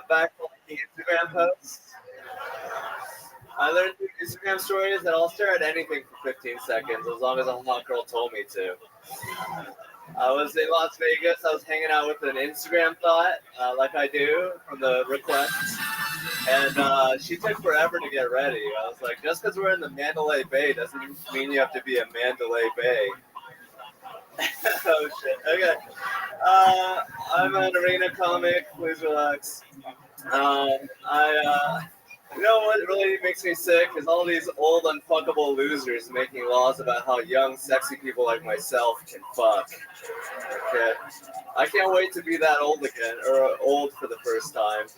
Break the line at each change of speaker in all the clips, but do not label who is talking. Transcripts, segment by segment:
back to the Instagram posts. I learned through Instagram stories that I'll stare at anything for 15 seconds as long as a hot girl told me to. I was in Las Vegas. I was hanging out with an Instagram thought, like I do from the requests, and she took forever to get ready. I was like, just because we're in the Mandalay Bay doesn't mean you have to be a Mandalay Bay. Oh shit. Okay. I'm an arena comic. Please relax. You know what really makes me sick is all these old unfuckable losers making laws about how young, sexy people like myself can fuck. Okay. I can't wait to be that old again, or old for the first time,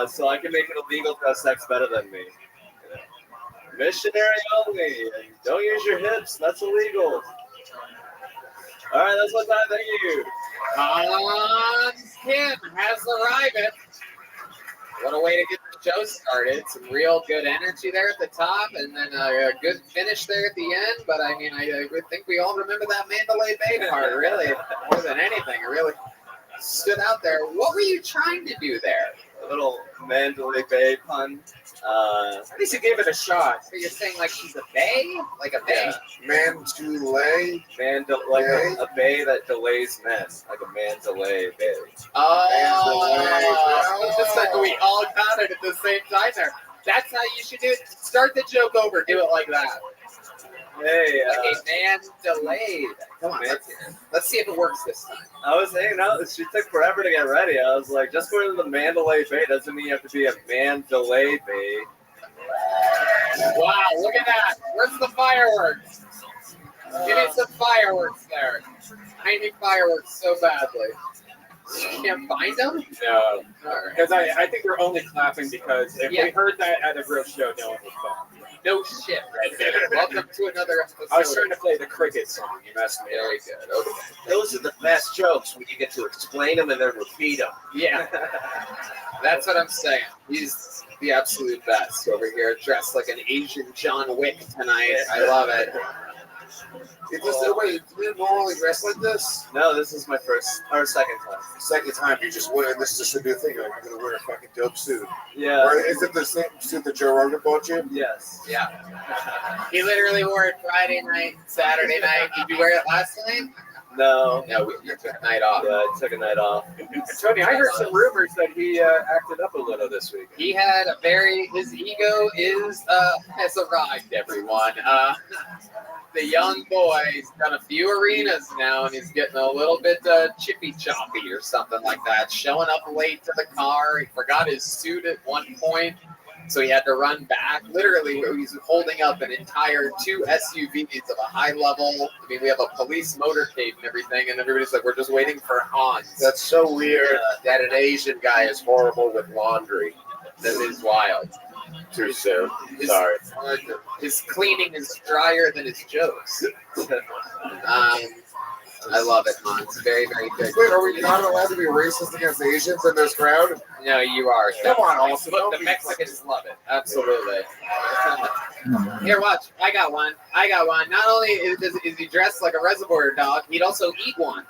so I can make it illegal to have sex better than me. Missionary only. Don't use your hips. That's illegal. All right, that's one time. Thank you.
Hans Kim has arrived. What a way to get the show started. Some real good energy there at the top, and then a good finish there at the end. But I mean, I think we all remember that Mandalay Bay part, really, more than anything. It really stood out there. What were you trying to do there?
A little Mandalay Bay pun.
At least you gave it a shot. So you're saying like she's a bay? Like a bay?
Mandalay?
Like a bay that delays men. Like a Mandalay Bay.
Oh, just like we all got it at the same time there. That's how you should do it. Start the joke over. Do it like that.
Hey,
like a man delayed. Come on, let's see if it works this time.
I was hanging out. She took forever to get ready. I was like, just going to the Mandalay Bay doesn't mean you have to be a Mandalay Bay.
Wow, look at that. Where's the fireworks? Give me some fireworks there. I need fireworks so badly. You can't find them?
No. Because I think we're only clapping because if we heard that at a real show, no one would clap.
No shit, Red. Welcome to another episode.
I was trying to play the cricket song. You messed me up.
Very good. Okay.
Those are the best jokes when you get to explain them and then repeat them.
Yeah. That's what I'm saying. He's the absolute best over here, dressed like an Asian John Wick tonight. I love it.
Is this the way you normally dress like this?
No, this is my second time.
Second time, you just wear this is just a new thing. Like, I'm gonna wear a fucking dope suit.
Yeah.
Or is it the same suit that Joe Rogan bought you?
Yes.
Yeah. He literally wore it Friday night, Saturday night. Did you wear it last night?
No.
No, you took a night off.
Yeah, I took a night off.
Tony, I heard some rumors that he acted up a little this week.
He had his ego has arrived, everyone. The young boy, he's done a few arenas now, and he's getting a little bit chippy choppy or something like that. Showing up late to the car. He forgot his suit at one point, so he had to run back. Literally, he's holding up an entire 2 SUVs of a high level. I mean, we have a police motorcade and everything, and everybody's like, we're just waiting for Hans.
That's so weird that an Asian guy is horrible with laundry.
That is wild.
Too soon. Sorry.
His cleaning is drier than his jokes. I love it, Hans. Very, very good.
Wait, are we not allowed to be racist against Asians in this crowd?
No, you are.
Come on, also.
Look, the Mexicans love it. Absolutely. Here, watch. I got one. Not only is he dressed like a reservoir dog, he'd also eat one.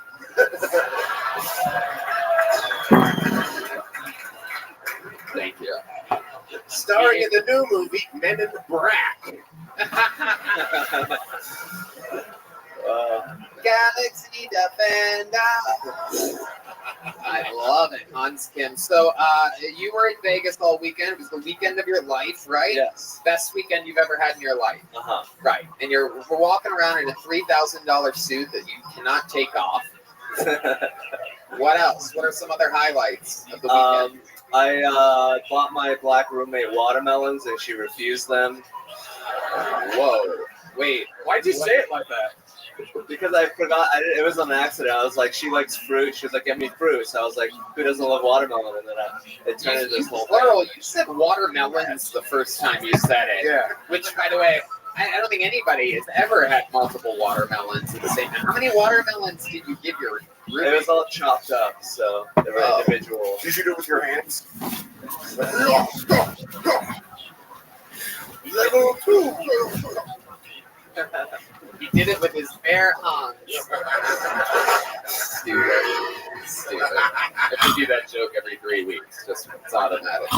Thank you.
Starring in the new movie, Men in Black.
Galaxy Defender. I love it, Hans Kim. So, you were in Vegas all weekend. It was the weekend of your life, right?
Yes.
Best weekend you've ever had in your life.
Uh-huh.
Right. And we're walking around in a $3,000 suit that you cannot take off. What else? What are some other highlights of the weekend?
I bought my black roommate watermelons, and she refused them.
Whoa. Wait.
Why'd you say it like that?
Because I forgot. It was an accident. I was like, she likes fruit. She was like, get me fruit. So I was like, who doesn't love watermelon? And then it turned into this whole
plural.
thing.
You said watermelons the first time you said it.
Yeah.
Which, by the way, I don't think anybody has ever had multiple watermelons at the same time. How many watermelons did you give your roommate?
It was all chopped up, so they were individual.
Did you do it with your hands? Level 2.
He did it with his bare hands. Dude. stupid. I have to do that joke every 3 weeks. Just it's automatic.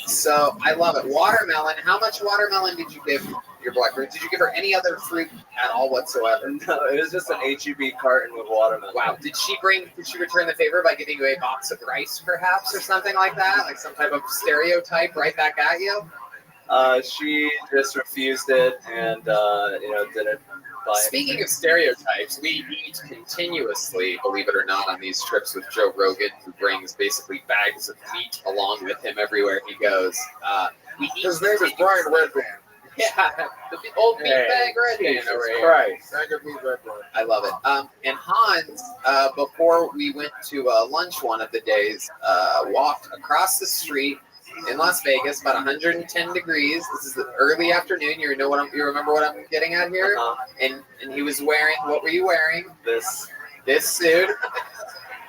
So I love it. Watermelon. How much watermelon did you give your blackbird? Did you give her any other fruit at all whatsoever?
No, it was just an HEB carton with watermelon.
Wow. Did she return the favor by giving you a box of rice, perhaps, or something like that? Like some type of stereotype right back at you?
She just refused it and didn't buy it.
Speaking of stereotypes, we eat continuously, believe it or not, on these trips with Joe Rogan, who brings basically bags of meat along with him everywhere he goes. We eat
His name is Brian Redband.
Yeah, the old meat bag Redband over here.
Right.
Bag of meat Redband.
I love it. And Hans, before we went to lunch one of the days, walked across the street in Las Vegas, about 110 degrees. This is the early afternoon. You remember what I'm getting at here? And he was wearing, what were you wearing?
This
suit.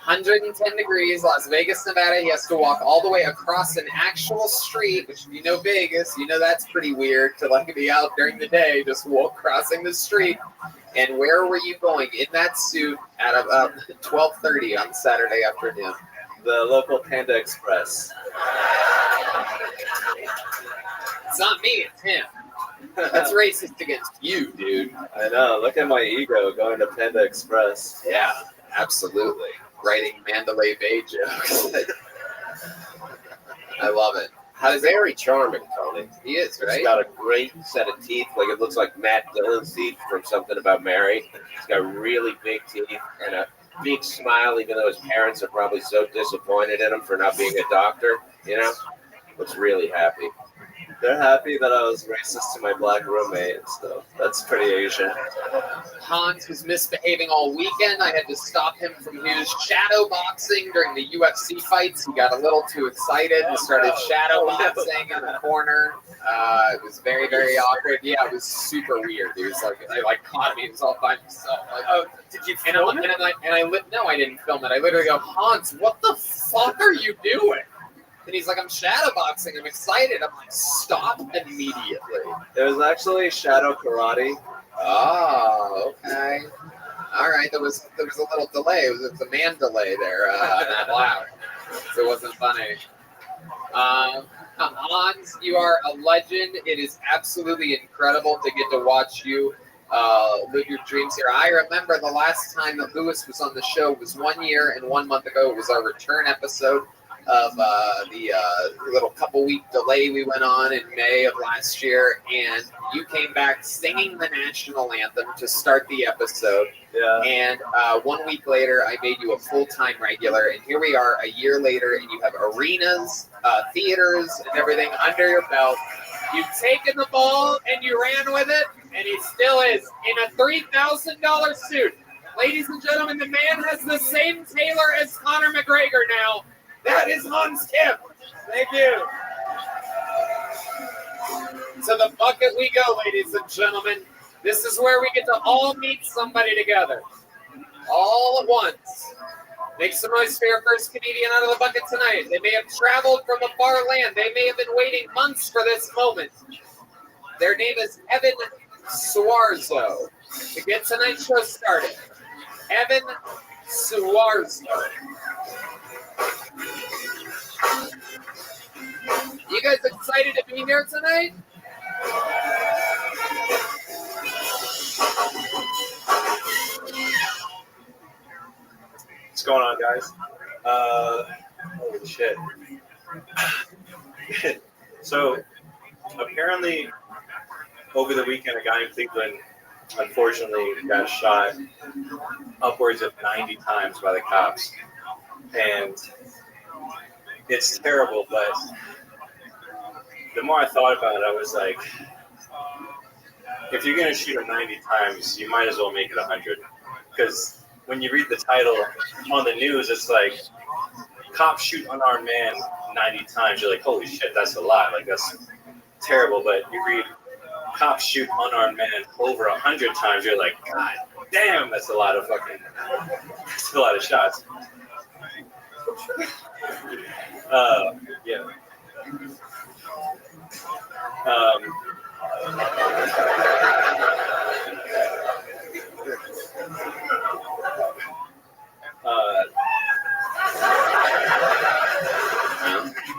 110 degrees, Las Vegas, Nevada. He has to walk all the way across an actual street, which you know Vegas, you know that's pretty weird to like be out during the day, just crossing the street. And where were you going in that suit at about 12:30 on Saturday afternoon?
the local Panda Express.
It's not me, it's him. That's racist against you, dude.
I know. Look at my ego going to Panda Express.
Yeah, absolutely. Writing Mandalay Bay jokes. I love it.
He's very charming, Tony.
He is, right?
He's got a great set of teeth. Like it looks like Matt Dillon's teeth from Something About Mary. He's got really big teeth and a big smile, even though his parents are probably so disappointed in him for not being a doctor. You know, looks really happy.
They're happy that I was racist to my black roommate and stuff. That's pretty Asian.
Hans was misbehaving all weekend. I had to stop him from his shadow boxing during the UFC fights. He got a little too excited and started shadow boxing in the corner. It was very, very awkward. Yeah, it was super weird. It was like caught me. It was all by himself. Like, oh, did you film it? No, I didn't film it. I literally go, Hans, what the fuck are you doing? And he's like, I'm shadow boxing. I'm excited. I'm like, stop immediately.
It was actually shadow karate.
Oh, okay. All right. There was a little delay. It was a man delay there. Not loud. So it wasn't funny. Hans, you are a legend. It is absolutely incredible to get to watch you live your dreams here. I remember the last time that Lewis was on the show was 1 year and 1 month ago. It was our return episode of the little couple-week delay we went on in May of last year, and you came back singing the national anthem to start the episode.
Yeah.
And 1 week later, I made you a full-time regular, and here we are a year later, and you have arenas, theaters, and everything under your belt. You've taken the ball, and you ran with it, and he still is in a $3,000 suit. Ladies and gentlemen, the man has the same tailor as Conor McGregor now. That is Hans Kip. Thank you. To the bucket we go, ladies and gentlemen. This is where we get to all meet somebody together. All at once. Make some noise for your first comedian out of the bucket tonight. They may have traveled from a far land. They may have been waiting months for this moment. Their name is Evan Suarzo. To get tonight's show started, Evan Suarzo. You guys excited to be here tonight?
What's going on, guys? Holy shit. So, apparently, over the weekend, a guy in Cleveland, unfortunately, got shot upwards of 90 times by the cops. And it's terrible, but the more I thought about it, I was like, if you're going to shoot him 90 times, you might as well make it 100. Because when you read the title on the news, it's like, cops shoot unarmed man 90 times. You're like, holy shit, that's a lot. Like, that's terrible. But you read, cops shoot unarmed man over 100 times. You're like, God damn, that's a lot of shots. Yeah.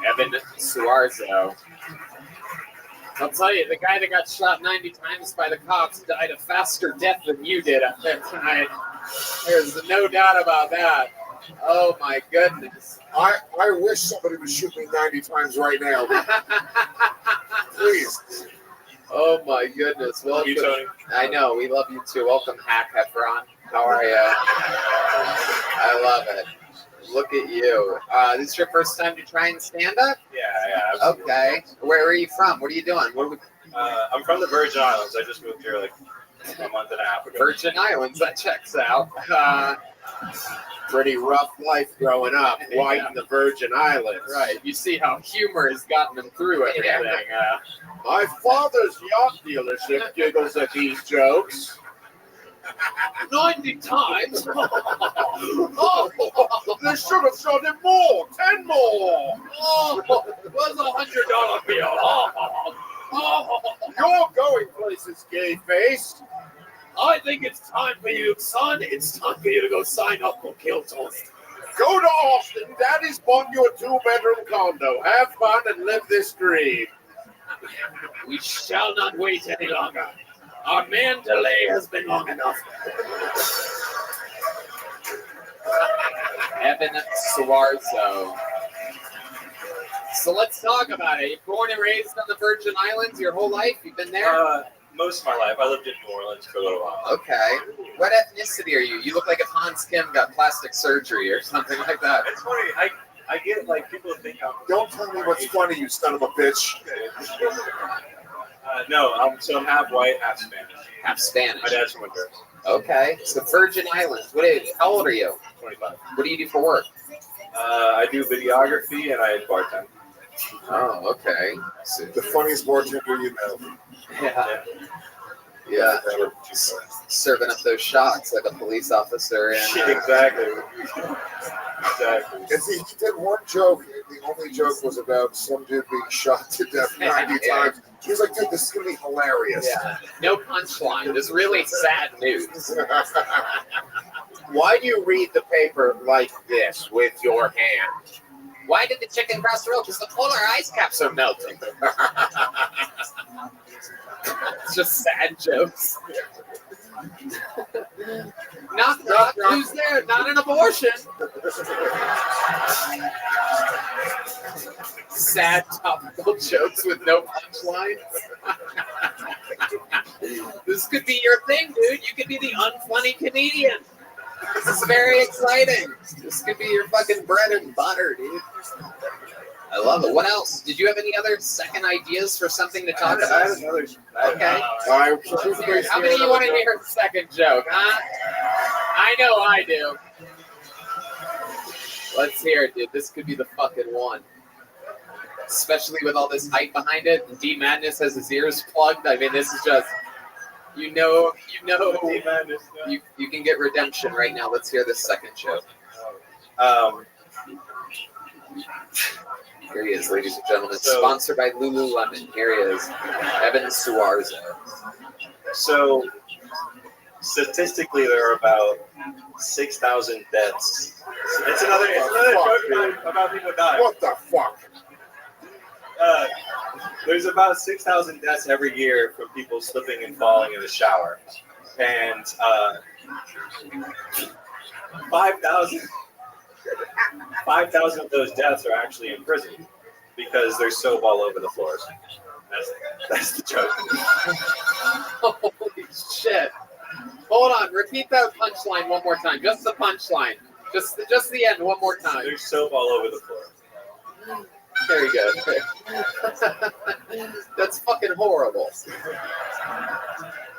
Evan Suarzo. I'll tell you, the guy that got shot 90 times by the cops died a faster death than you did up there tonight. There's no doubt about that. Oh my goodness.
I wish somebody would shoot me 90 times right now. Please.
Oh my goodness. Welcome.
You, Tony.
I know, we love you too. Welcome, Hack Heffron. How are you? I love it. Look at you. This is your first time to try and stand up?
Yeah, absolutely.
Okay. Where are you from? What are you doing?
I'm from the Virgin Islands. I just moved here like a month and a half ago.
Virgin Islands, that checks out.
Pretty rough life growing up, white in the Virgin Islands.
Right. You see how humor has gotten them through everything.
My father's yacht dealership giggles at these jokes.
90 times?
Oh, they should have shot him more. 10 more.
Oh, where's $100 bill? Oh,
You're going places, gay face.
I think it's time for you, son. It's time for you to go sign up for Kill Toast.
Go to Austin. Daddy's bought you a 2-bedroom condo. Have fun and live this dream.
We shall not wait any longer. Our man delay has been long enough. Evan Suarzo. So let's talk about it. You're born and raised on the Virgin Islands your whole life? You've been there?
Most of my life. I lived in New Orleans for a little while.
Okay. What ethnicity are you? You look like if Hans Kim got plastic surgery or something like that.
It's funny. I get like people think I'm.
Don't tell me what's funny, you son of a bitch.
No, I'm half white, half Spanish.
Half Spanish.
My dad's from Honduras.
Okay. So Virgin Islands. How old are you?
25.
What do you do for work?
I do videography and I bartend.
Oh, okay.
The funniest bartender you know.
Yeah. Serving up those shots like a police officer. And,
Exactly.
And see, he did one joke. The only joke was about some dude being shot to death 90 times. He was like, dude, this is going to be hilarious.
Yeah. No punchline. It's really sad news.
Why do you read the paper like this with your hand?
Why did the chicken cross the road? Because the polar ice caps are melting. It's just sad jokes. Knock, knock. Who's there? Not an abortion. Sad topical jokes with no punchline. This could be your thing, dude. You could be the unfunny comedian. This is very exciting. This could be your fucking bread and butter, dude. I love it. What else? Did you have any other second ideas for something to talk about?
I have another.
Okay. How many
How
you want to hear a second joke, huh? I know I do. Let's hear it, dude. This could be the fucking one. Especially with all this hype behind it. D Madness has his ears plugged. I mean, this is just, you know, you can get redemption right now. Let's hear this second joke. Here he is, ladies and gentlemen. Sponsored by Lululemon. Here he is, Evan Suarzo.
So, statistically, there are about 6,000 deaths. It's another joke about people dying.
What the fuck?
There's about 6,000 deaths every year from people slipping and falling in the shower, and 5,000 of those deaths are actually in prison because there's soap all over the floors. That's the joke.
Holy shit. Hold on, repeat that punchline one more time. Just the punchline. Just the end one more time.
There's soap all over the floor.
Very good. That's fucking horrible.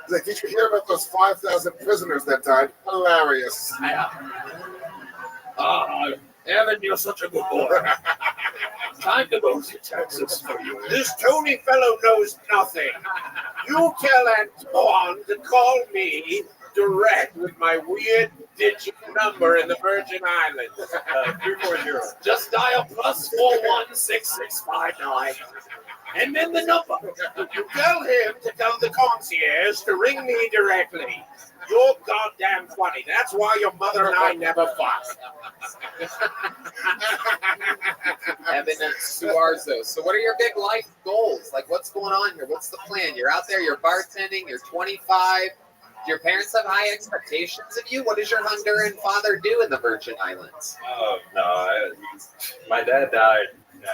Like, did you hear about those 5,000 prisoners that died? Hilarious.
Evan, you're such a good boy. Time to go to Texas for you.
This Tony fellow knows nothing. You tell Antoine to call me direct with my weird digit number in the Virgin Islands.
340.
Just dial +416659. And then the number.
You tell him to tell the concierge to ring me directly. You're goddamn funny. That's why your mother and I never fought.
Evan Suarzo. So what are your big life goals? Like, what's going on here? What's the plan? You're out there, you're bartending, you're 25. Do your parents have high expectations of you? What does your Honduran father do in the Virgin Islands?
Oh, no. My dad died,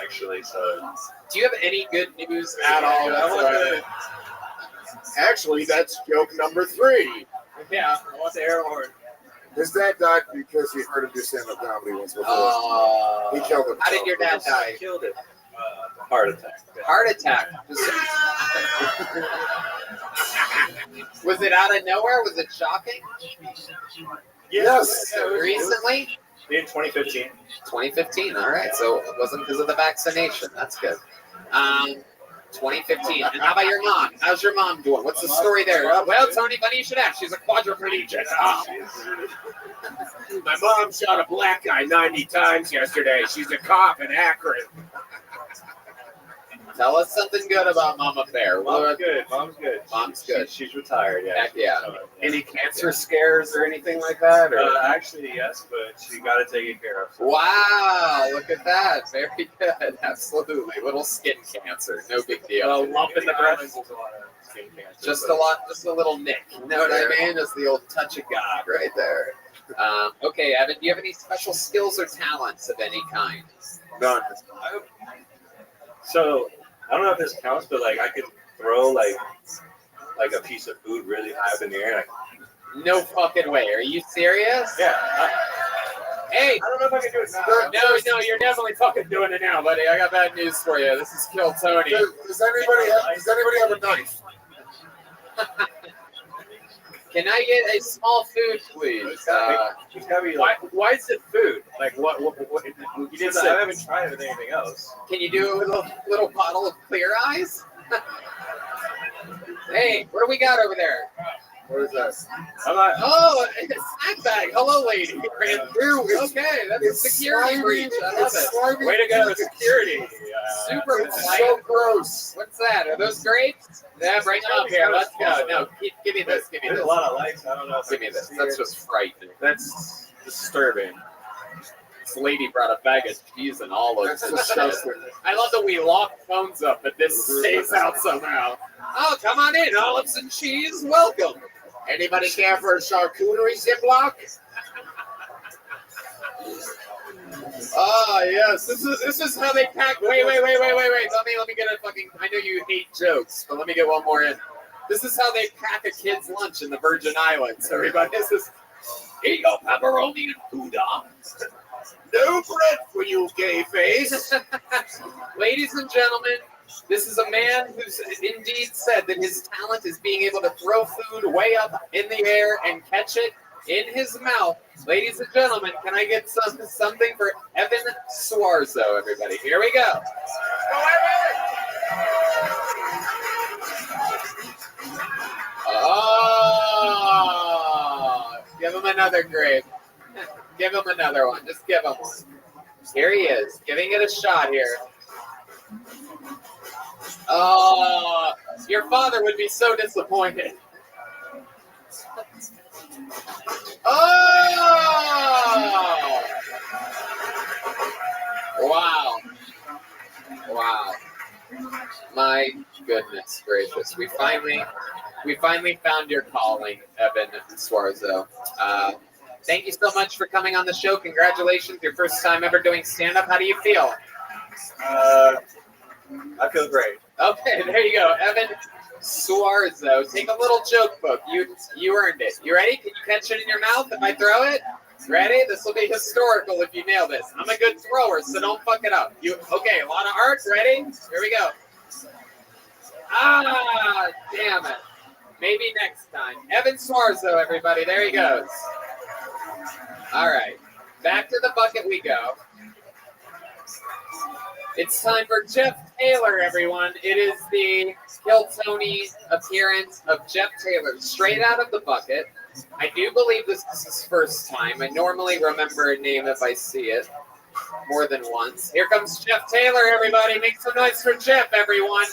actually, so.
Do you have any good news at all? whatsoever?
Actually, that's joke number 3.
Yeah, I want the air horn.
His dad died because he heard him do stand-up comedy once before. He killed himself.
How did your dad die?
Killed it. Heart attack.
Heart attack. Was it out of nowhere? Was it shocking?
Yes.
Recently?
In 2015.
2015. All right. So it wasn't because of the vaccination. That's good. 2015. And how about your mom? How's your mom doing? What's the story there? Well, Tony, funny you should ask. She's a quadriplegic. Oh.
My mom shot a black guy 90 times yesterday. She's a cop in Akron.
Tell us something good about Mama Bear.
Mom's good. Mom's good.
Mom's good.
She's retired, yeah.
Heck yeah.
Any cancer scares or anything like that? Or?
Actually, yes, but she got to take it care of.
Wow, look at that. Very good. Absolutely. Little skin cancer. No big deal.
A lump in the breast.
Just a little nick. You know what I mean? Just the old touch of God right there. Okay, Evan, do you have any special skills or talents of any kind?
None.
So, I don't know if this counts, but like I could throw like a piece of food really high up in the air.
No fucking way. Are you serious?
Yeah.
Hey!
I don't know if I can do it now.
No, you're definitely fucking doing it now, buddy. I got bad news for you. This is Kill Tony.
Does anybody have a knife?
Can I get a small food, please?
It's gotta be like,
Why is it food? Like what you
because
did
I
say?
haven't tried it with anything else.
Can you do it with a little bottle of Clear Eyes? Hey, what do we got over there?
What is that?
I'm not.
Oh, it's a snack bag. Hello, lady. Okay, that's a security
slimy.
breach. I love
It's
it.
slimy.
Way to go, security.
Super
It's
polite.
so gross.
What's that? Are those grapes? Yeah, bring them up here. Let's go. No, give me this. Give me
There's
this.
a lot of lights. I don't know if
Give
I
me
can
this.
see
That's
it.
just frightening.
That's disturbing.
This lady brought a bag of cheese and olives.
That's disgusting.
I love that we lock phones up, but this stays out somehow. Oh, come on in. Olives and cheese. Welcome.
Anybody care for a charcuterie ziploc?
Ah, yes. This is how they pack. Wait. Let me get a fucking. I know you hate jokes, but let me get one more in. This is how they pack a kid's lunch in the Virgin Islands. Everybody, this is. Here you go, pepperoni and Gouda.
No bread for you, gay face.
Ladies and gentlemen, this is a man who's indeed said that his talent is being able to throw food way up in the air and catch it in his mouth. Ladies and gentlemen, can I get something for Evan Suarzo, everybody? Here we go.
Go,
Oh, give him another grape. Give him another one. Just give him one. Here he is, giving it a shot here. Oh, your father would be so disappointed. Oh! Wow. My goodness gracious. We finally found your calling, Evan Suarzo. Thank you so much for coming on the show. Congratulations, your first time ever doing stand-up. How do you feel?
I feel great.
Okay, there you go. Evan Suarzo. Take a little joke book. You earned it. You ready? Can you catch it in your mouth if I throw it? Ready? This will be historical if you nail this. I'm a good thrower, so don't fuck it up. Okay, a lot of arts. Ready? Here we go. Ah, damn it. Maybe next time. Evan Suarzo, everybody. There he goes. All right. Back to the bucket we go. It's time for Jeff Taylor, everyone. It is the Kill Tony appearance of Jeff Taylor, straight out of the bucket. I do believe this is his first time. I normally remember a name if I see it more than once. Here comes Jeff Taylor, everybody. Make some noise for Jeff, everyone.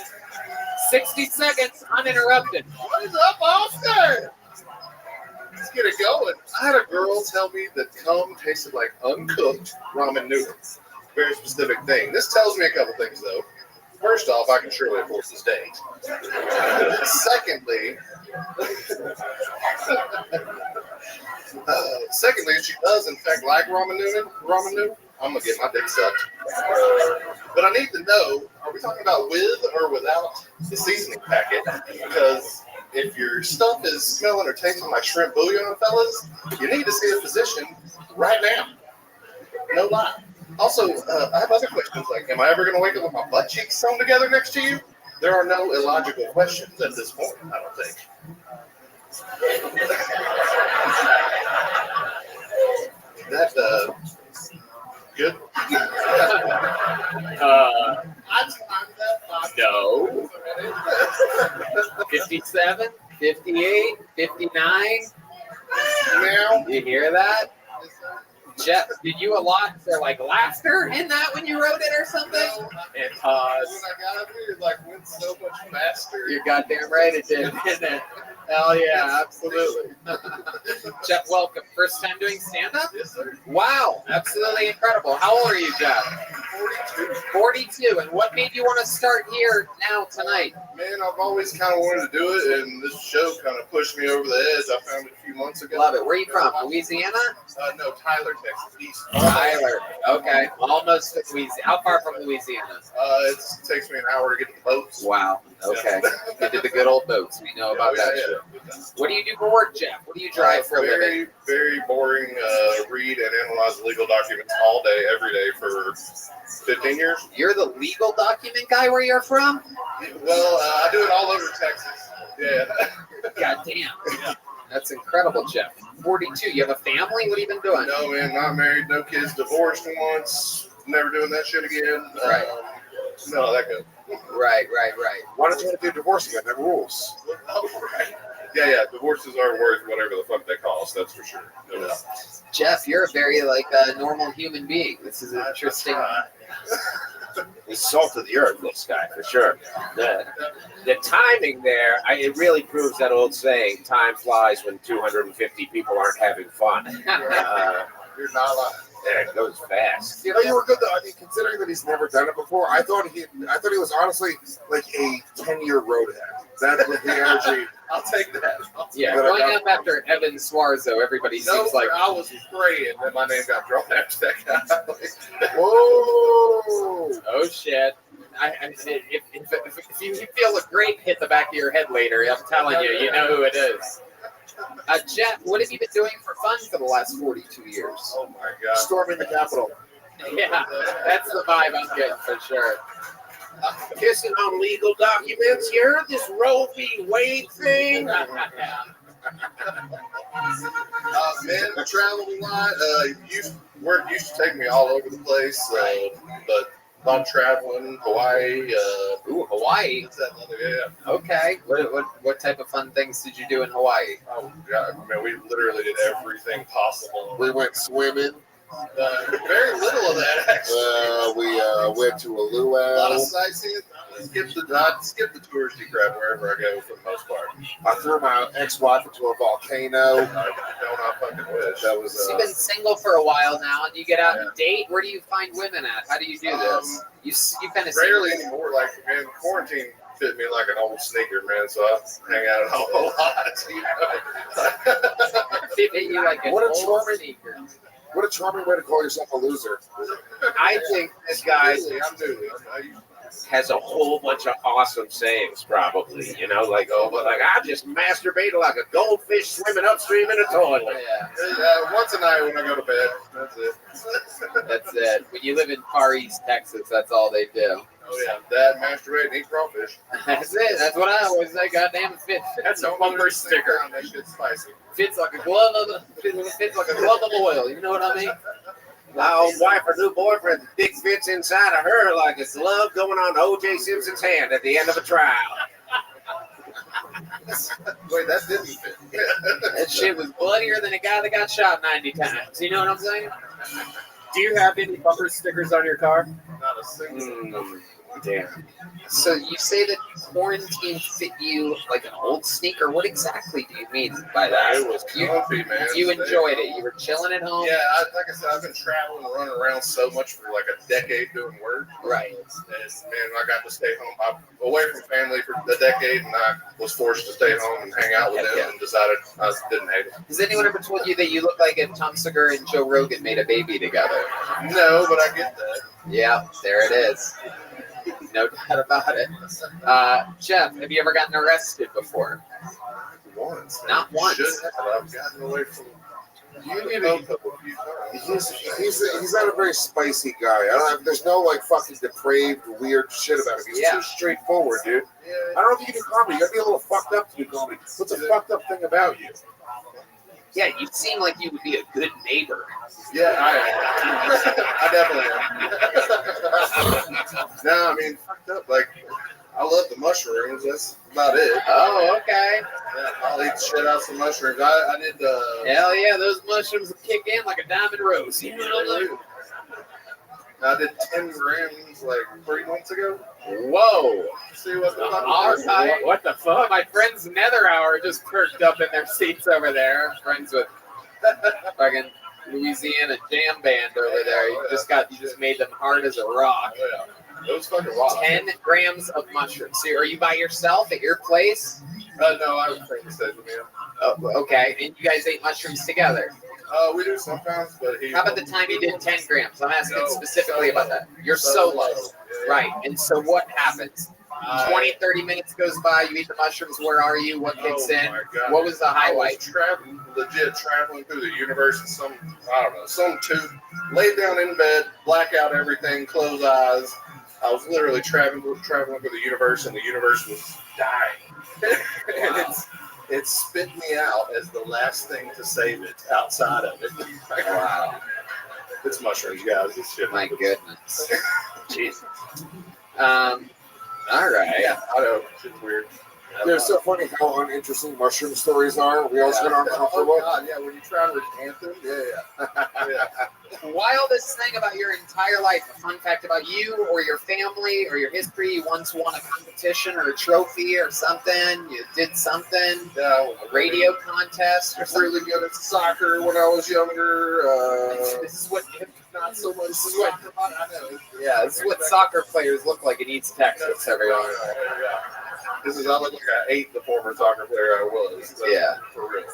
60 seconds uninterrupted. What is up, Oscar?
Let's get it going. I had a girl tell me that cum tasted like uncooked ramen noodles. Very specific thing. This tells me a couple things, though. First off, I can surely afford this date. Secondly, if she does in fact like ramen noodle, I'm gonna get my dick sucked. But I need to know: are we talking about with or without the seasoning packet? Because if your stuff is smelling or tasting like shrimp bouillon, fellas, you need to see a physician right now. No lie. Also, I have other questions like, am I ever going to wake up with my butt cheeks sewn together next to you? There are no illogical questions at this point, I don't think. That, good?
No. 57, 58, 59.
Now,
You hear that? Jeff, did you allot for like laughter in that when you wrote it or something? And pause.
when I got up here, it like went so much faster.
You're goddamn right it did, didn't it? Hell yeah, absolutely. Jeff, welcome. First time doing stand-up?
Yes, sir.
Wow, absolutely incredible. How old are you, Jeff?
42.
42. And what made you want to start here now tonight?
Man, I've always kind of wanted to do it, and this show kind of pushed me over the edge. I found it a few months ago.
Love it. Where are you from? Louisiana?
No, Tyler, Texas, East.
Tyler. Okay. Almost to Louisiana. How far from Louisiana?
It takes me an hour to get to the boats.
Wow. Okay. You did the good old boats. We know about that shit. What do you do for work, Jeff? What do you drive for a living?
Very, very boring. Read and analyze legal documents all day, every day for 15 years.
You're the legal document guy where you're from?
Well, I do it all over Texas. Yeah.
God damn. That's incredible, Jeff. 42. You have a family? What have you been doing?
No, man, not married, no kids, divorced once, never doing that shit again.
Right.
No, that good.
Right.
Why don't you have to do divorce again? That rules.
Right. Yeah, divorces are worth whatever the fuck they cost, that's for sure. No doubt.
Jeff, you're a very normal human being. This is interesting.
He's salt of the earth, this guy, for sure. The timing there, it really proves that old saying, time flies when 250 people aren't having fun.
You're not lying.
Yeah, it goes fast.
You know, you were good though. I mean, considering that he's never done it before, I thought he was honestly like a 10-year roadhead. That was the energy.
I'll take that.
Yeah, going up after Evan Swarzo, everybody seems like.
I was praying that my name got drawn after that guy.
Whoa!
Oh shit! If you feel a grape hit the back of your head later, I'm telling you, you know who it is. Jeff, what have you been doing for fun for the last 42 years?
Oh my God.
Storming the Capitol.
Yeah, that's the vibe I'm getting for sure.
Kissing on legal documents. You heard this Roe v. Wade thing?
Man, I traveled a lot. Work used to take me all over the place, but I'm traveling, Hawaii.
Hawaii.
What's that other? Yeah.
Okay. What type of fun things did you do in Hawaii?
Oh God, man, we literally did everything possible.
We went swimming.
Very little of that actually.
We went to a
A lot of
luau.
sightseeing. I skip the touristy crap wherever I go for the most part.
I threw my ex-wife into a volcano.
I don't fucking wish.
That was
So you've been single for a while now, and you get out and date. Where do you find women at? How do you do this? You kind of
rarely anymore. Like, man, quarantine fit me like an old sneaker, man. So I hang out a whole lot. You know?
fit you like an
What a
old
charming-
sneaker.
What a charming way to call yourself a loser.
I think this guy
I'm new.
has a whole bunch of awesome sayings, probably. You know, like, I just masturbate like a goldfish swimming upstream in a toilet.
Yeah,
Once a night when I go to bed. That's it.
that's it. When you live in Far East Texas, that's all they do.
Oh yeah, dad masturbate and eat crawfish.
That's it. That's what I always say. Goddamn, it fits.
That's a bumper sticker. That shit's spicy.
Fits like a glove of oil. You know what I mean?
My old wife, her new boyfriend, the dick fits inside of her like a glove going on O.J. Simpson's hand at the end of a trial.
Wait, that didn't fit.
That shit was bloodier than a guy that got shot 90 times. You know what I'm saying?
Do you have any bumper stickers on your car?
Not a single.
Damn. So you say that quarantine fit you like an old sneaker. What exactly do you mean by that?
It was comfy, man.
You enjoyed it. You were chilling at home.
Yeah, like I said, I've been traveling and running around so much for like a decade doing work.
Right.
And I got to stay home. I'm away from family for a decade, and I was forced to stay home and hang out with them, and decided I didn't hate it.
Has anyone ever told you that you look like if Tom Segura and Joe Rogan made a baby together?
No, but I get that.
Yeah, there it is. No doubt about it. Jeff, have you ever gotten arrested before?
Once.
Not once.
Should have. I've gotten away from. You need to.
He's not a very spicy guy. There's no like fucking depraved, weird shit about him. He's too straightforward, dude.
Yeah.
I don't know if you can do comedy. You gotta be a little fucked up to do comedy. What's a fucked up thing about you?
Yeah, you seem like you would be a good neighbor.
Yeah, I definitely am. No, I mean, fucked up. Like, I love the mushrooms. That's about it.
Oh, okay.
Yeah, I'll eat the shit out of some mushrooms. I did.
Hell yeah, those mushrooms will kick in like a diamond rose. You know?
I did 10 grams like 3 months ago.
Whoa.
See what the fuck?
All right. What the fuck? My friend's Nether Hour just perked up in their seats over there. Friends with fucking Louisiana jam band over there. You just made them hard as a rock.
Oh, yeah. It was fucking wild.
10 grams of mushrooms. So are you by yourself at your place?
No, I would think it said to me.
Oh, okay. And you guys ate mushrooms together?
We do sometimes, but
How about the time you did 10 grams? I'm asking specifically about that. You're solo.
Yeah.
Right. And so what happens? 20, 30 minutes goes by, you eat the mushrooms, where are you? What kicks in?
My God.
What was the
I
highlight?
was traveling through the universe in some tube, laid down in bed, black out everything, close eyes. I was literally traveling through the universe, and the universe was dying. And it spit me out as the last thing to save it outside of it.
Wow.
It's mushrooms, guys. It's shit.
My goodness. Jesus. All right.
Yeah, I know. It's weird.
They're so funny how uninteresting mushroom stories are. We always get uncomfortable.
Oh, God, yeah, when you try to recant them, yeah.
Wildest thing about your entire life, a fun fact about you or your family or your history, you once won a competition or a trophy or something, you did something, a radio contest or
I was
something.
really good at soccer when I was younger.
This is what
Not so much.
This is what-
I know.
Yeah, this is what soccer players look like in East Texas, everyone.
I look like I ate the former soccer player I was. So,
Yeah.
For real.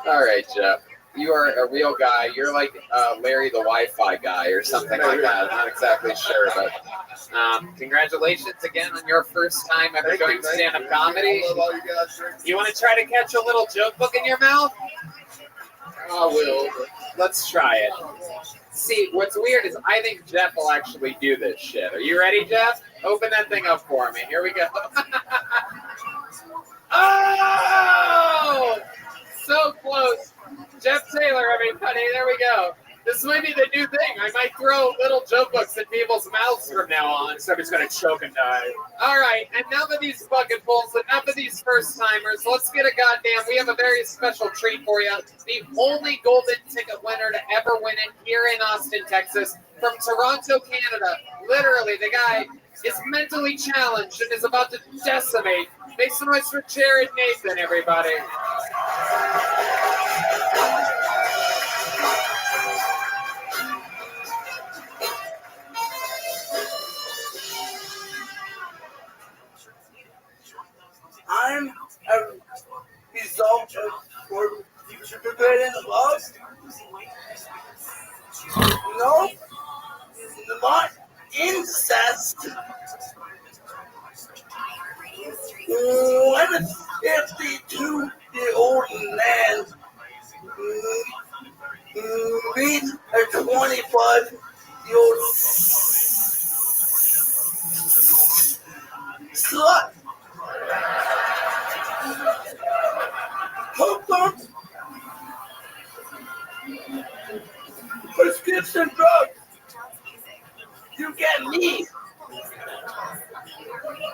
All right, Jeff. You are a real guy. You're like Larry the Wi-Fi guy or something like that. I'm not exactly sure, but congratulations again on your first time ever going to stand-up comedy.
I love all you guys drink.
You want to try to catch a little joke book in your mouth?
I will.
Let's try it. See, what's weird is I think Jeff will actually do this shit. Are you ready, Jeff? Open that thing up for me. Here we go. Oh! So close. Jeff Taylor, everybody. There we go. This might be the new thing. I might throw little joke books in people's mouths from now on.
Somebody's gonna choke and die.
All right, enough of these bucket pulls, enough of these first timers. Let's get a goddamn. We have a very special treat for you. The only golden ticket winner to ever win it here in Austin, Texas, from Toronto, Canada. Literally, the guy is mentally challenged and is about to decimate. Make some noise for Jared Nathan, everybody.
I'm a result of forbidden love. No, not incest. I'm a 52-year-old man. Meet a 25-year-old slut. Hooked on prescription drugs. You get me.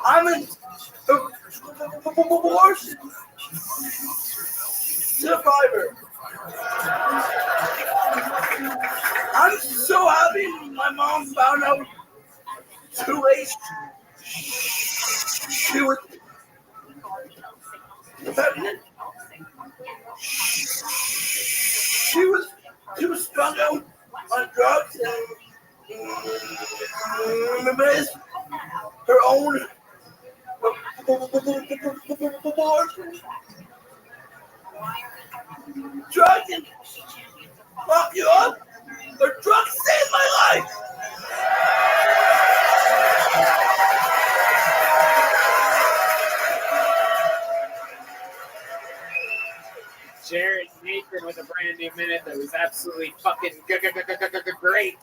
I'm an abortion survivor. I'm so happy my mom found out too late. She was pregnant. She was strung out on drugs and missed her own abortion. Drugs can fuck you up, but drugs saved my life.
Jared Nathan with a brand new minute that was absolutely fucking great.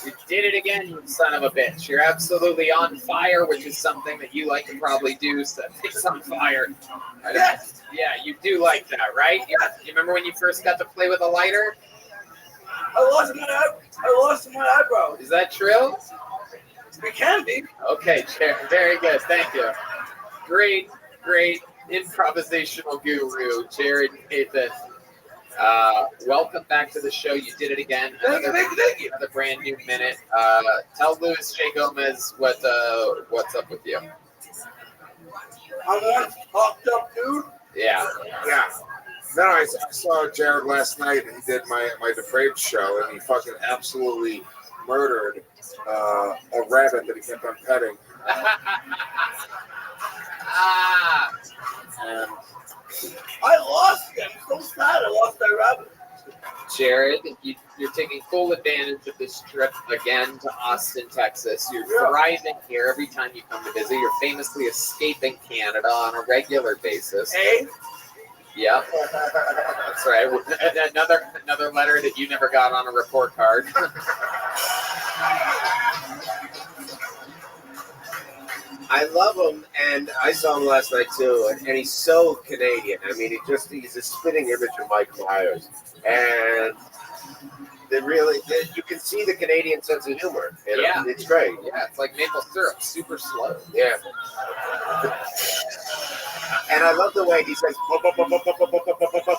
You did it again, you son of a bitch. You're absolutely on fire, which is something that you like to probably do, set things on fire.
Yes.
Yeah, you do like that, right? You remember when you first got to play with a lighter?
I lost my eyebrow.
Is that true?
It can be.
Okay, Jared, very good. Thank you. Great improvisational guru, Jared Nathan. Welcome back to the show. You did it again.
Thank you.
Another brand new minute. Tell Luis J. Gomez what's up with you.
I'm one hopped up dude.
Yeah.
Yeah. No, I saw Jared last night, and he did my Depraved show, and he fucking absolutely murdered a rabbit that he kept on petting. And
I lost it. I'm so sad I lost that rabbit.
Jared, you're taking full advantage of this trip again to Austin, Texas. You're thriving here every time you come to visit. You're famously escaping Canada on a regular basis.
Hey?
Yep. That's right. Another letter that you never got on a report card.
I love him, and I saw him last night too, and he's so Canadian. I mean, he's a spitting image of Mike Myers, and you can see the Canadian sense of humor. You know?
Yeah.
It's great.
Yeah, it's like maple syrup, super slow.
Yeah. And I love the way he says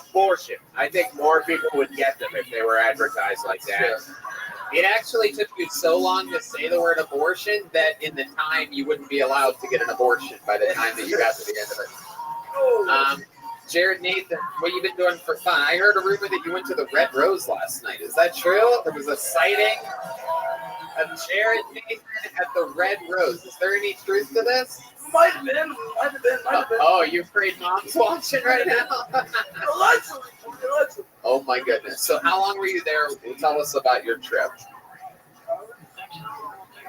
abortion. I think more people would get them if they were advertised like that.
It actually took you so long to say the word abortion that in the time you wouldn't be allowed to get an abortion by the time that you got to the end of it. Jared Nathan, what have you been doing for fun? I heard a rumor that you went to the Red Rose last night. Is that true? There was a sighting of Jared Nathan at the Red Rose. Is there any truth to this?
Might have been.
Oh, you afraid mom's watching right now?
Allegedly.
Oh my goodness. So how long were you there? Tell us about your trip.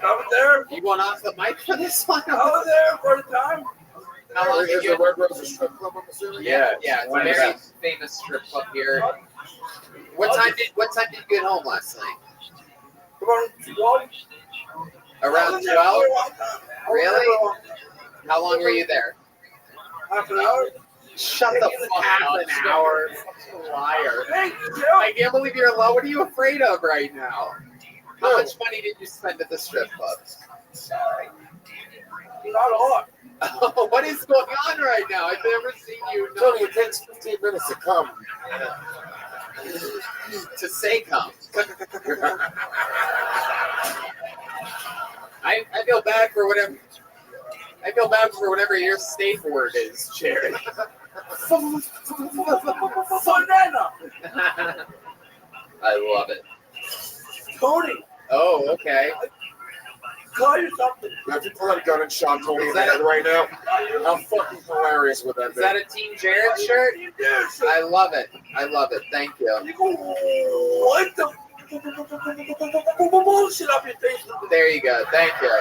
I was there.
You went off the mic for this one?
I was there for the time.
How long
is the Red Rose a strip club, I'm assuming?
Yeah, it's a very famous strip club here. What time did you get home last night?
Around 12.
Around 12? Really? How long were you there?
Half an hour.
Shut the fuck up. An hour. Liar.
Thank you.
I can't believe you're alone. What are you afraid of right now? How much money did you spend at the strip club?
Not a lot.
Oh, what is going on right now? I've never seen you.
Tony, it takes 15 minutes to come.
To say come. I feel bad for whatever. I feel bad for whatever your safe word is, Jared.
Banana.
I love it.
Tony.
Oh, okay.
Call you something.
Now, if you pull out a gun and shot Tony in the head right now, how fucking hilarious would that
Is
be?
that a Team Jared shirt? I love it. I love it. Thank you.
You go what the bullshit up your face.
There you go. Thank you.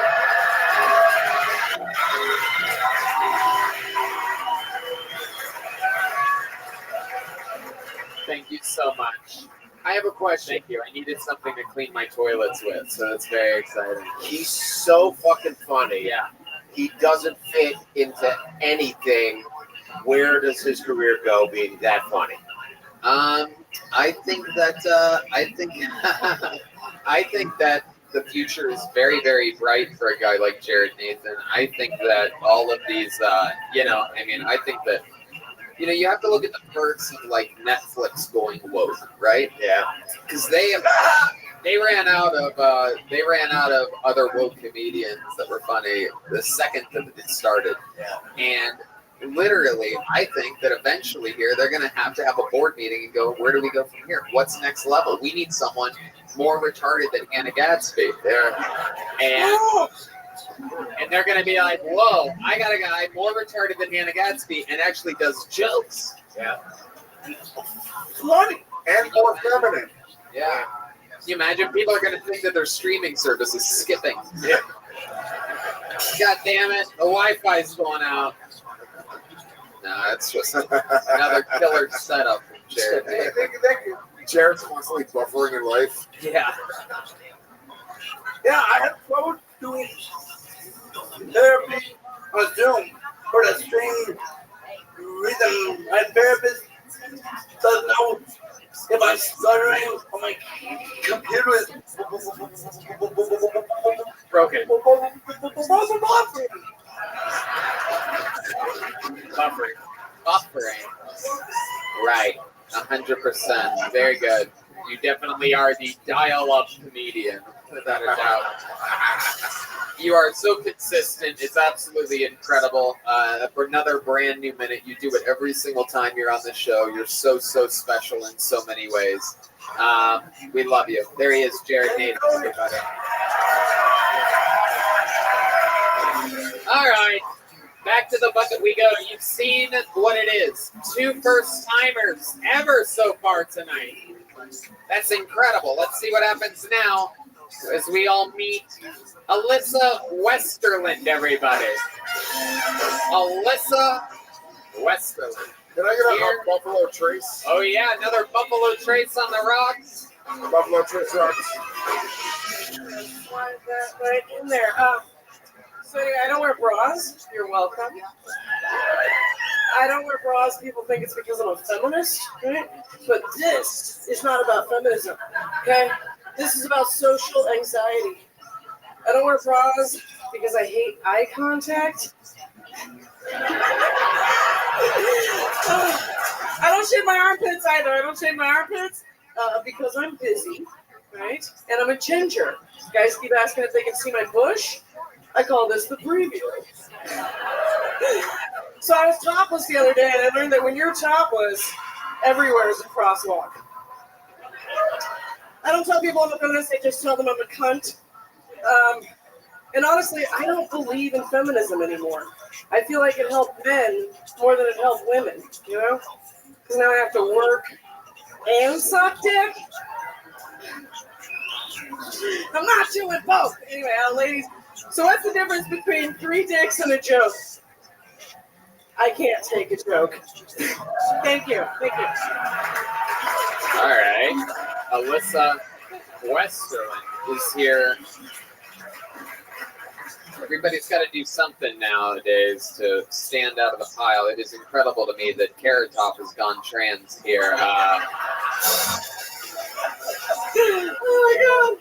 Thank you so much. I have a question. Thank you. I needed something to clean my toilets with, so that's very exciting.
He's so fucking funny.
Yeah.
He doesn't fit into anything. Where does his career go being that funny?
I think that I think that the future is very, very bright for a guy like Jared Nathan. I think that all of these, I think that, you have to look at the perks of like Netflix going woke, right?
Yeah.
Because they have, They ran out of other woke comedians that were funny the second that it started. And literally, I think that eventually here they're going to have a board meeting and go, where do we go from here? What's next level? We need someone more retarded than Hannah Gadsby there. And they're going to be like, whoa, I got a guy more retarded than Hannah Gadsby and actually does jokes.
Yeah.
Funny.
And more feminine.
Yeah. Can you imagine? People are going to think that their streaming service is skipping.
Yeah.
God damn it. The Wi-Fi's going out. No, it's just another killer setup from Jared.
Jared's constantly buffering in life.
Yeah.
Yeah, I had trouble doing therapy on Zoom for the same reason. My therapist doesn't know if I'm stuttering or my computer is
Broken.
Buffering. Right. 100%. Very good. You definitely are the dial-up comedian, without a doubt. You are so consistent. It's absolutely incredible. For another brand new minute, you do it every single time you're on the show. You're so special in so many ways. We love you. There he is, Jared Nathan, everybody. All right. Back to the bucket we go. You've seen what it is. 2 first-timers ever so far tonight. That's incredible. Let's see what happens now as we all meet Alyssa Westerland, everybody. Alyssa Westerland.
Can I get a Buffalo Trace?
Oh, yeah, another Buffalo Trace on the rocks.
Buffalo Trace rocks.
Right in there. So anyway, I don't wear bras. You're welcome. I don't wear bras. People think it's because I'm a feminist, right? But this is not about feminism, okay? This is about social anxiety. I don't wear bras because I hate eye contact. I don't shave my armpits either. I don't shave my armpits because I'm busy, right? And I'm a ginger. Guys keep asking if they can see my bush. I call this the preview. So I was topless the other day, and I learned that when you're topless, everywhere is a crosswalk. I don't tell people I'm a feminist, I just tell them I'm a cunt. And honestly, I don't believe in feminism anymore. I feel like it helped men more than it helped women, you know? Because now I have to work and suck dick. I'm not doing both. Anyway, ladies, so what's the difference between 3 dicks and a joke? I can't take a joke. Thank you. Thank you.
All right. Alyssa Westerland is here. Everybody's got to do something nowadays to stand out of the pile. It is incredible to me that Carrot Top has gone trans here.
Oh my God.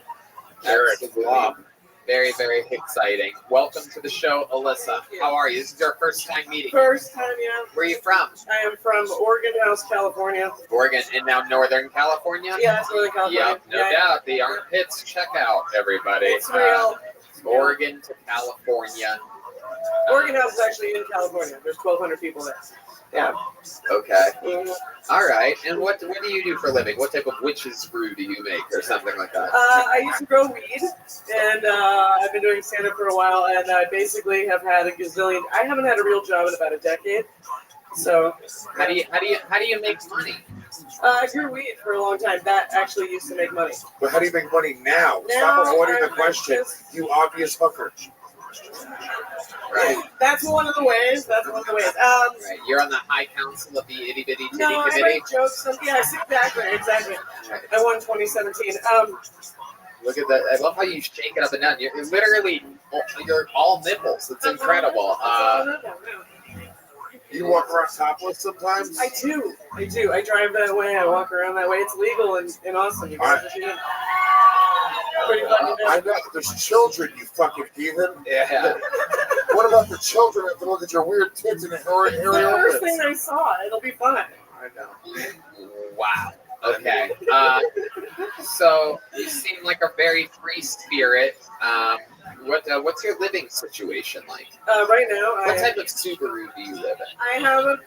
Carrot Top. Very, very exciting. Welcome to the show, Alyssa. How are you? This is your first time meeting.
First time, yeah.
Where are you from?
I am from Oregon House, California.
Oregon, and now Northern California?
Yeah, it's Northern California.
Yep, no doubt. The armpits check out, everybody.
It's real.
Oregon to California.
Oregon House is actually in California. There's 1,200 people there. Yeah.
Okay.
Mm-hmm.
All right. And what do you do for a living? What type of witch's brew do you make, or something like that?
I used to grow weed, and I've been doing stand-up for a while, and I basically have had a gazillion. I haven't had a real job in about a decade. So
how do you make money?
I grew weed for a long time. That actually used to make money.
But how do you make money now?
Now,
Stop avoiding the question, you obvious hooker.
Right.
That's one of the ways.
Right. You're on the high council of the itty bitty titty
No, I
committee.
make jokes. Yes, exactly.
Right.
I won 2017.
Look at that! I love how you shake it up and down. You're all nipples. It's incredible.
You walk around topless sometimes?
I do. I drive that way. I walk around that way. It's legal in Austin. You guys pretty fucking
I know. There's children, you fucking heathen.
Yeah.
What about the children have to look at your weird tits and hairy
It's the first
organs?
thing I saw. It'll be fun.
I know.
Wow. Okay. So you seem like a very free spirit. What's your living situation like?
Right now,
What type of Subaru do you live in?
I have a.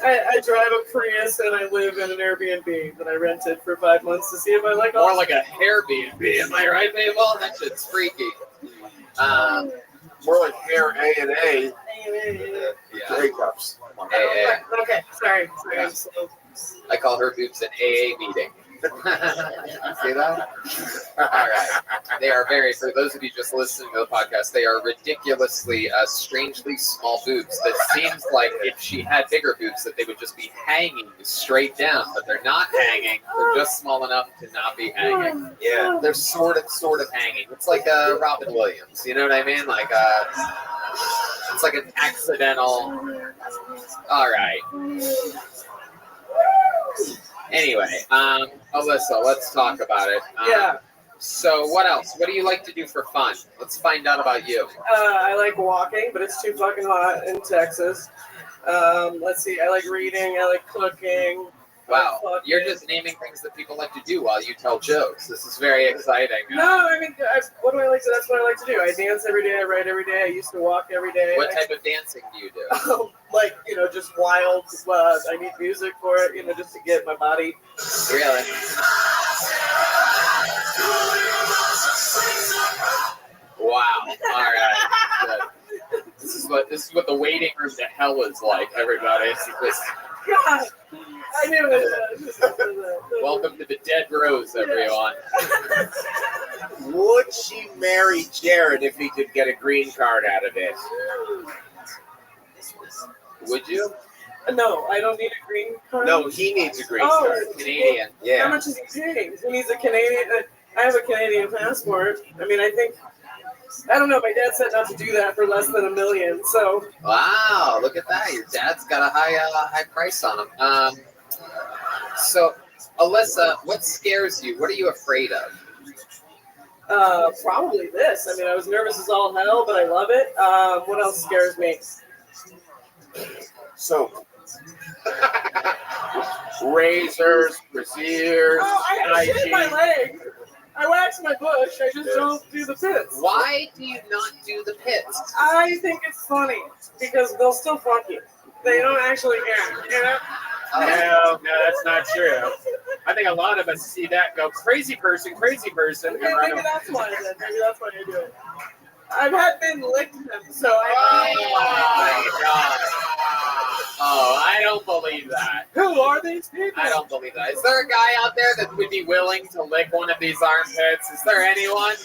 I drive a Prius and I live in an Airbnb that I rented for 5 months to see if I like.
More like a Airbnb, am I right, Mabel? That shit's freaky.
More like hair A and A.
Yeah.
A cups.
Okay, sorry. I'm slow.
I call her boobs an AA meeting. See that? All right. They are very, for those of you just listening to the podcast, they are ridiculously, strangely small boobs that seems like if she had bigger boobs that they would just be hanging straight down, but they're not hanging. They're just small enough to not be hanging.
Yeah.
They're sort of hanging. It's like Robin Williams. You know what I mean? Like it's like an accidental. All right. Anyway, Alyssa, let's talk about it.
Yeah.
So what else? What do you like to do for fun? Let's find out about you.
I like walking, but it's too fucking hot in Texas. Let's see. I like reading. I like cooking.
Wow, you're just naming things that people like to do while you tell jokes. This is very exciting.
No, I mean, what do I like to? That's what I like to do. I dance every day. I write every day. I used to walk every day.
What type of dancing do you do?
Like, just wild. I need music for it, just to get my body.
Really? Wow. All right. Good. This is what the waiting room to hell is like, everybody.
God, I knew it.
Welcome to the Dead Rose, everyone.
Would she marry Jared if he could get a green card out of it?
Would you?
No, I don't need a green card.
No, he needs a green card.
Canadian.
How
Yeah.
much is he paying? Who needs a Canadian? I have a Canadian passport. I mean, I don't know. My dad said not to do that for less than $1 million. So.
Wow, look at that. Your dad's got a high price on him. So, Alyssa, what scares you? What are you afraid of?
Probably this. I mean, I was nervous as all hell, but I love it. What else scares me?
So, razors, brassieres.
Oh, I have shit in my leg. I waxed my bush. I just don't do the pits.
Why do you not do the pits?
I think it's funny because they'll still fuck you. They don't actually care.
No, that's not true. I think a lot of us see that go crazy person, and
Maybe that's why I did. Maybe that's why I do it. I've had men lick them, so
Oh my God. Oh, I don't believe that.
Who are these people?
I don't believe that. Is there a guy out there that would be willing to lick one of these armpits? Is there anyone?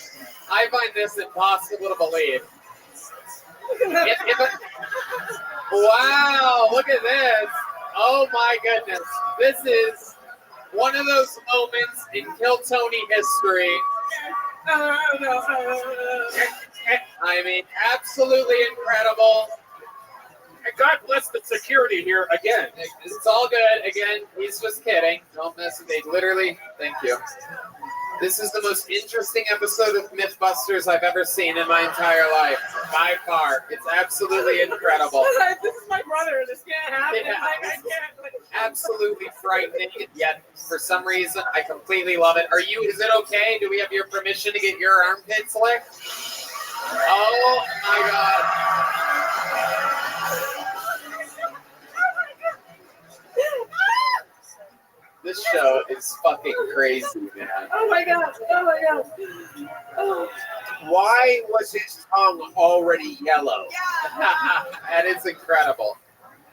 I find this impossible to believe. Wow, look at this. Oh my goodness. This is one of those moments in Kill Tony history. I mean, absolutely incredible.
And God bless the security here again.
It's all good. Again, he's just kidding. Don't mess with me. Literally, thank you. This is the most interesting episode of Mythbusters I've ever seen in my entire life. By far. It's absolutely incredible.
This is my brother. This can't happen.
Yeah.
I can't.
Absolutely frightening, yet for some reason I completely love it. Is it okay? Do we have your permission to get your armpits licked? Oh my God. This show is fucking crazy, man.
Oh my God. Oh.
Why was his tongue already yellow?
That is incredible.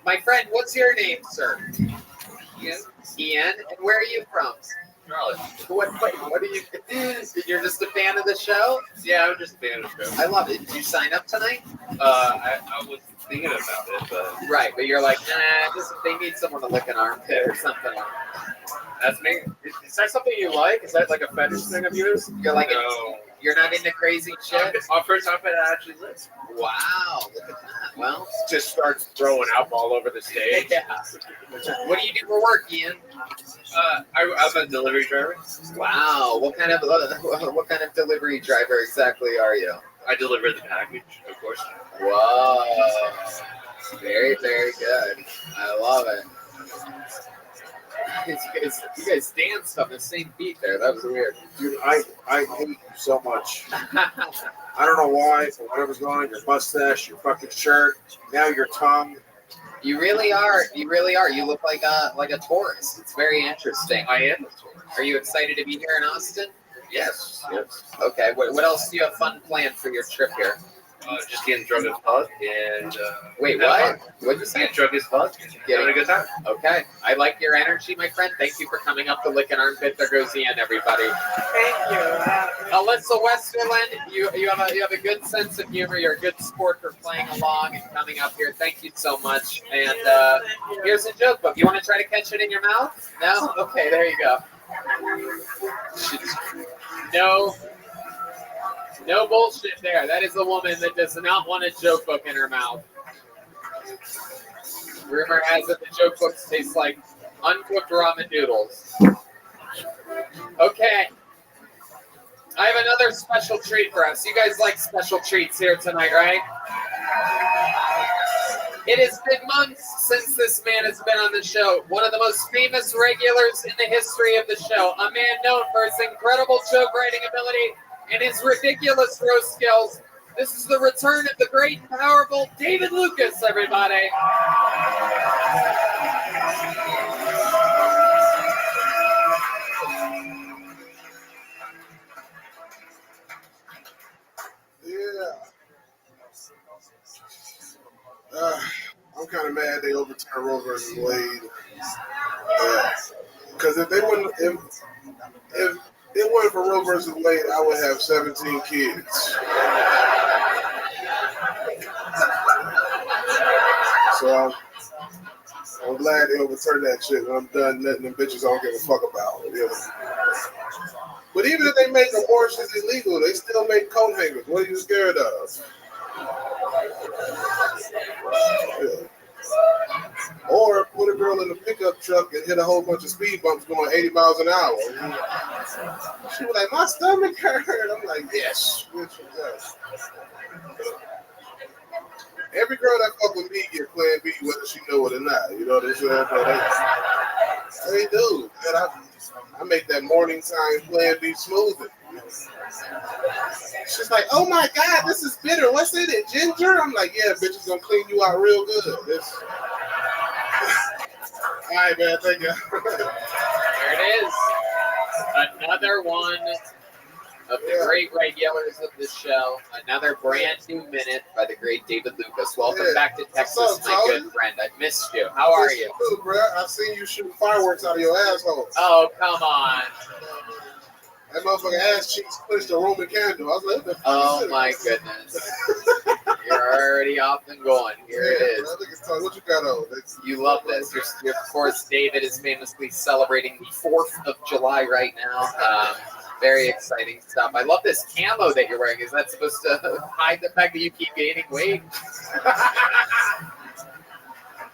My friend, what's your name, sir? Ian? And where are you from?
Charlotte.
What are you? You're just a fan of the show?
Yeah, I'm just a fan of the show.
I love it. Did you sign up tonight?
I was thinking about it, but
Right, but you're like, they need someone to lick an armpit or something.
that's me.
Is that something you like? Is that like a fetish thing of yours?
You're like,
No.
you're not into crazy shit?
Our first time I actually lived.
Wow, look at that. Well,
Just starts throwing up all over the stage.
yeah. What do you do for work, Ian?
I'm a delivery driver.
Wow, what kind of delivery driver exactly are you?
I deliver the package, of course.
Whoa, very, very good. I love it. You guys danced on the same beat there. That was weird.
Dude, I hate you so much. I don't know why, but whatever's going on, your mustache, your fucking shirt, now your tongue.
You really are. You really are. You look like a tourist. It's very interesting.
I am a tourist.
Are you excited to be here in Austin?
Yes.
Okay. What else do you have fun planned for your trip here?
Just getting drunk as fuck and
Wait, what? What'd you say?
getting drunk as fuck. Having a good time.
Okay. I like your energy, my friend. Thank you for coming up to Lick an Armpit. There goes the end, everybody.
Thank you.
Alyssa Westerland, you have a good sense of humor. You're a good sport for playing along and coming up here. Thank you so much. And here's a joke book. You want to try to catch it in your mouth? No? Okay, there you go. No bullshit there. That is a woman that does not want a joke book in her mouth. Rumor has it the joke books taste like uncooked ramen noodles. Okay. I have another special treat for us. You guys like special treats here tonight, right? It has been months since this man has been on the show. One of the most famous regulars in the history of the show. A man known for his incredible joke writing ability and his ridiculous roast skills. This is the return of the great, powerful David Lucas, everybody.
I'm kind of mad they overturned Roe versus Wade. Because if it wasn't for Roe versus Wade, I would have 17 kids. So I'm glad they overturned that shit. When I'm done letting them bitches I don't give a fuck about. You know? But even if they make abortions illegal, they still make coat hangers. What are you scared of? Yeah. Or put a girl in a pickup truck and hit a whole bunch of speed bumps going 80 miles an hour. She was like, my stomach hurt. I'm like, yes. Every girl that fuck with me get Plan B whether she know it or not. You know what I'm saying? But they do. And I make that morning time Plan B smoothie. She's like, oh my God, this is bitter. What's in it? Ginger? I'm like, yeah, bitch, it's gonna clean you out real good. All right, man, thank you.
There it is. Another one of the great regulars of the show. Another brand new minute by the great David Lucas. Welcome back to Texas,
What's up,
my
Tony?
good friend. I missed you. How are you?
Good, bro. I seen you shooting fireworks out of your asshole.
Oh, come on.
That motherfucker ass cheeks pushed a Roman candle. I was like, what the fuck
Oh
is
my
this?
goodness. You're already off and going. Here it is.
I think it's time. What you got on?
You love this. Of course, David is famously celebrating the 4th of July right now. Very exciting stuff. I love this camo that you're wearing. Is that supposed to hide the fact that you keep gaining weight?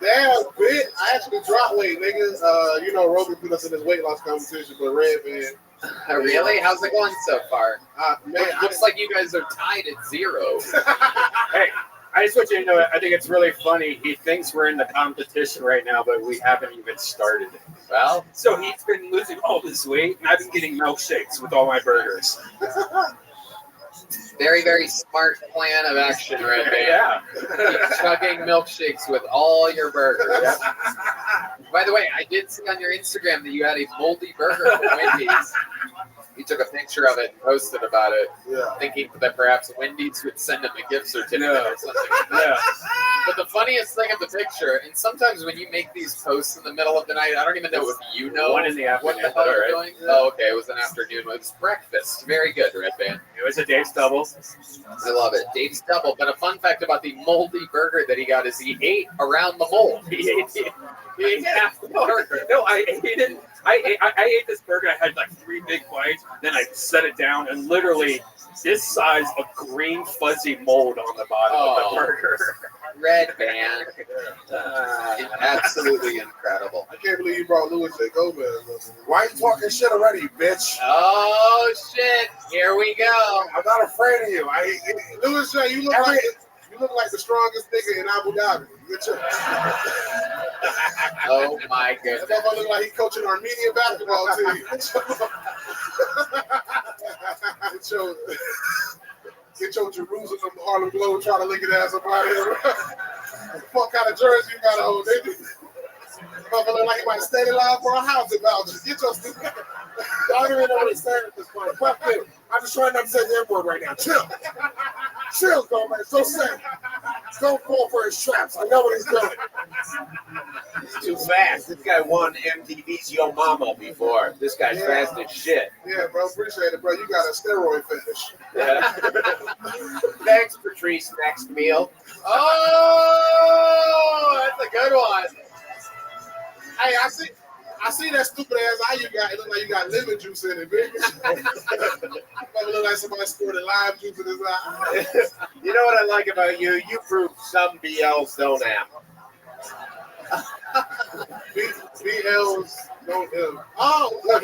Damn, bitch. I actually dropped weight, nigga. You know, Rogan put us in this weight loss competition for Red Band.
Really? How's it going so far?
Man,
Looks like you guys are tied at 0.
Hey, I just want you to know, I think it's really funny. He thinks we're in the competition right now, but we haven't even started.
Well,
so he's been losing all this weight, and I've been getting milkshakes with all my burgers.
very, very smart plan of action, Red Band.
Yeah.
Keep chugging milkshakes with all your burgers. Yep. By the way, I did see on your Instagram that you had a moldy burger from Wendy's. You took a picture of it and posted about it, thinking that perhaps Wendy's would send him a gift certificate or something.
Yeah.
But the funniest thing of the picture, and sometimes when you make these posts in the middle of the night, I don't even know if you know
1 in the afternoon.
what the hell you're doing. Oh, okay, it was an afternoon. It was breakfast. Very good, Red Band.
It was a Dave's double.
I love it. Dave's double. But a fun fact about the moldy burger that he got is he ate around the mold. He ate half the burger.
No, I ate it. I ate this burger. I had like 3 big bites. Then I set it down, and literally this size of green fuzzy mold on the bottom of the burger.
Red Band. Absolutely incredible.
I can't believe you brought Louis J. Gomez. Why you talking shit already, you bitch?
Oh shit! Here we go.
I'm not afraid of you. Louis J. You look look like the strongest nigga in Abu Dhabi. Get your,
Oh my
that
goodness.
motherfucker look like he coaching Armenian basketball team. Get your Jerusalem Harlem Globe trying to lick it ass up out of here. What kind of jersey you got on, nigga? Motherfucker look like he might stand in line for a house about you. Get your stupid. I don't even know what he's saying at this point. Fuck him. I'm just trying not to say the N-word right now. Chill. Chill, though, man. So sad. Don't fall for his traps. I know what he's doing.
He's too fast. This guy won MTV's Yo Mama before. This guy's fast as shit.
Yeah, bro. Appreciate it, bro. You got a steroid fetish.
Yeah. Thanks, Patrice. Next meal.
Oh, that's a good one.
Hey, I see that stupid ass eye you got. It look like you got lemon juice in it, bitch. Probably look like somebody squirted lime juice in his eye.
You know what I like about you? You prove some BLs don't have.
BLs don't have. Oh, look,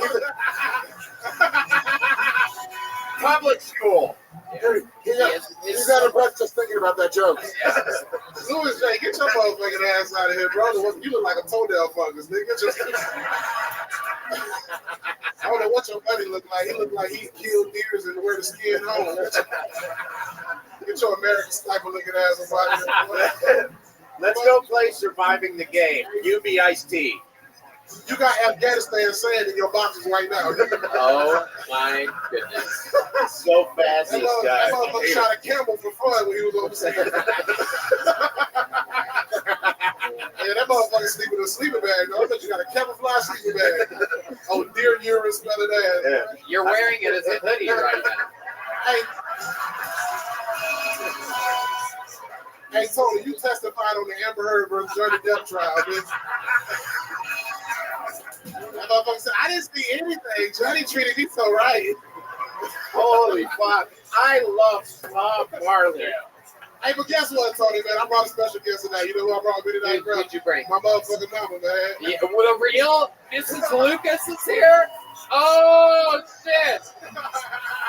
Public school.
he got a breakfast thinking about that joke. Louis J, get your motherfucking ass out of here, bro. You look like a toenail fungus, nigga. I don't know what your buddy look like. He look like he killed deers and wear the skin home. Get your American sniper looking ass up out of here.
Let's go play Surviving the Game. You be Ice-T.
You got Afghanistan sand in your boxes right now.
Oh my goodness.
So fast, this
That
guy.
motherfucker shot a camel for fun when he was overseas. Yeah, that motherfucker sleeping in a sleeping bag. though. I bet you got a camouflage sleeping bag. Oh, dear urine smelling ass.
Yeah.
You're wearing it as a hoodie right now.
Hey, Tony, you testified on the Amber Heard versus Johnny Depp trial, bitch. That motherfucker said, I didn't see anything. Johnny treated me so right.
Holy fuck. I love Bob Marley.
Hey, but guess what, Tony, man? I brought a special guest tonight. You know who I brought with me tonight, bro?
Who'd you bring?
My motherfucking mama, man.
Yeah, well, the real Mrs. Lucas is here. Oh shit!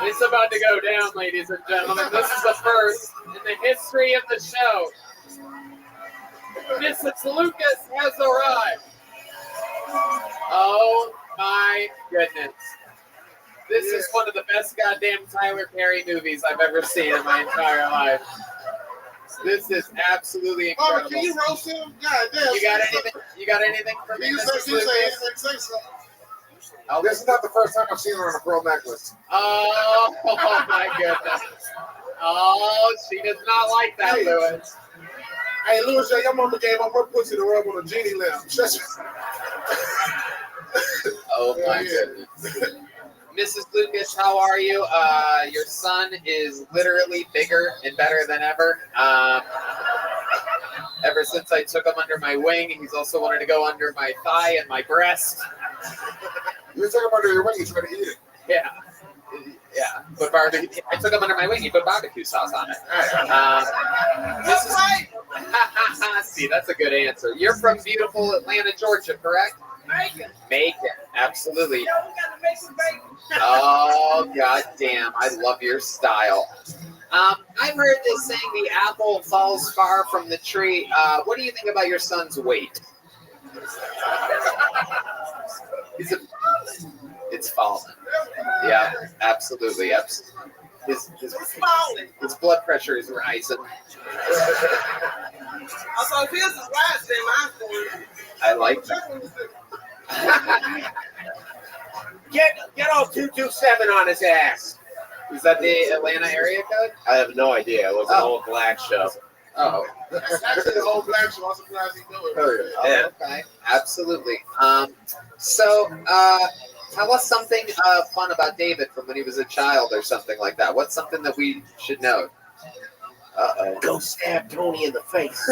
It's about to go down, ladies and gentlemen. This is the first in the history of the show. Mrs. Lucas has arrived. Oh my goodness. This is one of the best goddamn Tyler Perry movies I've ever seen in my entire life. This is absolutely incredible.
Mama, can you roast him? God damn.
You got anything? You got anything for me,
You
Mrs.
say
Lucas?
anything, say something.
Oh,
This is not the first time I've seen her on a pearl necklace.
Oh my goodness. Oh, she does not like that,
Hey.
Lewis.
Hey, Louis J, your mama gave up her pussy to rub on a genie lamp. Shut your...
Oh my
Yeah.
goodness. Mrs. Lucas, how are you? Your son is literally bigger and better than ever. Ever since I took him under my wing, he's also wanted to go under my thigh and my breast.
You took him under your wing, you try to eat it.
Yeah. Yeah. Put barbecue. I took him under my wing. He put barbecue sauce on it. See, that's a good answer. You're from beautiful Atlanta, Georgia, correct? Macon. Absolutely. Oh, goddamn. I love your style. I've heard this saying, the apple falls far from the tree. What do you think about your son's weight? It's falling. Yeah, absolutely. His blood pressure is rising.
Also, if his is rising, then mine's going.
I like that.
Get all 227 on his ass.
Is that the Atlanta area code?
I have no idea. It was an old black show.
Oh.
That's actually the whole black show. I'm surprised he knew it.
Oh, okay. Absolutely. So, tell us something fun about David from when he was a child or something like that. What's something that we should know? Uh-oh.
Go stab Tony in the face.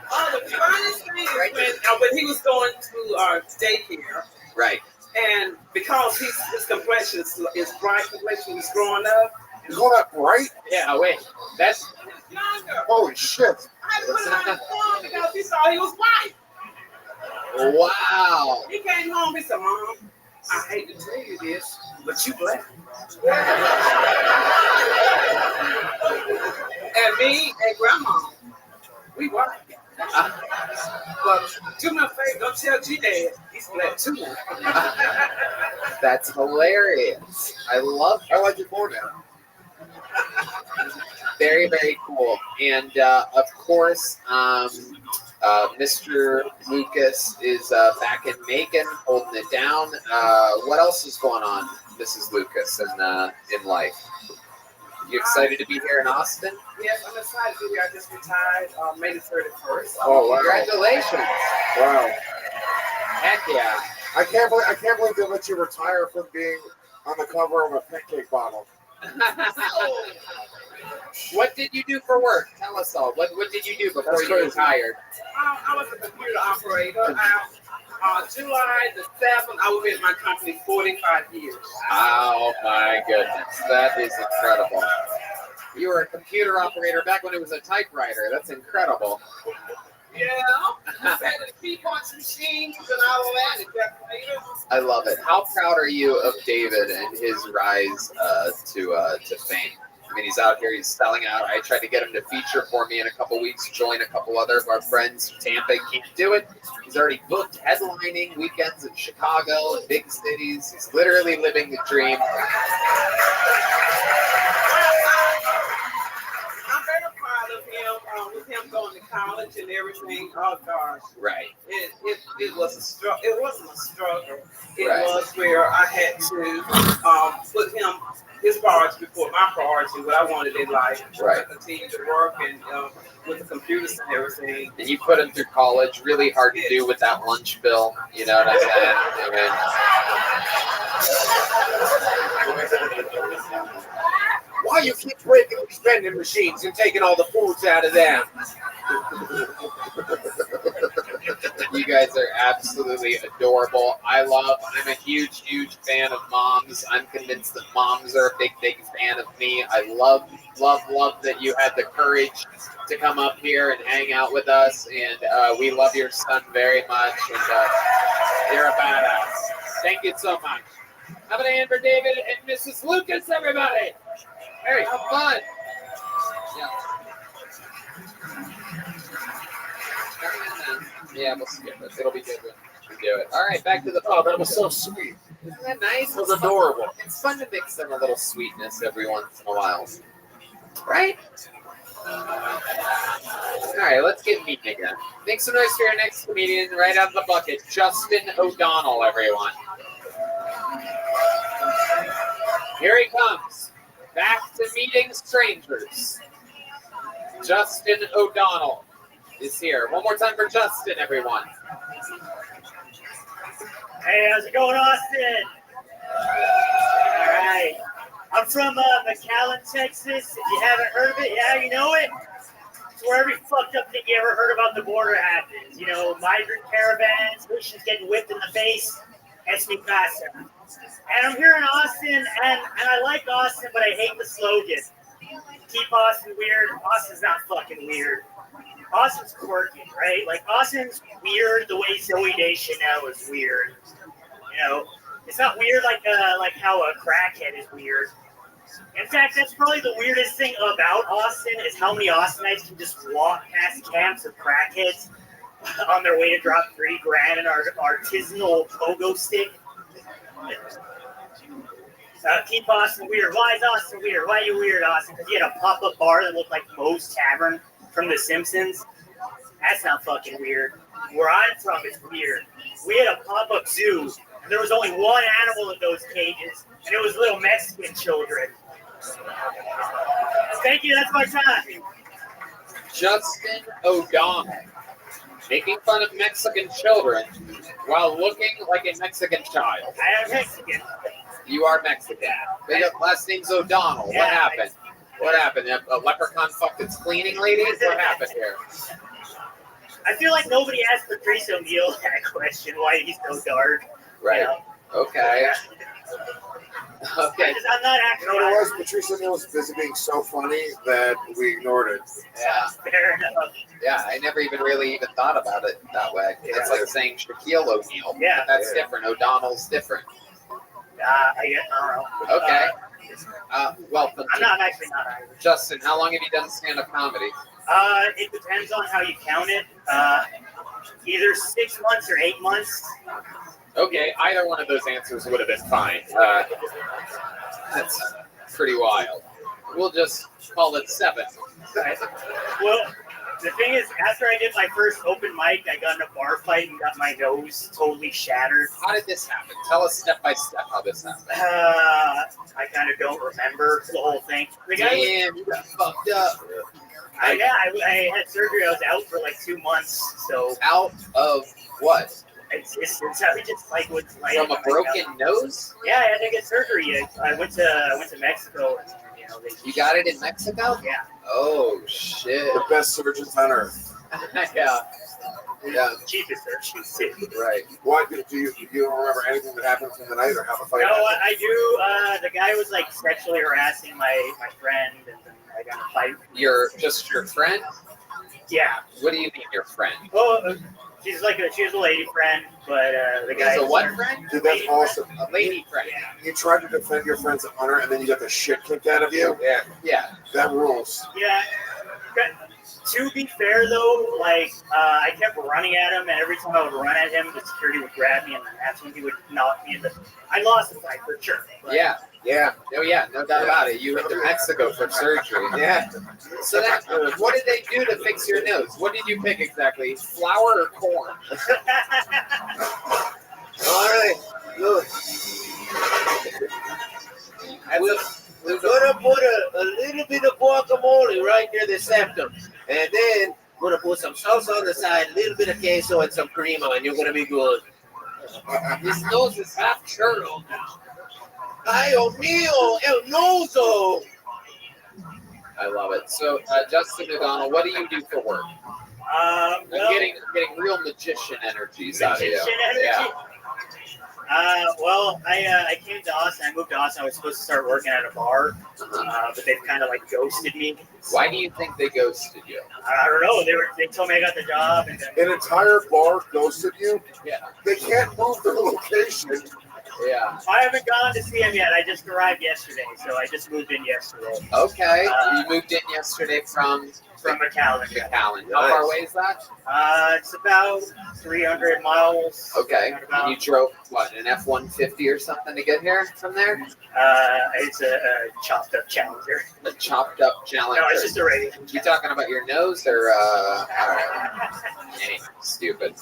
Oh, the funniest thing is when he was going to daycare,
Right.
and because his complexion is bright complexion was growing up.
He's going up right?
Yeah, wait. That's...
Younger.
Holy shit.
I put him on the phone because he saw he was white.
Wow.
He came home. He said, "Mom, I hate to tell you this, but you black."
Me and Grandma, we work. But do me a favor, don't tell G-Dad. He's black too.
That's hilarious. I
like it more now.
Very, very cool. And of course, Mr. Lucas is back in Macon, holding it down. What else is going on, Mrs. Lucas, in life? You excited to be here in Austin?
Yes, I'm excited to be here. I just retired May the 31st.
Oh, wow.
Congratulations.
Wow.
Heck yeah.
I can't believe they let you retire from being on the cover of a pancake bottle.
What did you do for work? Tell us all. What did you do before you retired?
I was a computer operator. July the 7th, I was with my company 45 years.
Oh my goodness. That is incredible. You were a computer operator back when it was a typewriter. That's incredible.
Yeah, I had the keyboards machines and all that.
I love it. How proud are you of David and his rise to fame? I mean, he's out here, he's selling out. I tried to get him to feature for me in a couple weeks, join a couple other of our friends. Tampa can't do it. He's already booked headlining weekends in Chicago and big cities. He's literally living the dream.
I'm very proud of him, with him going to college and everything. Oh gosh,
Right.
It was a struggle. It wasn't a struggle. It
Right.
was where I had to put his priorities before my priority, what I wanted in life.
Right.
To continue to work and with the computers and everything.
And you put him through college, really hard to do with that lunch bill. You know what I'm saying?
Why you keep breaking these vending machines and taking all the foods out of them?
You guys are absolutely adorable. I'm a huge, huge fan of moms. I'm convinced that moms are a big, big fan of me. I love that you had the courage to come up here and hang out with us. And we love your son very much. And you're a badass. Thank you so much. How about a hand for David and Mrs. Lucas, everybody? Hey, have fun. Yeah, we'll skip this. It'll be good when we do it. All right, back to the phone.
Oh, that was so sweet.
Isn't that nice?
It was adorable.
It's fun to mix in a little sweetness every once in a while. Right? All right, let's get meeting again. Make some noise for your next comedian right out of the bucket. Justin O'Donnell, everyone. Here he comes. Back to meeting strangers. Justin O'Donnell is here. One more time for Justin, everyone.
Hey, how's it going, Austin? All right. I'm from McAllen, Texas. If you haven't heard of it, yeah, you know it. It's where every fucked up thing you ever heard about the border happens. You know, migrant caravans, Haitians getting whipped in the face. Es mi casa. And I'm here in Austin, and I like Austin, but I hate the slogan. Keep Austin weird. Austin's not fucking weird. Austin's quirky, right? Like, Austin's weird the way Zoe Deschanel is weird. You know, it's not weird like how a crackhead is weird. In fact, that's probably the weirdest thing about Austin is how many Austinites can just walk past camps of crackheads on their way to drop $3,000 in our artisanal pogo stick. Keep Austin weird. Why is Austin weird? Why are you weird, Austin? Because you had a pop-up bar that looked like Moe's Tavern from The Simpsons? That's not fucking weird. Where I'm from, it's weird. We had a pop-up zoo, and there was only one animal in those cages, and it was little Mexican children. Thank you, that's my time.
Justin O'Donnell, making fun of Mexican children while looking like a Mexican child.
I am Mexican.
You are Mexican. Last name's O'Donnell.
Yeah,
what happened? What happened? A leprechaun fucked its cleaning lady? What happened here?
I feel like nobody asked Patrice O'Neal that question, why he's so dark.
Right.
You know?
Okay. Okay.
I'm not actually.
You know what it was? Patrice O'Neal was busy being so funny that we ignored it.
Yeah.
Fair enough.
Yeah, I never even thought about it that way. It's like saying Shaquille O'Neal.
Yeah.
That's different. O'Donnell's different.
I don't know.
Okay. Welcome.
I'm actually not Irish.
Justin, how long have you done stand-up comedy?
It depends on how you count it. Either 6 months or 8 months.
Okay, either one of those answers would have been fine. That's pretty wild. We'll just call it 7.
Well, the thing is, after I did my first open mic, I got in a bar fight and got my nose totally shattered.
How did this happen? Tell us step by step how this happened.
I kind of don't remember the whole thing. The guy
Damn, you got fucked up.
I had surgery. I was out for like 2 months. So
Out of what?
it's how it just like was like
From a broken nose?
Yeah, I had to get surgery. I went to Mexico. And, you know,
You got it in Mexico?
Yeah.
Oh shit.
The best surgeons on earth.
Yeah. Yeah.
Cheapest surgery.
Right.
Why do you don't remember anything that happened from the night or how the fight
No,
happened?
I do. The guy was like sexually harassing my friend, and then I got in a fight.
You're just your friend?
Yeah.
What do you mean your friend?
Well, she was a lady friend, but the guy.
He's a what friend?
Dude, that's awesome.
A lady friend.
You tried to defend your friend's honor and then you got the shit kicked out of you?
Yeah.
Yeah.
That rules.
Yeah. To be fair, though, like I kept running at him, and every time I would run at him, the security would grab me, and that's when he would knock me in the. I lost the fight for sure. But
Yeah. Yeah. Oh yeah, no doubt about it. You went to Mexico for surgery. Yeah. So that what did they do to fix your nose? What did you pick exactly? Flour or corn?
All right. Look. We're gonna put a little bit of guacamole right near the septum, and then we're gonna put some salsa on the side, a little bit of queso, and some cream on. You're gonna be good.
His nose is half churro now.
Ay, oh mío, el noso.
I love it. So, Justin McDonald, what do you do for work? I'm
well,
getting real magician energies out of you.
magician energy.
Yeah.
Well, I came to Austin. I moved to Austin. I was supposed to start working at a bar, but they've kind of like ghosted me.
Why do you think they ghosted you?
I don't know. They told me I got the job, and then
An entire bar ghosted you?
Yeah.
They can't move their location.
Yeah.
I haven't gone to see him yet. I just arrived yesterday, so I just moved in yesterday
Okay. You moved in yesterday from
McAllen.
McAllen. How far away is that?
It's about 300 miles.
Okay.
Roundabout.
And you drove what, an F-150 or something to get here from there?
It's a chopped up Challenger.
A chopped up Challenger.
No, it's just a radio.
You talking about your nose or Anyway, stupid.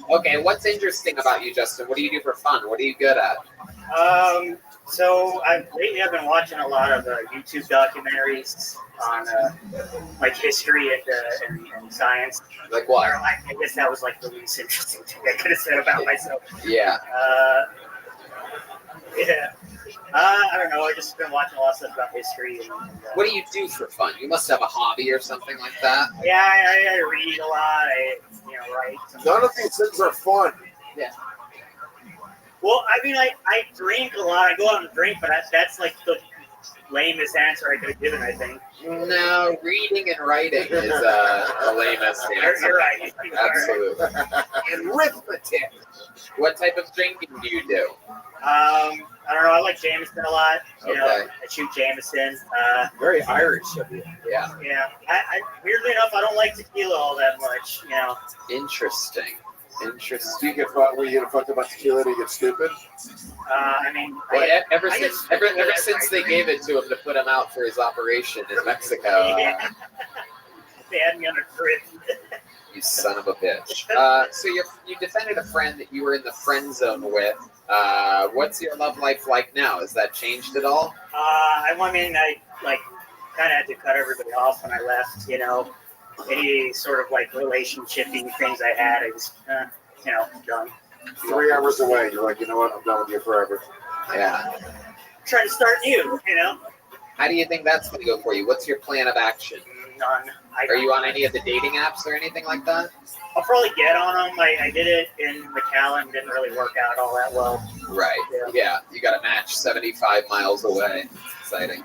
Okay, what's interesting about you, Justin? What do you do for fun? What are you good at?
So lately I've been watching a lot of YouTube documentaries on like history and science.
Like what?
I guess that was like the least interesting thing I could have said about myself.
Yeah.
Yeah. I don't know. I've just been watching a lot of stuff about history. And
What do you do for fun? You must have a hobby or something like that.
yeah, I read a lot. I write.
None of these things are fun.
Yeah.
Well, I mean, I drink a lot. I go out and drink, but that's like the lamest answer I could have given, I think.
No, reading and writing is the lamest answer.
You're right.
Absolutely.
And arithmetic.
What type of drinking do you do?
I don't know. I like Jameson a lot. You know,
Okay.
I shoot Jameson.
Very Irish of you.
Yeah.
Yeah. I weirdly enough, I don't like tequila all that much. You know.
Interesting.
Do you get fucked where you get fucked about tequila and you get stupid?
I mean,
Well, ever
I
since
get
ever since they gave it to him to put him out for his operation in Mexico,
Yeah. They had me on a drip.
you son of a bitch. So you defended a friend that you were in the friend zone with. What's your love life like now? Has that changed at all?
I mean, I like kind of had to cut everybody off when I left. You know, any sort of like relationshipy things I had, I was, done.
3 hours away, you're like, you know what? I'm done with you forever.
Yeah.
Trying to start new. You know,
How do you think that's going to go for you? What's your plan of action?
none.
Are you on any of the dating apps or anything like that?
I'll probably get on them. I did it in McAllen. Didn't really work out all that well.
Right. Yeah. You got a match 75 miles away. Exciting.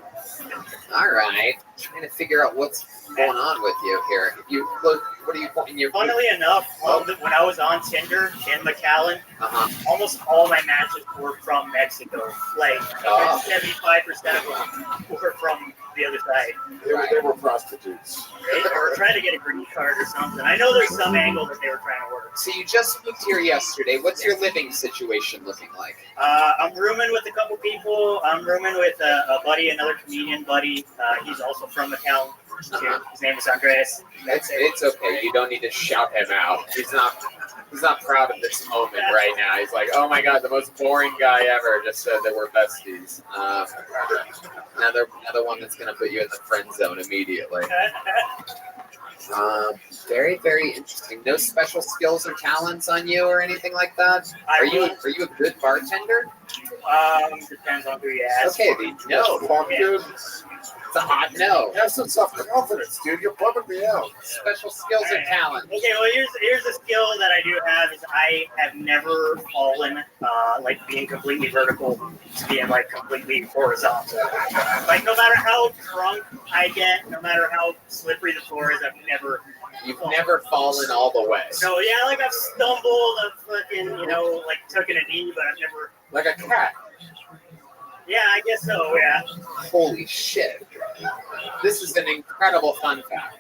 All right. Trying to figure out what's going on with you here. If you look, what are you pointing your?
Funnily enough, when I was on Tinder in McAllen, almost all my matches were from Mexico. Like 75% of them were from the other side.
They were prostitutes.
They were trying to get a green card or something. I know there's some angle that they were trying to work.
So you just moved here yesterday. What's your living situation looking like?
I'm rooming with a couple people. I'm rooming with a buddy, another comedian buddy. He's also from McAllen. His name is Andres.
It's okay. You don't need to shout him out. He's not proud of this moment right now. He's like, oh my god, the most boring guy ever just said that we're besties. Another one that's gonna put you in the friend zone immediately. Very, very interesting. No special skills or talents on you or anything like that? Are you a good bartender?
Depends on who you ask.
Okay, no.
Fuck, dude.
It's a hot no.
Have some self-confidence, dude. You're bumming me out.
Special skills or talents?
Okay, well, here's a skill that I do have is I have never fallen, like being completely vertical to being like completely horizontal. Like no matter how drunk I get, no matter how slippery the floor is,
You've never fallen all the way.
So yeah, like I've stumbled, I've fucking, like taken a knee, but I've never.
Like a cat.
Yeah, I guess so, yeah.
Holy shit. This is an incredible fun fact.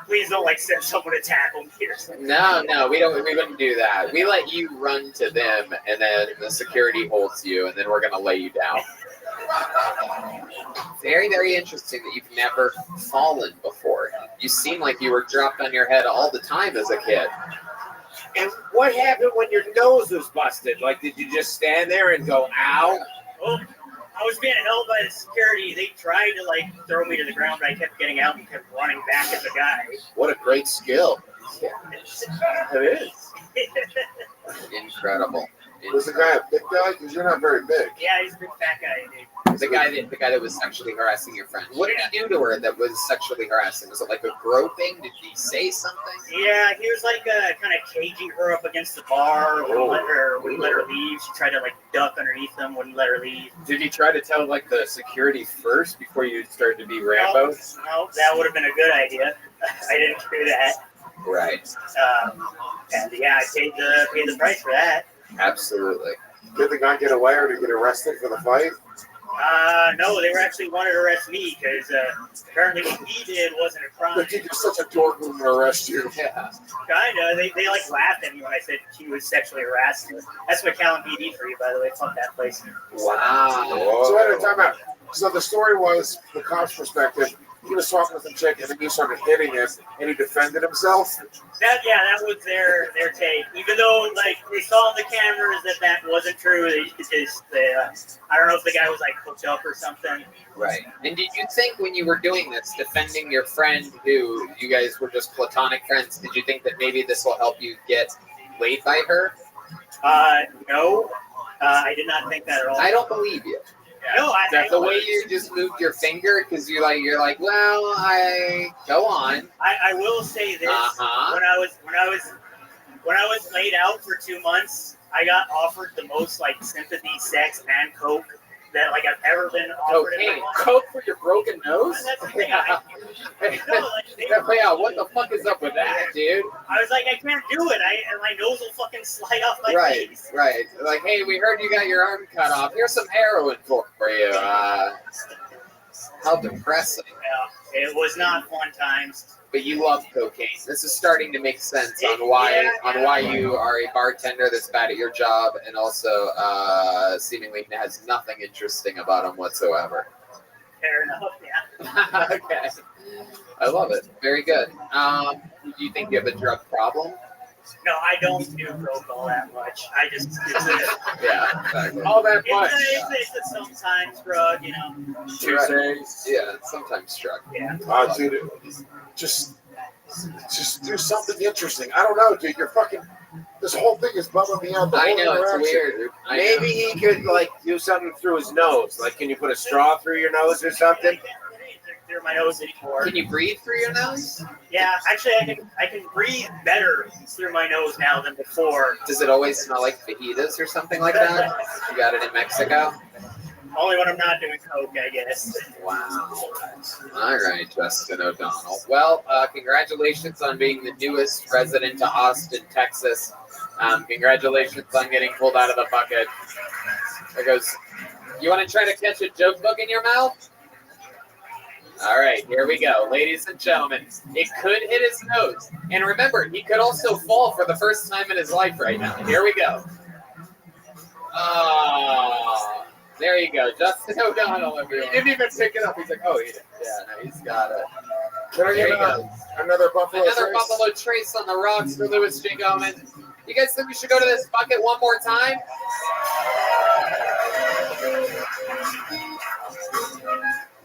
Please don't send someone to tackle me or something.
No, we wouldn't do that. We let you run to them and then the security holds you and then we're gonna lay you down. Very, very interesting that you've never fallen before. You seem like you were dropped on your head all the time as a kid.
And what happened when your nose was busted? Like, did you just stand there and go, ow?
Well, I was being held by the security. They tried to throw me to the ground, but I kept getting out and kept running back at the guy.
What a great skill. It is.
Incredible.
Was the guy a big guy? Because you're not very big.
Yeah, he's a big fat guy, dude.
The guy that was sexually harassing your friend. What did he do to her that was sexually harassing? Was it like a groping? Did he say something?
Yeah, he was kind of caging her up against the bar. Wouldn't let her leave. She tried to duck underneath him. Wouldn't let her leave.
Did you try to tell the security first before you started to be Rambo?
No, that would have been a good idea. I didn't do that.
Right.
And yeah, I paid the price for that.
Absolutely.
Did the guy get away or did he get arrested for the fight?
No, they were actually wanted to arrest me because apparently what he did wasn't a crime.
But you're such a dork when they arrest you.
Yeah.
Kinda. They laughed at me when I said she was sexually harassed. That's McAllen PD for you, by the way. Fuck that place.
Wow.
So at a time out. So the story was, the cop's perspective, he was talking with some chick and then you started hitting him and he defended himself.
That was their take. Even though they saw on the cameras that wasn't true, I don't know if the guy was hooked up or something.
Right. And did you think when you were doing this, defending your friend who you guys were just platonic friends, did you think that maybe this will help you get laid by her?
No. I did not think that at all.
I don't believe you.
No,
the way you just moved your finger, because you're like, well, I go on.
I will say this: when I was laid out for 2 months, I got offered the most sympathy, sex, and coke that I've ever been offered.
Cocaine, coke for your broken nose?
That's the thing.
Yeah, what the fuck is up with that, dude?
I was like, I can't do it. My nose will fucking slide off my face.
Right. Like, hey, we heard you got your arm cut off. Here's some heroin for you. How depressing.
Yeah, it was not fun times.
But you love cocaine. This is starting to make sense on why you are a bartender that's bad at your job and also seemingly has nothing interesting about him whatsoever.
Fair enough, yeah.
Okay. I love it. Very good. Do you think you have a drug problem?
No, I don't do coke all that much. I just
yeah, exactly.
All that much.
It's a sometimes drug,
Tuesdays. Yeah, sometimes drug.
Yeah.
Dude, just do something interesting. I don't know, dude. You're fucking. This whole thing is bumming me out.
I know, it's weird.
Maybe he could do something through his nose. Can you put a straw through your nose or something?
Through my nose anymore.
Can you breathe through your nose?
Yeah, actually, I can breathe better through my nose now than before.
Does it always smell like fajitas or something like that? You got it in Mexico?
Only when I'm not doing coke, I guess.
Wow. All right, Justin O'Donnell. Well, congratulations on being the newest resident to Austin, Texas. Congratulations on getting pulled out of the bucket. There goes. You want to try to catch a joke book in your mouth? All right, here we go. Ladies and gentlemen, it could hit his nose. And remember, he could also fall for the first time in his life right now. Here we go. Oh, there you go. Justin O'Donnell, everyone. He didn't even pick it up. He's like, oh, yeah, no, he's got it.
Can I get another Buffalo
Another
Trace?
Buffalo Trace on the rocks for Louis J. Goman. You guys think we should go to this bucket one more time?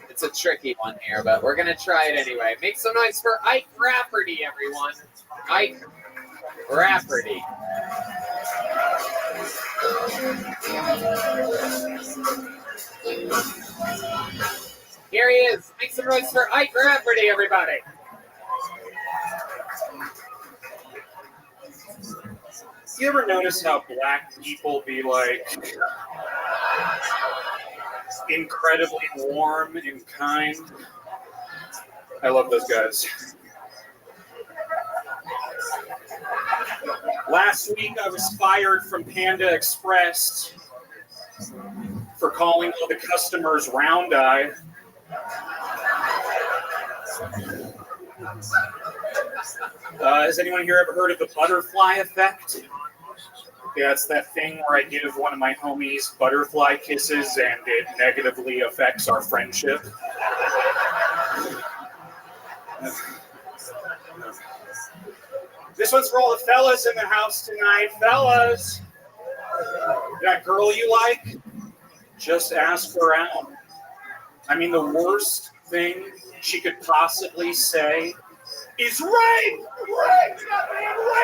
It's a tricky one here, but we're going to try it anyway. Make some noise for Ike Rafferty, everyone. Ike Rafferty. Here he is. Make some noise for Ike Rafferty, everybody.
You ever notice how black people be like incredibly warm and kind? I love those guys. Last week I was fired from Panda Express for calling all the customers round eye. Has anyone here ever heard of the butterfly effect? Yeah, it's that thing where I give one of my homies butterfly kisses and it negatively affects our friendship. This one's for all the fellas in the house tonight. Fellas, that girl you like, just ask her out. I mean, the worst thing she could possibly say is rape!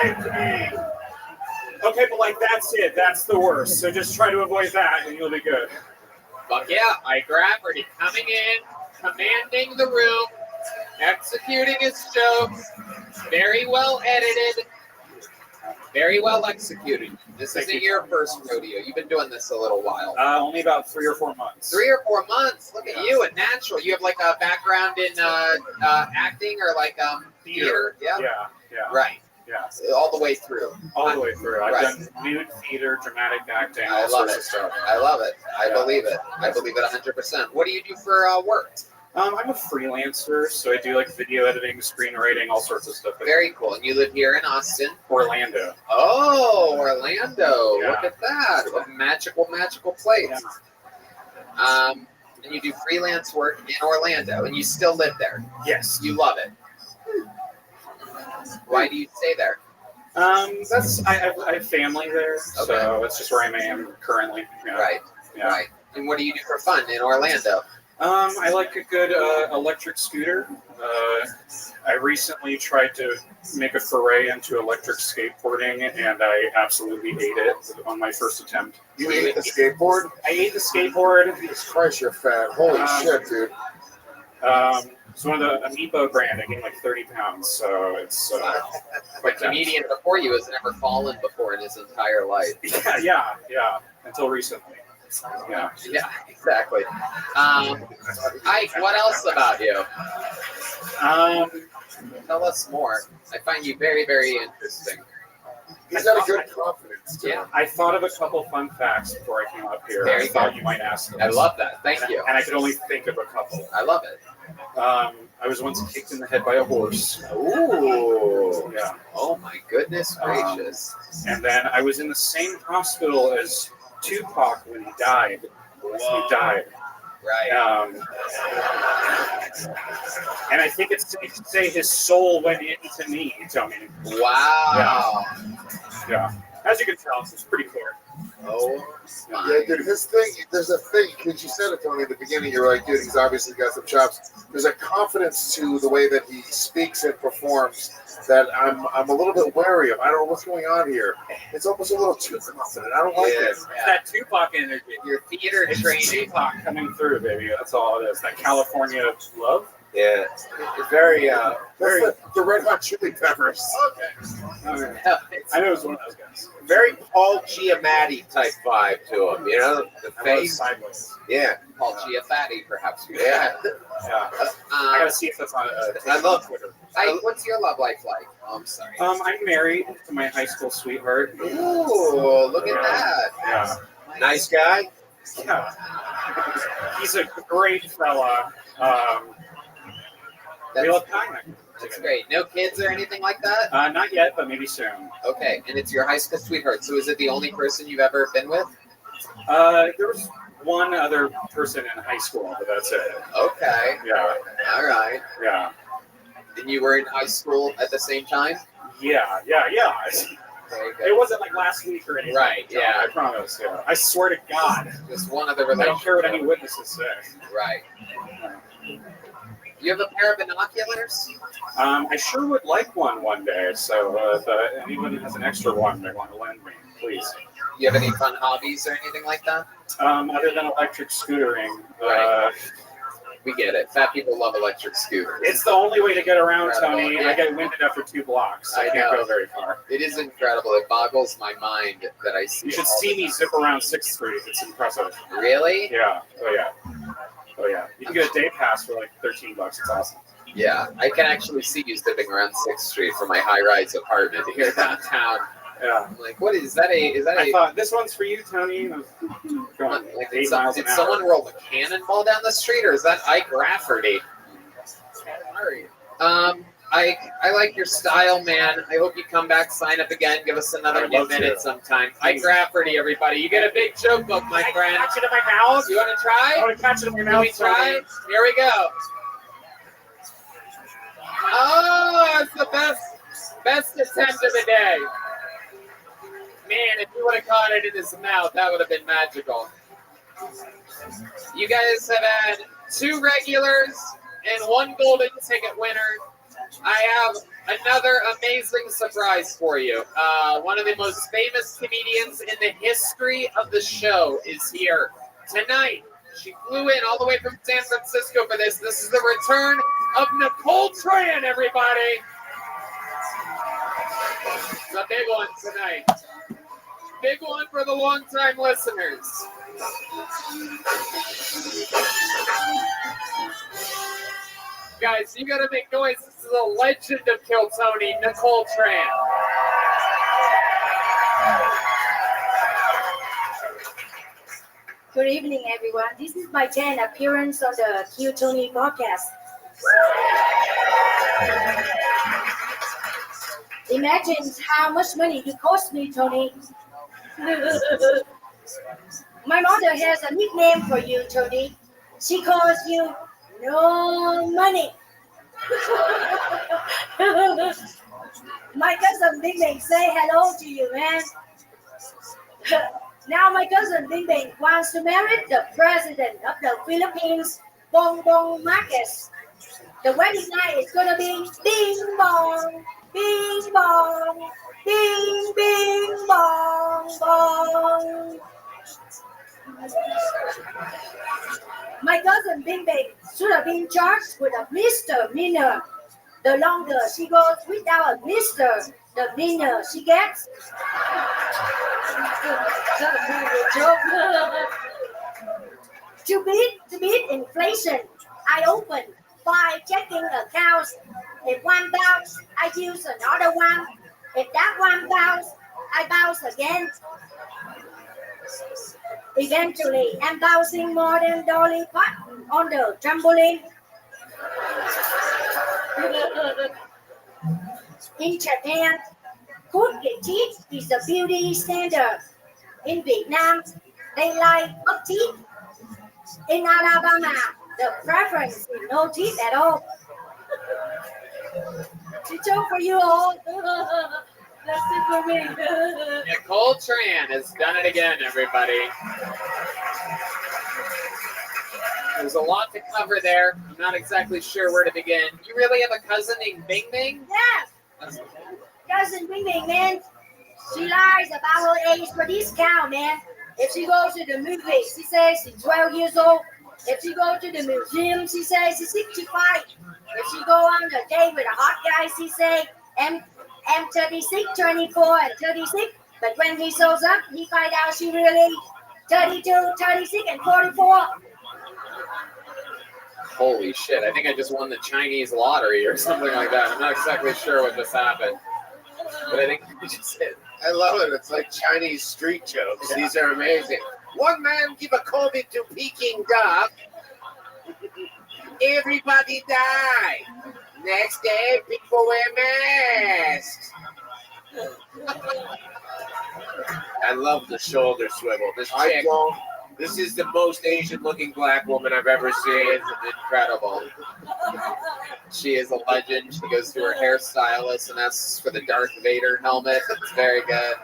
Rape me! Okay, but like that's it. That's the worst. So just try to avoid that and you'll be good.
Fuck yeah, Ike Rafferty coming in, commanding the room, executing his jokes, very well edited, very well executed. This isn't your first rodeo. You've been doing this a little while.
Only about 3 or 4 months.
3 or 4 months. Look at you, a natural. You have like a background in acting or like theater. Yeah. Right.
Yeah.
All the way through.
All the way through. I've
Right.
done nude theater, dramatic acting,
I
all
love
sorts
it.
of stuff.
I love it. I
Yeah.
believe it. I believe it 100%. What do you do for work?
I'm a freelancer, so I do like video editing, screenwriting, all sorts of stuff.
Very cool. And you live here in Austin?
Orlando.
Oh, Orlando.
Yeah.
Look at that. What a magical, magical place.
Yeah.
And you do freelance work in Orlando, and you still live there.
Yes.
You love it. Why do you stay there?
I have family there,
Okay.
so that's just where I am currently. Yeah.
Right.
Yeah.
Right. And what do you do for fun in Orlando?
I like a good electric scooter. I recently tried to make a foray into electric skateboarding, and I absolutely ate it on my first attempt.
You ate the skateboard?
I ate the skateboard.
Jesus Christ, you're fat. Holy shit, dude.
It's one of the Amiibo brand. I gained like 30 pounds, so it's
The
quite
comedian before you has never fallen before in his entire life.
Yeah. Until recently. Yeah.
Yeah, exactly. Ike, what else about you? Tell us more. I find you very, very interesting.
He's got a good confidence, too.
Yeah.
I thought of a couple fun facts before I came up here.
Very
I thought
good.
you might ask them.
I love that. Thank you.
And I could only think of a couple.
I love it.
I was once kicked in the head by a horse.
Ooh.
Yeah.
Oh my goodness gracious.
And then I was in the same hospital as Tupac when he died. He died.
Right.
And I think it's safe to say his soul went into me, Tony.
Wow.
Yeah. As you can tell, it's pretty clear.
Oh.
Yeah, dude, his thing, there's a thing, because you said it, Tony, at the beginning, you're like, dude, he's obviously got some chops. There's a confidence to the way that he speaks and performs that I'm a little bit wary of. I don't know what's going on here. It's almost a little too confident. I don't like it.
Yeah.
That Tupac energy.
Your theater
It's
training.
Tupac coming through, baby. That's all it is. That California love.
Yeah, very, very,
The Red Hot Chili Peppers.
Okay. I know it was one of those guys.
very Paul Giamatti type vibe to him. You know, the
I was
face.
sideways.
Yeah,
Paul Giamatti, perhaps.
yeah.
Yeah. I gotta see if that's on
I love
Twitter.
What's your love life like? Oh, I'm sorry.
I'm married to my high school sweetheart.
Ooh, look at that.
Yeah.
Nice guy.
Yeah. He's a great fella. We love kayak.
That's great. No kids or anything like that?
Not yet, but maybe soon.
Okay, and it's your high school sweetheart. So is it the only person you've ever been with?
There was one other person in high school, but that's it.
Okay.
Yeah.
All right.
Yeah.
And you were in high school at the same time?
Yeah.
Very
It
good.
wasn't like last week or anything.
Right,
No,
yeah.
I promise. Yeah. I swear to God.
Just one other
I don't care what any
relationship.
witnesses say.
Right. You have a pair of binoculars?
I sure would like one day. So if anyone has an extra one they want to lend me, please.
You have any fun hobbies or anything like that?
Other than electric scootering,
Right. We get it. Fat people love electric scooters.
it's the only way to get around,
Incredible,
Tony.
yeah.
I get winded after 2 blocks. So I
I
can't
know.
go very far.
It is incredible. It boggles my mind that I see
You should
it all
see
the
me
time.
zip around 6th Street. It's impressive.
Really?
Yeah. Oh yeah. You can get a day pass for like $13. It's awesome.
Yeah. I can actually see you zipping around 6th Street from my high-rise apartment here downtown.
Yeah.
I'm like, what is that?
I thought this one's for you, Tony. Going
Like,
8
did
miles an hour.
someone roll a cannonball down the street, or is that Ike Rafferty? I like your style, man. I hope you come back, sign up again, give us another
I'd
few
love to.
minutes sometime. Ike Rafferty, everybody. You get a big joke book, my friend.
Catch it in my mouth.
You want to
I
try?
want to catch it in my
Can
mouth.
we try? Here we go. Oh, it's the best attempt of the day. Man, if you would have caught it in his mouth, that would have been magical. You guys have had 2 regulars and 1 golden ticket winner. I have another amazing surprise for you. One of the most famous comedians in the history of the show is here tonight. She flew in all the way from San Francisco for this. This is the return of Nicole Tran, everybody. It's a big one tonight. Big one for the longtime listeners. Guys, you gotta make noise. This is a legend of Kill Tony, Nicole Tran.
Good evening, everyone. This is my 10th appearance on the Q Tony podcast. Imagine how much money it cost me, Tony. My mother has a nickname for you, Tony. She calls you No Money. My cousin Bing Bing say hello to you, man. Now my cousin Bing Bing wants to marry the president of the Philippines, Bongbong Marcos. The wedding night is gonna be ding bong, bing bong, bing bing bong bong. My cousin Bing Bing should have been charged with a misdemeanor. The longer she goes without a mister, the meaner she gets. To beat inflation, I opened 5 checking accounts. If one bounce, I use another one. If that one bounce, I bounce again. Eventually, I'm bouncing more than Dolly Parton on the trampoline. In Japan, crooked teeth is a beauty standard. In Vietnam, they like buck teeth. In Alabama, the preference is no teeth at all. It's a joke for you all. That's it for me.
Nicole Tran has done it again, everybody. There's a lot to cover there. I'm not exactly sure where to begin. You really have a cousin named Bing Bing?
Yes. Cousin Bing Bing, man. She lies about her age for discount, man. If she goes to the movies, she says she's 12 years old. If she go to the museum, she says she's 65. If she go on a date with a hot guy, she say I'm 36, 24, and 36. But when he shows up, he find out she really 32, 36, and 44.
Holy shit, I think I just won the Chinese lottery or something like that. I'm not exactly sure what just happened. But I think we just hit.
I love it. It's like Chinese street jokes. These are amazing. One man give a COVID to Peking duck. Everybody die. Next day, people wear masks.
I love the shoulder swivel. This
I
chick,
don't.
this is the most Asian-looking black woman I've ever seen. It's incredible.
She is a legend. She goes to her hairstylist and asks for the Darth Vader helmet. It's very good.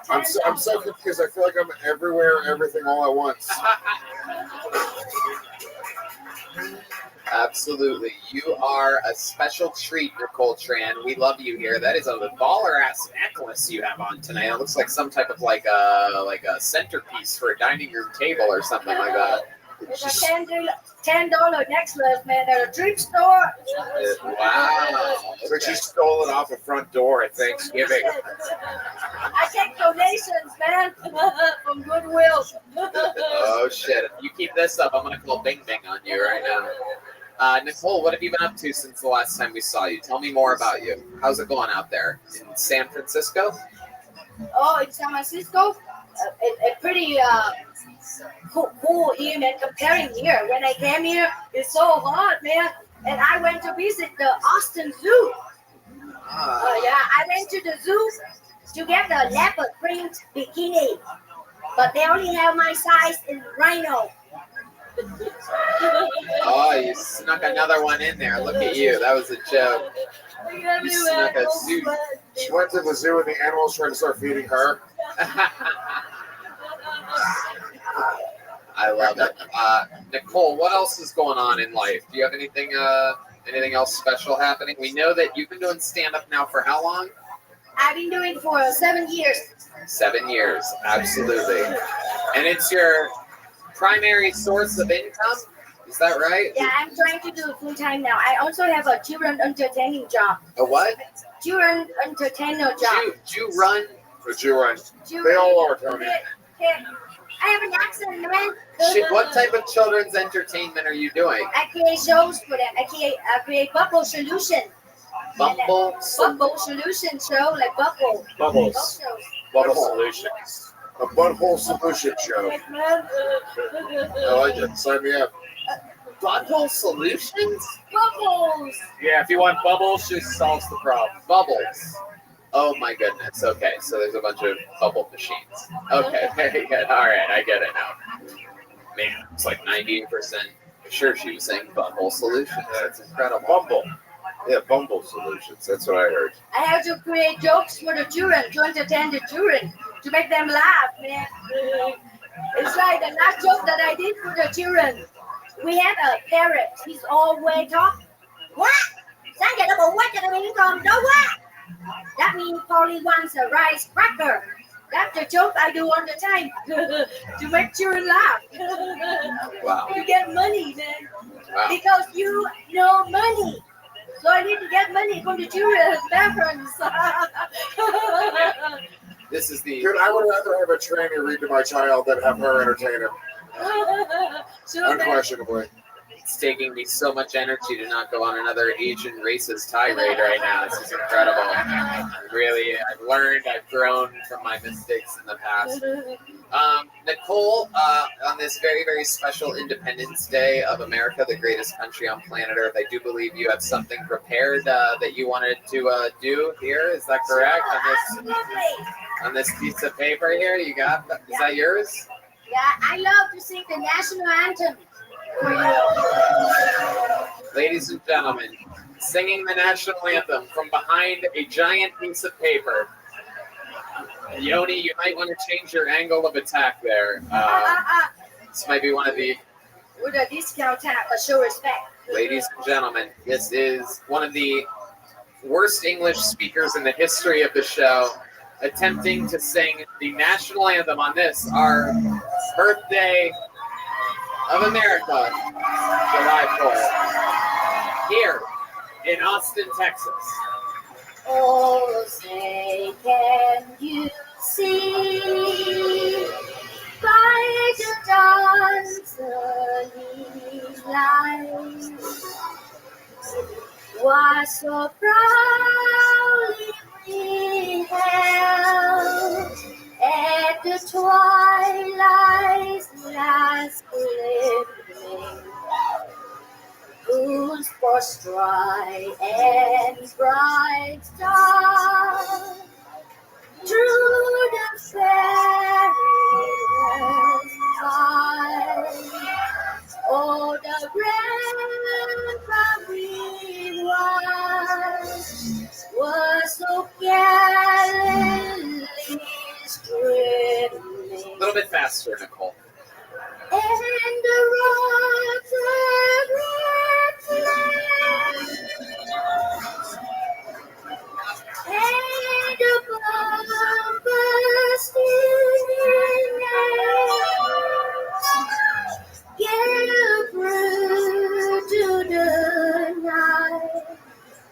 I'm so confused. I feel like I'm everywhere, everything, all at once.
Absolutely. You are a special treat, Nicole Tran. We love you here. That is a baller-ass necklace you have on tonight. It looks like some type of like a centerpiece for a dining room table or something like that.
It's a $10 necklace, man, at a thrift store.
Wow.
It's like she stole it off the front door at Thanksgiving.
I take donations, man, from Goodwill.
Oh, shit. If you keep this up, I'm going to call Bing Bing on you right now. Nicole, what have you been up to since the last time we saw you? Tell me more about you. How's it going out there in San Francisco?
Oh, in San Francisco? It's pretty cool here, man, comparing here. When I came here, it's so hot, man. And I went to visit the Austin Zoo. Yeah, I went to the zoo to get the leopard print bikini. But they only have my size in rhino.
Oh, you snuck another one in there. Look at you. That was a joke. You snuck a zoo.
She went to the zoo and the animals tried to start feeding her.
I love it. Nicole, what else is going on in life? Do you have anything else special happening? We know that you've been doing stand-up now for how long?
I've been doing it for 7 years.
7 years, absolutely. And it's your primary source of income? Is that right?
Yeah, I'm trying to do it full time now. I also have a children entertaining job.
A what?
Children entertainer job.
Jew run?
The Jew run. They all are, Tony.
I have an accent, man.
What type of children's entertainment are you doing?
I create shows for them. I create Bubble Solution.
Bubble
Solution show, like Bubble.
Bubbles. Bubble Solutions.
A butthole solution show. I like it. Sign me up.
Butthole Solutions?
Bubbles.
Yeah, if you want bubbles, she solves the problem.
Bubbles. Oh my goodness. Okay, so there's a bunch of bubble machines. Okay, very good. All right, I get it now. Man, it's like 98% sure she was saying Bumble Solutions. That's incredible.
Bumble. Yeah, Bumble Solutions. That's what I heard.
I have to create jokes for the children, to entertain the children, to make them laugh, man. It's like the last joke that I did for the children. We had a parrot. He's always talking. What? That means Polly wants a rice cracker. That's the joke I do all the time to make children laugh.
Wow.
You get money, man.
Wow.
Because you know money. So I need to get money from the children's parents.
This is the.
Dude, I would rather have a tranny read to my child than have her entertain him. Unquestionably.
It's taking me so much energy to not go on another Asian racist tirade right now. This is incredible. Really, I've learned, I've grown from my mistakes in the past. Nicole, on this very, very special Independence Day of America, the greatest country on planet Earth, I do believe you have something prepared that you wanted to do here. Is that correct? On this piece of paper here, you got that? Is that yours?
Yeah, I love to sing the national anthem.
Ladies and gentlemen, singing the national anthem from behind a giant piece of paper. Yoni, you might want to change your angle of attack there. This might be one of the...
With a discount tap, but show respect.
Ladies and gentlemen, this is one of the worst English speakers in the history of the show, attempting to sing the national anthem on this, our birthday of America, July 4th, here in Austin, Texas.
Oh, say, can you see by the dawn's early light what so proudly we held at the twilight's last gleaming, whose for stride and bright star through the perilous fight. Oh, the rampart was so gallantly streaming.
A little bit faster, Nicole.
And the rocks of red flame, and the bombers gave through to the night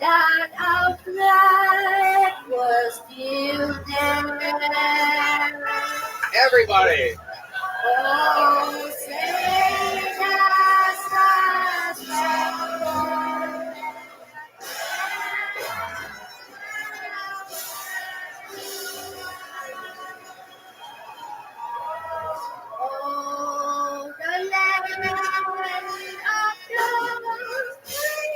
that our flag was still there.
Everybody.
Oh, say does the sparrow oh, the land of the free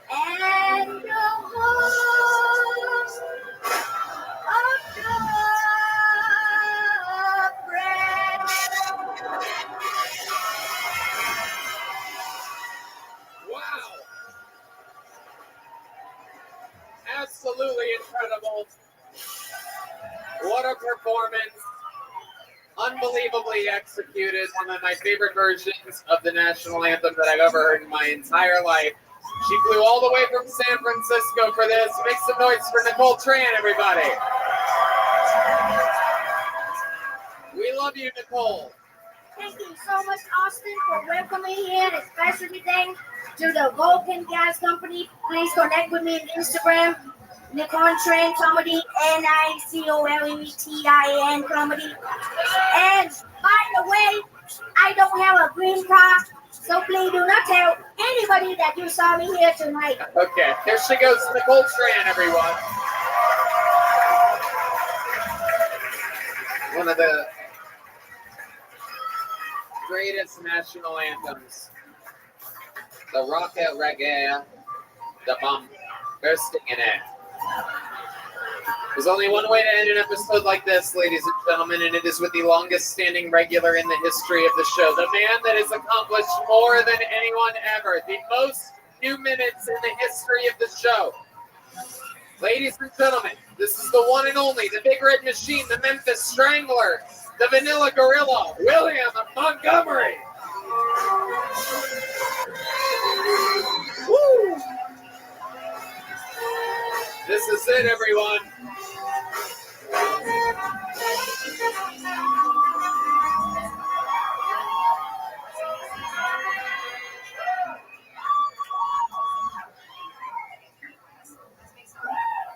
and the home of the brave.
Wow. Absolutely incredible. What a performance. Unbelievably executed. One of my favorite versions of the national anthem that I've ever heard in my entire life. She flew all the way from San Francisco for this. Make some noise for Nicole Tran, everybody. We love you, Nicole.
Thank you so much, Austin, for welcoming me here, especially thanks to the Vulcan Gas Company. Please connect with me on Instagram, Nicole Tran Comedy, NICOLETIN Comedy. And by the way, I don't have a green card, so please do not tell anybody that you saw me here tonight.
Okay, here she goes, Nicole Tran, everyone. One of the greatest national anthems. The rocket reggae, the bomb bursting in it. There's only one way to end an episode like this, ladies and gentlemen, and it is with the longest standing regular in the history of the show. The man that has accomplished more than anyone ever. The most new minutes in the history of the show. Ladies and gentlemen, this is the one and only, the Big Red Machine, the Memphis Strangler, the Vanilla Gorilla, William Montgomery. Woo! This is it, everyone.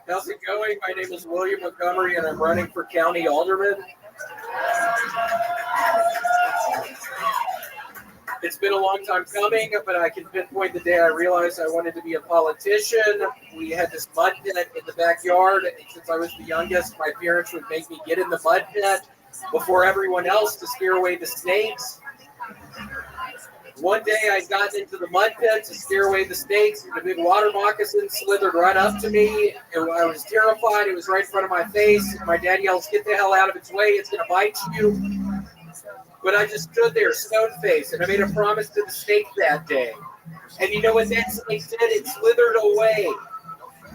How's it going? My name is William Montgomery, and I'm running for county alderman. It's been a long time coming, but I can pinpoint the day I realized I wanted to be a politician. We had this mud pit in the backyard, and since I was the youngest, my parents would make me get in the mud pit before everyone else to scare away the snakes. One day I got into the mud pit to scare away the snakes, and a big water moccasin slithered right up to me, and I was terrified. It was right in front of my face. My dad yells, "Get the hell out of its way, it's going to bite you." But I just stood there, stone-faced, and I made a promise to the snake that day. And you know what that snake did? It slithered away.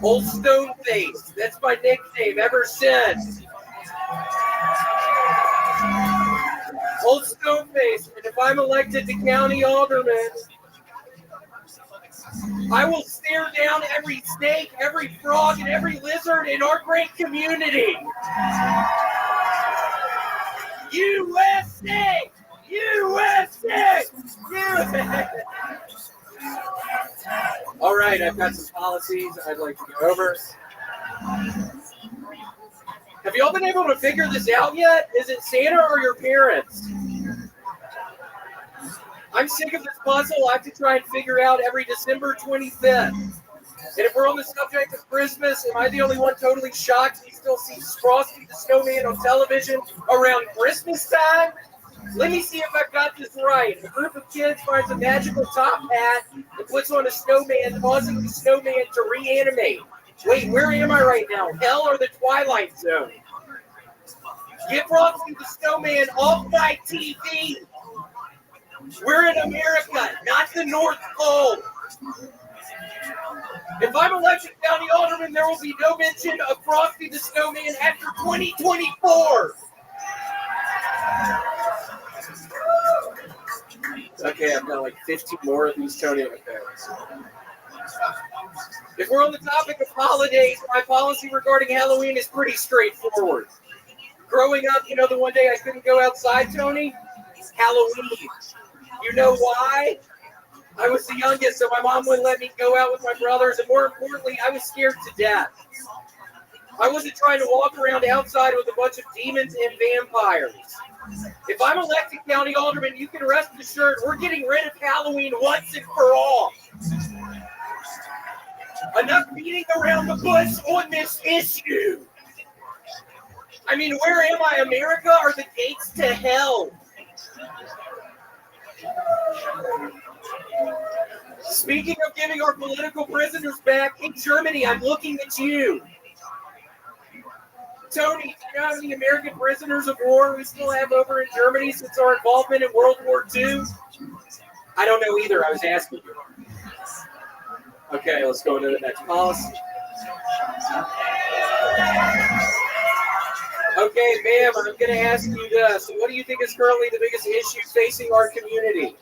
Old Stone-Face, that's my nickname ever since. Old Stone-Face, and if I'm elected to county alderman, I will stare down every snake, every frog, and every lizard in our great community. USA! USA! USA! All right, I've got some policies I'd like to go over. Have you all been able to figure this out yet? Is it Santa or your parents? I'm sick of this puzzle I have to try and figure out every December 25th. And if we're on the subject of Christmas, am I the only one totally shocked he still sees Frosty the Snowman on television around Christmas time? Let me see if I've got this right. A group of kids finds a magical top hat and puts on a snowman, causing the snowman to reanimate. Wait, where am I right now? Hell or the Twilight Zone? Get Frosty the Snowman off my TV! We're in America, not the North Pole. If I'm elected county alderman, there will be no mention of Frosty the Snowman after 2024. Okay, I've got like 15 more of these Tony affairs. If we're on the topic of holidays, my policy regarding Halloween is pretty straightforward. Growing up, you know the one day I couldn't go outside, Tony? Halloween. You know why? I was the youngest, so my mom wouldn't let me go out with my brothers, and more importantly, I was scared to death. I wasn't trying to walk around outside with a bunch of demons and vampires. If I'm elected county alderman, you can rest assured we're getting rid of Halloween once and for all. Enough beating around the bush on this issue. I mean, where am I, America? Are the gates to hell? Speaking of giving our political prisoners back, in Germany, I'm looking at you. Tony, do you know how many American prisoners of war we still have over in Germany since our involvement in World War II? I don't know either. I was asking you. Okay, let's go to the next policy. Okay, ma'am, I'm going to ask you this. What do you think is currently the biggest issue facing our community?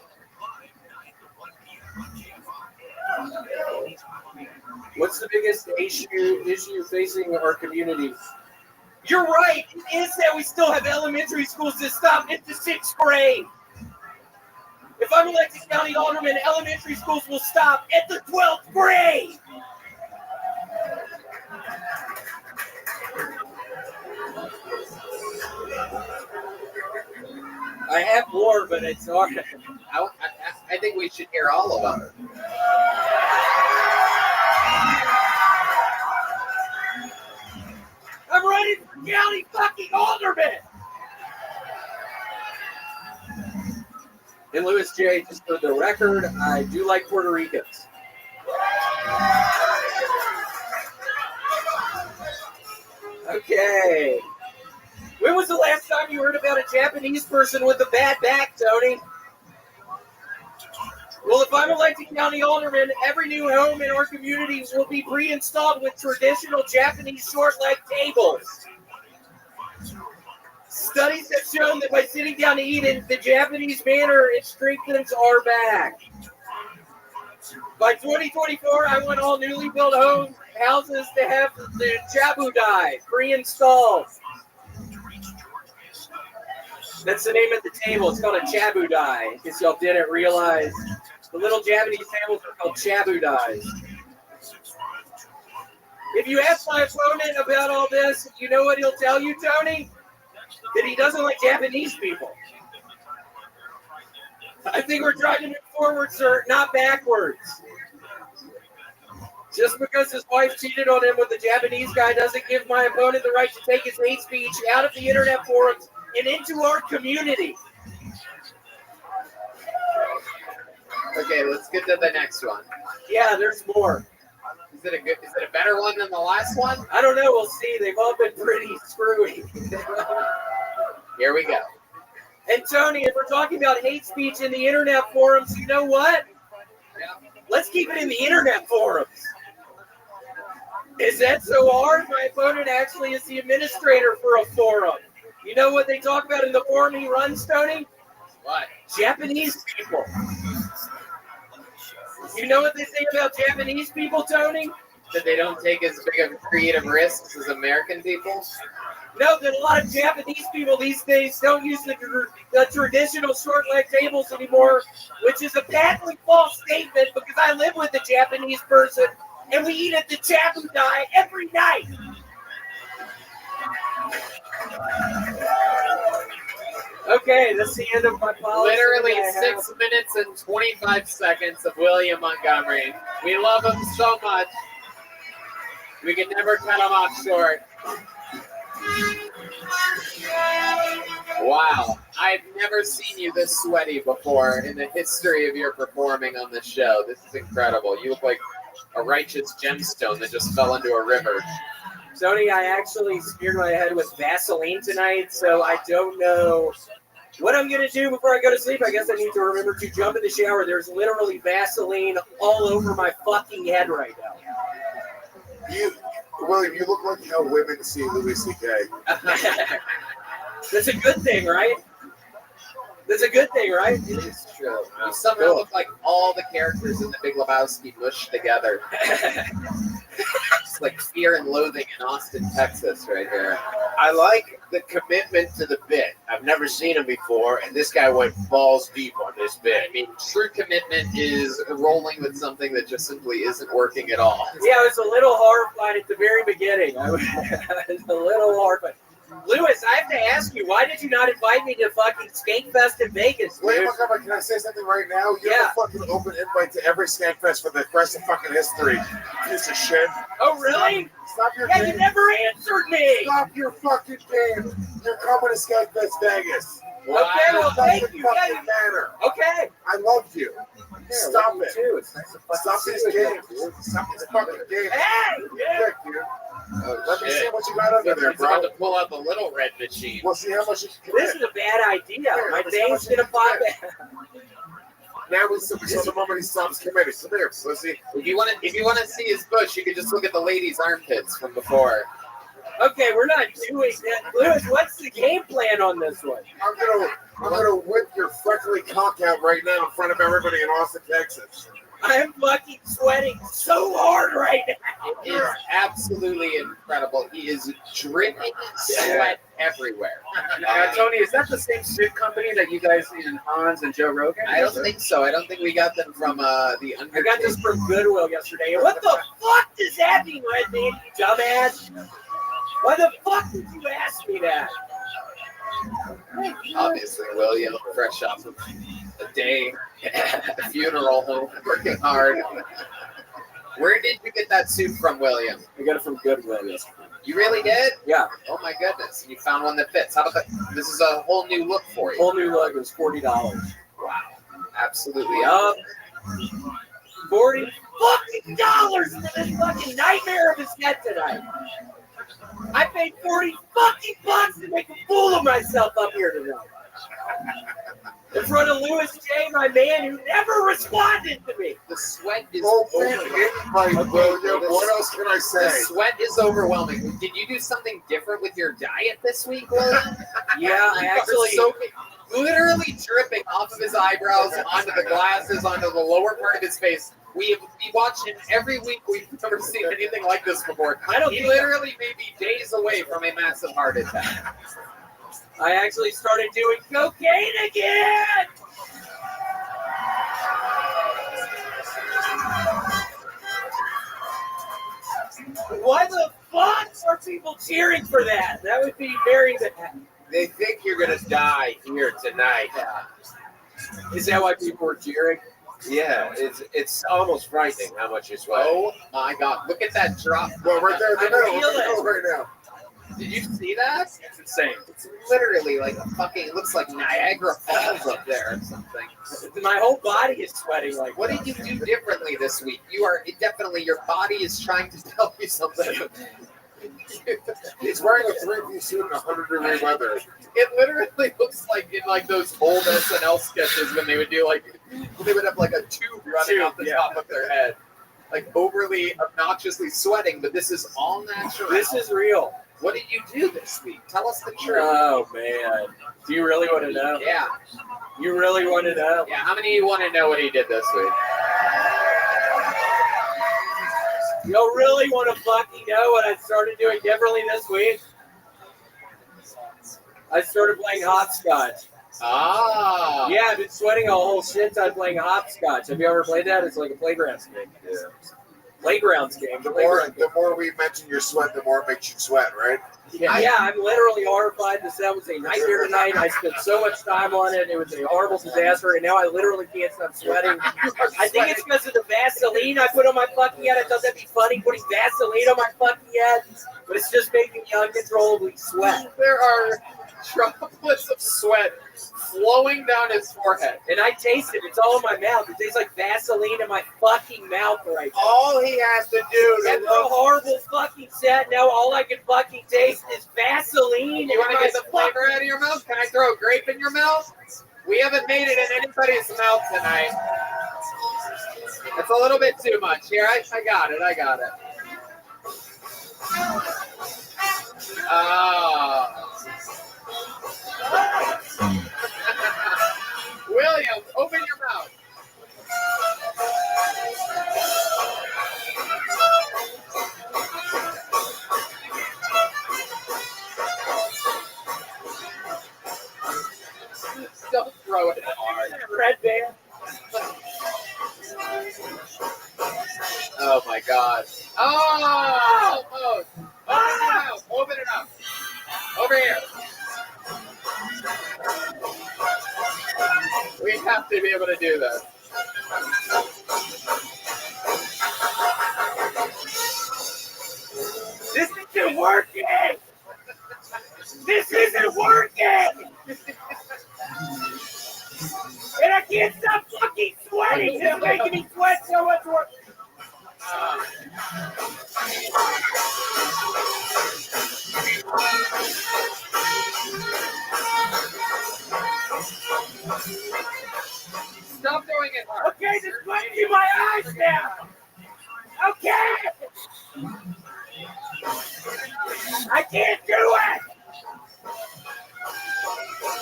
What's the biggest issue facing our community? You're right. It is that we still have elementary schools that stop at the 6th grade. If I'm elected county alderman, elementary schools will stop at the 12th grade. I have more, but it's hard.
I think we should hear all of them.
I'm running for county fucking alderman. And Louis J., just for the record, I do like Puerto Ricans. Okay. When was the last time you heard about a Japanese person with a bad back, Tony? Well, if I'm elected county alderman, every new home in our communities will be pre-installed with traditional Japanese short-leg tables. Studies have shown that by sitting down to eat in the Japanese manner, it strengthens our back. By 2024, I want all newly built houses to have the Chabudai pre-installed. That's the name of the table. It's called a Chabudai, because y'all didn't realize. The little Japanese tables are called Chabudais. If you ask my opponent about all this, you know what he'll tell you, Tony? That he doesn't like Japanese people. I think we're trying to move forward, sir, not backwards. Just because his wife cheated on him with a Japanese guy doesn't give my opponent the right to take his hate speech out of the internet forums and into our community.
Okay, let's get to the next one.
Yeah, there's more.
Is it a better one than the last one?
I don't know. We'll see. They've all been pretty screwy.
Here we go.
And Tony, if we're talking about hate speech in the internet forums, you know what? Let's keep it in the internet forums. Is that so hard? My opponent actually is the administrator for a forum. You know what they talk about in the forum he runs, Tony?
What?
Japanese people. You know what they say about Japanese people, Tony?
That they don't take as big of creative risks as American people?
Note that a lot of Japanese people these days don't use the traditional short leg tables anymore, which is a patently false statement because I live with a Japanese person and we eat at the Chabudai every night. Okay, that's the end of my policy.
Literally 6 minutes and 25 seconds of William Montgomery. We love him so much. We can never cut him off short. Wow, I've never seen you this sweaty before in the history of your performing on the show. This is incredible. You look like a righteous gemstone that just fell into a river.
Tony, I actually smeared my head with Vaseline tonight, so I don't know what I'm going to do before I go to sleep. I guess I need to remember to jump in the shower. There's literally Vaseline all over my fucking head right now.
William, you look like how women see Louis C.K.
That's a good thing, right? That's a good thing, right?
It is true. You somehow look like all the characters in The Big Lebowski mushed together. It's like Fear and Loathing in Austin, Texas, right here.
I like the commitment to the bit. I've never seen him before, and this guy went balls deep on this bit.
I mean, true commitment is rolling with something that just simply isn't working at all.
Yeah, I was a little horrified at the very beginning. I was a little horrified. Lewis, I have to ask you, why did you not invite me to fucking Skate Fest in Vegas, dude?
Wait, Montgomery, can I say something right now? You have a fucking open invite to every Skate Fest for the rest of fucking history. You piece of shit.
Oh, really?
Stop your
Yeah,
game.
you never answered me.
Stop your fucking game. You're coming to Skate Fest Vegas.
Okay, well, thank you. Yeah,
Fucking matter.
okay.
I love you. Stop it.
Too. It's nice to
Stop this game, dude. Stop this fucking game.
Hey!
Dick, dude. Let me see what you got under there,
He's about
bro.
to pull out the little red machine.
We'll see how much you can
This
commit.
is a bad idea. My
let's see how
dame's
much you
gonna
can
pop
commit. Now we saw the moment he stops committing. Come here, pussy.
If you want to see his bush, you can just look at the lady's armpits from before.
Okay, we're not doing that. Lewis, what's the game plan on this one?
I'm gonna whip your freckly cock out right now in front of everybody in Austin, Texas.
I'm fucking sweating so hard right now.
It is absolutely incredible. He is dripping sweat everywhere.
Tony, is that the same suit company that you guys and Hans and Joe Rogan?
I don't think so. I don't think we got them from the
I got this from Goodwill yesterday. What the fuck does that mean, Red Man, you dumbass? Why the fuck did you ask me that?
Obviously, William, fresh off of a day at the funeral home, working hard. Where did you get that suit from, William?
I got it from Goodwill yesterday.
You really did?
Yeah.
Oh my goodness! And you found one that fits. How about that? This is a whole new look for you.
Whole new look. It was $40.
Wow, absolutely.
Yup. $40 fucking dollars for this fucking nightmare of a set tonight. I paid 40 fucking bucks to make a fool of myself up here tonight. In front of Louis J, my man, who never responded to me.
The sweat is
Right, William. What else can I say?
The sweat is overwhelming. Did you do something different with your diet this week, William?
Yeah, I actually.
Literally dripping off of his eyebrows, onto the glasses, onto the lower part of his face. We watch him every week. We've never seen anything like this before. He literally may be days away from a massive heart attack.
I actually started doing cocaine again. Why the fuck are people cheering for that? That would be very bad.
They think you're gonna die here tonight.
Is that why people were cheering?
Yeah, it's almost frightening how much you sweat.
Oh my God! Look at that drop.
Well, right there in the middle.
feel it.
Right now.
Did you see that?
It's insane.
It's literally like a fucking. It looks like Niagara Falls up there or something.
My whole body is sweating. Like,
what did you do differently this week? You are definitely, your body is trying to tell you something.
He's wearing a 3-piece suit in 100-degree weather.
It literally looks like in like those old SNL sketches when they would do like, they would have like a tube running off the top of their head, like overly obnoxiously sweating. But this is all natural.
This is real.
What did you do this week? Tell us the truth.
Oh man, do you really want to know?
Yeah.
You really want to know?
Yeah. How many of you want to know what he did this week?
You really want to fucking know what I started doing differently this week? I started playing hopscotch.
Ah.
Yeah, I've been sweating a whole shit ton playing hopscotch. Have you ever played that? It's like a playgrounds game.
Yeah.
Playgrounds game.
The more we mention your sweat, the more it makes you sweat, right?
Yeah, I'm literally horrified. That was a nightmare tonight. I spent so much time on it. It was a horrible disaster, and now I literally can't stop sweating. I think it's because of the Vaseline I put on my fucking head. I thought that'd be funny, putting Vaseline on my fucking head, but it's just making me uncontrollably sweat.
There are droplets of sweat flowing down his forehead.
And I taste it. It's all in my mouth. It tastes like Vaseline in my fucking mouth right now.
All he has to do
After a horrible fucking set, now all I can fucking taste is Vaseline.
You want to get the flavor out of your mouth? Can I throw a grape in your mouth? We haven't made it in anybody's mouth tonight. It's a little bit too much. Here, I got it. William, open your mouth. Don't throw it hard.
Red band.
Oh my God. Oh, almost. Open it up. Over here. We have to be able to do this.
This isn't working! This isn't working! And I can't stop fucking sweating! It's making me sweat so much more!
Stop doing it hard.
Okay, just put it in my eyes now! Okay! I can't do it!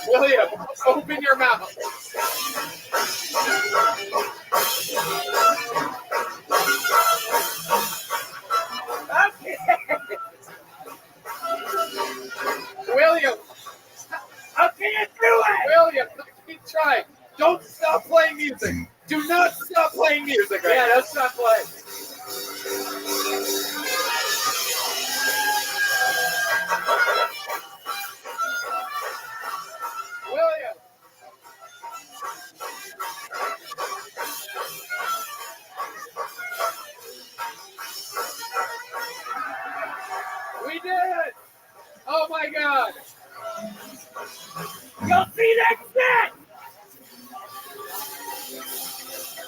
William, open your mouth.
Okay!
William,
I can't do it!
William, keep trying. Don't stop playing music. Do not stop playing music. Right
Yeah,
now.
don't stop playing.
William. We did it! Oh my God!
Go see next set!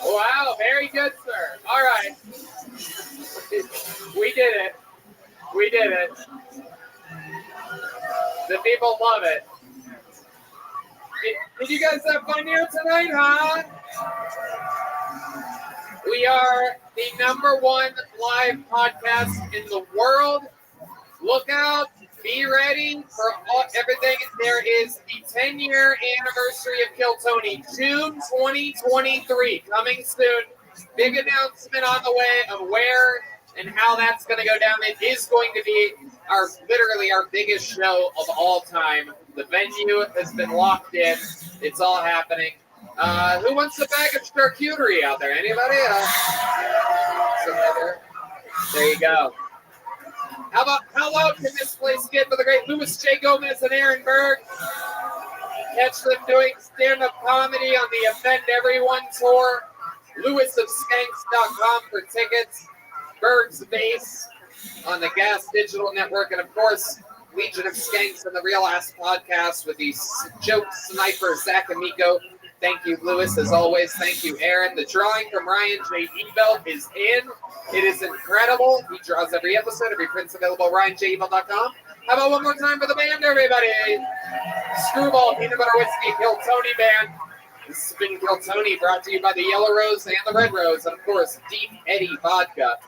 Wow, very good, sir. All right. We did it. We did it. The people love it. Did you guys have fun here tonight, huh? We are the #1 live podcast in the world. Look out. Be ready for everything. There is the 10-year anniversary of Kill Tony, June 2023, coming soon. Big announcement on the way of where and how that's going to go down. It is going to be literally our biggest show of all time. The venue has been locked in. It's all happening. Who wants a bag of charcuterie out there? Anybody? There you go. How loud can this place get for the great Louis J. Gomez and Aaron Berg? Catch them doing stand-up comedy on the Offend Everyone tour. LewisofSkanks.com for tickets. Berg's Base on the Gas Digital Network. And, of course, Legion of Skanks and the Real Ass Podcast with the joke sniper, Zach Amico. Thank you, Lewis, as always. Thank you, Aaron. The drawing from Ryan J. Ebelt is in. It is incredible. He draws every episode. Every print's available at RyanJEvil.com. How about one more time for the band, everybody? Screwball Peanut Butter Whiskey Kill Tony Band. This has been Kill Tony, brought to you by the Yellow Rose and the Red Rose, and, of course, Deep Eddy Vodka.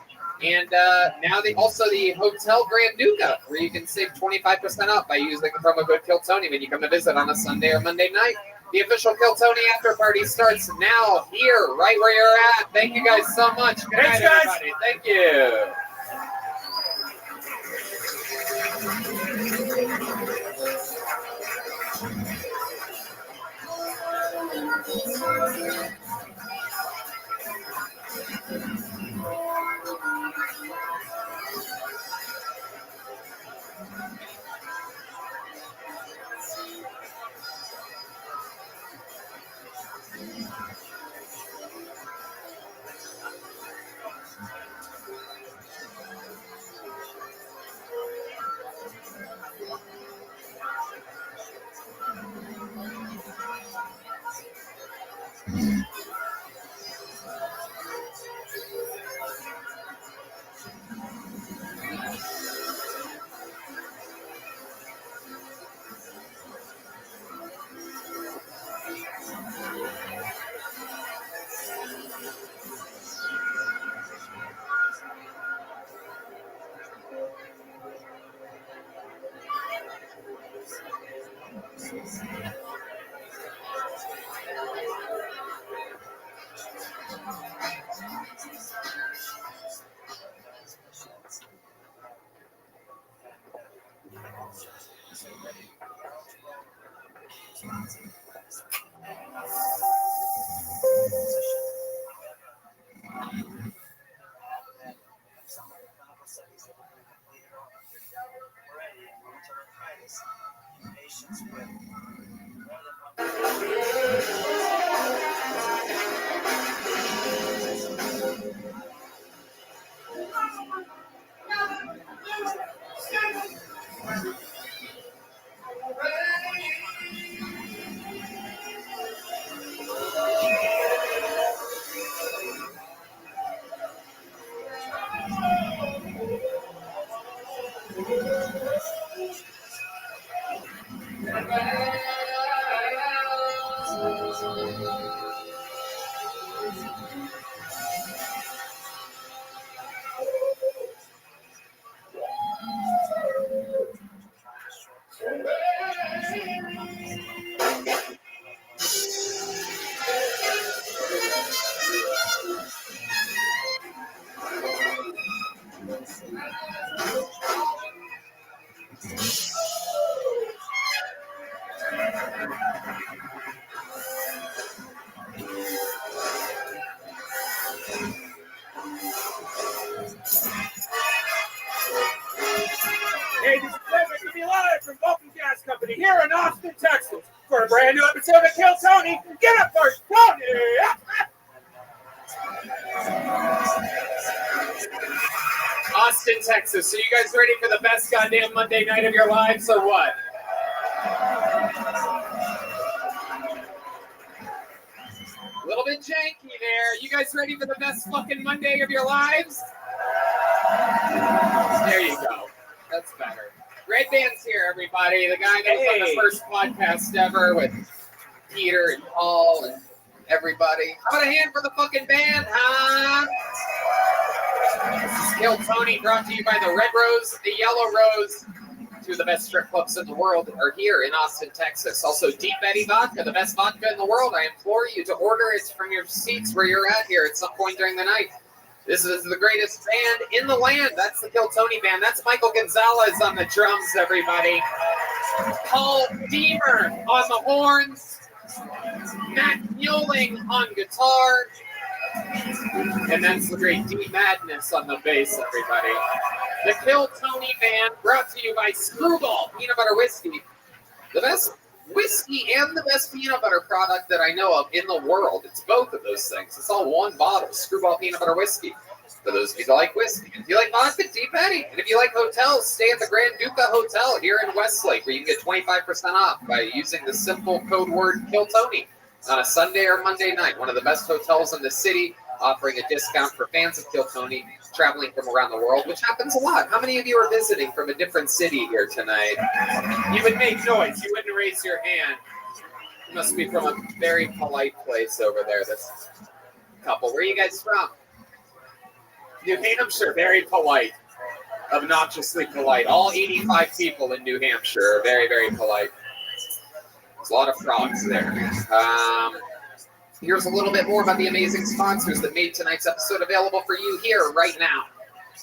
And now also the Hotel Grand Duca, where you can save 25% off by using the promo code Kill Tony when you come to visit on a Sunday or Monday night. The official Kill Tony after party starts now, here, right where you're at. Thank you guys so much. Good night, everybody. Thank you.
Hey, this is Rabbi to be live from Vulcan Gas Company here in Austin, Texas, for a brand new episode of Kill Tony. Get up first, Tony!
Austin, Texas. So you guys ready for the best goddamn Monday night of your lives or what? A little bit janky there. You guys ready for the best fucking Monday of your lives? There you go. That's better. Red Band's here, everybody. The guy that was on the first podcast ever with Peter and Paul and everybody. How about a hand for the fucking band, huh? This is Kill Tony, brought to you by the Red Rose, the Yellow Rose. Two of the best strip clubs in the world are here in Austin, Texas. Also, Deep Betty Vodka, the best vodka in the world. I implore you to order it from your seats where you're at here at some point during the night. This is the greatest band in the land. That's the Kill Tony band. That's Michael Gonzalez on the drums, everybody. Paul Deemer on the horns. Matt Muelling on guitar. And that's the great D Madness on the bass, everybody. The Kill Tony band brought to you by Screwball Peanut Butter Whiskey. The best whiskey and the best peanut butter product that I know of in the world. It's both of those things. It's all one bottle. Screwball Peanut Butter Whiskey. For those of you that like whiskey. If you like vodka, Deep Betty. And if you like hotels, stay at the Grand Duca Hotel here in Westlake, where you can get 25% off by using the simple code word Kill Tony on a Sunday or Monday night. One of the best hotels in the city, offering a discount for fans of Kill Tony traveling from around the world, which happens a lot. How many of you are visiting from a different city here tonight? You would make noise. You wouldn't raise your hand. You must be from a very polite place over there, this couple. Where are you guys from? New Hampshire. Very polite. Obnoxiously polite. All 85 people in New Hampshire are very, very polite. There's a lot of frogs there. Here's a little bit more about the amazing sponsors that made tonight's episode available for you here right now.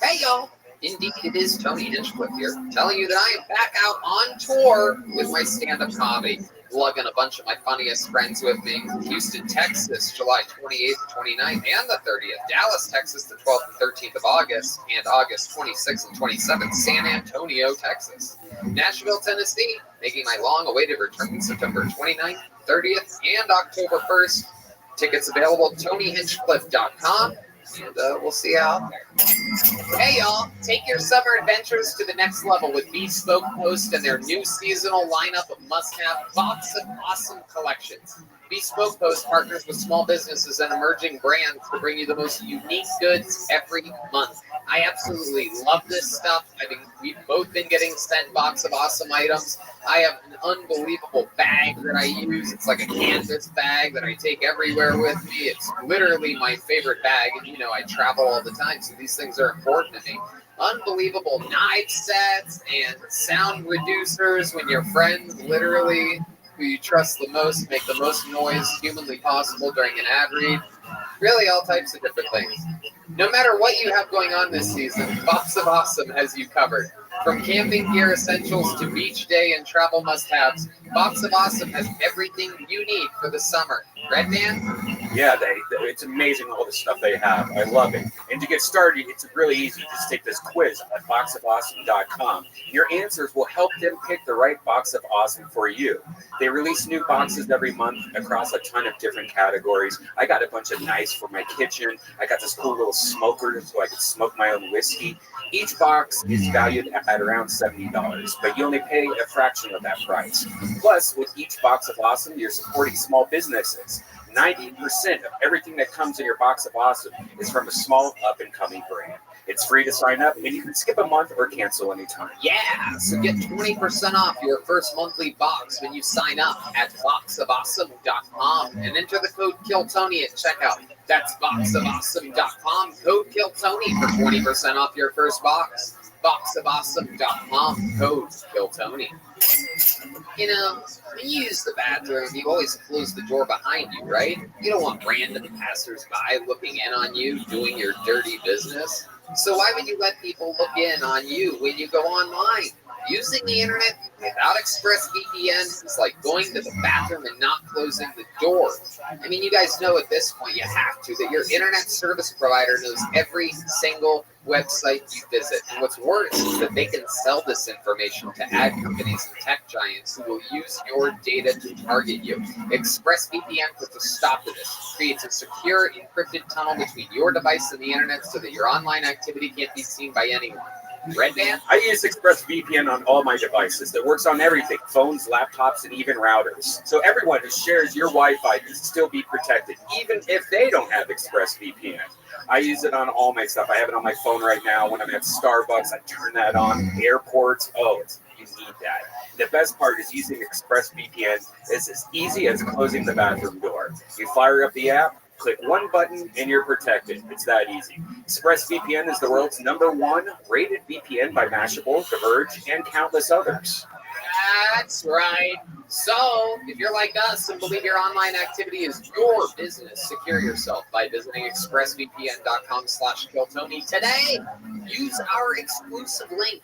Hey, y'all. Indeed, it is Tony Hinchcliffe here, telling you that I am back out on tour with my stand-up comedy, lugging a bunch of my funniest friends with me. Houston, Texas, July 28th, 29th, and the 30th. Dallas, Texas, the 12th and 13th of August, and August 26th and 27th, San Antonio, Texas. Nashville, Tennessee, making my long-awaited return September 29th, 30th, and October 1st. Tickets available at TonyHinchcliffe.com, and we'll see you out there. Hey, y'all, take your summer adventures to the next level with Bespoke Post and their new seasonal lineup of must-have Box of Awesome collections. Bespoke Post partners with small businesses and emerging brands to bring you the most unique goods every month. I absolutely love this stuff. We've both been getting sent Box of Awesome items. I have an unbelievable bag that I use. It's like a canvas bag that I take everywhere with me. It's literally my favorite bag, and you know I travel all the time, so these things are important to me. Unbelievable knife sets and sound reducers when your friends literally who you trust the most make the most noise humanly possible during an ad read. Really all types of different things. No matter what you have going on this season, Box of Awesome has you covered. From camping gear essentials to beach day and travel must-haves, Box of Awesome has everything you need for the summer. Red Man?
Yeah, it's amazing all the stuff they have. I love it. And to get started, it's really easy. Just take this quiz at boxofawesome.com. Your answers will help them pick the right Box of Awesome for you. They release new boxes every month across a ton of different categories. I got a bunch of knives for my kitchen. I got this cool little smoker so I can smoke my own whiskey. Each box is valued at around $70, but you only pay a fraction of that price. Plus, with each Box of Awesome, you're supporting small businesses. 90% of everything that comes in your Box of Awesome is from a small up-and-coming brand. It's free to sign up, and you can skip a month or cancel anytime.
Yeah, so get 20% off your first monthly box when you sign up at boxofawesome.com and enter the code KILLTONY at checkout. That's boxofawesome.com, code KILLTONY for 20% off your first box. Boxofawesome.com, code KILLTONY. You know, when you use the bathroom, you always close the door behind you, right? You don't want random passersby looking in on you, doing your dirty business. So why would you let people look in on you when you go online? Using the internet without ExpressVPN is like going to the bathroom and not closing the door. I mean, you guys know at this point, you have to, that your internet service provider knows every single website you visit. And what's worse is that they can sell this information to ad companies and tech giants who will use your data to target you. ExpressVPN puts a stop to this, creates a secure, encrypted tunnel between your device and the internet so that your online activity can't be seen by anyone. Red Man?
I use ExpressVPN on all my devices. It works on everything, phones, laptops, and even routers. So everyone who shares your Wi-Fi can still be protected, even if they don't have ExpressVPN. I use it on all my stuff. I have it on my phone right now. When I'm at Starbucks, I turn that on. Airports, you need that. The best part is using ExpressVPN is as easy as closing the bathroom door. You fire up the app, click one button, and you're protected. It's that easy. ExpressVPN is the world's #1 rated VPN by Mashable, The Verge, and countless others.
That's right. So, if you're like us and believe your online activity is your business, secure yourself by visiting expressvpn.com/KillTony today. Use our exclusive link,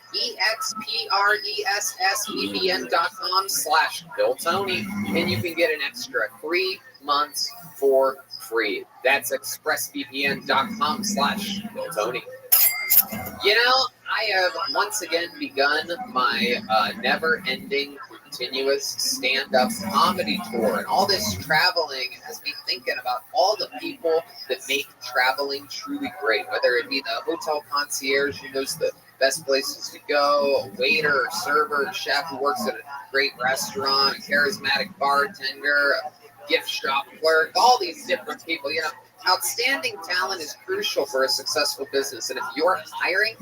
expressvpn.com/KillTony, and you can get an extra 3 months for free. That's expressvpn.com/KillTony. You know, I have once again begun my never-ending, continuous stand-up comedy tour, and all this traveling has me thinking about all the people that make traveling truly great, whether it be the hotel concierge who knows the best places to go, a waiter, a server, a chef who works at a great restaurant, a charismatic bartender, a gift shop clerk, all these different people, you know. Outstanding talent is crucial for a successful business, and if you're hiring,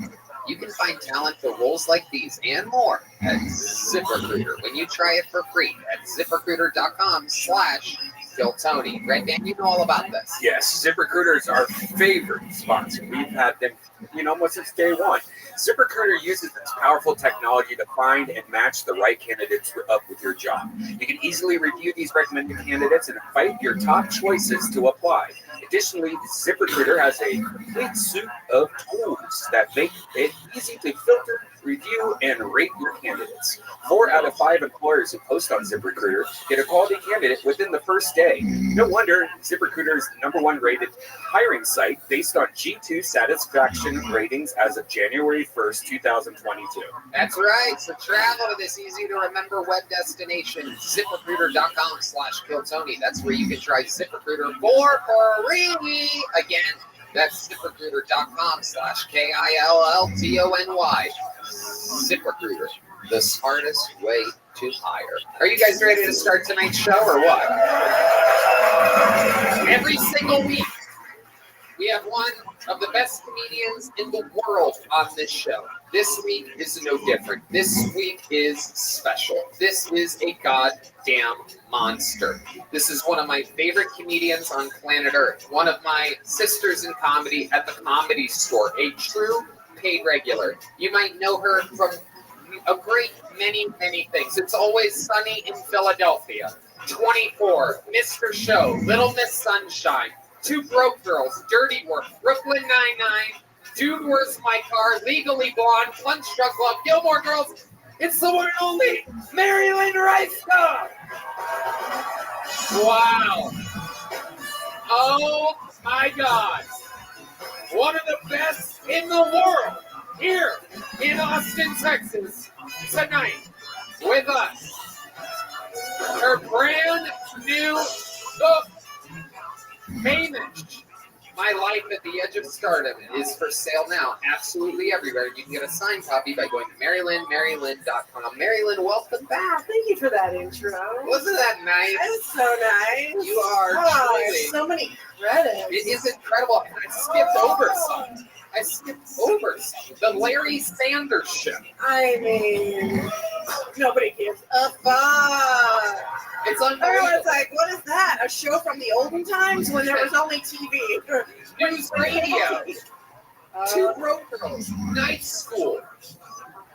you can find talent for roles like these and more at ZipRecruiter when you try it for free at ZipRecruiter.com/KillTony. Red Man, you know all about this.
Yes, ZipRecruiter is our favorite sponsor. We've had them, almost since day one. ZipRecruiter uses its powerful technology to find and match the right candidates up with your job. You can easily review these recommended candidates and invite your top choices to apply. Additionally, ZipRecruiter has a complete suite of tools that make it easy to filter,
review, and rate your candidates. 4 out of 5 employers who post on ZipRecruiter get a quality candidate within the first day. No wonder ZipRecruiter is the #1 rated hiring site based on G2 satisfaction ratings as of January 1st, 2022.
That's right. So travel to this easy-to-remember web destination, ZipRecruiter.com/KillTony. That's where you can try ZipRecruiter for free. Again, that's ZipRecruiter.com/KILLTONY. ZipRecruiter, the smartest way to hire. Are you guys ready to start tonight's show or what? Every single week, we have one of the best comedians in the world on this show. This week is no different. This week is special. This is a goddamn monster. This is one of my favorite comedians on planet Earth. One of my sisters in comedy at the Comedy Store. A true paid regular. You might know her from a great many things. It's Always Sunny in Philadelphia. 24, Mr. Show, Little Miss Sunshine, Two Broke Girls, Dirty Work, Brooklyn Nine-Nine, Dude, Where's My Car, Legally Blonde, Punch Drunk Love, Gilmore Girls. It's the one and only Marilyn Reister. Wow. Oh my God. One of the best in the world here in Austin, Texas, tonight with us. Her brand new book, Hamish, My Life at the Edge of Stardom, is for sale now absolutely everywhere. You can get a signed copy by going to marylyn.com. Marylyn, welcome back.
Thank you for that intro.
Wasn't that nice?
That was so nice.
You are truly.
So many credits.
It is incredible. I skipped over some. The Larry Sanders Show.
I mean, nobody gives a fuck.
It's unbelievable.
Everyone's like, what is that? A show from the olden times when there was only TV?
News radio. Two Broke Girls. Night School.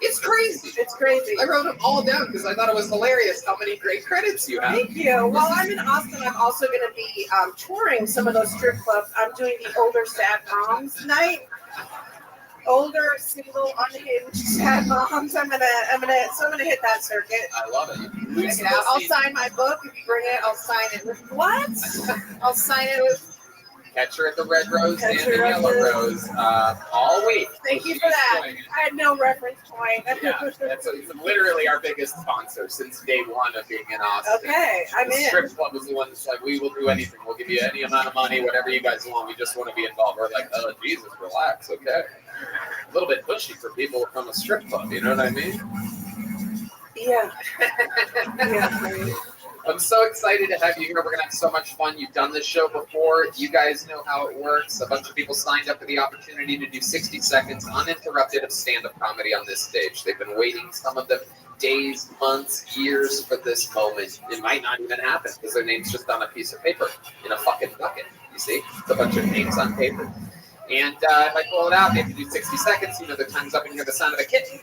It's crazy.
It's crazy.
I wrote them all down because I thought it was hilarious how many great credits you have.
Thank you. While I'm in Austin, I'm also going to be touring some of those strip clubs. I'm doing the Older Sad Moms night. Older, single, unhinged sad moms. So I'm gonna hit that circuit.
I love it.
Check it out. I'll sign my book if you bring it. I'll sign it with what? I'll sign it with
Catcher at the Red Rose and the Yellow Rose all week.
Thank you for that. I had no reference point.
Yeah, it's literally our biggest sponsor since day one of being in Austin.
Okay, I'm
the
in.
Strip Club was the one that's like, we will do anything. We'll give you any amount of money, whatever you guys want. We just want to be involved. We're like, oh, Jesus, relax, okay. A little bit pushy for people from a strip club, you know what I mean?
Yeah. Yeah.
I'm so excited to have you here. We're going to have so much fun. You've done this show before. You guys know how it works. A bunch of people signed up for the opportunity to do 60 seconds uninterrupted of stand-up comedy on this stage. They've been waiting, some of them days, months, years for this moment. It might not even happen because their name's just on a piece of paper in a fucking bucket. You see? It's a bunch of names on paper. And if I pull it out, they have to do 60 seconds. You know, their time's up and you hear the sound of a kitten.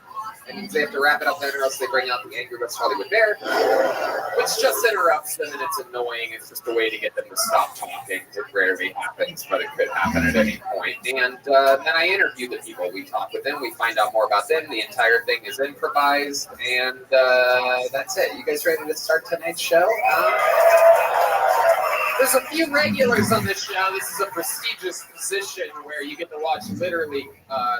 That means they have to wrap it up there or else they bring out the Angry West Hollywood Bear, which just interrupts them and it's annoying. It's just a way to get them to stop talking. It rarely happens, but it could happen at any point. And then I interview the people. We talk with them. We find out more about them. The entire thing is improvised. And that's it. You guys ready to start tonight's show? There's a few regulars on this show. This is a prestigious position where you get to watch literally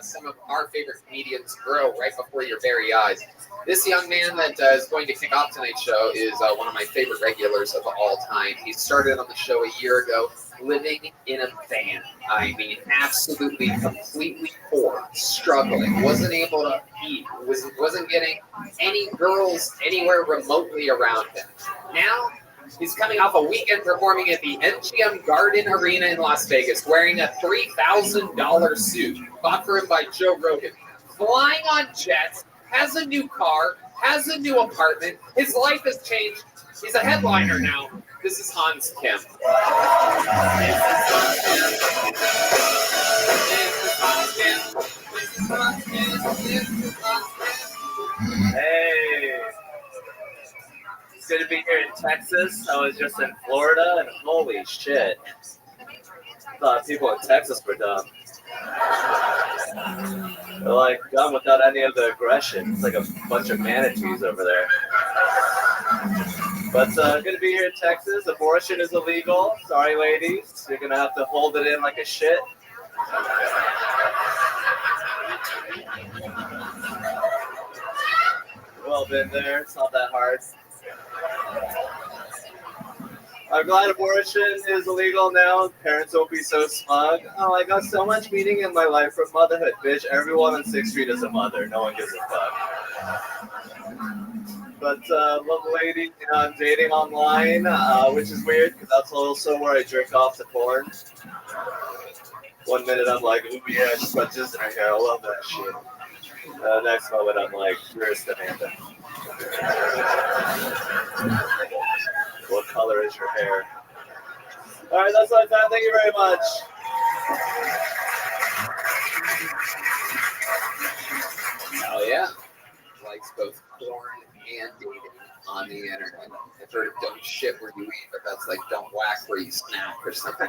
some of our favorite comedians grow right before your very eyes. This young man that is going to kick off tonight's show is one of my favorite regulars of all time. He started on the show a year ago, living in a van. I mean, absolutely, completely poor, struggling, wasn't able to eat, wasn't getting any girls anywhere remotely around him. Now, he's coming off a weekend performing at the MGM Garden Arena in Las Vegas, wearing a $3,000 suit bought for him by Joe Rogan, flying on jets, has a new car, has a new apartment. His life has changed. He's a headliner now. This is Hans Kim.
Hey. It's good to be here in Texas. I was just in Florida, and holy shit. Thought people in Texas were dumb. They're like done without any of the aggression. It's like a bunch of manatees over there. But gonna be here in Texas. Abortion is illegal. Sorry, ladies. You're gonna have to hold it in like a shit. Well, been there. It's not that hard. I'm glad abortion is illegal now. Parents won't be so smug. Oh, I got so much meaning in my life from motherhood, bitch. Everyone on 6th Street is a mother. No one gives a fuck. But love lady, I'm dating online, which is weird because that's also where I jerk off to porn. 1 minute I'm like, ooh yeah, she's got jizz in her hair. I love that shit. Next moment I'm like, where's Amanda? What color is your hair? All right, that's my time. Thank you very much.
Hell yeah. Likes both porn and dating on the internet. I've heard of don't shit where you eat, but that's like don't whack where you snack or something.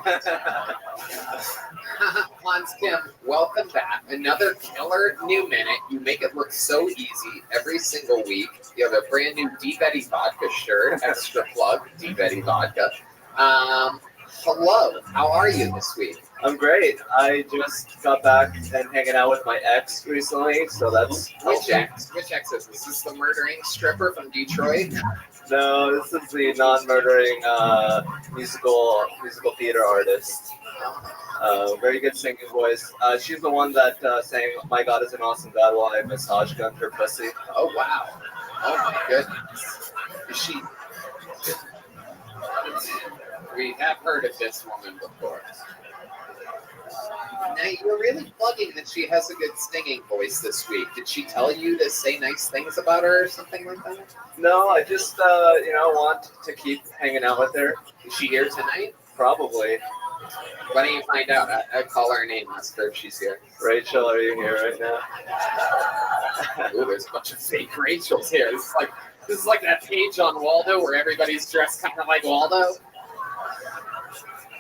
Hans Kim, welcome back. Another killer new minute. You make it look so easy every single week. You have a brand new D. Betty Vodka shirt. Extra plug, D. Betty Vodka. Hello, how are you this week?
I'm great. I just got back and hanging out with my ex recently, so that's
Which ex? Which ex is this? Is this the murdering stripper from Detroit?
No, this is the non-murdering musical theater artist. Very good singing voice. She's the one that sang "My God is an Awesome God" while I massage gunned her pussy.
Oh wow! Oh my goodness! Is she? We have heard of this woman before. Now, you're really plugging that she has a good singing voice this week. Did she tell you to say nice things about her or something like that?
No, I just, want to keep hanging out with her.
Is she here tonight?
Probably.
Why don't you find out? I call her name, ask her if she's here.
Rachel, are you here right now?
Ooh, there's a bunch of fake Rachels here. This is like that page on Waldo where everybody's dressed kind of like Waldo.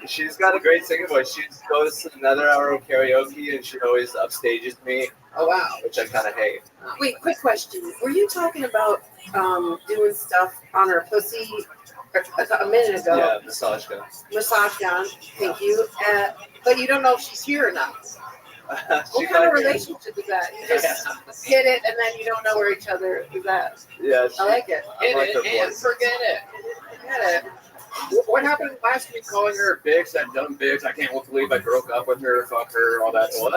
She's got a great singing voice. She goes to another hour of karaoke and she always upstages me.
Oh wow,
which I kind of hate.
Wait, quick question. Were you talking about doing stuff on her pussy a minute ago?
Yeah, massage gun.
Massage gun, thank you. But you don't know if she's here or not. What kind of relationship is that? You just hit it and then you don't know where each other is at.
Yeah,
I like it.
Hit it and forget it.
Forget it.
What happened last week calling her a bitch, that dumb bitch? I can't believe I broke up with her, fuck her, all that. What?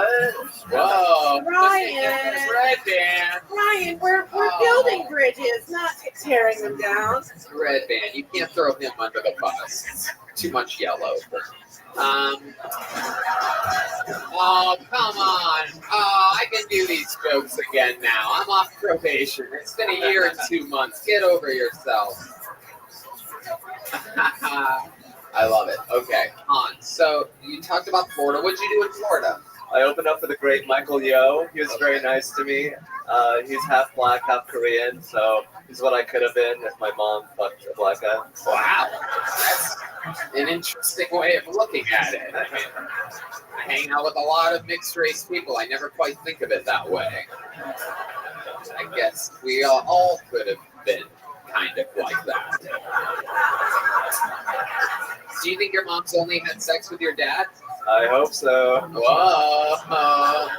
Whoa.
Ryan.
Red Band.
Ryan, we're building bridges, not tearing them down.
Red Band. You can't throw him under the bus. It's too much yellow. Oh, come on. Oh, I can do these jokes again now. I'm off probation. It's been a year and 2 months. Get over yourself. I love it. Okay, Hans. So you talked about Florida. What'd you do in Florida?
I opened up for the great Michael Yo. He was very nice to me. He's half black, half Korean, so he's what I could have been if my mom fucked a black guy.
Wow, that's an interesting way of looking at it. I mean, I hang out with a lot of mixed race people. I never quite think of it that way. I guess we all could have been kind of like that. Do you think your mom's only had sex with your dad?
I hope so.
Whoa. Wow.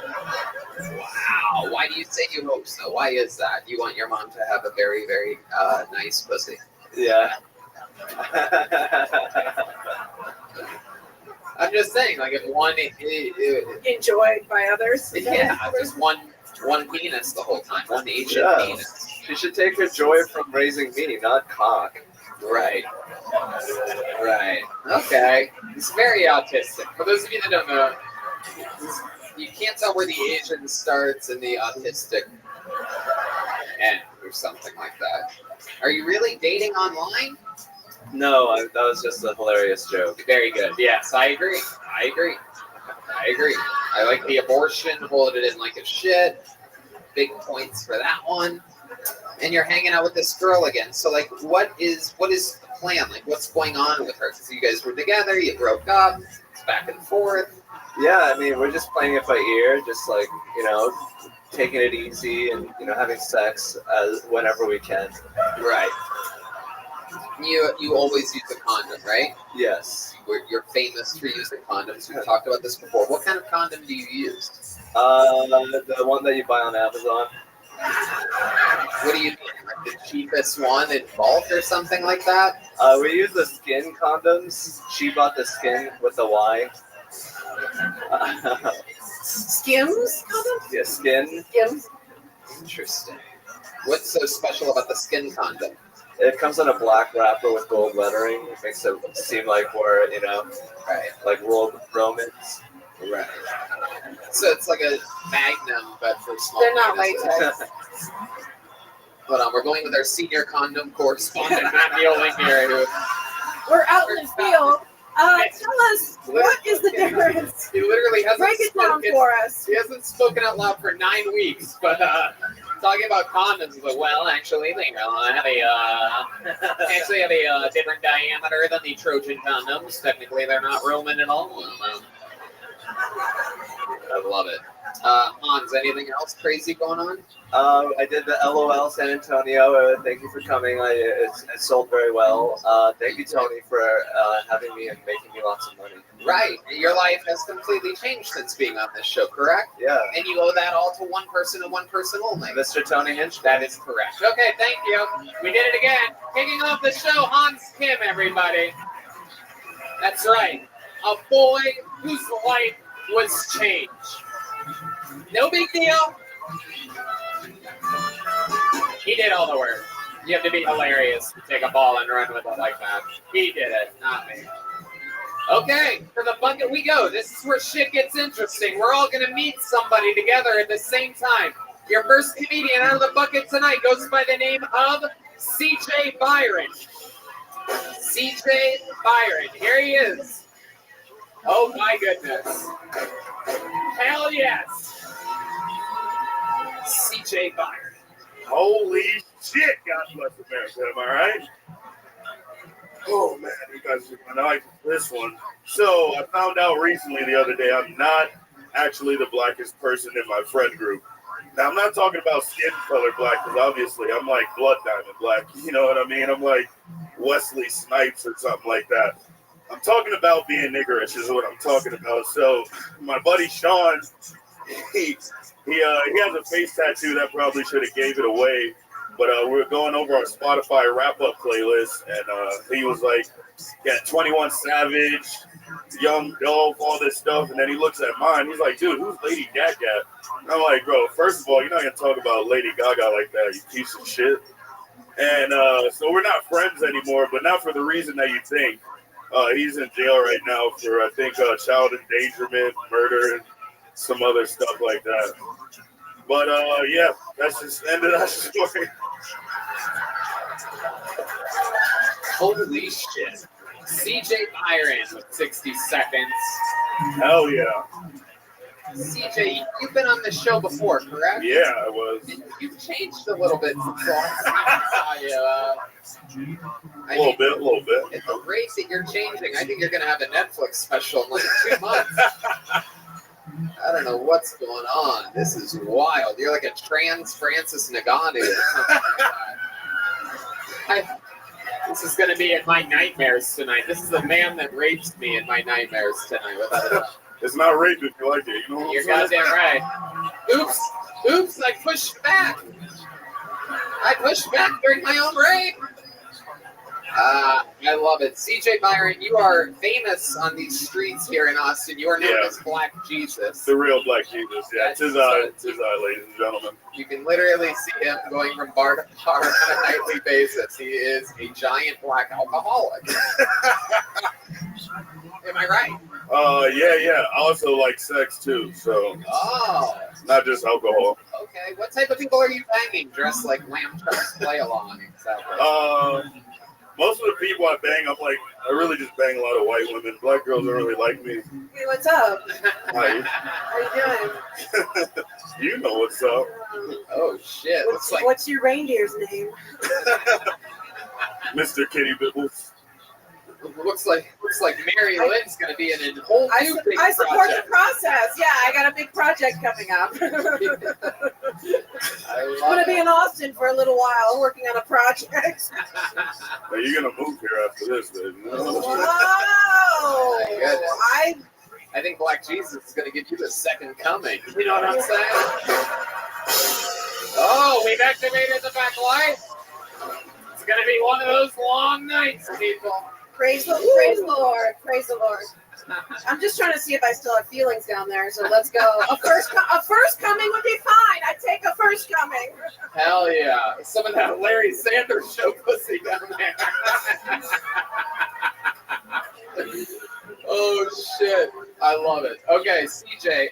Why do you say you hope so? Why is that? You want your mom to have a very, very nice pussy?
Yeah.
I'm just saying, like, if one...
enjoyed by others?
Yeah, just one penis the whole time. One Asian penis.
She should take her joy from raising me, not cock.
Right. Right. Okay. It's very autistic. For those of you that don't know, you can't tell where the Asian starts and the autistic end or something like that. Are you really dating online?
No, that was just a hilarious joke.
Very good. Yes, I agree. I like the abortion, holding it in like a shit. Big points for that one. And you're hanging out with this girl again. So, like, what is the plan? Like, what's going on with her? Because you guys were together, you broke up. back and forth?
Yeah, I mean, we're just playing it by ear, just like, taking it easy and, having sex whenever we can.
Right. You always use a condom, right?
Yes.
You're famous for using condoms. We've talked about this before. What kind of condom do you use?
The one that you buy on Amazon.
What do you mean? Like the cheapest one in bulk or something like that?
We use the skin condoms. She bought the skin with the Y.
Skims? Condoms?
Yeah, skin.
Skims.
Interesting. What's so special about the skin condom?
It comes in a black wrapper with gold lettering. It makes it seem like we're,
right,
like Romans.
Right. So it's like a magnum, but for small.
They're not
penises.
latex.
Hold on, we're going with our senior condom correspondent, Matt Neoling here.
We're out in the field. Tell us, what is the difference?
He literally hasn't
Break it down for us.
He hasn't spoken out loud for 9 weeks, but talking about condoms, he's like, well, actually, they have a different diameter than the Trojan condoms. Technically, they're not Roman at all. I love it. Hans, anything else crazy going on?
I did the LOL San Antonio. Thank you for coming. It sold very well. Thank you, Tony, for having me and making me lots of money.
Right. Your life has completely changed since being on this show, correct?
Yeah.
And you owe that all to one person and one person only.
Mr. Tony Hinch.
That is correct. Okay, thank you. We did it again. Kicking off the show, Hans Kim, everybody. That's right. A boy whose life was changed. No big deal. He did all the work. You have to be hilarious to take a ball and run with it like that. He did it, not me. Okay, for the bucket we go. This is where shit gets interesting. We're all going to meet somebody together at the same time. Your first comedian out of the bucket tonight goes by the name of CJ Byron. CJ Byron. Here he is. Oh my goodness. Hell yes. CJ Byron.
Holy shit, God bless America, am I right? Oh man, you guys are gonna like this one. So I found out recently the other day I'm not actually the blackest person in my friend group. Now I'm not talking about skin color black, because obviously I'm like blood diamond black, you know what I mean? I'm like Wesley Snipes or something like that. I'm talking about being niggerish is what I'm talking about. So my buddy Sean, he has a face tattoo that probably should have gave it away. But we were going over our Spotify wrap-up playlist, and he was like, yeah, 21 Savage, Young Dolph, all this stuff. And then he looks at mine. He's like, dude, who's Lady Gaga? And I'm like, bro, first of all, you're not going to talk about Lady Gaga like that, you piece of shit. And so we're not friends anymore, but not for the reason that you think. He's in jail right now for, I think, child endangerment, murder, and some other stuff like that. But, yeah, that's just the end of that story.
Holy shit. CJ Byron with 60 seconds.
Hell yeah.
CJ, you've been on this show before, correct?
Yeah, I was.
You've changed a little bit since last time I saw you.
A little bit.
At the rate that you're changing, I think you're going to have a Netflix special in like 2 months. I don't know what's going on. This is wild. You're like a trans Francis Ngannou or something like that. This is going to be in my nightmares tonight. This is the man that raped me in my nightmares tonight. Without a doubt.
It's not rape if you like it. You know what
You're
I'm saying?
goddamn right. Oops, I pushed back. I pushed back during my own rape. I love it. CJ Byron, you are famous on these streets here in Austin. You are known as Black Jesus.
The real Black Jesus, yeah. It's his eye, ladies and gentlemen.
You can literally see him going from bar to bar on a nightly basis. He is a giant black alcoholic. Am I right?
Yeah. I also like sex too, so.
Oh.
Not just alcohol.
Okay. What type of people are you banging dressed like lamb chops play along? Exactly.
Most of the people I bang, I really just bang a lot of white women. Black girls don't really like me.
Hey, what's up?
Hi.
How you doing?
You know what's up.
Oh, shit.
What's your reindeer's name?
Mr. Kitty Bibbles.
Looks like Mary Lynn's going to be in a whole
I,
new
su-
big
I support
project.
the process. Yeah, I got a big project coming up. I'm
I love
going to be
it.
in Austin for a little while working on a project.
Now, you're gonna move here after this, baby.
Whoa!
My goodness.
I
I think Black Jesus is going to give you the second coming. You know what I'm saying? Oh, we've activated the back light. It's going to be one of those long nights, people.
praise the Lord. Praise the Lord. I'm just trying to see if I still have feelings down there. So let's go. A first coming would be fine. I'd take a first coming.
Hell yeah. Some of that Larry Sanders show pussy down there. Oh, shit. I love it. Okay, CJ,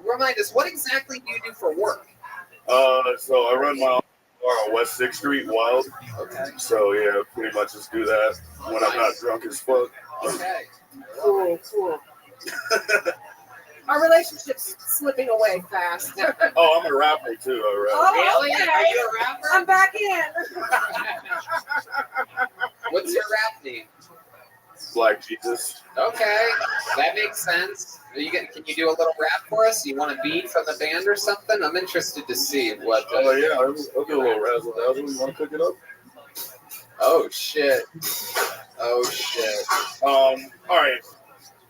remind us, what exactly do you do for work?
So I run my own bar on West 6th Street, Wild.
Okay.
So yeah, pretty much just do that when I'm not drunk as fuck.
Okay.
Cool. Our relationship's slipping away fast.
Oh, I'm a rapper too. All right.
Oh,
Really?
okay.
Are you a rapper?
I'm back in.
What's your rap name?
Black Jesus.
Okay, that makes sense. Can you do a little rap for us? You want a beat from the band or something? I'm interested to see what.
Oh yeah, I'll do a little razzle dazzle. You want to cook it up?
Oh shit. Oh shit.
All right.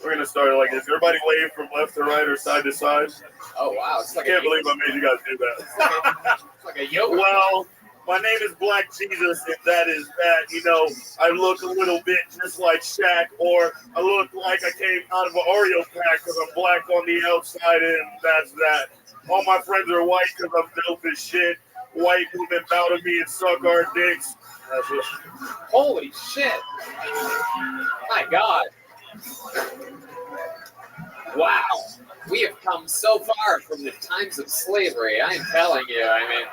We're gonna start like this. Everybody wave from left to right or side to side.
Oh wow, it's
I
like
can't believe I made you guys do that.
It's like a yoga.
Well, my name is Black Jesus, and that is that. You know, I look a little bit just like Shaq, or I look like I came out of an Oreo pack because I'm black on the outside, and that's that. All my friends are white because I'm dope as shit. White women bow to me and suck our dicks. That's it.
Holy shit. My God. Wow. We have come so far from the times of slavery. I'm telling you. I mean,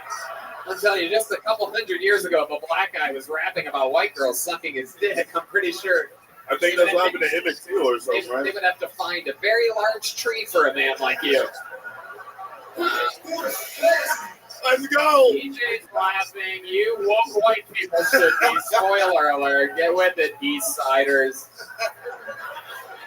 I'm telling you, just a couple hundred years ago, if a black guy was rapping about white girls sucking his dick, I'm pretty sure
I think that's happened to Emmett Till or something,
they
right?
would have to find a very large tree for a man like you.
Let's go.
DJ's laughing. You woke white people should be. Spoiler alert. Get with it, East Siders.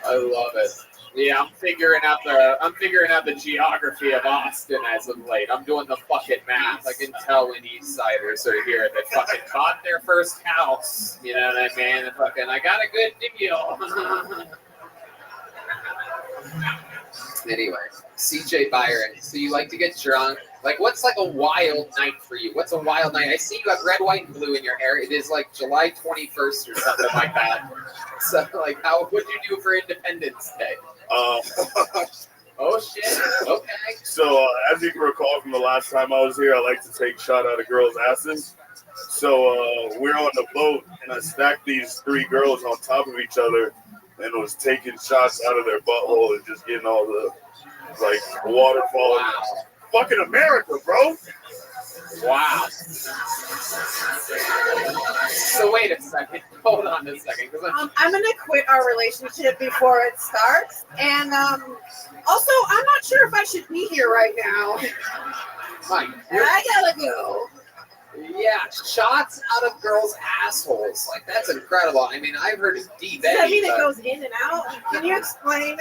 I love it. Yeah, I'm figuring out the geography of Austin as of late. I'm doing the fucking math. I can tell when East Siders are here. They fucking bought their first house. You know what I mean? And fucking, I got a good deal. Anyway, CJ Byron. So you like to get drunk? Like, what's like a wild night for you? What's a wild night? I see you have red, white, and blue in your hair. It is like July 21st or something like that. So, like, what would you do for Independence Day? Oh shit. Okay.
So, as you can recall from the last time I was here, I like to take shot out of girls' asses. So, we're on the boat, and I stacked these three girls on top of each other and was taking shots out of their butthole and just getting all the, like, water falling.
Wow.
Fucking America, bro.
Wow. So wait a second. Hold on a second.
I'm going to quit our relationship before it starts. And also, I'm not sure if I should be here right now.
Fine.
I gotta go.
Yeah, shots out of girls' assholes. Like, that's incredible. I mean, I've heard of D-Bay.
Does that mean it goes in and out? Can you explain?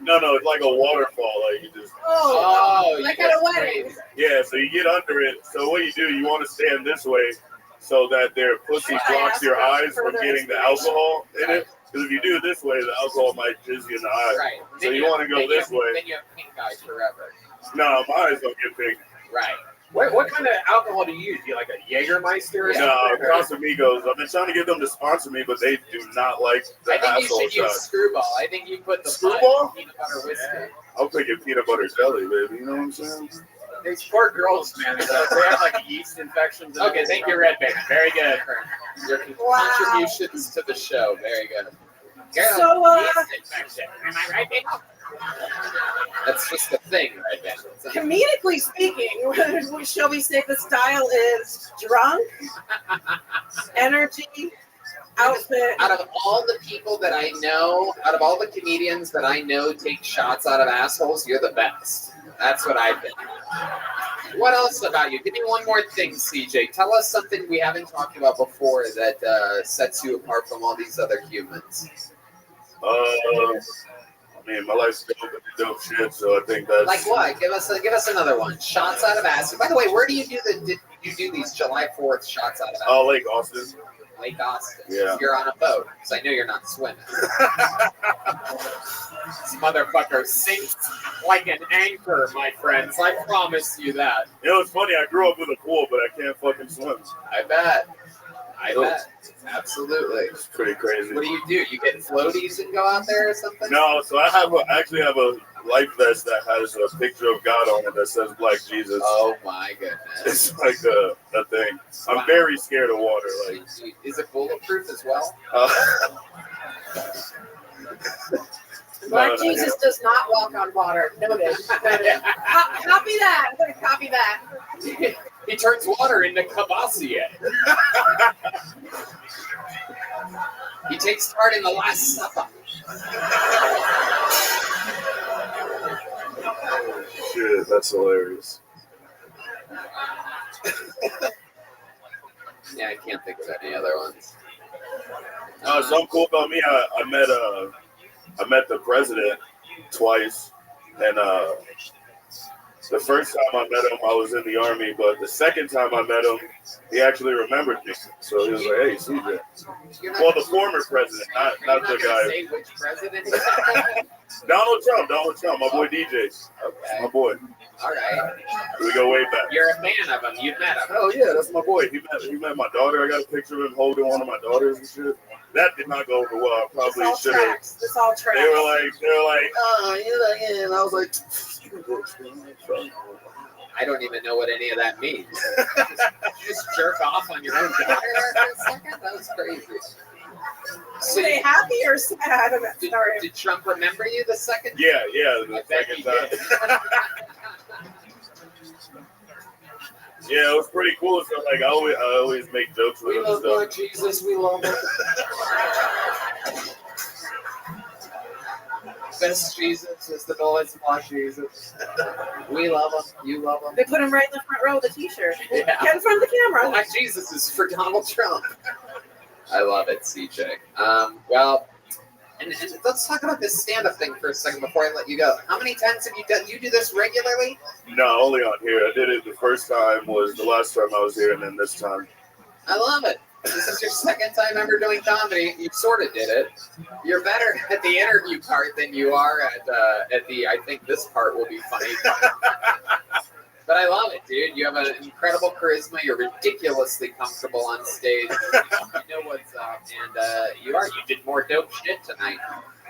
No, it's like a waterfall. Like, you just.
Oh,
like at a wedding.
Yeah, so you get under it. So what you do, you want to stand this way so that their pussy blocks your eyes from getting the alcohol in it. Because if you do it this way, the alcohol might jizz you in the eye.
Right.
So you want to go this way.
Then you have pink eyes forever.
No, my eyes don't get pink.
Right.
What kind of alcohol do you use? Do you like a Jägermeister or
No,
something?
Casamigos. I've been trying to get them to sponsor me, but they do not like the
I think you
asshole
should use
shot.
Screwball. I think you put the
Screwball?
peanut butter whiskey.
I'll pick a peanut butter jelly, baby. You know what I'm saying?
These poor girls, man. They have like yeast infections. And
Okay, thank you, Red Band. Very good for your contributions to the show. Very good.
So,
Yeast infection. Am I right, babe? That's just the thing, right, Ben?
Comedically speaking, shall we say the style is drunk, energy, outfit.
Out of all the people that I know, out of all the comedians that I know take shots out of assholes, you're the best. That's what I think. What else about you? Give me one more thing, CJ. Tell us something we haven't talked about before that sets you apart from all these other humans.
I mean, my life's dope shit, so I think that's
Like what? Give us another one. Shots out of acid. By the way, where do you did you do these July 4th shots out of acid?
Oh, Lake Austin.
Lake Austin.
Yeah.
You're on a boat, because I know you're not swimming. This motherfucker sinks like an anchor, my friends. I promise you that.
You know, it's funny. I grew up with a pool, but I can't fucking swim.
I bet. I bet. Absolutely.
It's pretty crazy.
What do? You get floaties and go out there or something?
No, so I actually have a life vest that has a picture of God on it that says Black Jesus.
Oh my goodness.
It's like a thing. I'm very scared of water. Like,
is it bulletproof as well?
Black Jesus does not walk on water. Noted. Copy that. I'm going to copy that.
He turns water into Cavassier. He takes part in the Last Supper.
Shit, that's hilarious.
Yeah, I can't think of any other ones.
Something cool about me. I met the president twice, and the first time I met him, I was in the army, but the second time I met him, he actually remembered me. So he was like, "Hey, CJ." Well, the former president, not the guy.
Say which president?
Donald Trump, my boy DJ.
Okay.
My boy.
All right.
We go way back.
You're a fan of him. You've met him.
Oh yeah, that's my boy. He met my daughter. I got a picture of him holding one of my daughters and shit. That did not go over well. I probably should have.
This all tracks.
They were like, oh, yeah, and I was like,
I don't even know what any of that means. You just jerk off on your own daughter for a second? That was crazy.
So they happy or sad?
Did Trump remember you the second?
Yeah, the second time. Yeah, it was pretty cool. So like, I always make jokes with him.
We love Lord Jesus. We love him. Best Jesus is the Lord's Lord Jesus. We love him. You love him.
They put him right in the front row of the T-shirt.
Yeah.
Get in front of the camera.
Black Jesus is for Donald Trump. I love it, CJ. Well, and let's talk about this stand-up thing for a second before I let you go. How many times have you done? You do this regularly?
No, only on here. I did it the first time was the last time I was here, and then this time.
I love it. This is your second time ever doing comedy. You sort of did it. You're better at the interview part than you are at the. I think this part will be funny. But I love it, dude. You have an incredible charisma. You're ridiculously comfortable on stage. You know what's up, and you did more dope shit tonight.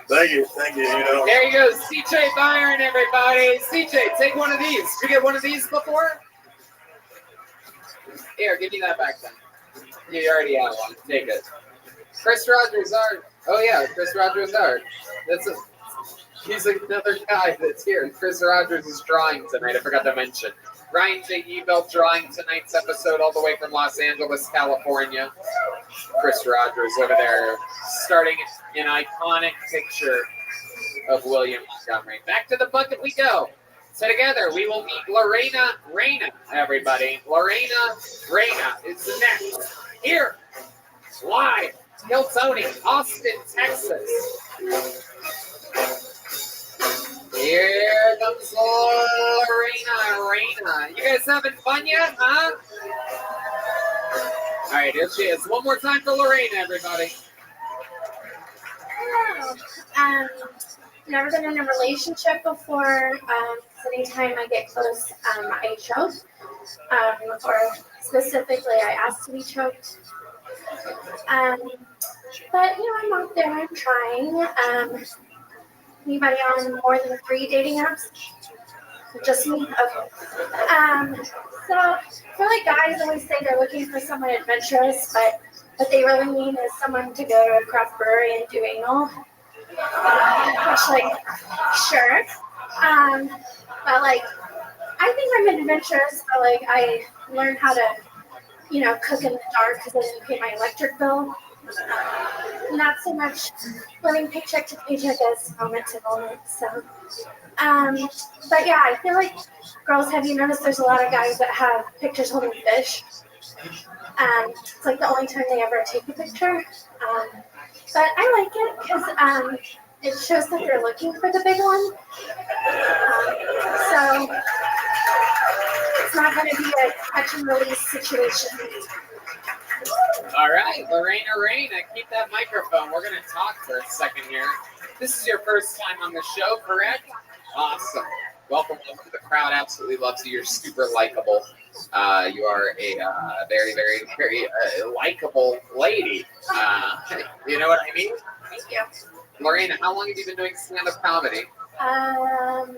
Thank you. You know.
There you go, CJ Byron, everybody. CJ, take one of these. Did you get one of these before? Here, give me that back then. You already have one. Take it. Chris Rogers art. Oh yeah, Chris Rogers art. He's another guy that's here. Chris Rogers is drawing tonight. I forgot to mention. Ryan J. Ebelt drawing tonight's episode all the way from Los Angeles, California. Chris Rogers over there starting an iconic picture of William Montgomery. Back to the bucket we go. So together we will meet Lorena Reina, everybody. Lorena Reina is the next. Here, live, Hilltony, Austin, Texas. Here comes Lorena. You guys having fun yet, huh? All right, here she is. One more time for Lorena, everybody.
Hello. Never been in a relationship before. Anytime I get close, I choke. Or specifically, I ask to be choked. But, I'm out there. I'm trying. Anybody on more than 3 dating apps? Just me? Okay. So, I feel like guys always say they're looking for someone adventurous, but what they really mean is someone to go to a craft brewery and do anal. Which, sure. But, I think I'm adventurous, but, I learned how to, cook in the dark because I didn't pay my electric bill. not so much living paycheck to paycheck as moment to moment. So, but yeah, I feel like girls, have you noticed there's a lot of guys that have pictures holding fish? It's like the only time they ever take a picture. But I like it because it shows that they're looking for the big one. So it's not going to be a catch and release situation.
All right, Lorena Raina, keep that microphone. We're going to talk for a second here. This is your first time on the show, correct? Awesome. Welcome. The crowd absolutely loves you. You're super likable. You are a very, very, very likable lady. You know what I mean?
Thank you.
Lorena, how long have you been doing stand-up comedy?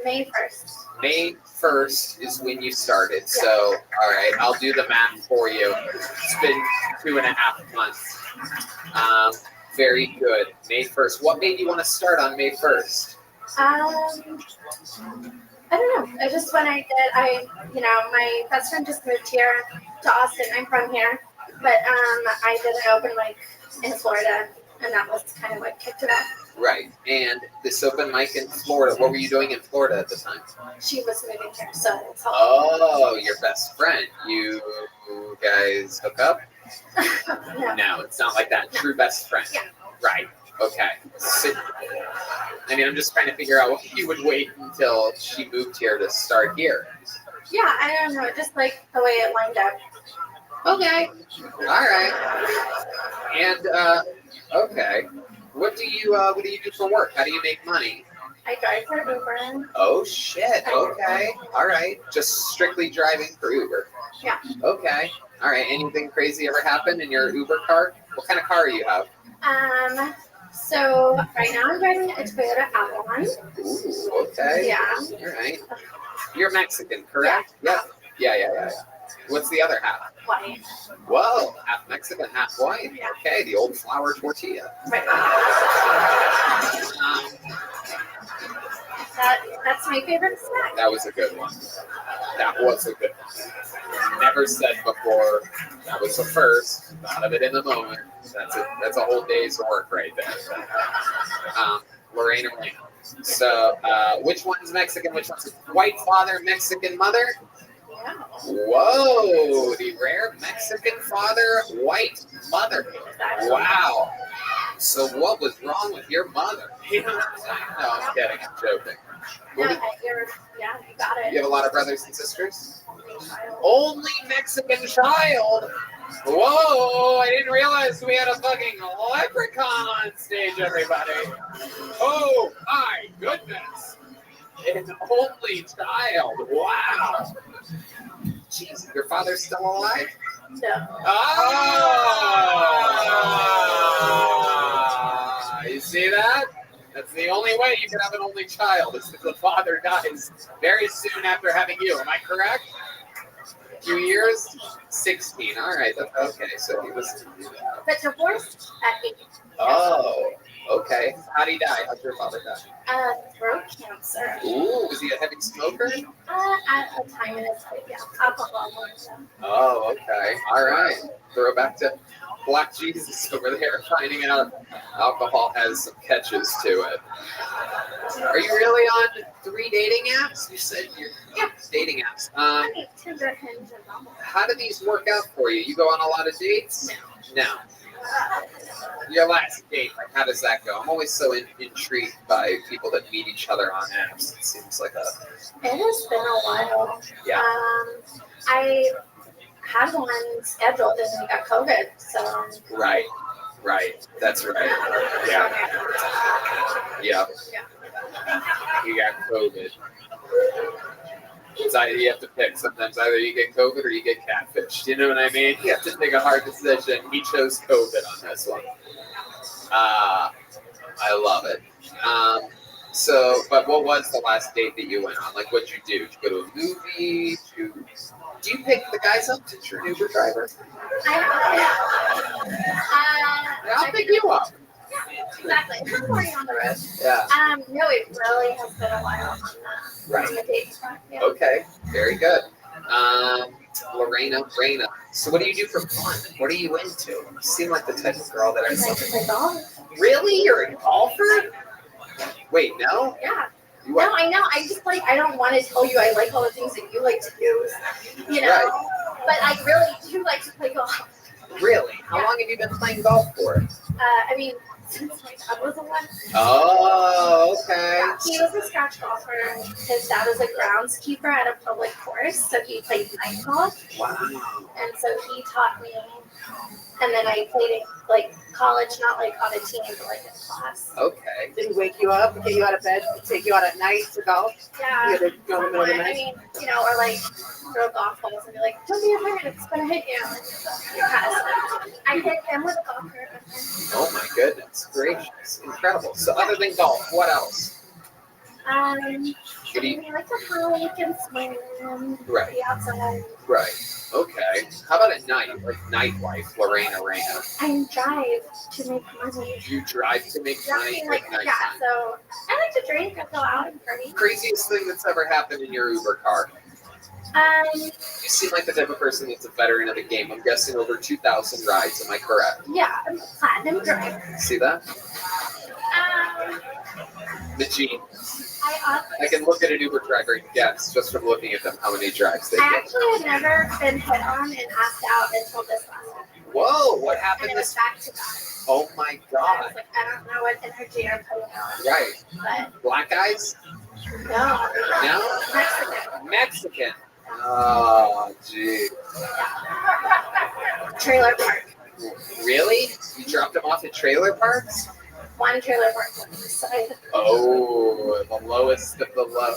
May 1st.
May 1st is when you started. Yeah. So, all right, I'll do the math for you. It's been 2.5 months. Very good. May 1st. What made you want to start on May 1st?
I don't know. I just, when I did, my best friend just moved here to Austin. I'm from here. But I did an open mic in Florida, and that was kind of what kicked it off.
Right. And this open mic in Florida, what were you doing in Florida at the time?
She was moving here, so it's all.
Oh, your best friend. You guys hook up? No, it's not like that. True best friend.
Yeah.
Right. Okay. So, I'm just trying to figure out what you would wait until she moved here to start here.
Yeah, I don't know. Just like the way it lined up.
Okay. All right. And okay. What do you do for work? How do you make money?
I drive for Uber.
Oh shit. Okay. All right. Just strictly driving for Uber.
Yeah.
Okay. All right. Anything crazy ever happened in your Uber car? What kind of car do you have?
So right now I'm driving a Toyota Avalon.
Ooh, okay.
Yeah.
All right. You're Mexican, correct?
Yeah.
Yeah. What's the other half?
White.
Whoa, half Mexican, half white.
Yeah.
Okay, the old flour tortilla.
Right. That's my favorite snack.
That was a good one. That was a good one. Never said before. That was the first. Thought of it in the moment. That's a whole day's work right there. Lorena. So, which one's Mexican? Which one's white father, Mexican mother?
Yeah.
Whoa, the rare Mexican father, white mother. Wow. So what was wrong with your mother? No, I'm kidding. I'm joking.
Yeah, you got it.
You have a lot of brothers and sisters? Only Mexican child? Whoa, I didn't realize we had a fucking leprechaun on stage, everybody. Oh, my goodness. An only child. Wow. Jeez, your father's still alive?
No.
You see that? That's the only way you can have an only child, is if the father dies very soon after having you. Am I correct? A few years? 16. All right. Okay, so he was...
But divorced at 8.
Oh, okay. How did he die? How did your father die?
Throat cancer.
Ooh, was he a heavy smoker?
At a time in his life, yeah. Alcohol more so.
Oh, okay. All right. Throw back to Black Jesus over there, finding out alcohol has some catches to it. Are you really on 3 dating apps? You said you're dating apps.
Tinder, Hinge, and Bumble.
How do these work out for you? You go on a lot of dates? No. Your last date, like, how does that go? I'm always so intrigued by people that meet each other on apps. It seems like
It has been a while.
Yeah.
I had one scheduled and we got COVID, so.
Right. That's right. Yeah. You got COVID. It's either you have to pick. Sometimes either you get COVID or you get catfished. You know what I mean? You have to make a hard decision. He chose COVID on this one. I love it. But what was the last date that you went on? Like, what'd you do? Did you go to a movie? Do you pick the guys up since you're an Uber driver? I'll pick you up.
Exactly. I'm already on the road.
Yeah.
No, it really has been a while on the date front. Yeah.
Okay. Very good. Lorena. So what do you do for fun? What are you into? You seem like the type of girl that
I like to play golf.
Really? You're a golfer? Wait, no?
Yeah.
You
No, I know. I just like, I don't want to tell you I like all the things that you like to do, you know?
Right.
But I really do like to play golf.
Really? How long have you been playing golf for?
I mean, since my dad was alive.
Oh, okay.
Yeah, he was a scratch golfer. His dad was a groundskeeper at a public course, so he played night golf.
Wow.
And so he taught me. And then I played in like college, not like on a team, but like in class.
Okay.
Did he wake you up, get you out of bed, take you out at night to golf?
Yeah.
You had to go in the middle of the
I
night?
mean, you know, or like throw golf balls and be like, don't be afraid, it's gonna hit you. I hit him with a golf cart.
Oh my goodness gracious. Incredible. So other than golf, what else?
I
What do you-
like to hike and swim.
Right.
Be outside.
Right. Okay. How about at night? Like nightlife, Lorena.
I drive to make money.
You drive to make money
Like,
at night.
yeah, so I like to drink and go out and party.
Craziest thing that's ever happened in your Uber car?
You
seem like the type of person that's a veteran of the game. I'm guessing over 2,000 rides. Am I correct?
Yeah, I'm a platinum driver.
See that?
Um,
The gene.
I
I can look at an Uber driver and guess just from looking at them how many drives they
I
get.
actually had never been hit on and asked out until this last week.
Whoa, what
And
happened
it was
this?
back to back.
Oh my
I
God.
was like, I don't know what energy I'm putting out.
Right. Black guys?
No.
No?
Mexican.
Mexican. Oh, gee.
Trailer park.
Really? You dropped them off at trailer parks?
One trailer park on the side.
Oh, the lowest of the low.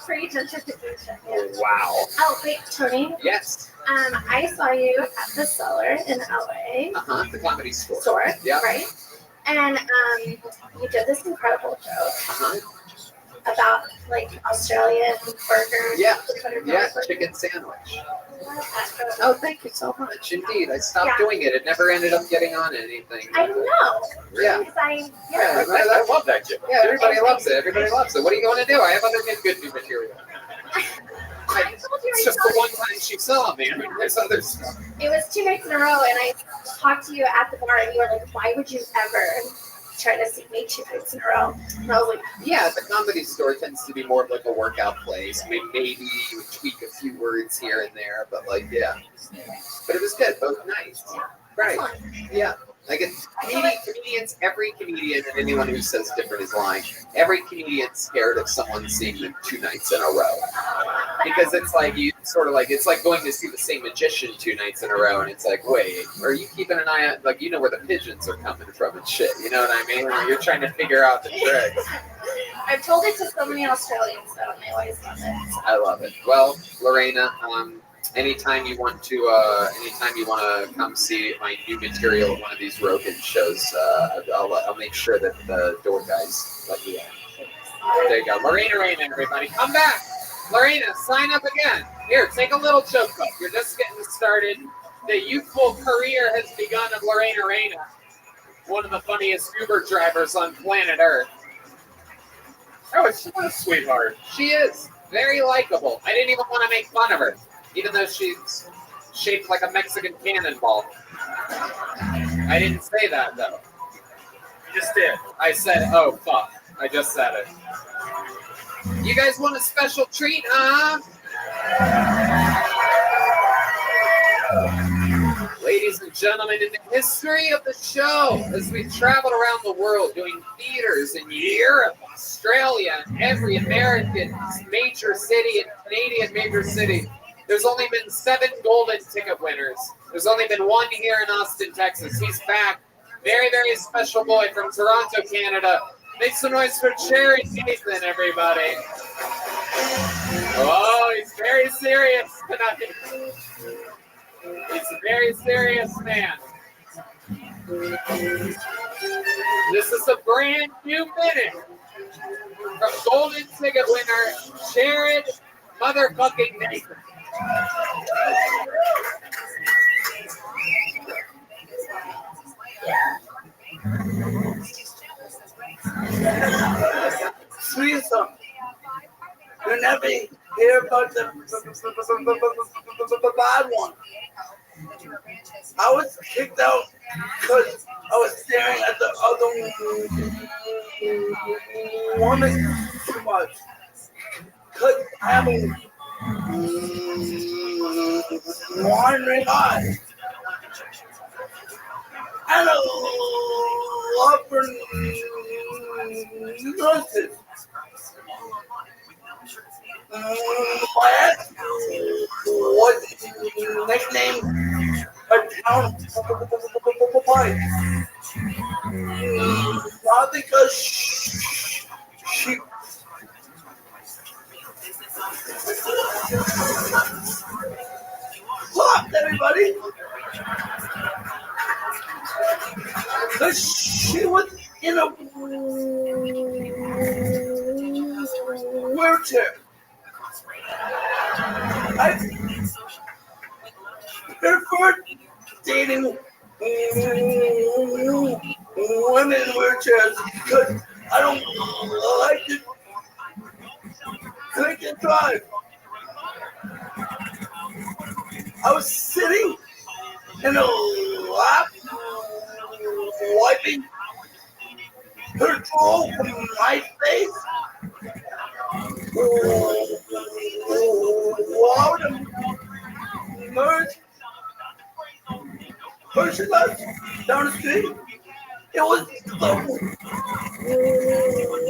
Free gentrification.
Wow.
Oh, wait, Tony.
Yes.
I saw you at the Cellar in LA.
Uh-huh, the comedy store. Yeah.
Right? And you did this incredible joke
Uh-huh.
about like Australian burgers.
Yeah.
$300
Yeah,
burgers.
chicken sandwich.
Oh,
Oh, thank you so much. Indeed. I stopped
Yeah.
doing it. It never ended up getting on anything.
I know.
Yeah.
Because I
Yeah, I love that joke. Yeah, everybody loves it. Everybody loves it. What are you going to do? I have other good new material.
I told you
It's
I
just the
saw
one time she saw me. I mean, there's other stuff.
It was 2 nights in a row, and I talked to you at the bar, and you were like, "Why would you ever try to see me 2 nights in a row?" And I was like,
Yeah, the comedy store tends to be more of like a workout place. Maybe you would tweak a few words here and there, but like, yeah. But it was good, both nights. Right. Yeah. Like comedians, every comedian and anyone who says different is lying. Every comedian's scared of someone seeing them 2 nights in a row. Because it's like you sort of like it's like going to see the same magician 2 nights in a row, and it's like, wait, are you keeping an eye on like you know where the pigeons are coming from and shit? You know what I mean? Like, you're trying to figure out the tricks.
I've told it to so many Australians, though, and they always love it.
I love it. Well, Lorena, anytime you want to come see my new material at one of these Rogan shows, I'll make sure that the door guys let you in. There you go, Lorena, everybody, come back. Lorena, sign up again. Here, take a little joke up. You're just getting started. The youthful career has begun of Lorena, one of the funniest Uber drivers on planet Earth. Oh, what a sweetheart. She is very likable. I didn't even want to make fun of her, even though she's shaped like a Mexican cannonball. I didn't say that, though. You just did. I said, oh, fuck. I just said it. You guys want a special treat, huh? Ladies and gentlemen, in the history of the show, as we traveled around the world doing theaters in Europe, Australia, and every American major city and Canadian major city, there's only been 7 golden ticket winners. There's only been 1 here in Austin, Texas. He's back. Very, very special boy from Toronto, Canada. Make some noise for Cherry Nathan, everybody. Oh, he's very serious tonight. He's a very serious man. This is a brand new minute from golden ticket winner Jared motherfucking Nathan.
Sweetheart, you never hear but the bad one. I was kicked out because I was staring at the other woman too much. Because I have a wandering eye. And a love for nurses. My ex was nicknamed a town pipe. Not because she lost everybody. Because she was in a wheelchair. I prefer dating women in wheelchairs because I don't like to drink and drive. I was sitting in a lap, wiping her drool from my face. While the nurse pushed us down the street, it was the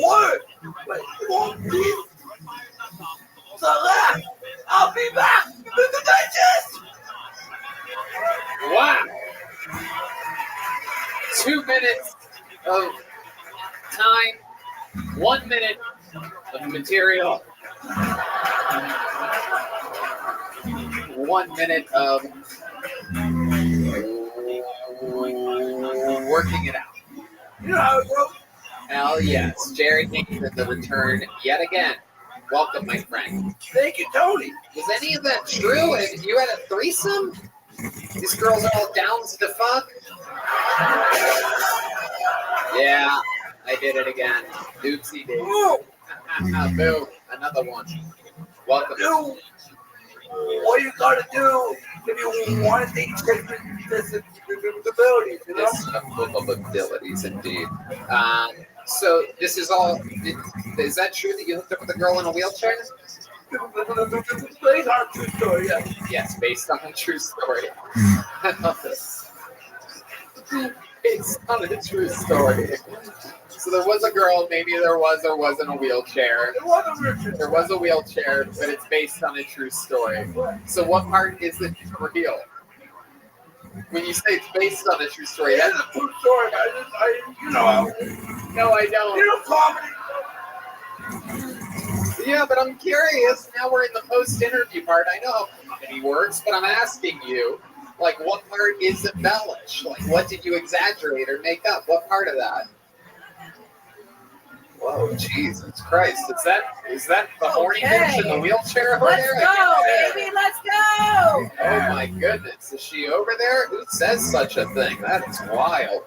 word, but it won't be the last. I'll be back with the digest.
Wow. 2 minutes of time, 1 minute of material, 1 minute of working it out.
You know how it goes?
Hell yes. Jerry Hinkman, the return yet again. Welcome, my friend.
Thank you, Tony.
Was any of that true? And you had a threesome? These girls are all down to the fuck? Yeah, I did it again. Oopsie daisy. Boo. Another one. Welcome.
Do what you gotta do if you want to take disabilities, you know?
Disabilities, indeed. So this is all. Is that true that you hooked up with a girl in a wheelchair?
Based on a true story, yes.
Yes, based on a true story. I love this. Based on a true story. So there was a girl, maybe there was or wasn't a wheelchair. There was a wheelchair, but it's based on a true story. So what part is it real? When you say it's based on a true story, that's
a true story. You know.
No, I don't.
You know comedy.
Yeah, but I'm curious. Now we're in the post-interview part. I know how comedy works, but I'm asking you, like, what part is embellished? Like, what did you exaggerate or make up? What part of that? Whoa, Jesus Christ! Is that the horny bitch in the wheelchair over there?
Let's go, baby. Let's go.
Oh my goodness, is she over there? Who says such a thing? That is wild.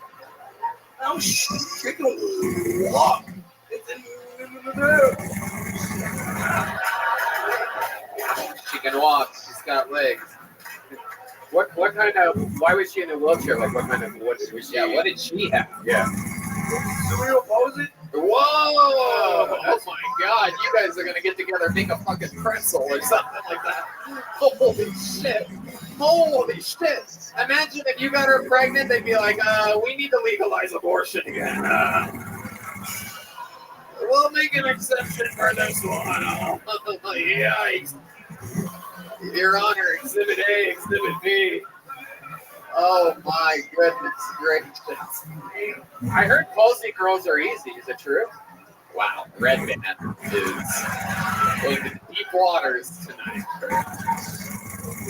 Oh, she can walk.
She can walk. She's got legs.
What kind of? Why was she in a wheelchair? Like what kind of? What did she?
Yeah, what did she have?
Yeah.
Do we oppose it?
Whoa! Oh my God! You guys are gonna get together, and make a fucking pretzel or something like that. Holy shit! Holy shit! Imagine if you got her pregnant, they'd be like, "We need to legalize abortion again." We'll make an exception for this one. Oh, yikes! Your Honor, Exhibit A, Exhibit B. Oh my goodness gracious! I heard palsy girls are easy. Is it true? Wow, Red Man is going to deep waters tonight.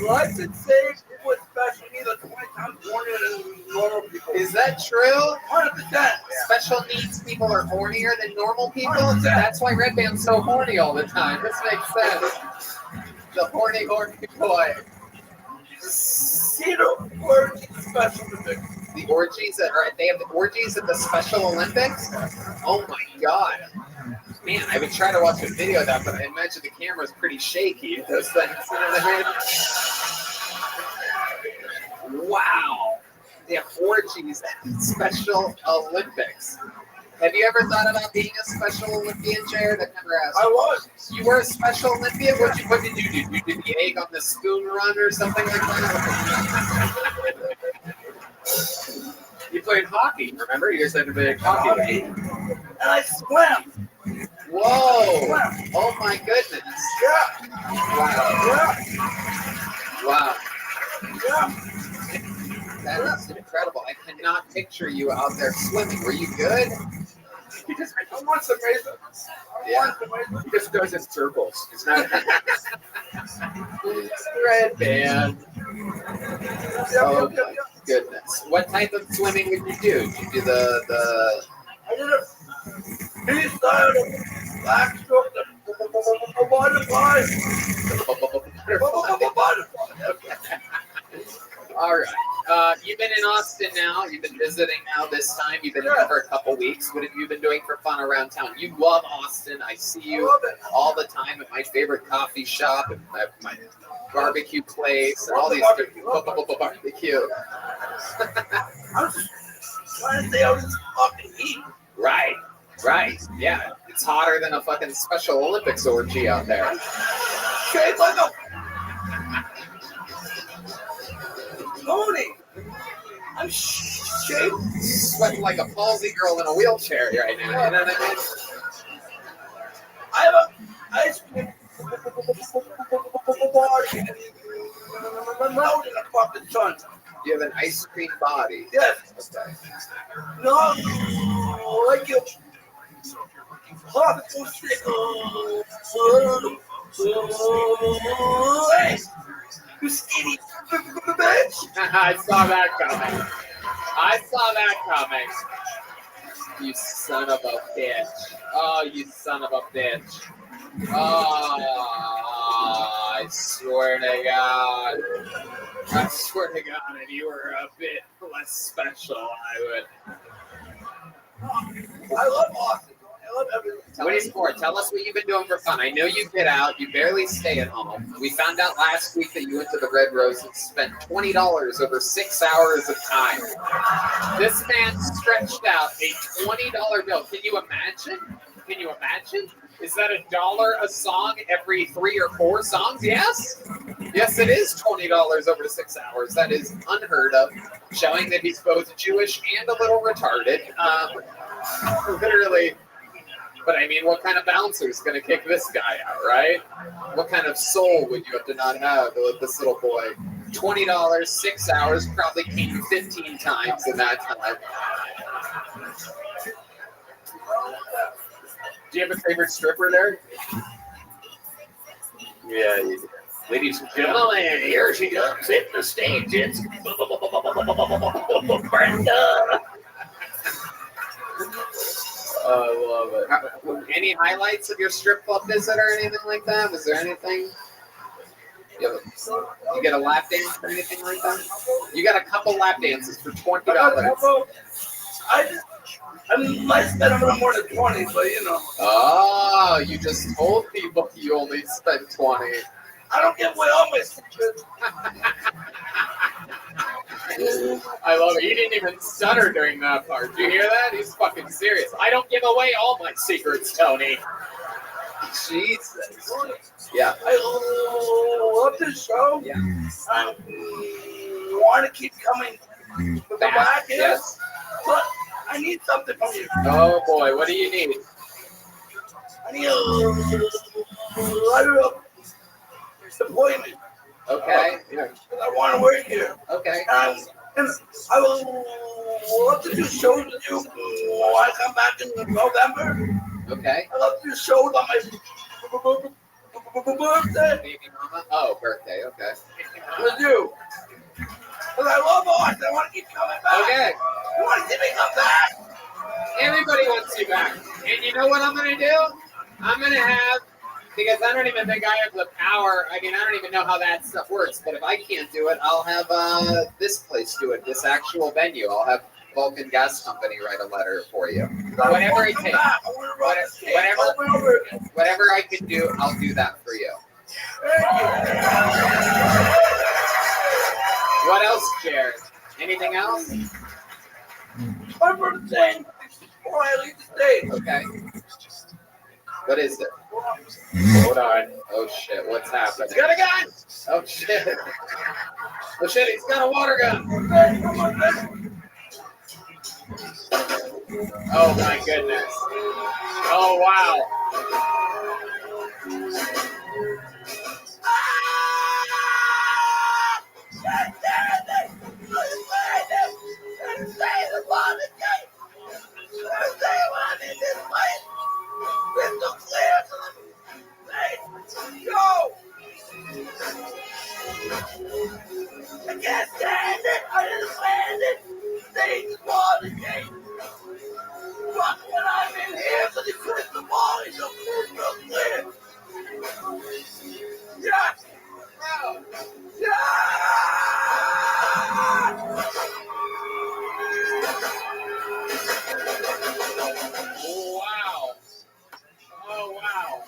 Life and save people with special needs are 20 times more than normal people.
Is that true?
100%.
Special needs people are hornier than normal people? 100%. That's why Red Band's so horny all the time. This makes sense. The horny boy.
See the orgies Special Olympics.
The orgies they have the orgies at the Special Olympics? Oh my God. Man, I've been trying to watch a video of that, but I imagine the camera's pretty shaky. Those things, you know what I mean? Wow. They have orgies at Special Olympics. Have you ever thought about being a Special Olympian, Jared? I've never asked.
I was.
You were a Special Olympian? What did you do? You did the egg on the spoon run or something like that? You played hockey, remember? You said to be a hockey.
And I swam.
Whoa! Oh my goodness!
Yeah.
Wow!
Yeah.
That is incredible. I cannot picture you out there swimming. Were you good?
I want some razor.
Yeah.
He just goes in circles. It's not.
Red band. Oh my goodness! What type of swimming would you do? Did you do the?
I did a freestyle backstroke, the butterfly.
All right. You've been in Austin now. You've been visiting now this time. You've been here for a couple weeks. What have you been doing for fun around town? You love Austin. I see you all the time at my favorite coffee shop, and my barbecue place, and all these barbecue.
I'm just trying to stay out of this fucking heat.
Right. Yeah. It's hotter than a fucking Special Olympics orgy out there.
Shaped like a pony. I'm shaped.
Sweating like a palsy girl in a wheelchair right now. You know what I mean?
I have a ice cream body. My mouth in a fucking sun.
You have an ice cream body.
Yes.
Okay.
No, like you. Popsicle stick. Hey, you skinny bitch.
I saw that coming. You son of a bitch. Oh, you son of a bitch. Oh, I swear to God. If you were a bit less special, I would.
I love Austin. I love everything.
What is more? Tell us what you've been doing for fun. I know you get out. You barely stay at home. We found out last week that you went to the Red Rose and spent $20 over 6 hours of time. This man stretched out a $20 bill. Can you imagine? Is that $1 a song every 3 or 4 songs? Yes. Yes, it is $20 over 6 hours. That is unheard of, showing that he's both Jewish and a little retarded. Literally. But I mean, what kind of bouncer is going to kick this guy out, right? What kind of soul would you have to not have with this little boy? $20, 6 hours, probably came 15 times in that time. Do you have a favorite stripper there?
Yeah, you do.
Ladies and gentlemen, here she comes hitting the stage. It's Brenda. I love it. Any highlights of your strip club visit or anything like that? Was there anything? You get a lap dance or anything like that? You got a couple lap dances for $20.
I might spend a little more than 20, but you know.
Oh, you just told people you only spent 20.
I don't give away all my secrets.
I love it. He didn't even stutter during that part. Did you hear that? He's fucking serious. I don't give away all my secrets, Tony. Jesus. Yeah.
I love this show.
Yeah.
I want to keep coming back.
Yes.
But I need something from you.
Oh boy, what do you need?
I need a letter of appointment.
Okay.
I want to work here.
Okay.
And I will love to do shows with you when I come back in November.
Okay.
I love to do shows on my birthday.
Baby mama? Oh, birthday. Okay.
With you. Because I love Austin. I want to keep coming back.
Okay.
You want to see me come back?
Everybody wants you back. And you know what I'm going to do? I'm going to have, because I don't even think I have the power. I mean, I don't even know how that stuff works. But if I can't do it, I'll have this place do it, this actual venue. I'll have Vulcan Gas Company write a letter for you. Whatever it takes. Whatever I can do, I'll do that for you. What else, Jared? Anything else?
One more thing before I leave the stage.
Okay. What is it? Hold on. Oh shit, what's happening?
He's got a gun!
Oh shit. Oh shit, he's got a water gun. Oh my goodness. Oh wow.
I can't stand it! I just landed! Stage Watergate! Fuck when I'm in here for the crystal ball is so clear! Yes!
Wow. Oh wow.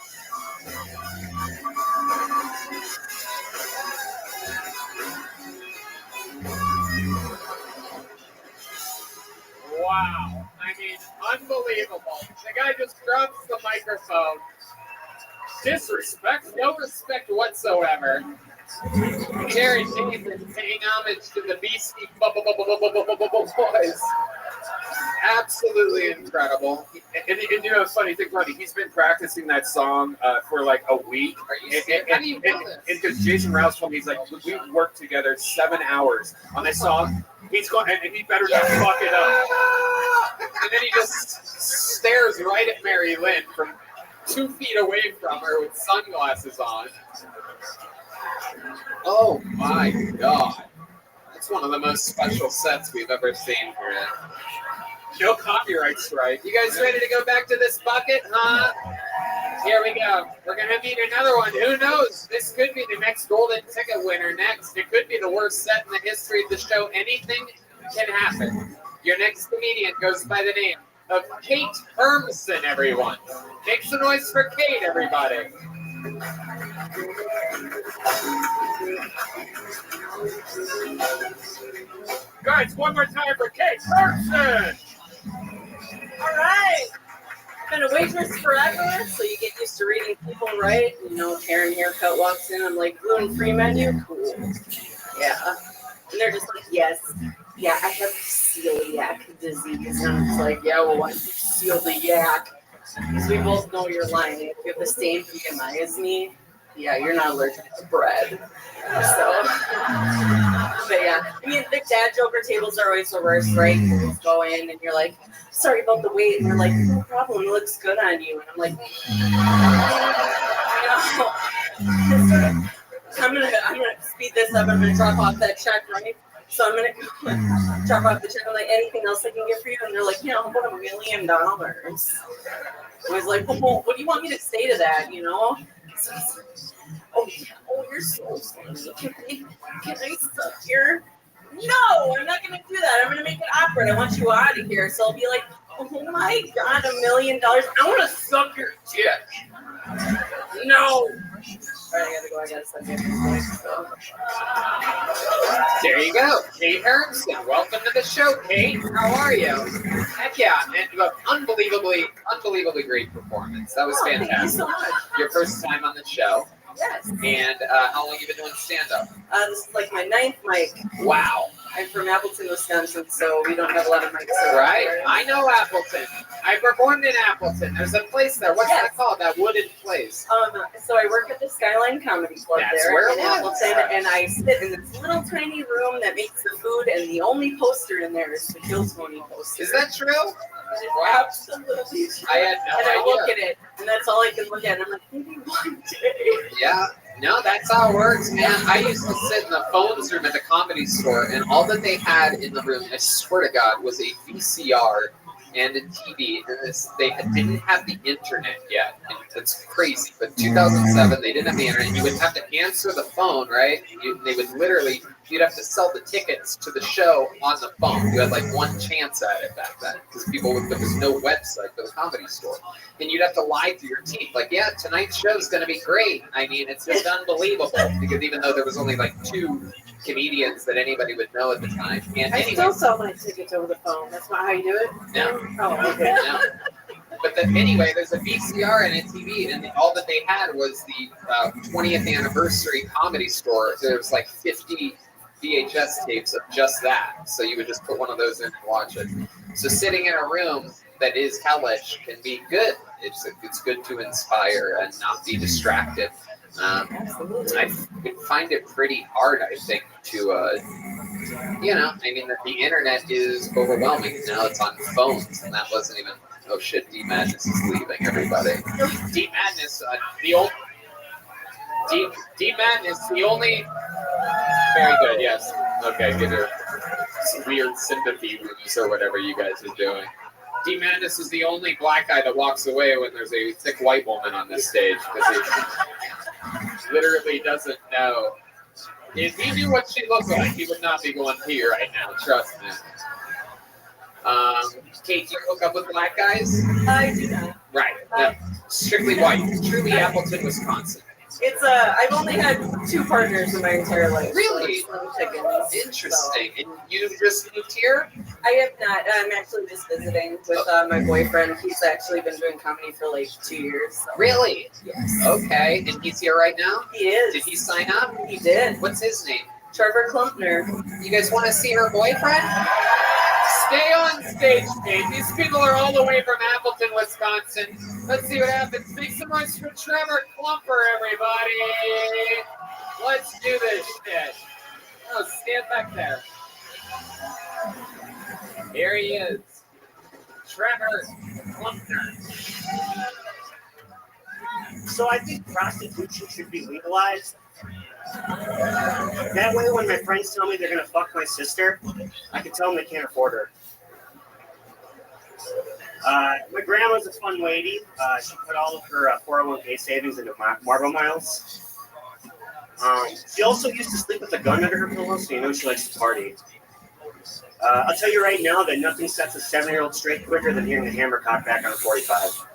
Wow. I mean, unbelievable. The guy just drops the microphone. Disrespect? No respect whatsoever. Jared Nathan paying homage to the Beastie Boys. Absolutely incredible.
And you know, it's funny, think about it. He's been practicing that song for like a week.
Are you serious? How do you know this?
And because Jason Rouse told me, he's like, we worked together 7 hours on this song. He's going, and he better not fuck it up.
And then he just stares right at Mary Lynn from 2 feet away from her with sunglasses on. Oh my god. That's one of the most special sets we've ever seen here.
No copyright strike.
You guys ready to go back to this bucket, huh? Here we go. We're going to meet another one. Who knows? This could be the next golden ticket winner next. It could be the worst set in the history of the show. Anything can happen. Your next comedian goes by the name of Kate Hermson, everyone. Make some noise for Kate, everybody.
Guys, one more time for Kate Hermson.
All right. Been a waitress forever, so you get used to reading people right. You know, Karen Haircut walks in, I'm like, gluten-free menu? Cool. Yeah. And they're just like, yes. Yeah, I have celiac disease. And I'm just like, yeah, well, why do you celiac? Because we both know you're lying. If you have the same BMI as me, yeah, you're not allergic to bread. So, but yeah, I mean, the dad joker tables are always the worst, right? You just go in and you're like, sorry about the weight. And they're like, no problem, it looks good on you. And I'm like, I'm gonna speed this up. I'm gonna drop off that check, right? So I'm gonna go and drop off the check. I'm like, anything else I can get for you? And they're like, you know, about $1 million. I was like, well, what do you want me to say to that? You know? So he's like, oh yeah, oh you're so funny. Can I suck your? No, I'm not gonna do that. I'm gonna make it awkward. I want you out of here. So I'll be like, oh my god, $1 million. I want to suck your dick. No. All right, I gotta suck your dick. So.
There you go, Kate Hermson. Welcome to the show, Kate. How are you? Heck yeah, and look, unbelievably great performance. That was fantastic.
Thank you so much.
Your first time on the show.
Yes.
And how long have you been doing stand-up?
This is like my 9th mic.
Wow.
I'm from Appleton, Wisconsin, so we don't have a lot of mics.
Right. I know Appleton. I performed in Appleton. There's a place there. What's that called? That wooded place.
So I work at the Skyline Comedy Club
That's where
in Appleton, and I sit in this little tiny room that makes the food, and the only poster in there is the Kill Tony poster.
Is that true?
Wow. Absolutely true.
I had no
and
idea.
I look at it, and that's all I can look at. And I'm like, maybe one day.
Yeah. No, that's how it works, man. I used to sit in the phones room at the Comedy Store, and all that they had in the room, I swear to God, was a VCR and in TV. And they didn't have the internet yet. And it's crazy. But 2007, they didn't have the internet. You would have to answer the phone, right? They would literally, you'd have to sell the tickets to the show on the phone. You had like one chance at it back then because there was no website for the Comedy Store. And you'd have to lie through your teeth. Like, yeah, tonight's show is going to be great. I mean, it's just unbelievable. Because even though there was only like 2 comedians that anybody would know at the time. And
I
anyway,
still sell my tickets over the phone. That's not how you do it?
No.
Oh, okay.
No. But anyway, there's a VCR and a TV, and all that they had was the 20th anniversary Comedy Store. There was like 50 VHS tapes of just that. So you would just put one of those in and watch it. So sitting in a room that is hellish can be good. It's good to inspire and not be distracted. I find it pretty hard, I think, to, I mean, the internet is overwhelming. Now it's on phones, and that wasn't even, oh shit, D Madness is leaving, everybody. D Madness, D Madness, the only, very good, yes. Okay, give her some weird sympathy moves or whatever you guys are doing. D Madness is the only black guy that walks away when there's a thick white woman on this stage because he literally doesn't know. If he knew what she looked like, he would not be going pee right now. Trust me. Kate, do you hook up with black guys?
I do not.
Right. No, strictly white. Truly Appleton, Wisconsin.
It's I've only had 2 partners in my entire life.
Really? Interesting. And you just moved here?
I have not. I'm actually just visiting with my boyfriend. He's actually been doing comedy for like 2 years. So.
Really?
Yes.
Okay. And he's here right now?
He is.
Did he sign up?
He did.
What's his name?
Trevor Klumpner.
You guys want to see her boyfriend? Stay on stage, Kate. These people are all the way from Appleton, Wisconsin. Let's see what happens. Make some noise for Trevor Klumper, everybody. Let's do this shit. Oh, stand back there. Here he is. Trevor Klumper.
So I think prostitution should be legalized. That way, when my friends tell me they're going to fuck my sister, I can tell them they can't afford her. My grandma's a fun lady. She put all of her 401k savings into Marble Miles. She also used to sleep with a gun under her pillow, so you know she likes to party. I'll tell you right now that nothing sets a 7-year-old straight quicker than hearing the hammer cock back on a 45.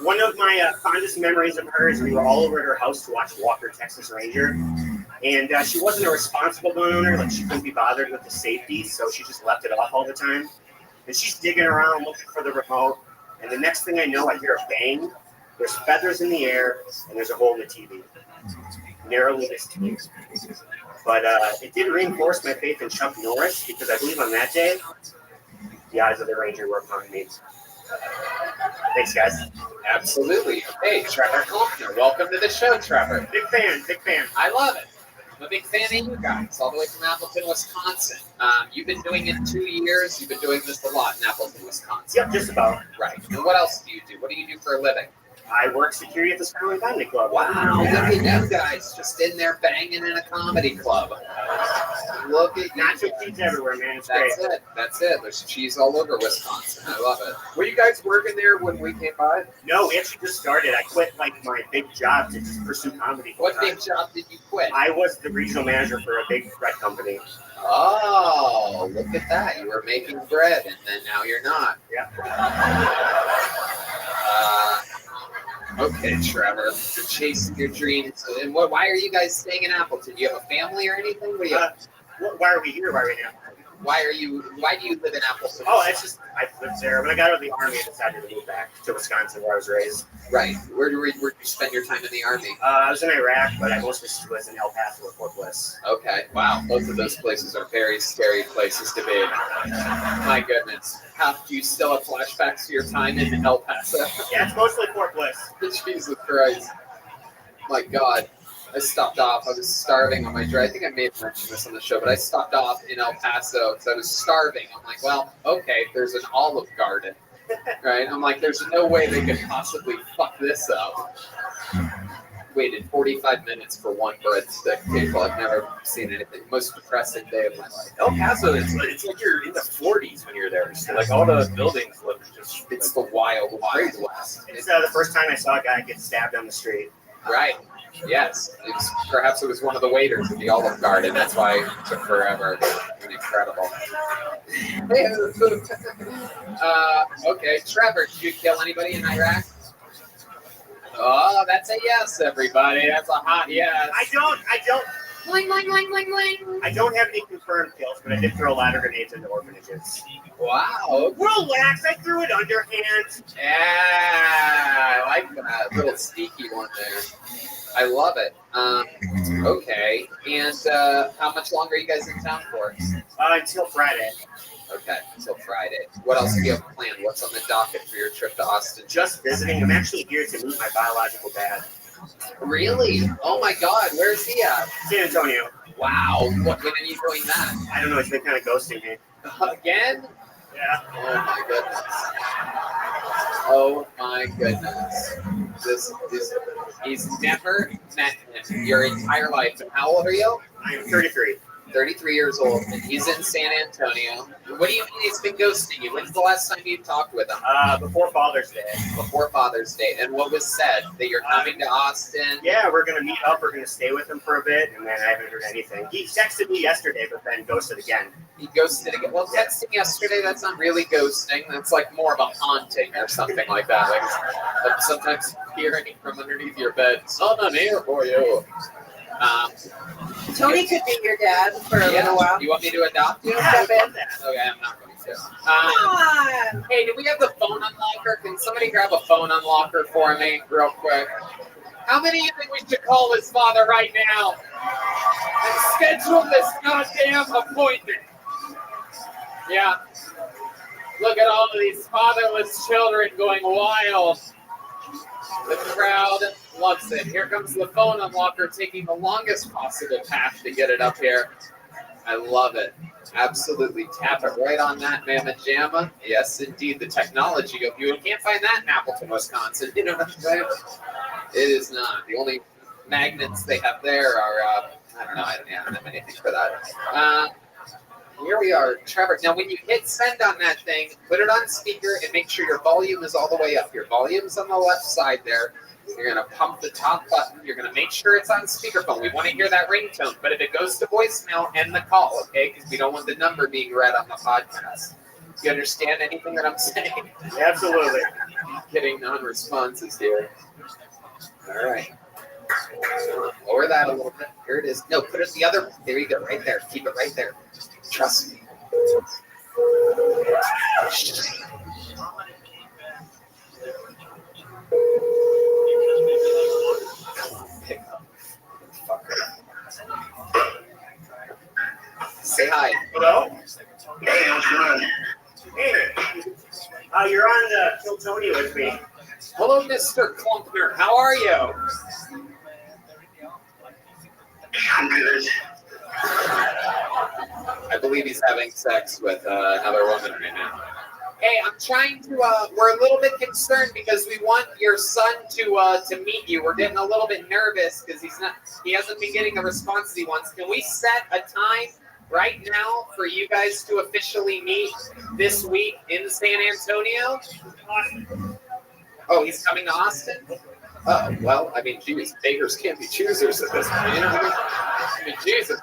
One of my fondest memories of her is we were all over at her house to watch Walker, Texas Ranger. And she wasn't a responsible gun owner. Like, she couldn't be bothered with the safety, so she just left it off all the time. And she's digging around looking for the remote. And the next thing I know, I hear a bang. There's feathers in the air, and there's a hole in the TV. Narrowly missed TV. But it did reinforce my faith in Chuck Norris, because I believe on that day, the eyes of the Ranger were upon me. Thanks, guys.
Absolutely. Hey, Trevor Klumper. Welcome to the show, Trevor.
Big fan, big fan.
I love it. I'm a big fan of you guys, all the way from Appleton, Wisconsin. You've been doing it 2 years. You've been doing this a lot in Appleton, Wisconsin.
Yep, just about.
Right. And what else do you do? What do you do for a living?
I work security at the Skyline Comedy Club.
Wow, look at you guys, just in there banging in a comedy club. Look at you.
Nacho cheese everywhere, man. It's
That's
great.
it. That's it. There's cheese all over Wisconsin. I love it.
Were you guys working there when we came by?
No, we actually just started. I quit like my big job to just pursue comedy.
What big job did you quit?
I was the regional manager for a big bread company.
Oh, look at that. You were making bread, and then now you're not.
Yeah.
Okay, Trevor. You're chasing your dreams. And why are you guys staying in Appleton? Do you have a family or anything? What do you
why are we here? Why are we now?
Why do you live in Appleton?
Oh, it's just, I lived there. When I got out of the Army, I decided to move back to Wisconsin, where I was raised.
Right. Where did you spend your time in the Army?
I was in Iraq, but I mostly was in El Paso or Fort Bliss.
Okay. Wow. Both of those places are very scary places to be. My goodness. Do you still have flashbacks to your time in El Paso?
Yeah, it's mostly Fort Bliss.
Jesus Christ. My God. I stopped off. I was starving on my drive. I think I may have mentioned this on the show, but I stopped off in El Paso because I was starving. I'm like, well, okay, there's an Olive Garden, right? I'm like, there's no way they could possibly fuck this up. waited 45 minutes for one breadstick, people. I've never seen anything. Most depressing day of my life.
El Paso, it's like you're in the 40s when you're there. So like all the buildings look just.
It's the wild west.
It's the first time I saw a guy get stabbed on the street.
Right. Yes. Perhaps it was one of the waiters at the Olive Garden. That's why it took forever. Incredible. Okay, Trevor, did you kill anybody in Iraq? Oh, that's a yes, everybody. That's a hot yes.
I don't.
Bling, bling, bling, bling, bling.
I don't have any confirmed kills, but I did throw ladder grenades into orphanages.
Wow.
Relax, I threw it underhand.
Yeah, I like that. Little sneaky one there. I love it. Okay, and how much longer are you guys in town for?
Until Friday.
Okay, until Friday. What else do you have planned? What's on the docket for your trip to Austin?
Just visiting. I'm actually here to meet my biological dad.
Really? Oh my God, where's he at?
San Antonio.
Wow. When are you doing that?
I don't know. He's been kind of ghosting me.
Again?
Yeah.
Oh my goodness. He's never met him your entire life. And how old are you?
I'm 33.
33 years old, and he's in San Antonio. What do you mean he's been ghosting you? When's the last time you talked with him?
Before Father's Day.
Before Father's Day. And what was said? That you're coming to Austin?
Yeah, we're going to meet up. We're going to stay with him for a bit, and then I haven't heard anything. He texted me yesterday, but then ghosted again.
He ghosted again? Well, texting yesterday, that's not really ghosting. That's like more of a haunting or something like that. Like sometimes hearing from underneath your bed, son, I'm here for you.
Tony could be your dad for a little while.
You want me to adopt you?
Yeah,
Okay, I'm not going to.
Come on.
Hey, do we have the phone unlocker? Can somebody grab a phone unlocker for me real quick? How many of you think we should call his father right now and schedule this goddamn appointment? Yeah. Look at all of these fatherless children going wild. The crowd loves it. Here comes the phone unlocker taking the longest possible path to get it up here. I love it. Absolutely. Tap it right on that mamma jamma. Yes, indeed. The technology of you can't find that in Appleton, Wisconsin. You know what I'm saying? It is not. The only magnets they have there are, I don't know. I don't have anything for that. Here we are, Trevor. Now, when you hit send on that thing, put it on speaker and make sure your volume is all the way up. Your volume's on the left side there. You're going to pump the top button. You're going to make sure it's on speakerphone. We want to hear that ringtone. But if it goes to voicemail, end the call, okay? Because we don't want the number being read on the podcast. Do you understand anything that I'm saying?
Absolutely.
Getting non-responses here. All right. Lower that a little bit. Here it is. No, put it the other. There you go. Right there. Keep it right there. Trust me. Pick up. Say hi.
Hello?
Hey, how's it going?
Hey. You're on Kill Tony with me.
Hello, Mr. Klumpner. How are you?
I'm good.
I believe he's having sex with another woman right now. Hey, I'm trying to, we're a little bit concerned because we want your son to meet you. We're getting a little bit nervous because he hasn't been getting the response he wants. Can we set a time right now for you guys to officially meet this week in San Antonio? Oh, he's coming to Austin? Well, I mean, geez, beggars can't be choosers at this point, you know what I mean? Jesus.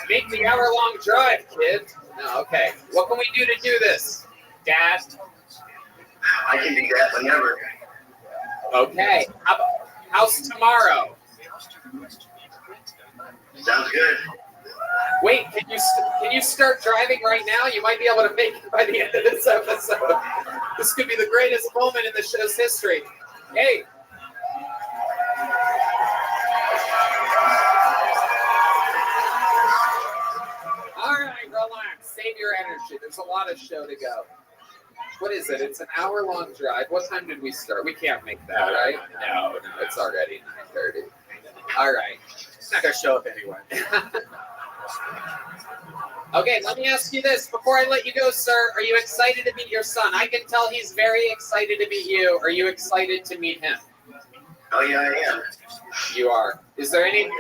Make the hour-long drive, kid. No, okay. What can we do to do this, Dad?
I can do that whenever.
Okay. How's tomorrow?
Sounds good.
Wait, can you start driving right now? You might be able to make it by the end of this episode. This could be the greatest moment in the show's history. Hey. All right, relax. Save your energy. There's a lot of show to go. What is it? It's an hour-long drive. What time did we start? We can't make that, right? No, it's already 9:30. All right.
It's not going to show up anyway.
Okay, let me ask you this. Before I let you go, sir, are you excited to meet your son? I can tell he's very excited to meet you. Are you excited to meet him?
Oh yeah, I am.
You are. Is there any?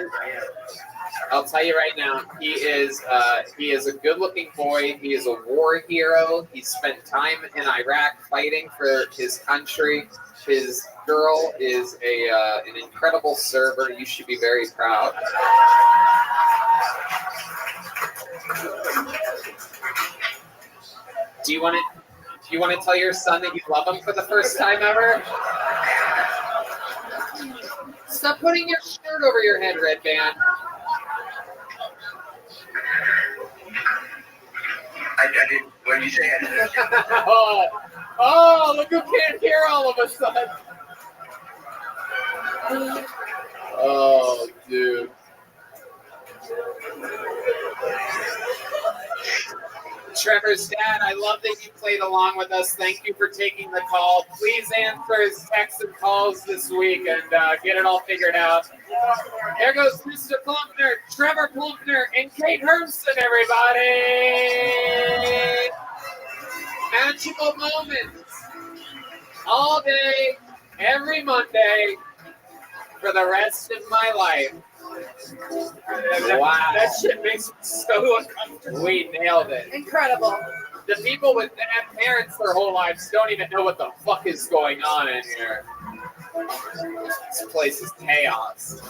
I'll tell you right now. He is a good-looking boy. He is a war hero. He spent time in Iraq fighting for his country. His girl is an incredible server. You should be very proud. Do you want to tell your son that you love him for the first time ever? Stop putting your shirt over your head, Red Band.
I didn't. What did you say? I didn't.
Oh, look who can't hear all of a sudden. Oh, dude. Trevor's dad, I love that you played along with us. Thank you for taking the call. Please answer his texts and calls this week and get it all figured out. There goes Mr. Plumpner, Trevor Plumpner, and Kate Hermson, everybody. Magical moments. All day, every Monday, for the rest of my life. Wow. That shit makes me so uncomfortable. We nailed it.
Incredible.
The people with bad parents their whole lives don't even know what the fuck is going on in here. This place is chaos.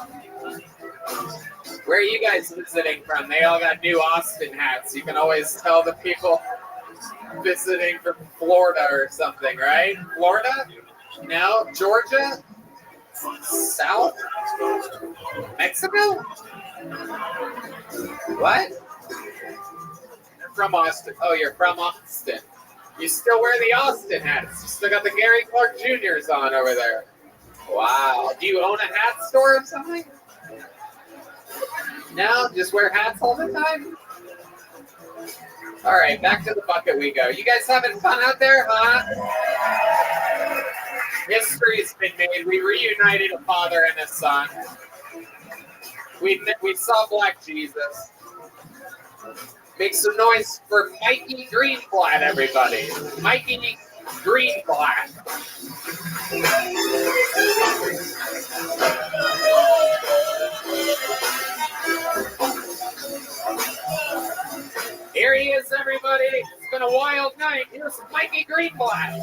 Where are you guys visiting from? They all got new Austin hats. You can always tell the people visiting from Florida or something, right? Florida? No? Georgia? South? Mexico? What? From Austin. Oh, you're from Austin. You still wear the Austin hats. You still got the Gary Clark Jr.'s on over there. Wow. Do you own a hat store or something? No? Just wear hats all the time? All right, back to the bucket we go. You guys having fun out there, huh? History's been made. We reunited a father and a son. We saw Black Jesus. Make some noise for Mikey Greenblatt, everybody. Mikey Greenblatt. Here he is, everybody. It's been a wild night. Here's Mikey Greenblatt.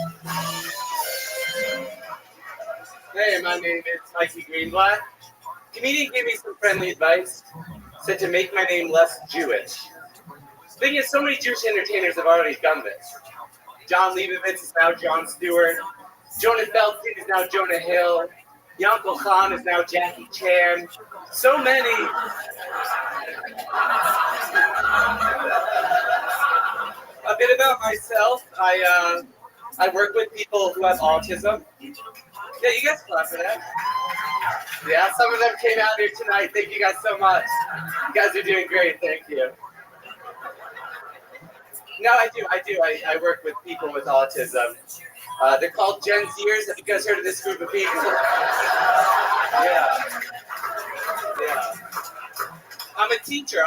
Hey, my name is Mikey Greenblatt. Comedian gave me some friendly advice. Said to make my name less Jewish. The thing is, so many Jewish entertainers have already done this. John Leibovitz is now Jon Stewart. Jonah Feldstein is now Jonah Hill. Yankel Khan is now Jackie Chan. So many. A bit about myself. I work with people who have autism. Yeah, you guys clap for that. Yeah, some of them came out here tonight. Thank you guys so much. You guys are doing great. Thank you. No, I do. I work with people with autism. They're called Gen Zers. Have you guys heard of this group of people? Yeah. I'm a teacher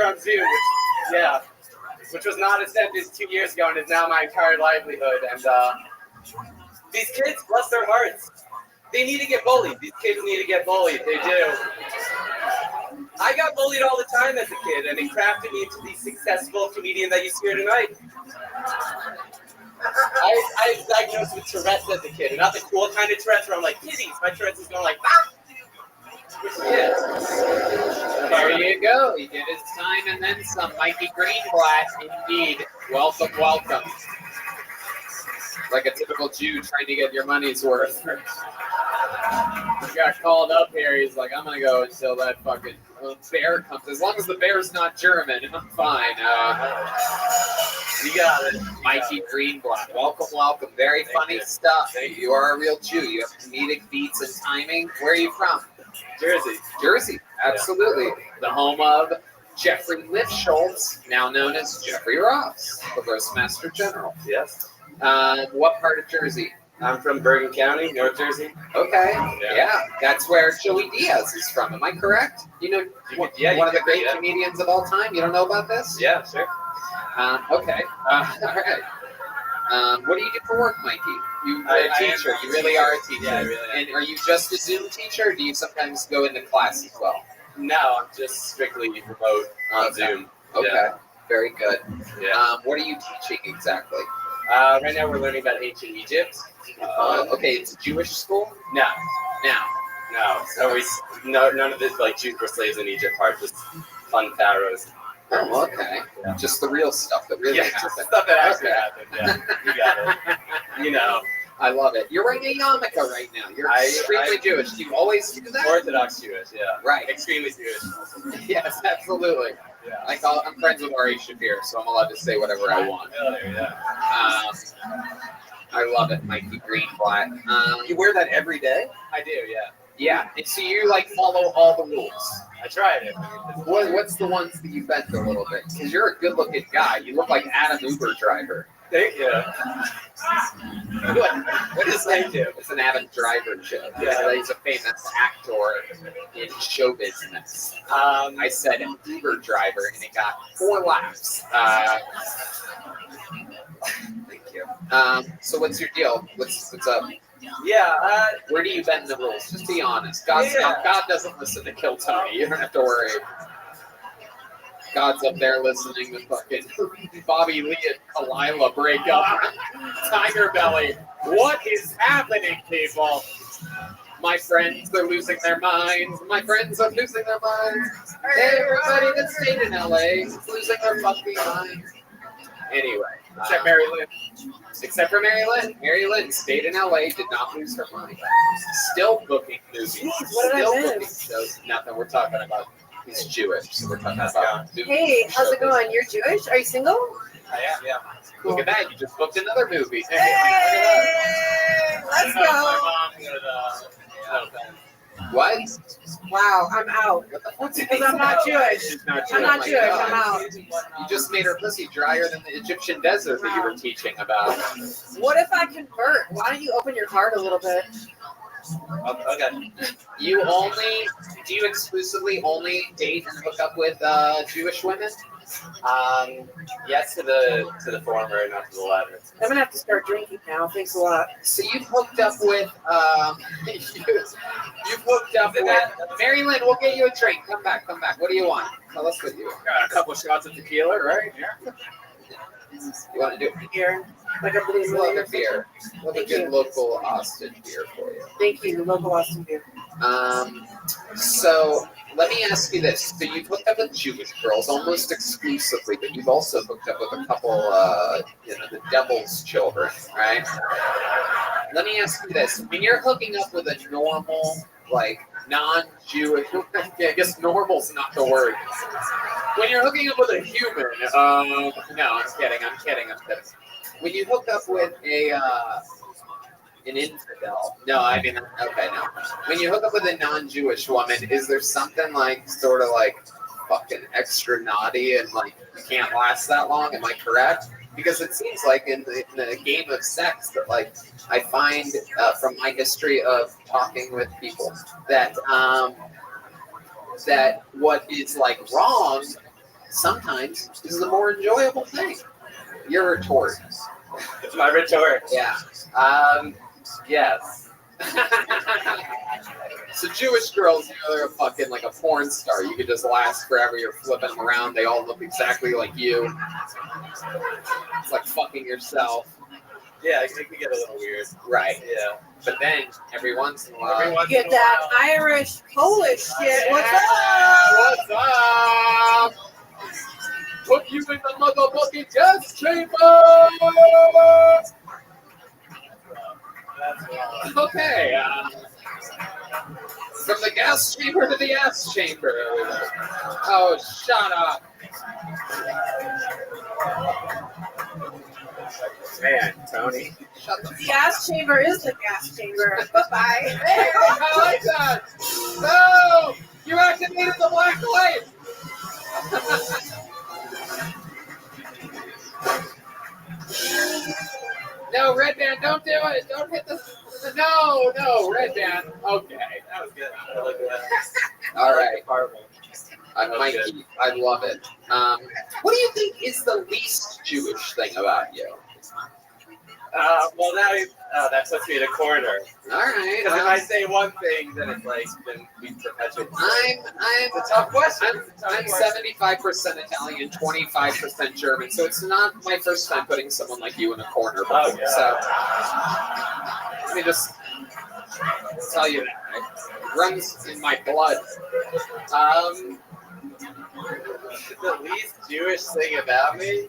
on Zoom. Which was not accepted 2 years ago and is now my entire livelihood. And these kids, bless their hearts, they need to get bullied. These kids need to get bullied. They do. I got bullied all the time as a kid, and it crafted me into the successful comedian that you see here tonight. I was diagnosed with Tourette's as a kid, and not the cool kind of Tourette's where I'm like, kitties. My Tourette's is going like, ah!
There you go. He did his time and then some. Mikey Greenblatt, indeed. Welcome, welcome. Like a typical Jew trying to get your money's worth. He got called up here. He's like, I'm going to go until that fucking bear comes. As long as the bear's not German, I'm fine. You got it. Mikey Greenblatt. Welcome, welcome. Very funny stuff. You are a real Jew. You have comedic beats and timing. Where are you from? Jersey. Absolutely. The home of Jeffrey Lifschultz, now known as Jeffrey Ross, the Postmaster General.
Yes.
What part of Jersey?
I'm from Bergen County, North Jersey.
Okay. Yeah. That's where Joey Diaz is from. Am I correct? You know, one of the great comedians of all time. You don't know about this?
Yeah, sure.
Okay. All right. What do you do for work, Mikey? You're
I
a
am
teacher.
a
You really
teacher.
are a teacher.
Yeah, I really am.
And are you just a Zoom teacher, or do you sometimes go into class as well?
No, I'm just strictly remote on
Okay.
Zoom.
Okay,
Yeah.
very good.
Yeah.
What are you teaching exactly?
Right now we're learning about ancient Egypt.
Okay, it's a Jewish school?
No,
No.
none of this like Jews were slaves in Egypt part, just fun pharaohs.
Oh, okay.
Yeah.
Just the real stuff that really
Yeah,
happened.
just stuff that actually
Okay.
happened. Yeah, you got it. You know,
I love it. You're wearing a yarmulke right now. You're extremely Jewish. Do you always do that?
Orthodox Jewish. Yeah,
Right.
extremely Jewish.
Yes, absolutely.
Yeah.
I'm friends with Ari Shafir, so I'm allowed to say whatever I want.
Yeah.
I love it, Mikey Greenblatt.
You wear that every day? I do. Yeah.
Yeah, and so you like follow all the rules.
I tried it.
What's the ones that you bent a little bit? Because you're a good-looking guy. You look like Adam Uber driver.
Thank you.
What does that do? It's an Adam Driver joke.
Yeah.
He's a famous actor in show business. I said an Uber driver, and it got 4 laughs. Thank you. So what's your deal? What's up?
Yeah.
Where do you bend the rules? Just be honest. God doesn't listen to Kill Tony. You don't have to worry. God's up there listening to fucking Bobby Lee and Kalila break up. Tiger Belly. What is happening, people? My friends, they're losing their minds. My friends are losing their minds. Everybody that stayed in LA is losing their fucking minds. Anyway.
Except Mary Lynn.
Except for Mary Lynn. Mary Lynn stayed in LA, did not lose her mind. Still booking movies.
What did I
Still
miss?
booking shows. Nothing. We're talking about he's Jewish, so we're talking about movies.
Hey, how's it going? You're Jewish? Are you single?
I am. Yeah.
Look at that. You just booked another movie.
Hey, let's
My
go.
mom would,
What?
Wow, I'm out. Because I'm not Jewish. I'm not Jewish. I'm out.
You just made her pussy drier than the Egyptian desert that you were teaching about.
What if I convert? Why don't you open your heart a little bit?
Okay.
Do you exclusively only date and hook up with Jewish women?
Yes to the former, not to the latter.
I'm gonna have to start drinking now. Thanks a lot.
So you've hooked up with you've hooked up with Mary Lynn. We'll get you a drink. Come back. What do you want? Tell us what you want.
Got a couple shots of tequila, right? Yeah.
You want to do
Here, like a blue
love
moon.
a beer. Love a
Thank
good
you.
local Austin beer for you.
Thank you, local Austin beer.
So let me ask you this. So you've hooked up with Jewish girls almost exclusively, but you've also hooked up with a couple, the devil's children, right? Let me ask you this. When you're hooking up with a normal, non-Jewish, I guess normal's not the word. When you're hooking up with a human, no, I'm kidding. When you hook up with an infidel. No, I mean, okay, no. When you hook up with a non-Jewish woman, is there something sort of fucking extra naughty and you can't last that long? Am I correct? Because it seems like in the game of sex that I find from my history of talking with people that that what is wrong sometimes is the more enjoyable thing. Your retort.
It's my retort.
Yeah.
Yes.
So Jewish girls, they're fucking like a porn star. You could just last forever. You're flipping them around. They all look exactly like you. It's like fucking yourself.
Yeah, it can get a little weird.
Right.
Yeah.
But then every once in a while,
You get that Irish, Polish shit. What's
What's up? Put you in the motherfucking gas chamber. Okay. From the gas chamber to the ass chamber. Oh, shut up.
Man, Tony.
Shut the
The gas chamber is the gas chamber. Bye-bye.
Hey, I like that. No! You activated the black light. No, Red Band, don't do it. Don't hit the. No, Red Band. Okay.
That was good. I like that.
All right.
Horrible.
Mikey, I love it. What do you think is the least Jewish thing about you?
Well, that puts me in a corner.
All right.
Because if I say one thing, then it's like, then we perpetuate. It's a tough question.
I'm 75% Italian, 25% German, so it's not my first time putting someone like you in a corner.
Oh, yeah.
So let me just tell you that it runs in my blood.
The least Jewish thing about me.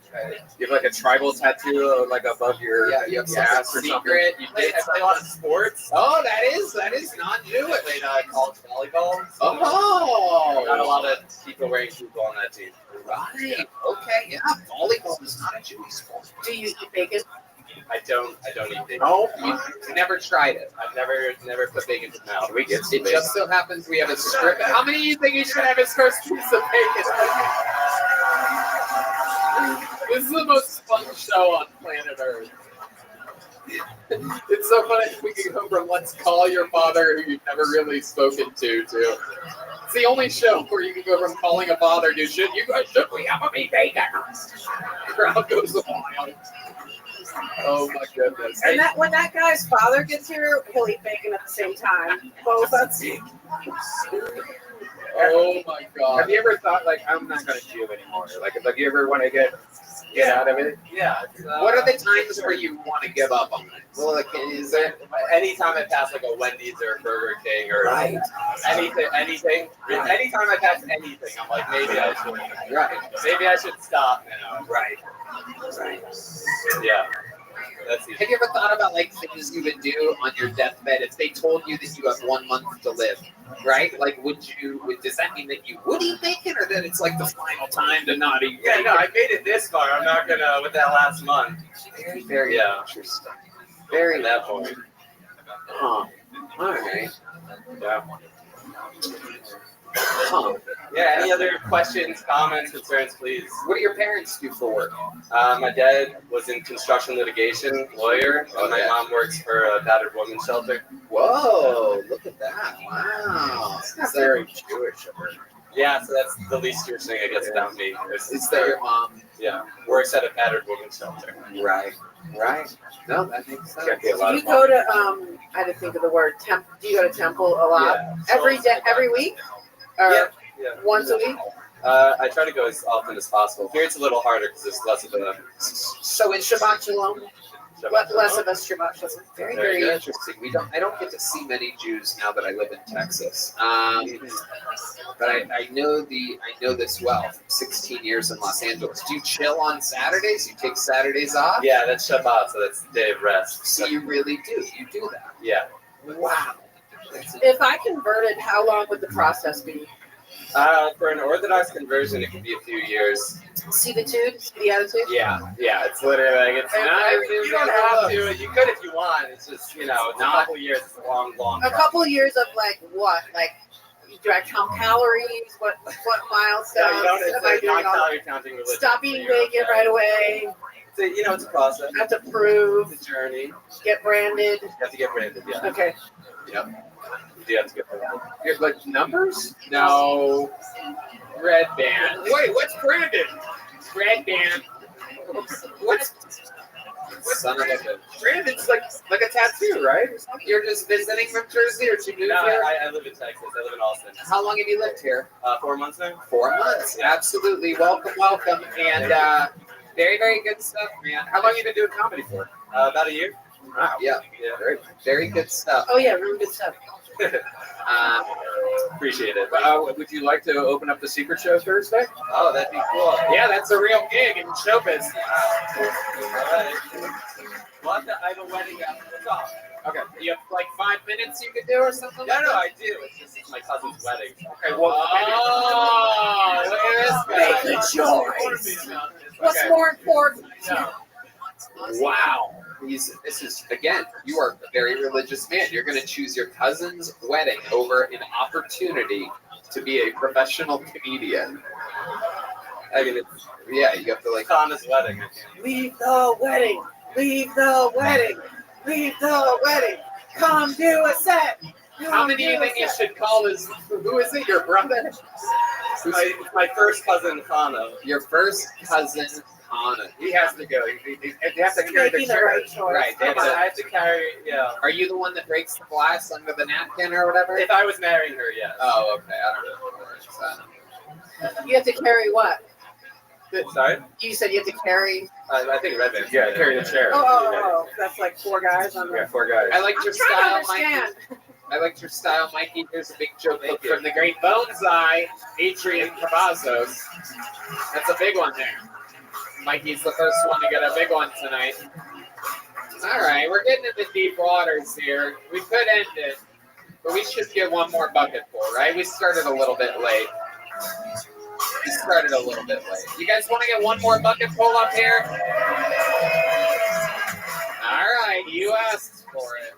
You have like a tribal tattoo, like above your
You have
ass
some
or something.
secret.
I play a lot of sports.
Oh, that is non-Jewish.
I played college volleyball.
Oh,
Not a lot of people wearing football on that team.
right. Okay, yeah. Volleyball is not a Jewish sport.
Do you eat bacon?
I don't eat bacon.
No, you never tried it.
I've never put bacon in my mouth.
Can we get some
It just so happens we have a strip. How many of you think you should have his first piece of bacon? This is the most fun show on planet Earth. It's so funny we can go from let's call your father who you've never really spoken to. It's the only show where you can go from calling a father to should we have a meat bacon? Crowd goes wild. Oh my goodness.
And that when that guy's father gets here, he'll eat bacon at the same time. Both that's
Oh my god.
Have you ever thought like I'm not gonna Jew anymore? Like you ever want to get out of it?
Yeah.
What are the times where you want to give up on it? Well, like, is there
anytime I pass like a Wendy's or a Burger King or anything, anytime I pass anything, I'm like maybe I should.
Right.
Maybe I should stop now.
Right.
Yeah. That's easy.
Have you ever thought about like things you would do on your deathbed if they told you that you have 1 month to live? Right? Like, does that mean that you would eat bacon, or that it's like the final time to not eat bacon?
Yeah, no, I made it this far. I'm not gonna with that last month.
Very, very interesting.
Very that point.
Huh. All right.
Yeah.
Huh.
Yeah. Any other questions, comments, concerns, please?
What do your parents do for work?
My dad was in construction litigation, lawyer, and my mom works for a battered women's shelter.
Whoa! Look at that! Wow.
That's very Jewish of her.
Yeah, so that's the least Jewish thing I guess about me.
Is that your mom?
Yeah, works at a battered women's shelter.
Right. Right. No, that makes sense.
Do you go to I had to think of the word temp. Do you go to temple a lot?
Yeah.
Every day, every week, or
Yeah.
once a week?
I try to go as often as possible. Here it's a little harder because there's less of a.
So in Shabbat Shalom, less of us Shabbat Shalom.
Very,
Very
very
good.
interesting. I don't get to see many Jews now that I live in Texas. But I know this well from 16 years in Los Angeles. Do you chill on Saturdays? You take Saturdays off?
Yeah, that's Shabbat, so that's the day of rest.
So you really do. You do that.
Yeah.
Wow.
If I converted, how long would the process be?
For an Orthodox conversion, it could be a few years.
See the attitude?
Yeah, it's literally like it's not. You don't have to. You could if you want. It's just it's a couple years. It's a long.
A couple years of like what? Like, do I count calories? What milestones?
No, you don't.
Am
It's
I
like
doing
not
all-
calorie counting religion.
Stop eating bacon right away.
It's a process.
I have to prove.
It's a journey.
Get branded.
You have to get branded. Yeah.
Okay.
Yep. You do have to get branded.
You're like numbers? No. Red band.
Wait, what's branded?
Red band. What's son of a bitch?
Branded's like a tattoo, right?
You're just visiting from Jersey, or did you move
No,
here?
I live in Texas. I live in Austin.
How long have you lived here?
4 months now.
4 months. Absolutely. Welcome. And very, very good stuff, man. How long have you been doing comedy for?
About a year.
Wow. Yeah. Very, very good stuff.
Oh yeah, really good stuff.
Appreciate it.
Would you like to open up the secret show Thursday?
Oh, that'd be cool.
Yeah, that's a real gig in showbiz.
Well, I have a wedding after the talk.
Okay. You have like 5 minutes you could do or something?
No, I do. It's just my cousin's wedding.
Okay, well, look at this guy.
Make the choice. What's more important?
Wow. This is, again, you are a very religious man. You're going to choose your cousin's wedding over an opportunity to be a professional comedian.
I mean,
Yeah, you have to like.
Connor's wedding.
Leave the wedding. Leave the wedding. Leave the wedding. Come do a set.
How many do you think you should call his? Who is it? Your brother?
My first cousin, Hannah.
Your first cousin, Hana.
He has to go. They have to carry the
Making the
chair.
right choice.
Right.
I have to carry, yeah.
Are you the one that breaks the glass under the napkin or whatever?
If I was marrying her, yes.
Oh, okay. I don't know.
You have to carry what?
Sorry?
You said you have to carry.
I think Red Band.
Yeah, carry the chair.
Oh, that's like 4 guys on
Yeah,
there.
4 guys.
I like
I'm
your
trying to
style,
understand.
Mikey. I liked your style, Mikey. Here's a big joke from the great Bonsai, Adrian Cavazos. That's a big one there. Mikey's the first one to get a big one tonight. All right, we're getting into deep waters here. We could end it, but we should get one more bucketful, right? We started a little bit late. You guys want to get one more bucketful up here? All right, you asked for it.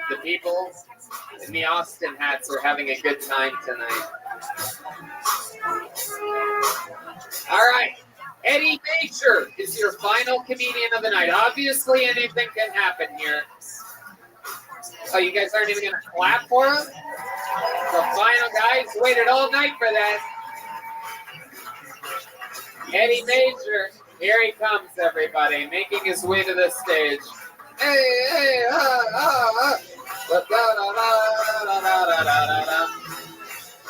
The people in the Austin hats are having a good time tonight. All right. Eddie Major is your final comedian of the night. Obviously, anything can happen here. Oh, you guys aren't even going to clap for him? The final guys waited all night for that. Eddie Major, here he comes, everybody, making his way to the stage. Hey,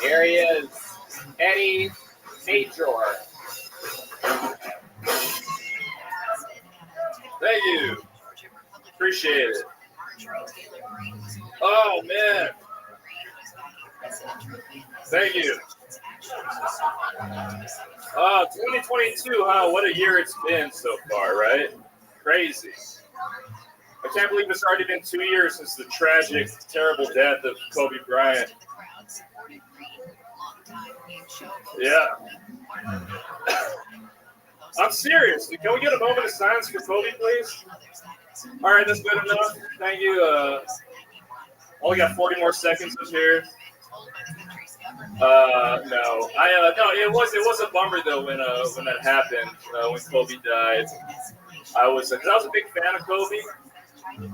here he is, Eddie Major.
Thank you. Appreciate it. Oh, man. Thank you. 2022, huh? What a year it's been so far, right? Crazy. I can't believe it's already been 2 years since the tragic, terrible death of Kobe Bryant. Yeah. I'm serious. Can we get a moment of silence for Kobe, please? All right, that's good enough. Thank you. Only got 40 more seconds up here. No, it was a bummer though when that happened. When Kobe died, I was a big fan of Kobe.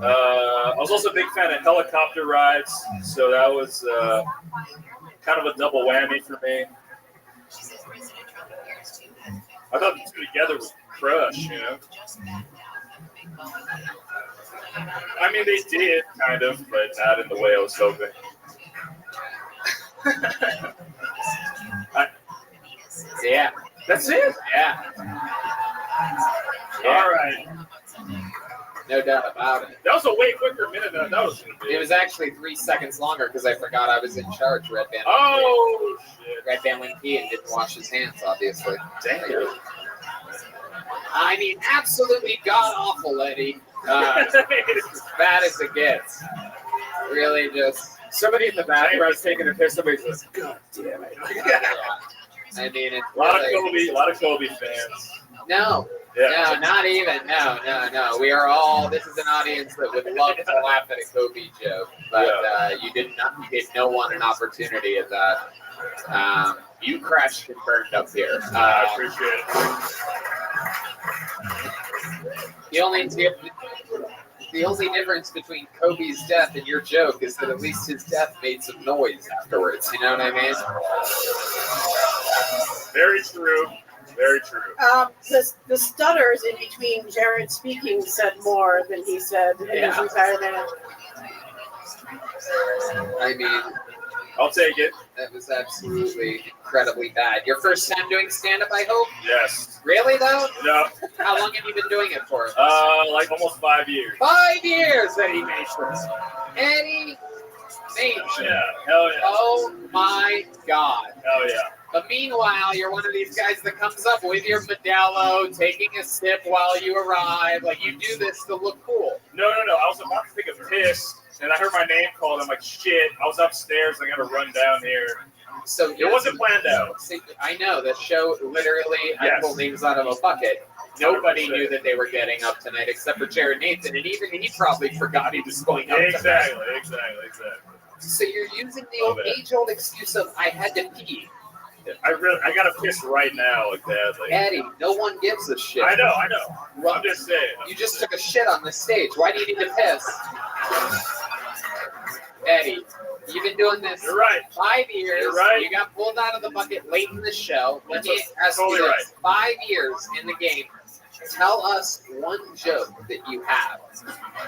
I was also a big fan of helicopter rides, so that was kind of a double whammy for me. I thought the two together would crush, you know. I mean, they did kind of, but not in the way I was hoping.
Yeah.
That's it?
Yeah.
All right.
No doubt about it.
That was a way quicker minute than I thought it was going to be.
It was actually 3 seconds longer because I forgot I was in charge. Red Band.
Oh, shit.
Red Band went pee and didn't wash his hands, obviously.
Damn.
I mean, absolutely god-awful, Eddie. As bad as it gets. Really just...
Somebody in the bathroom, I was taking a piss, somebody's like, God damn it.
Yeah. I mean, it's
a lot of Kobe fans.
No.
Yeah.
No, not even. No. We are all, this is an audience that would love to laugh at a Kobe joke, but you gave no one an opportunity at that. You crashed and burned up here.
I appreciate it.
The only difference between Kobe's death and your joke is that at least his death made some noise afterwards. You know what I mean?
Very true. Very true.
The stutters in between Jared speaking said more than he said in his entire minute.
I mean,
I'll take it.
That was absolutely incredibly bad. Your first time doing stand-up, I hope?
Yes.
Really, though?
No.
How long have you been doing it for?
Like almost 5 years.
5 years, Eddie Major. Eddie Major.
Yeah, hell yeah.
Oh, my God.
Hell yeah.
But meanwhile, you're one of these guys that comes up with your Modelo, taking a sip while you arrive. Like, you do this to look cool.
No. I was about to take a piss, and I heard my name called. I'm like, shit. I was upstairs. I got to run down here.
So
it wasn't planned out.
See, I know. The show, literally, I pulled names out of a bucket. Nobody 100%. Knew that they were getting up tonight except for Jared Nathan, and even he probably forgot he was going up tonight.
Exactly.
So you're using the age-old excuse of, I had to pee.
I gotta piss right now, like that. Like,
Eddie, no one gives a shit.
I know. I'm just saying.
You just took a shit on the stage. Why do you need to piss? Eddie, You've been doing this
You're right.
5 years.
You're right.
You got pulled out of the bucket late in the show. Let me ask
Totally
you this. 5 years in the game. Tell us one joke that you have.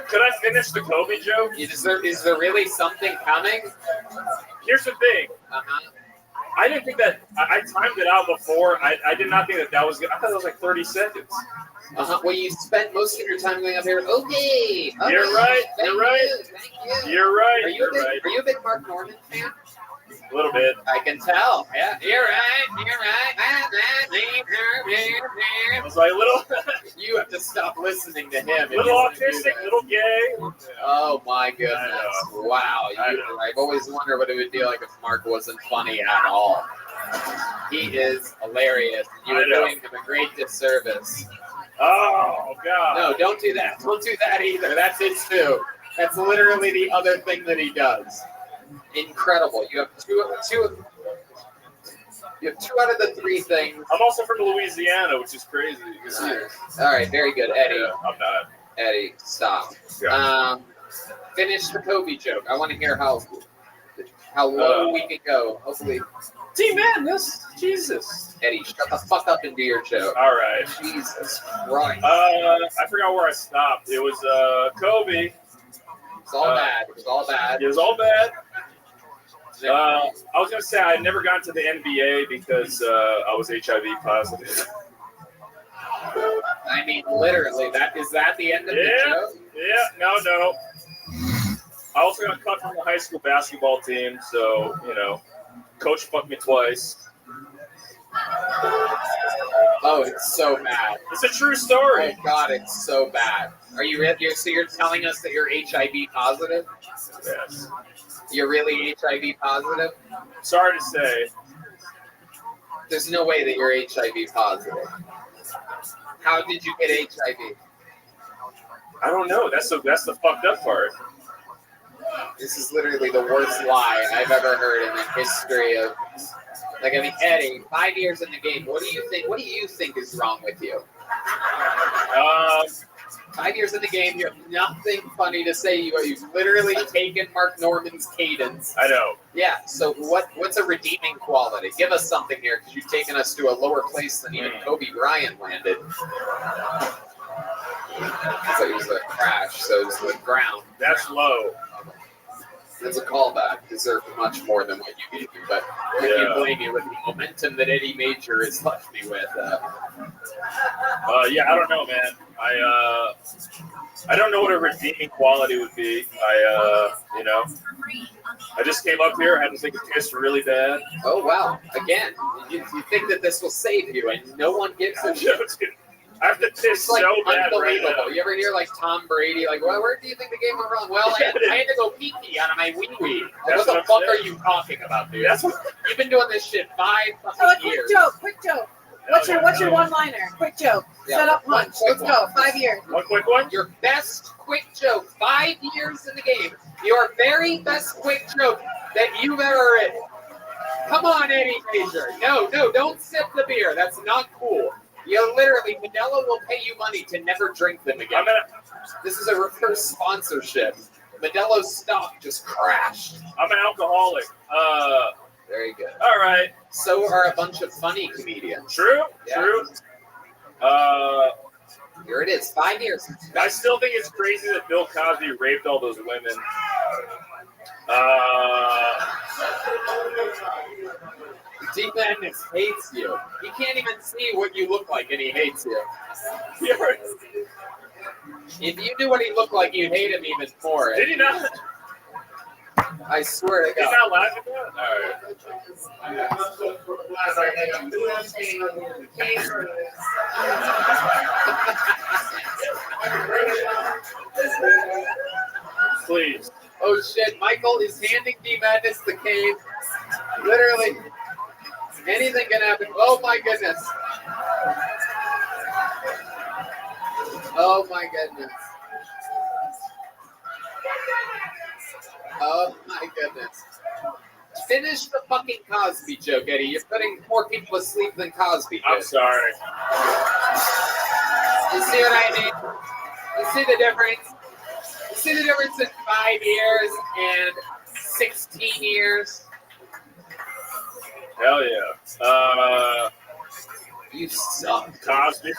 Could I finish the Kobe joke?
Is there really something coming?
Here's the thing.
Uh-huh.
I didn't think that I timed it out before. I did not think that was good. I thought it was like 30 seconds.
Uh-huh. Well, you spent most of your time going up here. Okay.
You're right. You're right.
Thank you.
You're right.
Are you
You're
a big,
right.
Are you a big Mark Norman fan?
A little bit.
I can tell. Yeah. You're right. You're right.
I was like, little,
You have to stop listening to him. if you
little
want to do
autistic,
that.
little gay.
Oh my goodness!
I know.
Wow,
I know.
I've always wondered what it would be like if Mark wasn't funny at all. He is hilarious. You
I
are
know.
doing him a great disservice.
Oh God.
No, don't do that. Don't do that either. That's it too. That's literally the other thing that he does. Incredible. You have two out of the 3 things.
I'm also from Louisiana, which is crazy.
All right, very good, Eddie.
Yeah, I'm not.
Eddie, stop.
Yeah.
Finish the Kobe joke. I want to hear how low we can go. Hopefully,
Team Madness. Jesus.
Eddie, shut the fuck up and do your joke.
All right.
Jesus Christ.
I forgot where I stopped. It was Kobe.
It's all bad. It was all bad.
It was all bad. I was gonna say I never got to the NBA because I was HIV positive.
I mean, literally, is that the end of the joke?
Yeah, no. I also got cut from the high school basketball team, so coach fucked me twice.
Oh, it's so bad.
It's a true story.
Oh God, it's so bad. Are you really? So you're telling us that you're HIV positive?
Yes.
You're really HIV positive?
Sorry to say.
There's no way that you're HIV positive. How did you get HIV?
I don't know. That's the fucked up part.
This is literally the worst lie I've ever heard in the history of. Like, I mean, Eddie, 5 years in the game. What do you think? What do you think is wrong with you? 5 years in the game, you have nothing funny to say. You've literally taken Mark Norman's cadence.
I know.
Yeah. So what's a redeeming quality? Give us something here, because you've taken us to a lower place than even Kobe Bryant landed. So it was a crash. So it was the ground.
That's low.
That's a callback. Deserved much more than what you gave me, but I can't blame you with the momentum that Eddie Major has left me with.
Yeah, I don't know, man. I don't know what a redeeming quality would be. I just came up here, had to take a piss really bad.
Oh wow! Again, you think that this will save you, and no one gives a shit.
I have to piss so bad right now.
You ever hear like Tom Brady, like, well, where do you think the game went wrong? Well, I had to go pee-pee out of my wee-wee. Like, what the fuck are you talking about, dude? You've been doing this shit 5 fucking years.
Quick joke. What's your one-liner? Quick joke.
Yeah,
Set up punch. Let's go. 5 years.
One quick one?
Your best quick joke, 5 years in the game. Your very best quick joke that you've ever written. Come on, Eddie Major. No, don't sip the beer. That's not cool. You literally, Modelo will pay you money to never drink them again. This is a reverse sponsorship. Modelo's stock just crashed.
I'm an alcoholic.
Very good.
All right.
So are a bunch of funny comedians.
True.
Yeah.
True.
Here it is. 5 years.
I still think it's crazy that Bill Cosby raped all those women.
Deep Madness hates you. He can't even see what you look like, and he hates you. If you knew what he looked like, you'd hate him even more.
Did he not?
I swear to
Did he
God.
not laugh at that? Please.
Oh shit, Michael is handing D Madness the cane. Literally. Anything can happen. Oh my goodness. Oh my goodness. Oh my goodness. Finish the fucking Cosby joke, Eddie. You're putting more people asleep than Cosby did.
I'm sorry.
You see what I mean? You see the difference? You see the difference in 5 years and 16 years.
Hell yeah.
You suck.
Cosby.
You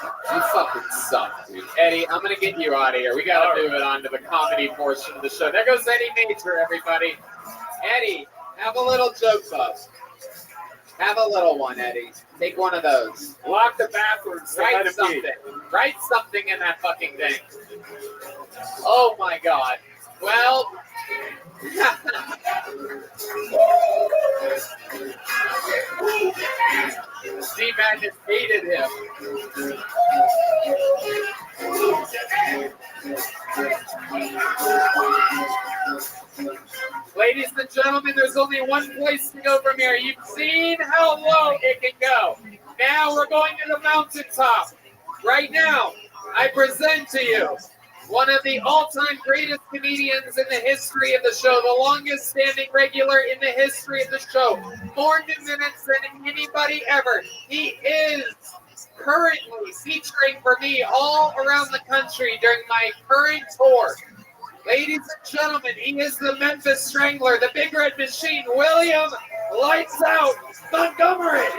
fucking suck, dude. Eddie, I'm gonna get you out of here. We gotta move it on to the comedy portion of the show. There goes Eddie Major, everybody. Eddie, have a little joke buzz. Have a little one, Eddie. Take one of those.
Lock the bathroom.
Write something. Write something in that fucking thing. Oh my god. Well. Steve Madden hated him. Ladies and gentlemen, there's only one place to go from here. You've seen how low it can go. Now we're going to the mountaintop. Right now, I present to you one of the all-time greatest comedians in the history of the show, the longest-standing regular in the history of the show, more new minutes than anybody ever. He is currently featuring for me all around the country during my current tour. Ladies and gentlemen, he is the Memphis Strangler, the Big Red Machine, William Lights Out Montgomery.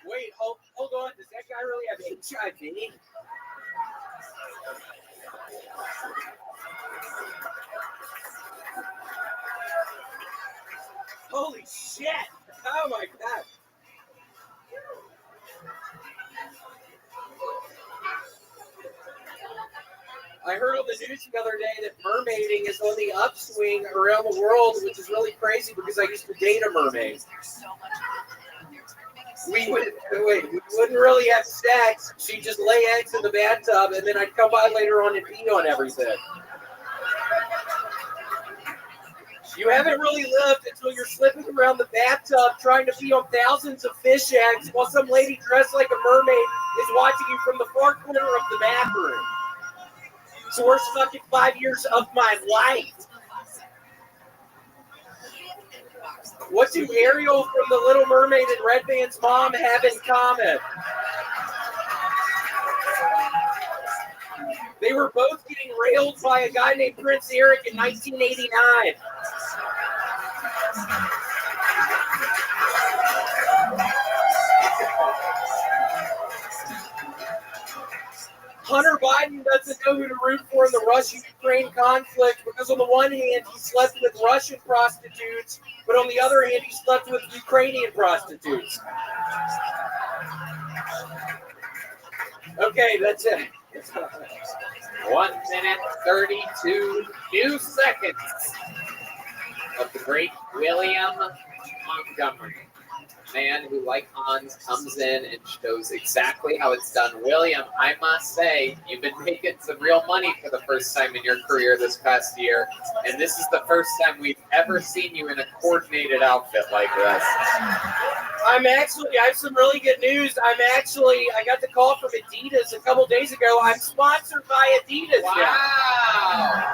Wait, hold on. Does that guy really have HIV? Holy shit! Oh my god! I heard on the news the other day that mermaiding is on the upswing around the world, which is really crazy because I used to date a mermaid. We wouldn't really have sex. She'd just lay eggs in the bathtub, and then I'd come by later on and pee on everything. You haven't really lived until you're slipping around the bathtub trying to pee on thousands of fish eggs while some lady dressed like a mermaid is watching you from the far corner of the bathroom. It's the worst fucking 5 years of my life. What do Ariel from The Little Mermaid and Red Band's mom have in common? They were both getting railed by a guy named Prince Eric in 1989. Hunter Biden doesn't know who to root for in the Russia-Ukraine conflict because on the one hand, he slept with Russian prostitutes, but on the other hand, he slept with Ukrainian prostitutes. Okay, that's it.
1 minute, 32 new seconds of the great William Montgomery. Man who, like Hans, comes in and shows exactly how it's done. William, I must say, you've been making some real money for the first time in your career this past year, and this is the first time we've ever seen you in a coordinated outfit like this.
I have some really good news. I got the call from Adidas a couple days ago. I'm sponsored by Adidas.
Wow.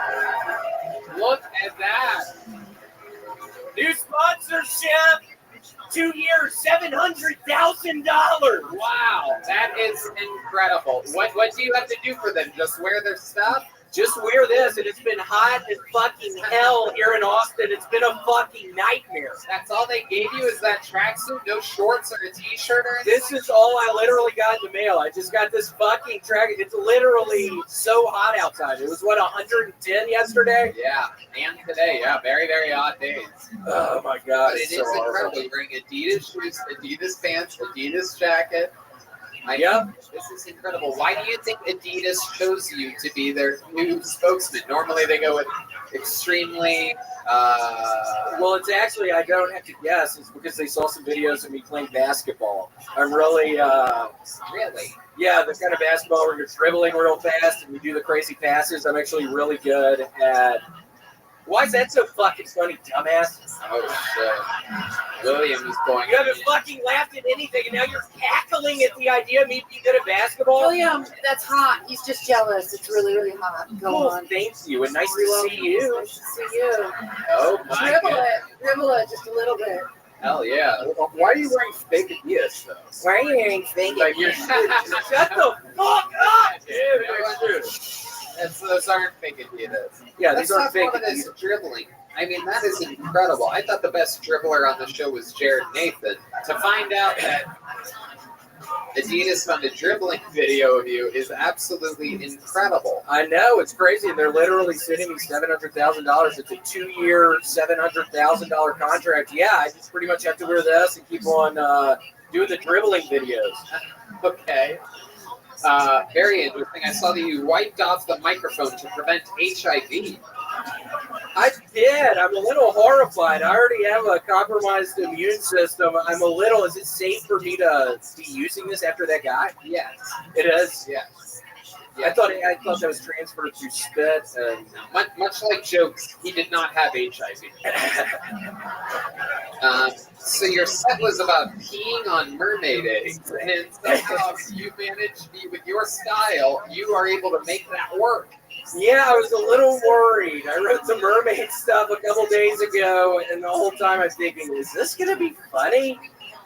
Look at that.
New sponsorship. 2 years, $700,000.
Wow, that is incredible. What do you have to do for them? Just wear their stuff?
Just wear this, and it's been hot as fucking hell here in Austin. It's been a fucking nightmare.
That's all they gave you is that tracksuit, no shorts or a t-shirt or anything?
This is all I literally got in the mail. I just got this fucking track. It's literally so hot outside. It was, 110 yesterday?
Yeah, and today, yeah, very, very hot days.
Oh my God.
But it is incredible. You're wearing Adidas shoes, Adidas pants, Adidas jacket. This is incredible. Why do you think Adidas chose you to be their new spokesman? Normally they go with extremely...
Well, it's actually, I don't have to guess. It's because they saw some videos of me playing basketball. I'm really...
Really?
Yeah, the kind of basketball where you're dribbling real fast and you do the crazy passes. I'm actually really good at... Why is that so fucking funny, dumbass?
Oh, shit. William is going...
You haven't fucking laughed at anything, and now you're cackling at the idea of me being good at basketball?
William, that's hot. He's just jealous. It's really, really hot. Go on.
Thank you, and nice to see you.
Nice to see you.
Oh, my
Dribble it just a little bit.
Hell yeah. Why are you wearing fake Adidas though?
Why are you wearing fake
Like you're
Shut the fuck up, dude!
Those aren't fake Adidas.
Yeah,
Let's
these aren't
talk
fake
about this dribbling. I mean, that is incredible. I thought the best dribbler on the show was Jared Nathan. To find out that Adidas found a dribbling video of you is absolutely incredible.
I know, it's crazy, and they're literally sending me $700,000. It's a 2-year, $700,000 contract. Yeah, I just pretty much have to wear this and keep on doing the dribbling videos.
Okay. Very interesting. I saw that you wiped off the microphone to prevent HIV.
I did. I'm a little horrified. I already have a compromised immune system. I'm a little. Is it safe for me to be using this after that guy?
Yes.
It is?
Yes.
I thought that was transferred through spit. And
much like jokes, he did not have HIV. So your set was about peeing on mermaid eggs, and somehow you managed, with your style, you are able to make that work.
Yeah, I was a little worried. I wrote some mermaid stuff a couple days ago, and the whole time I'm thinking, is this going to be funny?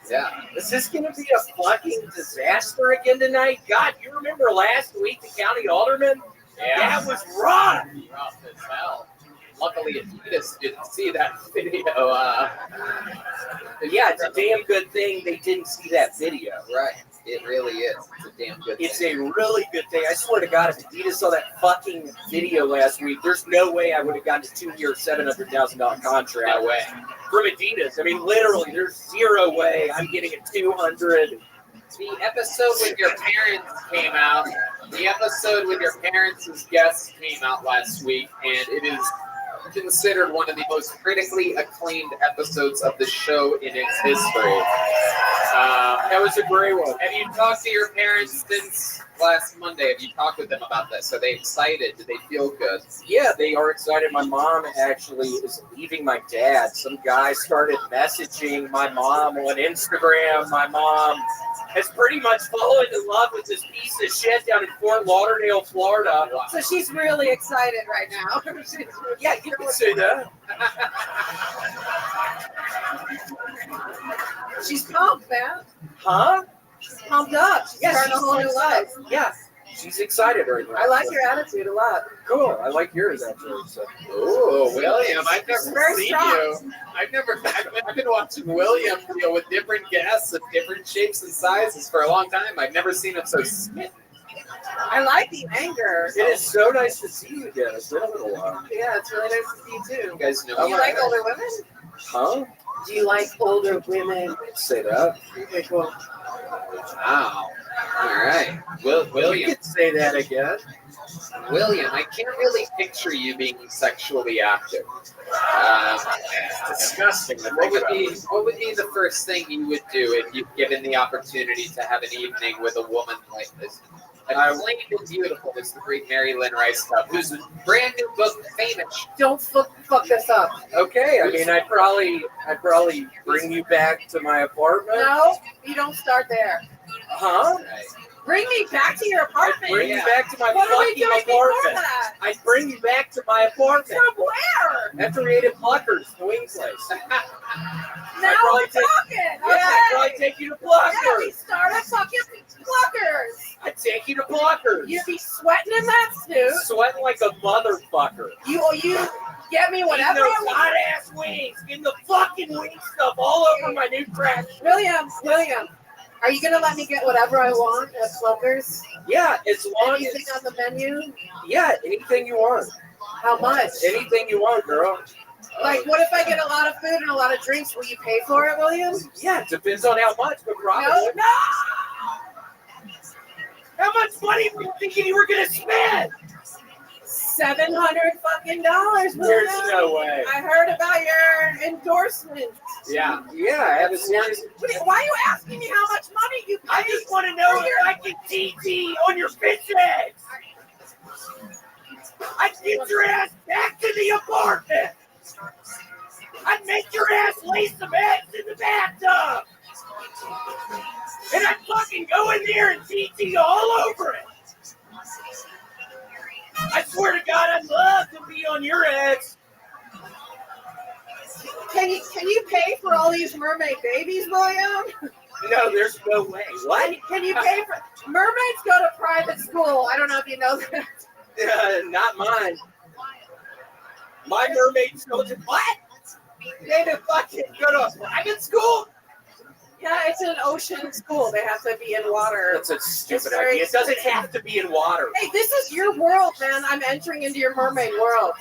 Yeah.
Is this going to be a fucking disaster again tonight? God, you remember last week, the county alderman?
Yeah.
That was rough.
Rough as hell. Luckily, Adidas didn't see that video.
Yeah, it's a damn good thing they didn't see that video.
Right. It really is. It's a damn good thing.
It's a really good thing. I swear to God, if Adidas saw that fucking video last week, there's no way I would have gotten a 2-year, $700,000 contract.
No way.
From Adidas. I mean, literally, there's zero way I'm getting a 200.
The episode with your parents came out. The episode with your parents as guests came out last week, and it is considered one of the most critically acclaimed episodes of the show in its history.
That was a great one.
Have you talked to your parents since last Monday? Have you talked with them about this? Are they excited? Do they feel good?
Yeah, they are excited. My mom actually is leaving my dad. Some guy started messaging my mom on Instagram. My mom has pretty much fallen in love with this piece of shit down in Fort Lauderdale, Florida.
So she's really excited right now.
Yeah, you can say that.
She's pumped, man.
Huh?
She's pumped up. She's starting a whole new life.
Yeah, she's excited right now.
I like your attitude a lot.
Cool. I like yours actually. So.
Oh, William, I've never
Very
seen
strong.
you. I've been watching William deal with different guests of different shapes and sizes for a long time. I've never seen him so smitten.
I like the anger.
It is so nice to see you again. It's been a little while.
Yeah, it's really nice to see you too.
You guys know
Do you like older women?
Huh?
Do you like older women?
Say that.
Okay, cool.
Wow. All right.
You
William.
can say that again.
William, I can't really picture you being sexually active.
It's disgusting to
What
think
would
about.
be the first thing you would do if you given the opportunity to have an evening with a woman like this? Acclaimed and beautiful is the great Mary Lynn Rice Cup, whose brand new book, Famous.
Don't fuck this up.
Okay, I mean, I'd probably bring you back to my apartment.
No, you don't start there.
Huh?
Bring me back to your apartment.
Bring you back to my
What are we
fucking
doing before
apartment.
that?
I'd bring you back to my apartment.
From where?
After we ate at Pluckers, the wing place.
Now
probably
we're
take-
talking.
Yeah, I'd probably take you to
Yeah, we
Pluckers.
start at fucking Pluckers.
I'd take you to Pluckers.
You'd be sweating in that suit.
Sweating like a motherfucker.
You get me whatever
Eating
I
those
want.
hot ass wings. Getting the fucking wing stuff all over my new trash.
William, are you gonna let me get whatever I want at Pluckers?
Yeah, as long
Anything
as
on the menu?
yeah, anything you want.
How much?
Anything you want, girl.
Like, what if I get a lot of food and a lot of drinks? Will you pay for it, William?
Yeah, it depends on how much, but probably.
No.
How much money were you thinking you were gonna spend?
$700 fucking dollars,
There's
William.
no way.
I heard about your endorsement.
Yeah, I have a serious.
Why are you asking me how much money you pay?
I just want to know if I can TT on your fish eggs. I'd get your ass back to the apartment. I'd make your ass lay some eggs in the bathtub. And I'd fucking go in there and TT all over it. I swear to God, I'd love to be on your eggs.
Can Can you pay for all these mermaid babies, William?
No, there's no way. What?
Can you pay for mermaids go to private school? I don't know if you know that.
Not mine. My mermaids go to what? They to fucking go to a private school?
Yeah, it's an ocean school. They have to be in water.
That's a stupid idea. It doesn't have to be in water.
Hey, this is your world, man. I'm entering into your mermaid world.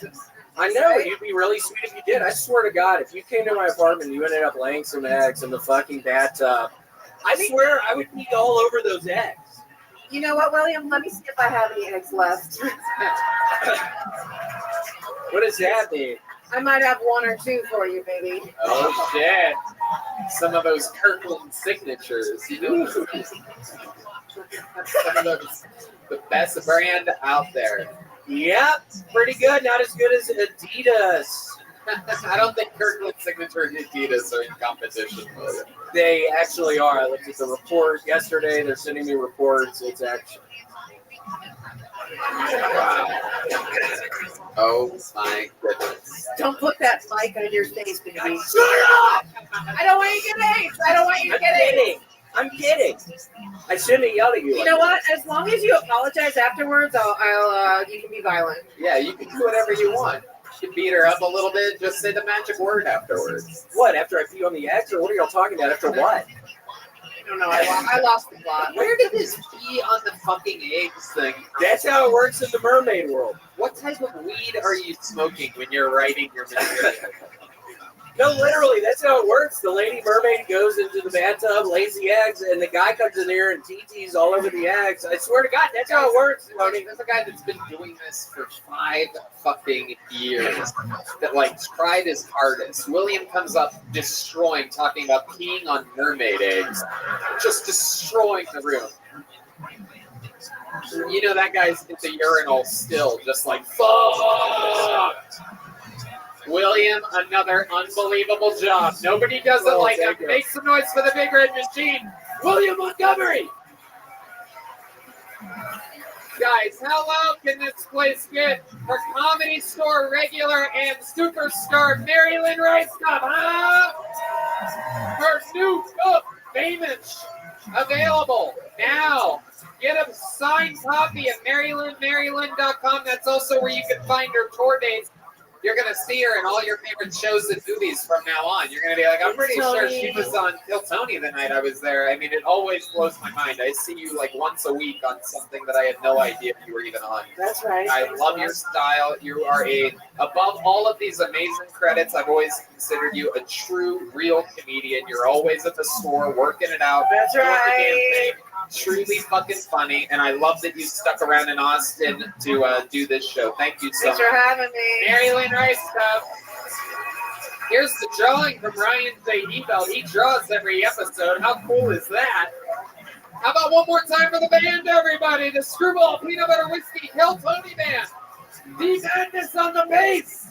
I know, you'd be really sweet if you did. I swear to God, if you came to my apartment and you ended up laying some eggs in the fucking bathtub, I swear I would be all over those eggs.
You know what, William? Let me see if I have any eggs left.
What does that mean?
I might have one or two for you, baby.
Oh, shit. Some of those Kirkland signatures. You know? Some of those, the best brand out there.
Yep, pretty good. Not as good as Adidas.
I don't think Kirkland signature and Adidas are in competition with it.
They actually are. I looked at the report yesterday. They're sending me reports. It's actually.
Oh my goodness.
Don't put that mic on your face, baby.
Shut up!
I don't want you to get AIDS. I don't want you to get AIDS.
I'm kidding. I shouldn't have yelled at you.
You know what? As long as you apologize afterwards, you can be violent.
Yeah, you can do whatever you want. You can beat her up a little bit. Just say the magic word afterwards.
What? After I pee on the eggs, or what are y'all talking about? After what?
I don't know. I lost the plot.
Where did this pee on the fucking eggs thing?
That's how it works in the mermaid world.
What type of weed are you smoking when you're writing your material?
No, literally, that's how it works. The lady mermaid goes into the bathtub, lays the eggs, and the guy comes in there and TTs all over the eggs. I swear to God, that's how it works, Tony.
There's a guy that's been doing this for 5 fucking years that, like, tried his hardest. William comes up destroying, talking about peeing on mermaid eggs. Just destroying the room. You know, that guy's at the urinal still, just like, fuck! William, another unbelievable job. Nobody does it like him. Make some noise for the big red machine. William Montgomery. Guys, how loud can this place get for Comedy Store regular and superstar Marilyn Rice Cup? Huh? Her new book, Famous, available now. Get a signed copy at MarylynMarylyn.com. That's also where you can find her tour dates. You're going to see her in all your favorite shows and movies from now on. You're going to be like, I'm pretty sure she was on Kill Tony the night I was there. I mean, it always blows my mind. I see you like once a week on something that I had no idea you were even on.
That's right.
I love your style. You are above all of these amazing credits, I've always considered you a true, real comedian. You're always at the store working it out.
That's
doing the
right.
damn thing. Truly fucking funny, and I love that you stuck around in Austin to do this show. Thank you so much.
Thanks for having me.
Marilyn Rice Cup. Here's the drawing from Ryan Zahibel. He draws every episode. How cool is that? How about one more time for the band, everybody? The Screwball Peanut Butter Whiskey Kill Tony Band. Dee Madness on the bass.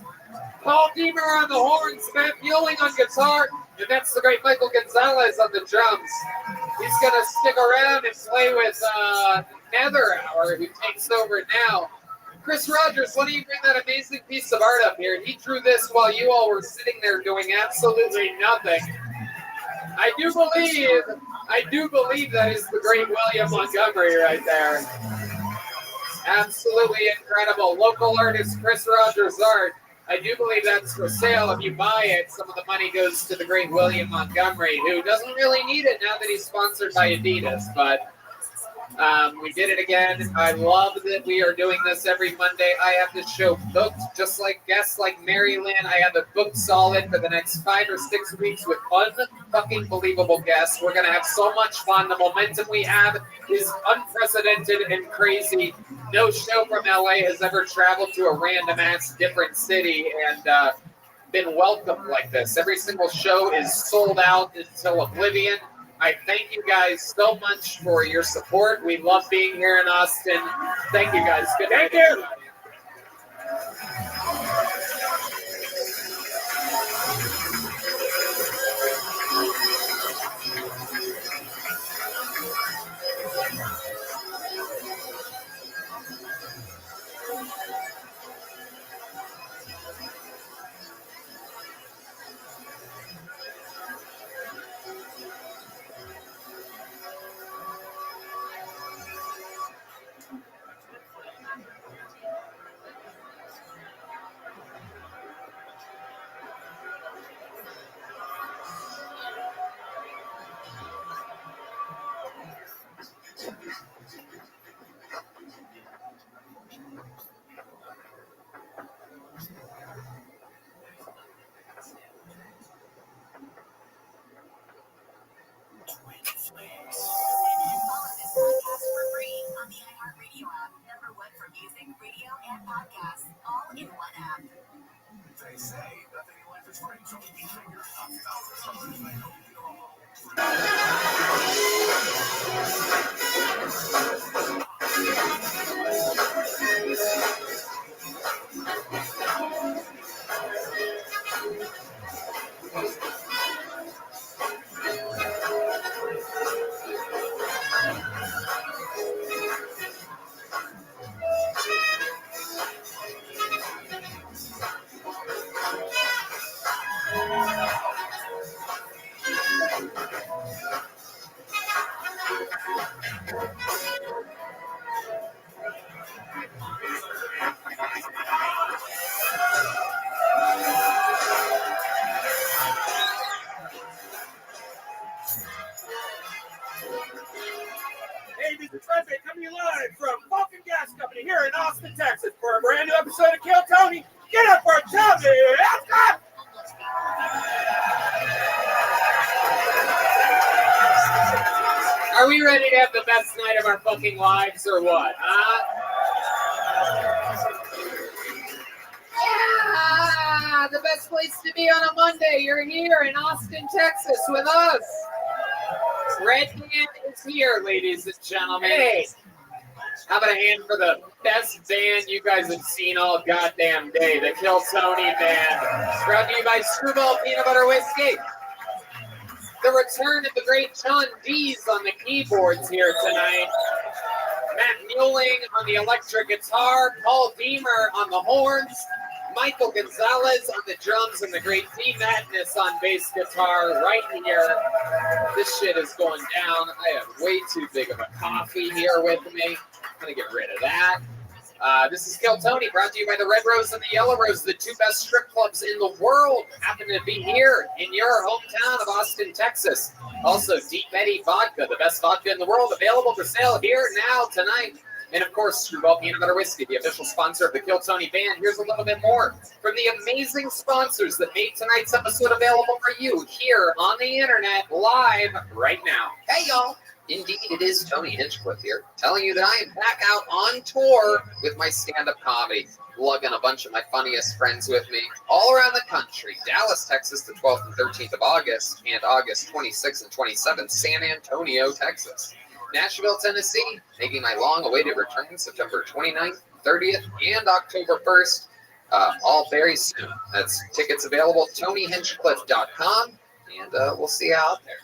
Paul Deemer on the horns. Matt Muelling on guitar. And that's the great Michael Gonzalez on the drums. He's going to stick around and play with Nether Hour, who takes over now. Chris Rogers, why don't you bring that amazing piece of art up here? He drew this while you all were sitting there doing absolutely nothing. I do believe that is the great William Montgomery right there. Absolutely incredible. Local artist Chris Rogers art. I do believe that's for sale. If you buy it, some of the money goes to the great William Montgomery, who doesn't really need it now that he's sponsored by Adidas. But we did it again. I love that we are doing this every Monday. I have this show booked, just like guests like Mary Lynn. I have it booked solid for the next 5 or 6 weeks with unfucking believable guests. We're going to have so much fun. The momentum we have is unprecedented and crazy. No show from LA has ever traveled to a random ass different city and been welcomed like this. Every single show is sold out until oblivion. I thank you guys so much for your support. We love being here in Austin. Thank you guys. Good night. Thank you.
Hey, this is Rabbi coming live from Vulcan Gas Company here in Austin, Texas for a brand new episode of Kill Tony. Get up for Tony!
Are we ready to have the best night of our fucking lives or what, huh? Yeah, the best place to be on a Monday. You're here in Austin, Texas with us. Red Band is here, ladies and gentlemen. Hey, how about a hand for the best band you guys have seen all goddamn day, the Kill Tony Band. Brought to you by Screwball Peanut Butter Whiskey. The return of the great John Dees on the keyboards here tonight. Matt Muelling on the electric guitar, Paul Deemer on the horns, Michael Gonzalez on the drums, and the great D Madness on bass guitar right here. This shit is going down. I have way too big of a coffee here with me. I'm going to get rid of that. This is Kill Tony, brought to you by the Red Rose and the Yellow Rose, the two best strip clubs in the world, happen to be here in your hometown of Austin, Texas. Also, Deep Eddy Vodka, the best vodka in the world, available for sale here now, tonight. And of course, Screwball Peanut Butter Whiskey, the official sponsor of the Kill Tony Band. Here's a little bit more from the amazing sponsors that made tonight's episode available for you here on the internet, live right now. Hey, y'all. Indeed, it is Tony Hinchcliffe here, telling you that I am back out on tour with my stand-up comedy, lugging a bunch of my funniest friends with me all around the country. Dallas, Texas, the 12th and 13th of August, and August 26th and 27th, San Antonio, Texas. Nashville, Tennessee, making my long-awaited return September 29th, 30th, and October 1st, all very soon. That's tickets available at TonyHinchcliffe.com, and we'll see you out there.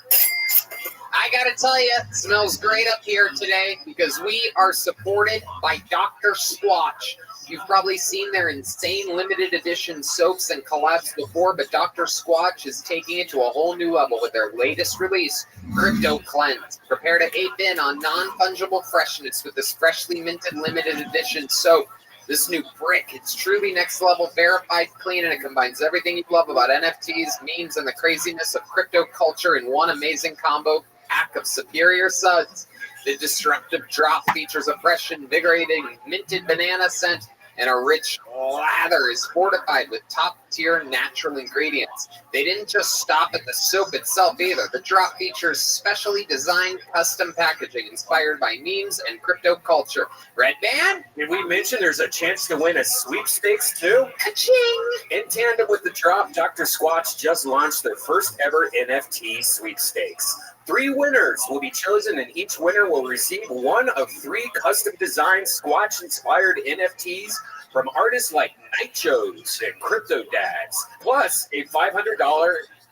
I gotta tell you, it smells great up here today because we are supported by Dr. Squatch. You've probably seen their insane limited edition soaps and collabs before, but Dr. Squatch is taking it to a whole new level with their latest release, Crypto Cleanse. Prepare to ape in on non-fungible freshness with this freshly minted limited edition soap. This new brick, it's truly next level, verified clean, and it combines everything you love about NFTs, memes, and the craziness of crypto culture in one amazing combo pack of superior suds. The destructive drop features a fresh, invigorating, minted banana scent, and a rich lather is fortified with top-tier natural ingredients. They didn't just stop at the soap itself either. The drop features specially designed custom packaging inspired by memes and crypto culture. Red Band?
Did we mention there's a chance to win a sweepstakes too?
Ka-ching!
In tandem with the drop, Dr. Squatch just launched their first ever NFT sweepstakes. 3 winners will be chosen, and each winner will receive one of 3 custom-designed Squatch-inspired NFTs from artists like Nichos and Crypto Dads, plus a $500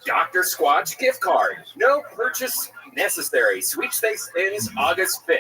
Dr. Squatch gift card. No purchase necessary. Sweepstakes ends August 5th.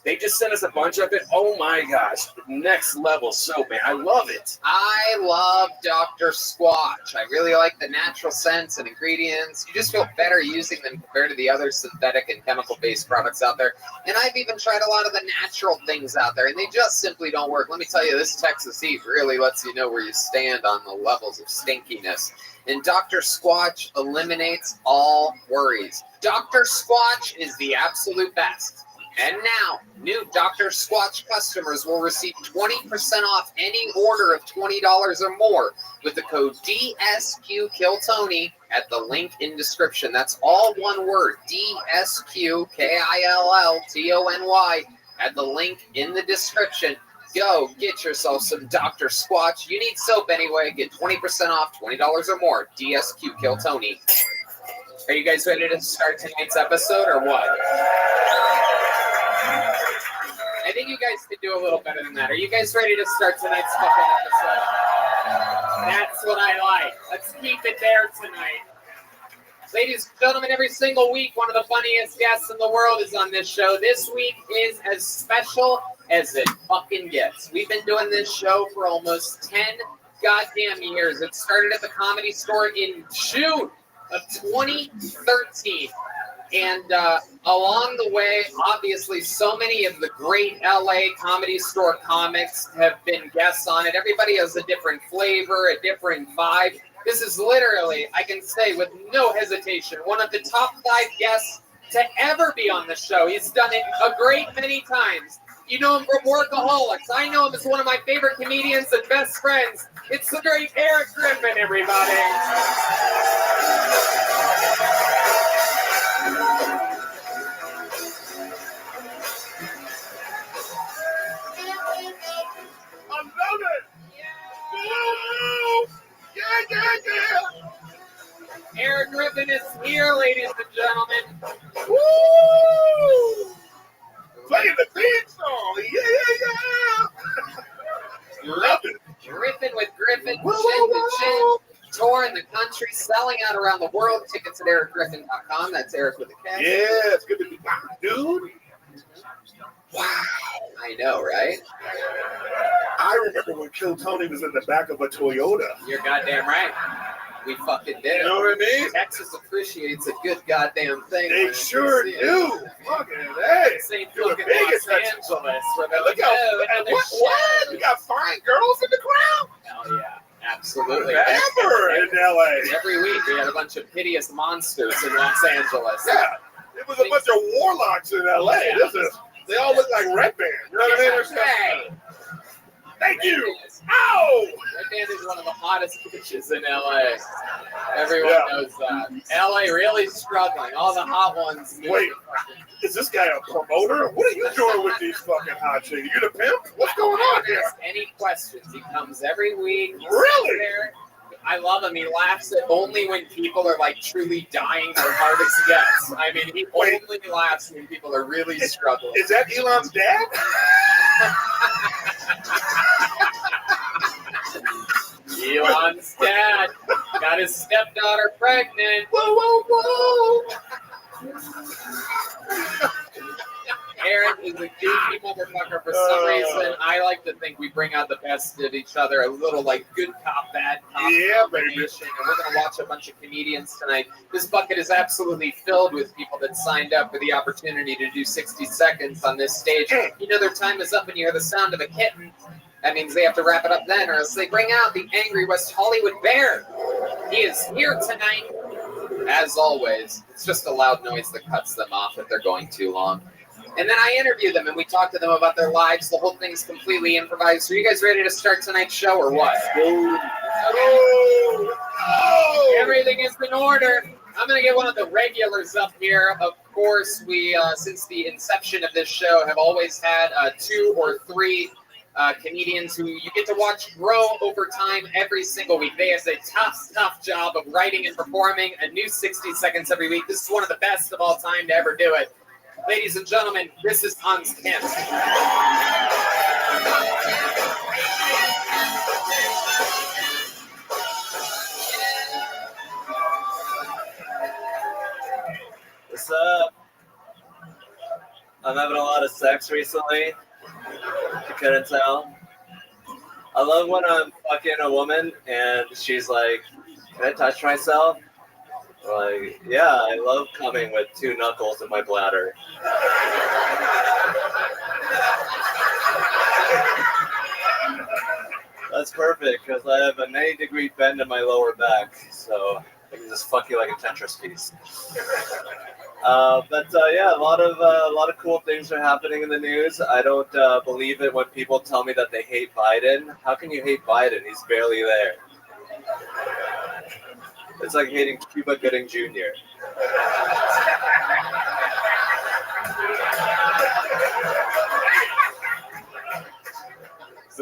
They just sent us a bunch of it. Oh my gosh, next level soap, man. I love it.
I love Dr. Squatch. I really like the natural scents and ingredients. You just feel better using them compared to the other synthetic and chemical-based products out there. And I've even tried a lot of the natural things out there, and they just simply don't work. Let me tell you, this Texas heat really lets you know where you stand on the levels of stinkiness. And Dr. Squatch eliminates all worries. Dr. Squatch is the absolute best. And now, new Dr. Squatch customers will receive 20% off any order of $20 or more with the code DSQKillTony at the link in description. That's all one word, DSQKILLTONY at the link in the description. go get yourself some Dr. Squatch. You need soap anyway. Get 20% off, $20 or more. DSQ, Kill Tony. Are you guys ready to start tonight's episode or what? I think you guys could do a little better than that. Are you guys ready to start tonight's fucking episode? That's what I like. Let's keep it there tonight. Ladies and gentlemen, every single week, one of the funniest guests in the world is on this show. This week is as special as it fucking gets. We've been doing this show for almost 10 goddamn years. It started at the Comedy Store in June of 2013. And along the way, obviously, so many of the great LA Comedy Store comics have been guests on it. Everybody has a different flavor, a different vibe. This is literally, I can say with no hesitation, one of the top 5 guests to ever be on the show. He's done it a great many times. You know him from Workaholics. I know him as one of my favorite comedians and best friends. It's the great Eric Griffin, everybody.
I love it! Woo! Yeah!
Eric Griffin is here, ladies and gentlemen.
Woo! Playing the theme song! Yeah! Love it!
Griffin with Griffin, chin to chin, touring the country, selling out around the world. Tickets at ericgriffin.com. That's Eric with a K.
Yeah, it's good to be back, dude. Wow.
I know, right?
I remember when Kill Tony was in the back of a Toyota.
You're goddamn right. We fucking did it.
You know what I mean?
Texas appreciates a good goddamn thing.
They sure do. Fucking hey.
Same
You're
fucking
the biggest
Los Angeles. Where they're
Look
like,
how
oh,
and what? We got fine girls in the crowd.
Hell yeah. Absolutely.
Ever in LA.
Every week we had a bunch of hideous monsters in Los Angeles.
Yeah. It was a bunch of warlocks in LA.
Yeah.
They all look like Red Band. You know what I mean?
Hey.
Thank you. Ow!
Red Band is one of the hottest bitches in LA. Everyone knows that. LA really struggling. All the hot ones.
Wait, is this guy a promoter? What are you doing with these fucking hot chicks? You the pimp? What's going on here?
Any questions? He comes every week. He's
Really?
there. I love him. He laughs at only when people are like truly dying their hardest guess. I mean, he only laughs when people are really struggling.
Is that Elon's dad?
Elon's dad got his stepdaughter pregnant.
Whoa, whoa, whoa.
Eric is a goofy motherfucker. For some reason, I like to think we bring out the best of each other. A little like good cop, bad cop.
Yeah, baby.
And we're going to watch a bunch of comedians tonight. This bucket is absolutely filled with people that signed up for the opportunity to do 60 seconds on this stage. You know their time is up and you hear the sound of a kitten. That means they have to wrap it up then, or else they bring out the angry West Hollywood Bear. He is here tonight. As always, it's just a loud noise that cuts them off if they're going too long. And then I interview them and we talk to them about their lives. The whole thing's completely improvised. Are you guys ready to start tonight's show or what? Everything is in order. I'm going to get one of the regulars up here. Of course, we, since the inception of this show, have always had 2 or 3 comedians who you get to watch grow over time every single week. They have a tough job of writing and performing a new 60 seconds every week. This is one of the best of all time to ever do it. Ladies and gentlemen, this is Hans Kent.
What's up? I'm having a lot of sex recently. You couldn't tell. I love when I'm fucking a woman and she's like, "Can I touch myself?" Like, yeah, I love coming with 2 knuckles in my bladder. That's perfect because I have a 90-degree bend in my lower back, so I can just fuck you like a Tetris piece. Yeah, a lot of cool things are happening in the news. I don't believe it when people tell me that they hate Biden. How can you hate Biden? He's barely there. It's like hating Cuba Gooding Jr.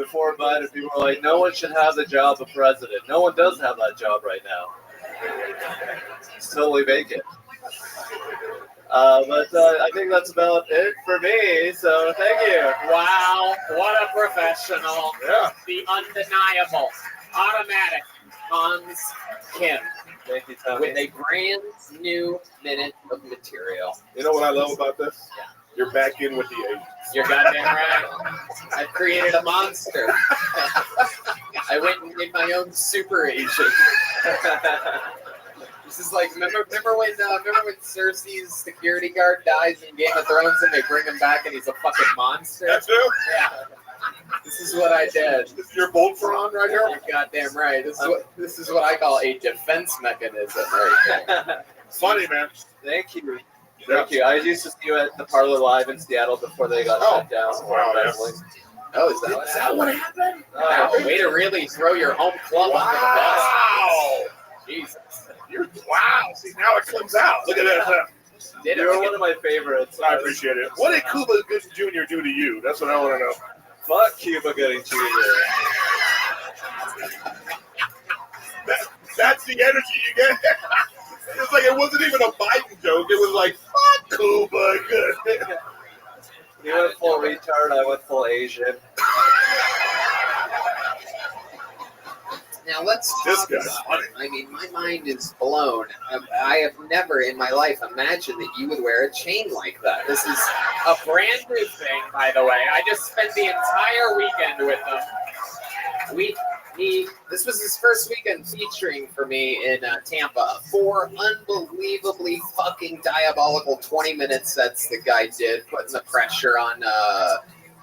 before Biden, people were like, no one should have the job of president. No one does have that job right now. It's totally vacant. But I think that's about it for me. So thank you.
Wow, what a professional.
Yeah.
The undeniable, automatic Hans Kim.
Thank you, Tommy.
With a brand new minute of material.
You know what I love about this? Yeah. You're back in with the Asians.
You're goddamn right. I've created a monster. I went and made my own super Asian. This is like remember when Cersei's security guard dies in Game of Thrones and they bring him back and he's a fucking monster?
That's true?
Yeah. This is what I did.
This is your Voltron right here?
You're goddamn right. This is what I call a defense mechanism right there.
Funny, man.
Thank you. Thank you. I used to see you at the Parlor Live in Seattle before they got shut down.
Wow,
Oh, is that what happened? Wow, way to really throw your home club under the bus.
Wow.
Jesus.
Wow. See, now it comes out. Look at that.
You're one of my favorites.
I appreciate it. What did Cuba Gooding Jr. do to you? That's what I want to know.
Fuck Cuba Gooding Jr.
That's the energy you get. It's like it wasn't even a Biden joke. It was like, fuck Cuba Gooding.
You went full retard, I went full Asian.
Now let's
This
talk
guy's
about
funny.
it. I mean, my mind is blown. I have never in my life imagined that you would wear a chain like that. This is a brand new thing, by the way. I just spent the entire weekend with them. This was his first weekend featuring for me in Tampa. 4 unbelievably fucking diabolical 20-minute sets the guy did, putting the pressure on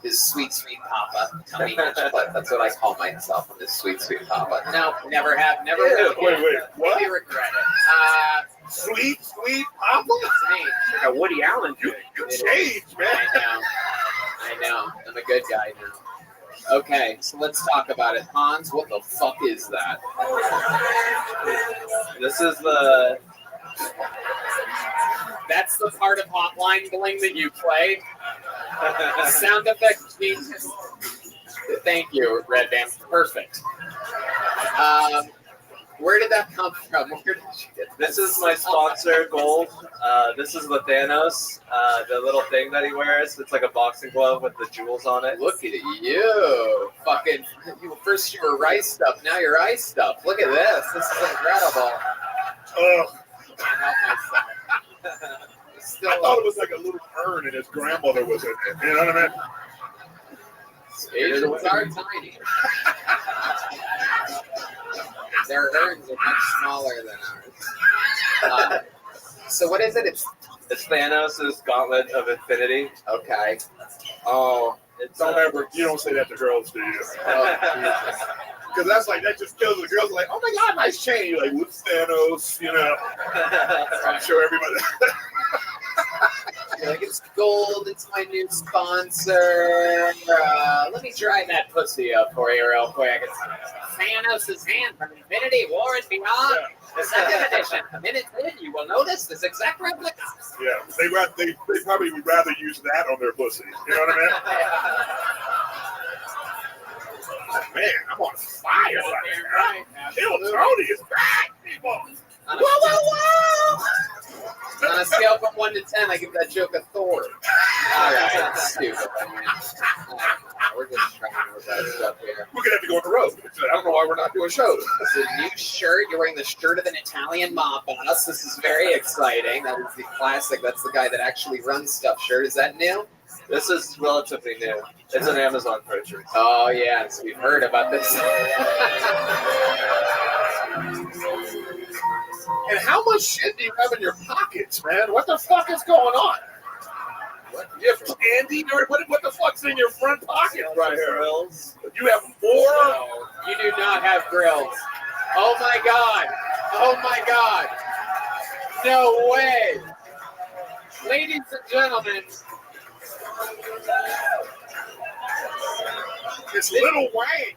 his sweet papa. Tummy hitch clip. That's what I call myself, his sweet papa. No, never have, never will.
Wait, what?
Maybe regret it.
Sweet papa?
Like
a Woody Allen.
You changed, man.
I know. I'm a good guy now. Okay, so let's talk about it. Hans, what the fuck is that?
This is the...
That's the part of Hotline Bling that you play? Sound effect genius. Thank you, Red Band. Perfect. Where did that come from? Where did you get
This is my sponsor, Gold. This is the Thanos, the little thing that he wears. It's like a boxing glove with the jewels on it.
Look at you. Fucking, first you were riced up, now you're iced up. Look at this. This is incredible. Can't help myself.
I thought it was like a little urn and his grandmother was in it. You know what I mean?
Asians are tiny. Their urns are much smaller than ours. So what is it? It's
Thanos' Gauntlet of Infinity.
Okay.
Oh,
you don't say that to girls, do you?
Oh,
because that's like, that just kills the girls. Like, oh my God, nice chain. You're like, what's Thanos? You know, I'm sure everybody.
You're like, it's gold. It's my new sponsor. Let me dry that pussy up for you real quick. It's Thanos' hand from Infinity War and Beyond. The second edition. Minutes in, you will notice this exact replica.
Yeah, they probably would rather use that on their pussy. You know what I mean? Man, I'm on fire right now. Kill Tony is back, people.
Whoa, whoa, whoa! On a scale from 1 to 10, I give that joke a Thor. Alright, stupid. We're just trying to work that stuff here.
We're gonna have to go on the road. I don't know why we're not doing shows.
It's a new shirt. You're wearing the shirt of an Italian mob boss. This is very exciting. That is the classic. That's the guy that actually runs stuff shirt. Is that new?
This is relatively new. It's an Amazon purchase.
Oh, yeah. So we've heard about this.
And how much shit do you have in your pockets, man? What the fuck is going on? What, you have candy? Or what the fuck's in your front pocket right here?
Grills.
You have more?
No, you do not have grills. Oh, my God. Oh, my God. No way. Ladies and gentlemen.
It's Little Wayne.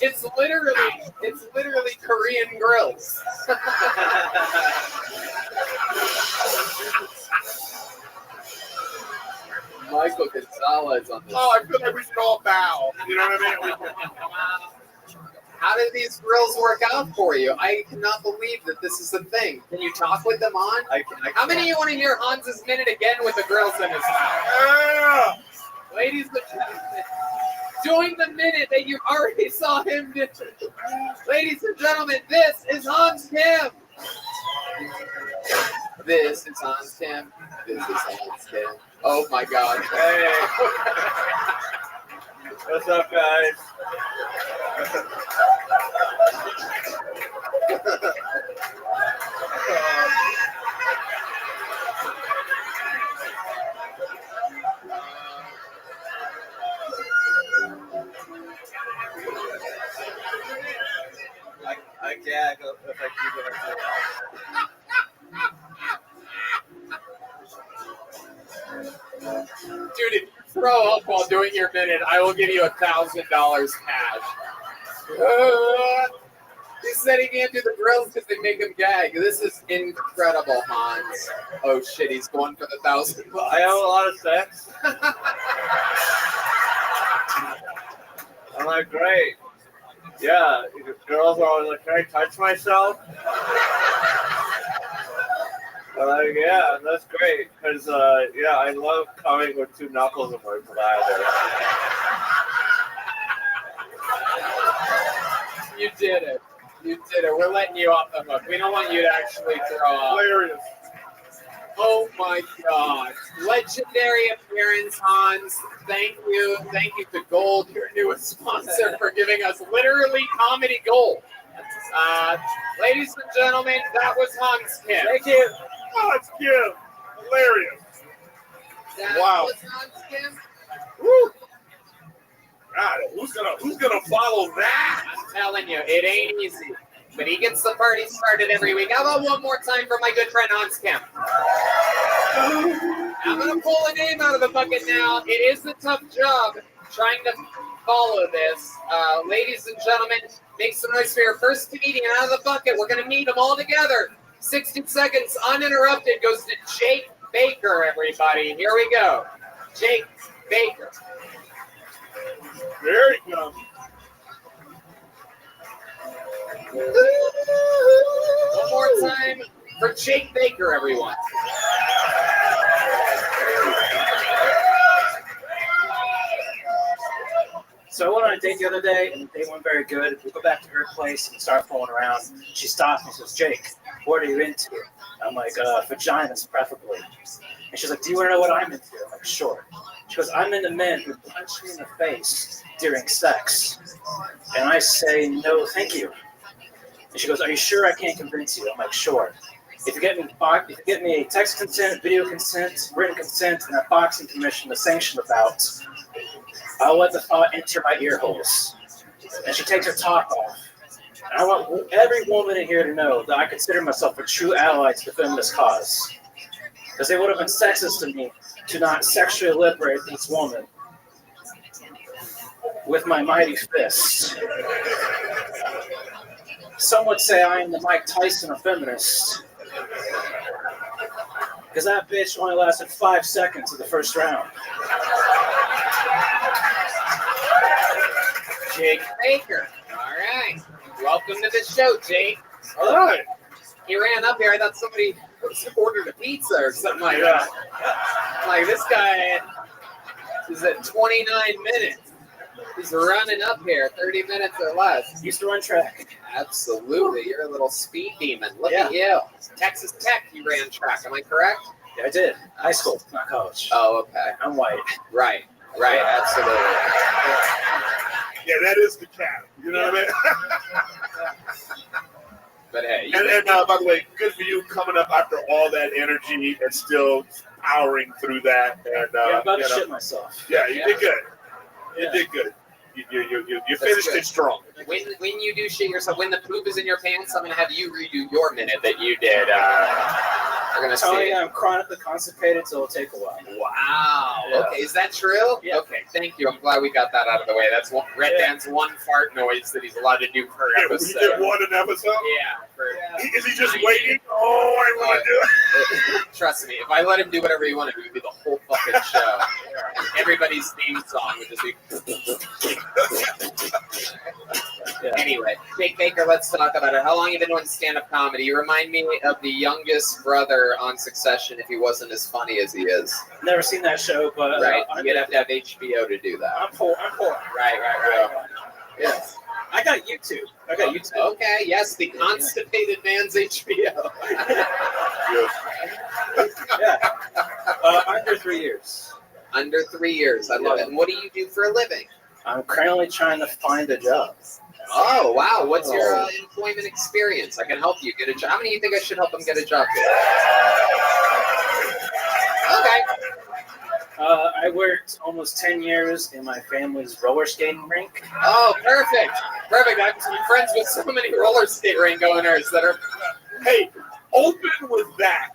It's literally Korean grills. Michael Gonzalez on this.
Oh, I feel like we should all bow. You know what I mean?
How do these grills work out for you? I cannot believe that this is a thing. Can you talk with them on? How many of you want to hear Hans's minute again with the grills in his mouth?
Yeah.
Ladies and gentlemen, doing the minute that you already saw him do. Ladies and gentlemen, this is Hans Kim. This is Hans Kim. This is Hans Kim. Oh my God.
Hey. What's up, guys? I gag if I keep it.
Dude, if you throw up while doing your minute, I will give you $1,000 cash. He said he can't do the grills because they make him gag. This is incredible, Hans. Oh shit, he's going for the $1,000.
I have a lot of sex. I'm like, great. Yeah, girls are always like, can I touch myself? I'm like, yeah, that's great. Because, yeah, I love coming with two knuckles in my bladder.
You did it. You did it. We're letting you off the hook. We don't want you to actually throw up.
Hilarious.
Oh my God. Legendary appearance, Hans. Thank you. Thank you to Gold, your newest sponsor, for giving us literally comedy gold. Ladies and gentlemen, that was Hans Kim.
Thank you.
Hans Kim. Hilarious.
That
Wow.
was Hans Kim.
Woo. God, who's gonna follow that?
I'm telling you, it ain't easy. But he gets the party started every week. How about one more time for my good friend Hans Kim? I'm going to pull a name out of the bucket now. It is a tough job trying to follow this. Ladies and gentlemen, make some noise for your first comedian out of the bucket. We're going to meet them all together. 60 seconds uninterrupted goes to Jake Baker, everybody. Here we go. Jake Baker.
There he comes.
One more time for Jake Baker, everyone.
So I went on a date the other day, and the date went very good. We go back to her place and start fooling around. She stops me and says, Jake, what are you into? I'm like, vaginas, preferably. And she's like, do you want to know what I'm into? I'm like, sure. She goes, I'm into men who punch me in the face during sex. And I say, no, thank you. And she goes, are you sure I can't convince you? I'm like, sure. If you get me a text consent, video consent, written consent, and a boxing commission to sanction the bout, I'll let the thought enter my ear holes. And she takes her top off. And I want every woman in here to know that I consider myself a true ally to the feminist cause. Because it would have been sexist to me to not sexually liberate this woman with my mighty fist. Some would say I am the Mike Tyson of feminists. Because that bitch only lasted 5 seconds of the first round.
Jake Baker. All right. Welcome to the show, Jake.
All right.
He ran up here. I thought somebody ordered a pizza or something like that. Like, this guy is at 29 minutes. He's running up here 30 minutes or less.
Used to run track.
Absolutely. You're a little speed demon. Look at you. Texas Tech, you ran track. Am I correct?
Yeah, I did. High school, not college.
Oh, okay.
I'm white.
Right. Absolutely.
Yeah, that is the cap. You know what I mean?
But hey.
And by the way, good for you coming up after all that energy and still powering through that. And
I'm about to shit myself.
Yeah, you did good. You did good. You finished it strong.
When you do shit yourself, when the poop is in your pants, I'm gonna have you redo your minute that you did. We're gonna
Tell
see.
you I'm chronically constipated, so it'll take a while.
Wow.
Yeah.
Okay, is that true?
Yeah.
Okay, thank you. I'm glad we got that out of the way. That's one, Red Dan's one fart noise that he's allowed to do per
Yeah,
episode.
we did one an episode.
Yeah.
Is he just waiting? Oh, I want to do it.
Trust me, if I let him do whatever he wanted, it would be the whole fucking show. Everybody's theme song would just be. Anyway, Jake Baker, let's talk about it. How long have you been doing stand-up comedy? You remind me of the youngest brother on Succession if he wasn't as funny as he is.
Never seen that show, but
Right, you'd have to have HBO to do that.
I'm poor.
Right.
Yes. I got YouTube.
Okay, yes, the constipated man's HBO.
Yeah. Under 3 years.
Under 3 years, I love it. And what do you do for a living?
I'm currently trying to find a job.
Oh, wow. What's your employment experience? I can help you get a job. How many do you think I should help them get a job? Okay.
I worked almost 10 years in my family's roller skating rink.
Oh, perfect. Perfect. I'm friends with so many roller skate rink owners that are.
Hey, open with that.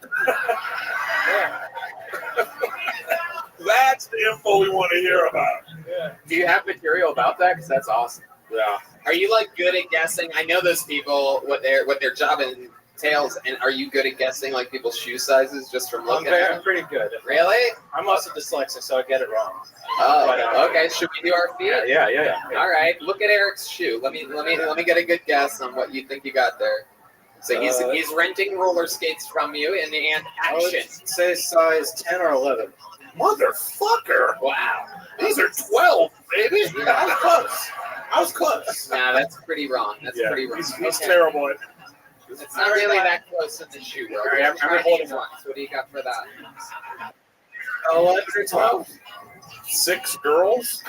That's the info we want to hear about.
Yeah. Do you have material about that? Because that's awesome.
Yeah.
Are you like good at guessing? I know those people what their job entails, and are you good at guessing like people's shoe sizes just from looking at them?
I'm pretty good.
Really?
I'm also dyslexic, so I get it wrong.
Oh, okay. Should we do our feet?
Yeah.
All right. Look at Eric's shoe. Let me get a good guess on what you think you got there. So he's renting roller skates from you, and
I would
action.
say size 10 or 11.
Motherfucker!
Wow.
These are 12, baby.
Yeah.
I was close.
Nah, that's pretty wrong. That's pretty wrong.
He's terrible.
It's not really that close in the shoe, bro.
All right, I'm holding
one. So what do you got for that?
11 or 12.
6 girls.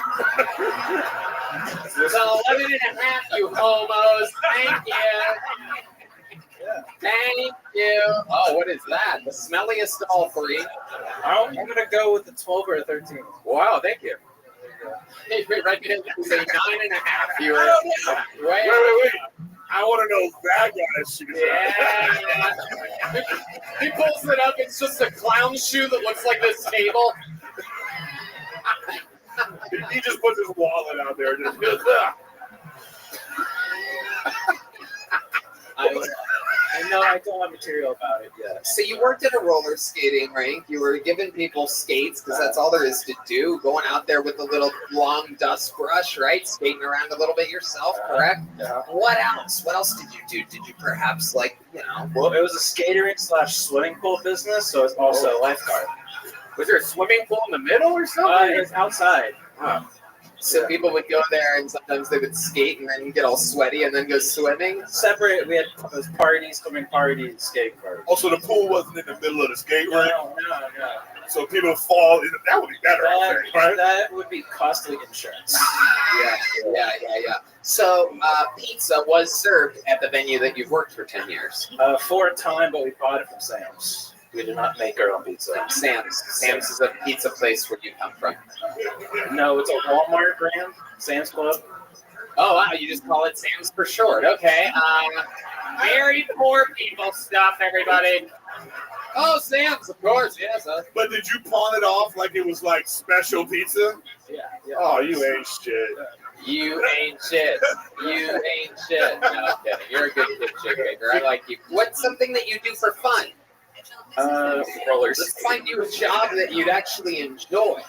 So 11 and a half, you homos. Thank you. Thank you. Oh, what is that? The smelliest of all three.
I'm going to go with the 12 or a 13.
Wow, thank you. Hey, right there, say 9 and a half. You were
Wait. I want to know that guy's shoes.
Yeah. He pulls it up. It's just a clown shoe that looks like this table.
He just puts his wallet out there. Just goes,
I know I don't have material about it yet.
So you worked at a roller skating rink. You were giving people skates because that's all there is to do. Going out there with a little long dust brush, right? Skating around a little bit yourself, correct?
Yeah.
What else? What else did you do? Did you perhaps well,
it was a skating rink / swimming pool business, so it's also a lifeguard.
Was there a swimming pool in the middle or something?
It was outside.
So people would go there and sometimes they would skate and then get all sweaty and then go swimming?
Separate, we had parties, swimming parties, skating parties.
Also, the pool wasn't in the middle of the skate rink.
No.
So people fall. That would be better, I think, right?
That would be costly insurance.
Yeah. So pizza was served at the venue that you've worked for 10 years.
For a time, but we bought it from Sam's. We did not make our own pizza.
Sam's. Sam's is a pizza place where you come from.
No, it's a Walmart brand. Sam's Club.
Oh, wow. You just call it Sam's for short. Okay. Very poor people stuff, everybody. Oh, Sam's, of course. Yes.
But did you pawn it off like it was like special pizza?
Yeah.
Oh, you ain't shit.
You ain't shit. You ain't shit. No, I'm kidding. You're a good kid, Jake Baker. I like you. What's something that you do for fun?
Roller
Let's find you a job that you'd actually enjoy.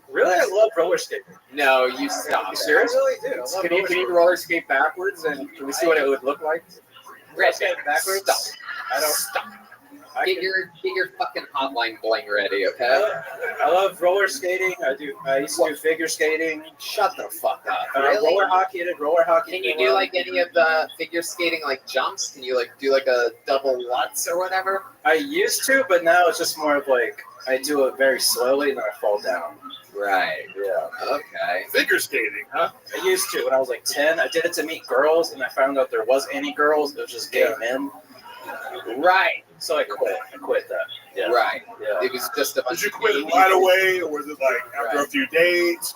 Really? I love roller skating.
No, you stop.
You serious? I really do.
Can you roller skate backwards and can we see what it would look like?
Red
backwards?
Stop.
I don't
stop. Get your fucking hotline bling ready, okay?
I love roller skating. I used to do figure skating.
Shut the fuck up. Really?
Roller hockey. I did roller hockey.
Can you do like any of the figure skating like jumps? Can you like do like a double Lutz or whatever?
I used to, but now it's just more of like I do it very slowly and then I fall down.
Right.
Yeah.
Okay.
Figure skating, huh?
I used to when I was like 10. I did it to meet girls, and I found out there was any girls. It was just gay men.
Right.
So I quit that. Yeah.
Right.
Yeah.
It was just a bunch
Did you quit right away, or was it like after a few days?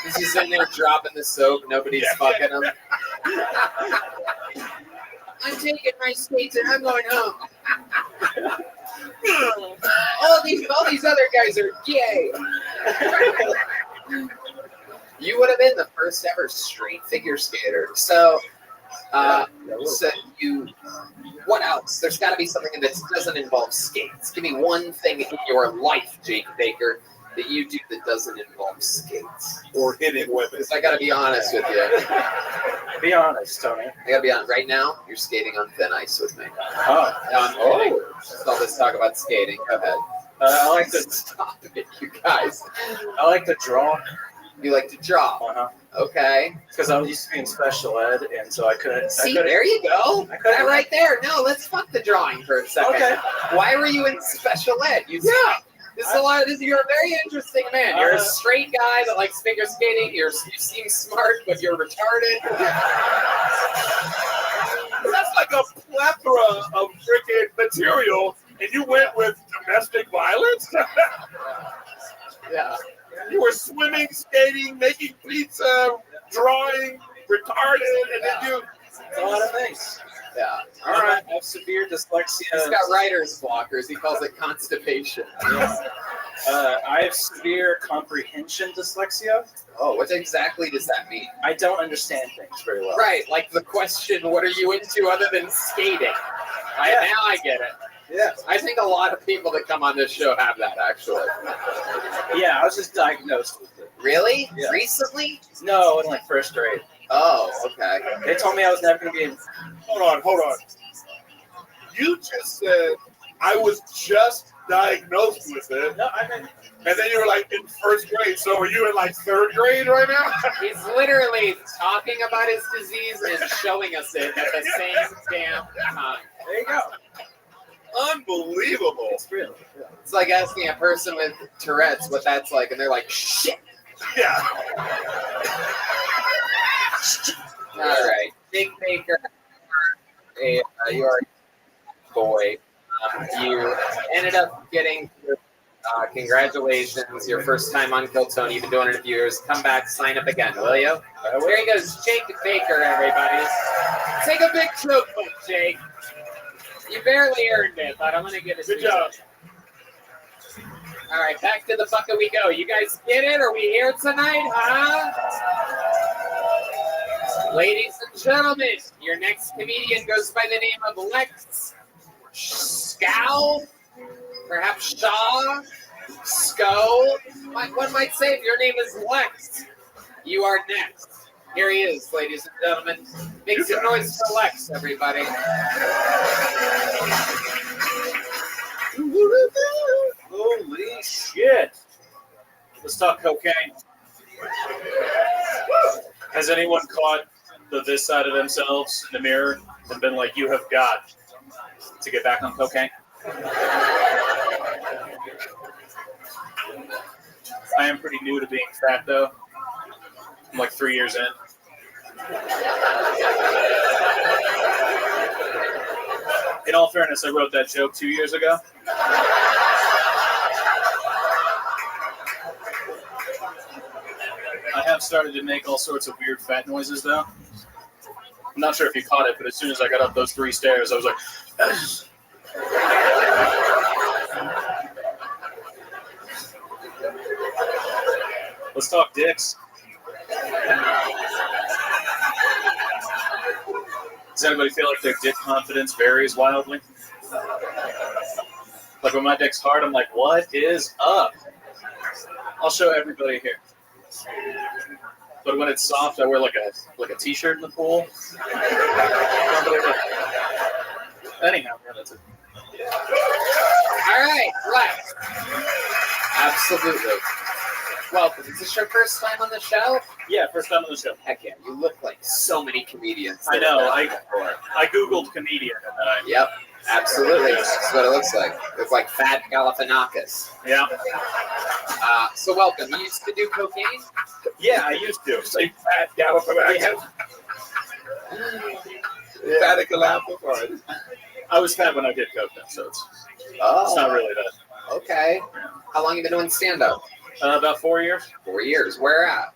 He's just in there dropping the soap. Nobody's fucking him. I'm taking my skates and I'm going home. all these other guys are gay. You would have been the first ever straight figure skater. So, what else? There's got to be something that doesn't involve skates. Give me one thing in your life, Jake Baker, that you do that doesn't involve skates.
Or hitting women.
Because I got to be honest with you.
Be honest, Tony.
I got to be honest. Right now, you're skating on thin ice with me.
Oh.
No, I'm kidding. Just all this talk about skating. Go ahead.
I like to
stop it, you guys.
I like to draw.
You like to draw?
Uh-huh.
Okay.
Because I used to be in special ed, and so I couldn't.
See, there you go. That right there. No, let's fuck the drawing for a second.
Okay.
Why were you in special ed? You're a very interesting man. You're a straight guy that likes figure skating. You seem smart, but you're retarded.
That's like a plethora of freaking material, and you went with domestic violence?
Yeah.
You were swimming, skating, making pizza, drawing, retarded, and then you...
It's a lot of things.
Yeah.
All right. I have severe dyslexia.
He's got writer's blockers. He calls it constipation.
I have severe comprehension dyslexia.
Oh, what exactly does that mean?
I don't understand things very well.
Right, like the question, what are you into other than skating? Right,
Yeah.
now I get it.
Yeah.
I think a lot of people that come on this show have that, actually.
Yeah, I was just diagnosed with it.
Really?
Yeah.
Recently?
No, in like first grade.
Oh, okay.
They told me I was never going to be able.
Hold on. You just said I was just diagnosed with it.
No, I mean,
and then you were like in first grade. So are you in like third grade right now?
He's literally talking about his disease and showing us it at the same damn time.
There you go.
Unbelievable.
It's real. Yeah.
It's like asking a person with Tourette's what that's like, and they're like, shit.
Yeah.
All right. Jake Baker, you are a boy. You ended up getting, congratulations, your first time on Kill Tony. You've been doing it a few years. Come back, sign up again, will you? There he goes, Jake Baker, everybody. Take a big choke, Jake. You barely earned it, but I'm going to give it to you.
Good job.
All right, back to the bucket we go. You guys get it? Are we here tonight, huh? Ladies and gentlemen, your next comedian goes by the name of Lex Scow, perhaps Shaw, Sco. One might say if your name is Lex, you are next. Here he is, ladies and gentlemen. Make some noise for Lex, everybody.
Holy shit. Let's talk cocaine.
Has anyone caught this side of themselves in the mirror and been like, you have got to get back on cocaine? I am pretty new to being fat, though. I'm like 3 years in. In all fairness, I wrote that joke 2 years ago. I have started to make all sorts of weird fat noises, though. I'm not sure if you caught it, but as soon as I got up those 3 stairs, I was like, let's talk dicks. Does anybody feel like their dick confidence varies wildly? Like when my dick's hard, I'm like, what is up? I'll show everybody here. But when it's soft, I wear like a t-shirt in the pool. Anyhow, yeah, that's it.
All right, Lex. Absolutely. Welcome. Is this your first time on the show?
Yeah, first time on the show.
Heck yeah, you look like so many comedians.
I know. I Googled comedian. And
Yep, absolutely. This is what it looks like. It's like Fat Galifianakis.
Yeah.
So welcome. You used to do cocaine?
Yeah, I used to.
Say Fat Galifianakis. Fat Galifianakis.
I was fat when I did coke, though, so it's not really that.
Okay. How long you been doing stand-up?
About 4 years.
4 years. Where at?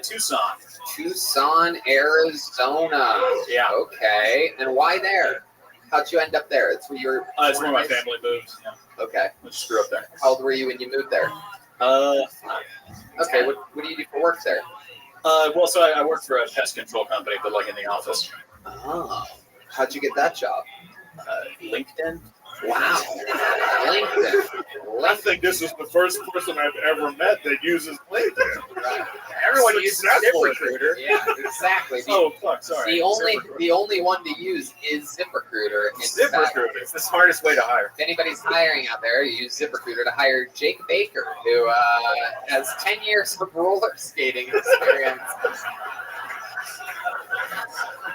Tucson.
Tucson, Arizona.
Yeah.
Okay. And why there? How'd you end up there? It's where you're.
It's where my family moved. Yeah.
Okay.
I just grew up there.
How old were you when you moved there? Okay. What do you do for work there?
Well, so I work for a pest control company, but like in the office.
Oh. How'd you get that job?
LinkedIn.
Wow. LinkedIn.
I think this is the first person I've ever met that uses LinkedIn.
Right. Everyone uses
Successful.
ZipRecruiter. Yeah, exactly.
Sorry.
The only one to use is ZipRecruiter.
ZipRecruiter. It's the smartest way to hire.
If anybody's hiring out there, you use ZipRecruiter to hire Jake Baker, who has 10 years of roller skating experience.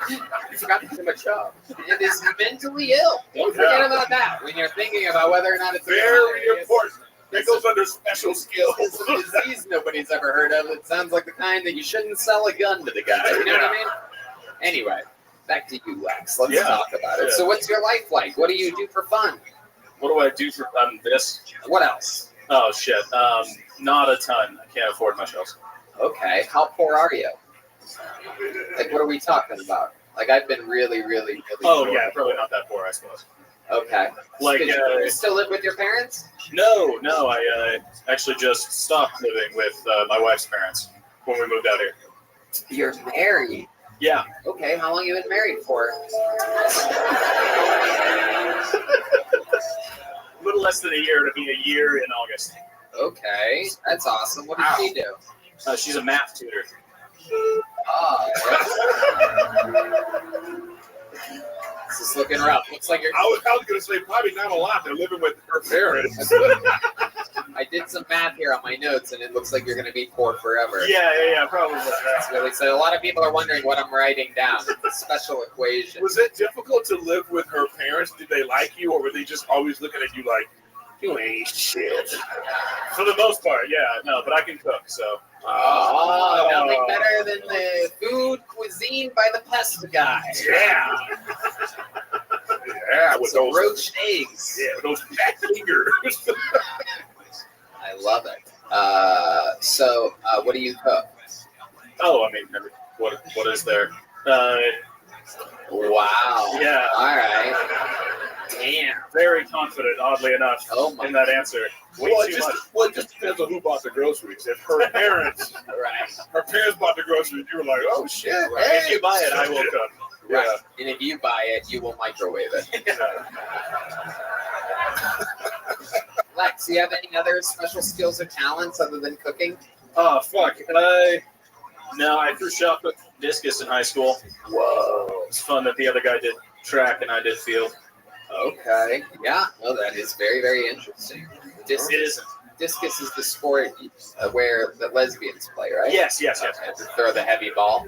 You forgot to give him a job. It is mentally ill. Don't forget about that when you're thinking about whether or not it's
very important. That goes under special skills.
It's a disease nobody's ever heard of. It sounds like the kind that you shouldn't sell a gun to the guy. You know what I mean? Anyway, back to you, Lex. Let's talk about it.
Yeah.
So what's your life like? What do you do for fun?
What do I do for this?
What else?
Oh, shit. Not a ton. I can't afford much else.
Okay. How poor are you? Like, what are we talking about? Like, I've been really, really, really
Oh,
poor.
yeah, probably not that poor, I suppose.
Okay.
Like,
you still live with your parents?
No, I actually just stopped living with my wife's parents when we moved out here.
You're married?
Yeah.
Okay, how long have you been married for?
A little less than a year. It'll be a year in August.
Okay, that's awesome. What does she do?
She's a math tutor.
This is looking rough. Looks like you're.
I was going to say probably not a lot. They're living with her parents.
I did some math here on my notes, and it looks like you're going to be poor forever.
Yeah, probably.
That's really so. A lot of people are wondering what I'm writing down. It's a special equation.
Was it difficult to live with her parents? Did they like you, or were they just always looking at you like, you ain't shit?
For the most part, yeah. No, but I can cook, so.
Oh, nothing better than the food cuisine by the pest guy.
Yeah. Yeah, with
some
those
roached eggs.
Yeah, with those fat fingers.
I love it. So, what do you cook?
Oh, I mean, what is there?
Wow.
Yeah.
All right.
Damn. Very confident, oddly enough, in that answer. Way too much.
Well, it just depends on who bought the groceries. If her parents, her parents bought the groceries, you were like, oh shit.
Right.
Hey,
If you buy it, I will cook.
Right. And if you buy it, you will microwave it. Lex, do you have any other special skills or talents other than cooking?
Oh, fuck. No, I threw shot put discus in high school.
Whoa.
It's fun that the other guy did track and I did field.
Okay. Yeah. Well, that is very, very interesting. Discus is the sport where the lesbians play, right?
Yes.
Okay, to throw the heavy ball.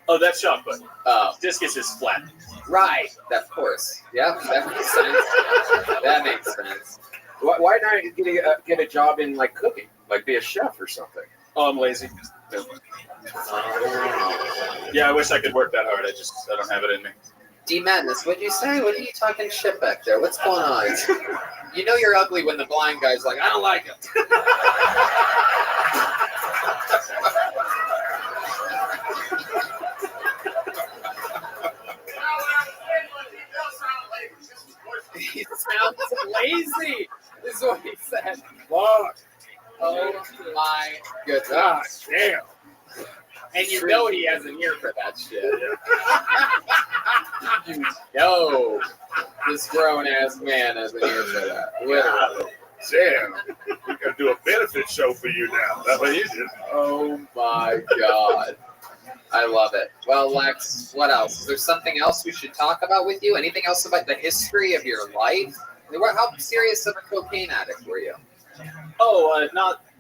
Oh, that's shot put.
Oh.
Discus is flat.
Right. Of course. Yeah, that makes sense. That makes sense.
Why not get a job in like cooking, like be a chef or something?
Oh, I'm lazy. Yeah, I wish I could work that hard. I don't have it in me.
D-Madness, what'd you say? What are you talking shit back there? What's going on? You know you're ugly when the blind guy's like, I don't like it. He sounds lazy, is what he said.
Fuck.
Oh my goodness.
God damn.
And you know he has an ear for that shit. You know this grown-ass man has an ear for that. Literally.
Damn. We gotta do a benefit show for you now. That's what you did.
Oh my God. I love it. Well, Lex, what else? Is there something else we should talk about with you? Anything else about the history of your life? How serious of a cocaine addict were you?
Oh,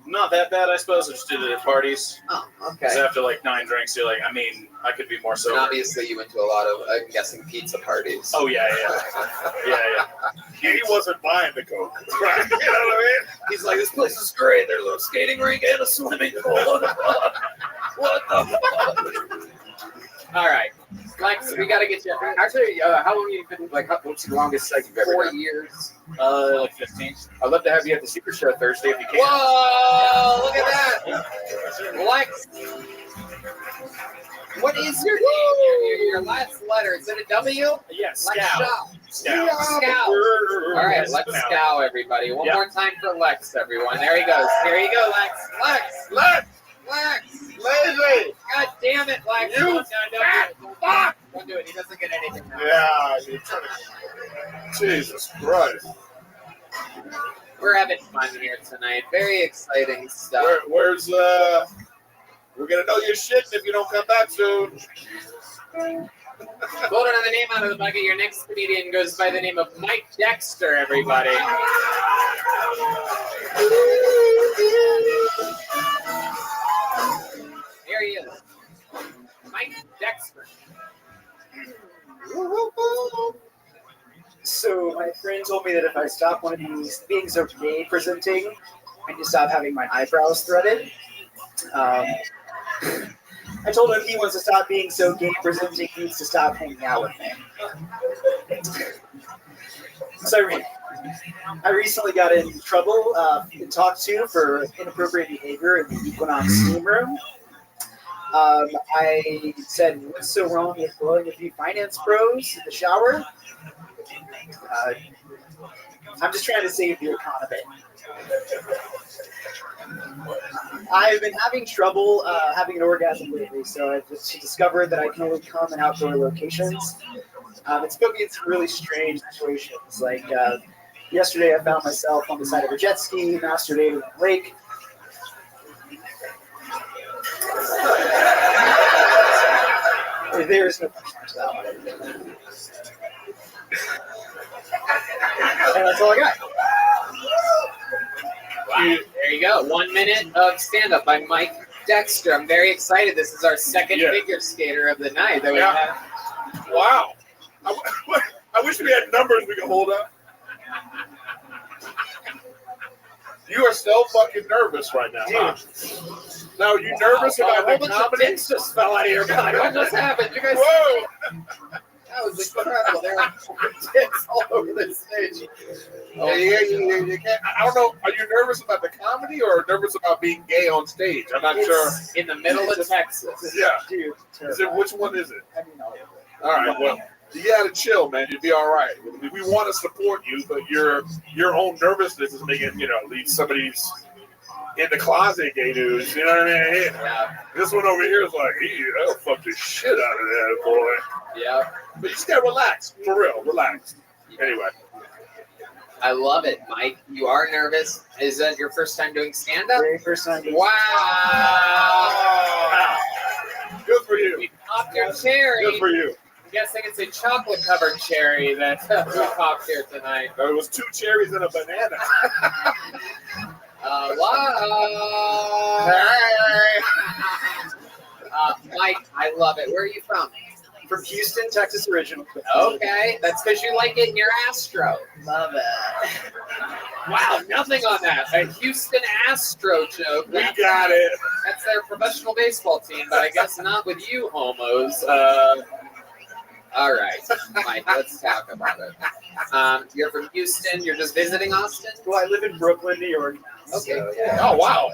not that bad, I suppose. I just did it at parties.
Oh, okay.
Because after like 9 drinks, you're like, I mean, I could be more sober.
And obviously, you went to a lot of, I'm guessing, pizza parties.
Oh, yeah.
He wasn't buying the coke. Right? You know what I mean?
He's like, this place is great. There's a little skating rink and a swimming pool. What the fuck? What the fuck? All right. Lex, we gotta get you.
Actually, how long have you been, like, what's the longest set you've ever
4
done?
years.
Like 15.
I'd love to have you at the Secret Show Thursday if you can.
Whoa! Look at that, Lex. What is your last letter? Is it a W?
Yes,
Lex
Scow.
Scow. All right, Lex Scow, everybody. One more time for Lex, everyone. There he goes. Here you go, Lex.
Lex!
Lazy! God damn it, Lex.
You
Don't do it. He doesn't get anything now.
Yeah, you're trying to... Jesus Christ.
We're having fun here tonight. Very exciting stuff.
Where's we're gonna know your shit if you don't come back soon.
Hold another name out of the bucket. Your next comedian goes by the name of Mike Dexter, everybody. Here he is. Mike Dexter.
So my friend told me that if I stop one of these being so gay presenting, I need to stop having my eyebrows threaded. I told him he wants to stop being so gay presenting, he needs to stop hanging out with me. So I recently got in trouble and talked to for inappropriate behavior in the Equinox steam room. I said, what's so wrong with blowing a few finance pros in the shower? I'm just trying to save the economy. I've been having trouble having an orgasm lately, so I've just discovered that I can only come in outdoor locations. It's put me in some really strange situations. Like yesterday, I found myself on the side of a jet ski, masturbating in a lake. There is no punchline to that one. And that's all I got.
Wow. There you go. 1 minute of stand-up by Mike Dexter. I'm very excited. This is our second figure skater of the night that we have.
Wow. I wish we had numbers we could hold up. You are so fucking nervous right now, huh? Now, are you nervous about the comedy?
Dicks just fell out of your mouth. What just happened? You guys?
Whoa!
That was incredible. There were dicks all over the stage.
You can't, I don't know. Are you nervous about the comedy or nervous about being gay on stage? I'm not sure.
In the middle of Texas.
Yeah.
Dude,
Which one is it?
I mean,
All right. Well, you gotta chill, man. You'll be all right. We want to support you, but your own nervousness is making leave somebody's in the closet gay dudes. You know what I mean?
Yeah.
This one over here is like, that'll fuck the shit out of that boy.
Yeah.
But you just gotta relax, for real. Relax. Anyway.
I love it, Mike. You are nervous. Is that your first time doing stand-up?
Very first time doing
Wow.
Good for you.
You popped your cherry.
Good for you.
I'm guessing it's a chocolate-covered cherry that we popped here tonight.
There was 2 cherries and a banana.
Wow. Mike, I love it. Where are you from?
From Houston, Texas originally.
Okay, that's because you like it in your Astro.
Love it.
Wow, nothing on that. A Houston Astro joke.
We got it.
That's their professional baseball team, but I guess not with you homos. All right, Mike, let's talk about it. You're from Houston. You're just visiting Austin?
Well, I live in Brooklyn, New York.
Okay.
So, yeah.
Oh, wow.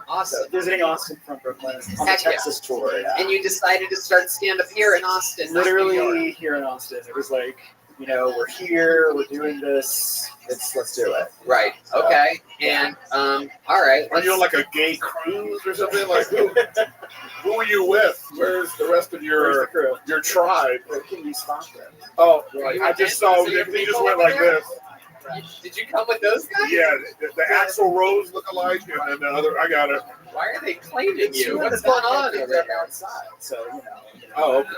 Awesome.
Visiting Austin from Brooklyn on the
Heck yeah.
Texas tour. Yeah.
And you decided to start stand-up here in Austin. not New York.
Literally here in Austin. It was like, we're here, we're doing this. Let's do it.
Right. Okay. And all right.
Are you on like a gay cruise or something? Like who are you with? Where's the rest of your tribe?
Can you stop that?
Oh, right. I just saw they just went like this.
Did you come with those guys?
Yeah, the Axl Rose lookalike, and then the other. I got it.
Why are they claiming you? What is going on over there?
Outside, so
Oh, okay.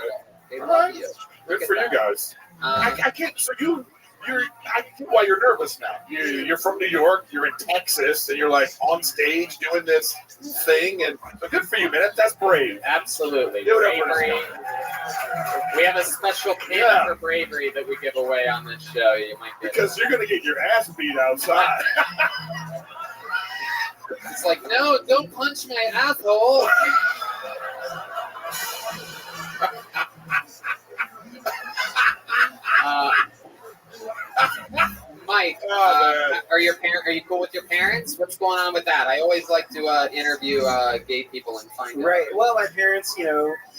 They love you.
Good for you guys. I can't. So I get why you're nervous now. You're from New York. You're in Texas, and you're like on stage doing this thing. And so good for you, man. That's brave.
Absolutely.
Bravery.
We have a special pin for bravery that we give away on this show. You might get
because you're gonna get your ass beat outside.
It's like, no, don't punch my asshole. Are you cool with your parents? What's going on with that? I always like to interview gay people and find out.
Right. Well, my parents,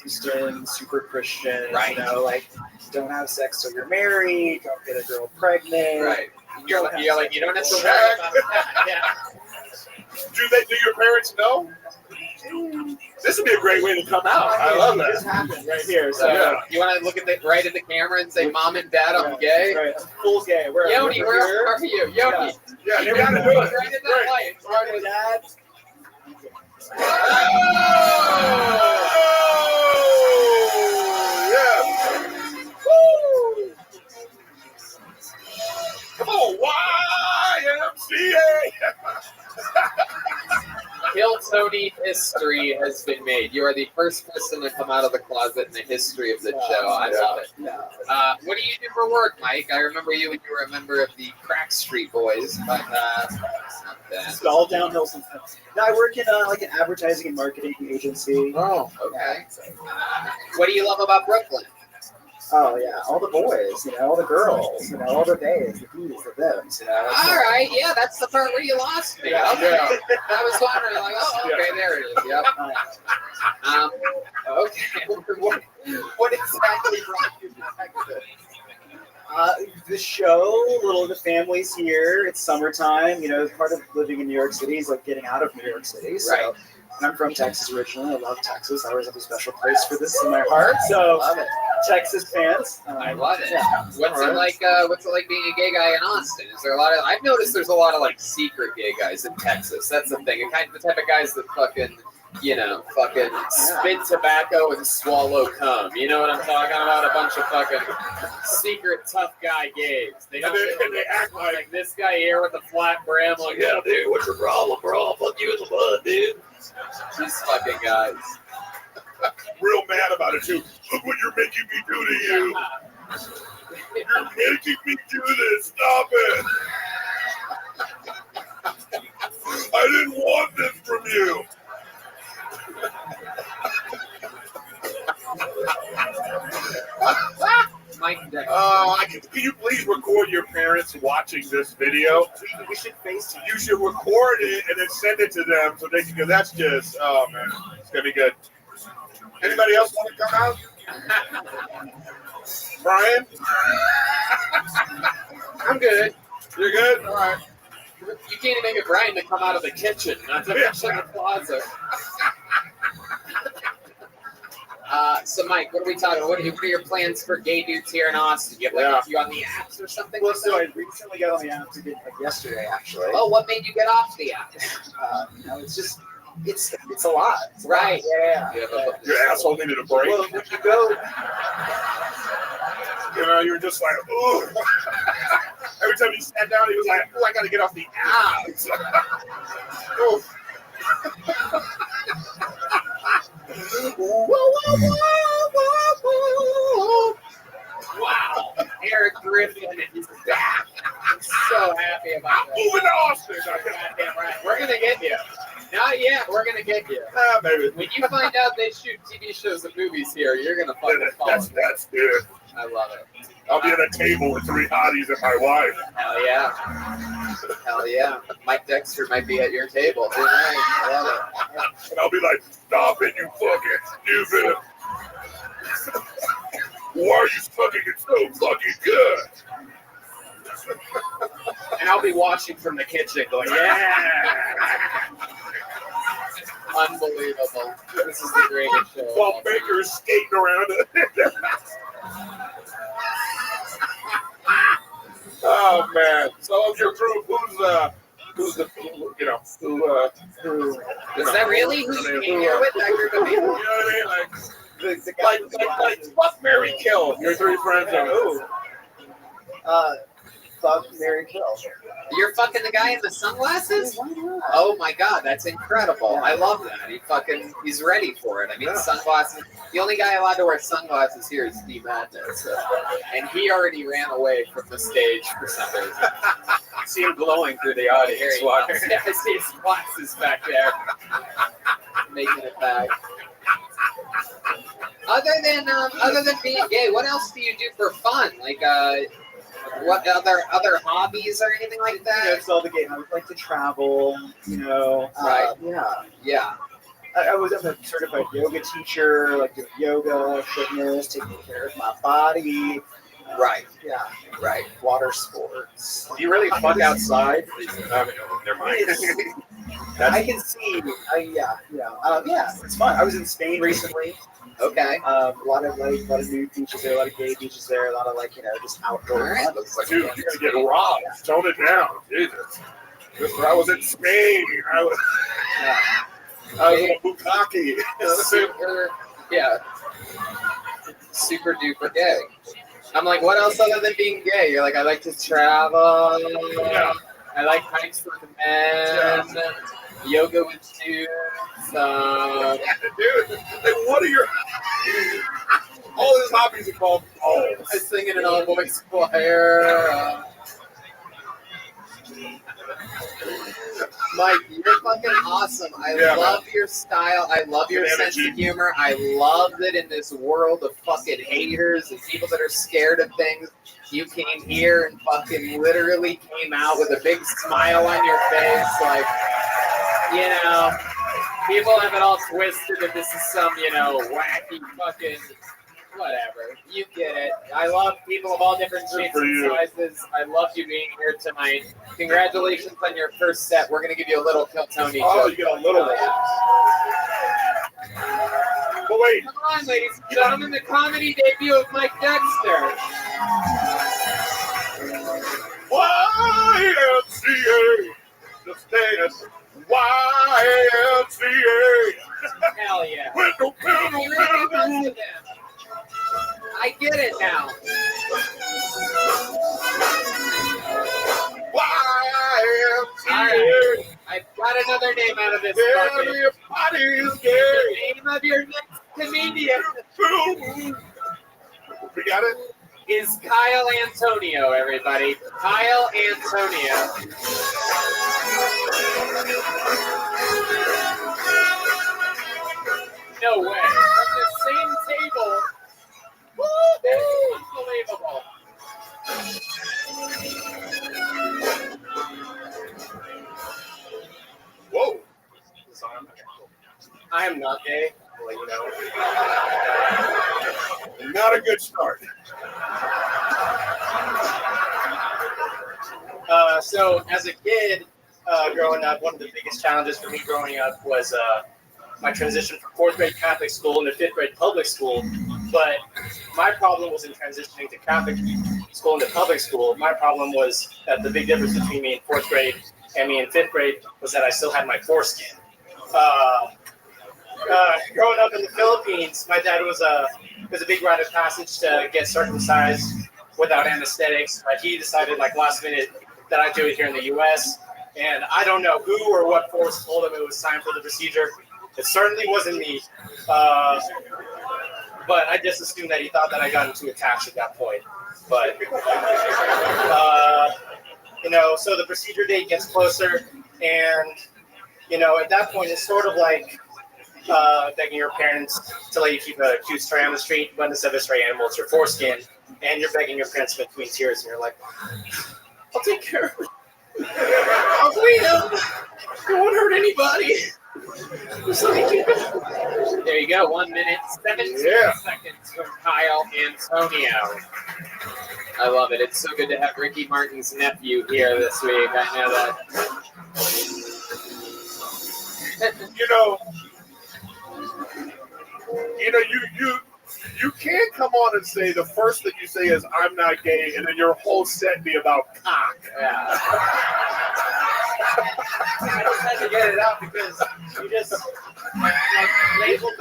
Christian, super Christian.
Right.
Like don't have sex till you're married. Don't get a girl pregnant.
Right. You're like, you don't have to worry
Check.
about that. Yeah.
Do your parents know? This would be a great way to come out. I love
This
that.
happened right here. So
Yeah.
You want to look at right in the camera and say, "Mom and Dad, I'm gay."
Right. Full gay.
Yoni, where are you? Yoni.
Yeah, you gotta do it.
Right in that
Great.
light.
Mom and Dad.
Oh, yeah. Woo. Come on, YMCA.
Hill Tony history has been made. You are the first person to come out of the closet in the history of the show. I love it. What do you do for work, Mike? I remember you when you were a member of the Crack Street Boys, but it's not that.
It's all downhill since then. No, I work in like an advertising and marketing agency.
Oh, okay. What do you love about Brooklyn?
Oh yeah, all the boys, all the girls, all the days, the bees, the thems,
All right, yeah, that's the part where you lost me.
Yeah.
Okay. I was wondering, like, oh, okay, there it is. Yep. Okay. What exactly brought you to Texas?
The show, little of the families here. It's summertime. Part of living in New York City is like getting out of New York City. So,
Right.
and I'm from Texas originally. I love Texas. I always have a special place for this in my heart. So,
Love it.
Texas fans.
I love it.
Yeah.
What's it like? What's it like being a gay guy in Austin? Is there a lot of? I've noticed there's a lot of like secret gay guys in Texas. That's the thing. And kind of the type of guys that fucking spit tobacco and swallow cum. You know what I'm talking about? A bunch of fucking secret tough guy gays. They don't.
And they act like
this guy here with the flat brim. Like, yeah, dude, what's your problem, bro? I'll fuck you in the butt, dude. These fucking guys.
real mad about it too. Look what you're making me do to you. You're making me do this. Stop it. I didn't want this from you. Can you please record your parents watching this video?
We should FaceTime.
You should record it and then send it to them so they can, because that's just, oh man, it's gonna be good. Anybody else want to come out? Brian?
I'm good.
You're good? All right.
You can't even get Brian to come out of the kitchen, not to mention the closet. So, Mike, what are we talking about? What are your plans for gay dudes here in Austin? You have you on the apps or something?
Well, so I recently got on the apps again, like yesterday, actually.
Oh, what made you get off the app?
It's just, it's a lot. It's
right.
Yeah.
Your asshole needed a break.
Well, when you go,
you're just like, ooh. Every time he sat down, he was like, oh, I got to get off the apps. Oh.
Wow, Eric Griffin is back. I'm so happy about that.
Moving to Austin.
Goddamn right. We're gonna get you. Not yet. We're gonna get you.
Maybe.
When you find out they shoot TV shows and movies here, you're gonna fucking fall.
That's good.
I love it.
I'll be at a table with 3 hotties and my wife.
Hell yeah. Hell yeah. Mike Dexter might be at your table. Good night. I love it.
And I'll be like, stop it, you fucking stupid. Why are you fucking it so fucking good?
And I'll be watching from the kitchen going, yeah. Unbelievable. This is the greatest show.
While Baker's skating around it. Oh man! So of your group, who's the
is that really who you came here with? That group of people?
You know what I mean? Like fuck, marry, kill. Your 3 friends are
fuck, marry, kill.
You're fucking the guy in the sunglasses? Oh my god, that's incredible. I love that. He's ready for it. I mean, sunglasses. The only guy allowed to wear sunglasses here is Steve Madness. And he already ran away from the stage for some reason. I see him glowing through the audience. Yeah, I see his glasses back there. Making it back. Other than being gay, what else do you do for fun? Like, What other hobbies or anything like
You know,
that?
it's all the game. I would like to travel. You know.
Right.
Yeah. I was a certified yoga teacher, like doing yoga, fitness, taking care of my body.
Right.
Yeah.
Right.
Water sports.
Do you really fuck outside? Never mind.
I can see. Yeah. It's fun. I was in Spain recently.
Okay.
A lot of nude beaches there, a lot of gay beaches there, a lot of just outdoor
All right.
fun.
Looks like
Dude, you're gonna get robbed. Tone it down, Jesus. Just when I was in Spain, I was in a bukkake.
super duper gay. I'm like, what else other than being gay? You're like, I like to travel.
Yeah.
I like hikes with men. Yoga with dudes.
Dude, like, what are your all his hobbies involve balls?
I sing in an all boys choir. Mike, you're fucking awesome. I love your style. I love your sense of humor. I love that in this world of fucking haters and people that are scared of things, you came here and fucking literally came out with a big smile on your face. Like, you know, people have it all twisted that this is some, wacky fucking whatever. You get it. I love people of all different shapes and sizes. I love you being here tonight. Congratulations on your first set. We're going to give you a little Kill Tony.
Oh, you got a little one. But wait.
Come on, ladies and gentlemen, the comedy debut of Mike Dexter.
YMCA. Just dance. YMCA.
Hell yeah.
With no pedal.
I get it now.
YMCA.
I've got another name out of this bucket.
Everybody's gay.
The name of your next comedian.
We got it?
Is Kyle Antonio, everybody. Kyle Antonio. No way. From the same table. Unbelievable.
Whoa.
I am not gay. I'll let you know.
Not a good start.
So as a kid, growing up, one of the biggest challenges for me growing up was my transition from 4th grade Catholic school into 5th grade public school. But my problem wasn't transitioning to Catholic school into public school. My problem was that the big difference between me in 4th grade and me in 5th grade was that I still had my foreskin. Growing up in the Philippines, my dad was a big rite of passage to get circumcised without anesthetics. But he decided last minute that I'd do it here in the U.S. And I don't know who or what force told him it was time for the procedure. It certainly wasn't me. But I just assumed that he thought that I got too attached at that point. But, so the procedure date gets closer. And, at that point, it's sort of like begging your parents to let you keep a cute stray on the street, but instead of a stray animal, it's your foreskin. And you're begging your parents between tears, and you're like, I'll take care of it. I'll clean him. It won't hurt anybody. Just let me keep it.
There you go. 1 minute, 17 seconds from Kyle Antonio. I love it. It's so good to have Ricky Martin's nephew here this week. I know that.
You can't come on and say the first thing you say is I'm not gay, and then your whole set be about cock.
Yeah.
I just had to get it out because you just labeled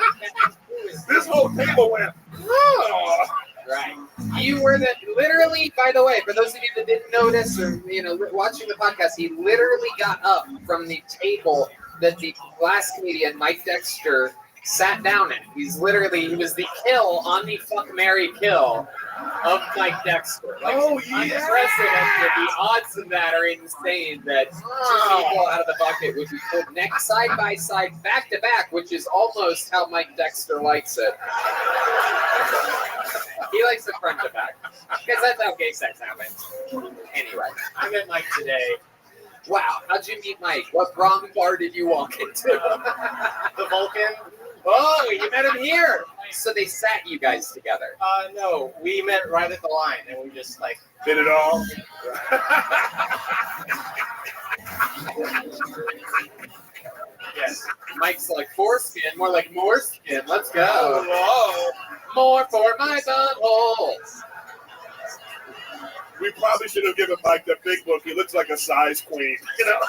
this whole table went. Oh.
Right. You were literally, by the way, for those of you that didn't notice or, watching the podcast, he literally got up from the table that the last comedian, Mike Dexter, sat down at. He was the kill on the fuck, marry, kill of Mike Dexter. Unprecedented. The odds of that are insane that two people out of the bucket would be put next side by side, back to back, which is almost how Mike Dexter likes it. He He likes the front to back. Because that's how gay sex happens. Anyway.
I met Mike today.
Wow, how'd you meet Mike? What wrong bar did you walk into?
The Vulcan.
Oh, you met him here. So they sat you guys together.
No, we met right at the line, and we just like
Did it all?
yes.
Mike's like foreskin, more like more skin. Let's go.
Whoa.
More for my butthole.
We probably should have given Mike the big book. He looks like a size queen, you know.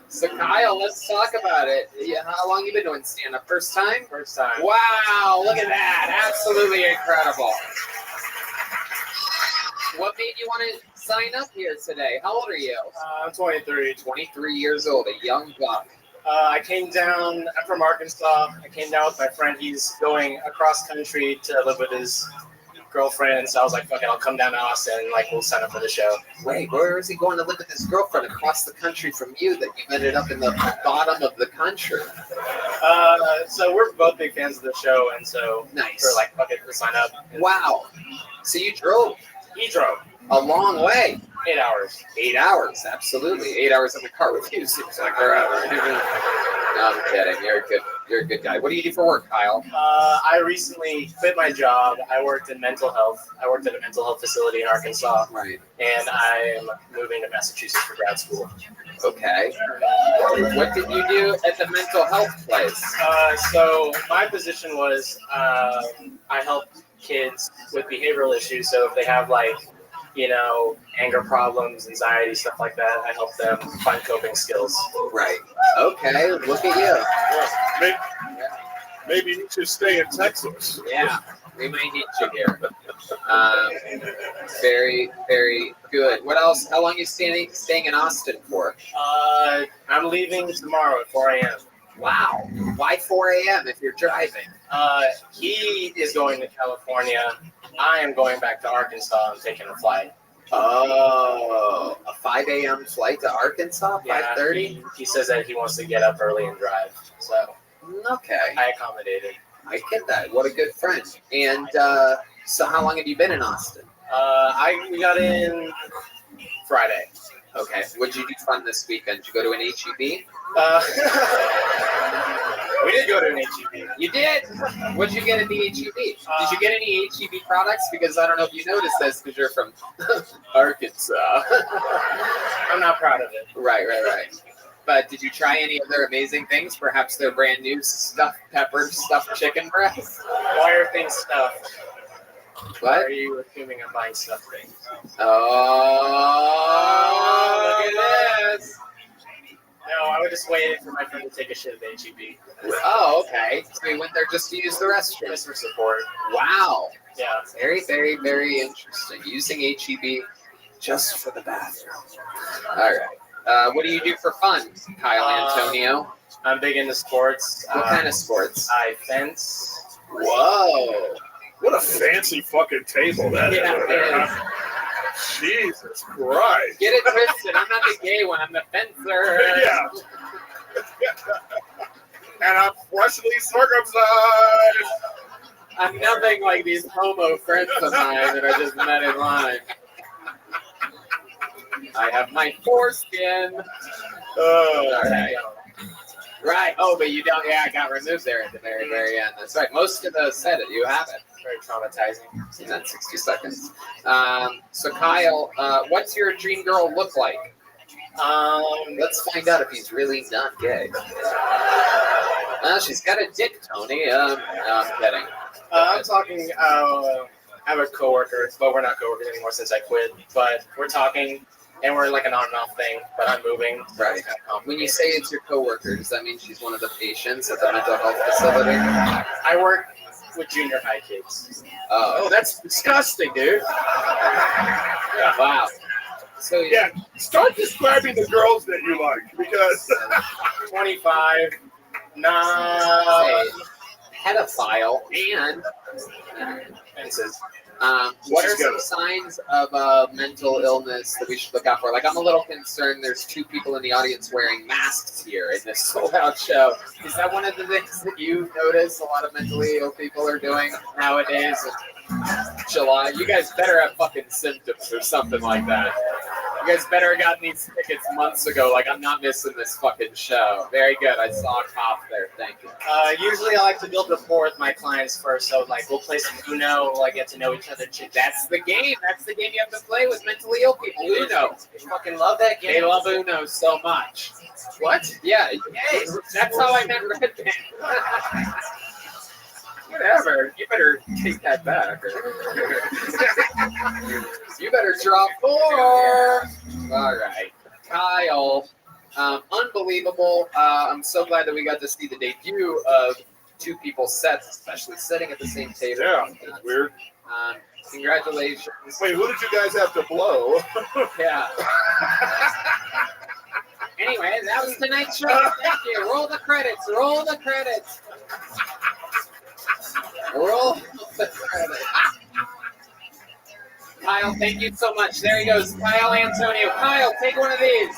So Kyle, let's talk about it. Yeah, how long you been doing stand-up? First time?
First time.
Wow, look at that. Absolutely incredible. What made you want to sign up here today? How old are you?
I'm 23.
23 years old, a young buck.
I came down. I'm from Arkansas. I came down with my friend. He's going across country to live with his girlfriend. So I was like, "Fuck it, I'll come down to Austin. Like, we'll sign up for the show."
Wait, where is he going to live with his girlfriend across the country from you? That you ended up in the bottom of the country.
So we're both big fans of the show, and so
Nice.
we're like, "Fuck it, we'll sign up."
Wow. So you drove
He drove
a long way.
8 hours.
8 hours, absolutely. 8 hours in the car with you seems like forever. No, I'm kidding. You're a good guy. What do you do for work, Kyle?
I recently quit my job. I worked in mental health. I worked at a mental health facility in Arkansas.
Right.
And I'm moving to Massachusetts for grad school.
Okay. What did you do at the mental health place?
So my position was I help kids with behavioral issues. So if they have anger problems, anxiety, stuff like that, I help them find coping skills.
Right. Okay. Look at you.
Maybe you should stay in Texas.
Yeah. We might need you here. Very, very good. What else? How long are you staying in Austin for?
I'm leaving tomorrow at 4 a.m.
Wow. Why 4 a.m. if you're driving?
He is going to California. I am going back to Arkansas and taking a flight.
Oh, a 5 a.m. flight to Arkansas? 5:30?
He says that he wants to get up early and drive. So
okay.
I accommodated.
I get that. What a good friend. And so how long have you been in Austin?
We got in Friday.
Okay. What did you do fun this weekend? Did you go to an HEB?
We did go to an HEB.
You did? What did you get at the HEB? Did you get any HEB products? Because I don't know if you noticed this because you're from Arkansas.
I'm not proud of it.
Right. But did you try any of their amazing things? Perhaps their brand new stuffed pepper, stuffed chicken breast?
Why are things stuffed?
What?
Why are you assuming I'm buying stuffed things?
Oh, look at this.
No, I was just waiting for my friend to take a shit at the HEB.
Oh, okay. So we went there just to use the restroom.
Just for support.
Wow.
Yeah.
Very, very, very interesting. Using HEB just for the bathroom. All right. What do you do for fun, Kyle Antonio?
I'm big into sports.
What kind of sports?
I fence.
Whoa.
What a fancy fucking table that is.
Yeah,
Jesus Christ.
Get it twisted. I'm not the gay one. I'm the fencer.
Yeah. And I'm freshly circumcised.
I'm nothing like these homo friends of mine that I just met in line. I have my foreskin.
Oh,
right. Right. Oh, but you don't. Yeah, I got removed there at the very, very end. That's right. Most of those said it. You have it.
Very traumatizing.
In that 60 seconds. So, Kyle, what's your dream girl look like? Let's find out if he's really not gay. She's got a dick, Tony. No, I'm kidding.
I'm talking. I have a coworker, but we're not coworkers anymore since I quit. But we're talking, and we're like an on and off thing. But I'm moving.
Right. When you say it's your coworker, does that mean she's one of the patients at the mental health facility?
I work with junior high kids.
Oh,
that's disgusting, dude.
Wow. So
yeah, start describing the girls that you like because
25, 9,
pedophile and what are some signs of mental illness that we should look out for? Like, I'm a little concerned there's 2 people in the audience wearing masks here in this sold-out show. Is that one of the things that you notice a lot of mentally ill people are doing nowadays in July? You guys better have fucking symptoms or something like that. You guys better have gotten these tickets months ago. Like, I'm not missing this fucking show. Very good. I saw a cop there. Thank you.
Usually I like to build rapport with my clients first, so like we'll play some Uno, we'll like get to know each other.
That's the game. That's the game you have to play with mentally ill people. Uno.
They fucking love that game.
They love Uno so much. What? Yeah. That's how I met Red Band. Whatever. You better take that back. You better drop 4. All right. Kyle. Unbelievable. I'm so glad that we got to see the debut of 2 people's sets, especially sitting at the same table.
Yeah, it's weird.
Congratulations.
Wait, who did you guys have to blow?
Yeah. Anyway, that was tonight's show. Thank you. Roll the credits. Roll the credits. Roll the credits. Kyle, thank you so much. There he goes. Kyle Antonio. Kyle, take one of these.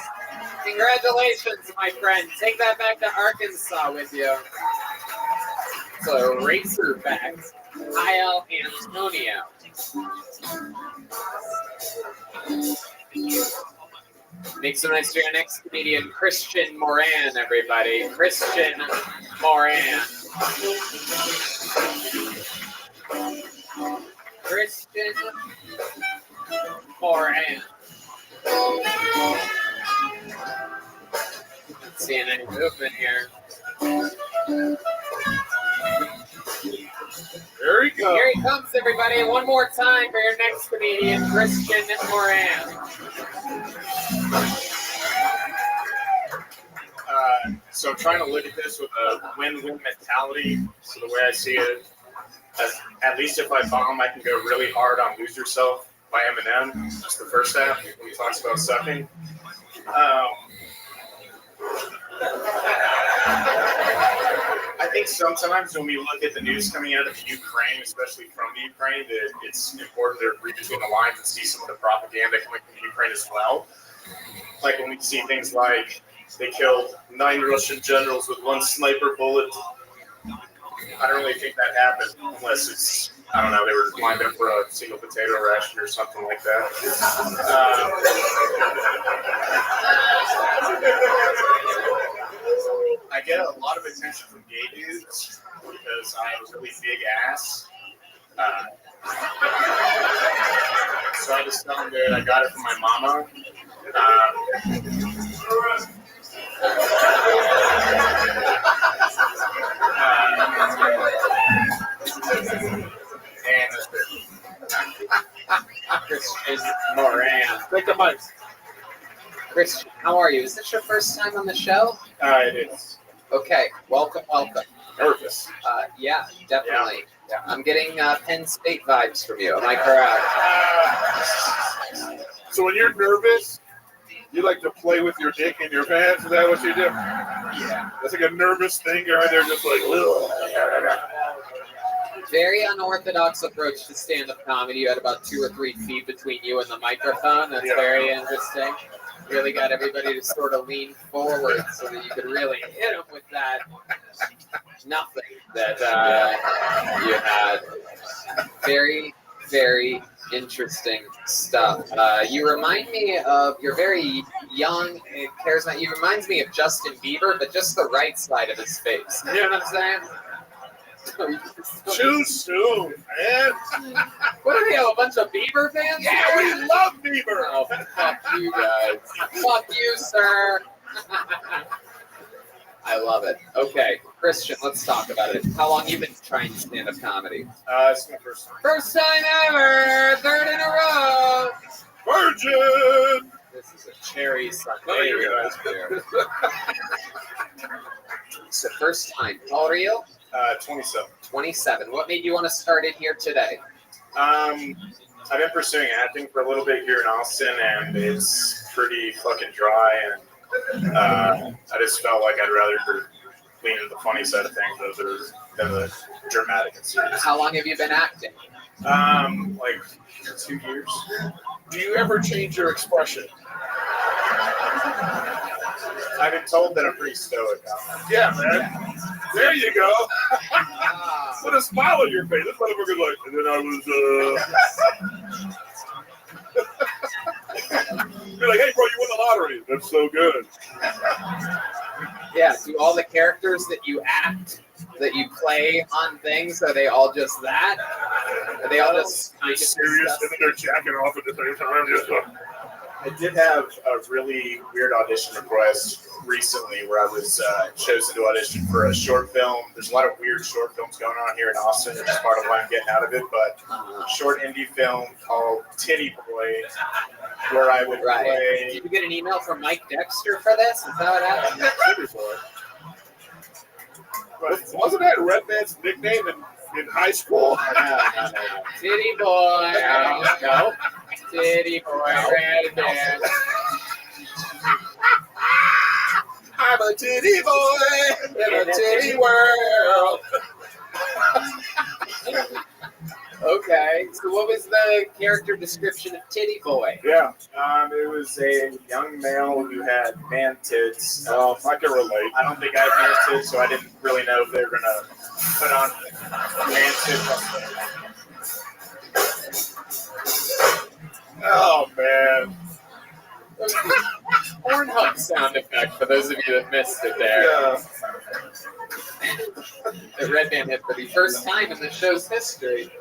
Congratulations, my friend. Take that back to Arkansas with you. So, Razorback, Kyle Antonio. Make some nice to your next comedian, Christian Moran, everybody. Christian Moran. Christian Moran. Not seeing any movement here.
There he comes.
Here he comes, everybody. One more time for your next comedian, Christian Moran.
So I'm trying to look at this with a win-win mentality. So the way I see it, at least if I bomb, I can go really hard on "Lose Yourself" by Eminem. That's the first half when he talks about sucking. I think sometimes when we look at the news coming out of Ukraine, especially from the Ukraine, that it's important to read between the lines and see some of the propaganda coming from Ukraine as well. Like when we see things like they killed 9 Russian generals with 1 sniper bullet. I don't really think that happened unless it's, I don't know, they were lined up for a single potato ration or something like that. I get a lot of attention from gay dudes because I have a really big ass. So I just tell them that I got it from my mama. Christian Moran.
Take the mic. Christian, how are you? Is this your first time on the show?
It is.
Okay, welcome, welcome.
Nervous.
Yeah, definitely. Yeah. I'm getting Penn State vibes from you. Am I correct?
So when you're nervous, you like to play with your dick in your pants? Is that what you do?
Yeah.
That's like a nervous thing. You're right there just like, ugh.
Very unorthodox approach to stand-up comedy. You had about 2 or 3 feet between you and the microphone. That's very interesting. Really got everybody to sort of lean forward so that you could really hit them with that nothing that you had. Very, very interesting stuff. You remind me of, you're very young and charismatic. You reminds me of Justin Bieber, but just the right side of his face. You know what I'm saying?
Too soon, man.
What do we have, a bunch of Bieber fans?
Yeah, we love Bieber.
Oh, fuck you guys. Fuck you, sir. I love it. Okay, Christian, let's talk about it. How long have you been trying to stand up comedy?
It's my first time.
First time ever, 3rd in a row.
Virgin.
This is a cherry Sunday. It's the first time. How old are you?
27.
27. What made you want to start it here today?
I've been pursuing acting for a little bit here in Austin, and it's pretty fucking dry, and I just felt like I'd rather lean into the funny side of things. Those are
than the dramatic and serious.
How long have you been acting?
Like 2 years. Do you ever change your expression? I've been told that I'm pretty stoic. Yeah, man. There you go. Put a smile on your face. This motherfucker's like, and then I was, You're like, hey, bro, you won the lottery. That's so good.
Yeah, do all the characters that you act, that you play on things, are they all just that? Are they all just kind of
serious, and then they're jacking off at the same time? I did have a really weird audition request recently where I was chosen to audition for a short film. There's a lot of weird short films going on here in Austin, which is part of why I'm getting out of it, but a short indie film called Titty Boy, where I would play...
Did you get an email from Mike Dexter for this? Is that what happened?
Titty Boy. But wasn't that Redman's nickname in high school?
No. Titty Boy. No. Titty Boy, Redman.
I'm a titty boy in a titty world.
Okay, so what was the character description of Titty Boy?
Yeah, it was a young male who had man tits. I can relate. I don't think I have man tits, so I didn't really know if they were gonna put on man tits. Oh man.
Pornhub sound effect for those of you that missed it there.
Yeah.
The Redman hit for the first time in the show's history.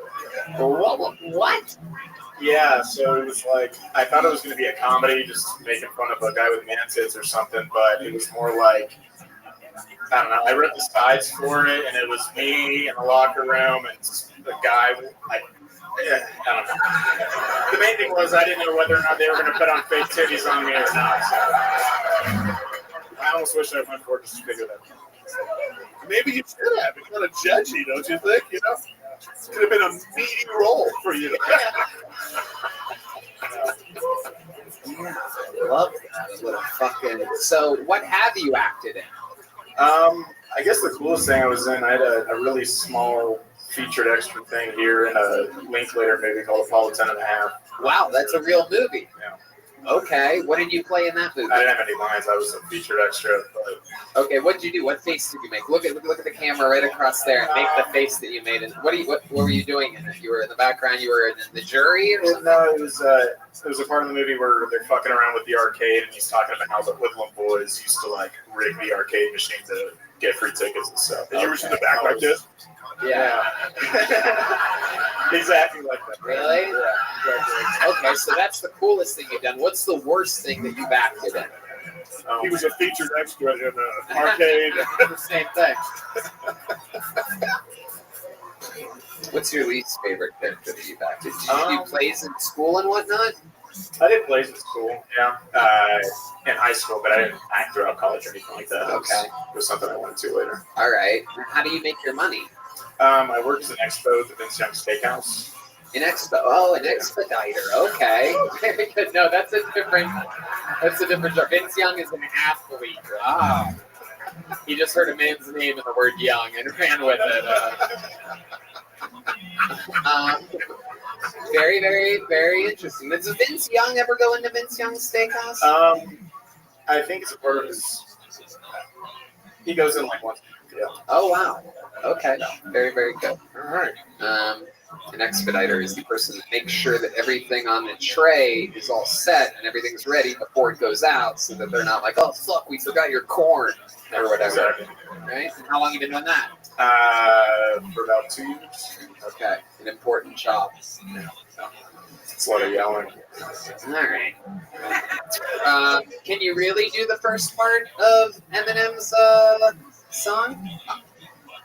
What?
Yeah, so it was like, I thought it was going to be a comedy, just making fun of a guy with man tits or something, but it was more like, I don't know, I read the sides for it, and it was me in a locker room, and the guy, I don't know. The main thing was I didn't know whether or not they were going to put on fake titties on me or not, so I almost wish I went for it just to figure that out. Maybe you should have. It's kind of judgy, don't you think? You know? It could have been a meaty role for you.
Yeah, I love that. What a fucking... So, what have you acted in?
I guess the coolest thing I was in, I had a really small featured extra thing here in a Linklater movie called Apollo 10.5.
Wow, that's a real movie.
Yeah.
Okay, what did you play in that movie?
I didn't have any lines. I was a featured extra. But...
Okay, what did you do? What face did you make? Look at the camera right across there and make the face that you made. And what were you doing in it? You were in the background. You were in the jury or something?
No, it was a part of the movie where they're fucking around with the arcade, and he's talking about how the Woodland Boys used to like rig the arcade machine to get free tickets and stuff. And you were in the back like this.
Yeah.
Exactly like that.
Really?
Yeah, exactly.
Okay, so that's the coolest thing you've done. What's the worst thing that you've acted in?
He was a featured extra in an arcade.
The same thing. What's your least favorite character that you've acted? Did you do plays in school and whatnot?
I did plays in school, yeah. In high school, but I didn't act throughout college or anything like that.
Okay.
It was something I wanted to later.
All right. How do you make your money?
I worked as an expo at the Vince Young Steakhouse.
An expediter. Okay. Very good. No, that's a different job. Vince Young is an athlete. Wow. He just heard a man's name in the word young and ran with it. Very, very, very interesting. Does Vince Young ever go into Vince Young's Steakhouse?
I think it's a part of his. He goes in like once. Yeah.
Oh wow. Okay. Very, very good. All right. An expediter is the person that makes sure that everything on the tray is all set and everything's ready before it goes out, so that they're not like, oh fuck, we forgot your corn or whatever.
Exactly.
Right? And how long have you been doing that?
For about 2 years.
Okay. An important job.
It's a lot of yelling.
All right. Can you really do the first part of Eminem's song?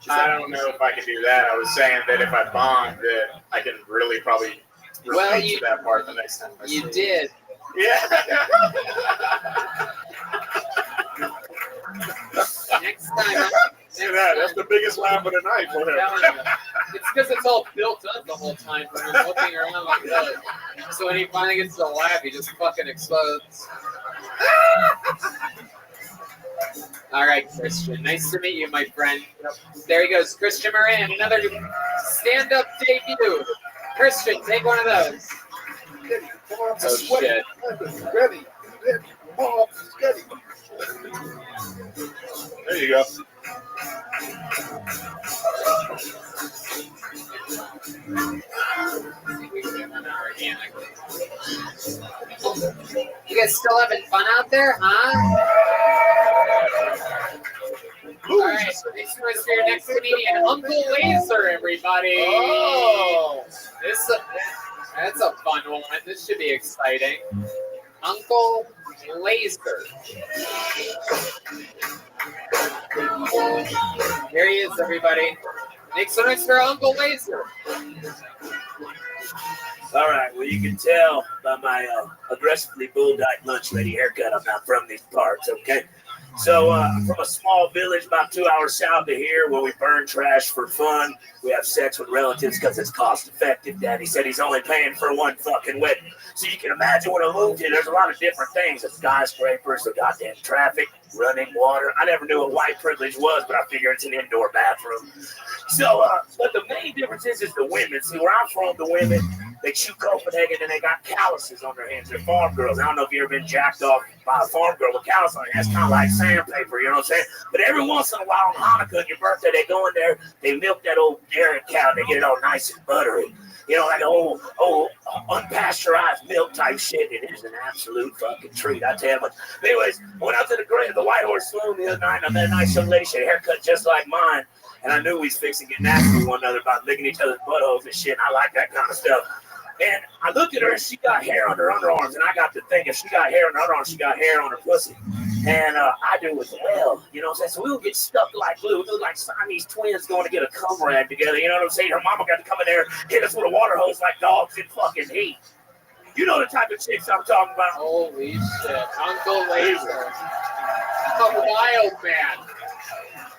I don't know if I can do that. I was saying that if I bombed, that I can really probably repeat that part the next time.
You did.
Yeah.
Next time.
See that? That's the biggest laugh of the night for him.
It's because it's all built up the whole time when you're looking around like that. So when he finally gets to the laugh, he just fucking explodes. All right, Christian. Nice to meet you, my friend. There he goes, Christian Moran, another stand-up debut. Christian, take one of those. Oh, shit.
Ready. There you go.
You guys still having fun out there, huh? All right, next one is for your next comedian, Uncle Laser, everybody.
Oh.
That's a fun one. This should be exciting. Uncle Laser. Here he is, everybody. Next one is for Uncle Laser.
All right, well, you can tell by my aggressively bull-dyed lunch lady haircut I'm not from these parts, okay? So I'm from a small village about 2 hours south of here where we burn trash for fun. We have sex with relatives because it's cost-effective. Daddy said he's only paying for one fucking wedding. So you can imagine when I moved here, there's a lot of different things. The skyscrapers, the goddamn traffic, running water. I never knew what white privilege was, but I figure it's an indoor bathroom. So, but the main difference is the women. See, where I'm from, the women, they chew Copenhagen and they got calluses on their hands. They're farm girls. I don't know if you've ever been jacked off by a farm girl with calluses on your hands. It's kind of like sandpaper, you know what I'm saying? But every once in a while on Hanukkah and your birthday, they go in there, they milk that old dairy cow, and they get it all nice and buttery. You know, like old unpasteurized milk type shit. It is an absolute fucking treat, I tell you. But anyways, I went out to the White Horse Saloon the other night, and I met a nice young lady. She had a haircut just like mine. And I knew we was fixing to get nasty with one another about licking each other's buttholes and shit. And I like that kind of stuff. And I looked at her, and she got hair on her underarms. And I got to think, if she got hair on her underarms, she got hair on her pussy. And I do as well. You know what I'm saying? So we would get stuck like glue. We look like Siamese twins going to get a cum rag together. You know what I'm saying? Her mama got to come in there, hit us with a water hose like dogs in fucking heat. You know the type of chicks I'm talking about.
Holy shit. Uncle Laser. A wild man.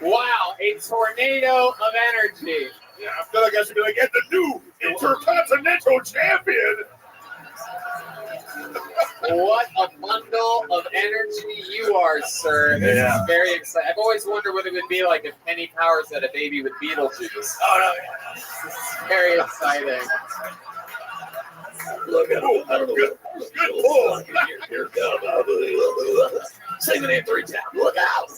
Wow, a tornado of energy.
Yeah, I feel like I should be like, get the new Intercontinental Champion.
What a bundle of energy you are, sir. This is very exciting. I've always wondered what it would be like if Penny Powers had a baby with Beetlejuice.
Oh, no.
This is very exciting.
Look at him. Good pull. Here comes. Sing it in 3 times. Look out.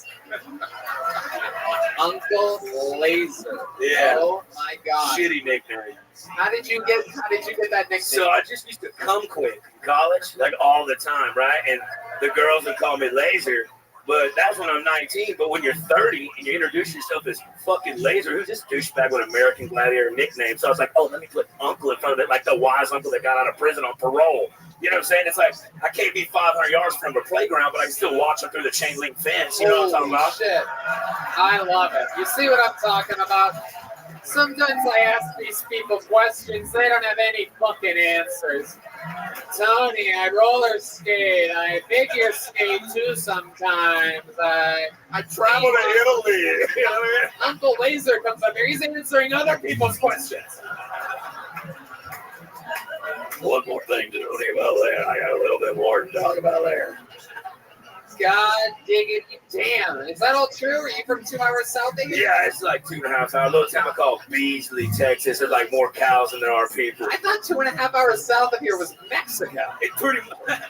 Uncle Laser.
Yeah.
Oh my God.
Shitty nickname.
How did you get that nickname?
So I just used to come quick in college, like all the time, right? And the girls would call me Laser. But that's when I'm 19. But when you're 30 and you introduce yourself as fucking Laser, who's this douchebag with American Gladiator nickname? So I was like, oh, let me put Uncle in front of it, like the wise uncle that got out of prison on parole. You know what I'm saying? It's like, I can't be 500 yards from the playground, but I can still watch them through the chain link fence. You know what I'm talking about?
Shit. I love it. You see what I'm talking about? Sometimes I ask these people questions, they don't have any fucking answers. Tony, I roller skate, I figure skate too sometimes. I
travel to Italy. You know what I mean?
Uncle Laser comes up here, he's answering other people's questions.
One more thing to do about there. I got a little bit more to talk about there.
God diggity damn. Is that all true? Are you from 2 hours south of here?
Yeah, it's like 2.5 hours. A little town called Beasley, Texas. There's like more cows than there are people.
I thought 2.5 hours south of here was Mexico.
It pretty much.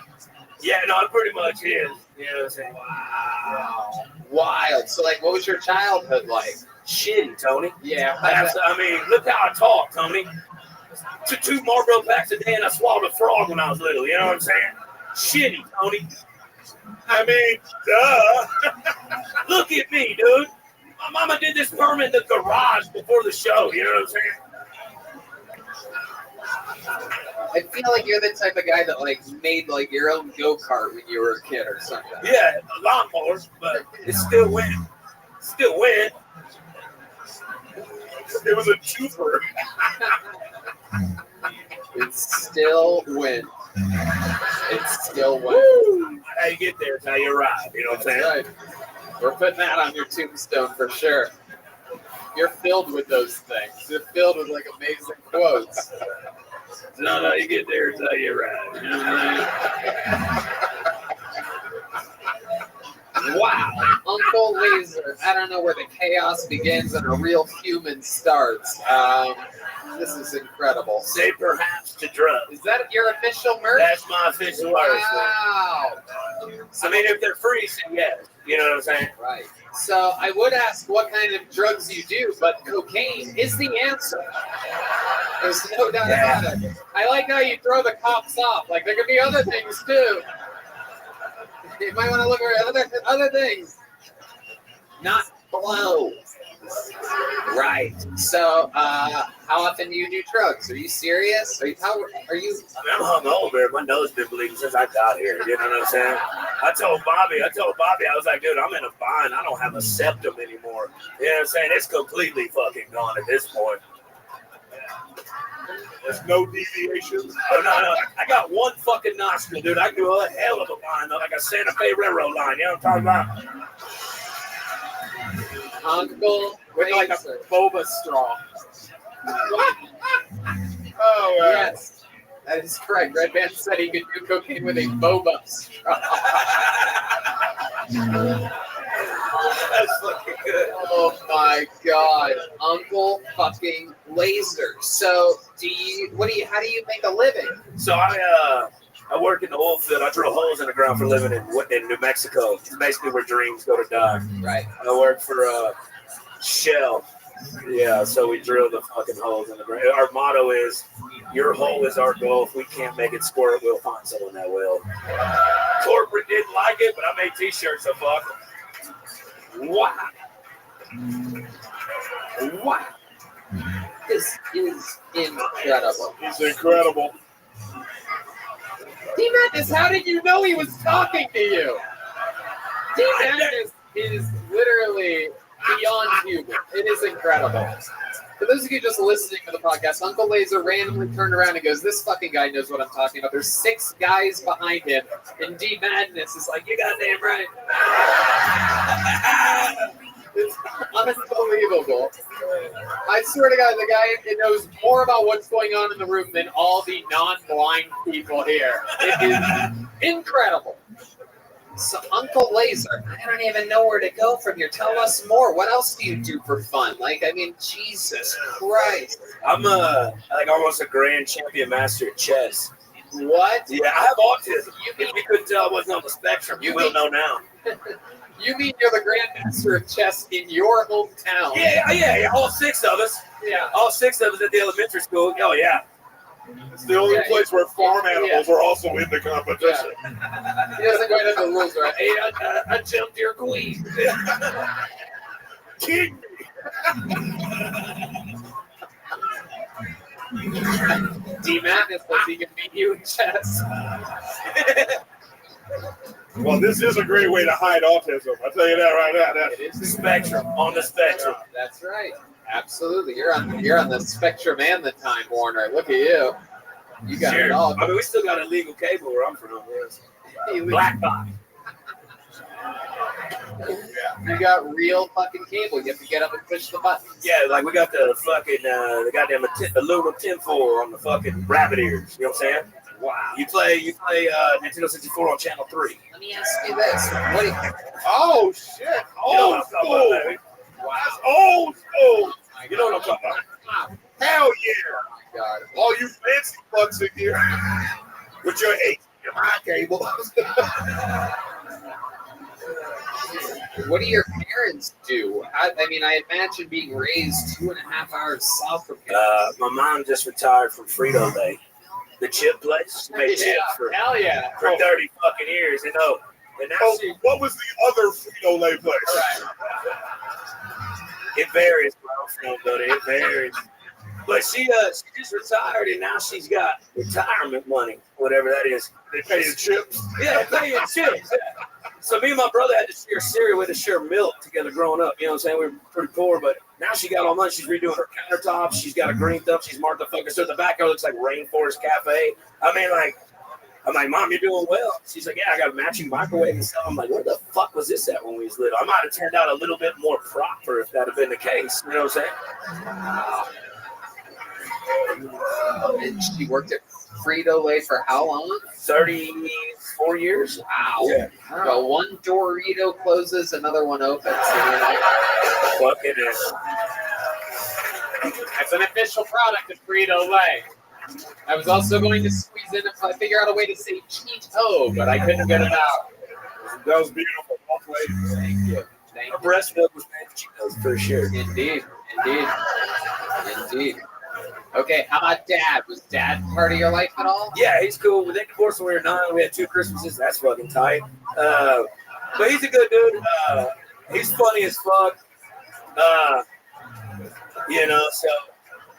Yeah, no, it pretty much is. You know what I'm saying?
Wow. Wild. So, like, what was your childhood like?
Shitty, Tony.
Yeah.
I mean, look how I talk, Tony. 2 Marlboro packs a day, and I swallowed a frog when I was little. You know what I'm saying? Shitty, Tony.
I mean, duh.
Look at me, dude. My mama did this permit in the garage before the show. You know what I'm saying?
I feel like you're the type of guy that like made like your own go-kart when you were a kid or something.
Yeah, lawnmowers, but it's still win. Still win.
It was a twofer.
It's still win. It's still win.
Woo! How you get there is how you arrive. You know what I'm saying?
Right. We're putting that on your tombstone for sure. You're filled with those things. You're filled with like amazing quotes.
It's not how you get there, it's how you arrive. You know what I mean?
Wow. Uncle Laser. I don't know where the chaos begins and a real human starts. This is incredible.
Say perhaps to drugs.
Is that your official merch?
That's my official merch.
Wow.
I mean, if they're free, then yes. You know what I'm saying?
Right. So I would ask what kind of drugs you do, but cocaine is the answer. There's no doubt about it. I like how you throw the cops off. Like, there could be other things, too. You might want to look at other things. Not blow. Right. So, how often do you do drugs? Are you serious? Are you?
I mean, I'm hungover. My nose been bleeding since I got here. You know what I'm saying? I told Bobby, I was like, dude, I'm in a bind. I don't have a septum anymore. You know what I'm saying? It's completely fucking gone at this point.
There's no deviations.
Oh, no. I got one fucking nostril, dude. I can do a hell of a line, though, like a Santa Fe Railroad line. You know what I'm talking about?
Uncle
with like a boba straw.
Oh, yes. That is correct. Red Band said he could do cocaine with a boba straw.
That's fucking good.
Oh my god, Uncle fucking Laser. So, how do you make a living?
So I work in the oil field. I drill holes in the ground for a living in New Mexico. It's basically where dreams go to die.
Right.
I work for Shell. Yeah, so we drill the fucking holes in the ground. Our motto is, your hole is our goal. If we can't make it squirt, we'll find someone that will. Corporate didn't like it, but I made t-shirts, so fuck them.
Wow. Wow. This is incredible.
He's incredible.
D-Madness, how did you know he was talking to you? D-Madness is literally beyond human. It is incredible. For those of you just listening to the podcast, Uncle Laser randomly turned around and goes, this fucking guy knows what I'm talking about. There's 6 guys behind him, and D-Madness is like, you goddamn right. It's unbelievable. I swear to God, the guy knows more about what's going on in the room than all the non-blind people here. It is incredible. So, Uncle Laser, I don't even know where to go from here. Tell us more. What else do you do for fun? Like, I mean, Jesus Christ.
I'm like almost a grand champion master at chess.
What?
Yeah, I have autism. If you couldn't tell I wasn't on the spectrum, you will know now.
You mean you're the grandmaster of chess in your hometown?
Yeah. All 6 of us.
Yeah.
All 6 of us at the elementary school. Oh, yeah.
It's the only place where farm animals are also in the competition.
Yeah. He doesn't quite have the rules right. Hey, I jumped your queen.
King
D-Madness says he can beat you in chess.
Well, this is a great way to hide autism. I'll tell you that right now.
It is the spectrum. On the spectrum.
That's right. Absolutely. You're on the spectrum and the Time Warner. Look at you. You got it all.
I mean, we still got illegal cable where I'm from. Black box.
You got real fucking cable. You have to get up and push the button.
Yeah, like we got the fucking the goddamn aluminum tinfoil on the fucking rabbit ears. You know what I'm saying? Wow. You play Nintendo 64 on channel 3.
Let me ask you this.
Oh shit! Old school. That's old school.
You know what I'm talking about?
Hell yeah!
God.
All you fancy fucks in here with your HDMI cable.
What do your parents do? I mean, I imagine being raised 2.5 hours south of here.
My mom just retired from Frito-Lay, the chip place. She made chips for 30 fucking years, you know. And now
what was the other Frito-Lay place?
Right.
It varies, bro, buddy. It varies. But she just retired, and now she's got retirement money, whatever that is.
They pay you chips?
Yeah, they pay you chips. Yeah. So me and my brother had to share cereal with us, share milk together growing up. You know what I'm saying? We were pretty poor, but now she got all money. She's redoing her countertops. She's got a green thumb. She's Martha fucking. So the back door looks like Rainforest Cafe. I mean, like, I'm like, Mom, you're doing well. She's like, yeah, I got a matching microwave and stuff. I'm like, where the fuck was this at when we was little? I might have turned out a little bit more proper if that had been the case. You know what I'm saying?
And she worked at Frito-Lay for how long?
34 years.
Wow.
Yeah.
Well, one Dorito closes, another one opens.
Fucking it.
That's an official product of Frito-Lay. I was also going to squeeze in if I figure out a way to say Cheeto, but I couldn't get it out.
That was beautiful. Both ways.
Thank you. Thank
Our
you.
breast milk was made of Cheetos for sure.
Indeed. Okay, how about Dad? Was Dad part of your life at all?
Yeah, he's cool. They divorced when we were 9. We had 2 Christmases. That's fucking tight. But he's a good dude. He's funny as fuck.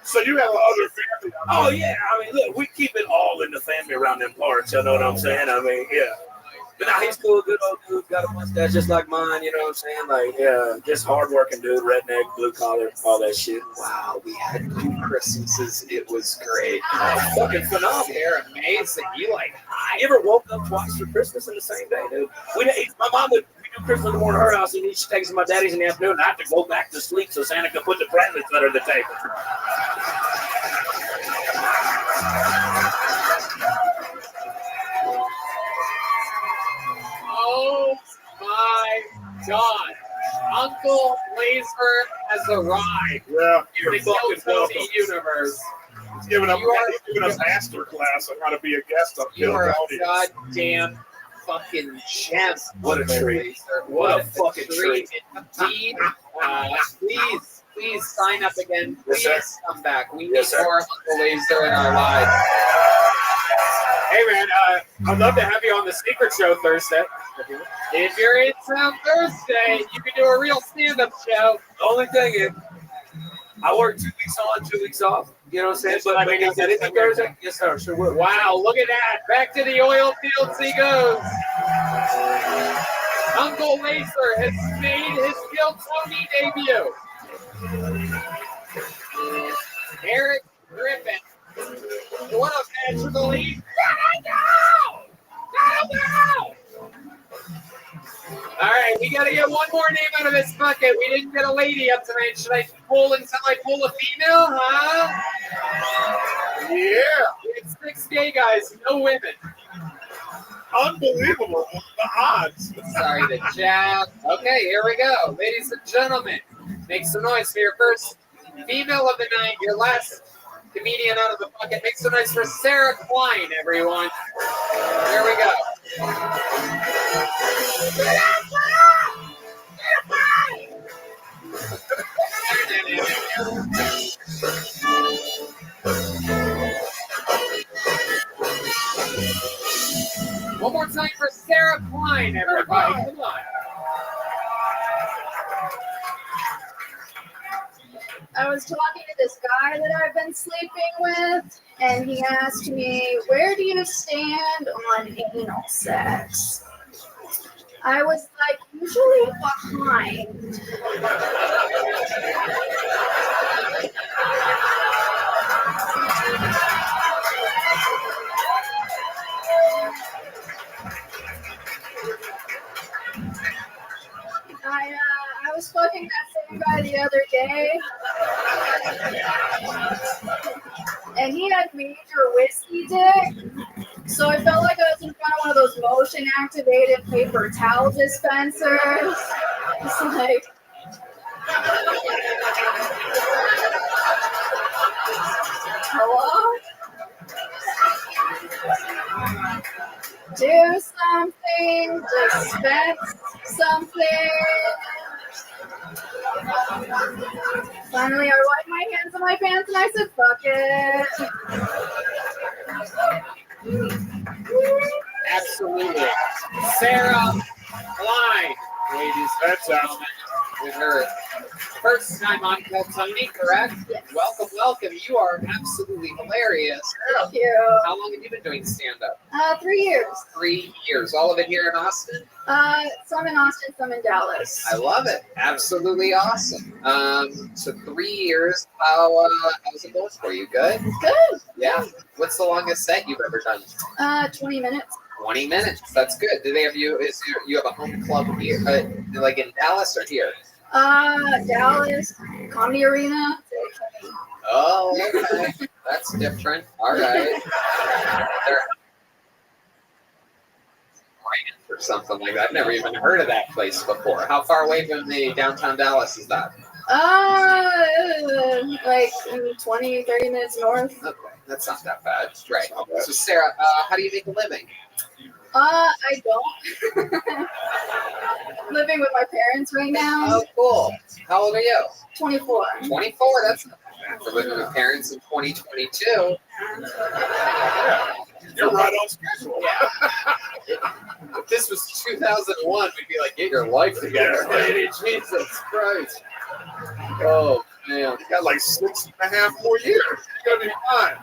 So you have other family?
Oh yeah, I mean, look, we keep it all in the family around them parts. You know what I'm saying? I mean, yeah. But now he's cool, good old dude, got a mustache just like mine. You know what I'm saying? Like, yeah, just hardworking dude, redneck, blue collar, all that shit.
Wow, we had 2 Christmases. It was great.
Oh, fucking phenomenal.
They're amazing. You
ever woke up twice for Christmas in the same day, dude? My mom would. We do Christmas in the morning at her house, and she takes my daddy's in the afternoon, and I have to go back to sleep so Santa can put the presents under the table.
Oh my God. Uncle Laser has arrived.
Yeah,
in the Kiltony universe.
He's giving a master class on how to be a guest on
You are a
Kiltony.
goddamn fucking gem.
What a treat. What a fucking treat.
Indeed. Please sign up again. Please come back. We need more Uncle Laser in our lives.
Hey man, I'd love to have you on the Secret Show Thursday.
If you're in town Thursday, you can do a real stand-up show.
The only thing is, I work 2 weeks on, 2 weeks off. You know what I'm saying? But I mean, is anything Thursday? Yes, sir. Sure will.
Wow, look at that. Back to the oil fields he goes. Uncle Laser has made his Kiltony debut. Eric Griffin. What a magical lead. Go! All right, we got to get one more name out of this bucket. We didn't get a lady up tonight. Should I pull a female, huh?
Yeah.
It's 6 gay guys, no women.
Unbelievable. The odds.
Sorry to jab. Okay, here we go. Ladies and gentlemen, make some noise for your first female of the night, your last comedian out of the bucket. Make some noise for Sarah Klein, everyone. Here we go. One more time for Sarah Klein, everybody. Come on.
I was talking to this guy that I've been sleeping with, and he asked me, where do you stand on anal sex? I was like, usually behind. I was fucking that same guy the other day, and he had major whiskey dick, so I felt like I was in front of one of those motion-activated paper towel dispensers. It's like, hello? Do something, dispense something. Finally, I wiped my hands on my pants and I said, fuck it.
Absolutely. Sarah Klein, ladies and gentlemen, with her first time on Kiltony, correct?
Yes.
Welcome, welcome. You are absolutely hilarious.
Thank you.
How long have you been doing stand-up?
3 years.
3 years. All of it here in Austin?
Some in Austin, some in Dallas.
I love it. Absolutely awesome. So 3 years. How's it going for you? Good?
Good.
Yeah. What's the longest set you've ever done?
20 minutes.
20 minutes. That's good. Do they have you? You have a home club here, like in Dallas or here?
Dallas, Comedy Arena.
Oh, okay. That's different. All right. They're or something like that. I've never even heard of that place before. How far away from the downtown Dallas is that?
Like 20, 30 minutes north.
Okay, that's not that bad. Right. So, Sarah, how do you make a living?
I don't. Living with my parents right now.
Oh, cool. How old are you?
24.
24? That's not bad for living with parents in 2022.
You're right on schedule.
Yeah. If this was 2001, we'd be like, get your life together, lady. Jesus Christ. Oh, man.
You got like 6.5 more years. You're going to be fine.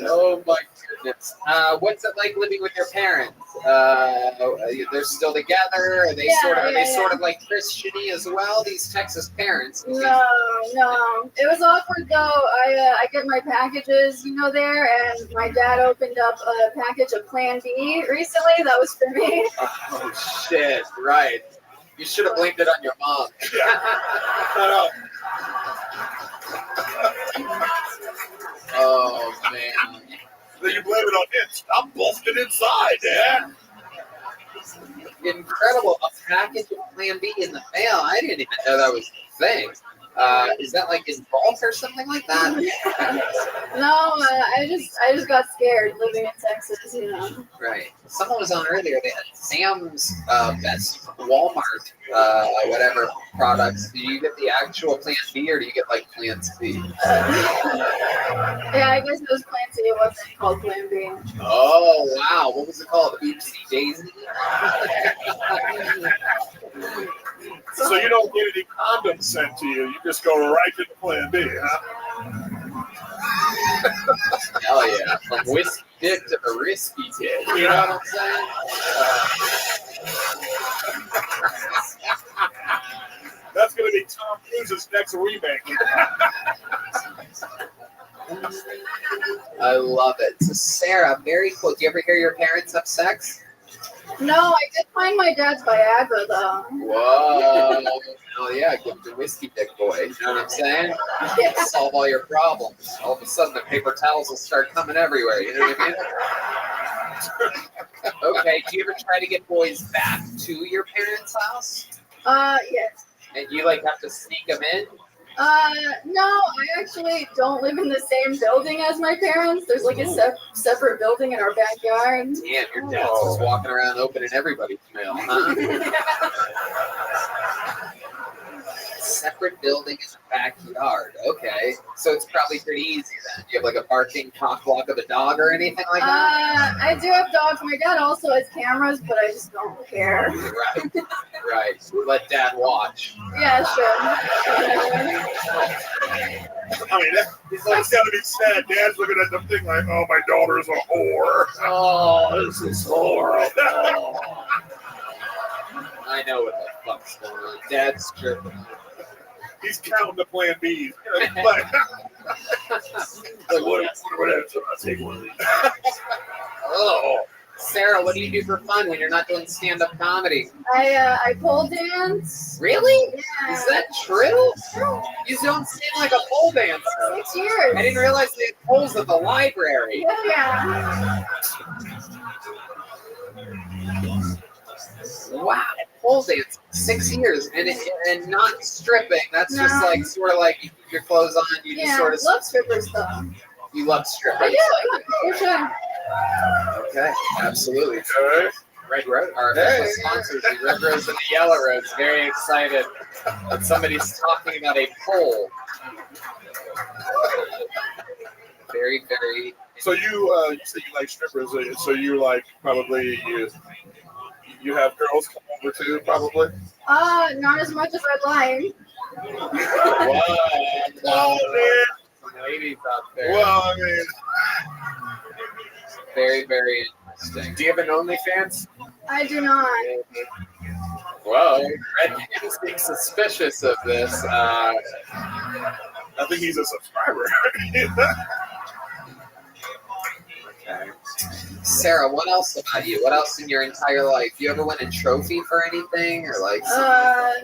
Oh, my goodness. What's it like living with your parents? They're still together? Are they sort of like Christian-y as well, these Texas parents?
No. It was awkward though. I get my packages, there, and my dad opened up a package of Plan B recently. That was for me.
Oh, shit. Right. You should have blamed it on your mom. Oh, man.
Then you blame it on him. Stop busting inside, Dad.
Incredible. A package of Plan B in the mail. I didn't even know that was a thing. Is that like in bulk or something like that?
No, I just got scared living in Texas,
Right. Someone was on earlier. They had Sam's best Walmart, whatever products. Do you get the actual Plan B or do you get like Plan C?
Yeah, I guess it was Plan C. It wasn't called Plan B.
Oh, wow. What was it called? Oopsie Daisy?
So you don't get any condoms sent to you. You just go right to the Plan B, huh?
Hell yeah. From whiskey dick to the risky dick. You know what I'm saying?
That's going to be Tom Cruise's next remake.
I love it. So, Sarah, very cool. Do you ever hear your parents have sex?
No, I did find my dad's Viagra though.
Whoa. Hell yeah, give it to whiskey dick boy. You know what I'm saying?
Yeah.
Solve all your problems. All of a sudden, the paper towels will start coming everywhere. You know what I mean? Okay, do you ever try to get boys back to your parents' house?
Yes.
And you like have to sneak them in?
No, I actually don't live in the same building as my parents. There's like a separate building in our backyard.
Damn, your dad's just walking around opening everybody's mail, huh? Separate building in the backyard. Okay, so it's probably pretty easy then. Do you have like a barking cock block of a dog or anything like that?
I do have dogs. My dad also has cameras, but I just don't care.
Right. Let dad watch.
Yeah, sure.
I mean, that's got to be sad. Dad's looking at the thing like, oh, my daughter's a whore.
Oh, this is horrible. I know what the fuck's going on. Dad's stripping.
He's counting the Plan B's. Like, what else? I'll take one of these.
Oh. Sarah, what do you do for fun when you're not doing stand-up comedy?
I pole dance.
Really?
Yeah.
Is that true? You don't seem like a pole dancer.
6 years.
I didn't realize they had poles at the library.
Yeah.
Wow, pole dance, 6 years, and not stripping. That's
No.
just like sort of like you put your clothes on. You just sort of
love strippers though.
You love
I
strippers.
do, for sure.
Okay, absolutely. Red Rose, our official sponsors, the Red Rose and the Yellow Rose. Very excited that somebody's talking about a pole. Very, very.
So you say you like strippers. So you like probably you have girls come over too, probably.
Not as much as I'd like.
Wow. Some ladies out there.
Well, I mean,
very, very interesting. Do you have an OnlyFans?
I do not.
Whoa, Red Man's being suspicious of this.
I think he's a subscriber.
Okay. Sarah, what else about you? What else in your entire life? You ever win a trophy for anything, or like?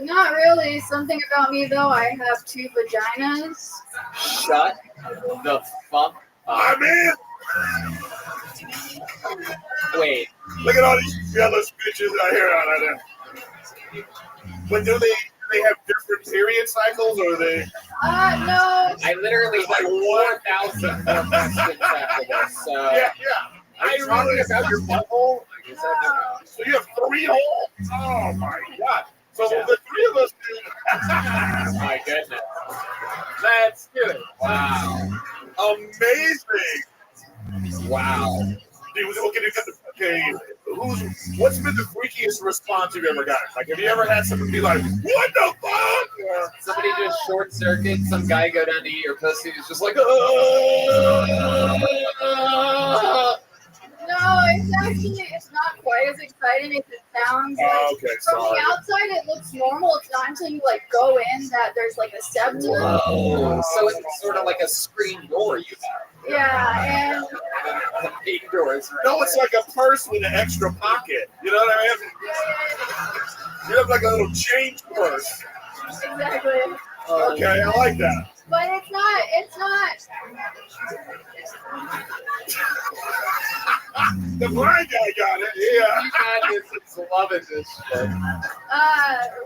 Not really. Something about me though. I have 2 vaginas.
Shut the fuck up.
I'm in.
Wait.
Look at all these jealous bitches out here out there. But do they have different period cycles, or are they?
No.
I literally have 4,000 more questions after this. So.
Yeah.
Are you talking about your butthole?
So you have 3 holes? Oh my god. So the 3 of us do.
My goodness. Let's do it. Wow.
Amazing.
Wow.
Okay, what's been the freakiest response you've ever gotten? Like, have you ever had someone be like, what the fuck? Or
somebody just short circuit, some guy go down to eat your pussy, he's just like,
No, it's not quite as exciting as it sounds. Like,
okay,
from the outside, it looks normal. It's not until you like go in that there's like a step to it.
Whoa. So it's sort of like a screen door you have.
Yeah, and
the big doors. Right
no, it's like a purse with an extra pocket. You know what I mean? You have like a little change purse.
Exactly.
Okay, I like that.
But it's not.
The blind guy got it. Yeah.
You got this. It's loving this shit.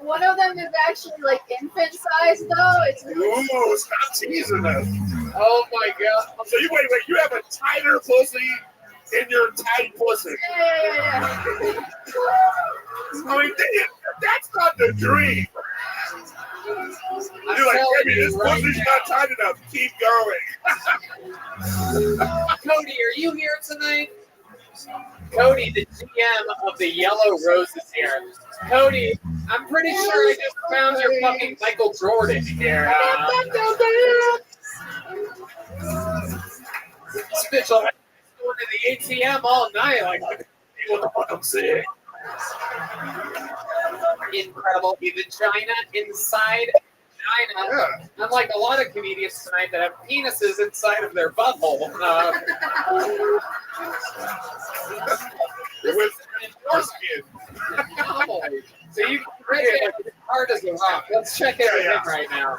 One of them is actually like infant size though. It's
ooh, stop teasing us.
Oh my god.
So you wait, you have a tighter pussy in your tight pussy.
Yeah.
I mean, that's not the dream. You're like, baby, this pussy's not tight enough. Keep going.
Cody, are you here tonight? Cody, the GM of the Yellow Roses here. Cody, I'm pretty sure I just found your fucking Michael Jordan here. This bitch will have to go to the ATM all night. Like, what the fuck I'm seeing? Incredible. The vagina inside vagina. Yeah. Unlike a lot of comedians tonight that have penises inside of their butthole.
With foreskin.
So you can break it as hard as a rock. Let's check everything right now.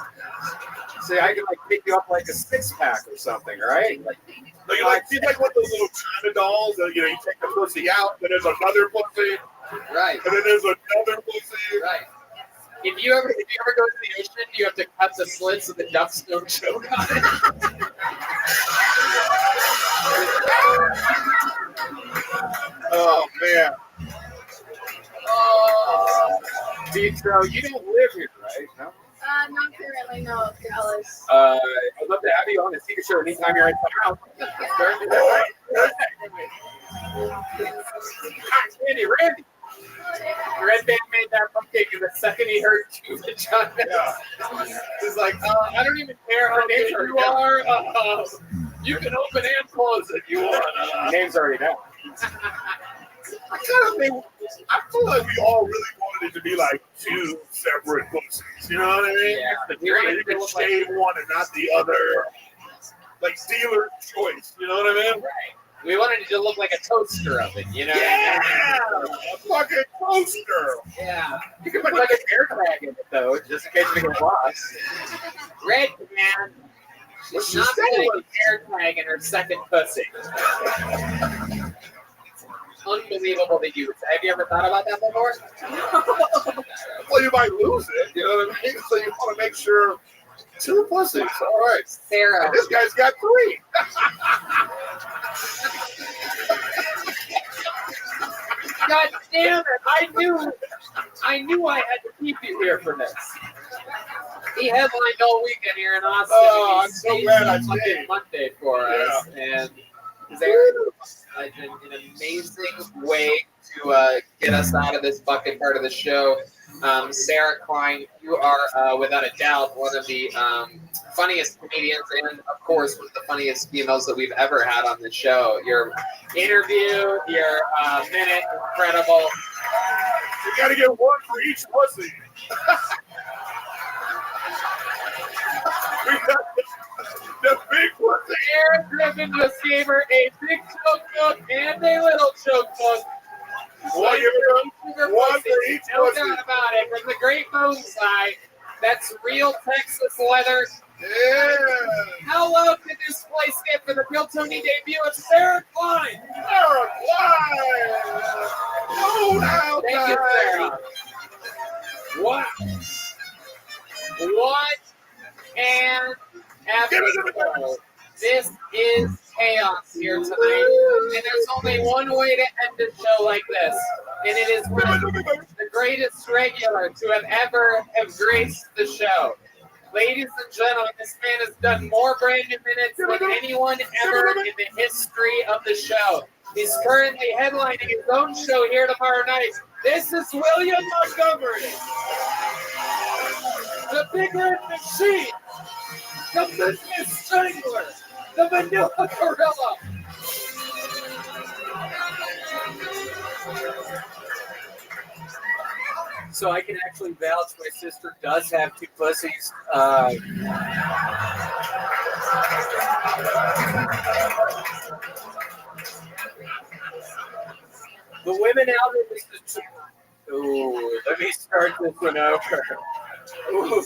See, I can like pick you up like a 6-pack or something, right? Like,
no, you like one of those little China dolls that you take the pussy out, then there's another pussy.
Right.
And then there's another pussy.
Right. If you ever go to the ocean, you have to cut the slit so the ducks don't choke on it.
Oh man.
So you don't live here, right? No?
Not currently, no, Dallas.
I'd love to have you on the secret show anytime you're in town.
Randy. Red Band made that cupcake, and the second he heard 2 vaginas, he's like, I don't even care how big you are. You can open and close it. You want.
Name's already down.
I feel like we all really wanted it to be like 2 separate pussies. You know what I mean?
Yeah,
but you can shave one and not the other. Like dealer's choice. You know what I mean?
Right. We wanted it to look like a toaster oven, you know?
Yeah! A fucking toaster!
Yeah.
You can put like an air tag in it, though, just in case we get lost.
Red Man, she's not putting an air tag in her second pussy. Unbelievable to use. Have you ever thought about that before?
Well, you might lose it, you know what I mean? So you want to make sure 2 pussies. All right.
Sarah.
And this guy's got 3.
God damn it! I knew I had to keep you here for this. He headlined all weekend here in Austin.
Oh, I'm so glad I did.
Monday for us, and Sarah did an amazing way to get us out of this bucket part of the show. Sarah Klein, you are without a doubt one of the funniest comedians, and of course one of the funniest females that we've ever had on the show. Your interview, your minute, incredible.
You got to get 1 for each pussy.
The big pussy.
Aaron Griffin just gave her a big choke book and a little choke book.
One for each
No
pussy.
doubt about it. From the Great Bone side, that's real Texas leather.
Yeah.
How low did this place get for the Bill Tony debut of Sarah Klein?
Sarah Klein. Oh,
Thank you, Sarah. What? What? And episode. This is chaos here tonight. And there's only one way to end a show like this. And it is with the greatest regular to have graced the show. Ladies and gentlemen, this man has done more Brandon minutes than anyone ever in the history of the show. He's currently headlining his own show here tomorrow night. This is William Montgomery. The Big Red Machine. The Business Strangler. The Vanilla Gorilla.
So I can actually vouch my sister does have two pussies. The women out in the ooh, let me start this one over. Ooh.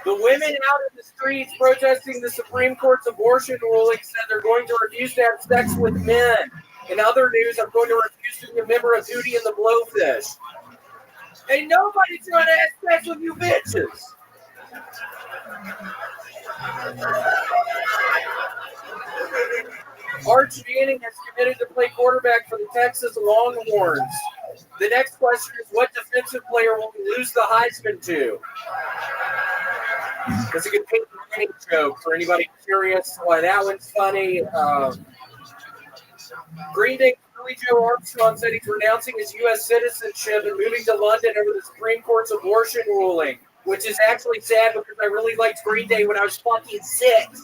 The women out in the streets protesting the Supreme Court's abortion ruling said they're going to refuse to have sex with men. In other news, I'm going to refuse to be a member of Hootie and the Blowfish. Ain't nobody trying to have sex with you bitches. Arch Manning has committed to play quarterback for the Texas Longhorns. The next question is, what defensive player will we lose the Heisman to? That's a good Peyton Manning joke for anybody curious why that one's funny. Green Day Billy Joe Armstrong said he's renouncing his U.S. citizenship and moving to London over the Supreme Court's abortion ruling, which is actually sad because I really liked Green Day when I was fucking 6.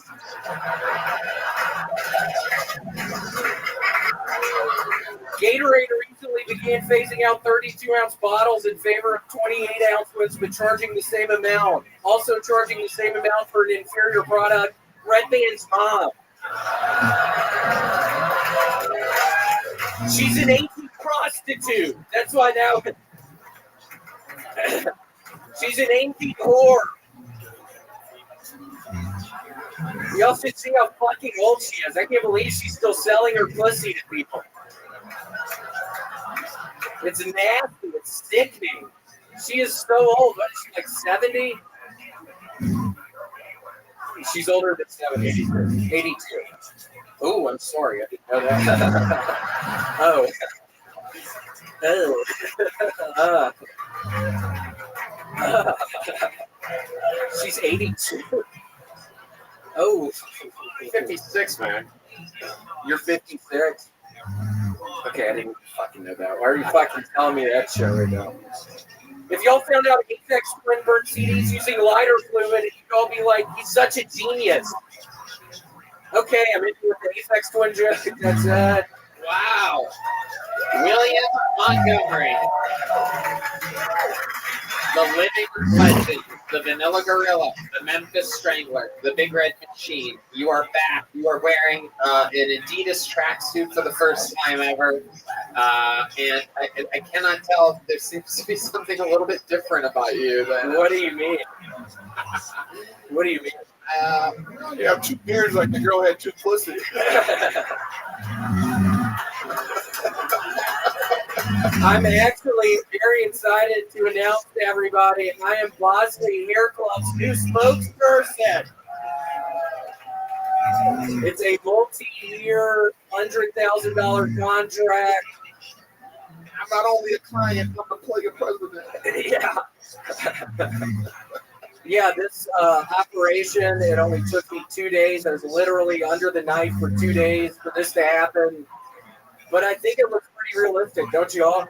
Gatorade recently began phasing out 32-ounce bottles in favor of 28-ounce ones, but charging the same amount. Also charging the same amount for an inferior product, Red Man's Mom. She's an 18 prostitute. That's why now she's an 18 whore. Y'all should see how fucking old she is. I can't believe she's still selling her pussy to people. It's nasty. It's sickening. She is so old. What is she, like 70? She's older than 70. 82. Oh, I'm sorry. I didn't know that. Oh. She's 82. Oh.
56, man.
You're 56? Okay, I didn't fucking know that. Why are you fucking telling me that shit right now? If y'all found out Apex Twin burned CDs using lighter fluid, you'd all be like, he's such a genius. Okay, I'm into with the Apex Twin joke. That's it.
Wow. William Montgomery. The living legend, the Vanilla Gorilla, the Memphis Strangler, the Big Red Machine. You are back. You are wearing an Adidas tracksuit for the first time ever. And I cannot tell if there seems to be something a little bit different about you.
What do you mean? What do you mean?
You have two beards like the girl had two pussies.
I'm actually very excited to announce to everybody I am Bosley Hair Club's new spokesperson. It's a multi-year, $100,000 contract.
I'm not only a client, I'm a player president.
Yeah. Yeah, this operation, it only took me 2 days. I was literally under the knife for 2 days for this to happen. But I think it looks pretty realistic, don't you all?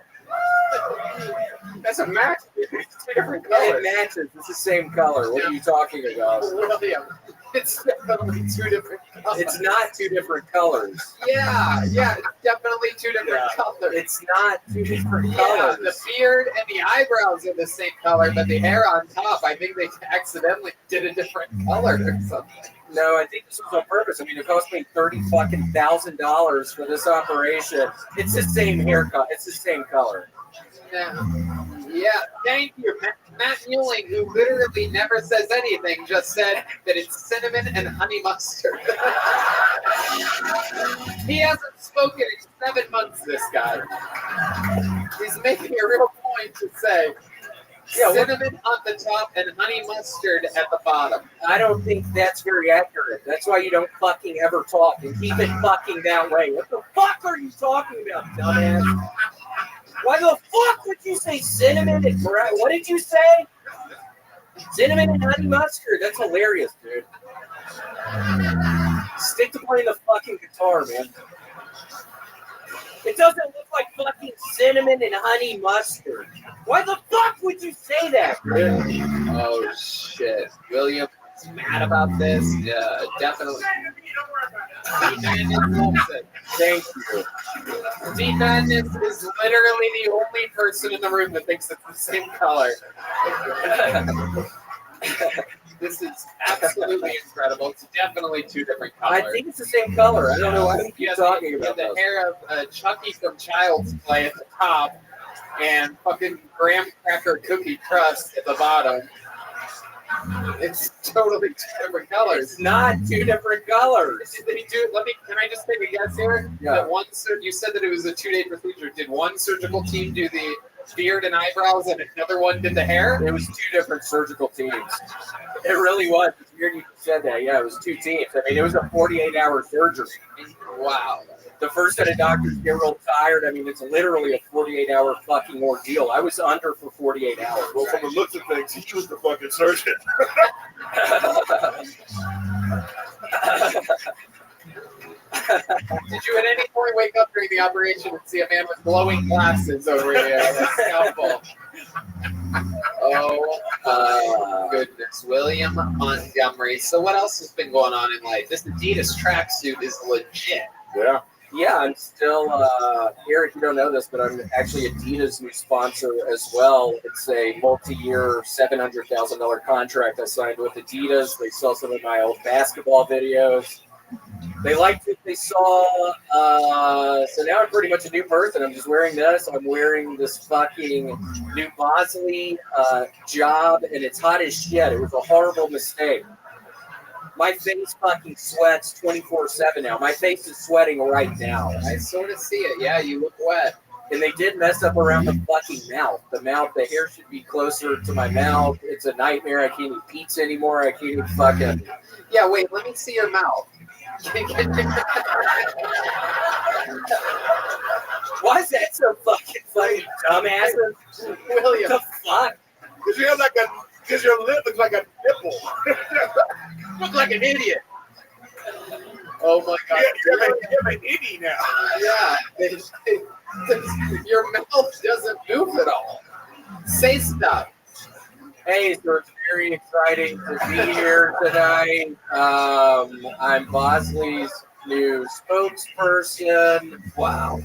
That's a match. It's two different
Yeah,
colors.
it matches. It's the same color. What are you talking about?
William. It's definitely two different colors.
It's not two different colors.
Yeah, it's definitely two different colors.
It's not two different
Yeah,
colors.
the beard and the eyebrows are the same color, but the hair on top, I think they accidentally did a different color or something.
No, I think this was on purpose. I mean, it cost me $30,000 for this operation. It's the same haircut. It's the same color.
Yeah, thank you. Matt Muelling, who literally never says anything, just said that it's cinnamon and honey mustard. He hasn't spoken in 7 months, this guy. He's making a real point to say cinnamon on the top and honey mustard at the bottom.
I don't think that's very accurate. That's why you don't fucking ever talk and keep it fucking that way. What the fuck are you talking about, dumbass? Why the fuck would you say cinnamon and what did you say? Cinnamon and honey mustard. That's hilarious, dude. Stick to playing the fucking guitar, man. It doesn't look like fucking cinnamon and honey mustard. Why the fuck would you say that, dude?
Oh shit. William is mad about this. Yeah, definitely. Thank you. Deep Madness is literally the only person in the room that thinks it's the same color. This is absolutely incredible. It's definitely two different colors.
I think it's the same color. I don't know why you're talking about
the
those.
hair of Chucky from Child's Play at the top and fucking graham cracker cookie crust at the bottom. It's totally two different colors.
It's not two different colors.
Did he do? Can I just take a guess here?
Yeah.
That you said that it was a 2-day procedure. Did one surgical team do the beard and eyebrows, and another one did the hair?
It was two different surgical teams. It really was. It's weird you said that. Yeah, it was two teams. I mean, it was a 48-hour surgery.
Wow.
The first set of doctors get real tired. I mean, it's literally a 48-hour fucking ordeal. I was under for 48 hours.
Well, from the looks of things, he was the fucking surgeon.
Did you at any point wake up during the operation and see a man with glowing glasses over here on a scalpel? Oh, goodness. William Montgomery. So what else has been going on in life? This Adidas tracksuit is legit.
Yeah.
Yeah, I'm still here. If you don't know this, but I'm actually Adidas' new sponsor as well. It's a multi-year, $700,000 contract I signed with Adidas. They saw some of my old basketball videos. They liked what they saw. So now I'm pretty much a new person. I'm just wearing this. I'm wearing this fucking new Bosley job, and it's hot as shit. It was a horrible mistake. My face fucking sweats 24/7 now. My face is sweating right now.
I sort of see it. Yeah, you look wet.
And they did mess up around the fucking mouth. The hair should be closer to my mouth. It's a nightmare. I can't eat pizza anymore. I can't eat fucking...
Yeah, wait, let me see your mouth.
Why is that so fucking funny, dumbasses?
William.
What the fuck?
Because your lip looks like a nipple.
Look like an idiot. Oh my god.
You have an itty now.
Yeah. Your mouth doesn't move at all. Say stuff.
Hey, so it's very exciting to be here tonight. I'm Bosley's new spokesperson. Wow.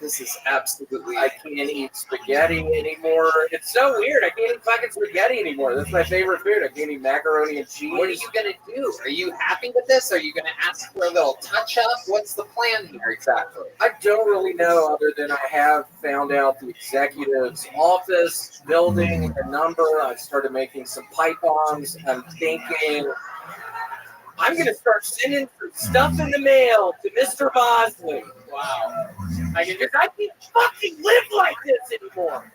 This is absolutely...
I can't eat spaghetti anymore. It's so weird. I can't eat fucking spaghetti anymore. That's my favorite food. I can't eat macaroni and cheese.
What are you going to do? Are you happy with this? Are you going to ask for a little touch-up? What's the plan here exactly?
I don't really know, other than I have found out the executive's office, building, the number. I've started making some pipe bombs. I'm thinking I'm going to start sending some stuff in the mail to Mr. Bosley.
Wow.
I can't fucking live like this anymore.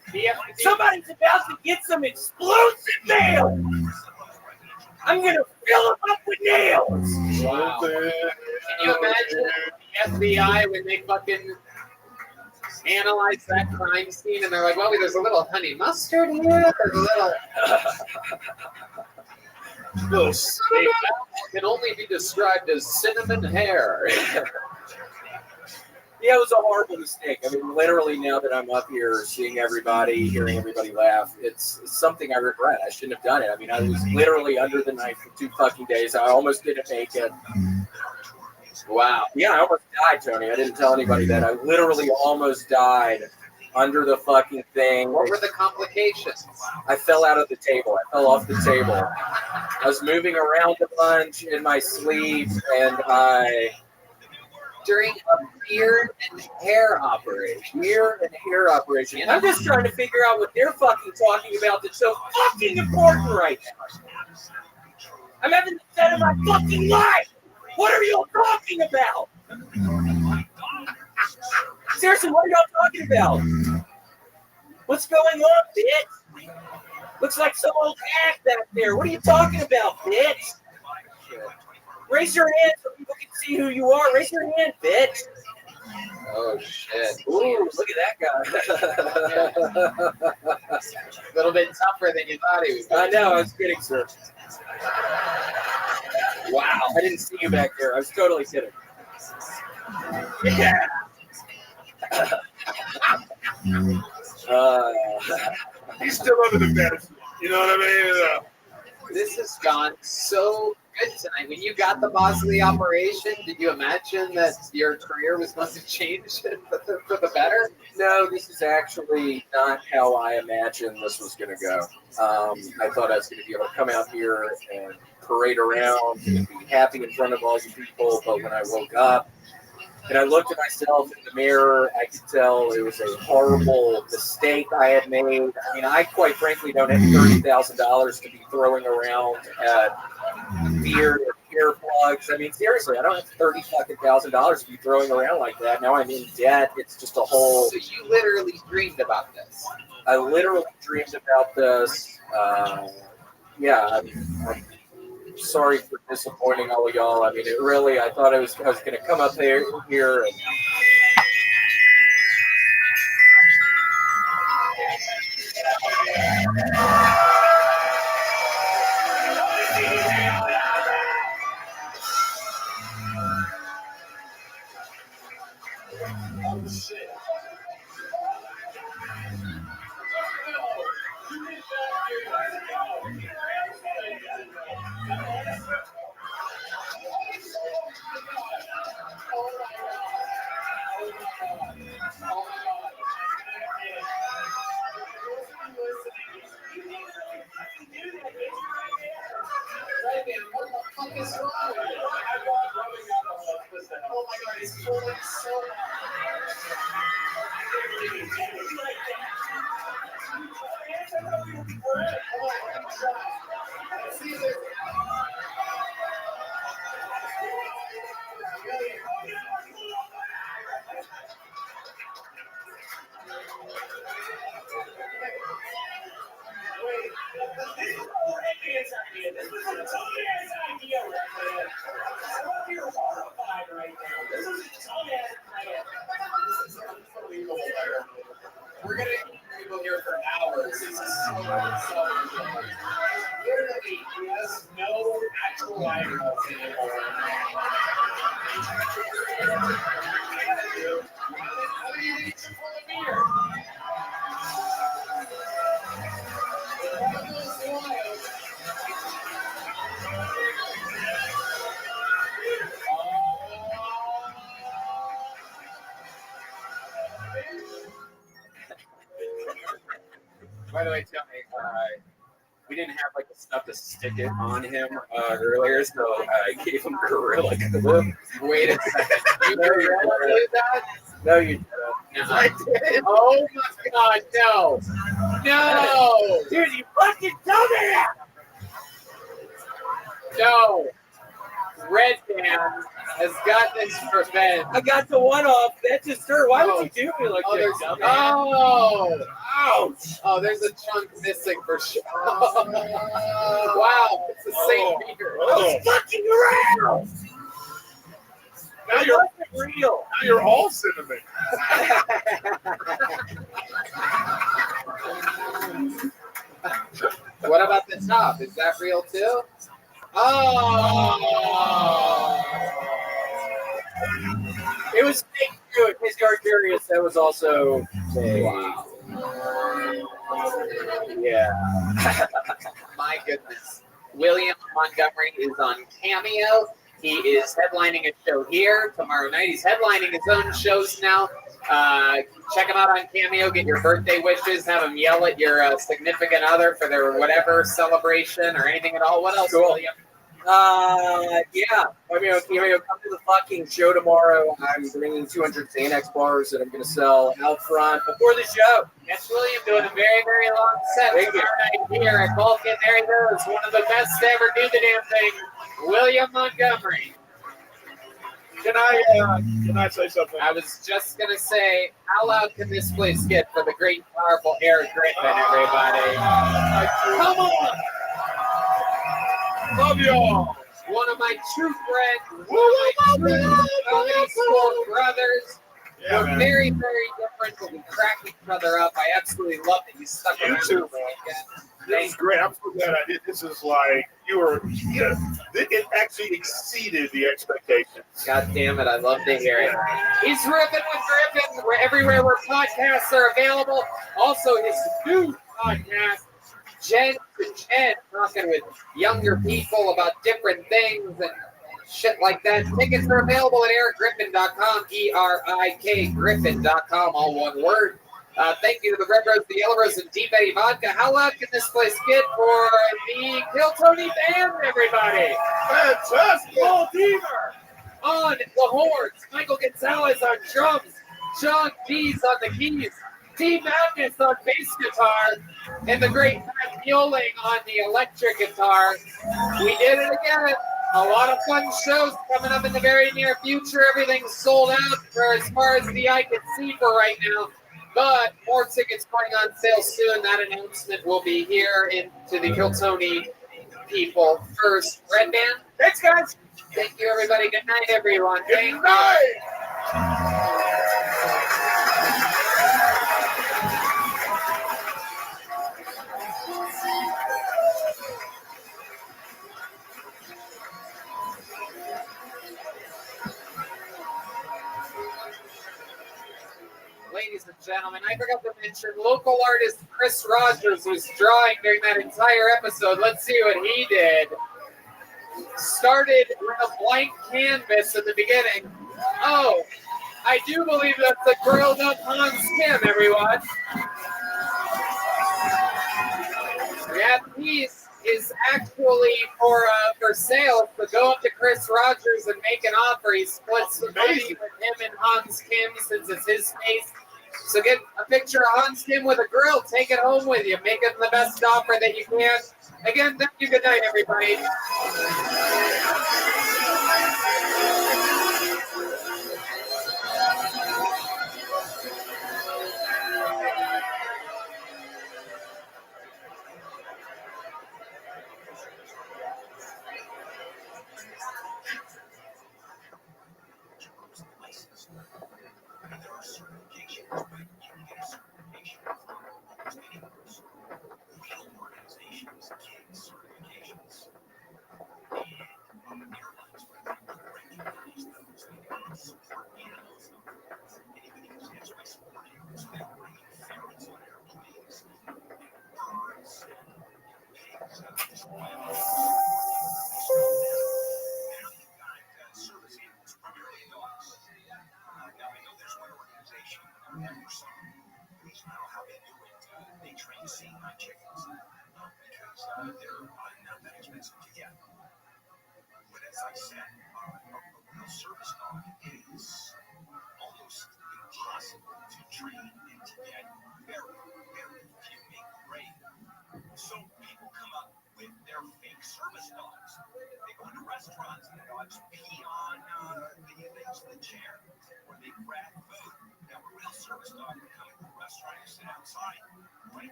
Somebody's about to get some explosive mail. I'm going to fill them up with nails.
Wow. Can you imagine the FBI when they fucking analyze that crime scene and they're like, well, there's a little honey mustard here. There's a little... Cinnamon can only be described as cinnamon hair.
Yeah, it was a horrible mistake. I mean, literally, now that I'm up here, seeing everybody, hearing everybody laugh, it's something I regret. I shouldn't have done it. I mean, I was literally under the knife for 2 fucking days. I almost didn't make it.
Wow.
Yeah, I almost died, Tony. I didn't tell anybody that. I literally almost died under the fucking thing.
What were the complications?
I fell out of the table. I fell off the table. I was moving around a bunch in my sleep, and
during a beard and hair operation.
I'm just trying to figure out what they're fucking talking about that's so fucking important right now. I'm having the set of my fucking life. What are y'all talking about? Seriously, what are y'all talking about? What's going on, bitch? Looks like some old ass back there. What are you talking about, bitch? Raise your hand so people can see who you are. Raise your hand, bitch.
Oh, shit.
Ooh, look at that guy.
A little bit tougher than you thought he was.
I know, I was kidding, sir. Wow, I didn't see you back there. I was totally kidding. Yeah.
He's still under the bed. You know what I mean?
This has gone so good tonight. When you got the Bosley operation, did you imagine that your career was going to change for the better?
No, this is actually not how I imagined this was going to go. I thought I was going to be able to come out here and parade around and be happy in front of all you people, but when I woke up and I looked at myself in the mirror, I could tell it was a horrible mistake I had made. I mean, I quite frankly don't have $30,000 to be throwing around at beard or hair plugs. I mean, seriously, I don't have $30,000 to be throwing around like that. Now I'm in debt. It's just a whole.
So you literally dreamed about this.
I literally dreamed about this. Yeah, I'm sorry for disappointing all of y'all. I mean, it really. I thought I was going to come up here and.
Oh, shit. What the fuck is wrong with you? Oh my god, he's pulling so We're gonna keep people here for hours. This is so literally, he has no actual eyebrows anymore. How do you get your full of beer?
By the way, Tony, we didn't have like the stuff to stick it on him earlier, so I gave him Gorilla Glue.
Wait a second. You did that?
No, you didn't.
I did. Oh my god, no. No.
Dude, you fucking told me that.
No. Red Man has got this revenge.
I got the one off. That just hurt. Why would you do me like that?
Oh, ouch. Oh, there's a chunk missing for sure. Wow, it's the same beer.
I was fucking around.
Now you're
real.
Now you're all cinnamon.
What about the top? Is that real too? Oh!
It was fake, dude. His
are curious, that was also
Yeah. My goodness. William Montgomery is on Cameo. He is headlining a show here tomorrow night. He's headlining his own shows now. Check him out on Cameo. Get your birthday wishes. Have him yell at your significant other for their whatever celebration or anything at all. What else,
Cool.
William?
Yeah. I mean, come to the fucking show tomorrow. I'm bringing 200 Xanax bars that I'm going to sell out front before the show.
That's William doing a very, very long set tomorrow night here at Vulcan. There he goes. One of the best to ever do the damn thing, William Montgomery.
Can I say something?
I was just going to say, how loud can this place get for the great, powerful Eric Griffin, everybody? Come on!
Love y'all.
One of my true friends, one of my true comedy school brothers.
Yeah,
We're
man.
very, very different, but we crack each other up. I absolutely love that you stuck
You
around.
too, man. This is great. I'm so glad I did. This is like it actually exceeded the expectations.
God damn it, I love to hear it. He's ripping with Griffin. We're everywhere where podcasts are available. Also, his new podcast, Gen to Gen, talking with younger people about different things and shit like that. Tickets are available at ericgriffin.com, ERIK Griffin.com, all one word. Thank you to the Red Rose, the Yellow Rose, and Deep Eddy Vodka. How loud can this place get for the Kill Tony band, everybody?
Fantastic!
Paul Deaver on the horns, Michael Gonzalez on drums, John Dees on the keys, T Madness on bass guitar, and the great Matt Mueling on the electric guitar. We did it again. A lot of fun shows coming up in the very near future. Everything's sold out for as far as the eye can see for right now. But more tickets going on sale soon. That announcement will be here into the Kill Tony people first. Red Band. Thanks, guys. Thank you, everybody. Good night, everyone.
Good night.
Ladies and gentlemen, I forgot to mention local artist Chris Rogers was drawing during that entire episode. Let's see what he did. Started with a blank canvas in the beginning. Oh, I do believe that's the grilled up Hans Kim, everyone. That piece is actually for sale. So go up to Chris Rogers and make an offer. He splits the money with him and Hans Kim since it's his space. So get a picture of Hans Kim with a grill. Take it home with you. Make it the best offer that you can. Again, thank you. Good night, everybody.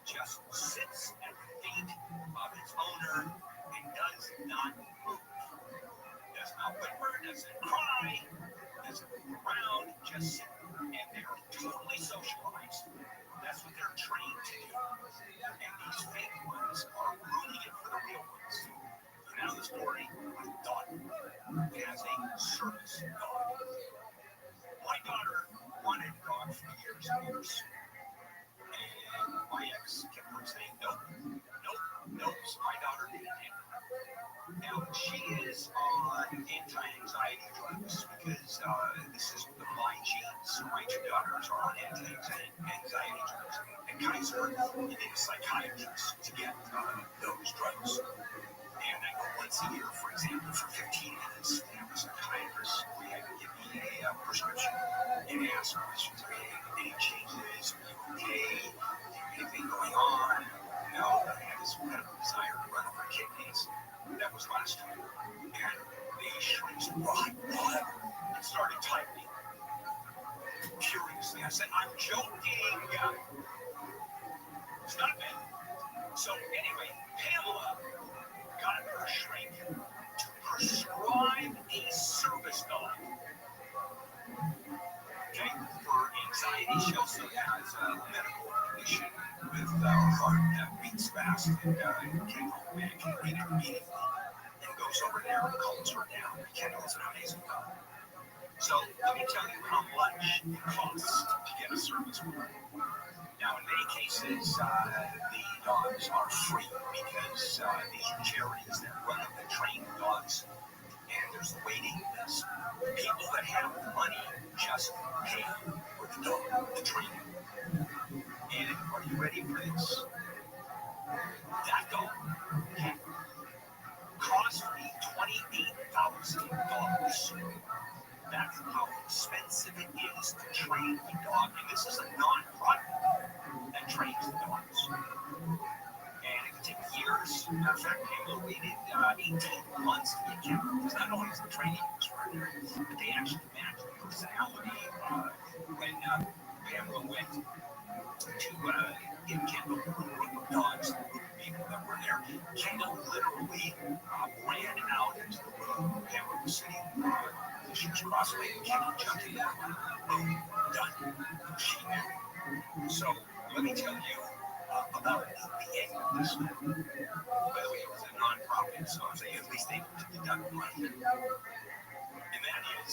Just sits at the feet of its owner and does not
doesn't cry, doesn't move around, just sit. And they're totally socialized. That's what they're trained to do. And these fake ones are ruining it for the real ones. So now the story with Dottie as a service dog. My daughter wanted a dog for years and years. And my ex kept on saying, nope, so my daughter didn't have it. Now, she is on anti-anxiety drugs because this is my genes. So my two daughters are on anti-anxiety drugs. And Kaiser, you need a psychiatrist to get those drugs. And I go once a year, for example, for 15 minutes. And a psychiatrist, we had to give me a prescription and ask questions. Any changes? Are you okay? Anything going on? No, I had this incredible desire to run over kidneys. That was last time. And the shrinks brought and started tightening. Curiously, I said, I'm joking. Stop it. So anyway, Pamela got her shrink to prescribe a service dog. Okay, for anxiety, she also has a medical condition with her heart that beats fast and can go back and read it immediately and goes over there and calms her down. Kendall's an amazing dog. So let me tell you how much it costs to get a service dog. Now, in many cases, the dogs are free because these are charities that run up and train dogs, and there's a waiting list. People that have the money just pay for the dog to train it. And are you ready for this? That dog cost me $28,000. That's how expensive it is to train a dog. And this is a non-profit that trains the dogs. And it can take years. Matter of fact, Pamela waited 18 months to get Kemper. Because not only is the training extraordinary, but they actually match the personality. When Pamela went to get Kendall a group of dogs, a group of people that were there, Kendall literally ran out into the room. Pamela was sitting, she was cross-legged, and Kendall jumped in there. Boom, done. She knew. So let me tell you about the end of this. By the way, it was a non-profit, so I was at least able to deduct money. And that is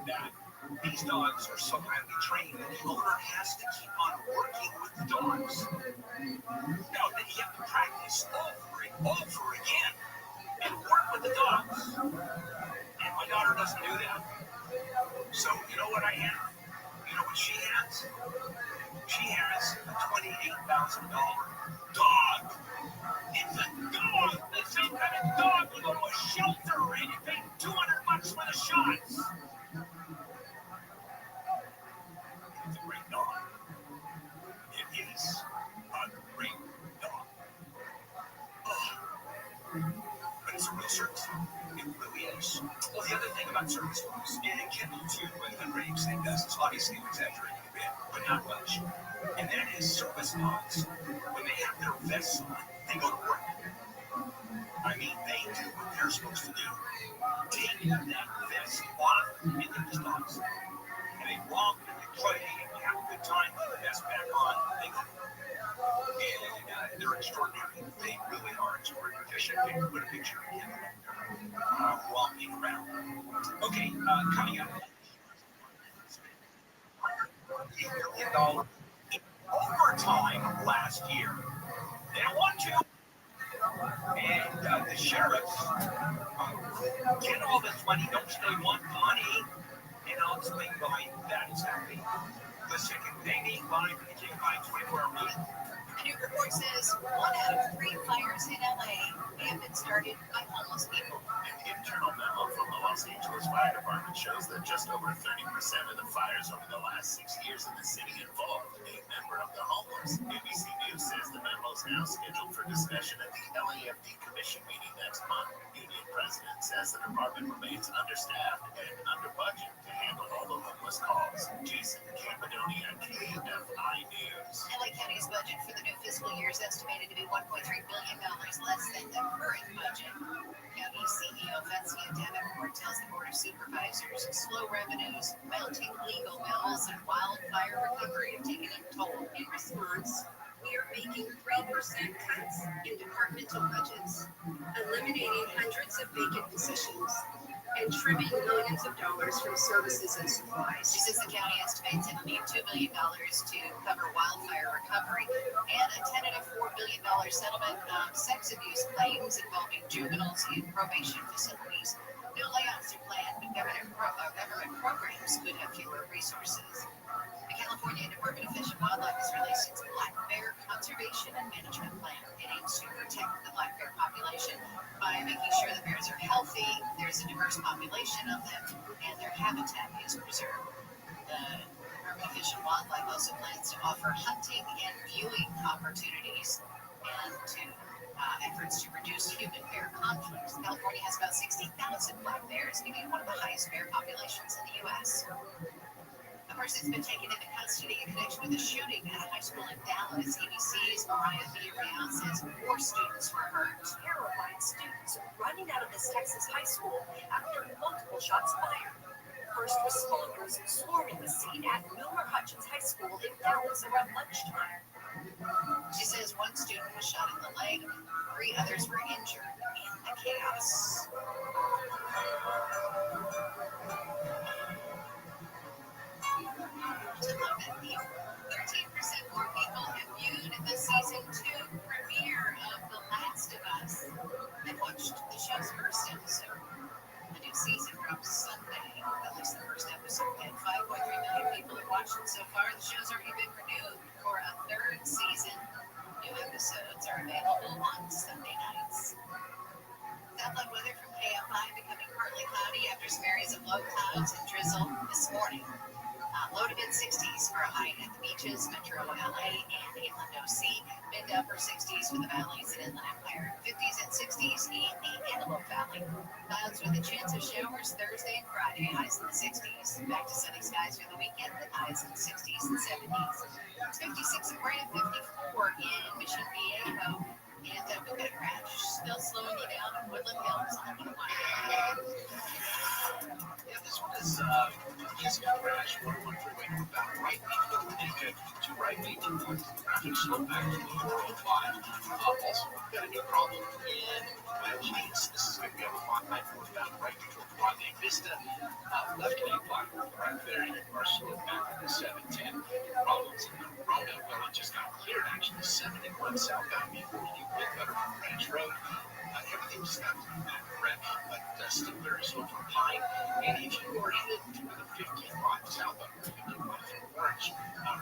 that these dogs are so highly trained that the owner has to keep on working with the dogs. Now, then you have to practice over and over again and work with the dogs. And my daughter doesn't do that. So, you know what I have? You know what she has? She has a $28,000 dog. It's a dog, the same kind of dog you go to a shelter and you pay $200 for the shots. It's a great dog. It is a great dog. But it's a real service dog. It really is. Well, the other thing about service dogs, and Kendall too, and Ray saying does, is obviously exaggerating a bit, but not much. And that is service dogs, when they have their vests on, they go to work. I mean, they do what they're supposed to do. Take that vest off, and they're just dogs. And they walk, and they play, and they have a good time, put the vest back on, they go. And they're extraordinary. They really are extraordinary. I should put a picture of him walking around. Okay, coming up. $1 million in overtime last year. They don't want to. And the sheriffs get all this money, don't they want the money? And I'll explain why that is happening. The second they need live PJ by 24-hour news.
A new report says 1 out of 3 fires in LA have been started by homeless people.
An internal memo from the Los Angeles Fire Department shows that just over 30% of the fires over the last 6 years in the city involved a member of the homeless. ABC News says the memo is now scheduled for discussion at the LAFD Commission meeting next month. Union president says the department remains understaffed and under budget to handle all the homeless calls. Jason Campidonia, KFI News.
LA County's budget for the new fiscal year is estimated to be $1.3 billion less than the current budget. County CEO Fetsy pandemic report tells the Board of Supervisors slow revenues, mounting legal bills, and wildfire recovery have taken a toll. In response, we are making 3% cuts in departmental budgets, eliminating hundreds of vacant positions, and trimming millions of dollars from services and supplies. She says the county estimates it'll need $2 billion to cover wildfire recovery and a tentative $4 billion settlement of sex abuse claims involving juveniles in probation facilities. No layoffs are planned, but government programs could have fewer resources. The California Department of Fish and Wildlife has released its black bear conservation and management plan. It aims to protect the black bear population by making sure the bears are healthy, there's a diverse population of them, and their habitat is preserved. The Department of Fish and Wildlife also plans to offer hunting and viewing opportunities and to efforts to reduce human-bear conflicts. California has about 60,000 black bears, giving one of the highest bear populations in the U.S. A person's been taken into custody in connection with a shooting at a high school in Dallas. ABC's Mariah Villarreal says 4 students were hurt.
Terrified students running out of this Texas high school after multiple shots fired. First responders swarming the scene at Wilmer Hutchins High School in Dallas around lunchtime.
She says 1 student was shot in the leg, 3 others were injured in the chaos. To London, 13% more people have viewed the season 2 premiere of The Last of Us and watched the show's first episode. The new season drops Sunday. At least the first episode had 5.3 million people have watched it so far. The show's already been renewed for a 3rd season. New episodes are available on Sunday nights. Southland weather from KFI becoming partly cloudy after some areas of low clouds and drizzle this morning. Low to mid-60s for a high at the beaches, Metro LA and Inland OC. Mid to upper 60s for the valleys and Inland Empire. 50s and 60s in the Antelope Valley. Clouds with a chance of showers Thursday and Friday. Highs in the 60s. Back to sunny skies for the weekend with highs in the 60s and 70s. It's 56 in Brant, 54 in Mission Viejo. And we've got a crash still slowing you down in Woodland Hills on 101.
Yeah, this one is just a crash. 101 freeway northbound right before the 2 right lanes. Traffic slow back to 405. Also, we've got a new problem in Wild Heights. This is going to be on 5 northbound right before Guadalupe Vista. Left lane blocked right there. You are slow back to 710. Problems in the Rona. Well, it just got cleared actually 71 southbound before you hit Butterfield Ranch Road. Everything just got back red, but still very slow from Pine. And if you are headed to the 55 southbound, 55 from Orange,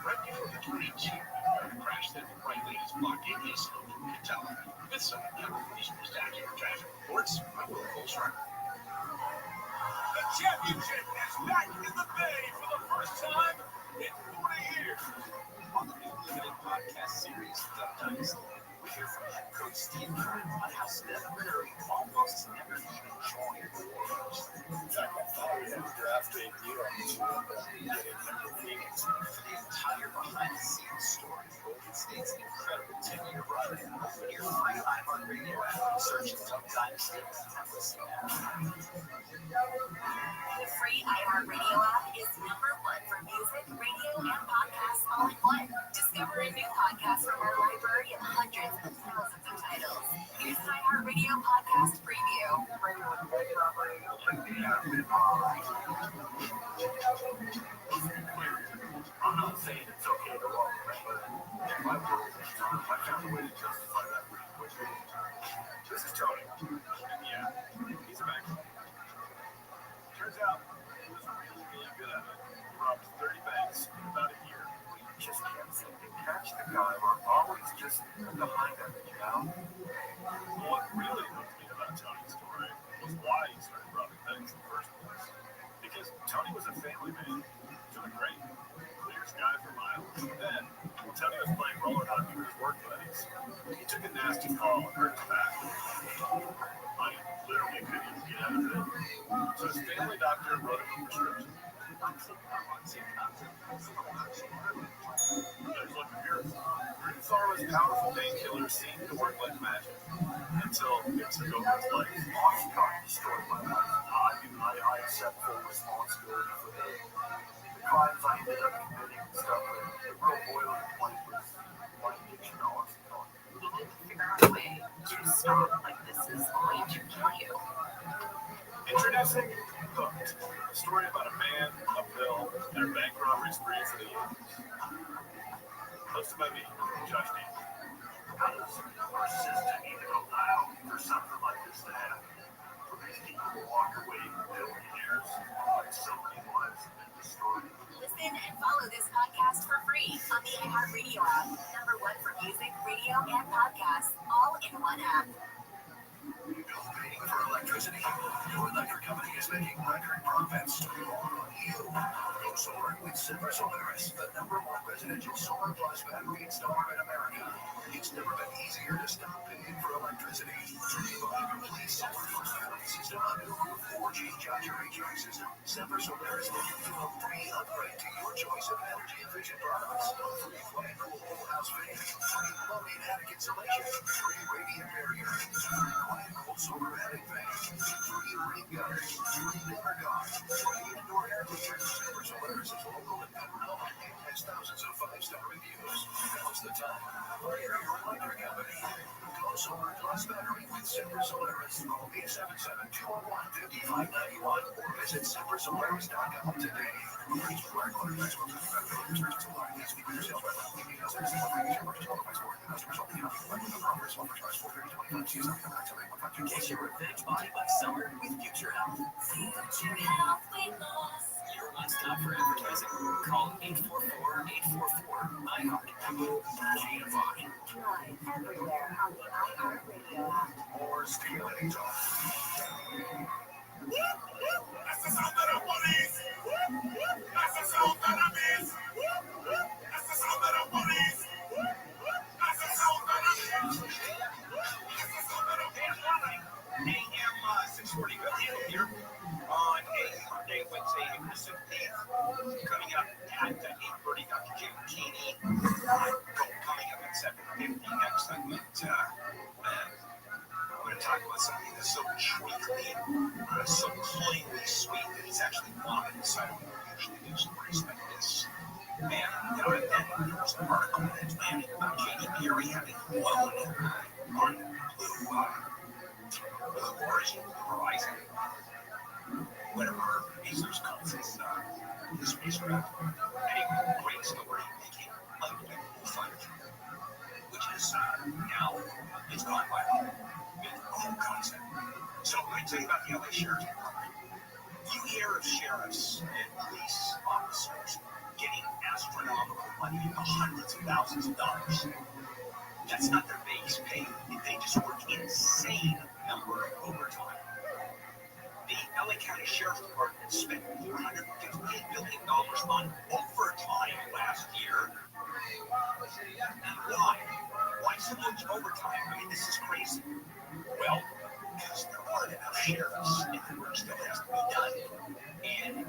right before the 22, the crash that the right lane is blocked. It is slow from Catella. With some California dispatching traffic reports, I'm Will Colesrun.
The championship is back in the Bay for the first time in 40 years.
On the new limited podcast series, The Dynasty, we hear from head coach Steve Kerr on how Steph Curry almost never even joined the Warriors.
Jack, I thought we had a draft debut opportunity to get in here for Phoenix.
For the entire behind-the-scenes story, Golden State's incredible 10-year run, open your free iHeartRadio app, search The Dynasty, and listen now.
The free iHeartRadio app is #1 for music, radio, and podcasts all in one. Discover a new podcast from our library of hundreds of thousands of titles. Here's an iHeartRadio podcast preview.
I'm not saying it's okay to walk away, but if I were I found a way to justify that pretty quickly. This is Tony. And yeah, he's a back. Turns out he was really, really good at it. He robbed 30 banks in about a year. We just can't seem to catch the guy. We're always just behind him, you know? What really hooked me about Tony's story was why he started robbing banks in the first place. Because Tony was a family man, doing great. Clearest guy for miles. Then, when Tony was playing roller hockey with his work buddies, he took a nasty fall and hurt his back. I literally couldn't even get out of it. So his family doctor wrote him a prescription. There's look here. We're in Pharma's powerful painkillers seemed to work like magic until it took over his life. Rothschild destroyed my life. I accept full responsibility for the crimes I ended up committing and stuff. But the real boiling point was my addiction to Oxycontin.
You need to figure out a way to stop. Like, this is going to kill you.
Introducing Hooked, a story about a man, a pill, and a bank robbery spree for the Yankees. Hosted by me, Josh Dan. How does our system even allow for something like this to happen? For these people to walk away billionaires, like so many lives have been destroyed.
Listen and follow this podcast for free on the iHeartRadio app. #1 for music, radio, and podcasts, all in one app.
Paying for electricity. Your electric company is making record profits. On you. Go solar with Silver Solaris, the #1 residential solar plus battery installer in America. It's never been easier to stop paying for electricity. Dream of a complete solar plus battery system under 4G charger recharge system. Silver Solaris will give you a free upgrade to your choice of energy efficient products. Free flat cool whole house fan. Free plumbing attic insulation. Free radiant barrier. Free quiet cool solar attic fan. Free ring guard. Free neighbor guard. Free indoor air conditioner. Silver Solaris is local and federal and has thousands of 5-star reviews. Now's the time. Hire your electric company. Go solar plus battery with Silver Solaris. Call 877-201-5591 or visit silversolaris.com today.
Get your revenge body by summer with Future Health. Future Health weight loss. Your one-stop for advertising. Call 844-844-IHEART. GFI. Drive everywhere on the iHeartRadio app.
Or steal anytime.
That's the sound that I want is. That's the sound that I miss. That's the sound that I want is. That's the sound that I miss. That's the sound that I want.
AM 640 here on a Monday, Wednesday, April 17th. Coming up at 8:30, Dr. Jim Keeney. Coming up at 7:50 next segment. I'm going to talk about something that's so treacly, so cloyingly sweet that it's actually vomit inside of what we usually do stories like this. And, and then there's an article in Atlantic about Katy Perry having blown on Blue Origin, Horizon, whatever Bezos calls his spacecraft. Anyway, great story, making unbelievable fun, which is now, it's gone viral. The whole concept. So let me tell you about the LA Sheriff's Department. You hear of sheriffs and police officers getting astronomical money in the hundreds of thousands of dollars. That's not their base pay. They just work insane number of overtime. The LA County Sheriff's Department spent $458 million on overtime last year. Why? Why so much overtime? I mean, this is crazy. Well, because there aren't enough sheriffs, and the work still has to be done. And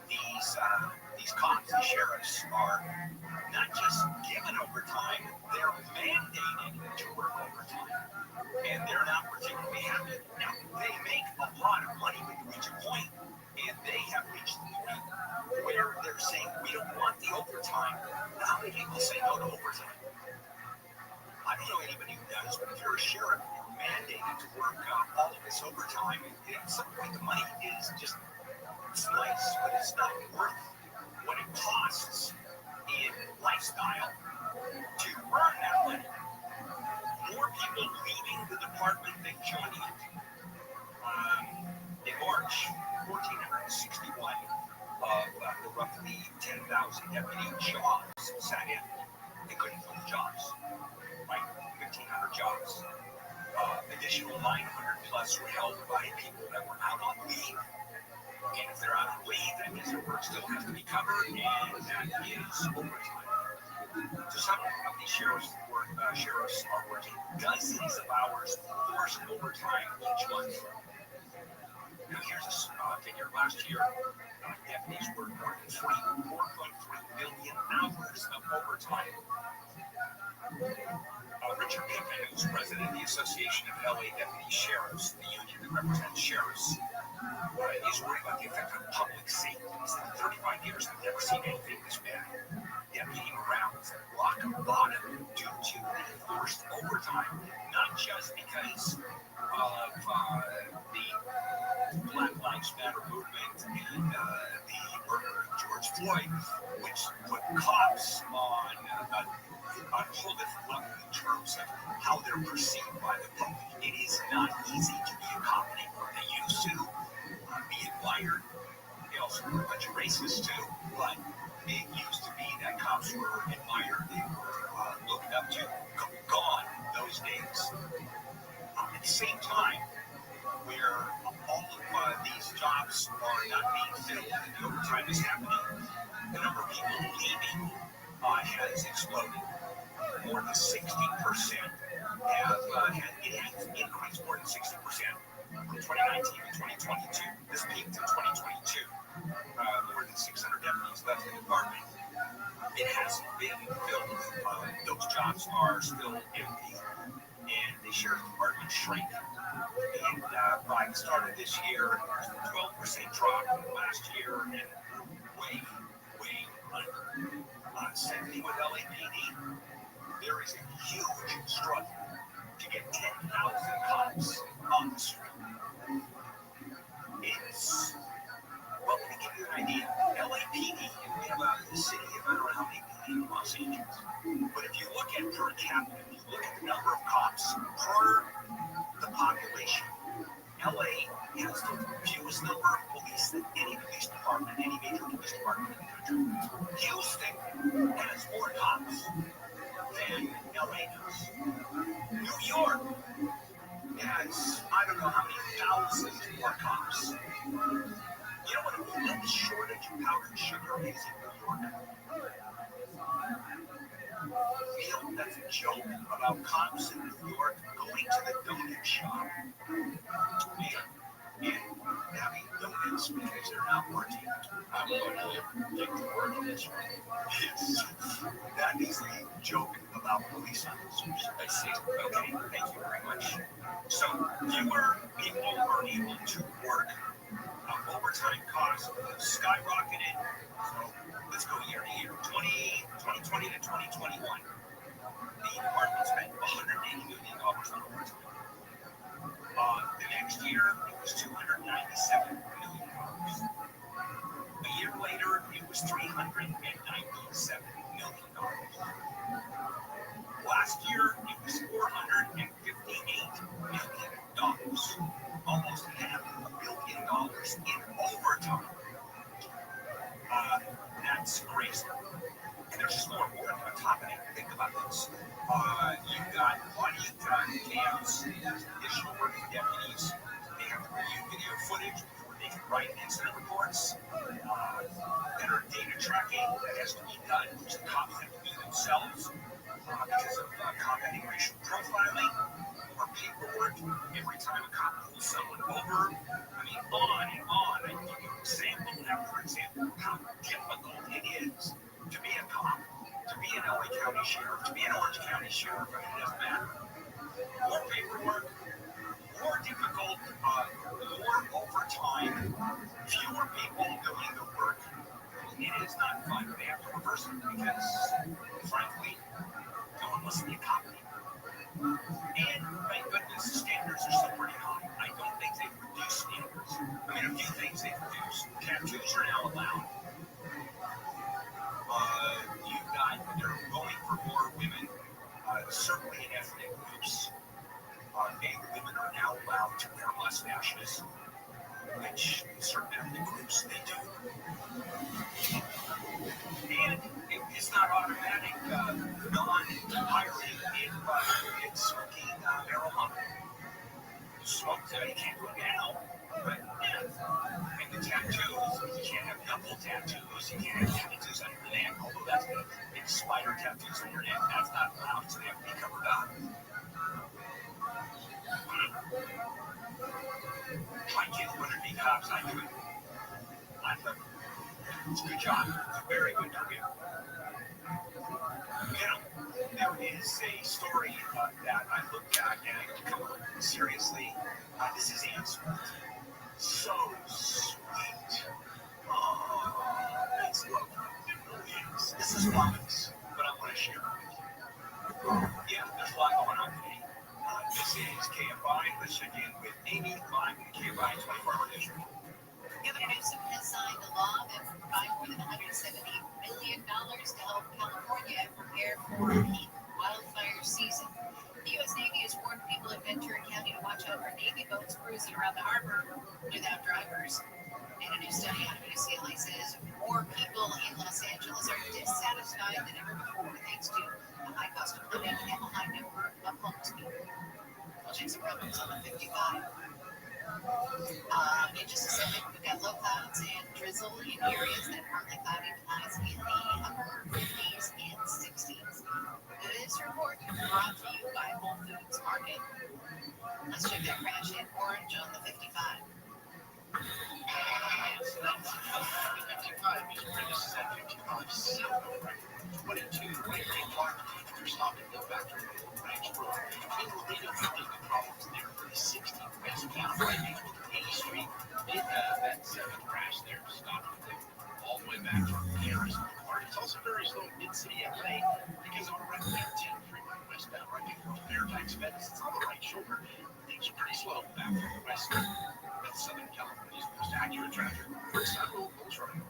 these cops, the sheriffs, are not just given overtime, they're mandated to work overtime. And they're not particularly happy. Now, they make a lot of money when you reach a point, and they have reached the point where they're saying, we don't want the overtime. How many people say no to overtime? I don't know anybody who does, but if you're a sheriff, you're mandated to work all of this overtime. And at some point, the money is just, it's nice, but it's not worth what it costs in lifestyle to earn that money. More people leaving the department than joining it. In March, 1,461 of the roughly 10,000 deputy jobs sat in. They couldn't fill the jobs. Like 1,500 jobs. Additional 900 plus were held by people that were out on leave. And if they're out on leave, that means their work still has to be covered, and that is overtime. So some of these sheriffs are working dozens of hours forced overtime each month. Now here's a figure. Last year, deputies worked more than 4.3 million hours of overtime. Richard Pippin, who's president of the Association of LA Deputy Sheriffs, the union that represents sheriffs, is worried about the effect on public safety. He said in 35 years, I've never seen anything this bad. Deputy morale is at rock bottom due to enforced overtime, not just because of the Black Lives Matter movement and the murder of George Floyd, which put cops on a whole different level in terms of how they're perceived by the public. It is not easy to be a cop anymore. They used to be admired. They also were a bunch of racists too, but it used to be that cops were admired. They were looked up to. Gone those days. At the same time, where all of these jobs are not being filled and the overtime is happening, the number of people leaving has exploded. More than 60% has increased more than 60% from 2019 to 2022. This peaked in 2022. More than 600 deputies left the department. It hasn't been filled. Those jobs are still empty, and the sheriff's department shrank. And by the start of this year, there's a 12% drop last year, and way under. Same thing with LAPD. There is a huge struggle to get 10,000 cops on the street. It's, well, let me give you an idea. LAPD, we have a city of, I don't know how many people in Los Angeles, but if you look at per capita, if you look at the number of cops per the population, LA has the fewest number of police than any police department, any major police department in the country. Houston has more cops than LA does. New York has, I don't know how many thousands more cops. You know what a blood shortage of powdered sugar is in New York? You know, that's a joke about cops in New York going to the donut shop and having donuts because they're not working. I'm going to get to work this way. Yes. That is a joke about police officers. I see. Okay, thank you very much. So, fewer people are able to work. Overtime costs skyrocketed. So, let's go year to year. 2020 to 2021. The department spent $180 million on overtime. The next year, it was $297 million. A year later, it was $397 million. Last year, it was $458 million. Almost $500 million in overtime. That's crazy. And there's just more work on top of it. Think about this. You've got body cams, additional work for deputies. They have to review video footage before they can write incident reports. Better data tracking that has to be done, which the cops have to do themselves because of combating racial profiling. More paperwork every time a cop pulls someone over. I mean, on and on. I give you example after example of how difficult it is to be a cop, to be an LA County Sheriff, to be an Orange County Sheriff. I mean, it doesn't matter. More paperwork, more difficult, more overtime, fewer people doing the work. It is not fun. They have to reverse it because, frankly, no one wants to be a cop anymore. And, thank goodness, the standards are still pretty high. I don't think they've reduced standards. I mean, a few things they've reduced. Tattoos are now allowed. They're going for more women, certainly in ethnic groups. Gay women are now allowed to wear mustaches, which in certain ethnic groups they do. And it's not automatic non-hiring if it's smoking marijuana. Smoke you can't go down, but yeah. And the tattoos, you can't have nipple tattoos, you can't have tattoos on your neck, although that's the big spider tattoos on your neck, that's not allowed, so they have to be covered up. I can't want to be cops, I do it. It's a good job, it's a very good career. You know, there is is a story that I look back and I go, come on, seriously, this is Anne's fault. So sweet. Oh, it's lovely. It really is. This is Robin's, but I want to share it with you. Yeah, there's a lot going on today. This is KFI. Let's check in with Amy live in KFI 24-hour district.
Governor Newsom has signed a law that will provide more than $170 million to help California prepare for peak wildfire season. The U.S. Navy has warned people in Ventura County to watch out for Navy boats cruising around the harbor without drivers. And a new study out of UCLA says more people in Los Angeles are dissatisfied than ever before thanks to the high cost of living and the high number of homeless people. We'll check some comments on the 55. In just a second, we've got low clouds and drizzle in areas that are partly cloudy with highs in the upper 50s and 60s. This report brought to you by Whole Foods Market. Let's check that crash in orange on the 55.
Yes, that's 55 is where this is at 55 silver. 22 great park after stopping the factory Ranch Road. In Laredo County, the problems there for the 60 westbound right next to 8th Street. It that 7th crash there stopped them all the way back from Harris Boulevard. It's also very slow in Mid-City LA because on Route 19 freeway westbound right before Fairfax Venice, it's on the right shoulder. Things are pretty slow back from the west. That's Southern California's most accurate traffic. First time roll goes right.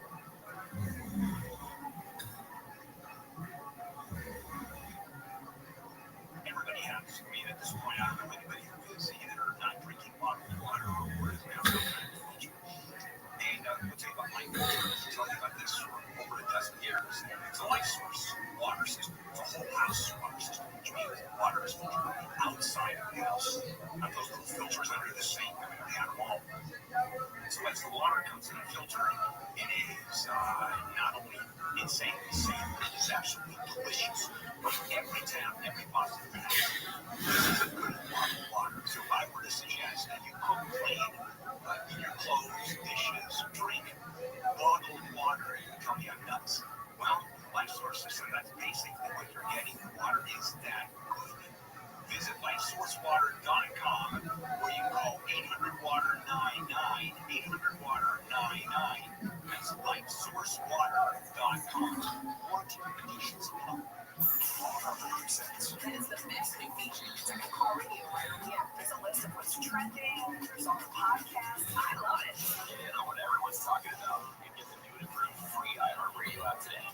Everybody has. I mean, at this point, I don't know anybody who is either not drinking bottled water or is now some kind of culture. And I'll tell you about my culture. I've talked about this for over a dozen years. It's a life source water system. It's a whole house water system, which means water is filtered outside of the house. Not those little filters under the sink. I mean, we have them all. So as the water comes in a filter, it is not only insanely safe, but it is absolutely delicious. From every tap, every faucet you have. This is a good bottled water. So if I were to suggest that you cook clean your clothes, dishes, drink bottled water, you tell me I'm nuts. Well, Life Source System, that's basically what you're getting. The water is that good. Visit LifeSourceWater.com or you call 800-WATER-99, 800-WATER-99. That's LifeSourceWater.com. Warranty conditions apply.
That is the best new feature to car radio right here. There's a list of what's trending, there's all the podcasts. I love it.
You know what everyone's talking about. You get the new and improved free iHeartRadio app today.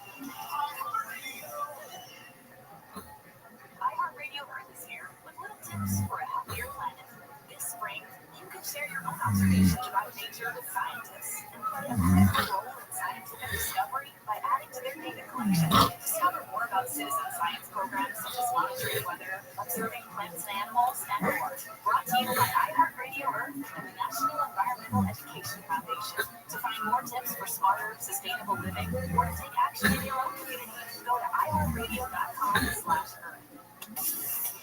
iHeartRadio Earth is here with little tips for a healthier planet. This spring, you can share your own observations about nature with scientists and play a critical role in scientific discovery by adding to their data collection. Discover more about citizen science programs such as monitoring weather, observing plants and animals, and more. Brought to you by iHeartRadio Earth and the National Environmental Education Foundation. To find more tips for smarter, sustainable living, or to take action in your own community, go to iHeartRadio.com/earth.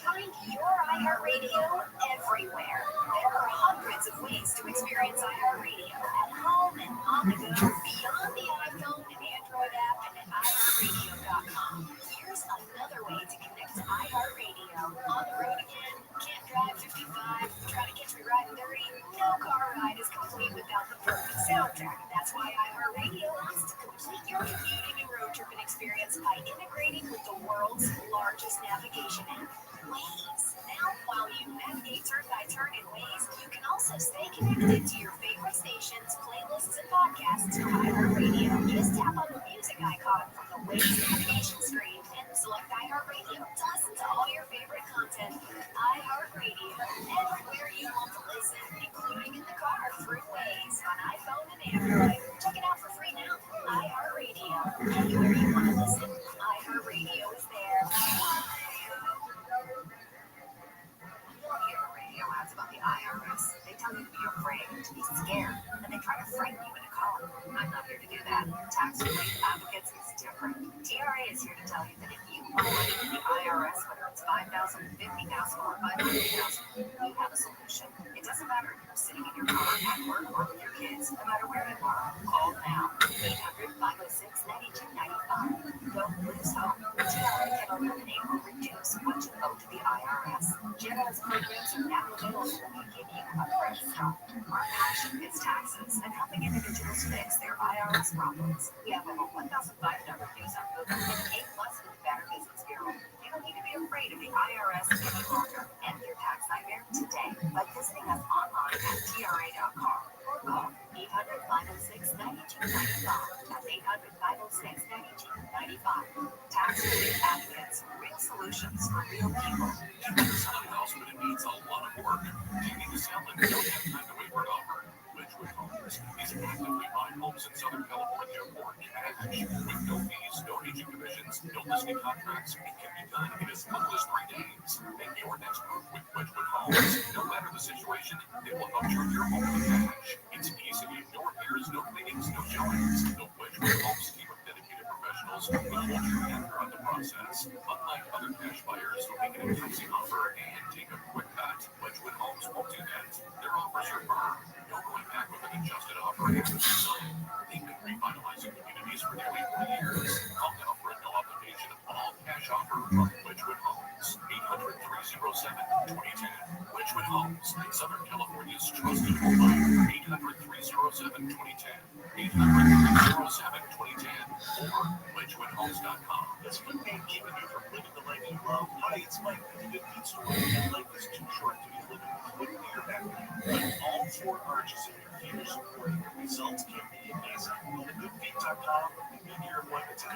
Find your iHeartRadio everywhere. There are hundreds of ways to experience iHeartRadio at home and on the go, beyond the iPhone and Android app and at iHeartRadio.com. Here's another way to connect to iHeartRadio. On the road again? Can't drive 55? Try to catch me riding dirty? No car ride is complete without the perfect soundtrack. That's why iHeartRadio wants to complete your commuting and road tripping experience by integrating with the world's largest navigation app, Waze. Now, while you navigate turn by turn in Waze, you can also stay connected to your favorite stations, playlists, and podcasts on iHeartRadio. Just tap on the music icon from the Waze navigation screen and select iHeartRadio to listen to all your favorite content. iHeartRadio, everywhere you want to listen, including in the car through Waze on iPhone and Android. Check it out for free now. iHeartRadio, anywhere you want to listen. iHeartRadio is there. Radio ads about the IRS. They tell you to be afraid, to be scared, and they try to frighten you into calling. I'm not here to do that. Tax relief advocates is different. TRA is here to tell you that if you owe money to the IRS, whether it's $5,000, $50,000, or $500,000, you have a solution. It doesn't matter if you're sitting in your car, at work, or with your kids. No matter where you are, call now. 800-506-9295. Don't lose hope. TRA can eliminate or reduce what Our passion is taxes and helping individuals fix their IRS problems. We have over 1,500 reviews on Google and A+ with the Better Business Bureau. You don't need to be afraid of the IRS any longer. End your tax nightmare today by visiting us online at TRA.com or call 800-506-9295. That's 800-506-9295. Tax relief advocates, real solutions for real people.
Something else, but it needs a lot of work. Do you need to sell and don't have time to wait for an offer? Ridgewood Homes is actively buying homes in Southern California for cash with no fees, no agent commissions, no listing contracts. It can be done in as little as 3 days. Make your next move with Ridgewood Homes. No matter the situation, they will help turn your home to cash. It's easy. No repairs, no cleanings, no showings. The Ridgewood Homes team of dedicated professionals will hold your hand throughout the process. Unlike other cash buyers who make an enticing offer and take a quick cut, Ridgewood Homes won't do that. Their offers are firm. No going back with an adjusted offer after design. They've been revitalizing communities for nearly 40 years. Call now for a no obligation all-cash offer from Ridgewood Homes. 800-307-2010. Ridgewood Homes, Southern California's trusted home buyer. 800-307-2010. 800-307-2010 or ridgewoodhomes.com. Does food being keeping you from living the life you love? Hi, it's Mike with the Good Feet Store, and life is too short to be living with food in your backpack. When all 4 arches of your feet are supporting, the results can be amazing. TheGoodFeet.com, we'll be here in 1 to 10.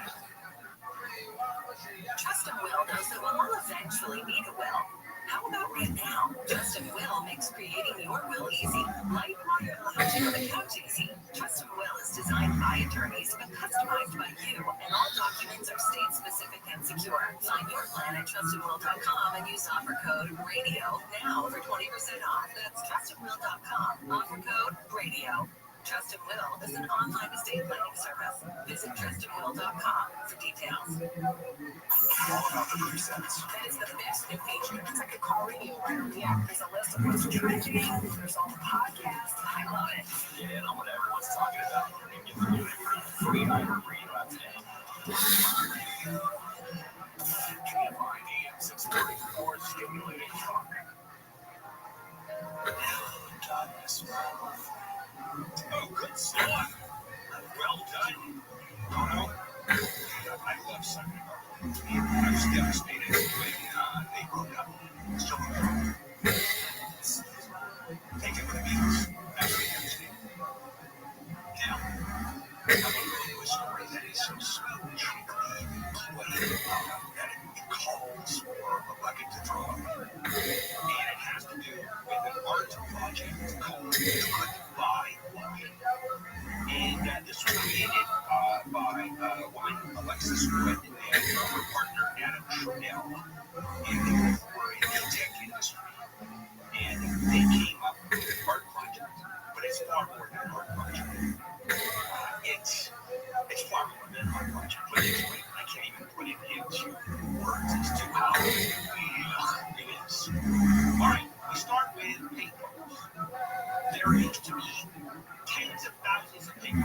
Justin Will knows that we'll all eventually need a will. How about right now? Justin Will makes creating your will easy. Light while you're lounging on the couch easy. Justin Will is designed by attorneys but customized by you, and all documents are state-specific and secure. Find your plan at justinwill.com and use offer code RADIO now for 20% off. That's justinwill.com. Offer code RADIO. Justin Will is an online estate planning service. Visit justinwill.com for details.
All about the presents.
That is the best new feature. It's like a call radio. Yeah, there's a list of what's trending. There's all the podcasts. I love it.
Get in on what everyone's talking about. And get to do it for free. iHeartRadio app today. KFID AM 640 for stimulating talk. Darkness. Oh, good stuff. Well done. Oh, no. I love Sunday. I was devastated when they broke up. Still take it with the Beatles. Actually devastated. Now, I'm going to go to a story that is so sweet and cheekly and played that it calls for a bucket to throw up. And it has to do with an art project called Goodbye Project. And this was created by woman Alexis Wood and her partner Adam Trudell. And they were in the tech industry. And they came up with an art project. But it's far more than an art project. It's far more than an art project. But it's great. I can't even put it into words as to how it is. All right, we start with paintballs. There used to be tens of thousands of people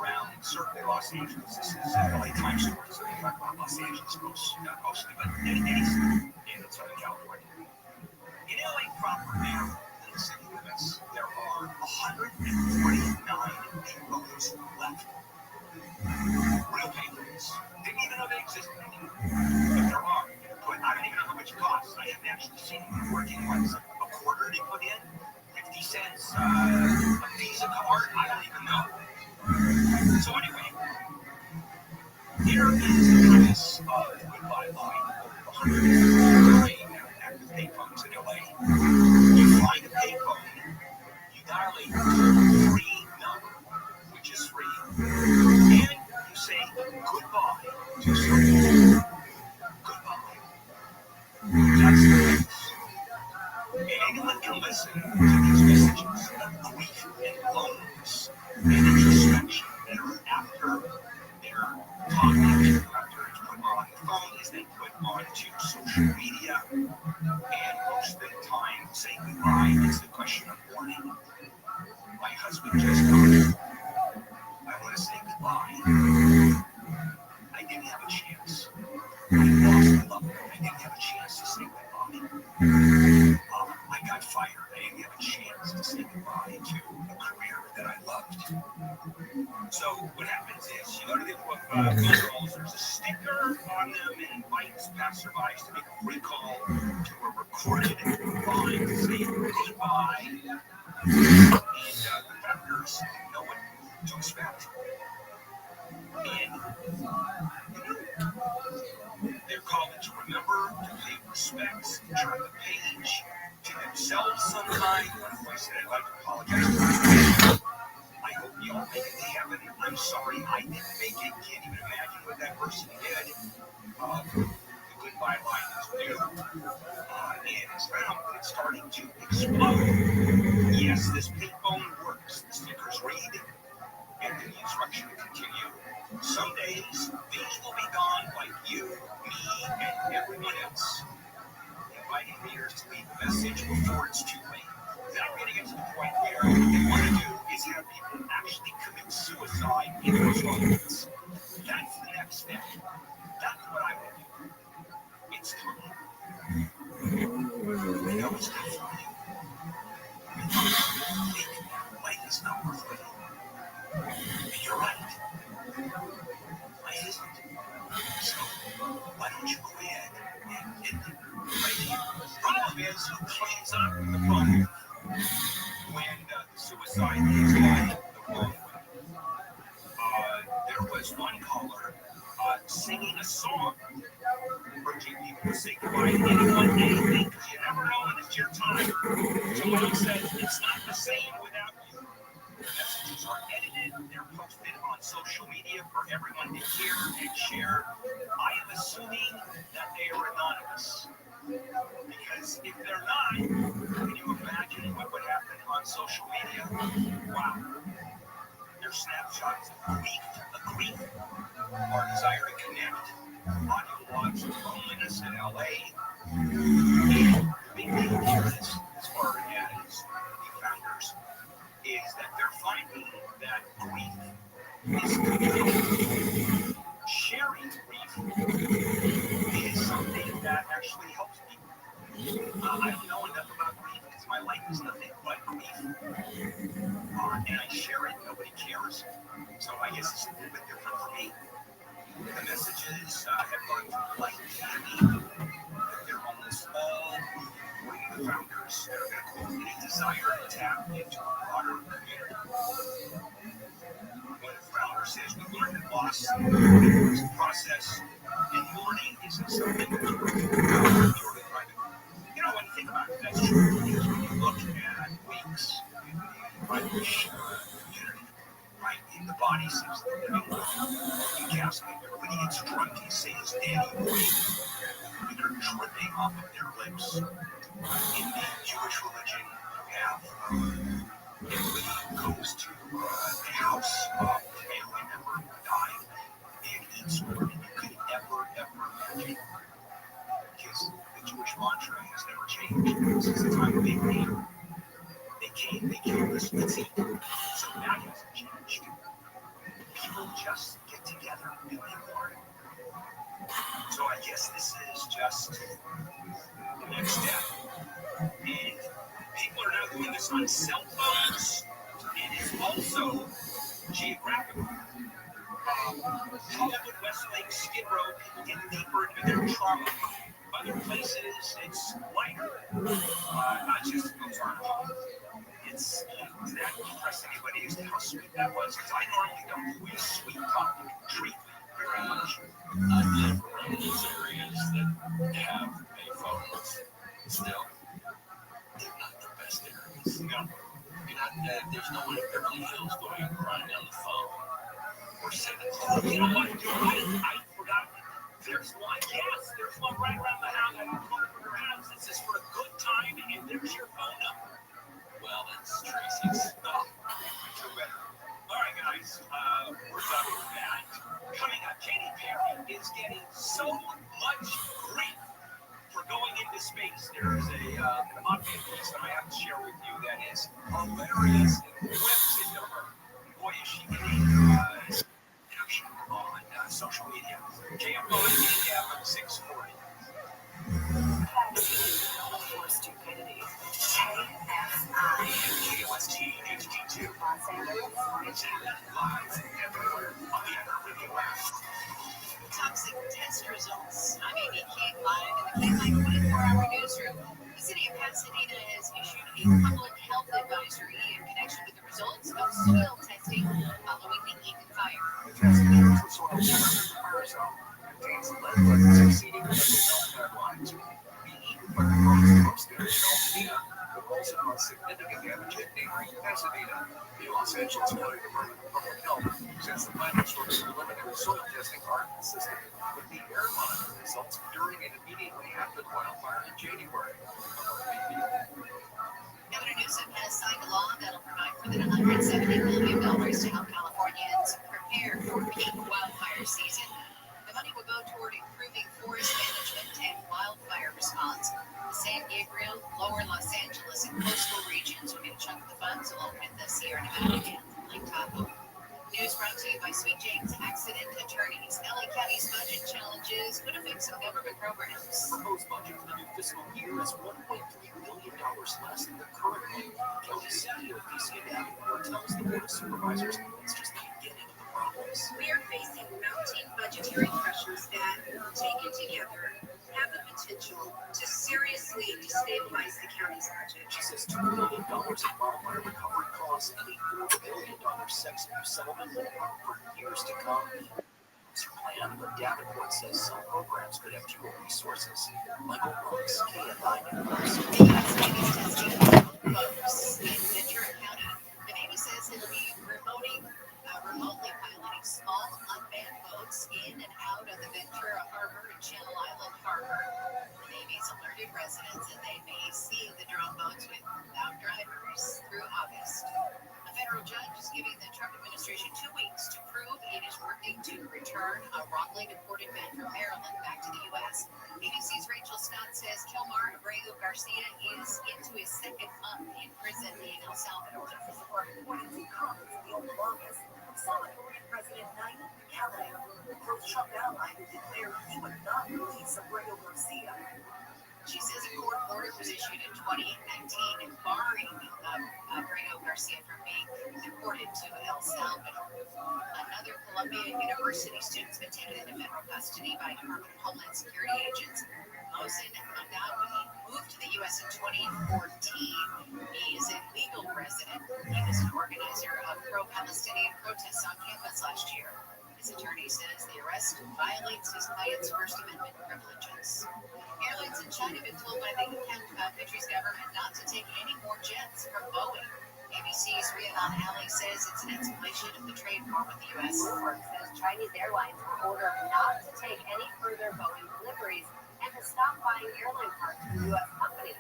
around certainly Los Angeles. This is LA Times Square, so they talk about Los Angeles mostly, but any city in Southern California. In LA proper now, in the city limits, there are 149 paintballs left. Real paintballs. Didn't even know they existed anymore. But there are. But I don't even know how much it costs. I haven't actually seen them working. What's a quarter they put in? 50 cents, a Visa card, I don't even know. So anyway, here is the premise of Goodbye Line. 149 active payphones in LA. You find a payphone, you dial a free number, which is free, and you say goodbye to someone. Goodbye. That's the premise. Anyone can listen to these messages of grief and loneliness and introspection that are after their contact, after it's put on the phone, as they put onto social media, and most of the time say goodbye is the question of mourning. My husband just died. I want to say goodbye. I didn't have a chance. I lost a loved one. I didn't have a chance to say goodbye. I got to say goodbye to a career that I loved. So what happens is you go to the phone calls, there's a sticker on them and invites passerbys to make a free call to a recorded line to say goodbye. And the founders know what to expect. And they're called to remember to pay respects, turn the page to themselves sometime. One voice said, I'd like to apologize. I hope you all make it to heaven. I'm sorry I didn't make it. Can't even imagine what that person did. The goodbye line is new. And it's found that it's starting to explode. Yes, this payphone works. The stickers read, and the instruction to continue. Some days, these will be gone like you, me, and everyone else. Inviting readers to leave a message before it's too late. Then I'm getting to the point where what they want to do is have people actually commit suicide in those moments. That's the next step. That's what I would do. It's time. I know it's not for you. Life is not worth living. And you're right. Life isn't. So, why don't you go ahead and end it right here? Problem is, who cleans up the phone when the suicide is going the wrong way? There was one caller singing a song, urging people to say goodbye to anyone, anything, because you never know when it's your time. Somebody says it's not the same without you. The messages are edited, they're posted on social media for everyone to hear and share. I am assuming that they are anonymous. Because if they're not, can you imagine what would happen on social media? Wow. They're snapshots of grief, our desire to connect, audio logs of loneliness in LA. And the big deal here is, as far as the founders, is that they're finding that grief is communal. Sharing grief is something that actually helps people. I don't know enough about grief because my life is nothing but grief. And I share it, nobody cares. So I guess it's a little bit different for me. The messages have gone through light candy. They're almost all the founders that are going to quote any desire to tap into a broader community. One founder says we learned that loss is a process, and mourning isn't something that's purely private. You know, when you think about it, that's true. Because when you look at weeks in the Irish community, right, in the bodies of the living, in casket, everybody gets drunk and sings Danny Boy. They're dripping off of their lips. In the Jewish religion, you have everybody goes to the house of a family member who died and eats more than you could ever imagine. Because the Jewish mantra has never changed since the time of Abraham. They came, they killed us, let's eat. So that hasn't changed. People just get together and they mourn. So I guess this is just the next step. And people are now doing this on cell phones. It is also geographical. Hollywood, Westlake, Skid Row, people get deeper into their trauma. Other places, it's lighter. Not just goes on. It's did that impress anybody as to how sweet that was? Because I normally don't do a sweet talk. Treat me very much. I live around those areas that have payphones. Still, they're not the best areas. No. There's no one in Beverly Hills going and crying down the phone. Or saying, oh, you know what? I forgot. There's one. Yes, there's one right around the house. I don't know for your house. It says for a good time, and there's your phone number. Well, that's Tracy's. Oh, feel better. All right, guys. We're done with that. Coming up, Katy Perry is getting so much grief for going into space. There's an update piece that I have to share with you that is hilarious and whips into her. Boy, is she getting action on social media. KFI AM 640. More stupidity. KFI.
Toxic test results. I'm Amy King live in the K-Line 24-hour newsroom. The city of Pasadena has issued a public health advisory in connection with the results of soil testing following the Eden fire.
Also caused significant damage in neighboring Pasadena. The Los Angeles County Department of Public Health says the findings from preliminary soil testing are consistent with the air monitoring results during and immediately after the wildfire in January.
Governor Newsom has signed a law that'll provide more than $170 million to help Californians prepare for peak wildfire season. The money will go toward improving forest management and wildfire response. The San Gabriel, Lower Los Angeles, and coastal regions will get a chunk of the funds, along with the Sierra Nevada and Lake Tahoe. News brought to you by Sweet James Accident Attorneys. LA County's budget challenges could affect some government programs.
The proposed budget for the new fiscal year is $1.3 billion less than the current one. County CEO Lucia Davenport tells the Board of Supervisors it's just the beginning of the problems.
We are facing mounting budgetary pressures that, taken together, have the potential to seriously destabilize the county's budget.
She says $2 billion in wildfire recovery costs and a $4 billion sex abuse settlement will run for years to come. It's her plan, but Davenport says some programs could have fewer resources. Michael Brooks, KFI News.
Folks in Ventura County. The Navy says it'll be remotely piloting small unmanned boats in and out of the Ventura Harbor and Channel Island Harbor. The Navy's alerted residents that they may see the drone boats without drivers through August. A federal judge is giving the Trump administration 2 weeks to prove it is working to return a wrongly deported man from Maryland back to the U.S. ABC's Rachel Scott says Kilmar Abreu Garcia is into his second month in prison in El Salvador.
According to comments in the Oval Office, Salvadorian President Nayib Bukele, a pro-Trump ally, declared he would not release Abreu Garcia.
She says a court order was issued in 2019 barring Abreu Garcia from being deported to El Salvador. Another Columbia University student has been taken into federal custody by Department of Homeland Security agents. Mohsen Madawi moved to the U.S. in 2014. He is a legal resident. He was an organizer of pro-Palestinian protests on campus last year. His attorney says the arrest violates his client's First Amendment privileges. Airlines in China have been told by the country's government not to take any more jets from Boeing. ABC's Rihanna Alley says it's an escalation of the trade war with the U.S.
Bloomberg says Chinese airlines were ordered not to take any further Boeing deliveries and to stop buying airline parts from U.S. companies.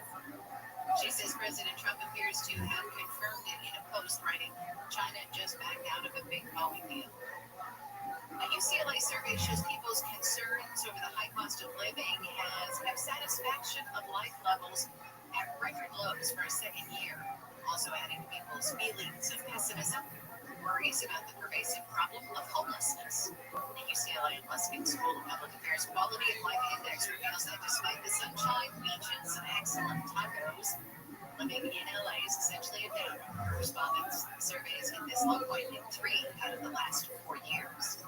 She says President Trump appears to have confirmed it in a post, writing, China just backed out of a big Boeing deal. A UCLA survey shows people's concerns over the high cost of living has kept satisfaction of life levels at record lows for a second year, also adding to people's feelings of pessimism, worries about the pervasive problem of homelessness. The UCLA Luskin School of Public Affairs Quality of Life Index reveals that despite the sunshine, beaches, and excellent tacos, living in LA is essentially a downer. Respondents' surveys hit this low point in 3 out of the last 4 years.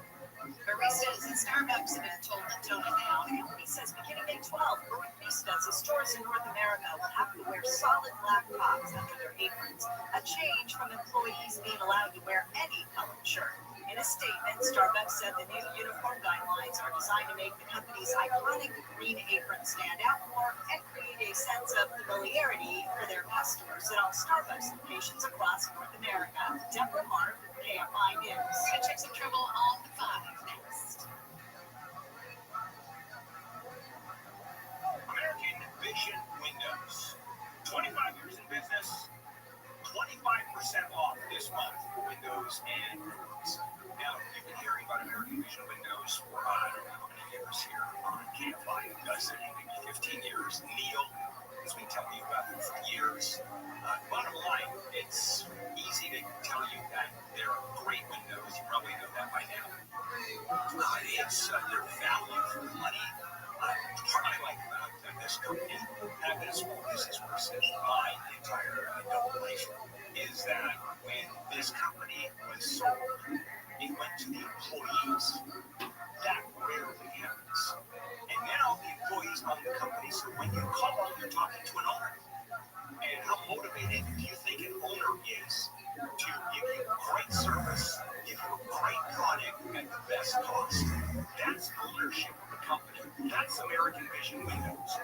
Baristas at Starbucks have been told to tone it down.
The company says beginning May 12th, baristas at stores in North America will have to wear solid black tops under their aprons, a change from employees being allowed to wear any colored shirt. In a statement, Starbucks said the new uniform guidelines are designed to make the company's iconic green apron stand out more and create a sense of familiarity for their customers at all Starbucks locations across North America. Deborah Mark, KFI News.
We're going to check some trouble on the 5 next.
American Vision Windows. 25 years in business, 25% off this month for windows and doors. Now, you've been hearing about American Vision Windows for, I don't know how many years here on KFI. Does it? Maybe 15 years. Neil has been telling you about them for years. Bottom line, it's easy to tell you that they're great windows. You probably know that by now. It's their value for money. What I like about this company, and as a small business person, my entire adult life, is that when this company motivated do you think an owner is to give you great service, give you great product at the best cost? That's ownership of the company. That's American Vision Windows.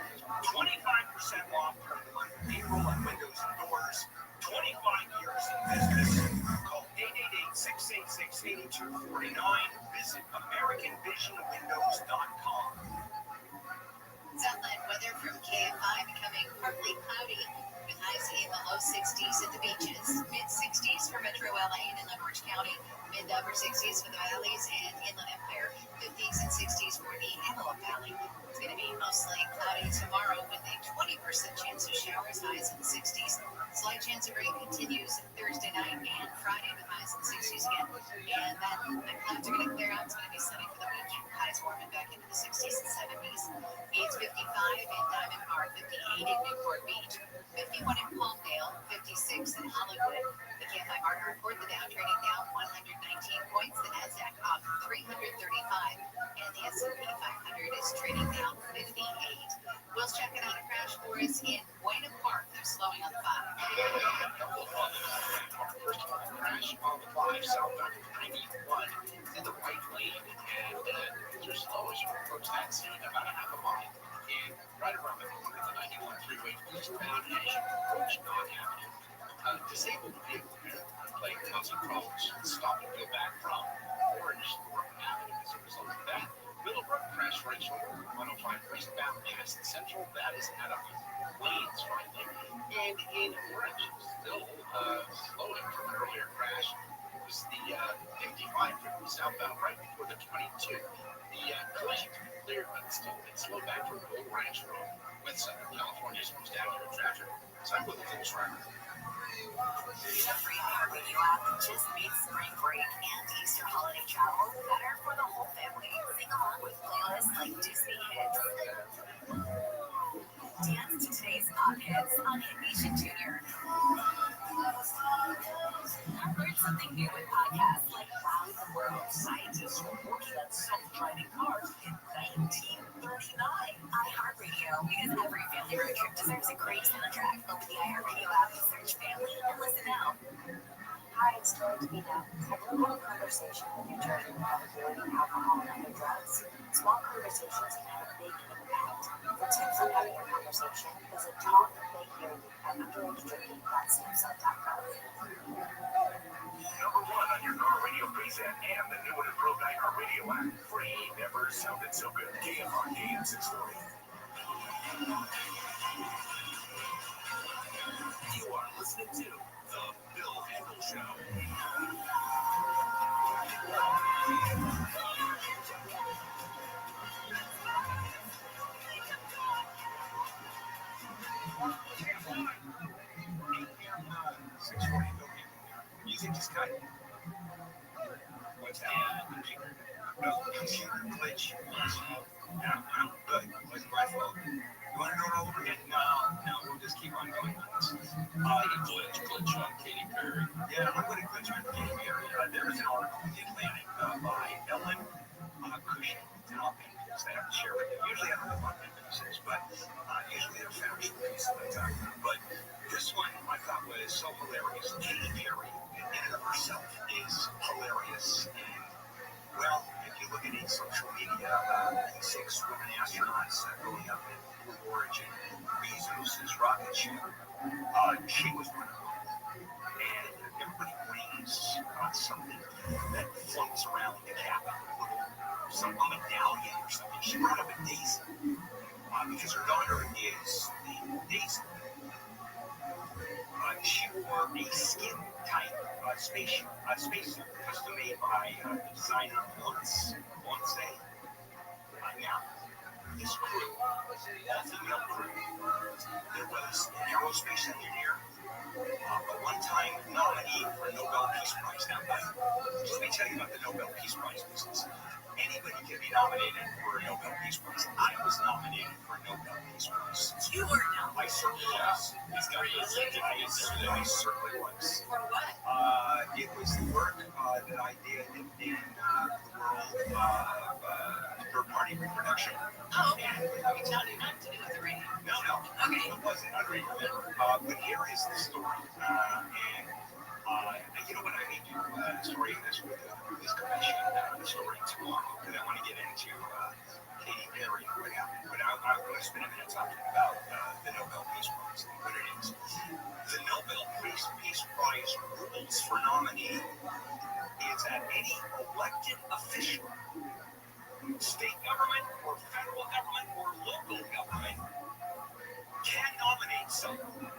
25% off per month April on windows and doors. 25 years in business. Call 888-686-8249. Visit AmericanVisionWindows.com.
Southland weather from KFI becoming partly cloudy with highs in the low 60s at the beaches, mid 60s for Metro LA and Inland Orange County, mid to upper 60s for the valleys and Inland Empire, 50s and 60s for the Antelope Valley. It's going to be mostly cloudy tomorrow with a 20% chance of showers, highs in the 60s. Slight chance of rain continues Thursday night and Friday with highs in the 60s again. And the clouds are going to clear out. It's going to be sunny for the weekend. Highs warming back into the 60s and 70s. It's 55 in Diamond Bar, 58 in Newport Beach, 51 in Palmdale, 56 in Hollywood. The KFI market report, the Dow trading down 119 points, the Nasdaq up 335, and the S&P 500 is trading down 58. Will's checking out a crash for us in Buena Park. They're slowing on the 5.
Crash on the 5 southbound 91 in the right lane, and you're slow as you approach that scene about a half a mile. And right around the corner of the 91 freeway, eastbound as you approach North Avenue. Disabled vehicle playing constant problems stop and go back from Orange Thorpe Avenue as a result of that. Willowbrook crash right shoulder 105 eastbound past Central. That is at a lanes right there. And in Orange, still slowing from an earlier crash. It was the 55 from southbound right before the 22. The collision cleared, but still it's slow back from Old Ranch Road with Southern California's most accurate traffic. So I'm with the full track.
The free iHeartRadio app just made spring break and Easter holiday travel better for the whole family. Sing along with playlists like Disney hits. Dance to today's pop hits on Hit Nation Junior. Learn something new with podcasts like Wow in the World. Scientists were working on self-driving cars in 1939. iHeartRadio, because every family road trip deserves a great soundtrack. Open the iHeartRadio app, search family, and listen now. Hi, it's Joy Davina. Have you had a conversation with your children about avoiding alcohol and other drugs? Small conversations can have a big impact. For tips on having a conversation, visit talkthehearing@underagedrinking.samsung.gov.
Number 1 on your car radio preset and the new and improved iHeartRadio app. Free, never sounded so good. KFR AM 640. You are listening to The Bill Handle Show. Music just cut. What's happening? No, computer glitch. Yeah, I'm good. Wasn't my fault. You want to do it all over again? No, we'll just keep on going on this. Glitch on Katy Perry. Yeah, I'm going to glitch on Katy Perry. There is an article in The Atlantic by Ellen Cushing. And I'll pin this. They have to share with you. Usually I don't know what this is, but usually they're factual pieces like that. But this one I thought was so hilarious. Katy Perry, in and of herself, is hilarious. And, well, if you look at any social media, 6 women astronauts going up in Blue Origin, Bezos' rocket ship, she was one of them. And everybody brings something that floats around the cabin, some medallion or something. She brought up a daisy because her daughter is the daisy. She wore a skin-tight spacesuit custom made by designer Once. Now, this crew, all-female crew, there was an aerospace engineer, a one-time nominee for a Nobel Peace Prize. Now, let me tell you about the Nobel Peace Prize business. Anybody can be nominated for a Nobel Peace Prize. I was nominated for a Nobel Peace Prize.
You were not.
I certainly was. I certainly was.
For what?
It was the work that I did in the world of third-party reproduction.
Oh, okay. You tell me not to do with the radio.
No.
Okay.
It wasn't on radio then. But here is the story. You know what, I need to story this with this commission, the story tomorrow, because I want to get into Katy Perry and what happened. But I want to spend a minute talking about the Nobel Peace Prize and what it is. The Nobel Peace Prize rules for nominee is that any elected official, state government or federal government or local government, can nominate someone,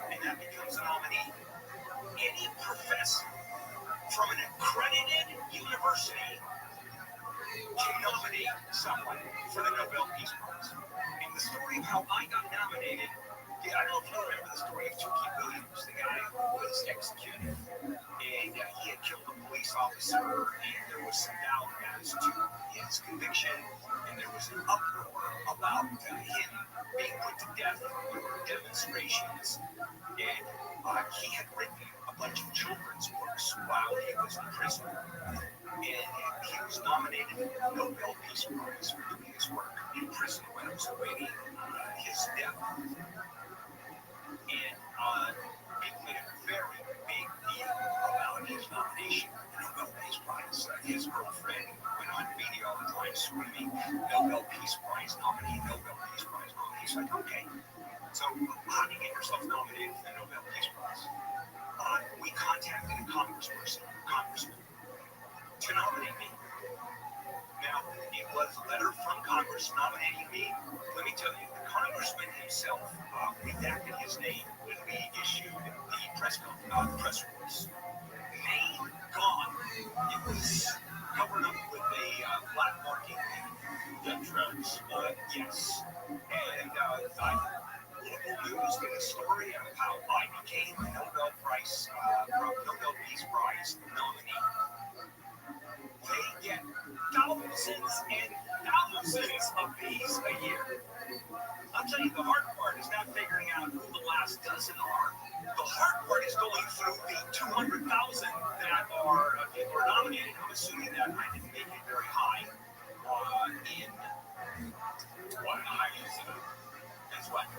and that becomes a nominee. Any professor from an accredited university can nominate someone for the Nobel Peace Prize. And the story of how I got nominated, I don't know if you remember the story of Tukey Williams, the guy who was executed. And he had killed a police officer, and there was some doubt as to his conviction, and there was an uproar about him being put to death. There were demonstrations, and he had written a bunch of children's books while he was in prison. And he was nominated for the Nobel Peace Prize for doing his work in prison when he was awaiting his death. And people made a very big deal about his nomination for the Nobel Peace Prize. His girlfriend went on video all the time screaming, Nobel Peace Prize nominee, Nobel Peace Prize nominee. So I said, okay, so how do you get yourself nominated for the Nobel Peace Prize? We contacted a congressman to nominate me. Now, it was a letter from Congress nominating me. Let me tell you, the congressman himself redacted his name when we issued the press release. Name gone. It was covered up with a black marking dead drugs. Yes. And local news did a story of how I became a Nobel Peace Prize nominee. They get thousands and thousands of these a year. I'll tell you, the hard part is not figuring out who the last dozen are. The hard part is going through the 200,000 that are people are nominated. I'm assuming that I didn't make it very high in what high is it? As what?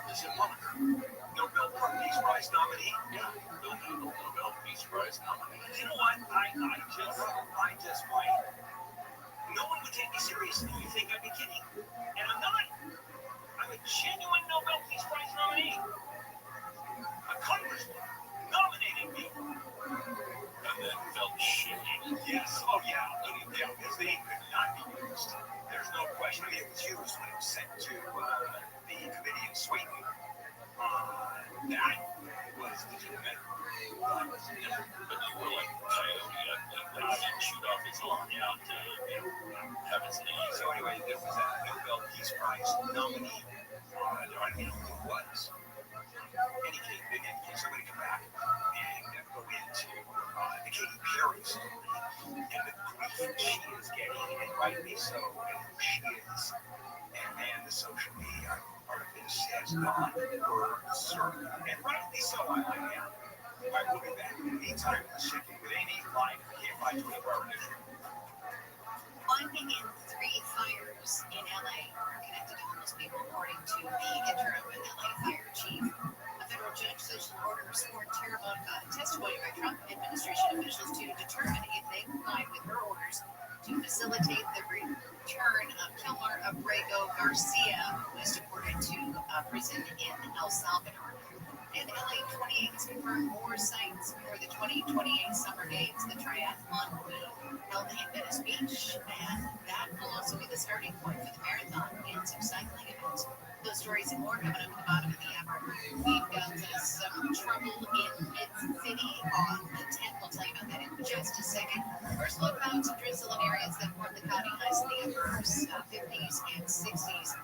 Is it Moniker? Nobel Peace Prize nominee? Yeah, Nobel Peace Prize nominee. You know what? I just might. No one would take me seriously. You think I'd be kidding? And I'm not. I'm a genuine Nobel Peace Prize nominee. A congressman nominated me. And then felt shitty. Yes. Oh, yeah. His name could not be used. There's no question. I mean, it was used when it was sent to the committee in Sweden. That was legitimate. But you were like Coyote, he didn't shoot off his arm out to have his name. So anyway, there was a Nobel Peace Prize nominee. I don't even know who it was. In any case, I'm going to come back and go into the Katy Perry story and the grief she is getting, and rightly so, and who she is. And man, the social media part of this has gone berserk. And rightly so, I am. I will be back. In the meantime, let's check in with Amy live here by 24-hour newsroom.
One in 3 fires in LA are connected to homeless people, according to the interim LA fire chief. A federal judge says the orders for terrible testimony by Trump administration officials to determine if they complied with her orders to facilitate the return of Kilmar Abrego Garcia, who was deported to prison in El Salvador. And LA 28 has confirmed more sites for the 2028 Summer Games. The triathlon will be held in Venice Beach, and that will also be the starting point for the marathon and some cycling events. Those stories and more coming up at the bottom of the hour. We've got some trouble in Mid-City on the 10th. We'll tell you about that in just a second. First, look about some drizzle in areas that form the cloudy highs in the upper 50s and 60s.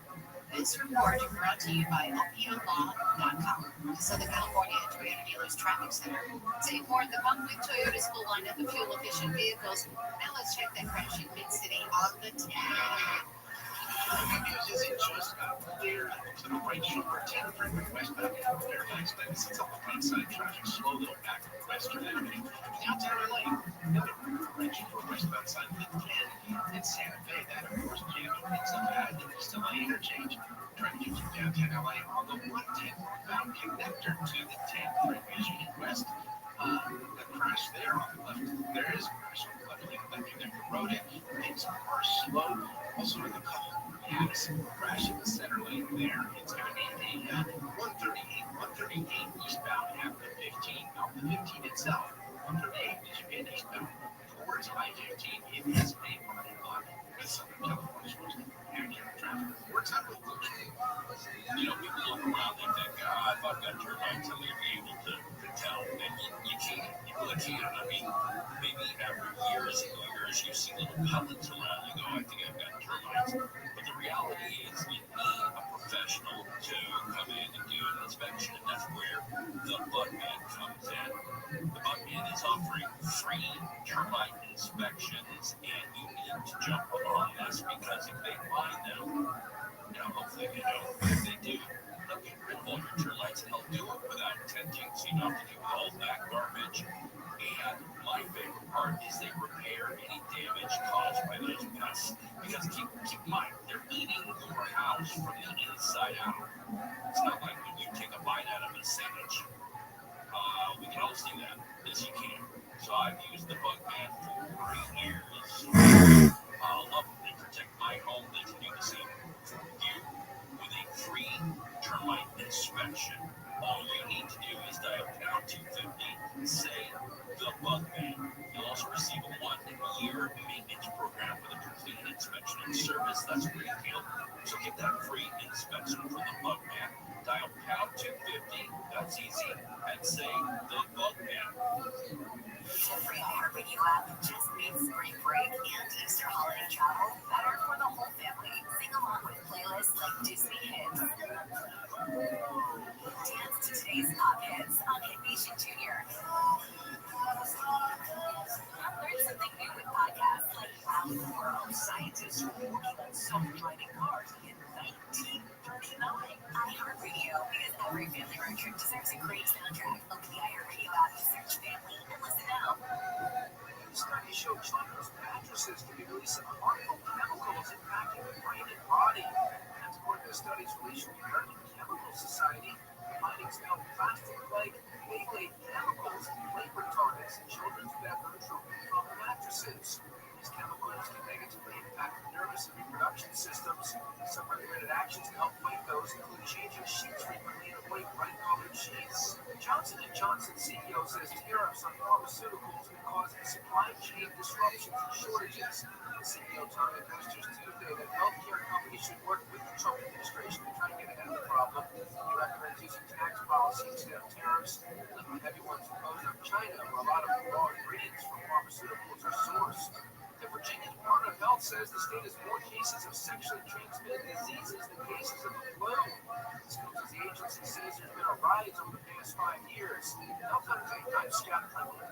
This report is brought to you by OpiumLaw.com, the Southern California Toyota Dealers Traffic Center. Save more at the pump with Toyota's full lineup of fuel-efficient vehicles. Now let's check that crash in Mid-City on the 10th.
The good news isn't just clear to the right shoulder, 10 freeway westbound. Very nice, but it's up the front side traffic, slow little back to Western Avenue. Downtown LA, right shoulder westbound side, 10 in Santa Fe. That It's a bad still on interchange. Trying to get you downtown LA on the 110 northbound connector to the 10 Michigan West. The crash there on the left. There is a crash on the left lane of that connector road. Things are slow. Also in the couple gaps, crash in the center lane there. It's going to be the 138 eastbound after 15, not the 15 itself. 138 as you get eastbound towards I-15. It is a parking lot with Southern California supposed to be accurate traffic. What's up with those? You know, people look around, they think, if I've got termites, I'm going to be able to tell. And you can't. You really can't. I mean, maybe after years and years, you see little pellets around, you go, I think I've got termites. But the reality is, you need a professional to come in and do an inspection, and that's where the Bugman comes in. The Bugman is offering free termite inspections, and you need to jump on this because if they find them, you know, hopefully they don't. But if they do, they'll get rid of all your termites, and they'll do it without attempting to not to do all that garbage. And my favorite part is they repair any damage caused by those pests. Because keep in mind, they're eating your house from the inside out. It's not like when you take a bite out of a sandwich. We can all see that. Yes, you can. So I've used the Bugman for years. I'll love it. They protect my home. They can do the same for you with a free termite inspection. All you need to do is dial pound 250, say the Bugman. You'll also receive a 1-year maintenance program with a complete inspection and service. That's free deal. So get that free inspection from the Bugman. Dial pound 250. That's easy. And say the Bugman.
The free iHeartRadio app just made spring break and Easter holiday travel better for the whole family. Sing along with playlists like Disney Hits. Dance to today's pop hits on Hit Nation Junior. Learn something new with podcasts like Out in the World. Scientists were working on self-driving cars in 1939. iHeartRadio, because every family road trip deserves a great soundtrack. Open the iHeartRadio app to search family and listen now.
Studies show children's mattresses can be releasing harmful chemicals impacting the brain and body. That's according to studies released from the American Chemical Society. Findings found plastic like phthalate chemicals and flame retardants in children's bedrooms removed from the mattresses. These chemicals can negatively impact the nervous and reproduction systems. Some recommended actions to help fight those include changing sheets frequently and avoid bright-colored sheets. Johnson & Johnson CEO says tariffs on pharmaceuticals can cause supply chain disruptions and shortages. The CEO told investors Tuesday that healthcare companies should work with the Trump administration to try to get ahead of the problem. He recommends using tax policy instead of tariffs, like the heavy ones imposed on China, where a lot of raw ingredients from pharmaceuticals are sourced. The Virginia Department of Health says the state has more cases of sexually transmitted diseases than cases of the flu. This comes as the agency says there's been a rise over the past 5 years. Health Update, I'm Scott Clement.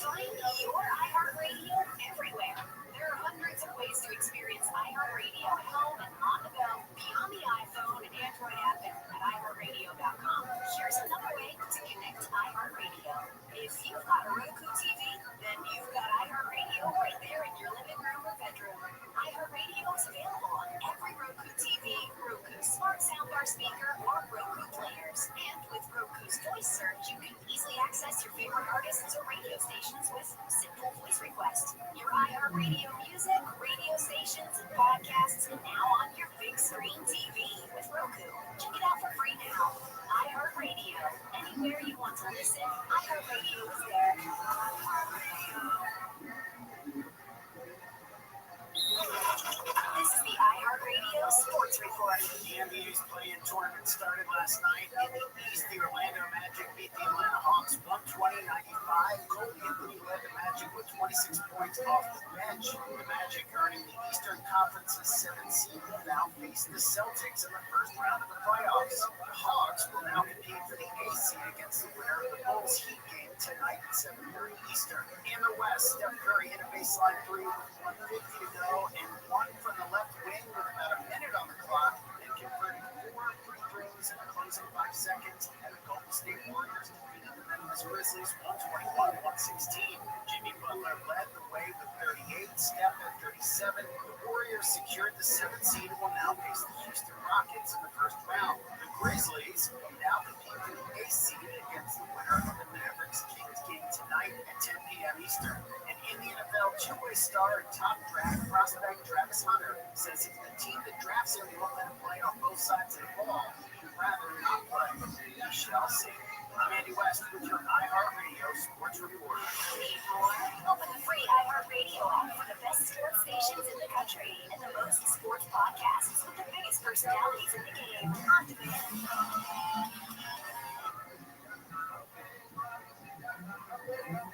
Find your iHeartRadio everywhere. There are hundreds of ways to experience iHeartRadio at home and on the go, beyond the iPhone and Android app and at iHeartRadio.com. Here's another way to connect to iHeartRadio. If you've got a Roku TV, then you've got iHeartRadio right there in your living room or bedroom. iHeartRadio is available on every Roku TV, Roku Smart Soundbar speaker, or Roku players. And with Roku's voice search, you can easily access your favorite artists or radio stations with simple voice requests. Your iHeartRadio music, radio stations, and podcasts now on your big screen TV with Roku. Check it out for free now. iHeartRadio. Anywhere you want to listen, iHeartRadio is there. This is the iHeartRadio Sports Report.
The NBA's play-in tournament started last night. In the East, the Orlando Magic beat the Atlanta Hawks 120-95. Cole Anthony led the Magic with 26 points off the bench. The Magic, earning the Eastern Conference's 7th seed, will now face the Celtics in the first round of the playoffs. The Hawks will now compete for the A seed against the winner of the Bulls Heat game tonight at 7:30 Eastern. In the West, Steph Curry hit a baseline three with 1:50 to go and one from the left wing with about a minute on the clock, and converted 4 free throws in the closing 5 seconds, and the Golden State Warriors defeated the Memphis Grizzlies 121-116. Jimmy Butler led the way with 38, Steph at 36, 87, the Warriors secured the 7th seed and will now face the Houston Rockets in the first round. The Grizzlies will now compete for the 8th seed against the winner of the Mavericks-Kings game tonight at 10 p.m. Eastern. And in the NFL, two-way star and top draft prospect Travis Hunter says if the team that drafts him won't let him play on both sides of the ball, he'd rather not play. We shall see. I'm Andy West with your iHeartRadio Sports Report.
Need more? Open the free iHeartRadio app for the best sports stations in the country and the most sports podcasts with the biggest personalities in the game on demand.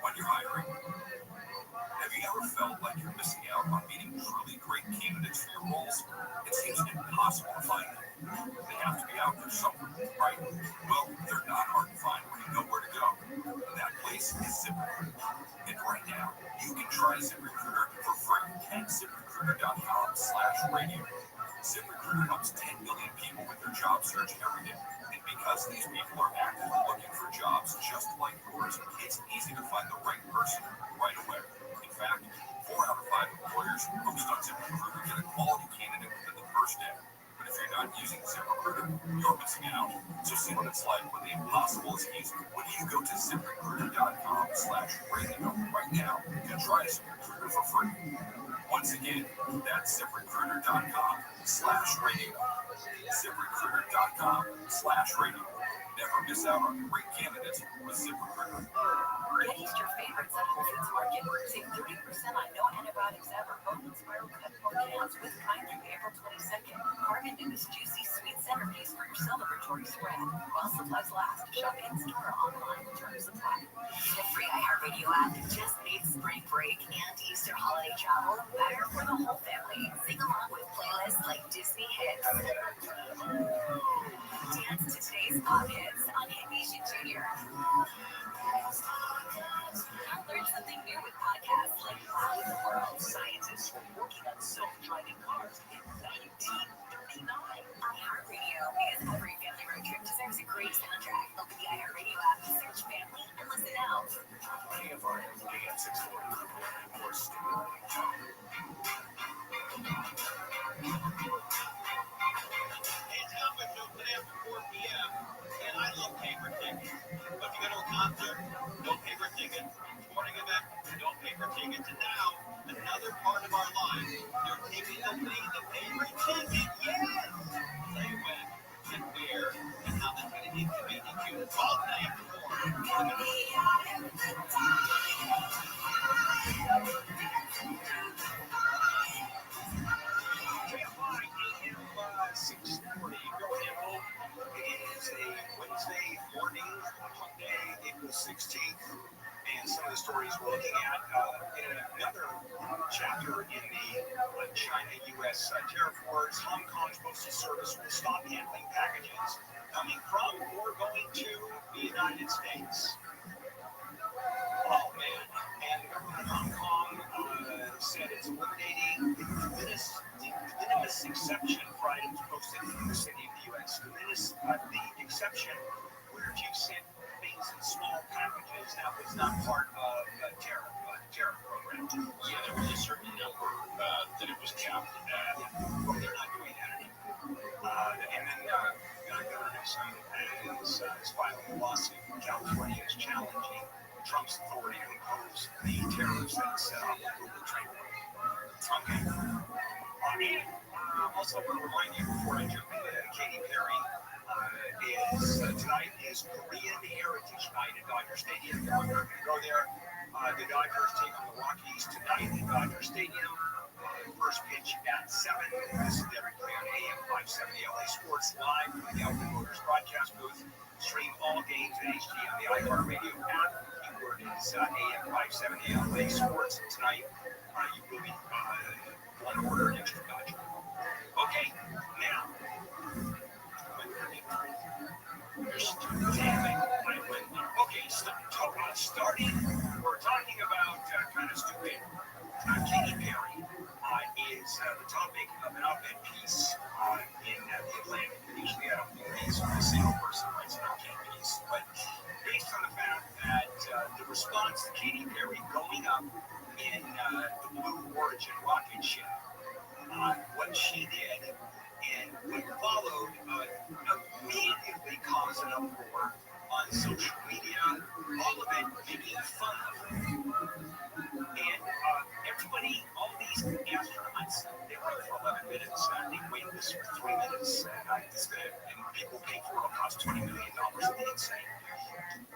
When you're hiring, have you ever felt like you're missing out on meeting truly great candidates for your roles? It seems impossible to find them. They have to be out there somewhere, right? Well, they're not hard to find when you know where to go. That place is ZipRecruiter. And right now, you can try ZipRecruiter for free at ZipRecruiter.com/radio. ZipRecruiter helps 10 million people with their job search every day. And because these people are actively looking for jobs just like yours, it's easy to find the right person right away. In fact, 4 out of 5 employers who post on ZipRecruiter get a quality candidate within the first day. But if you're not using ZipRecruiter, you're missing out. So see what it's like when the impossible is easy. When you go to ZipRecruiter.com/radio right now, you can try ZipRecruiter for free. Once again, that's ZipRecruiter.com/radio. ZipRecruiter.com/radio. Never miss out on great candidates with ZipRecruiter.
Get Easter favorites at Whole Foods Market. Save 30% on no antibiotics ever. Bone spiral cut pork cans with kind through April 22nd. Carve into this juicy sweet centerpiece for your celebratory spread. While supplies last, shop in-store or online. Terms apply. The free iHeartRadio app just made spring break and Easter holiday travel better for the whole family. Sing along with playlists like Disney hits. Dance to today's pop hits on Nation Junior. Learn something new with podcasts like Wow in the World. Scientists are working on self-driving cars in 1939. iHeartRadio, because every family road trip deserves a great soundtrack. Open the iHeartRadio app, search family, and listen now.
KFR AM 640. More stable.
It's coming to play after 4 p.m. And I love paper tickets. But you go to a concert, no paper ticket. Sporting event, no paper tickets. And now, another part of our lives, you're taking away the paper ticket. Yes! Say when and where and how that's going to inconvenience you. All day after 640. Going home. It is a Wednesday morning, Monday, April 16th. And some of the stories we're looking at in another chapter in the China-U.S. tariff wars. Hong Kong's postal service will stop handling packages coming from or going to the United States. Oh, man. And the government of Hong Kong said it's eliminating the de minimis exception for items posted in the city of the U.S. The exception where if you sent things in small packages, that was not part of the tariff program.
Yeah, there was a certain number that it was capped at.
Well, they're not doing that anymore. And then Governor Newsom is filing a lawsuit in California is challenging Trump's authority to impose the tariffs that set up the global trade war. Okay. Also, I want to remind you before I jump into Katy Perry, tonight is Korean Heritage Night at Dodger Stadium. If you're going to go there, the Dodgers take on the Rockies tonight at Dodger Stadium. First pitch at 7. This is every play on AM 570 LA Sports Live from the Outland Motors broadcast booth. Stream all games in HD on the iHeartRadio app. Keyword is AM 570 LA Sports. Tonight, you will be one order extra Dodger. Okay, now. Okay, starting, we're talking about kind of stupid. Katy Perry is the topic of an op-ed piece in the Atlantic. Usually I don't think a single person writes an op-ed piece, but based on the fact that the response to Katy Perry going up in the Blue Origin rocket ship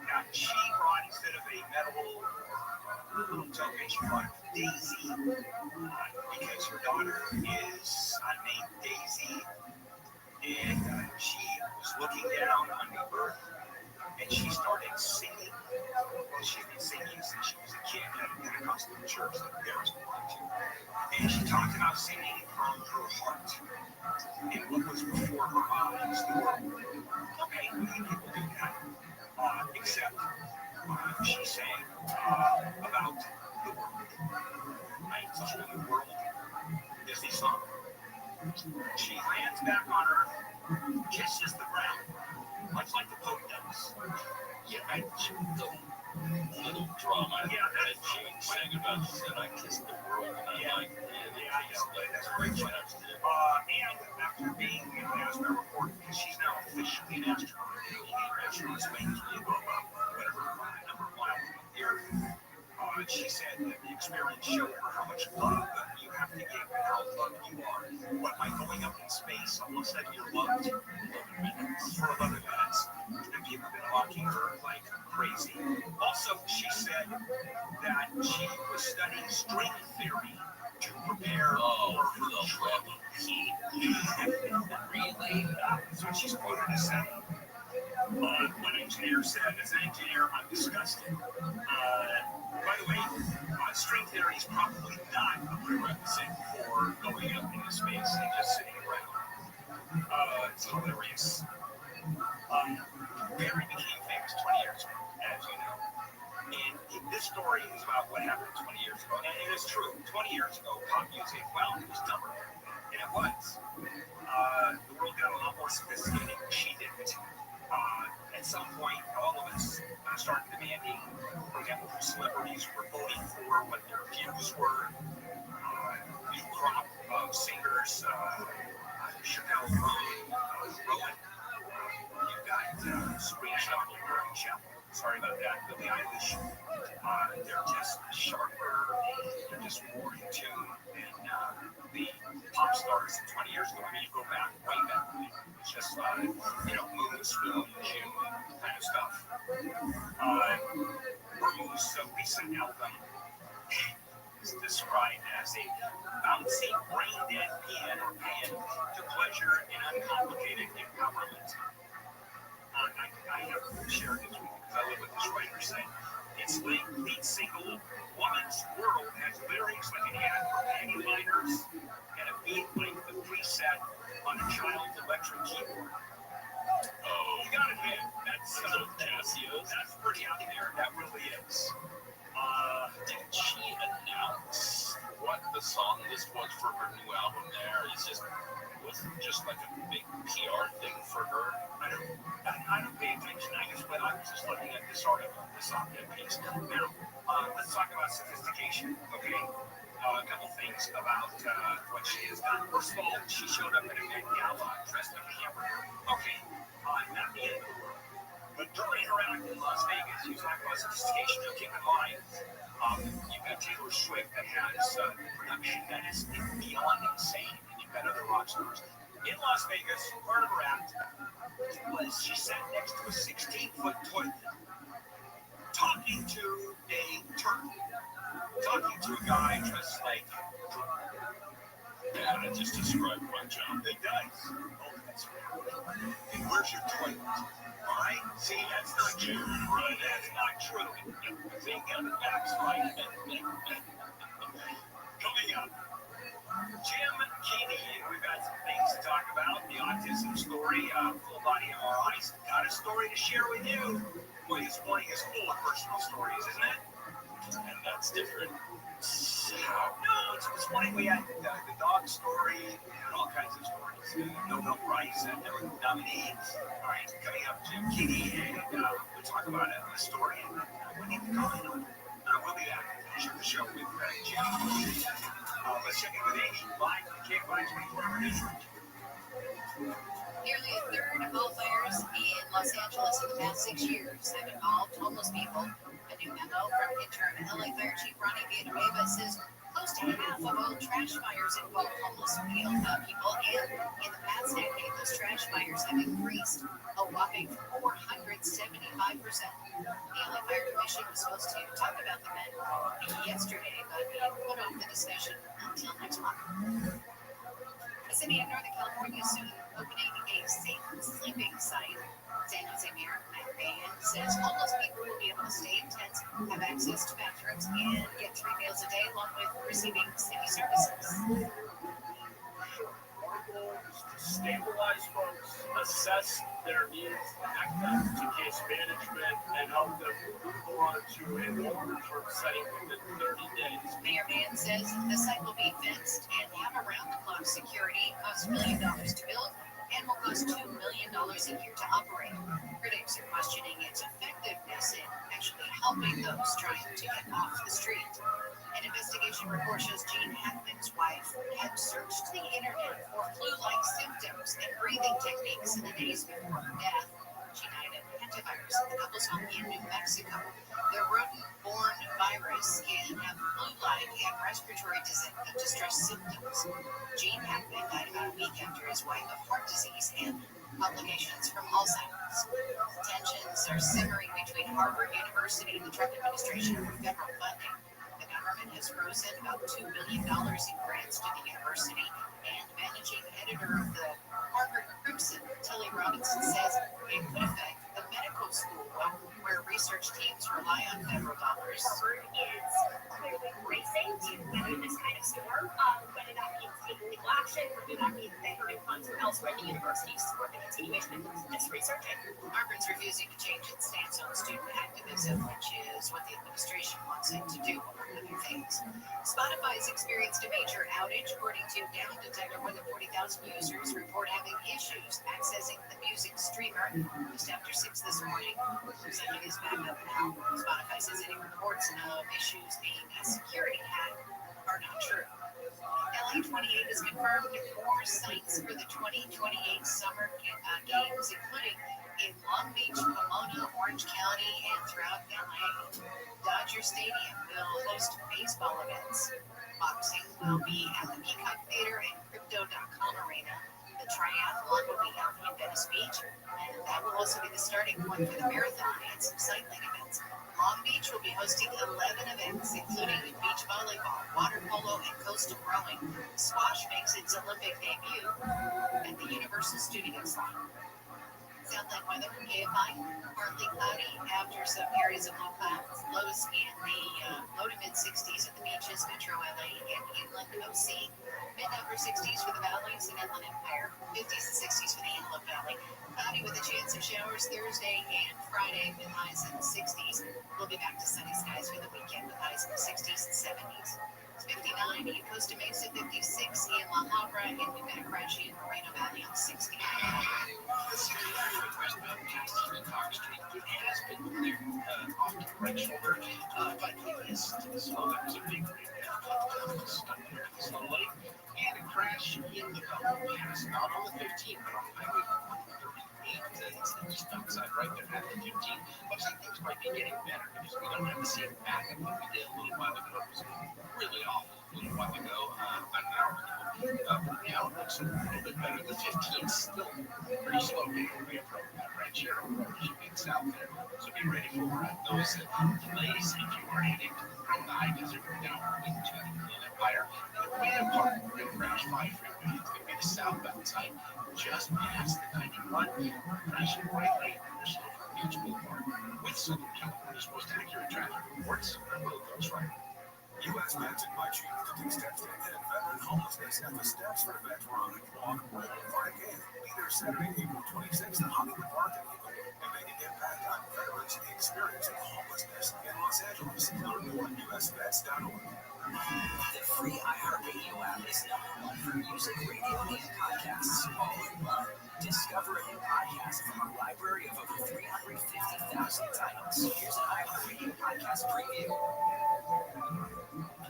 Now, she brought, instead of a metal token, she brought Daisy, because her daughter is named Daisy, and she was looking down on the earth, and she started singing. Well, she's been singing since she was a kid at a Pentecostal church that her parents belonged to. And she talked about singing from her heart and what was before her eyes, the world. Okay, many people do that, except she sang about the world. Right? It's a whole new world. Disney song. She lands back on Earth, kisses the ground, much like the Pope does. Yeah, right. Little drama. Yeah, that she sang about. She said, "I kissed the world," and I'm like, that's great. And after being an astronaut reporter, because she's now officially an astronaut, astronaut space, you go about whatever number of miles from the Earth. She said that the experience showed her how much love you have to give and how loved you are. What, by going up in space, almost like you're loved for 11 minutes. And people have been mocking her like crazy. Also, she said that she was studying string theory to prepare for her trip. Really? That's what she's quoted as saying. One engineer said, as an engineer, I'm disgusted. By the way, string theory is probably not a prerequisite for going up into space and just sitting around. It's hilarious. Barry became famous 20 years ago, as you know. And this story is about what happened 20 years ago. And it is true. 20 years ago, pop music, well, it was dumber. And it was. The world got a lot more sophisticated. She didn't. At some point, all of us started demanding, for example, from celebrities who were voting for what their views were. New crop of singers, Chanel, Rowan. You've got Sabrina Shuffle, Gordon Chapel. Sorry about that. Billie Eilish. They're just sharper. They're just more in tune than the pop stars 20 years ago. I mean, you go back, way back. It's just, Moon, Spoon, June kind of stuff. Vermouth's recent album is described as a bouncy, brain-dead piano hand to pleasure and uncomplicated empowerment. I have shared this with you because I live with this writer saying its lead single, Woman's World, has lyrics like an ad for panty liners and a beat like the preset on a child's electric keyboard. Oh, you got it, man. That's Casio's. That's pretty out there. That really is. Did she announce what the song list was for her new album there? It's just, wasn't just like a big PR thing for her. I don't pay attention. I was just looking at this article, this op-ed piece. Now, let's talk about sophistication, okay? A couple things about what she has done. First of all, she showed up at a Met Gala dressed like a hamburger. Okay, not the end of the world. But during her act in Las Vegas, you talk about sophistication. Now, keep in mind, you've got Taylor Swift that has production that is beyond insane, and you've got other rock stars. In Las Vegas, part of her act was she sat next to a 16-foot toilet, talking to a turtle, talking to a guy dressed like. Yeah, that just described my job. It does. Oh, that's right. And where's your toilet? All right? See, that's not true. Right? That's not true. See, get the facts right. Coming up, Jim Keeney, we've got some things to talk about. The autism story, full body MRIs. Got a story to share with you. Boy, this morning is full of personal stories, isn't it? And that's different. No, this morning we had the dog story and all kinds of stories. Nobel Prize nominees. All right, coming up, Jim Keeney, and we'll talk about a story and we need to comment on it. We'll be back to finish the show with Jim. Let's check in with Amy, live from the KFI 24-hour newsroom.
Nearly a third of all fires in Los Angeles in the past 6 years have involved homeless people. A new memo from interim LA Fire Chief Ronnie Villanueva says
Close to half of all trash fires involve homeless people, and in the past decade, those trash fires have increased a whopping 475%. The LA Fire Commission was supposed to talk about the men yesterday, but it put off the discussion until next month. The city of Northern California is soon opening a safe sleeping site. San Jose Mayor Matt Bahan says homeless people will be able to stay in tents, have access to bathrooms, and get 3 meals a day, along with receiving city services.
Our goal is to stabilize folks, assess their needs, connect them to case management, and help them move on to a longer-term setting within 30 days.
Mayor Mann says the site will be fenced and have around-the-clock security, cost $1 million to build, and will cost $2 million a year to operate. Critics are questioning its effectiveness in actually helping those trying to get off the street. An investigation report shows Gene Hackman's wife had searched the internet for flu-like symptoms and breathing techniques in the days before her death. She died of hantavirus at the couple's home in New Mexico. The rodent-borne virus can have flu-like and respiratory distress symptoms. Gene Hackman died about a week after his wife of heart disease and complications from Alzheimer's. Tensions are simmering between Harvard University and the Trump administration over federal funding. The government has frozen about $2 million in grants to the university, and managing editor of the Harvard Crimson, Tilly Robinson, says it could affect the medical school, where research teams rely on federal dollars.
Harvard is clearly racing to weather this kind of storm, whether that means taking legal action, whether that means diverting funds from elsewhere in the university to support the continuation of this research.
Harvard's refusing to change its stance on student activism, which is what the administration wants it to do, among other things. Spotify has experienced a major outage, according to Down Detector. More than 40,000 users report having issues accessing the music streamer just after 6 this morning. Something is back up now. Spotify says any reports of issues being a security hack are not true. LA 28 has confirmed more sites for the 2028 Summer Games, including in Long Beach, Pomona, Orange County, and throughout LA. Dodger Stadium will host baseball events. Boxing will be at the Peacock Theater and Crypto.com Arena. The triathlon will be held in Venice Beach, and that will also be the starting point for the marathon and some cycling events. Long Beach will be hosting 11 events, including beach volleyball, water polo, and coastal rowing. Squash makes its Olympic debut at the Universal Studios. Southland weather from KFI, partly cloudy after some areas of low clouds. Lows in the low to mid 60s at the beaches, Metro LA and Inland OC. Mid upper 60s for the valleys and Inland Empire. 50s and 60s for the Inland Valley. Cloudy with a chance of showers Thursday and Friday, with highs in the 60s. We'll be back to sunny skies for the weekend with highs in the 60s and 70s. It's 59 in Costa Mesa, 56 in La Habra, and we've got a crash in Moreno Valley on 60.
Westbound past Cox Street. It has been cleared off to the right shoulder, but it is still slow. That was a big stuck there in the slow lane. And a crash in the Bellevue Pass, not on the 15, but on Highway 138. It's just outside right there at the 15. Looks like things might be getting better because we don't have the same backup that we did a little while ago. It was really awful a little while ago, about an hour ago. But now it looks a little bit better. The 15 is still pretty slow getting away from Ranchero Road as you get south there. So be ready for those delays if you are heading from the high desert down into the Inland Empire. The Rampart Red Crash 5 freeway is going to be the southbound side, just past the 91. Crashing right lane under Silver Beach Boulevard. With Southern California's most accurate traffic reports, I'm Will Rothschild.
U.S. Vets invite you to take steps to end veteran homelessness at the Steps for Vets Run, Walk, Run, Fun Again. Be there Saturday, April 26th at Hollywood Park in England and make an impact on veterans experiencing homelessness in Los Angeles. Learn more at usvets.org.
The free iHeartRadio app is #1 for music, radio, and podcasts all in one. Discover a new podcast from our library of over 350,000 titles. Here's an iHeartRadio podcast preview.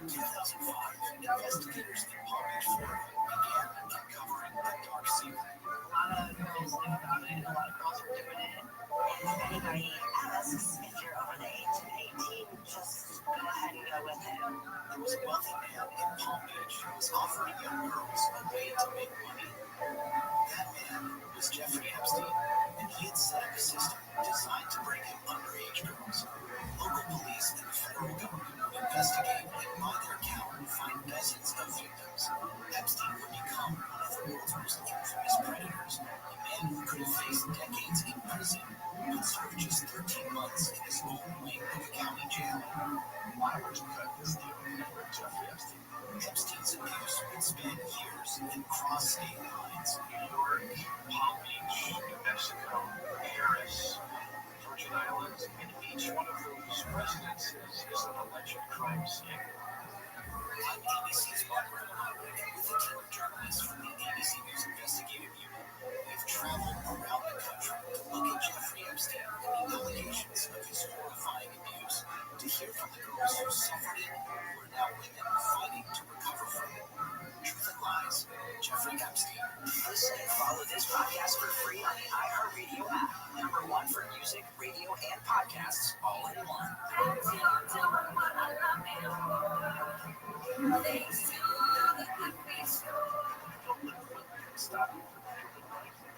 In 2005, investigators in Palm Beach, Florida began uncovering a dark secret.
A lot of girls knew about it, and a lot of girls were doing it.
If anybody asks if you're over the age of 18, just go ahead and go with it.
There was a wealthy man in
federal government would investigate and by their count find dozens of victims. Epstein would become one of the world's most infamous predators, a man who could have faced decades in prison, but served just 13 months in his own wing of a county jail.
I was cut this deal with Jeffrey Epstein.
Epstein's abuse would span years and cross state lines.
New York, Palm Beach, New Mexico, Paris, Virgin Islands, and each one of those residences is an alleged crime scene.
I'm ABC's Bob Brown, with a team of journalists from the ABC News Investigative Unit. We've traveled around the country to look at Jeffrey Epstein and the allegations of his horrifying abuse, to hear from the girls who suffered it, who are now women fighting to recover from it. Truth and Lies, Jeffrey Epstein.
Listen and follow this podcast for free on the iHeartRadio app. #1 for music, radio, and podcasts, all in one.
Stop.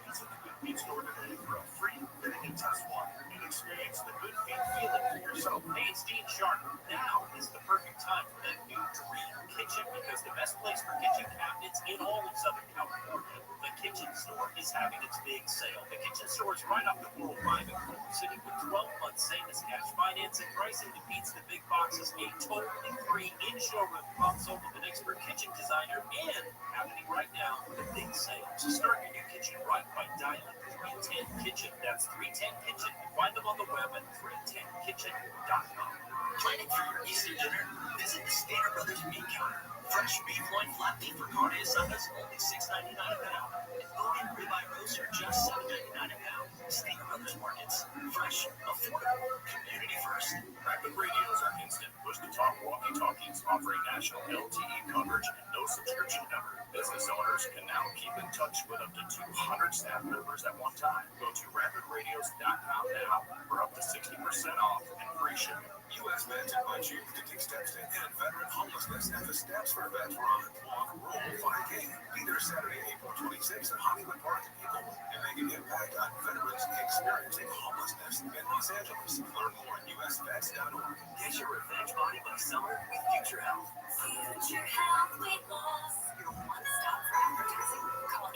Visit the Good Feet store today for a free vinegar test walk and experience the good feet feeling for yourself. Hey, it's Dean Sharp. Now is the perfect time for that new dream kitchen, because the best place for kitchen cabinets in all of Southern California, the Kitchen Store, is having its big sale. The Kitchen Store is right off the 405 in Culver City with 12 months same as cash financing, pricing that beats the big boxes, a totally free in-showroom consult with an expert kitchen designer, and happening right now with a big sale. So start your new kitchen right by dialing 310 Kitchen. That's 310 Kitchen. Find them on the web at 310kitchen.com.
Planning for your Easter dinner? Visit the Stater Brothers Meat Counter. Fresh beef loin flat beef for carne asadas, only $6.99 a pound. And bone-in ribeye roasts are just $7.99 a pound. Stater Brothers Markets. Fresh, affordable, community first.
Rapid radios are instant push-to-talk walkie-talkies offering national LTE coverage and no subscription number. Business owners can now keep in touch with up to 200 staff members at one time. Go to rapidradios.com now for up to 60% off and free shipping. U.S. Vets invite you to take steps to end veteran homelessness at the Steps for Vets Run, Walk, Roll 5K. Be there Saturday, April 26th at Hollywood Park in Inglewood and make an impact on veterans experiencing homelessness in Los Angeles. Learn more at usvets.org.
Get your revenge body by summer with Future Health.
Future Health Weight Loss. Your one-stop for advertising. Call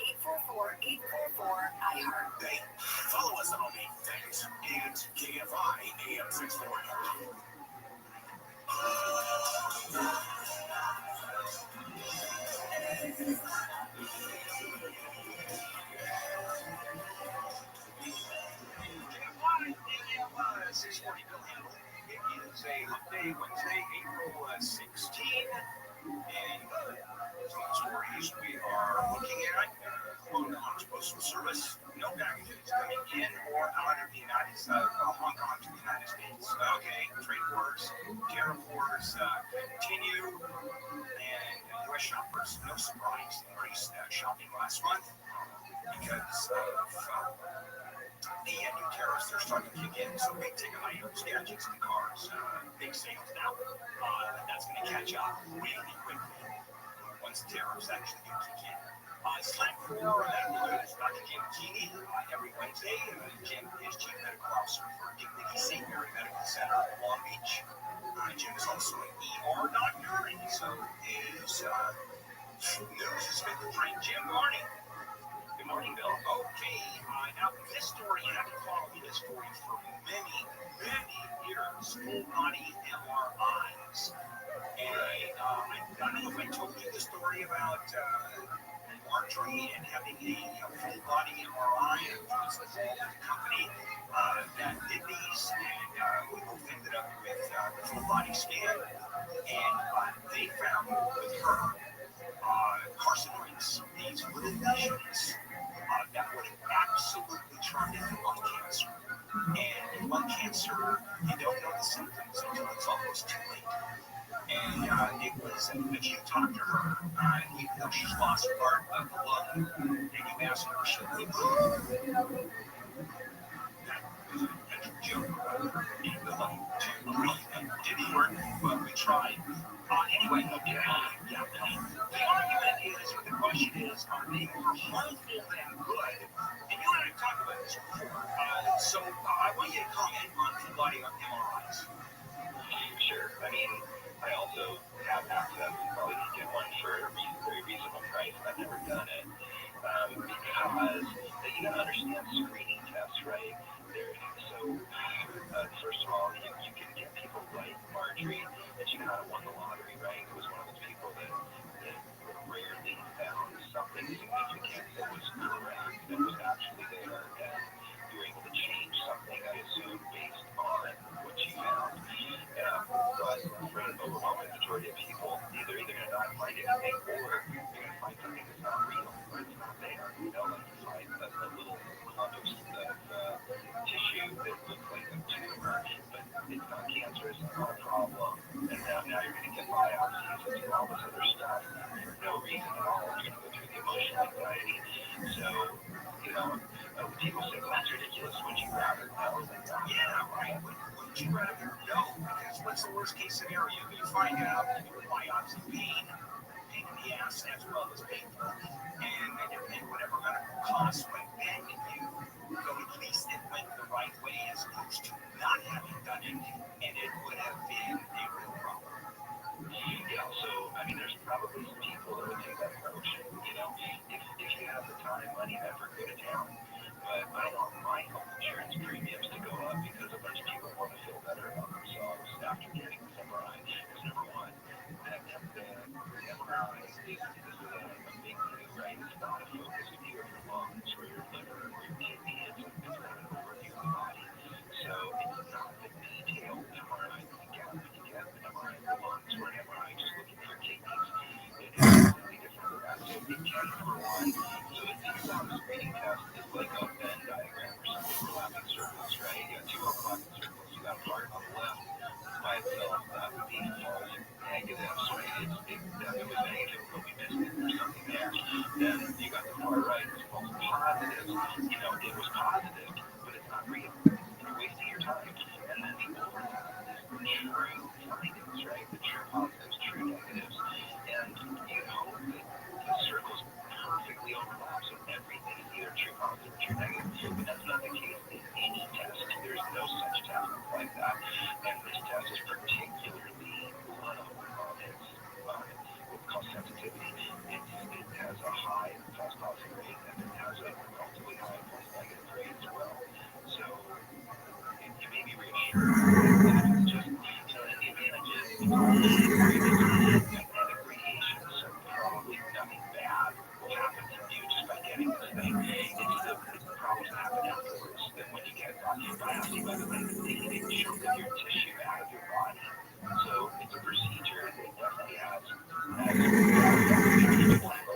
844-844-IHEART.
Hey, follow us on all the things and KFI AM 640. It is a hump day, Wednesday, April 16. And some of the stories we are looking at on postal service, no packages coming in or out of the Hong Kong to the United States. Okay, trade wars, tariff wars continue, and U.S. shoppers, no surprise, increased shopping last month because of the new tariffs. They're starting to kick in. So big ticket items, gadgets, and cars, big sales now. That's going to catch up really quickly once the tariffs actually do kick in. It's time for Medical News. Dr. Jim Keeney, every Wednesday. Jim is Chief Medical Officer for Dignity St. Mary Medical Center, Long Beach. Jim is also an ER doctor, and so his news is fingerprint. Jim, morning. Good morning, Bill. Okay, now this story, and I've been following this story for many, many years. Full body MRIs. And I don't know if I told you the story about Marjorie and having a full body MRI. It was a company that did these, and we both ended up with the full body scan. And they found with her carcinoids, these little lesions that would have absolutely turned into lung cancer. And in lung cancer, you don't know the symptoms until it's almost too late. And it was, if you talk to her, even though she's lost part of the lung, and you ask her, she'll be moved. That was an adventure joke. And the lung didn't work, but we tried. Anyway, the argument is, or the question is, are they more harmful than good? And you and I talked about this before. So I want you to comment on full body MRIs. sure. I mean, I also have access. Probably can get one for a very reasonable price. I've never done it because you gotta understand screening tests, right? They're so. First of all, you can get people like Marjorie, and she kind of won the lottery, right? It was one of those people that rarely found something significant that was correct, that was actually there, and you were able to change something, I assume, based on what she found. But for an overwhelming majority of people, either going to not find anything, or you're going to find something that's not real, or it's not there. You know, like you find a little clump of tissue that looks like a tumor, but it's not cancerous, it's not a problem. And now you're going to get biopsies and do all this other stuff for no reason at all. You're going to go through the emotional anxiety. So, you know, people say, well, that's ridiculous. Would you rather know? Yeah, right. Would you rather know? Because what's the worst case scenario? You find out that your biopsy pain in the ass as well as painful, and whatever going to cost, but then you go, at least it went the right way as opposed to not having done it, and it would have been a real problem. Yeah, so I mean, there's probably some people that would take that approach. You know, if you have the time, money, and effort, go to town. But I don't want my health insurance premiums to go up because a bunch of people want to feel better about themselves after getting this MRI. Because number one, the MRI is a big view, right? It's not a focused view of your lungs or your liver or your kidney. It's not an overview of the body. So it's not the detailed MRI that you get when you get an MRI of your lungs or an MRI just looking at your kidneys. It's completely different than that. So it can, number one, so if you think about a screening test, it's like a Venn diagram or some overlapping circles, right? You got two overlapping circles. You got a part on the left by itself that would be false negatives, right? It was negative, but we missed it. There's something there. Then you got the far right, it's false positives. You know, it was positive, but it's not real. You're wasting your time. And then the overlap is the true findings, right? The true positives, true negatives. And you hope that the circles perfectly overlap, so everything is either true positive or true negative. But that's not the case in any test. There's no such test like that. And this test is particularly low on its what's called sensitivity. It has a high false positive rate, and it has a relatively high false negative rate as well. So you may be reassured that it's just, you know, and the advantage is it's magnetic radiation, so probably nothing bad will happen to you just by getting this thing. It's the problems that happen afterwards, that when you get a biopsy, by the way, they get a chunk of your tissue out of your body. So it's a procedure that definitely has the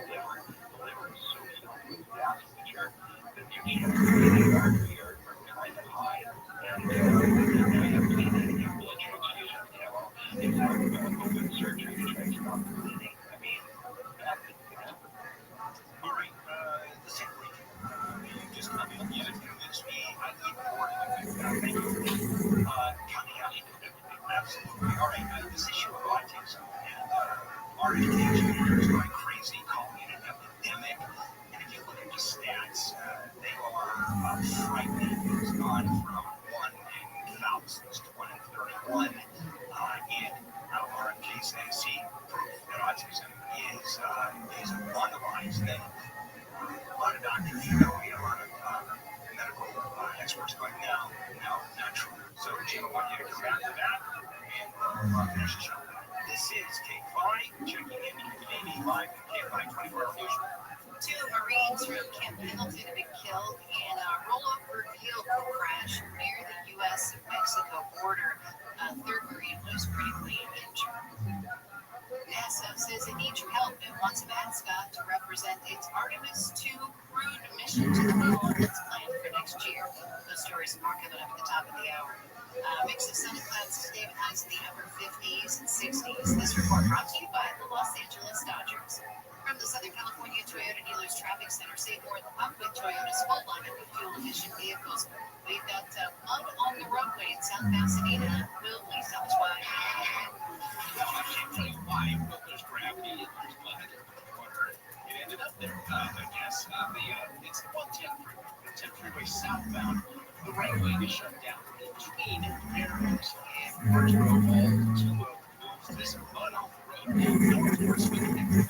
liver. The liver is so filled with vasculature that your chances of getting artery are kind of high. And now you have bleeding, you have blood transfusions, you have all, it's open surgery to try to stop the bleeding. I mean, bad things can happen. All right, listen, you just convinced me I need more to do that. Thank you. Absolutely. All right, this issue of autism and our education here is going crazy, calling it an epidemic. And if you look at the stats, they are frightening. It's gone from 1 in thousands to 1 in 31. And RFK's NC proof that autism is on the rise. Then a lot of doctors, you know, a lot of medical experts going, no, not true. So, Jim, I want you to come back to that and finish the show. This is K5 checking in Navy Live, K5 24-hour news.
2 Marines from Camp Pendleton have been killed in a rollover vehicle crash near the U.S.-Mexico border. A third Marine was critically injured. NASA says it needs your help and wants Alaska to represent its Artemis 2 crewed mission to the moon that's planned for next year. Those stories are coming up at the top of the hour. Mix of sun and clouds today with highs in the upper 50s and 60s. This report brought to you by the Los Angeles Dodgers. From the Southern California Toyota Dealers Traffic Center, save more than up with Toyota's full lineup of fuel-efficient vehicles. We've got mud on the roadway in South Pasadena. Will, please tell us why.
Well, I can't tell you why, but there's gravity and there's mud and water. It ended up there, I guess. It's the 110 freeway southbound. The right way is shut down between areas. And First protocol to move this mud off the road. No reports of anything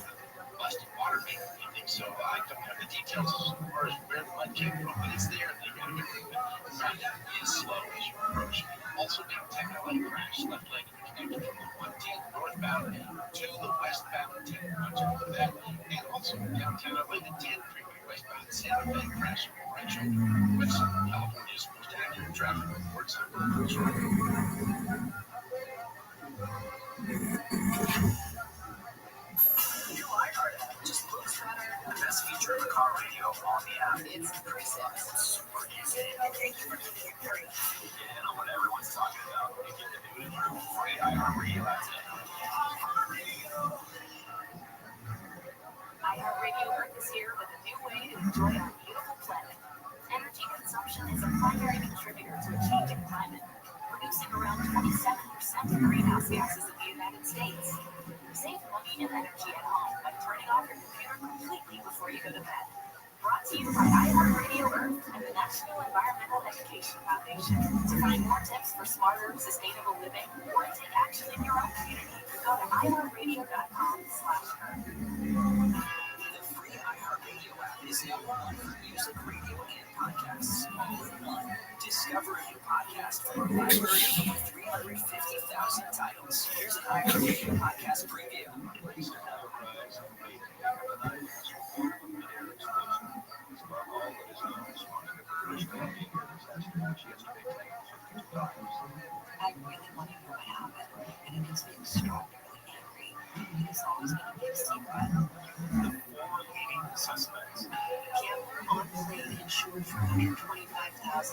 busted water main or anything, so I don't have the details as far as where the mud came from, but it's there and they got to get rid of it. Ground is slow as you approach. Also being technically crashed, left lane connected from the 110 northbound to the westbound 10 on top of that. And also downtown LA, the 10 freeway westbound Santa Fe crash differential, which California is supposed to have your traffic reports on.
New iHeart app just looks better. The best feature of a car radio on the app. It's presets. Super easy. And thank you for keeping it free.
Yeah, on what everyone's talking about. You get the new and free iHeartRadio app today.
iHeartRadio Earth is here with a new way to enjoy our beautiful planet. Energy consumption is a primary contributor to a changing climate, producing around 27% of greenhouse gases in the United States. Save money and energy at home by turning off your computer completely before you go to bed. Brought to you by iHeartRadio Earth and the National Environmental Education Foundation. To find more tips for smarter, sustainable living, or to take action in your own community, go to iHeartRadio.com/earth.
The free iHeartRadio app is #1 for music, radio, and podcasts all in one. Discover a new podcast from our library of over 350,000 titles. Here's an iHeartRadio podcast preview.
I really want to know what happened, and it makes me extraordinarily angry. It has always been a big secret.
The four leading suspects.
Gambler on plane insured for $125,000.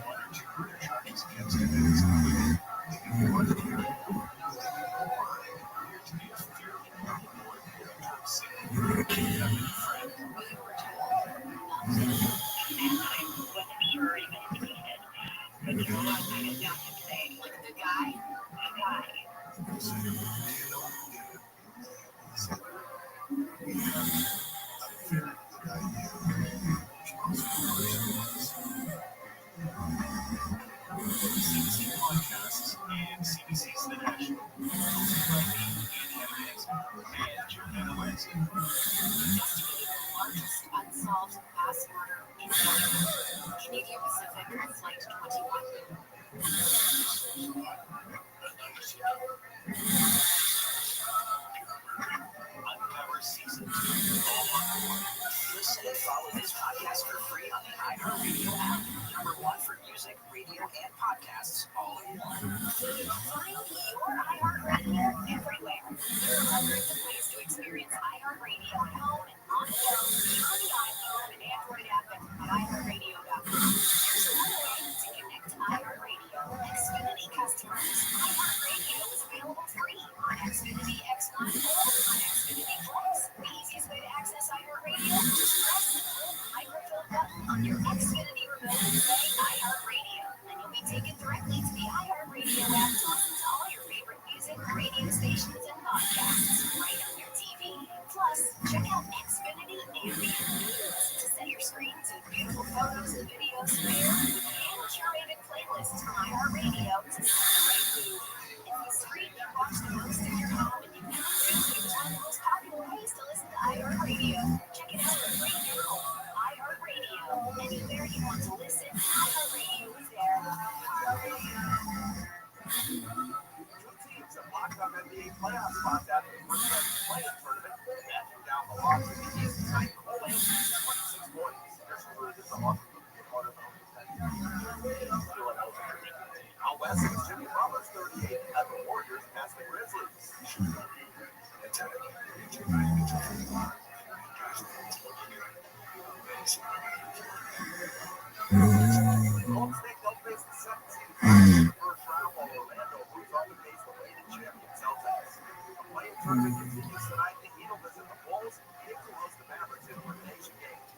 One or two murder charges against him. He was here. Appeared to be a fairly normal boy from New York City.
We were told nothing, and I wasn't sure even if he had. But you know what? I got nothing to say.
Like the guy?
The guy.
CBC podcasts and CBC's The National. Rabbi and evidence and journalists.
Investigating the largest unsolved mass murder in Hollywood. Canadian Pacific Flight 21.
Uncover Season 2. All on board.
Listen and follow this podcast for free on the iHeartRadio app. #1 for music, radio, and podcasts all in one.
Find your iHeartRadio everywhere. There are hundreds of ways to experience iHeartRadio at home and on the go, on the iPhone and Android app at iHeartRadio.com. There's another way to connect to iHeartRadio. Xfinity customers. iHeartRadio is available free on Xfinity X1 or on Xfinity Plus. The easiest way to access iHeartRadio is just press the little microphone button on your Xfinity remote and say iHeartRadio. Then you'll be taken directly to the iHeartRadio app to listen to all your favorite music, radio stations, and podcasts right on your TV. Plus, check out Xfinity Ambient News to set your screen to beautiful photos and videos paired with hand-curated playlists from iHeartRadio to set the right mood. If you stream and watch the most in your home and you never knew it was one of the most popular ways to listen to iHeartRadio, check it out right now. iHeartRadio. Anywhere you want to listen, iHeartRadio is there.
Two teams have locked up NBA playoff spots after the first round play-in tournament. Matching down the loss of the East tonight, Cole Anthony, 26 points. This was the loss of the Out west, it's Jimmy Butler's 38 at the Warriors past the Grizzlies. Golden State don't face the 17th first round, while Orlando moves on to face the reigning champion Celtics. The play-in tournament continues tonight. The Heat will visit the Bulls. Kings will host the Mavericks in elimination games.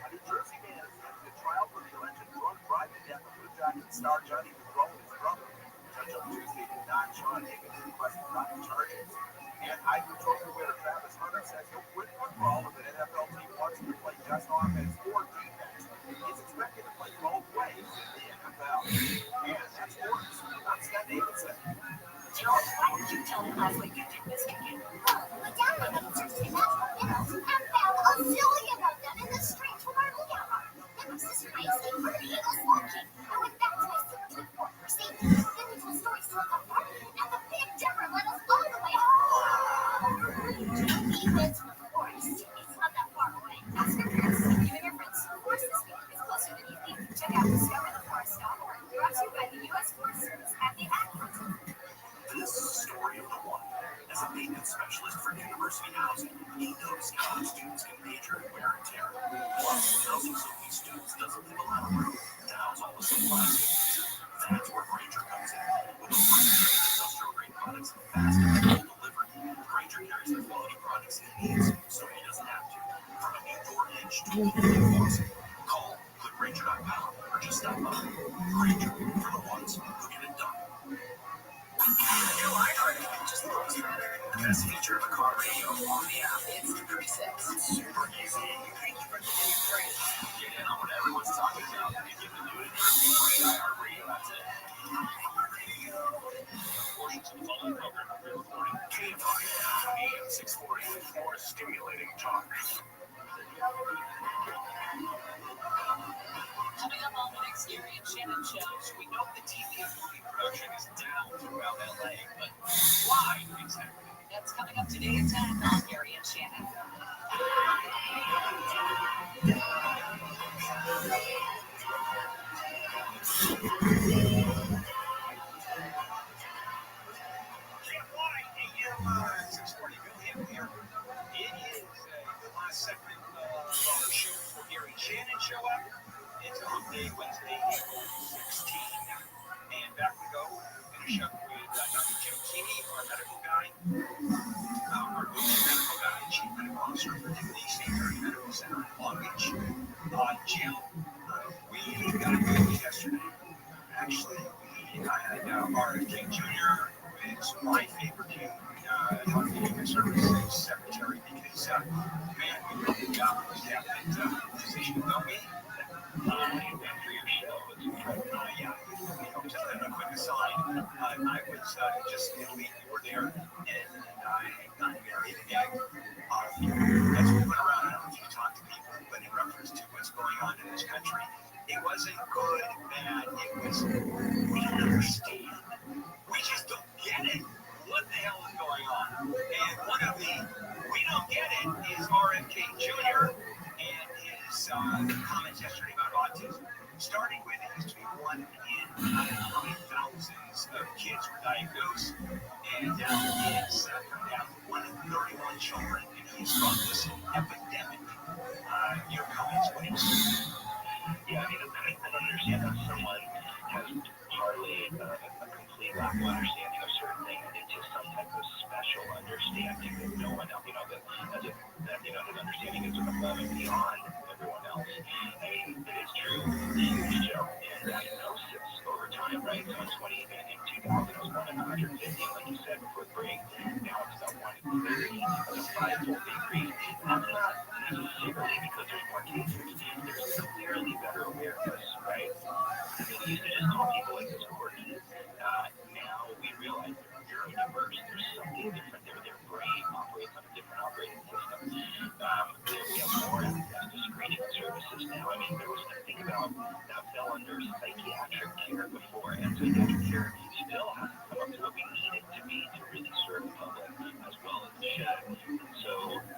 A New Jersey man is headed to trial for the alleged drug driving death of Blue Jackets star Johnny Gaudreau and his brother. Judge on Tuesday did not Sean Higgins request to drop the charges. And Heisman Trophy winner Travis Hunter says he'll quit football if an NFL team wants him to play just offense or defense. He's expected to play both ways in the NFL. And that's
Well, last week you did this again. We downloaded and searched international minerals and found a zillion of them in the streets from our layout. Then my sister and I escaped from the Eagles walking. I went back to my seat to report for safety. Then we told stories to the park, and the Big Dipper led us all the way home. We went to the forest. It's not that far away. Ask your parents, you and your friends. The forest this week is closer than you think. Check out discovertheforest.org. Brought to you by the U.S. Forest Service at the Ag Council.
This is the story of the one. As a maintenance specialist for university housing, he knows how students can major in wear and tear. Plus, housing so these students doesn't leave a lot of room to house all the supplies. That's where Granger comes in. With over 30 industrial grade products and fast and full delivery, Granger carries the quality products he needs so he doesn't have to. From a new door hinge to a new faucet. Call Granger.com or just stop by. Granger, for the ones who get it done.
New iHeart just looks better. The best feature of a car radio on the app. It's the presets. Super easy. Thank you for getting it free.
Get in on what everyone's talking about and get to do it in your free iHeart Radio. That's it. Portions of the following program are pre-recorded. KFI, AM 640, more stimulating talk.
Coming up on the next Gary and Shannon show.
So we know the TV and movie production is down throughout LA, but why exactly?
That's coming up today at 10 on Gary and Shannon.
AM 640 Bill Hill here. It is the last segment of our show for Gary and Shannon show up. It's Hump Day, Wednesday, April 16th. And back we go. Finish up with Dr. Jim Keeney, our medical guy. Our medical guy, Chief Medical Officer for Dignity St. Medical Center in Long Beach. Jim, we got a good week yesterday. Actually, I had RFK Jr., who is my favorite Health and Human Services Secretary, because, man, we really got that position, don't we? For your show. Yeah. Just a quick aside, I was just in Italy, we were there, and I got married again. As we went around, I don't know if you talk to people, but in reference to what's going on in this country, it wasn't good, bad, it was, we don't understand. We just don't get it. What the hell is going on? And one of the, we don't get it, is RFK Jr. and his comments yesterday about autism. Starting with it used to be 1 in how many thousands of kids were diagnosed, and now it's down to 1 in 31 children, and he's brought this epidemic. Your comments, please.
Yeah, I don't understand how someone has hardly a complete lack of understanding of certain things into some type of special understanding that no one else, his understanding is above and beyond everyone else. I mean, it is true, in diagnosis over time, right? So in 2000, it was 1 in 150, like you said, before the break. Now it's about 1 in 30. That's a 5-fold increase. That's not necessarily because there's more cases. There's clearly better awareness, right? I mean, we used to just call people like this quirky. Now we realize they're neurodiverse. There's something different there. Their brain operates on a different operating system. We have more access to screening services now. I mean, there was nothing about that fell under psychiatric care before, and psychiatric care still hasn't come up to what we need it to be to really serve the public as well as it should. And so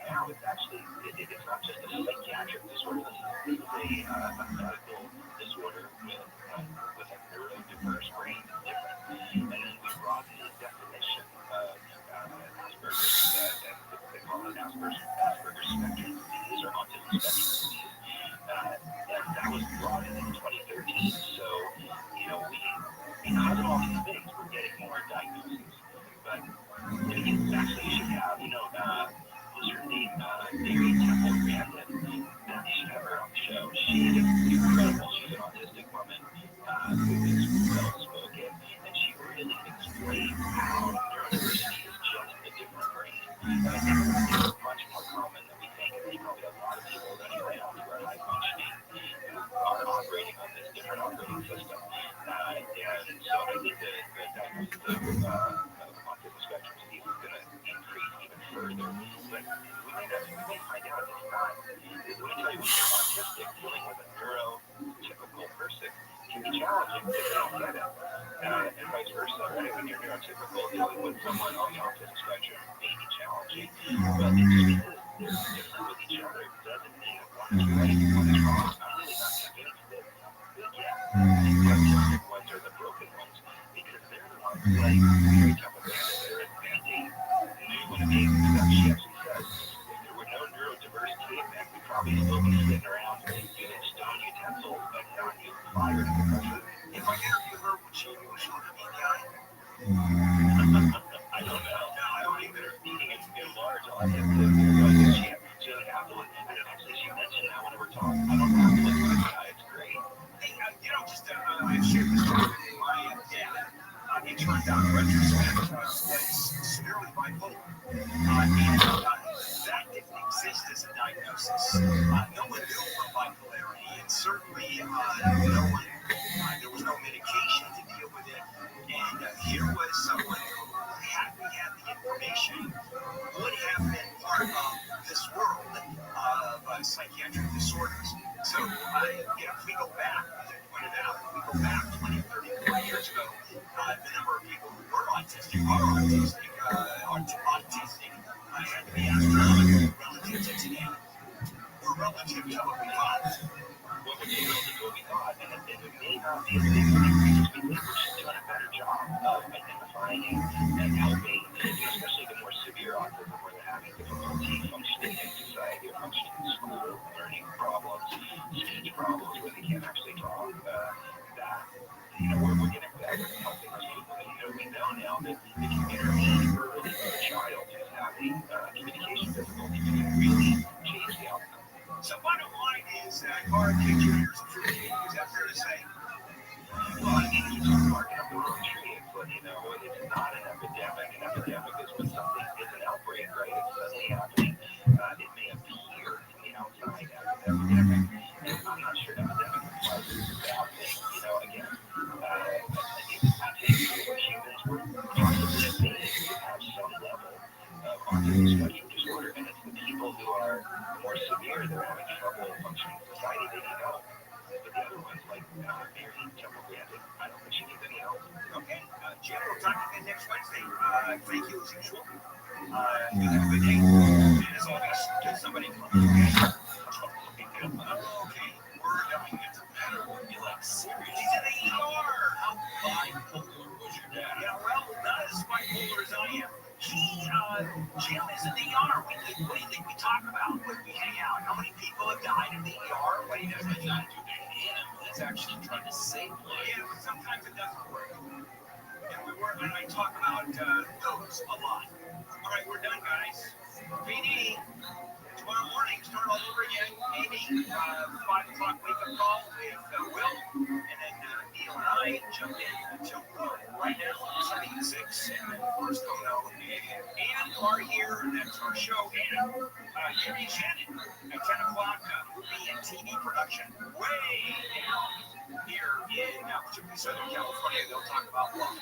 now it's actually, it's not just a psychiatric disorder. This is a medical disorder with a neurodiverse brain that's different. And then we broaden the definition of Asperger's, they call it Asperger's spectrum disease or autism spectrum disease. And that was broadened in 2013. So, because of all these things, we're getting more diagnoses. But actually, you should have, what's her name? Mary Temple Grandin. You should have her on the show. She is incredible. She's an autistic woman who is well spoken, and she really explains how neurodiversity is just a different brain. I think it's much more common than we think. There's probably a lot of people running around who are high functioning who are operating on this different operating system. And so I think the diagnosis of autism spectrum disease further. But we may find out it's not. Let me tell you, when you're autistic, dealing with a neurotypical person can be challenging if they don't get it. And vice versa, right? When you're neurotypical, dealing with someone on the autistic spectrum may be challenging. But it's because they're different with each other. It doesn't mean that one is right and one is wrong. I'm really not convinced that the autistic ones are the broken ones because they're the ones like Mary Tupper they're inventing new and amazing stuff. She actually says if there were no neurodiverse cavemen, we probably still be sitting around using stone utensils and not using fire to cook our food.
If I interview her, would she look me in the eye?
I don't know. No, I don't either. In large audiences, she doesn't have to look. And actually, she mentioned that when we were talking. I don't have to look at the guy. It's great.
Hey, I've shared this story with my dad. It turned out in retrospect was severely bipolar. And that didn't exist as a diagnosis. No one knew for bipolarity, and certainly there was no medication to deal with it. And here was someone who, had we had the information, would have been part of this world of psychiatric disorders. So, if we go back, as I pointed out, if we go back 20, 30, 40 years ago, the number of people who were autistic, had to be astronomical relative to today, or relative to what we thought.
What was relative to what we thought, and it may not be as big as we think we're just doing a better job of identifying and helping, especially the more severe autism where they're having difficulty functioning in society or functioning in school, learning problems, speech problems where they can't actually talk, we're getting better at helping those people. And, we know now that if you intervene early with a child who's having communication difficulties, you can really change the outcome.
So bottom line is that our pictures is that fair to say?
Well, I mean, you just barking up the wrong tree, but it's not an epidemic. An epidemic is when something is an outbreak, right? It's suddenly happening. It may appear from the outside as an epidemic, and I'm not sure epidemic implies it's a bad thing. Again, I think humans were possibly made to have some level of autism spectrum disorder, and it's the people who are more severe that are having trouble functioning in society. They need help. But the other ones, like Mary Temple Granted, I don't think she needs any help.
Okay, Jim, we'll talk again next Wednesday. Thank you as usual. You have a good day. And as always, get somebody close. Okay, we're going. It doesn't matter. You're like, seriously, he's in the ER. How bipolar was your dad? Yeah, well, not as bipolar as I am. Jim is in the ER. What do you think we talk about when we hang out? How many people have died in the ER? What he does is not do him. He's actually trying to save lives. Yeah, but sometimes it doesn't work. And I talk about those a lot. All right, we're done, guys. PD, tomorrow morning, start all over again. Maybe 5 o'clock wake-up call with Will, and then Neil and I jump in until right now, starting at 6, and then first and are here, and that's our show, and Gary and Shannon at 10 o'clock, movie and TV production way down here in particularly Southern California. They'll talk about love.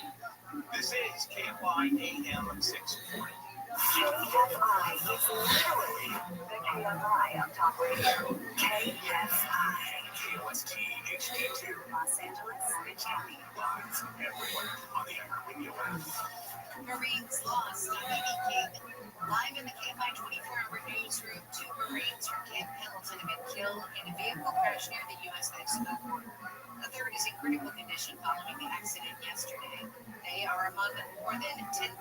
This is KFI AM 640.
KFI is literally the KFI of talk radio. KFI.
KOST HD2.
Los Angeles, Orange County.
Live everywhere on the iHeartRadio app.
Marines lost on BB King. Live in the KFI 24-hour newsroom, 2 Marines from Camp Pendleton have been killed in a vehicle crash near the U.S.-Mexico border. A third is in critical condition following the accident yesterday. They are among more than 10,000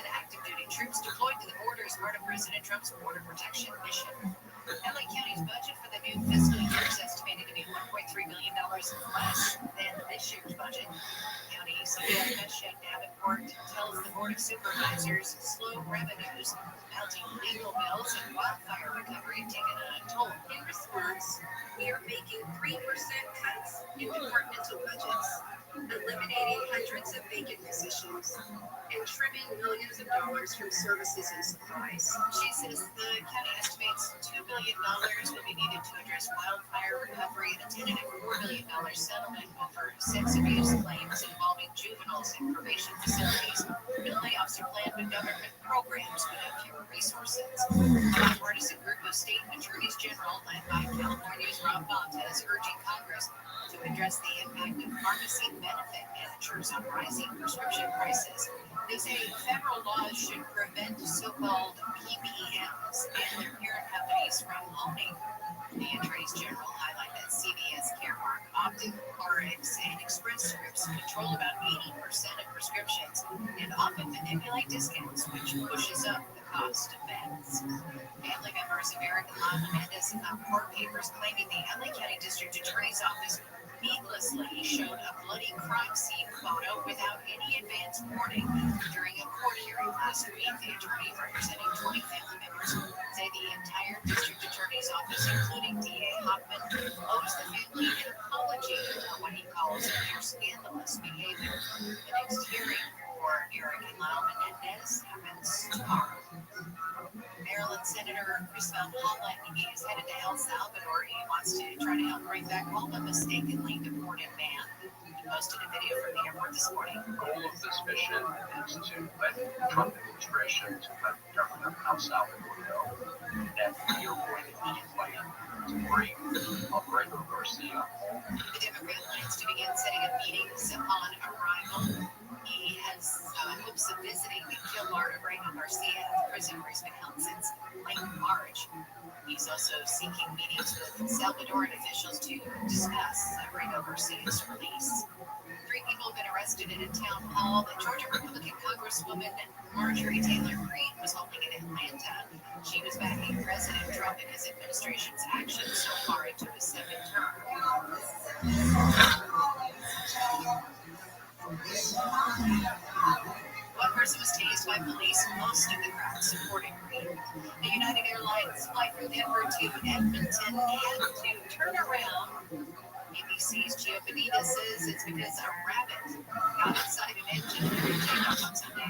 active duty troops deployed to the border as part of President Trump's border protection mission. LA County's budget for the new fiscal year is estimated to be $1.3 million less than this year's budget. County CFO Chef Davenport tells the Board of Supervisors slow revenues, mounting legal bills, and wildfire recovery have taken a toll.
In response, we are making 3% cuts in departmental budgets, eliminating hundreds of vacant positions, and trimming millions of dollars from services and supplies.
She says the county estimates $2 billion will be needed to address wildfire recovery and a $10.4 million settlement over sex abuse claims involving juveniles in probation facilities. Billy
layoffs are planned, but government programs would have fewer resources. A bipartisan group of state attorneys general, led by California's Rob is urging Congress to address the impact of pharmacy benefit managers on rising prescription prices. They say federal laws should prevent so-called PBMs and their parent companies from owning. The attorneys general highlight that CVS, Caremark, Optum, RX, and Express Scripts control about 80% of prescriptions and often manipulate discounts, which pushes up the cost of meds. Family members of Eric and Lyle Menendez have court papers claiming the LA County District Attorney's Office needlessly showed a bloody crime scene photo without any advance warning during a court hearing last week. The attorney representing 20 family members say the entire district attorney's office, including DA Hoffman, owes the family an apology for what he calls their scandalous behavior. The next hearing for Eric and Lyle Menendez happens tomorrow. Maryland Senator Chris Van Hollen is headed to El Salvador. He wants to try to help bring back home a mistakenly deported man. He posted a video from the airport this morning.
The goal of this mission is to let the Trump administration, to let the government of El Salvador know that we are going to be fighting to bring Alfredo Garcia home.
The Democrat plans to begin setting up meetings upon arrival. He has hopes of visiting Gilmar Abrego Garcia at the prison where he's been held since late March. He's also seeking meetings with Salvadoran officials to discuss Abrego Garcia's release. 3 people have been arrested at a town hall that Georgia Republican Congresswoman Marjorie Taylor Greene was holding in Atlanta. She was backing President Trump and his administration's actions so far into his second term. One person was tased by police. Most of the crowd supported Greene. The United Airlines flight from Denver to Edmonton had to turn around. ABC's Gio Benitez says it's because a rabbit got inside an engine during takeoff on Sunday.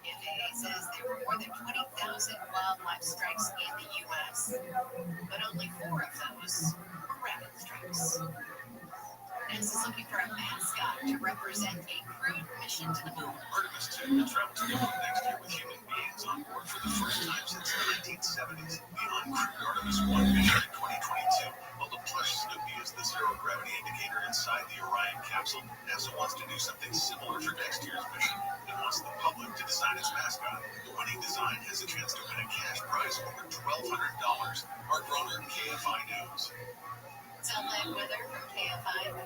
FAA says there were more than 20,000 wildlife strikes in the U.S., but only 4 of those were rabbit strikes. NASA's looking for a mascot to represent a crewed mission to the moon.
Artemis 2 will travel to the moon next year with human beings on board for the first time since the 1970s. The uncrewed Artemis 1 mission in 2022. While the plush Snoopy is the zero-gravity indicator inside the Orion capsule, NASA wants to do something similar for next year's mission. It wants the public to design its mascot. The winning design has a chance to win a cash prize of over $1,200. Mark Roner, KFI News.
Sunlight weather from KFI.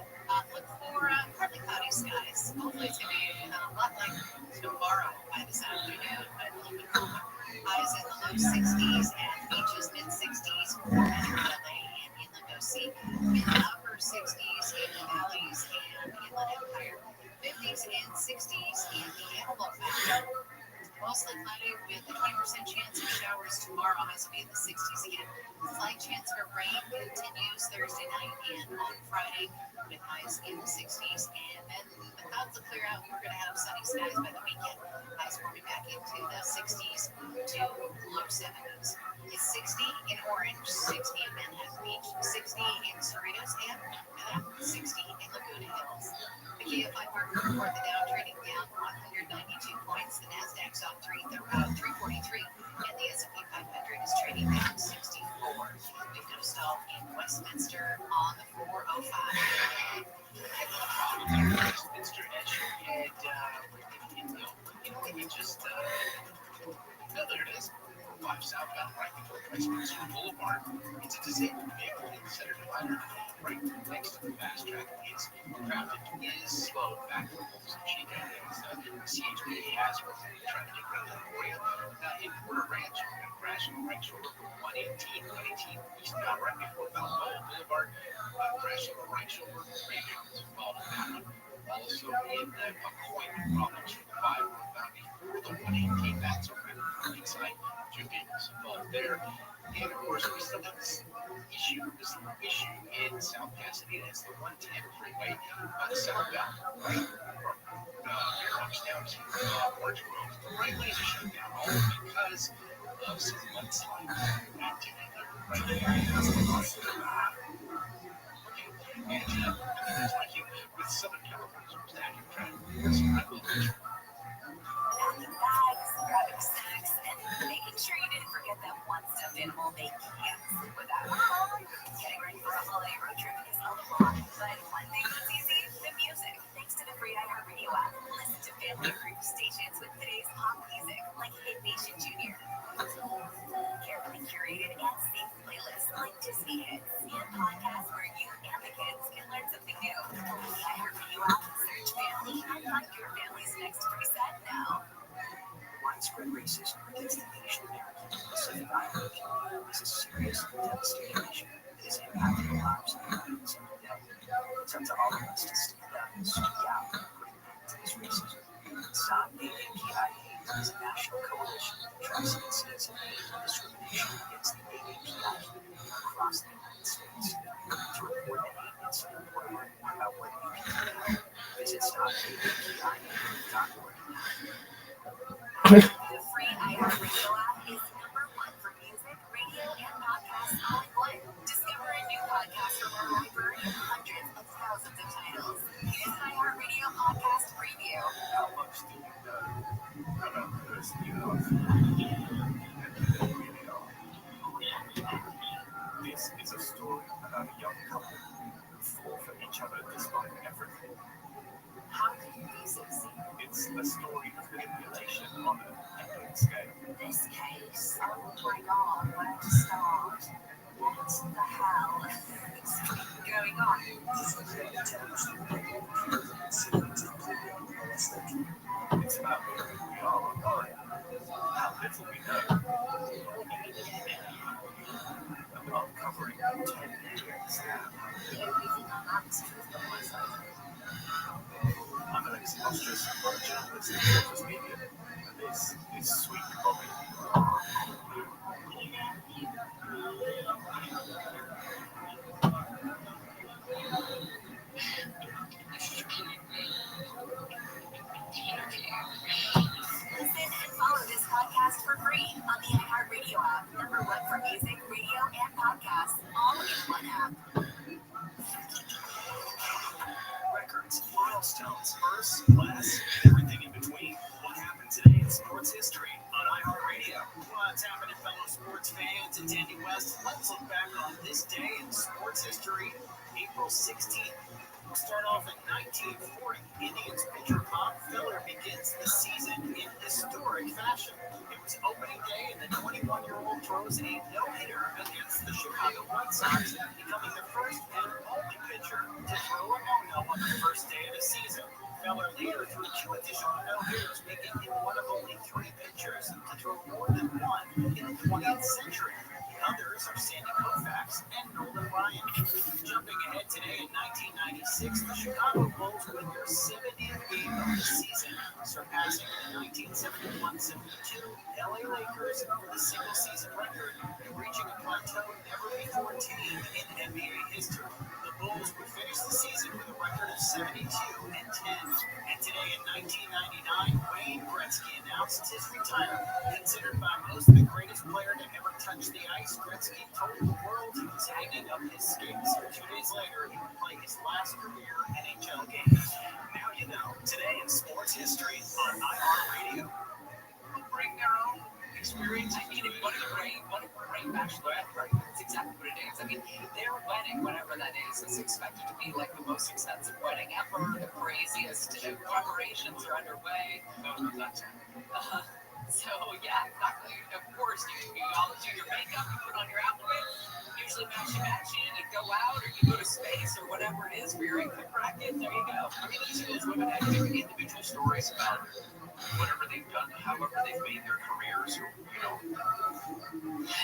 Look for partly cloudy skies. Hopefully it's going to be a lot like tomorrow by this afternoon, but a little bit cooler. Highs in the low 60s and beaches mid-60s for Metro LA and Inland OC. Mid-upper 60s in the valleys and Inland Empire. 50s and 60s in the Antelope Valley. Mostly cloudy with a 20% chance of showers tomorrow. Highs will be in the 60s again. Slight chance for rain continues Thursday night and on Friday with highs in the 60s. And then the clouds will clear out. We're going to have sunny skies by the weekend. Highs warming back into the 60s to low 70s. It's 60 in Orange, 60 in Manhattan Beach, 60 in Cerritos, and 60 in Laguna Hills. The KFI market report, the Dow trading down 192 points. The Nasdaq's off 343, and the S&P 500 is trading down 64. We've got a stall in Westminster on the 405.
Westminster and you just there it is. 5 southbound right before Westminster Boulevard. It's a disabled vehicle in the center divider. Right next to the fast track. Traffic is slowed back from Wolfson Chica. CHP has trying to get rid of that for you. In Porter Ranch, you've got crash on right shoulder from 118 eastbound right before Balboa Boulevard. Crashing on right shoulder, 3 vehicles involved in that one. Also in McCoy, problems from the 5 northbound before the 118 backs over on the right side. 2 vehicles involved there. And of course, we still have this issue in South Pasadena. It's the 110 freeway southbound, right from Fairhawks down to Orange Grove. The right lane is shut down, all because of some mudslide activity there. Right there. Managing like you with Southern California's standing track. Yes, I will.
Packing bags, grabbing snacks, and making sure you didn't forget that one stuffed animal they can't sleep without. Getting ready for a holiday road trip is a lot, but one thing that's easy, the music. Thanks to the free iHeartRadio app, listen to family group stations with today's pop music, like Hit Nation Junior. Carefully curated and safe playlists like Disney hits and podcasts where you and the kids can learn something new. The iHeartRadio app, search family and find your family's next preset now.
Widespread racism against the Asian American and Pacific Islander community is a serious and devastating issue that is impacting the lives of millions every day. It's up to all of us to stand up and speak out and put an end to this racism. Stop AAPI Hate is a national coalition that tracks incidents of hate and discrimination against the AAPI community across the United States. To report any incident or learn more about what you can do to help, visit stopaapi.org.
The free iHeartRadio app is #1 for music, radio, and podcasts all in one. Discover a new podcast from our library of hundreds of thousands of titles. Here's an iHeartRadio podcast preview.
How much do you know about the person you love? This is a story about a young couple who fall for each other despite everything.
How could you be so sick?
It's a story of manipulation on a big scale.
This case, oh my god, where to start? What the hell is going on?
It's about who we are online, how little we know, and uncovering 10 years now.
The only thing I have is truth from my side.
I'm an ex-ostrich journalist in social media, and this is Sweet Bobby.
Listen and follow this podcast for free on the iHeartRadio app. #1 for music, radio, and podcasts, all in one app.
Records, milestones, first, last, everything in between. What happened today in sports history on iHeartRadio? What's happening, fellow sports fans? And Danny West, let's look back on this day in sports history, April 16th. We'll start off in 1940. Indians pitcher Bob Feller begins the season in historic fashion. It was opening day, and the 21-year-old throws a no-hitter against the Chicago White Sox, becoming the first and only pitcher to throw a no-no on the first day of the season. Feller later threw 2 additional no-hitters, making him one of only 3 pitchers to throw more than one in the 20th century. The others are Sandy Koufax and Nolan Ryan. Jumping ahead today in 1996, the Chicago Bulls win their 70th game of the season, surpassing the 1971-72 LA Lakers for the single-season record and reaching a plateau never before attained in NBA history. The Bulls would finish the season with a record of 72-10. And today in 1999, Wayne Gretzky announced his retirement. Considered by most the greatest player to ever touch the ice, Gretzky told the world he was hanging up his skates. 2 days later, he would play his last career NHL game. Now you know, today in sports history on iHeartRadio.
Bring their own experience. I mean, what a great bachelorette party. That's exactly what it is. I mean, their wedding, whatever that is expected to be like the most expensive wedding ever. The craziest preparations are underway. So yeah, exactly. Of course, you all do your makeup, you put on your outfit, usually matchy and go out, or you go to space, or whatever it is for your income bracket. There you go. I mean, each of those women have different individual stories about whatever they've done, however they've made their careers, or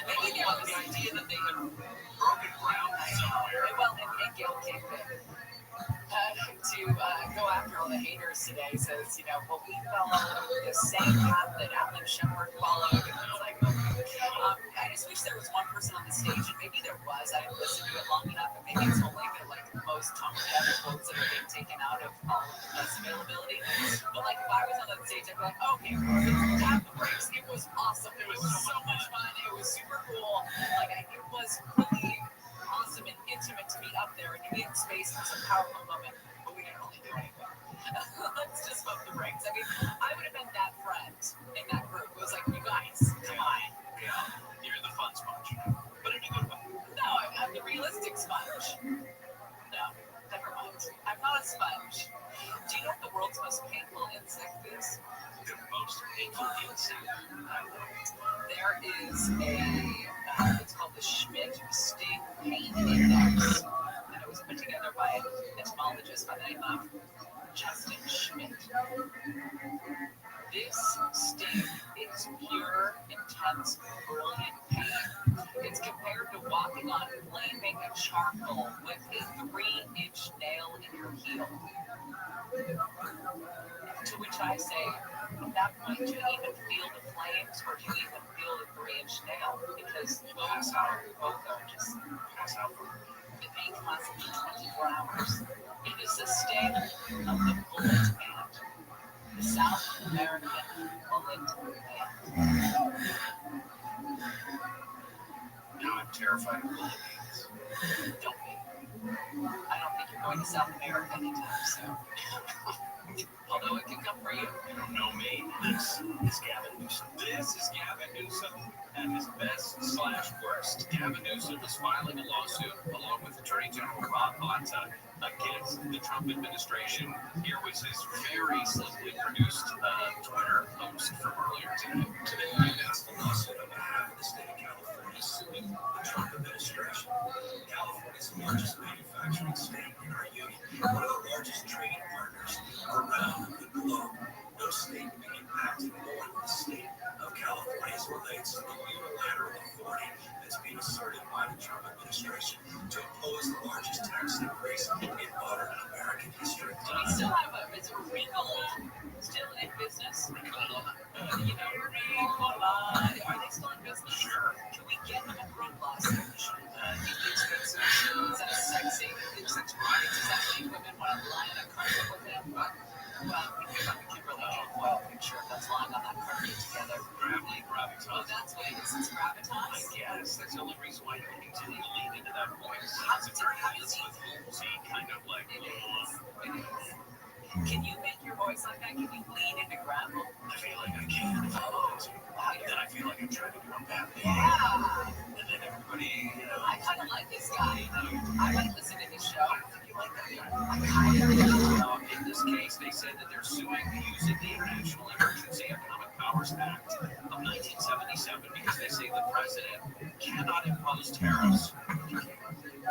maybe they the idea that they have broken ground somewhere. Well, and Gail came to go after all the haters today. Says, well, we follow the same path that Alan Shepard followed. And it's like, I just wish there was one person on the stage, and maybe there was. I didn't listen to it long enough, and maybe it's only the most tone-deaf quotes that are being taken out of all of this availability. But if I was on that stage, I'd be like, okay, tap the brakes. It was awesome. It was so much fun. It was super cool. It was really awesome and intimate to be up there and to be in space and
sponge. Do you know what the world's most painful insect is?
The most painful insect.
There is it's called the Schmidt Sting Pain Index, and it was put together by an entomologist by the name of Justin Schmidt. This sting is pure, intense, brilliant pain. It's compared to walking on flaming charcoal with a 3-inch nail in your heel. To which I say, at that point, do you even feel the flames or do you even feel the 3-inch nail? Because both are just pass out. The pain can last up to 24 hours. It is the sting of the bullet ant. The South American bullet ant.
Now I'm terrified of bullet ants.
Don't be. I don't think you're going to South America anytime soon. Although it can come for you.
You don't know me. This is Gavin Newsom. This is Gavin Newsom at his best/worst. Gavin Newsom is filing a lawsuit along with Attorney General Rothschild against the Trump administration. Here was his very slickly produced Twitter post from earlier today.
Today, I announced a lawsuit on behalf of the state of California suing the Trump administration. California is the largest manufacturing state in our union, one of the largest trading partners around the globe. No state will be impacted more than the state of California as it relates to the unilateral authority that's being asserted by the Trump administration to impose the largest tax increase in modern American history.
Do we still have is it Ricola still in business? Ricola? You know, Ricola. Are they still in business?
Sure.
Can we get them a robot solution? Expensive. Is that sexy? Is that right? Does that make women want to lie in a carpet with him? Well, we can really get a foil picture that's lying on that carpet together.
Gravitas.
Oh, that's what it is. It's gravitas.
I guess that's the only reason why you continue to lean into that voice.
How's
It's very
easy?
Holmesy, kind of like.
It is. It is. Can you make your voice like that? Can you lean into gravel?
I feel like I can.
Oh, wow.
And then I feel like I'm trying to do a bad thing.
Yeah.
And then everybody,
I kind of like this guy. I like listening to his show.
I think you like that guy. I kind of do. In this case, they said that they're suing using the International Emergency Economic Powers Act of 1977 because they say the president cannot impose tariffs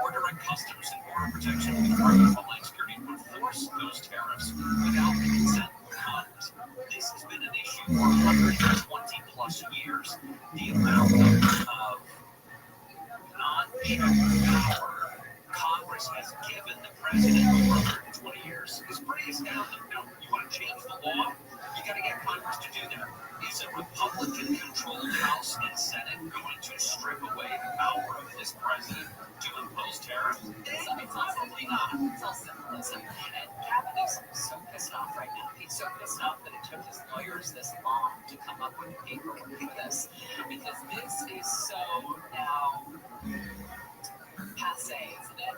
or direct customs and border protection. The Department of Homeland Security would force those tariffs without the consent of Congress. This has been an issue for 120 plus years. The amount of non-check power Congress has given the president over 120 years is pretty astounding. Now, you want to change the law? You got to get Congress to do that. Is a Republican-controlled House and Senate going to strip away the power of this president to impose tariffs?
Probably not. It's all symbolism. And Gavin Newsom is so pissed off right now. He's so pissed off that it took his lawyers this long to come up with the paperwork for this. Because this is so now passe, isn't it?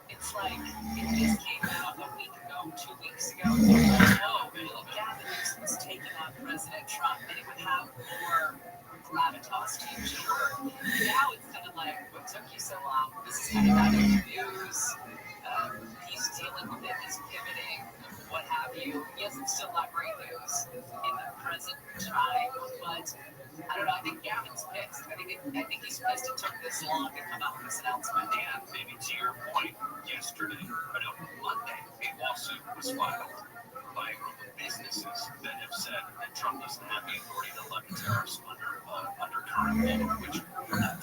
It's like it just came out a week ago, 2 weeks ago. Whoa, Gavin Newsom was taking on President Trump, and it would have more gravitas to use your word. Now it's kind of like, what took you so long? This is kind of out of the news. He's dealing with it, he's pivoting, what have you. Yes, it's still not great news in the present time, but I don't know. I think Gavin's pissed. I think he's pissed it took this long to come out with this announcement.
And maybe to your point, yesterday, but on Monday, a lawsuit was filed by a group of businesses that have said that Trump doesn't have the authority to levy tariffs under current law, which,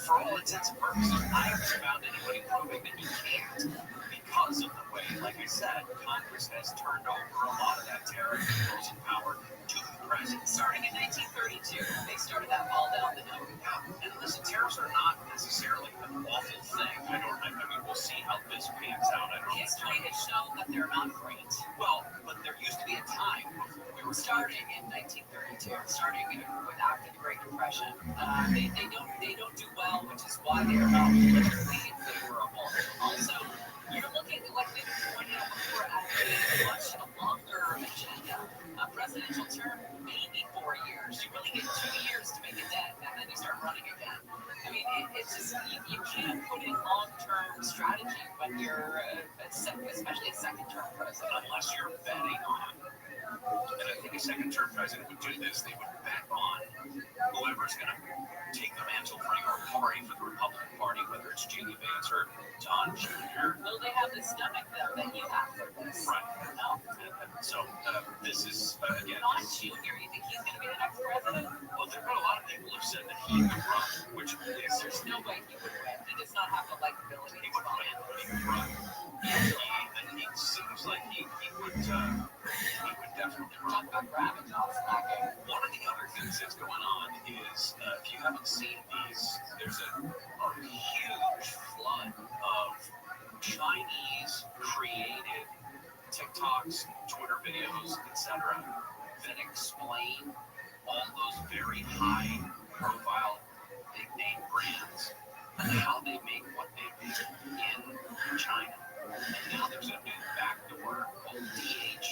for all intents and purposes, I haven't found anybody proving that he can't because of the way, like I said, Congress has turned over a lot of that tariff imposing power to the president.
Starting in 1932, they started that ball down the hill.
And listen, tariffs are not necessarily an awful thing. I mean, we'll see how this pans out.
History has shown that they're not great.
Well, but there used to be a time we were
starting in 1932, starting with after the Great Depression. They don't do well, which is why they are not politically favorable. Also, you're looking at, like we pointed out before, at a much longer agenda. A presidential term, maybe 4 years. You really get 2 years to make a dent, and then you start running again. I mean, it's just, you you can't put in long-term strategy when you're, especially a second-term president.
Unless you're betting on it. And I think a second-term president would do this. They would bet on whoever's going to take the mantle for your party, for the Republican Party, whether it's J.D. Vance or Don Jr.
Will they have the stomach, though, that you have for this?
Right.
No.
So this is, again...
Don Jr., you think he's going to be the next president?
Well, there are a lot of people who have said that he would run, which is...
There's no way he would win. He does not have the likability.
He would win. He would run. He seems like he would definitely run.
Talk about gravitas lacking.
One of the other things that's going on is, if you haven't seen these, there's a huge flood of Chinese-created TikToks, Twitter videos, etc., that explain all those very high-profile, big-name brands and how they make what they make in China. And now there's a new backdoor called DH,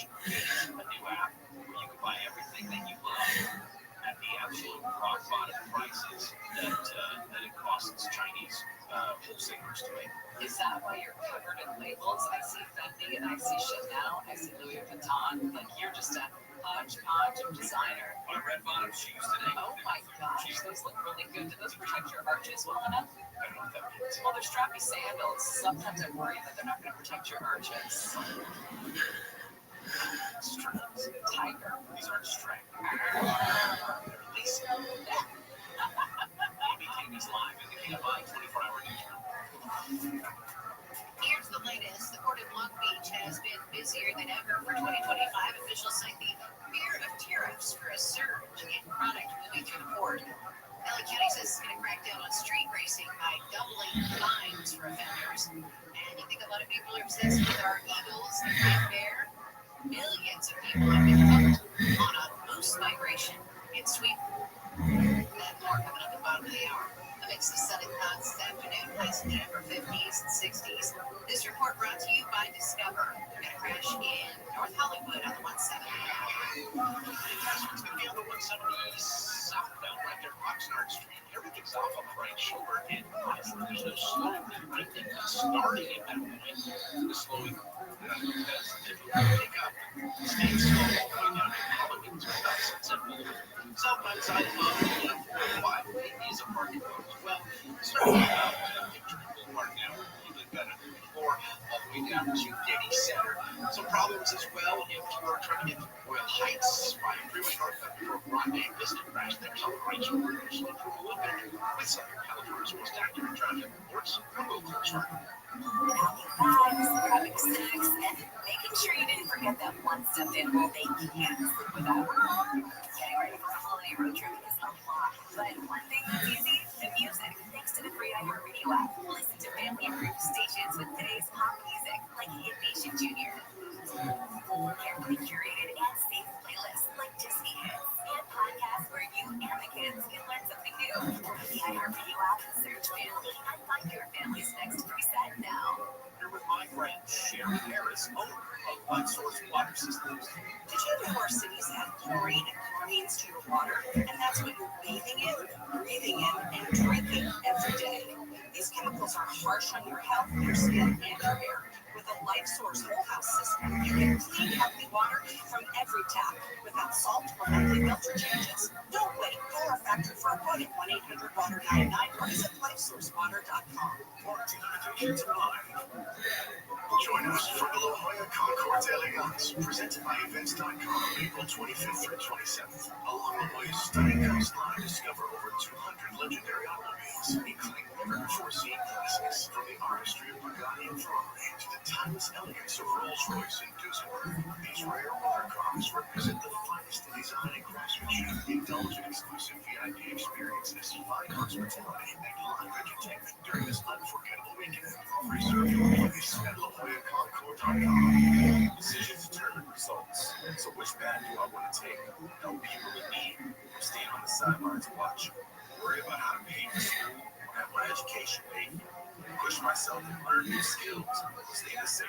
a new app where you can buy everything that you love at the absolute rock bottom prices that it costs Chinese wholesalers to make.
Is that why you're covered in labels? I see Fendi and I see Chanel, I see Louis Vuitton. Like, you're just a hodgepodge of designer.
My red bottom shoes today.
Oh my gosh, those look really good. Do those protect your arches well enough?
I don't know what that means.
Well, they're strappy sandals. Sometimes I worry that they're not going to protect your arches.
Strings.
Tiger.
These aren't strings.
Lisa.
ABKB's live in the KFI 24-hour newsroom.
Here's the latest. The port of Long Beach has been busier than ever for 2025. Officials cite the fear of tariffs for a surge in product moving through the port. LA County says it's going to crack down on street racing by doubling fines for offenders. And you think a lot of people are obsessed with our eagles and red bear? Millions of people have been hooked on a moose migration in Sweden. And more coming up at the bottom of the hour. Amidst the sun and clouds this afternoon, highs in the upper 50s and 60s. This report brought to you by Discover. We're going to crash in North Hollywood on the 170.
It's going to be on the 170 southbound right there, Oxnard Street. Everything's off on the right shoulder, and there's no slowing. I think starting at that point, the slowing has difficult pick up. Staying slow all the way down to Halloween's without Sunset Boulevard. Southbound side of the 405 is a parking lot as well. Starting out Picture Boulevard now, even better than before, all the way down to Getty Center. Some problems as well if you are trying to get to Royal Heights by Freeway North before Grande Vista crash. There's on the right shoulder. You're slow for a little bit with Southern California's most accurate traffic reports. I'm Will Kirschner.
Grabbing snacks, and making sure you didn't forget that one stuffed animal they can't sleep without. Getting ready for a holiday road trip is a lot, but one thing that's easy, the music. Thanks to the free iHeartRadio app, listen to family-approved stations with today's pop music, like Hit Nation Jr. Carefully curated and safe playlists like Disney hits and podcasts where you and the kids can learn something new. The iHeartRadio app, search family and find your family's next preset now.
Here with my friend Sherry Harris, owner of One-Source Water Systems.
Did you know our cities have chlorine and chloramines to your water? And that's what you're bathing in, breathing in, and drinking every day. These chemicals are harsh on your health, your skin, and your hair. With a Life Source whole house system, you get clean, healthy water from every tap without salt or monthly filter changes. Don't wait. Call our factory for a quote at 1-800-WATER-99 or visit lifesourcewater.com.
Warranty limitations apply. Join us for the La Jolla Concours Elegance, presented by Events.com, April 25th through 27th. Along La Jolla's stunning coastline, discover over 200 legendary automobiles, including never-before-seen classics from the artistry of Bugatti and Ferrari to the timeless elegance of Rolls-Royce and Duesenberg. These rare motor cars represent the finest in design and craftsmanship. Indulge in exclusive VIP experiences, fine hospitality, and live entertainment during this unforgettable weekend. Reserve your place at LaJollaConcours.com. Decisions determine results. So which path do I want to take? Help people in need, or stand on the sidelines and watch? Worry about how to pay for school, or have my education paid for? Push myself and learn new skills, stay the same.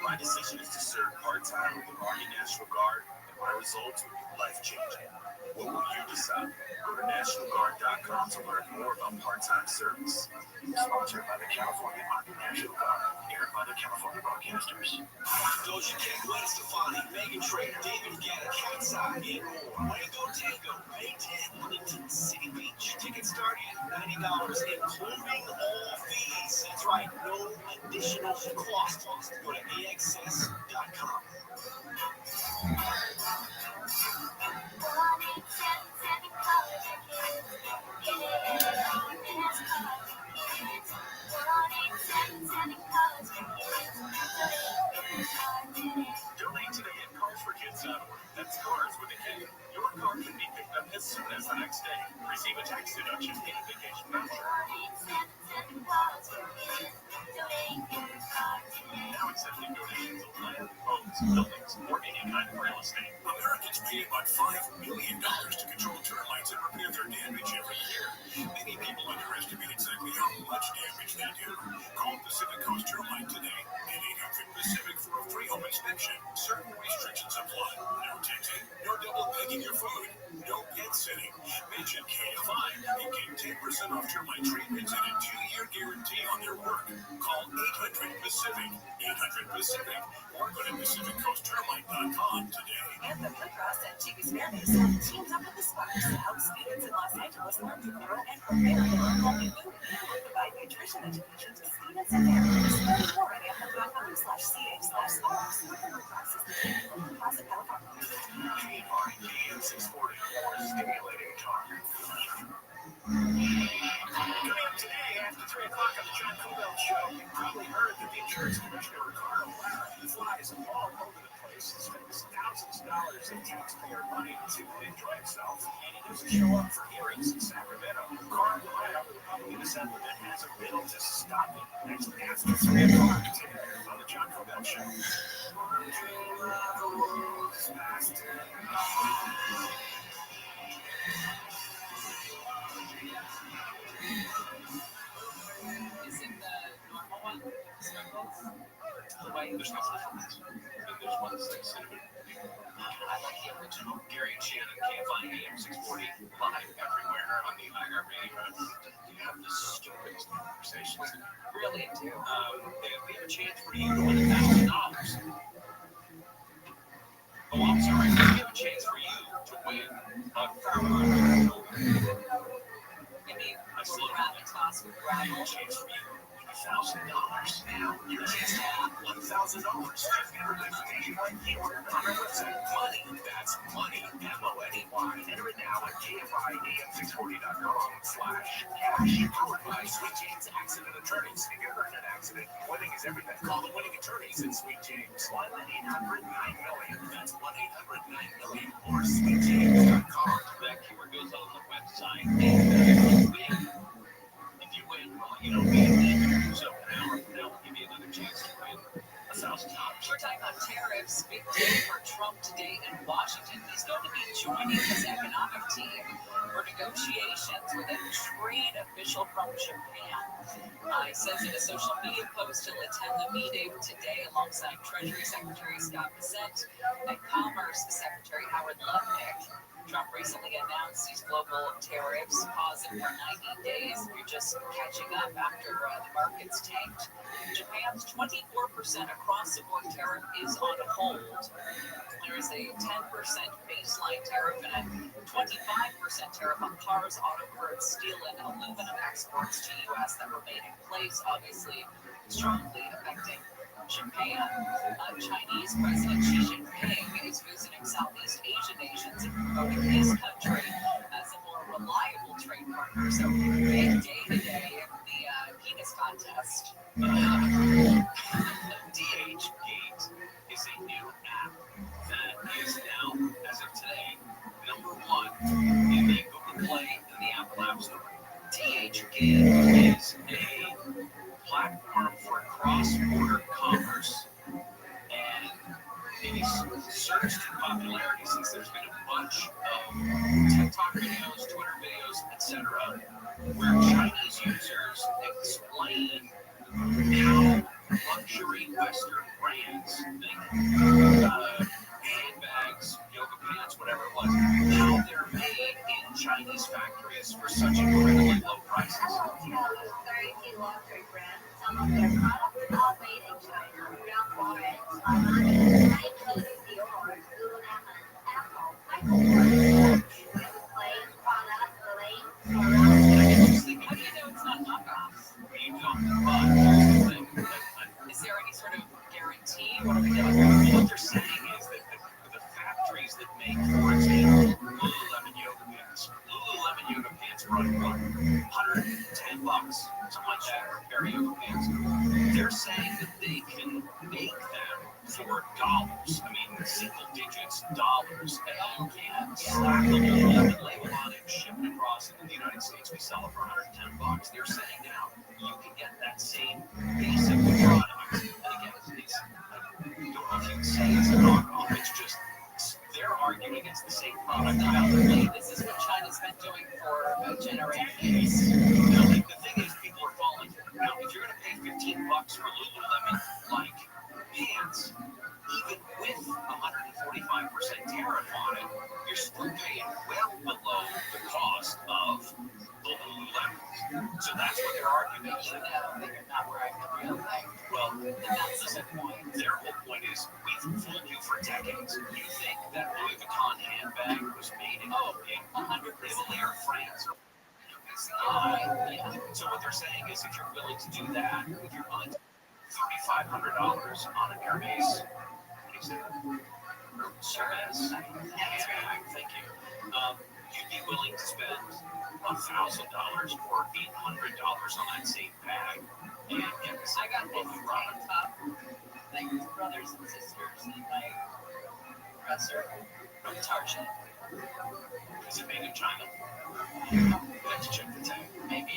My decision is to serve part-time with the Army National Guard, and my results will be life-changing. What will you decide? Go to NationalGuard.com to learn more about part-time service. Sponsored by the California Army National Guard. Aired by the California Broadcasters.
Doja Cat, Gwen Stefani, Megan Trainor, David Guetta, Cat's-Eye, and more. Wango Tango, May 10th, Huntington City Beach. Tickets start at $90, including all fees. That's right, no additional cost. Go to AXS.com.
Donate today at carsforkids.org. That's cars with a K. Your car can be picked up as soon as the next day. Receive a tax deduction and a vacation voucher. Now accepting donations of land, homes, buildings, or any kind of real estate.
Americans pay about $5 million to control termites and repair their damage every year. Many people underestimate exactly how much damage they do. Call Pacific Coast Termite today at 800 Pacific for a free home inspection. Certain restrictions apply. No tinting, no double bagging your food, no pet sitting. Mention KFI and get 10% off termite treatments and a 2-year guarantee on their work. Call 800 Pacific, 800 Pacific, or go to PacificCoastTermite.com today.
Anthem Lacrosse and TV Spanish teamed up with the Sparks to help students in Los Angeles learn to grow and prepare their own healthy food. We'll provide nutrition education to students and parents. Learn more at anthem.com/ch/sparks. Anthem Lacrosse is the team from La Paz, California.
KFI 640, stimulating talk. Coming up today after 3 o'clock on the John Cobell Show, you probably heard that the insurance commissioner, Ricardo flies all over the place and spends thousands of dollars in taxpayer money to enjoy himself, and he doesn't show up for hearings in Sacramento. Carl Lamb, the Republican Assemblyman, has a bill to stop it. That's after 3 o'clock today on the John Cobell Show.
Is it the normal one? Sprinkles?
There's no performance. And there's one that's like cinnamon.
I like the original.
Gary and Shannon can't find AM 640 live everywhere on the iHeartRadio. You have the stupidest conversations.
Really do.
We have a chance for you to win $1,000. Oh, I'm sorry. We have a chance for you to win $1,000.
You mean
I slowed down.
gravitas with gravel?
A chance for you to win $1,000. Now, your chance to win $1,000. I've never been to nationwide keyword on our website. Money. That's money. MONEY. Enter it now at KFIAM640.com/cash. Powered by Sweet James Accident Attorneys. If you're in an accident, winning is everything. Call the winning attorneys at Sweet James. 1-800-9-MILLION. That's 1-800-9-MILLION. Or SweetJames.com.
That keyword goes on the website. And if you win, well, you don't win. So now we'll give you another chance to win $1,000.
We're talking about tariffs. Big day for Trump today in Washington. He's going to be joining his economic team for negotiations with a trade official from Japan. He says in a social media post he'll attend the meeting today alongside Treasury Secretary Scott Bessent and Commerce Secretary Howard Lutnick. Trump recently announced these global tariffs, pausing for 90 days. We're just catching up after the markets tanked. Japan's 24% across-the-board tariff is on hold. There is a 10% baseline tariff and a 25% tariff on cars, auto parts, steel, and aluminum exports to U.S. that remain in place, obviously strongly affecting Japan. Chinese President Xi Jinping is visiting Southeast Asian nations and promoting his country as a more reliable trade partner. So, big day today in the penis contest.
DH Gate is a new app that is now, as of today, #1 in the Google Play and the Apple App Store. DH Gate is a platform for cross-border commerce, and it is surged in popularity since there's been a bunch of TikTok videos, Twitter videos, etc., where Chinese users explain how luxury Western brands, think handbags, yoga pants, whatever it was, how they're made
luxury brand. Some of their products are made in China. Ralph Lauren, Armani, Nike, Dior, Lululemon, Apple, Michael Kors, Plain, Prada, Lane,
How do you know it's not knockoffs?
You don't, but here's the thing.
Is there any sort of guarantee? What are we doing here?
What they're saying is that the factories that make, for example, Lululemon yoga pants. Lululemon yoga pants run what? $110, something like that, or pair of yoga pants. They're saying that they can make them for dollars. I mean, single digits dollars, and you can slap the Lululemon label on it, ship it across into the United States. We sell it for $110. They're saying now you can get that same basic product. And again, it's I don't know if you can say it's a knockoff. It's just they're arguing it's the same product.
This is what China's been doing for generations.
Now, the thing is, people are falling for it. Now, if you're going to pay $15 for Lululemon, like pants, even with 145% tariff on it, you're still paying well below the cost of the Lululemon. So that's what they're arguing.
You know that you're not wearing the real thing.
Well, that's the point. Their whole point is, we've fooled you for decades. You think that Louis Vuitton handbag was made in 100% Italy or France? So what they're saying is, if you're willing to do that, if you're willing to $3,500 on an Hermes, what do you say? Hermes? Yeah, thank you. You'd be willing to spend $1,000 or $800 on that same bag and get the
I got this tank top, like brothers and sisters in my dresser from Target.
Is it made in China? Let's check the tag.
Maybe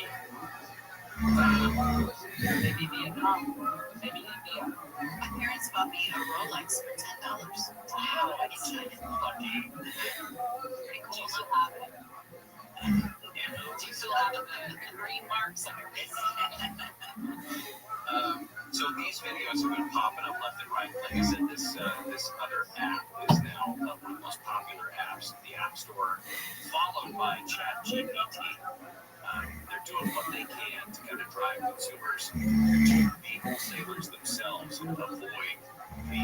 Vietnam, maybe India.
My parents bought me a Rolex for $10.
Wow,
In China.
Lucky.
Pretty cool to have it. Do you still have the green marks on your wrist?
So these videos have been popping up left and right. Like I said, this other app is now one of the most popular apps in the App Store, followed by ChatGPT. They're doing what they can to kind of drive consumers to be wholesalers themselves and avoid the,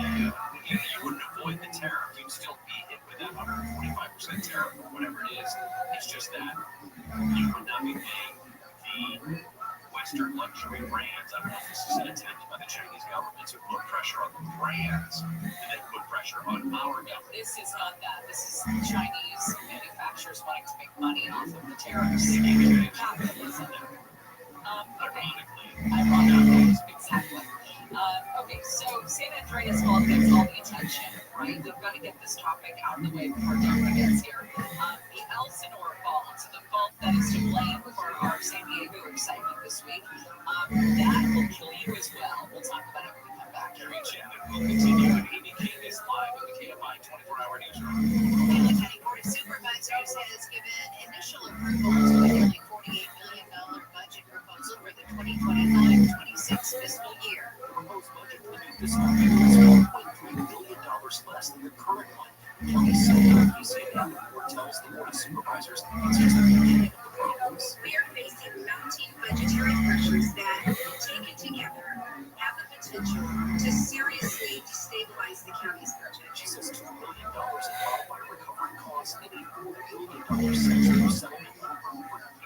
you wouldn't avoid the tariff. You'd still be hit with that 145% tariff or whatever it is. It's just that you would not be paying the Western luxury brands. I don't know if this is an attempt by the Chinese government to put pressure on the brands and then put pressure on our government.
This is not that. This is Chinese manufacturers wanting to make money off of the tariffs. Capitalism. Ironically, exactly. Okay, so San Andreas Fault gets all the attention, right? We've got to get this topic out of the way before Dr. gets here. The Elsinore Fault, the fault that is to blame for our San Diego excitement this week, that will kill you as well. We'll talk about it when we come back.
Carrie Chen, and we'll continue. And Amy King is live in the KFI 24-hour newsroom.
The County Board of Supervisors has given initial approval to a nearly $48 million budget proposal for the 2025-26 fiscal year.
The proposed budget for the new fiscal year is $1.3 billion less than the current one. County Senator PCA report tells the Board of Supervisors it's just the beginning of the problems.
We are facing mounting budgetary pressures that, taken together, have the potential to seriously destabilize the county's budget.
She says $2 billion in wildfire recovery costs and a $4 billion central settlement for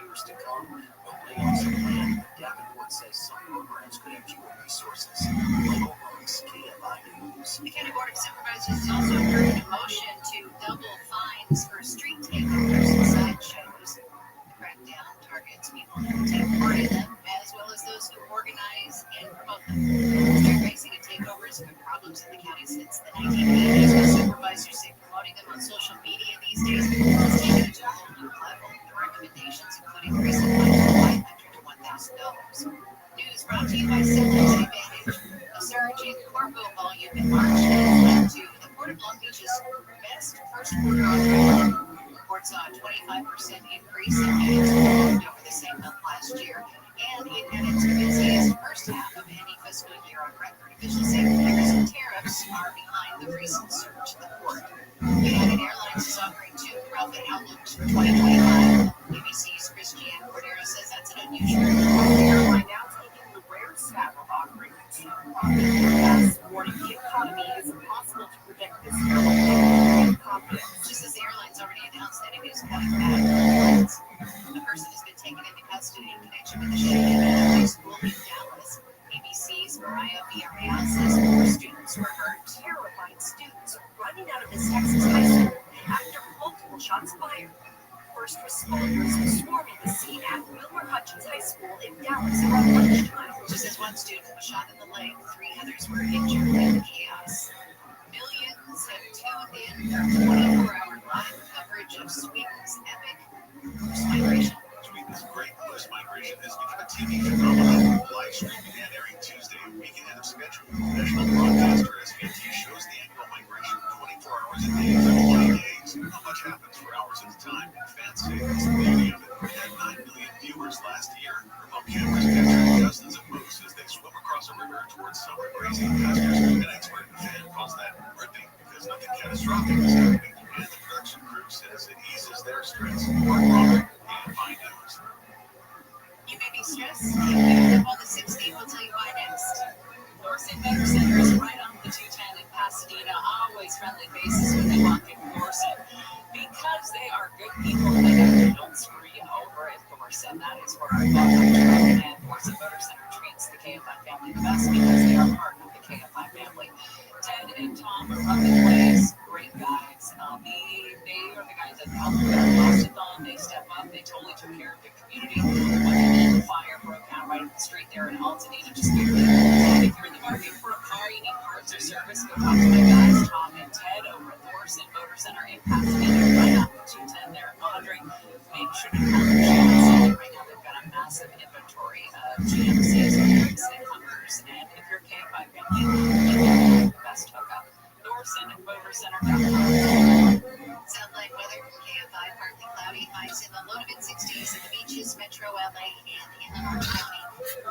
years to come. No layoffs are planned. Davenport says some programs could have fewer resources. Michael Brooks, KFI News.
The County Board of Supervisors has also approved a motion to double fines for street takeovers and sideshows. The crackdown targets people who take part in them, as well as those who organize and promote them. Street racing and takeovers have been problems in the county since the 1980s, with supervisors say promoting them on social media these days has taken it to a whole new level. The recommendations, including recent fines of $500 to $1,000. News brought to you by Sellers Advantage. A surge in cargo volume in March has led to the Port of Long Beach's best first quarter on record. Reports saw a 25% increase in units moved over the same month last year, and it had its busiest first half of any fiscal year on record. Officials say the figures and tariffs are behind the recent surge in the port. United Airlines is offering two profit outlooks for 2025. ABC's Christiane Cordero says that's an unusual.
The airline now taking the
staff are offering gas warning the economy is impossible to predict this year with confidence.
Just as the airline's already announced that it is cutting back flights. The person has been taken into custody in connection with the shooting at a high school in Dallas. ABC's Mariah Villarreal says 4 students were hurt.
Terrified students running out of this Texas high school after multiple shots fired. First responders swarming the scene at Wilmer Hutchins High School in Dallas around lunchtime.
Just as one student was shot in the leg, 3 others were injured in the chaos. Millions have tuned in for 24-hour live coverage of Sweden's epic forced migration.
Sweden's Great Forced Migration has become a TV phenomenon. Live streaming and airing Tuesday, a week ahead of schedule. National broadcaster SVT shows the annual migration 24 hours a day for 20 days. Not much happens for hours at a time. Fans say that's the beauty of it. It had 9 million viewers last year. Remote cameras captured dozens of boats as they swim across a river towards summer grazing pastures. An expert fan calls that ripping because nothing catastrophic is happening. And the production crew says it eases their stress. Mark Robert and Find News.
You may be stressed. Keep up on the 16. We'll tell you why next. Thorson Motor Center is right on the 210 in Pasadena. Always friendly faces when they walk in Thorson. Because they are good people and they don't screw you over at Thorson. That is where our local and Thorson Motor Center treats the KFI family the best because they are part of the KFI family. Ted and Tom run the place. Great guys. They are the guys that helped with the Boston. They step up. They totally took care of the community. When the fire broke out right up the street there in Altadena, just give me. If you're in the market for a car, you need parts or service, go talk to my guys, Tom and Ted over at Thorson Motor Center in Pasadena. Right off the 210 there in Mondring. Make sure to call the GMC. Right now they've got a massive inventory of GMCs, and Hummers, and if you're KFI family, you the best hookup. ThorsonMotorCenter.com. Southline weather, KFI partly cloudy, highs in the low to mid 60s in the beaches, Metro LA, and Inland Orange County.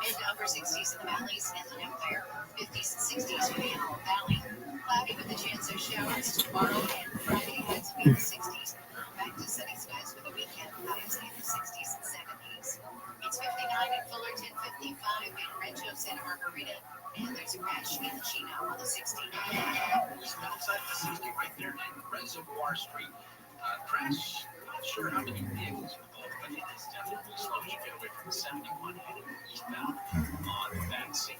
Mid to upper 60s in the valleys, Inland Empire, 50s and 60s for the Antelope Valley. Cloudy with a chance of showers tomorrow and Friday, highs will be in the 60s. Back to sunny skies for the weekend, highs in the 60s and 70s. It's 59 in Fullerton, 55 in Rancho Santa Margarita, and there's a crash in Chino on the 60.
Just outside the 60 right there in Reservoir Street. Crash, not sure how many vehicles involved, but it is definitely slow as you get away from the 71 heading eastbound on that 60.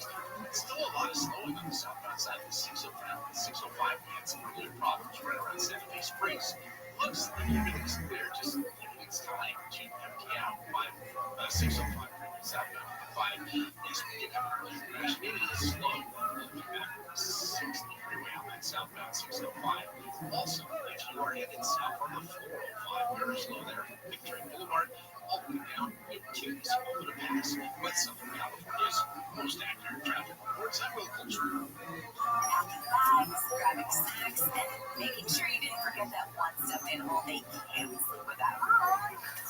Still a lot of slowing on the southbound side of the 605. The 605 we had some earlier problems right around 70 Springs. Looks like everything's there, just it's time to empty out. 605 southbound 5 is we did have an earlier crash. It is slow. Looking back on the 60 freeway on that southbound 605. Also, if you are headed south on the 405, very slow there. Victory Boulevard, all the way down into the Silver Pass. With Southern California's most accurate traffic reports. I'm Will Culture.
Packing bags, grabbing snacks, and making sure you didn't forget that one stuffed animal they can't sleep without.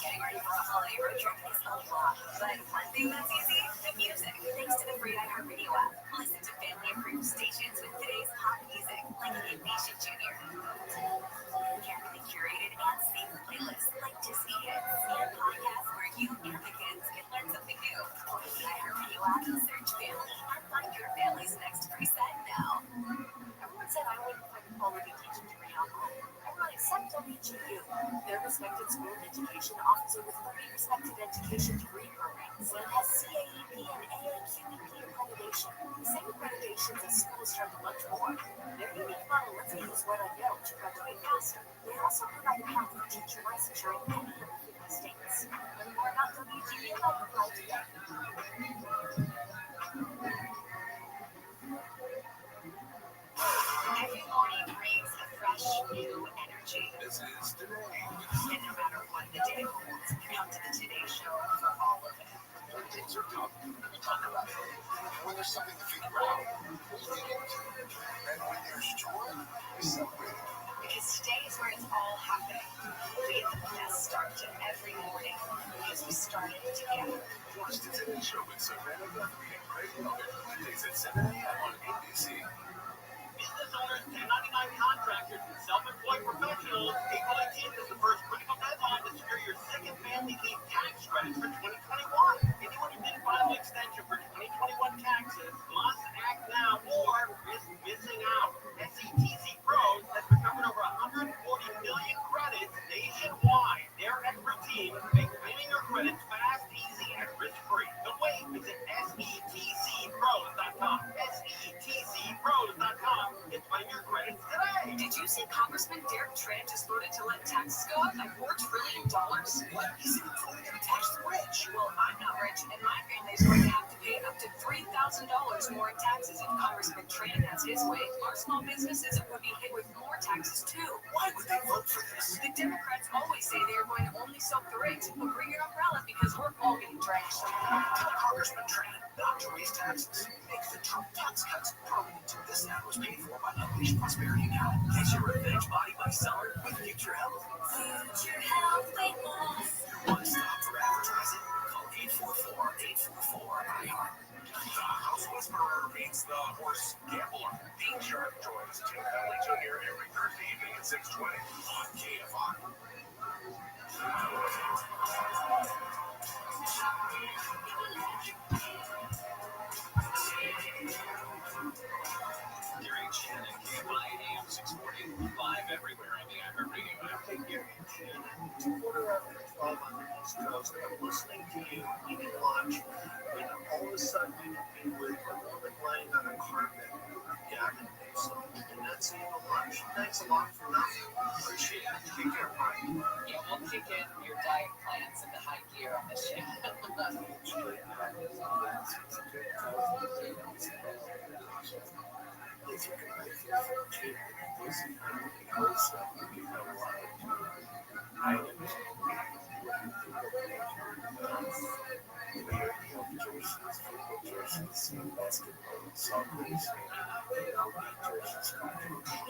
Getting ready for a holiday road trip is a lot, but one thing that's easy, the music. Thanks to the free iHeartRadio app. Listen to family-approved stations with today's hot music, like Hit Nation Junior. Carefully curated and safe playlists like Disney hits and podcasts where you and the kids can learn something new. Open the iHeartRadio app and search family and find your family's next preset now. Everyone said I wouldn't find quality teaching degree online. Everyone except WGU. Their respected school of education offers over 30 respected education degree programs and has CAEP and AAQEP accreditation. The same accreditations as schools try to look for. Their unique model lets me use what I know to graduate faster. They also provide a path for teacher licensure in any of the 50 states. Learn more about WGU and apply today.
Every morning brings a fresh new energy.
This is Today.
And no matter what the day holds, come to the Today Show for all of it.
When things are tough, we talk about it. When there's something to figure out, we dig into it. And when there's joy, we celebrate it.
Because today is where it's all happening. We get the best start to every morning because we started together.
Watch the Today Show with Savannah Guthrie and Craig Logan, Mondays at 7 a.m. on ABC.
Business owners, 1099 contractors, and self-employed professionals, April 18th is the first critical deadline to secure your second family leave tax credits for 2021. Anyone who didn't file an extension for 2021 tax
taxes must act now or risk missing out. SETC Pros has recovered over 140 million credits nationwide. Their expert team makes claiming your credits fast, easy, and risk-free. Don't wait. Visit SETCPros.com. SETCPros.com and claim your credits today.
Did you see Congressman Derek Trent just voted to let taxes go up by $4 trillion?
What? He's even going to tax the rich.
Well, I'm not rich, and my family's going to have to pay up to $3,000 more in taxes if Congressman Trent has his way. Our small businesses would be hit with more taxes, too.
Why would they vote for this?
The Democrats always say they are going to only soak the rich, but bring your umbrella because we're all getting drenched.
Tell Congressman Trent not to raise taxes. Make the Trump tax cuts permanent. This ad was paid for by Unleash Prosperity Now. Get your revenge body by summer with Future Health.
Future Health Weight Loss.
One stop for advertising. Call 844-844-IHEART.
The House Whisperer meets the Horse Gambler. Dean Sharp joins Tim Conley Jr. every Thursday evening at 6:20 on KFI. Gary Chan and KFI AM 640 live everywhere on the iHeartRadio app.
Hey, Gary and Shannon, 12 on the East Coast. I'm listening to you eating lunch, and all of a sudden you were a woman laying on a carpet, gagging something, and that's eating lunch. Thanks a lot for nothing. Appreciate it. Take care, bye.
Yeah, we'll kick in your diet plans into high gear on this show.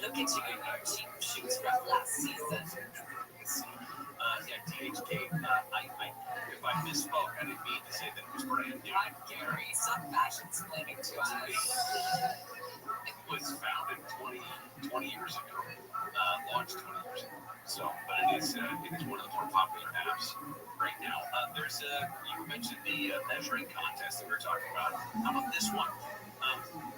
Look at you in your cheap shoes from last season.
Yeah, DHK, if I misspoke, I didn't mean to say that it was brand new.
I'm Gary, some fashion explaining to us.
It was founded 20 years ago, launched 20 years ago. So, but it is one of the more popular apps right now. You mentioned the measuring contest that we were talking about. How about this one?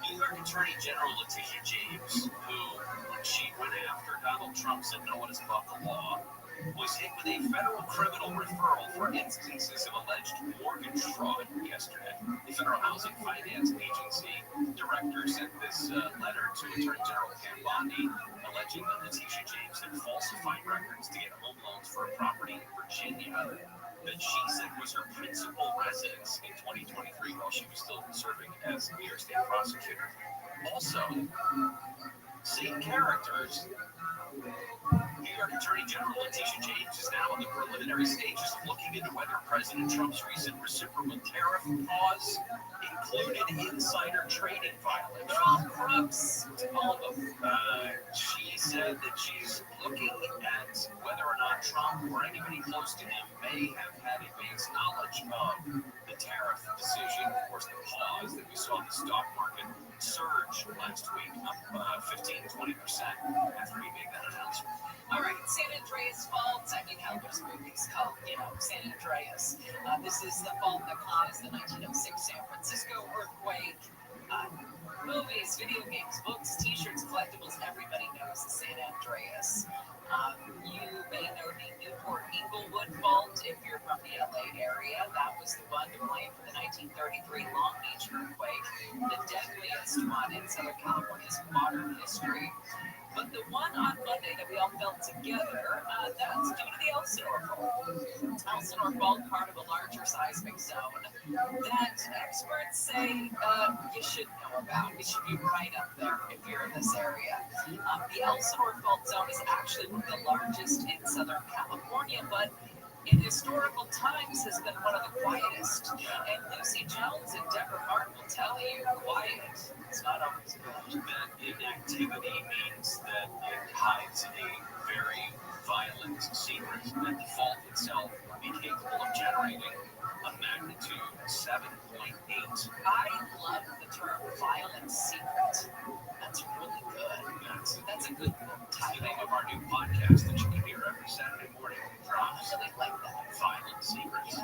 New York Attorney General Letitia James, who, when she went after Donald Trump, said no one is above the law, was hit with a federal criminal referral for instances of alleged mortgage fraud yesterday. The Federal Housing Finance Agency director sent this letter to Attorney General Pam Bondi, alleging that Letitia James had falsified records to get home loans for a property in Virginia that she said was her principal residence in 2023 while she was still serving as New York State prosecutor. Also, same characters. New York Attorney General Letitia James is now in the preliminary stages of looking into whether President Trump's recent reciprocal tariff pause included insider trading violations.
They're all crooks.
All of them. She said that she's looking at whether or not Trump or anybody close to him may have had advanced knowledge of the tariff decision. Of course, the pause that we saw in the stock market surge last week, up 15-20% after he made that announcement.
All right, San Andreas Fault. I mean, hell, there's movies called, San Andreas. This is the fault that caused the 1906 San Francisco earthquake. Movies, video games, books, T-shirts, collectibles. Everybody knows the San Andreas. You may know the Newport Inglewood Fault if you're from the LA area. That was the one to blame for the 1933 Long Beach earthquake, the deadliest one in Southern California's modern history. But the one on Monday that we all felt together, that's due to the Elsinore Fault. Elsinore Fault, part of a larger seismic zone that experts say you should know about. It should be right up there if you're in this area. The Elsinore Fault zone is actually one of the largest in Southern California, but in historical times has been one of the quietest. And Lucy Jones and Deborah Hart will tell you quiet. It's not always good.
That inactivity means that it hides a very violent secret, that the fault itself would be capable of generating a magnitude 7.8.
I love the term violent secret. That's really good. That's a good title.
The name of our new podcast that you can hear every Saturday morning.
I really like that.
Violent Secrets.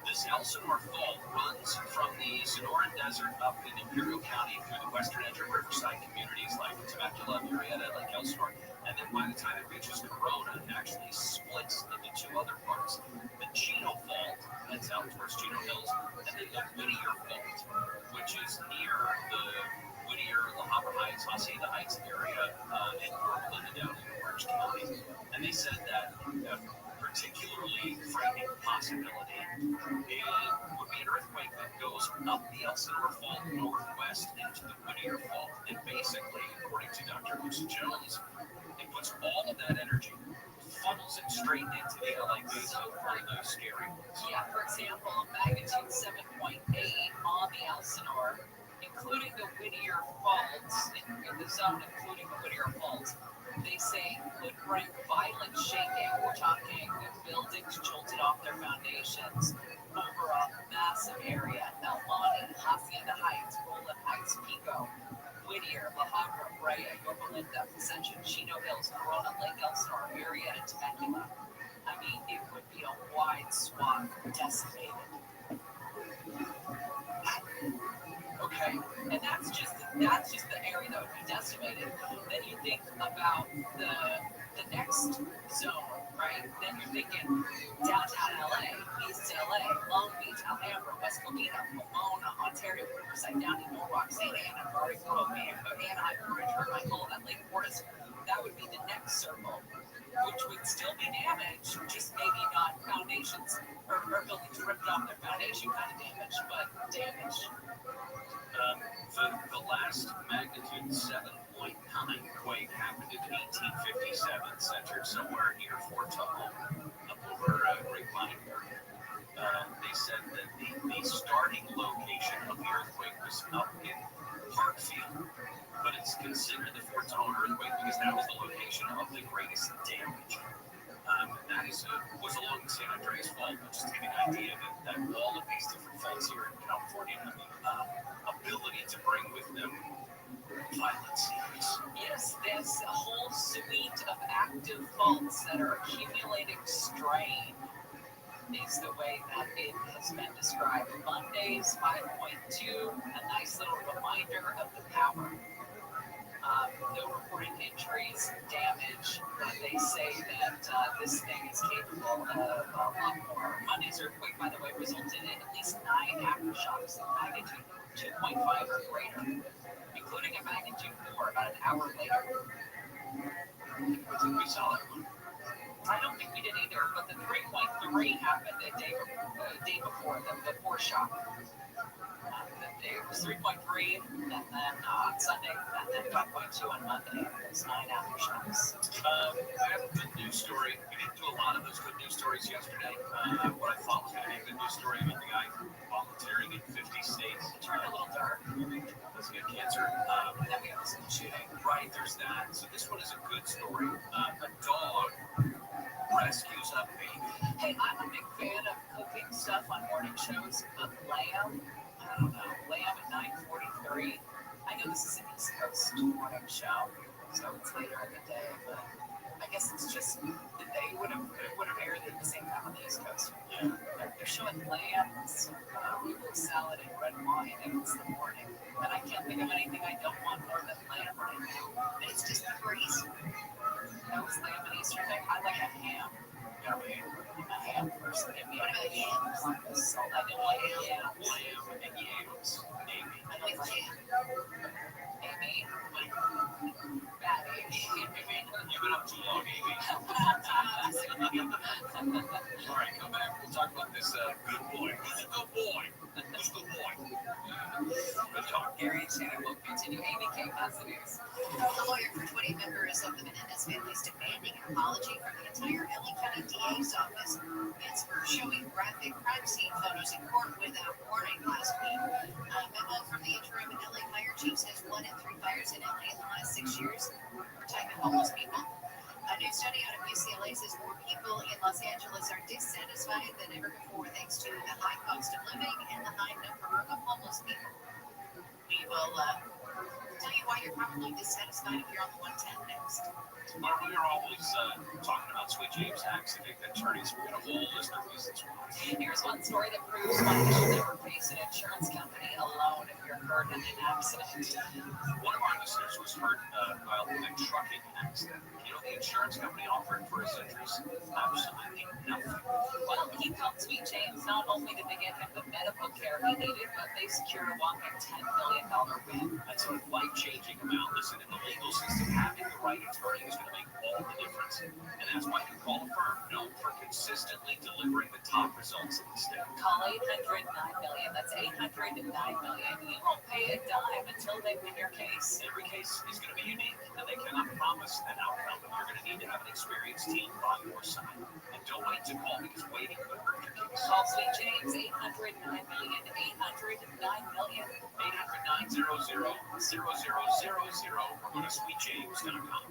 This Elsinore Fault runs from the Sonoran Desert up in Imperial County through the western edge of riverside communities like Temecula, Murrieta, Lake Elsinore, and then by the time it reaches Corona, it actually splits into two other parts. The Chino Fault heads out towards Chino Hills, and then the Whittier Fault, which is near the Whittier, La Habra Heights, Hacienda Heights area in Brooklyn and down in Orange County. And they said that a particularly frightening possibility would be an earthquake that goes up the Elsinore Fault northwest into the Whittier Fault. And basically, according to Dr. Lucy Jones, it puts all of that energy, funnels it straight into the LA Basin, one of those scary ones.
Yeah, for example, magnitude 7.8 on the Elsinore, including the Whittier Faults, in the zone including the Whittier Faults, they say could bring violent shaking. We're talking buildings jolted off their foundations over a massive area. El Monte, Hacienda Heights, Roland Heights, Pico, Whittier, La Habra, Brea, Yorba Linda, Ascension, Chino Hills, Corona, Lake Elsinore, Murrieta, Temecula. I mean, it would be a wide swath decimated. Okay, and that's just the area that would be decimated. Then you think about the next zone, right? Then you're thinking downtown LA, East LA, Long Beach, Alhambra, West Covina, Pomona, Ontario, Riverside, down in Norwalk, St. Anna, Murray Grove, Anaheim, Orange, Irvine, Holiday, Lake Forest. That would be the next circle, which would still be damaged, just maybe not foundations or buildings ripped off their foundation kind of damage, but damage.
The last magnitude 7.9 quake happened in 1857, centered somewhere near Fort Tahoe, up over Grapevine. They said that the starting location of the earthquake was up in Parkfield, but it's considered the Fort Tahoe earthquake because that was the location of the greatest damage. That was along the San Andreas Fault, which is to give you an idea that all of these different faults here in California have the ability to bring with them violent seas.
Yes, there's a whole suite of active faults that are accumulating strain, is the way that it has been described. Monday's 5.2, a nice little reminder of the power. No reported injuries, damage, but they say that this thing is capable of a lot more. Monday's earthquake, by the way, resulted in at least 9 aftershocks of magnitude 2.5 or greater, including a magnitude 4 about an hour later.
I think we saw that one.
I don't think we did either, but the 3.3 happened the day before, the foreshock. It was 3.3, and then on Sunday, and then 5.2 on Monday. It was 9 aftershocks.
I have a good news story. We didn't do a lot of those good news stories yesterday. What I thought was going to be a good news story about the guy volunteering in 50 states.
It turned a little dark.
Doesn't get cancer.
And then we have this shooting.
Right, there's that. So this one is a good story. A dog rescues a baby.
Hey, I'm a big fan of cooking stuff on morning shows, but lamb, I don't know, lamb at 9:43. I know this is an East Coast morning show, so it's later in the day, but I guess it's just that they would have aired it at the same time on the East Coast.
Yeah.
They're showing lamb with some arugula salad and red wine, and it's the morning. And I can't think of anything I don't want more than lamb right now. But it's just crazy. That was lamb and Easter egg. I like a ham.
Yeah, man.
A ham person. What about yams? I don't like yams.
Lamb and yams. Amy.
I like jam. Amy? Bad Amy.
You've been up too long, Amy. All right, come back. We'll talk about this good boy. Who's a good boy? Who's a good boy? Good talk.
Gary and Shannon will continue. Amy K. has the news.
A lawyer for 20 members of the Menendez family is demanding an apology from the entire LA County DA's office. It's for showing graphic crime scene photos in court without warning last week. A memo from the interim LA fire chief says 1 in 3 fires in LA in the last 6 years were tied to homeless people. A new study out of UCLA says more people in Los Angeles are dissatisfied than ever before thanks to the high cost of living and the high number of homeless people. We will tell you why you're probably dissatisfied if you're on the 110 next.
Yeah, we are always talking about Sweet James accident attorneys. We got a whole list of reasons why.
Here's one story that proves why you should never face an insurance company alone if you're hurt in an accident.
One of our listeners was hurt while in a trucking accident. You know the insurance company offered for his injuries? Absolutely nothing.
Well, he called Sweet James. Not only did they get him the medical care he needed, but they secured a whopping $10 million win.
That's a life-changing amount. Listen, in the legal system, having the right attorney is going to make all the difference. And that's why you call a firm known for consistently delivering the top results in the state.
Call 800-9-million. That's 800-9-million. You won't pay a dime until they win your case.
Every case is going to be unique, and they cannot promise an outcome, but you're going to need to have an experienced team on your side. And don't wait to call, because waiting could hurt your case.
Call Sweet James, 800-9-million, 800-9-million.
800-900-0000, or go to sweetjames.com.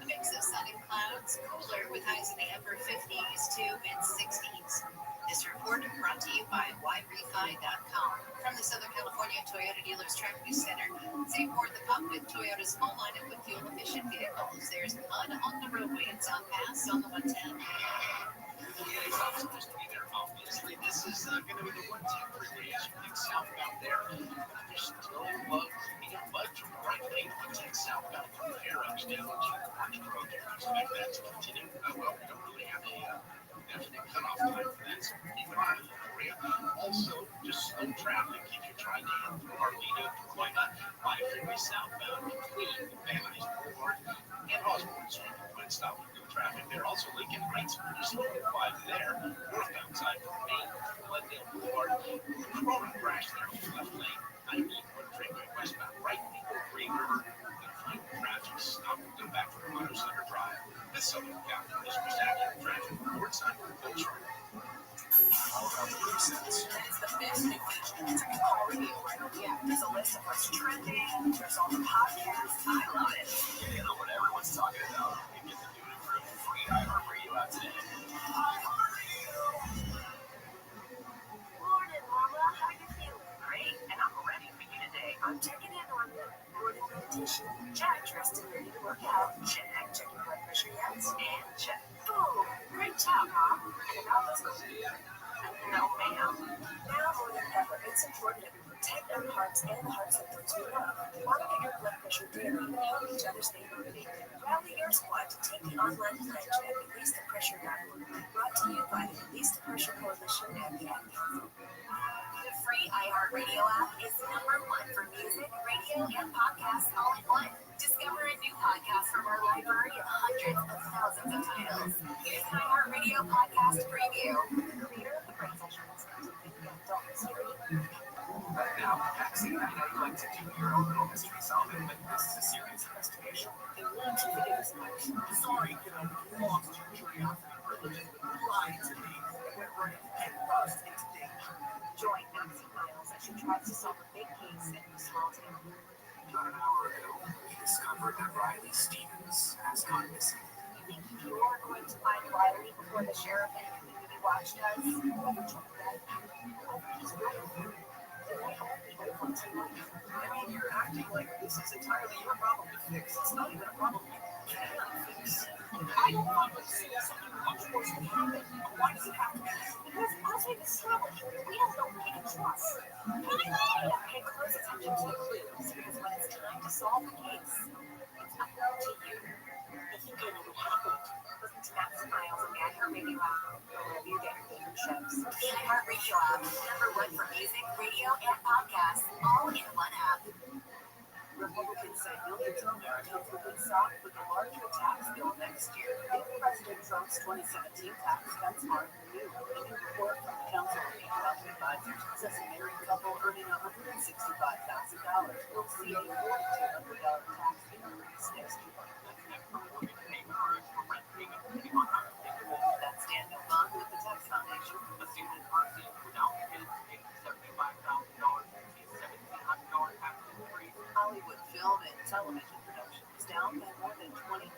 A mix of sun and clouds, cooler with highs in the upper 50s to mid-60s. This report brought to you by YRefi.com. From the Southern California Toyota Dealers Traffic Center, save more at the pump with Toyota's full lineup of fuel-efficient vehicles. There's mud on the roadway and some pass on the 110.
Yeah, it's not supposed to be there, obviously. This is going to be the 110 freeway as you think southbound there. There's still mud to the right lane, 110 southbound from Fair Oaks down to Orange Grove. You expect that to continue. Well, we don't really have a definite cutoff time for that, so keep an eye on that for you. Also, just slow traffic if you're trying to head through Arleta, Pacoima, by freeway southbound between Van Nuys Boulevard and Osborne. So you might stop and do traffic there. Also, Lincoln Heights, pretty slow to 5 there. Northbound side from Main to Glendale Boulevard. Corona crash there on the left lane. 91 freeway westbound right before Green River. You'll find traffic stop and go back from Motor Center Drive. This Southern California's most accurate traffic report sign for Culture.
All about the presets. It's the best new feature. It's a call review. Yeah, there's a list of what's trending. There's all the podcasts. I love it. You know what everyone's talking about. You get to do it for a free iHeartRadio app today. iHeartRadio. Morning, Mama. How you feeling? Great. And I'm ready for you today. I'm checking in on you. Morning meditation. Check. Dressed and ready to work out. Check. Checking blood pressure yet? And check. Boom. Great job, Mom. And now let's go. No, ma'am. Now more than ever, it's important that we protect our hearts and the hearts of those we love. Monitor your blood pressure daily and help each other stay motivated. Rally your squad to take the online pledge at releasethepressure.org. Brought to you by the Release the Pressure Coalition and the Ad Council. The free iHeartRadio app is #1 for music, radio, and podcasts all in one. Discover a new podcast from our library of hundreds of thousands of titles. Here's an iHeartRadio podcast preview. Creator of the Brain Sessions.
Right now, Maxie, I know you like to do your own little mystery solving, but this is a serious investigation.
They want you to get much. Sorry, you lost your curiosity privileges, but you lied to me and went running headfirst into danger.
Join Maxie Miles as she tries to solve a big case in a small town.
About an hour ago, we discovered that Riley Stevens has gone missing.
You think you're going to find Riley before the sheriff and community watch does? He's right.
I mean, you're acting like this is entirely your problem to fix. It's not even a problem you can fix. I don't want to say something much worse than happened. Why does it have to be?
Because as we've established, we don't know who we can trust. Pay close attention to the clues, because when it's time to solve the case, it's up to you.
I think I know what happened.
Listen to Maxie Miles on the iHeartRadio app, wherever you get your favorite shows.
The iHeartRadio app, #1 for music, radio, and podcasts, all in one app.
Republicans say millions of Americans will be shocked with a larger tax bill next year. President Trump's 2017 tax cuts are new. A new report from the Council of Economic Advisors says a married couple earning $165,000 will see a $4,200 tax increase next year. That's Daniel Bond with the Tax Foundation.
A student person who now pays $75,000 to $1,700 tax increase.
Hollywood film and television production is down by more than 22% in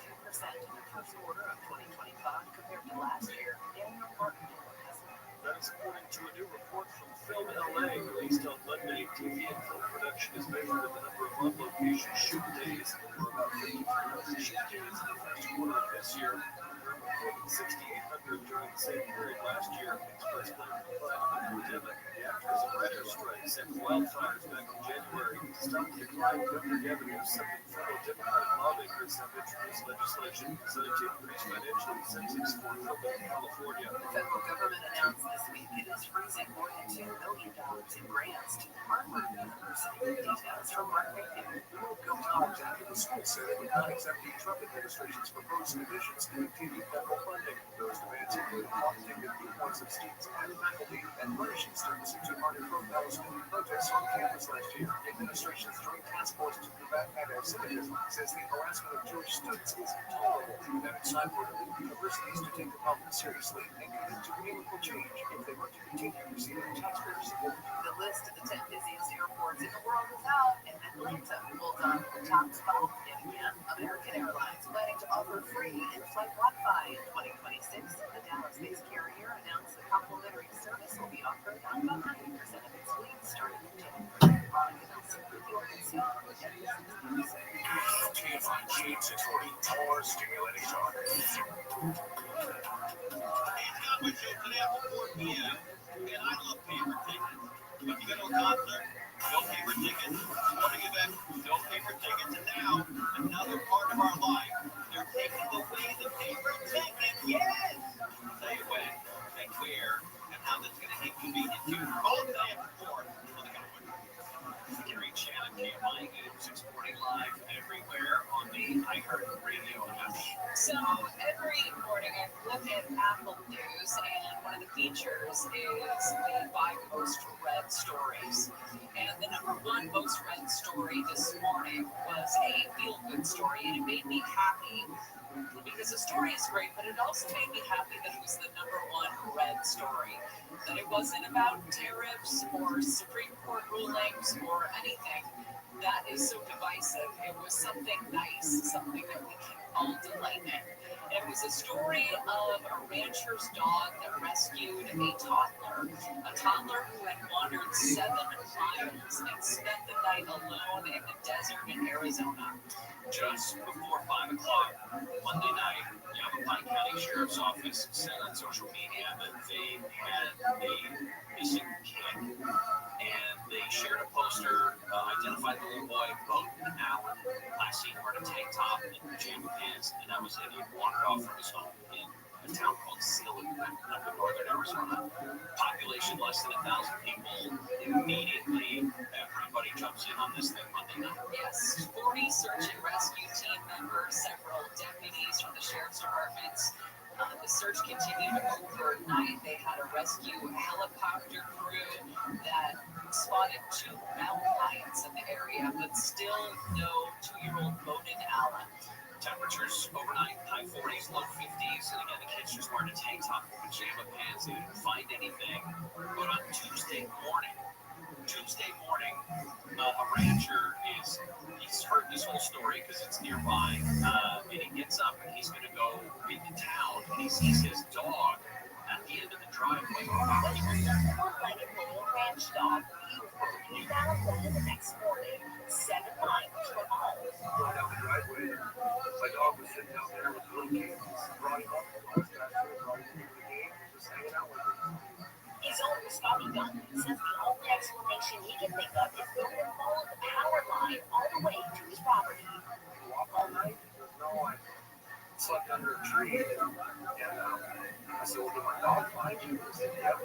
the first quarter of 2025 compared to last year. Daniel Martin has
That is according to a new report from Film LA released on Monday. TV and film production is measured in the number of on-location shoot days. There were about 5,300 shoot days in the first quarter of this year, compared with more than 6,800 during the same period last year. Express blame for the pandemic. The actors and writers' strike sent wildfires back in January. To stop the decline, Governor Gavin Newsom and federal Democratic lawmakers have introduced legislation designed to increase financial incentives for filming in California.
The federal government announced this week it is freezing more than $2 million in grants to Harvard University. Details from Mark McNeil.
Bill Collins after the school said it would not accept the Trump administration's proposed conditions to TV federal funding. Those demands include auditing the viewpoints of students and faculty and punishing students who took part in pro-Palestinian protests on campus last year. The administration's Joint Task Force to combat anti-Semitism says the harassment of Jewish students is intolerable, and that it's time for universities to take the problem seriously and commit to meaningful change if they want to continue receiving taxpayer support.
The list of the 10 busiest airports in the world is out, and Atlanta pulled on the top spot yet again. American Airlines planning to offer free in-flight Wi-Fi in 2026. The Dallas-based carrier announced the complimentary service will be offered on about 90% of its fleet starting in January. Monica Nelson with the OpenC.
TFIG 640, more stimulating talk. It's got my show today at 4 p.m. And I love paper tickets. But you go to a concert, no paper tickets. Sporting event, no paper tickets. And now, another part of our life, they're taking away the paper ticket. Yes! I'll tell you when, and where, and how that's going to inconvenience you all day at 4 on the Cowboy. Gary Shannon, KMI News, 640 live everywhere on the iHeartRadio app.
So every morning I look at Apple News, and one of the features is the 5 most read stories. And the number 1 most read story this morning was a feel-good story, and it made me happy because the story is great, but it also made me happy that it was the number 1 read story. That it wasn't about tariffs or Supreme Court rulings or anything that is so divisive. It was something nice, something that we can all delight in. It was a story of a rancher's dog that rescued a toddler who had wandered 7 miles and spent the night alone in the desert in Arizona.
Just before 5 o'clock Monday night, Yavapai County Sheriff's Office said on social media that they had a missing kid. And they shared a poster, identified the little boy, Bowden Allen, last seen wearing a tank top and pajama pants, and that was it. He wandered off from his home in a town called Sealand, up in northern Arizona. Population less than 1,000 people. Immediately, everybody jumps in on this thing Monday night.
Yes, 40 search and rescue team members, several deputies from the sheriff's departments. The search continued overnight. They had a rescue helicopter crew that spotted 2 mountain lions in the area, but still no 2-year-old Bowden Allen.
Temperatures overnight, high 40s, low 50s, and again, the kid's just wearing a tank top and pajama pants. They didn't find anything. But on Tuesday morning, a rancher he's heard this whole story because it's nearby, and he gets up and he's going to go into town, and he sees his dog at the end of the driveway.
Four-legged little ranch dog, Buford, he found one the next morning, 7 miles from home.
Going down the driveway, my dog was sitting out there with the little kid. Brought him up, I was got to brought him to the game, just hanging out with him.
His owner, Scotty Dunn, says the only explanation he can think of is Bowden followed the power line all the way to his property.
Walk all night? No, I slept under a tree, and I said, well, did my dog find you? He said, yep.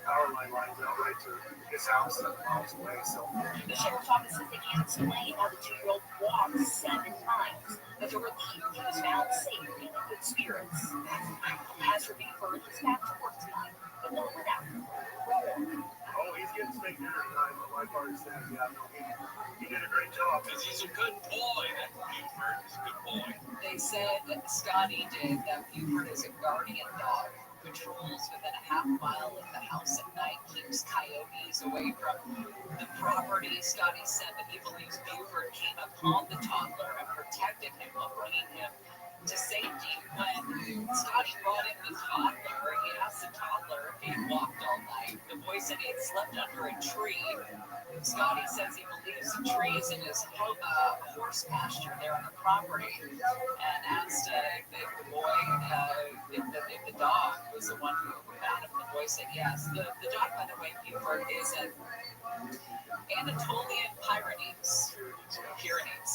Power line lines out right to his house 7 miles away. So
the sheriff's office says they can't explain how the 2-year-old walked 7 miles, but they're relieved he was found safe and in good spirits. As for Buford, he's back to work tonight, but not without him.
Oh, he's getting steak dinner tonight, but my party says, yeah, no, he did a great job.
Because he's a good boy. That Buford is a good boy.
They said Scotty did that Buford is a guardian dog. Patrols within a half mile of the house at night, keeps coyotes away from the property. Scotty said that he believes Buford came upon the toddler and protected him while bringing him to safety when Scotty brought in the toddler. He asked the toddler if he had walked all night. The boy said he had slept under a tree. Scotty says he believes the tree is in his horse pasture there on the property, and asked if the boy, if the dog was the one who found him. The boy said yes. The dog, by the way, Buford, is an Anatolian Pyrenees. Pyrenees.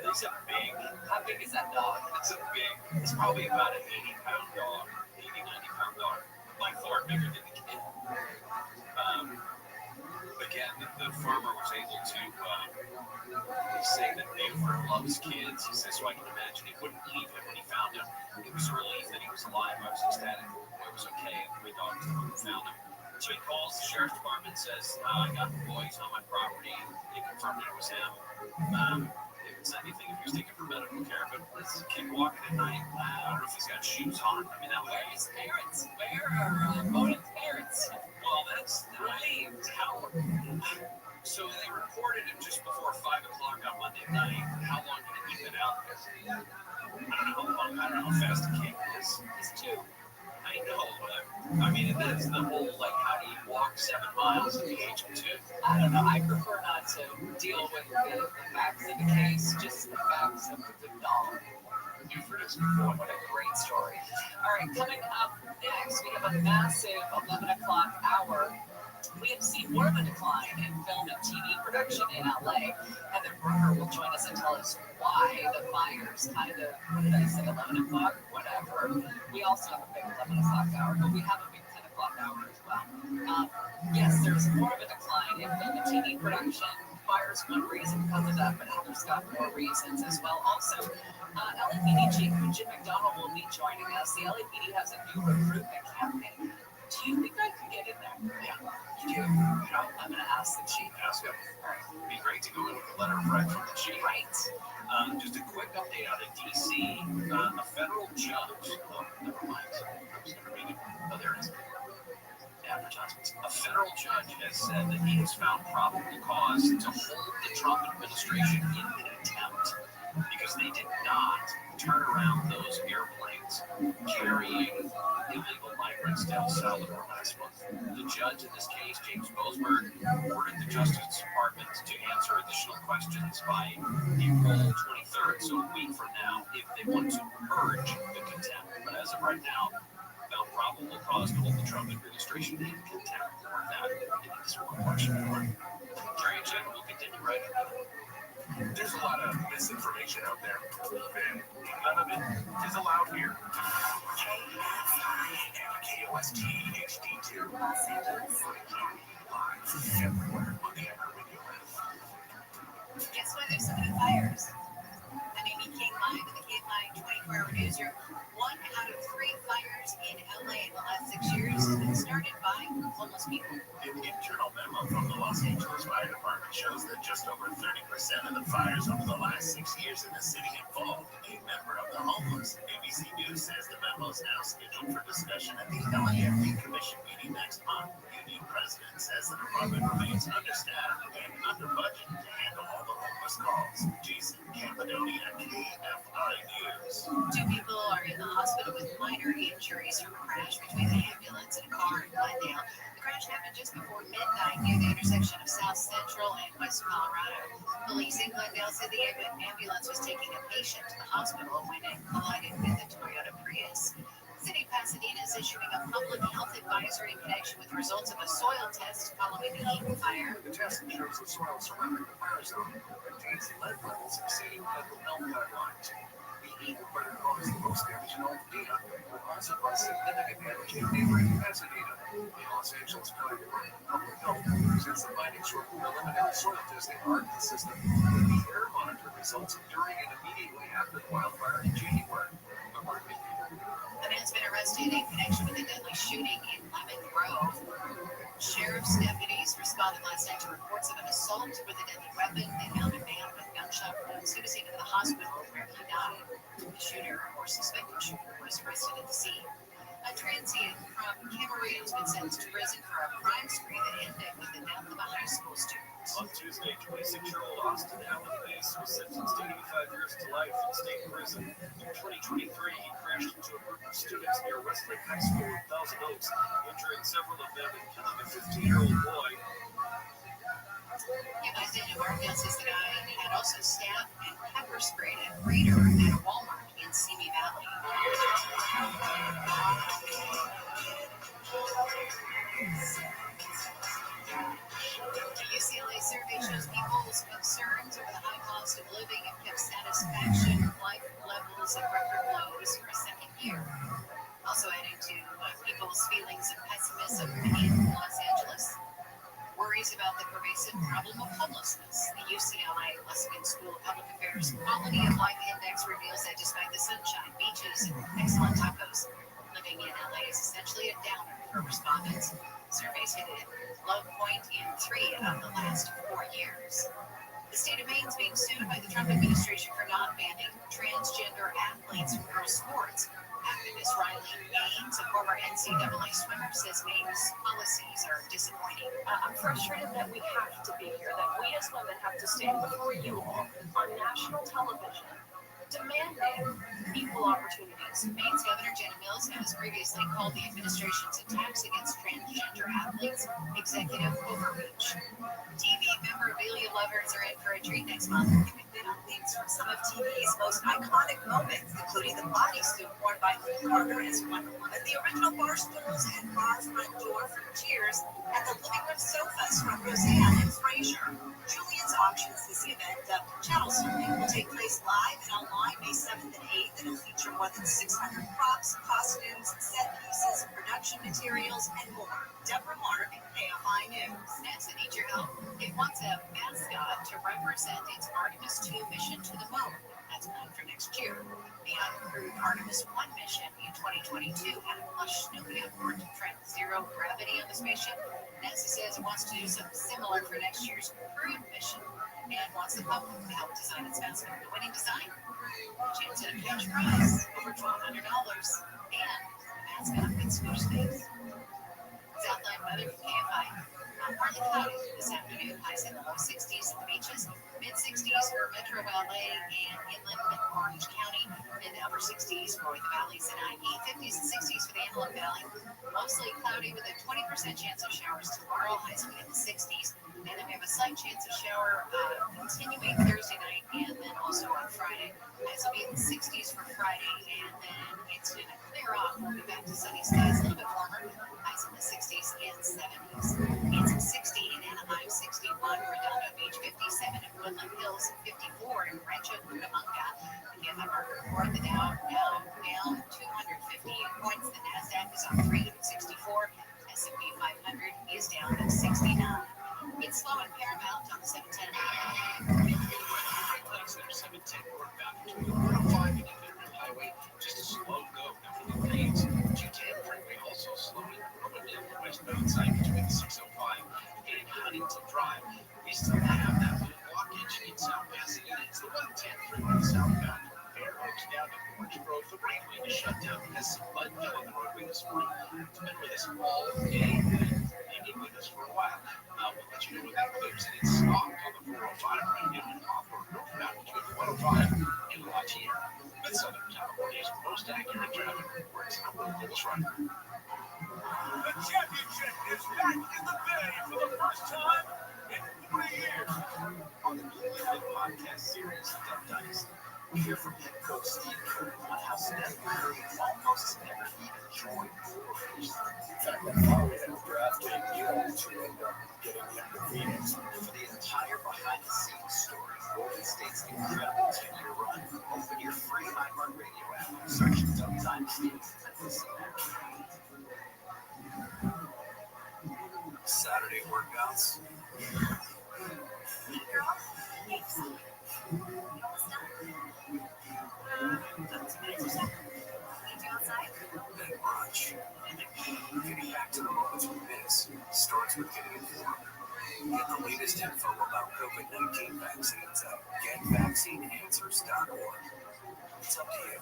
It's a big.
How big is that dog?
It's probably about an 80-pound dog, 90-pound dog. By far bigger than the kid. Again, the farmer was able to say that Buford loves kids. He says, so I can imagine he wouldn't leave him when he found him. It was a relief that he was alive. I was ecstatic. It was okay. The dog found him. So he calls the sheriff's department and says, I got the boys on my property. They confirmed that it was him. They didn't say anything if he was taken for medical care, but this kid walking at night, I don't know if he's got shoes on. I mean,
Where are his parents? Where are Bonan's parents?
Well, that's
relieved.
How? So they reported him just before 5 o'clock on Monday night. How long did he keep it out there? I don't know how long. I don't know how fast the kid is.
He's 2.
I know, but I mean, that's the whole, like, how do you walk 7 miles at the age of 2?
I don't know. I prefer not to deal with the facts of the case, just the facts of the dog.
Buford is before.
What a great story. All right, coming up next, we have a massive 11 o'clock hour. We have seen more of a decline in film and TV production in LA. Heather Brunner will join us and tell us why the fires kind of, what did I say, 11 o'clock? Whatever. We also have a big 11 o'clock hour, but we have a big 10 o'clock hour as well. Yes, there's more of a decline in film and TV production. Fires one reason because of that, but Heather's got more reasons as well. Also, LAPD Chief Jim McDonald will be joining us. The LAPD has a new recruitment campaign. Do you think I could get in there?
Yeah.
You do? I'm going to ask the chief.
Ask him. It'd be great to go in with a letter of right from the chief.
Right.
Just a quick update out of D.C. A federal judge. Oh, never mind. I was going to read it. Oh, there it is. Advertisements. A federal judge has said that he has found probable cause to hold the Trump administration in an attempt because they did not turn around those airplanes carrying illegal migrants to El Salvador last month. The judge in this case, James Boasberg, ordered the Justice Department to answer additional questions by April 23rd, so a week from now, if they want to purge the contempt. But as of right now, found probable cause to hold the Trump administration in contempt. More of that in this one question. Jerry and Jen will continue right after.
There's a lot of misinformation out there, and none of it is allowed here. KOST HD2.
Los Angeles.
Live everywhere on the iHeartRadio app.
Guess why there's so many fires? I'm Amy King live in the K-Line 24-hour newsroom. 1 out of 3 fires in LA in the last 6 years has been started by homeless people.
An internal memo from the Los Angeles Fire Department shows that just over 30% of the fires over the last 6 years in the city involved a member of the homeless. ABC News says the memo is now scheduled for discussion at the LAFD Commission meeting next month. Union president says the department remains understaffed and under budget to handle all the homeless calls. Jason Campadoni at KFI News.
2 people are in the hospital with minor injuries from a crash between an ambulance and a car in Glendale. The crash happened just before midnight near the intersection of South Central and West Colorado. Police in Glendale said the ambulance was taking a patient to the hospital when it collided with a Toyota Prius. City of Pasadena is issuing a public health advisory in connection with results of a soil test following the Eaton fire.
The test shows the soil surrounding the fire zone contains lead levels exceeding federal health guidelines. The Eaton fire caused the most damage in Altadena, but also caused significant damage in neighboring Pasadena. The Los Angeles County Department of Public Health says the findings from preliminary soil testing are consistent with the air monitor results during and immediately after the wildfire in January.
A man's been arrested in connection with a deadly shooting in Lemon Grove. Sheriff's deputies responded last night to reports of an assault with a deadly weapon. They found a man with gunshot wounds. He was taken to the hospital where he died. The shooter, or suspected shooter, was arrested at the scene. A transient from Camarillo has been sentenced to prison for a crime spree that ended with the death of a high school student.
On Tuesday, 26-year-old Austin Allen Bass was sentenced to 85 years to life in state prison. In 2023, he crashed into a group of students near Westlake High School in Thousand Oaks, injuring several of them and killing a 15-year-old boy.
Isaiah Marquez says the guy had also stabbed and pepper sprayed a greeter at a Walmart in Simi Valley. The UCLA survey shows people's concerns over the high cost of living have kept satisfaction life levels at record lows for a second year. Also adding to people's feelings of pessimism in Los Angeles. Worries about the pervasive problem of homelessness. The UCLA Luskin School of Public Affairs Quality of Life Index reveals that despite the sunshine, beaches, and excellent tacos, living in LA is essentially a downer for respondents. Surveys hit a low point in 3 of the last 4 years. The state of Maine is being sued by the Trump administration for not banning transgender athletes from girls' sports. Activist Riley Gaines, a former NCAA swimmer, says Maine's policies are disappointing.
I'm frustrated that we have to be here, that we as women have to stand before you all on national television demanding equal opportunities.
Maine's Governor Jenna Mills has previously called the administration's attacks against transgender athletes executive overreach. TV memorabilia lovers are in for a treat next month.
Things from some of TV's most iconic moments, including the bodysuit worn by Lee Carter as Wonder Woman, the original bar stools and Rod's front door from Cheers, and the living room sofas from Roseanne and Frasier. Julian's Auctions is the event. Channel surfing will take place live and online May 7th and 8th. It'll feature more than 600 props, costumes, set pieces, production materials, and more. Deborah Mark, KFI News.
NASA needs your help. It wants a mascot to represent its Artemis 2 mission to the moon. That's planned for next year. The uncrewed Artemis 1 mission in 2022 had a plush Snoopy on board to track zero gravity on the spaceship. NASA says it wants to do something similar for next year's crewed mission and wants the public to help design its mascot. The winning design? Chance at a cash prize, over $1,200, and the mascot gets fish space. Southline weather from KFI. Partly cloudy this afternoon. Highs in the low 60s at the beaches. Mid-60s for Metro LA and inland Orange County. Mid to upper 60s for the valleys and IE. 50s and 60s for the Antelope Valley. Mostly cloudy with a 20% chance of showers tomorrow. Highs will be in the 60s. And then we have a slight chance of shower continuing Thursday night and then also on Friday. Highs will be in the 60s for Friday, and then it's going to clear off. We'll be back to sunny skies, a little bit warmer. Highs in the 60s and 70s. It's 60 in Anaheim, 61 Redondo Beach, 57 in Woodland Hills, 54 in Rancho Cucamonga. The KFI market report, the Dow now down 258 points. The NASDAQ is on 364. S&P 500 is down to 69. It's slow in Paramount on the 710.
Center 710 northbound between 105 and Independence Highway. Just a slow go after the lanes. 210 freeway also slowing Romandale westbound side between 605 and Huntington Drive. We still have that little blockage in South Pasadena. It's the 110 freeway southbound from Fair Oaks down to Orange Grove. The right lane is shut down because some mud fell on the roadway this morning. It's been with us all day and hanging with us for a while. We'll let you know when that clears, and it's stopped on the 405 right now and off or northbound between the 105 and La Tierra. With Southern California's most accurate traffic reports, I'm Willis Ryder.
The championship is back in the Bay for the first time in 3 years.
On the newly added podcast series, Duck Dynasty, we hear from head coach Steve Kerr on how Steph Curry almost never even joined the organization.
In fact, I thought we had a draft day deal to end up getting him to Phoenix.
For the entire behind-the-scenes story, Golden State's incredible 10-year run, open your free iHeartRadio app, search Duck Dynasty, and listen now.
Saturday workouts.
Hey, girl. Hey, son. You almost done? 2 minutes or so. Meet you outside?
Then brunch. Getting back to the moments we miss starts with getting informed. Get the latest info about COVID-19 vaccines at getvaccineanswers.org. It's up to you.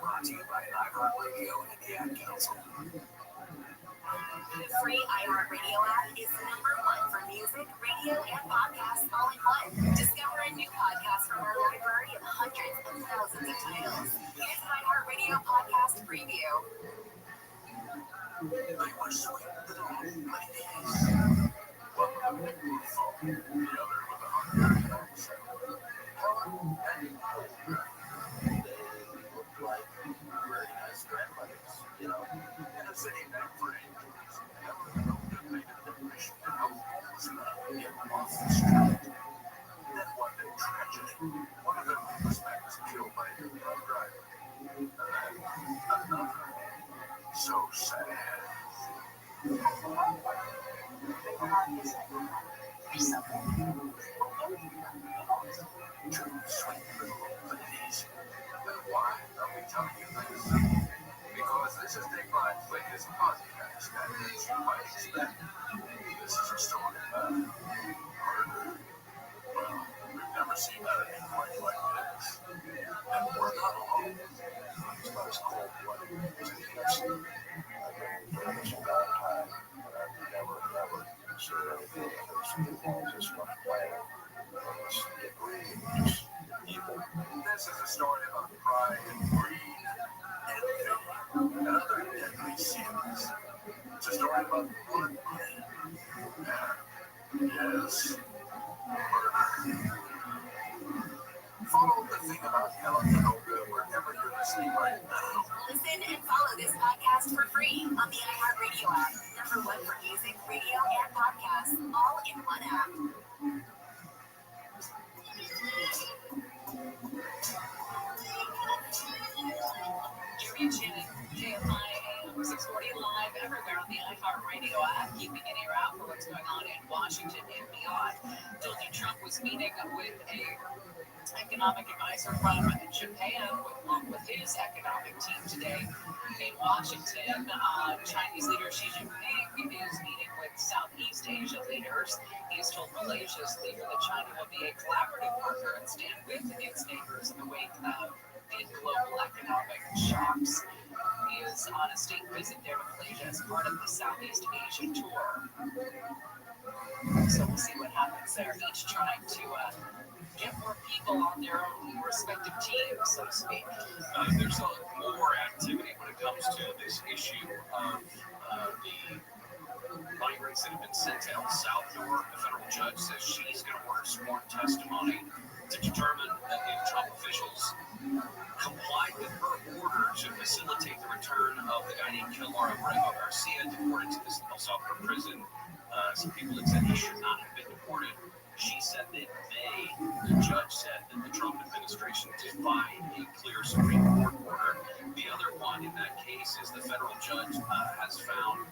Brought to you by iHeartRadio and the Ad Council.
The free iHeartRadio app is #1 for music, radio, and podcasts all in one. Discover a new podcast from our library of hundreds of thousands of titles. Here's an iHeartRadio podcast preview.
They were sweet little ladies. One of them was soft, the other with a hungry accent. Helen and Hope. They looked like very nice grandmothers, you know. In a city named for angels, Helen and Hope made a mission to help homeless men in Boston Street. Then one day, tragedy. One of their homeless men was killed by a drunk driver. And then another. So sad. Two sweet little ladies. And why are we telling you this? Because this is Dateline's latest podcast, and as you might expect, this is a story about murder. Well, we've never seen anything quite like this. And we're not alone. It's about as cold-blooded as it gets. I've been doing this a long time, but I've never seen anything as evil as this one planet. It's the greed, it's evil. This is a story about pride and greed, envy, and other deadly sins. It's a story about blood money. And, yes, murder. Follow the thing about Helen and Olga wherever you're listening right now.
Listen and follow this podcast for free on the iHeartRadio app. Number one for music, radio, and podcasts, all in one app.
Jeremy and Shannon, KFI AM 640 live everywhere on the iHeartRadio app, keeping an ear out for what's going on in Washington and beyond. Donald Trump was meeting with a economic advisor from Japan, along with his economic team today in Washington. Chinese leader Xi Jinping is meeting with Southeast Asia leaders. He has told Malaysia's leader that China will be a collaborative partner and stand with its neighbors in the wake of the global economic shocks. He is on a state visit there to Malaysia as part of the Southeast Asia tour. So we'll see what happens there. Each trying to get more people on their own respective teams, so to speak.
There's more activity when it comes to this issue of the migrants that have been sent to El Salvador. The federal judge says she's going to order sworn testimony to determine if Trump officials complied with her order to facilitate the return of the guy named Kilmar Garcia deported to this El Salvador prison. Some people had said he should not have been deported. She said that the judge said that the Trump administration defied a clear Supreme Court order. The other one in that case is the federal judge has found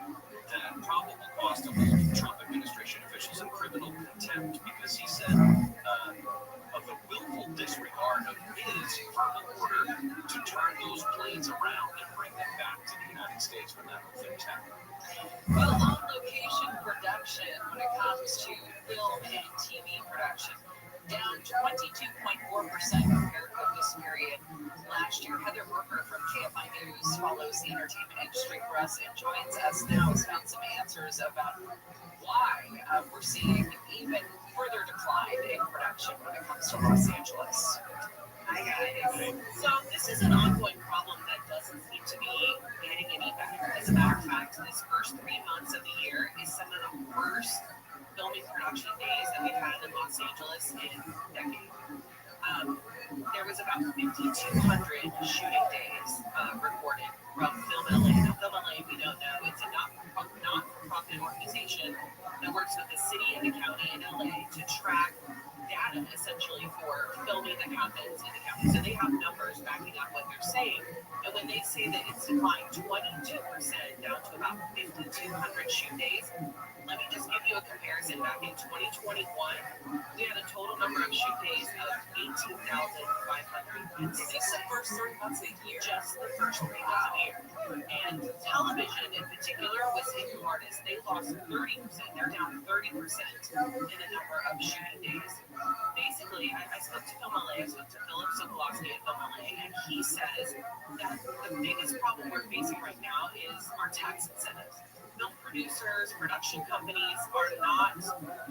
that probable cause to hold Trump administration officials in criminal contempt because he said of the willful disregard of his verbal order to turn those planes around and bring them back to the United States when that whole thing happened.
Well, on-location production when it comes to film and TV production, down 22.4% compared with this period last year. Heather Worker from KFI News follows the entertainment industry for us and joins us now. Has found some answers about why we're seeing even further decline in production when it comes to Los Angeles.
Hi guys. So this is an ongoing problem that doesn't seem to be getting any better. As a matter of fact, this first 3 months of the year is some of the worst filming production days that we've had in Los Angeles in decades. There was about 5,200 shooting days recorded from Film LA. Now, Film LA, if you don't know, it's a not-for-profit organization that works with the city and the county in LA to track data essentially for filming that happens in the county. So they have numbers backing up what they're saying. And when they say that it's declined 22% down to about 5,200 shoot days, let me just give you a comparison. Back in 2021, we had a total number of shoot days of 18,500. This is the first 3 months of the year. Just the first 3 months of the year. And television in particular was hit the hardest. They lost 30%. They're down 30% in the number of shooting days. Basically, I spoke to Film LA, I spoke to Philip Sokolowski at Film LA, and he says that the biggest problem we're facing right now is our tax incentives. Film producers, production companies are not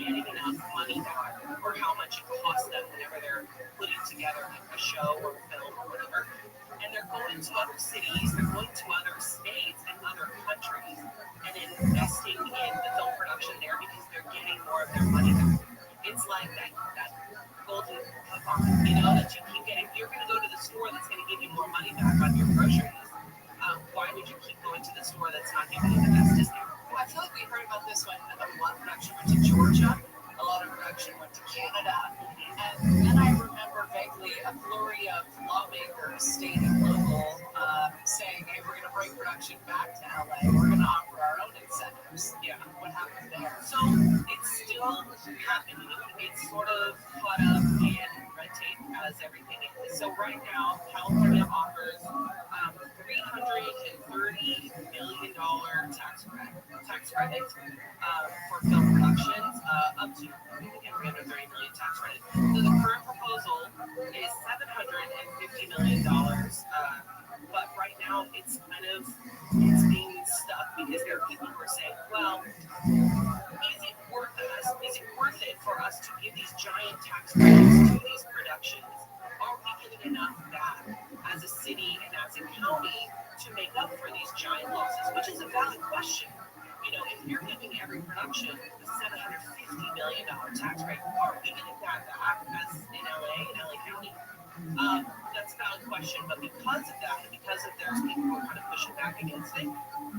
getting enough money back for how much it costs them whenever they're putting together a show or film or whatever. And they're going to other cities, they're going to other states and other countries and investing in the film production there because they're getting more of their money back. It's like that golden coupon, that you keep getting. You're going to go to the store that's going to give you more money back on your groceries. Why would you keep going to the store that's not giving you the best discount?
Well, I feel like we heard about this one. A lot of production went to Georgia. A lot of production went to Canada. And then I remember vaguely a flurry of lawmakers, state and local, saying, hey, we're going to bring production back to LA. We're going to offer our own incentives. Yeah, what happened there?
So it's still happening. It's sort of caught up in red tape as everything is. So right now, California offers $330 million tax credit for film productions, up to $330 million tax credit. So the current proposal is $750 million, but right now it's being stuck because there are people who are saying, well, is it worth it for us to give these giant tax credits to these productions? Are we getting enough back as a city and as a county to make up for these giant losses? Which is a valid question. If you're giving every production a $750 million tax rate, are we getting that back as in LA County? That's a valid question, but because of that, and because of there's people who are kind of pushing back against it,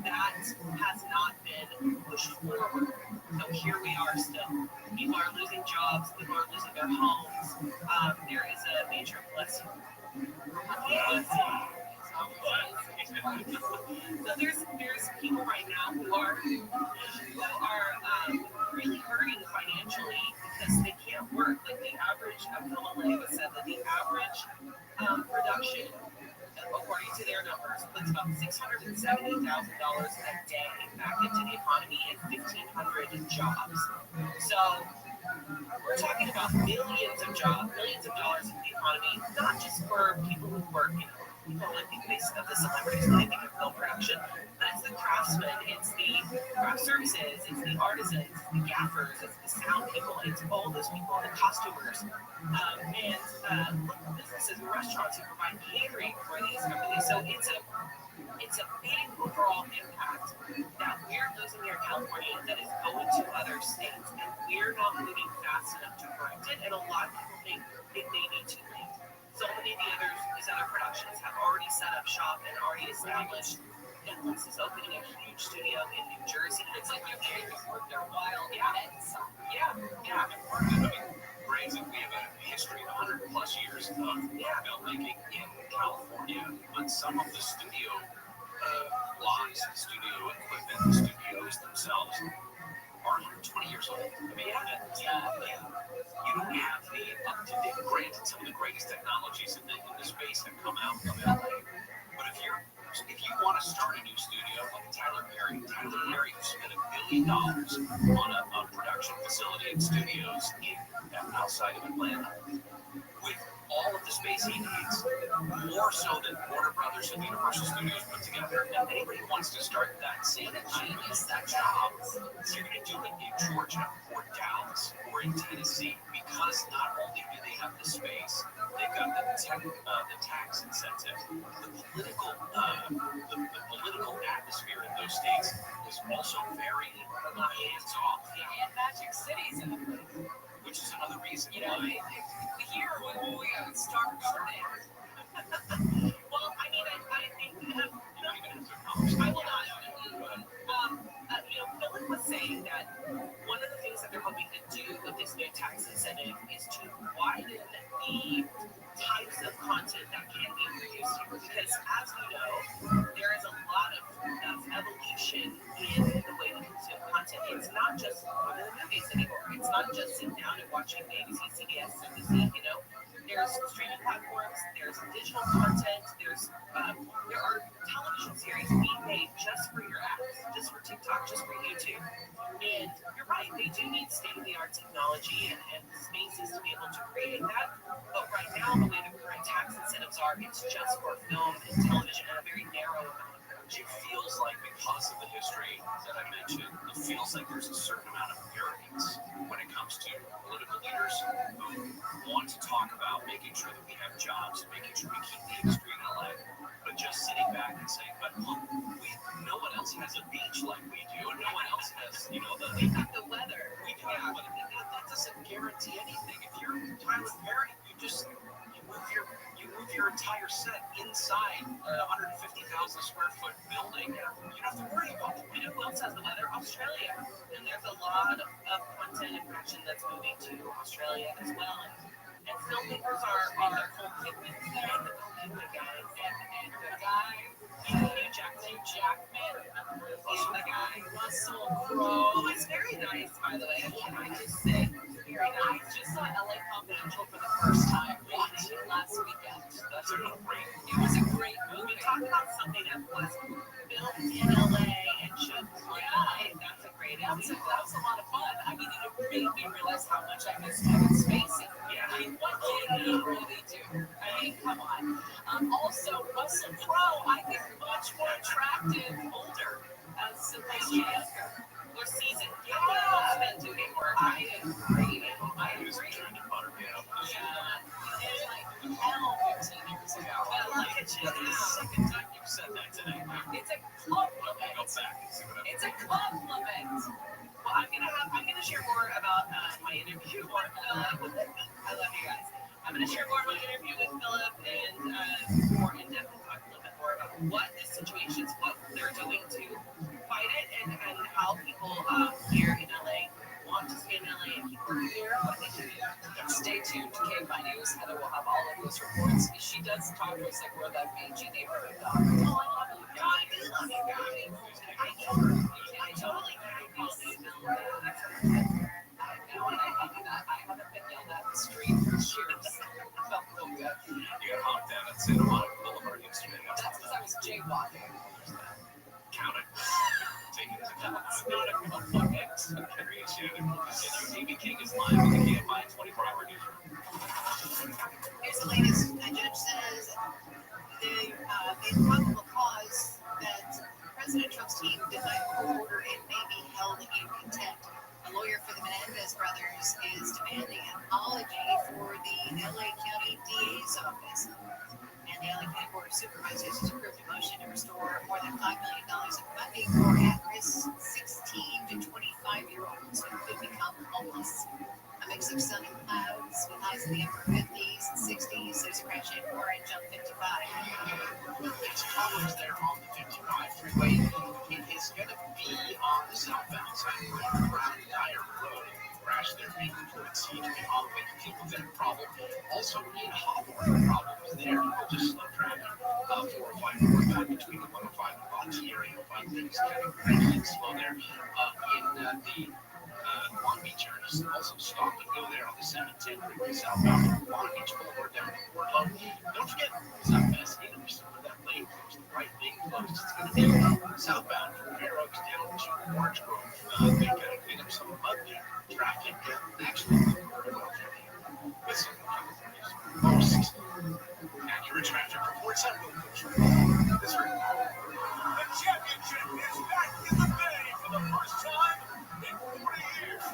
that has not been pushed forward. So here we are still. People are losing jobs, people are losing their homes. There is a major blessing. So there's people right now who are really hurting financially because they can't work. Like the average, Philip said that the average production, according to their numbers, puts about $670,000 a day back into the economy and 1,500 jobs. So we're talking about millions of dollars in the economy, not just for people who work, people like the celebrities when they think of film production, but it's the craftsmen, it's the craft services, it's the artisans, it's the gaffers, it's the sound people, it's all those people, the costumers, and local businesses and restaurants who provide catering for these companies. So it's a big overall impact that we're losing here in California that is going to other states, and we're not moving fast enough to correct it, and a lot of people think it may be too late. So many of these other productions have already set up shop and already established. Netflix is opening a huge studio in New Jersey. It's like they've worked their wild heads. Yeah.
Granted, we have a history of 100 plus years of filmmaking in California, but some of the studio lots, studio equipment, the studios themselves are 120 years old. I mean, you don't have the up-to-date. Granted, some of the greatest technologies in the space have come out of LA. But if you want to start a new studio like Tyler Perry who spent $1 billion on a production facility and studios outside of Atlanta, with all of the space he needs, more so than Warner Brothers and Universal Studios put together. And anybody who wants to start that same genius, that job, you're going to do it in Georgia or Dallas or in Tennessee, because not only do they have the space, they've got the tax incentives, the political atmosphere in those states is also very hands-off.
And Magic City's in it.
Which is another reason.
Here we start gardening.
Well, I mean, I think you're not even into college. I will not. Philip was saying that one of the things that they're hoping to do with this new tax incentive is to widen the types of content that can be produced here. Because as we know, there is a lot of evolution in the way we consume content. It's not just going to the movies anymore. It's not just sitting down and watching ABC, CBS, NBC, There's streaming platforms, there's digital content, there are television series being made just for your apps, just for TikTok, just for YouTube. And you're right, they do need state-of-the-art technology and spaces to be able to create that. But right now, the way the current tax incentives are, it's just for film and television and a very narrow amount of production.
It feels like, because of the history that I mentioned, feels like there's a certain amount of arrogance when it comes to political leaders who want to talk about making sure that we have jobs and making sure we keep the industry in LA, but just sitting back and saying, but look, no one else has a beach like we do, and no one else has, you know, we have the weather. We do have weather. That doesn't guarantee anything. If you're Tyler Perry, you move your entire set inside a 150,000 square foot building. You don't have to worry about the wind.
Who else has the weather? Australia. And there's a lot of content and production that's moving to Australia as well. And filmmakers are Cole Kidman and the guy, and the guy, Hugh Jackman, and the guy, Russell Crowe. It's very nice, by the way. Can I just say, very nice. I just saw LA Confidential for the first time watching last weekend. That's a great. It was a great movie. Talk about something that was filmed in LA and should play. That's a great answer. That was a lot of fun. I mean, it made me realize how much I miss Kevin Spacey. Yeah. I mean, what did he really do? I mean, come on. Also, Russell Crowe, I think much more attractive older as opposed to younger. Or seasoned. Yeah. Men do get more. I agree.
He was trying to butter me up.
Yeah. It's like hell 15 years ago. Well, look at you.
That's the second time you've said that today.
It's a compliment.
Go back and see what
It's a compliment. Well, I'm gonna share more about my interview with Philip. I love you guys. I'm gonna share more about my interview with Philip and more in depth and talk a little bit more about what the situations, what they're doing to fight it, and how people here in LA want to stay in LA and keep working here. What they do. Stay tuned to KFI News. Heather will have all of those reports. She does talk to us like we're that mangy neighborhood dog. Oh, I love you guys. I do love you guys. I totally call these numbers. I haven't been yelled at in the street for years. It felt real good.
You got honked down at Santa Monica Boulevard yesterday.
That's because I was jaywalking.
Count it. Take it as a count.
It's not a real bucket.
Appreciate it. And your TV King is live with the KFI 24-hour newsroom.
Here's the latest. A judge says the probable cause that President Trump's team denied court order and may be held in contempt. A lawyer for the Menendez brothers is demanding an apology for the LA County DA's office. And the LA County Board of Supervisors has approved a motion to restore more than $5 million in funding for at-risk 16 to 25-year-olds who could become homeless. A mix of sun and clouds with highs in the upper 50s and 60s. There's a crash in orange on 55.
There's problems there on the 55 freeway. It is going to be on the southbound side around the Dyer Road. Crash there being reported seems to be all the way to people that have problem. Also in Hawthorne, problems there. People just slow traffic. 405 between the 105 and Bonji area. You'll find things kind of slow there. In the Long Beach area, also stop and go there on the 710 freeway southbound from Long Beach Boulevard down to Fort Lowe. Don't forget, Southwest English, some of that lane closed, the right lane closed. It's going to be southbound from Fair Oaks down to Orange Grove. They got to clean up some mud there. Traffic actually very well. Listen, accurate traffic reports on this right. The championship is back in the bay for the first time in 40 years.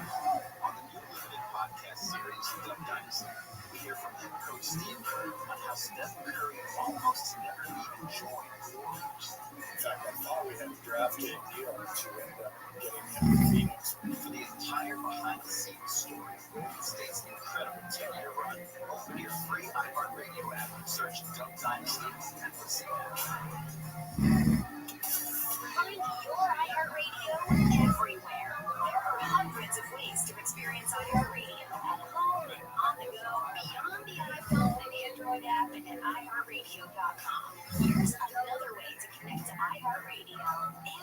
On the new limited podcast series, Duck Dynasty, we hear from head coach Steve Kerr on how Steph Curry almost never even joined the Warriors.
In fact, I thought we had a draft day deal to end up getting him to Phoenix.
For the entire behind-the-scenes story of Golden State's incredible 10-year run, open your free iHeartRadio app and search Duck Dynasty and listen.
Find your iHeartRadio everywhere. There are hundreds of ways to experience iHeartRadio at home, on the go, beyond the iPhone and Android app, and at iHeartRadio.com. Here's another way to connect to iHeartRadio.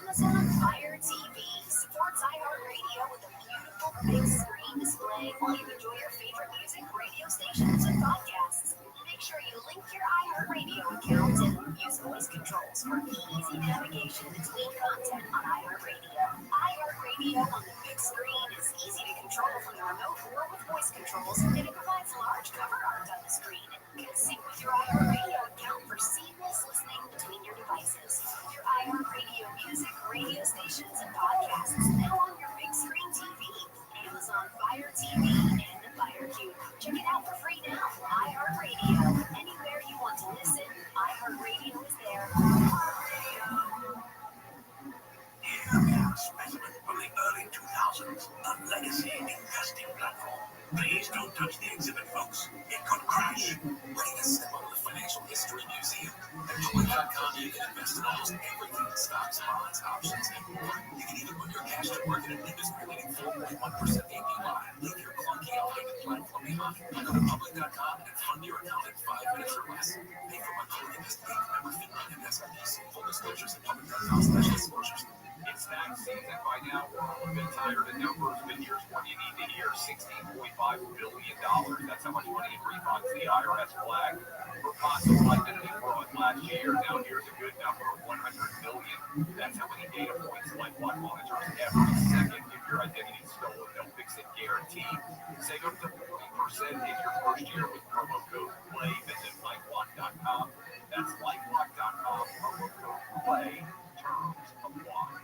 Amazon Fire TV supports iHeartRadio with a beautiful big screen display while you enjoy your favorite music, radio stations, and podcasts. Make sure you link your iHeartRadio account and use voice controls for easy navigation between content on iHeartRadio. iHeartRadio on the big screen is easy to control from the remote or with voice controls, and it provides large cover art on the screen. You can sync with your iHeartRadio account for seamless listening between your devices. Your iHeartRadio music, radio stations, and podcasts now on your it out for free now. iHeartRadio. Anywhere you want to listen, iHeartRadio is there.
Here, specimen from the early 2000s, a legacy investing platform. Please don't touch the exhibit, folks. It could crash. Ready to step out of the Financial History Museum? At public.com, you can invest in almost everything: stocks, bonds, options, and more. You can even put your cash to work in an industry-leading 4.1% APY. Leave your clunky outdated platform behind. Go to public.com and fund your account in 5 minutes or less. Pay for my code investigate member FINRA and SIPC. Full disclosures at public.com/disclosures.
It's tax season by now. We're all a bit tired of numbers, but here's what you need to hear: $16.5 billion. That's how much money in refunds the IRS flagged for possible identity fraud last year. Now here's a good number: $100 million. That's how many data points LifeLock monitors every second. If your identity is stolen, they'll fix it guaranteed. Save up to 40% in your first year with promo code PLAY. Visit LifeLock.com. That's LifeLock.com. Promo code PLAY. Terms apply.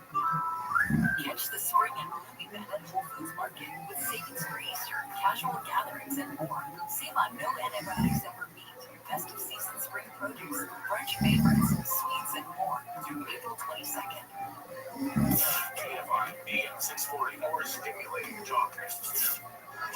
Catch the spring and blooming at Whole Foods Market with savings for Easter, casual gatherings, and more. Save on no antibiotics ever meat, festive season spring produce, brunch favorites, sweets, and more through April 22nd.
KFI AM 640 more stimulating talk.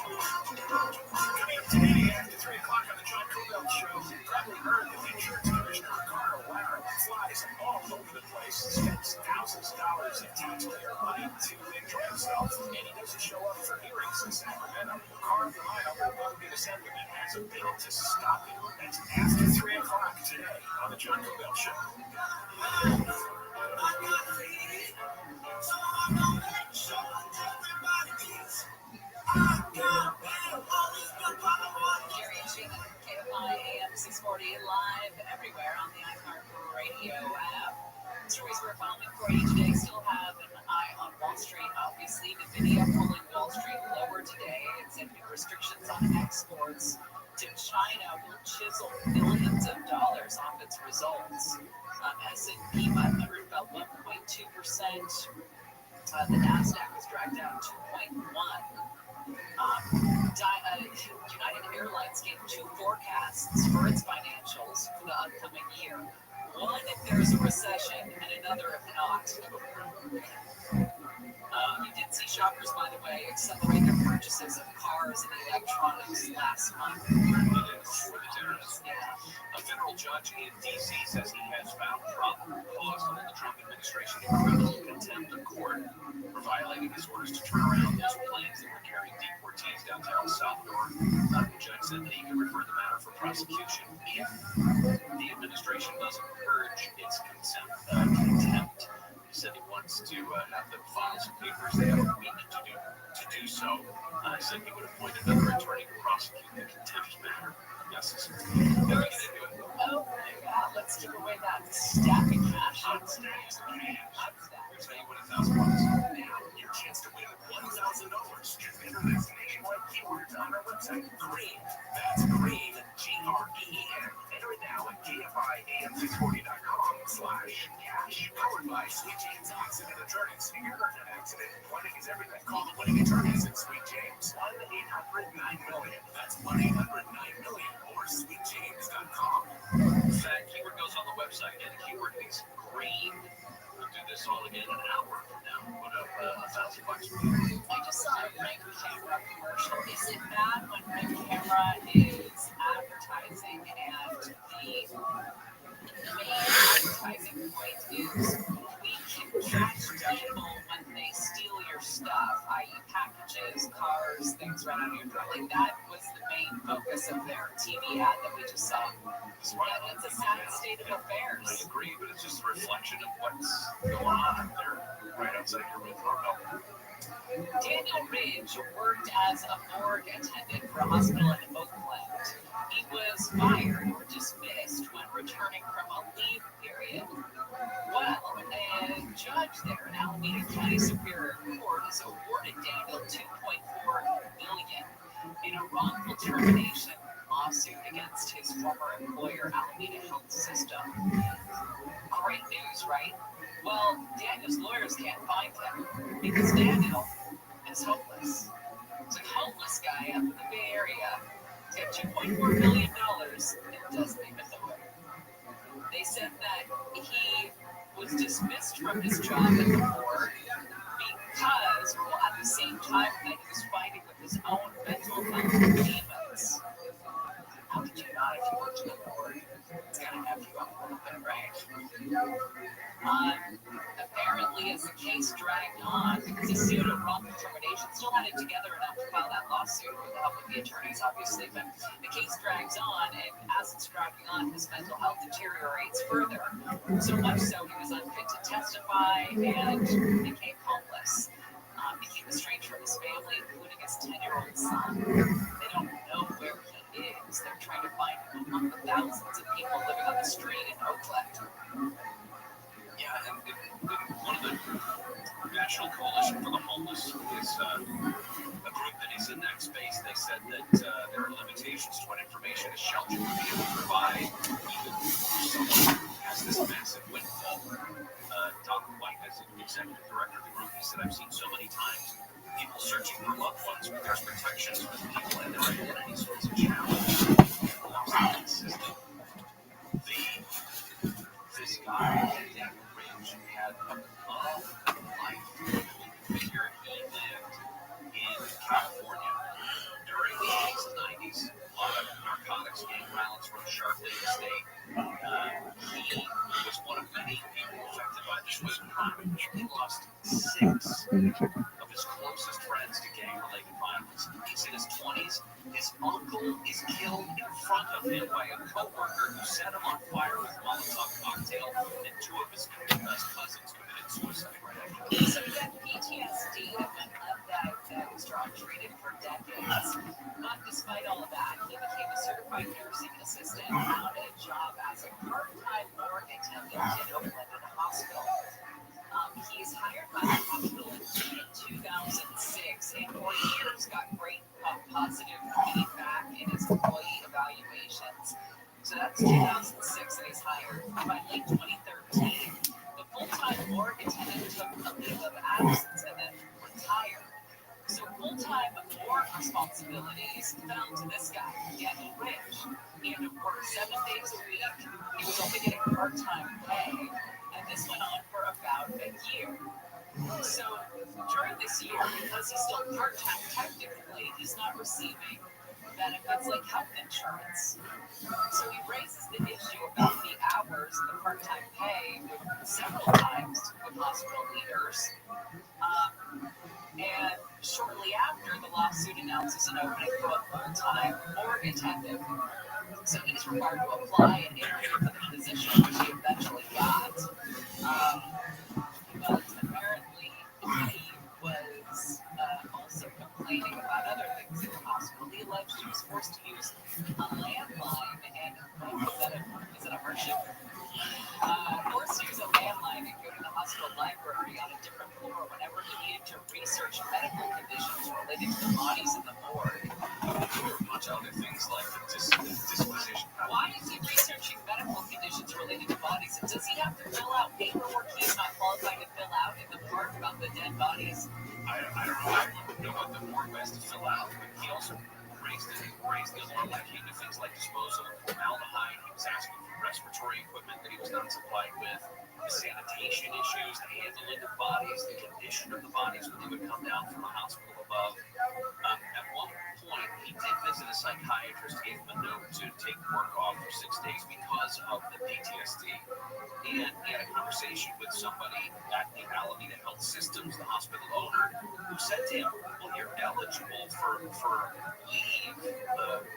Coming up today after 3 o'clock on the John Cobell Show, you probably heard that the insurance commissioner Ricardo Lara flies all over the place, spends thousands of dollars in taxpayer money to enjoy himself, and he doesn't show up for hearings in Sacramento. Carl Lyle, the Republican Assemblyman, has a bill to stop it. That's after 3 o'clock today on the John Cobell Show.
Jerry and Sheila, KFI AM 640 live everywhere on the iHeartRadio app. Stories we're following for you today still have an eye on Wall Street. Obviously, Nvidia pulling Wall Street lower today. Executive restrictions on exports to China will chisel billions of dollars off its results. S&P 500 fell 1.2%. The NASDAQ was dragged down 2.1%. United Airlines gave 2 forecasts for its financials for the upcoming year. One if there's a recession, and another if not. You did see shoppers, by the way, accelerate their purchases of cars and electronics last month.
Before the tariffs. A federal judge in D.C. says he has found probable cause to hold the Trump administration in criminal contempt of court for violating his orders to turn around those planes that were carrying deportees downtown El Salvador. The judge said that he can refer the matter for prosecution if the administration doesn't purge its contempt. He said he wants to have them file some papers. They have a week to do so. He said he would appoint another attorney to prosecute the contempt matter if necessary.
Oh my God, let's give away that stack of cash.
Here's how you win $1,000. Now, your chance to win $1,000. Just enter this nationwide keywords on our website. Green. That's green. GREEN. Enter it now at KFI AM640.com/cash. Powered by Sweet James Accident Attorneys. If you're in an accident, winning is everything. Call the winning attorneys at Sweet James. 1-800-9-MILLION. That's 1-800-9-MILLION or sweetjames.com.
That keyword goes on the website, and the keyword is green. We'll do this all again in an hour from now. Put up $1,000 for you.
I just saw a Ring Camera commercial. Is it bad when Ring Camera is advertising and the main advertising point is we can catch people when they steal your stuff, i.e. packages, cars, things right out of your door? Like that was the main focus of their TV ad that we just saw. And it's a sad state of affairs.
I agree, but it's just a reflection of what's going on there right outside your window.
Daniel Ridge worked as a morgue attendant for a hospital in Oakland. He was fired or dismissed when returning from a leave period. Well, a judge there in Alameda County Superior Court has awarded Daniel $2.4 million in a wrongful termination lawsuit against his former employer, Alameda Health System. Great news, right? Well, Daniel's lawyers can't find him because Daniel is homeless. He's a homeless guy up in the Bay Area. get $2.4 million and doesn't even know it. They said that he was dismissed from his job at the board because, well, at the same time that he was fighting with his own mental health demons. How could you not if you worked in the board? It's gonna have you up a little bit, right? Apparently, as the case dragged on, because he sued a wrongful termination, still had it together enough to file that lawsuit with the help of the attorneys, obviously, but the case drags on, and as it's dragging on, his mental health deteriorates further. So much so, he was unfit to testify and became homeless. Became estranged from his family, including his 10-year-old son. They don't know where he is. They're trying to find him among the thousands of people living on the street in Oakland.
Yeah, and one of the National Coalition for the Homeless is a group that is in that space. They said that there are limitations to what information a shelter would be able to provide, even someone who has this massive windfall. Tom White, as an executive director of the group, he said, I've seen so many times people searching for loved ones, but there's protections for people and their identity, so it's a challenge. Consistent. This guy, Daniel Ridge, had a life figure. He lived in California during the 80s and 90s. A lot of narcotics, gang violence rose sharply in the state. He was one of many people affected by this crime. He lost 6 of his closest friends to gang-related violence. He's in his 20s. His uncle is killed in front of him by a co-worker who set him on fire with a Molotov cocktail, and 2 of his cousins committed suicide right after that.
So he got PTSD and went undiagnosed or untreated for decades. But despite all of that, he became a certified nursing assistant and found a job as a part-time morgue attendant in Oakland at a hospital. He's hired by the hospital in 2006, and for years got great positive feedback in his employee evaluations. So that's 2006 that he's hired. By late 2013, the full-time morgue attendant took a leave of absence and then retired. So full-time morgue responsibilities fell to this guy, Daniel Ridge. He had to work 7 days a week. He was only getting part-time pay, and this went on for about a year. So during this year, because he's still part-time technically, he's not receiving benefits like health insurance. So he raises the issue about the hours and the part-time pay several times with hospital leaders. And shortly after, the lawsuit announces an opening for a full-time morgue attendant. So he's required to apply and interview for the position, which he eventually got. But apparently, he was also complaining about other things in the hospital. He alleged he was forced to use a landline, and is it a hardship? Forced to use a landline and go to the hospital library on a different floor whenever he needed to research medical conditions related to the bodies in the morgue.
Or a bunch of other things like the disposition.
Why is he researching medical conditions related to bodies? And does he have to fill out paperwork he's not qualified to fill out in the morgue about the dead bodies?
I don't know. I wouldn't know what the morgue has to fill out, but he also raised the alarm when it came to things like disposal of formaldehyde. He was asking for respiratory equipment that he was not supplied with, the sanitation issues, the handling of bodies, the condition of the bodies when they would come down from the hospital above. At one point, he did visit a psychiatrist, gave him a note to take work off for 6 days because of the PTSD. And he had a conversation with somebody at the Alameda Health Systems, the hospital owner, who said to him, well, you're eligible for leave,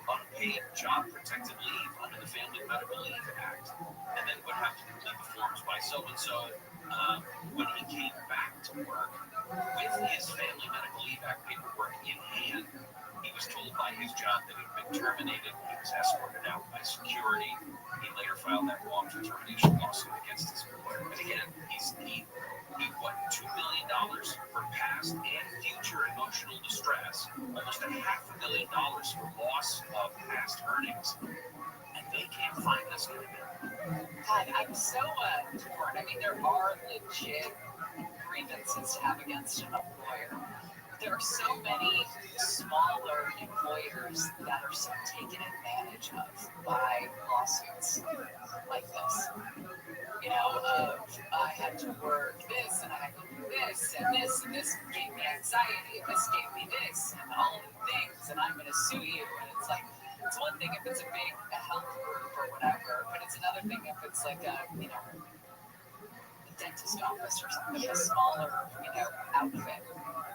unpaid job protected leave under the Family Medical Leave Act, and then would have to complete the forms by so-and-so. When he came back to work with his Family Medical Leave Act paperwork in hand, he was told by his job that he'd been terminated. He was escorted out by security. He later filed that wrongful termination lawsuit against his employer. And again, he won $2 million for past and future emotional distress, almost $500,000 for loss of past earnings, and they can't find this guy now.
God, I'm so torn. I mean, there are legit grievances to have against an employer.
there are so many smaller employers that are so taken advantage of by lawsuits like this. You know, I had to work this, and I had to do this, and this gave me anxiety, and this gave me this, and all of the things, and I'm going to sue you. And it's like, it's one thing if it's a big health group or whatever, but it's another thing if it's like a, you know, a dentist office or something, a smaller, you know, outfit.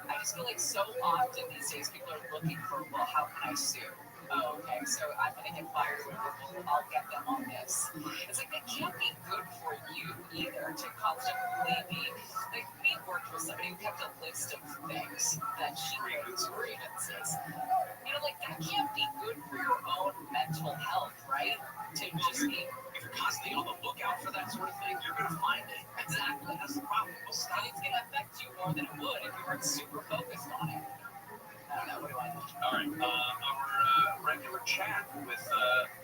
I just feel like so often these days people are looking for, well, how can I sue? Oh, okay, so I'm going to get fired, whatever, I'll get them on this. It's like, that can't be good for you either, to constantly be, like, we worked with somebody who kept a list of things that she rates grievances. You know, like, that can't be good for your own mental health, right? To just be,
if you're constantly on the lookout for that sort of thing, you're going to find it.
Exactly.
That's the problem.
And it's going to affect you more than it would if you weren't super focused on it. I don't know. What do I know?
All right. Our regular chat with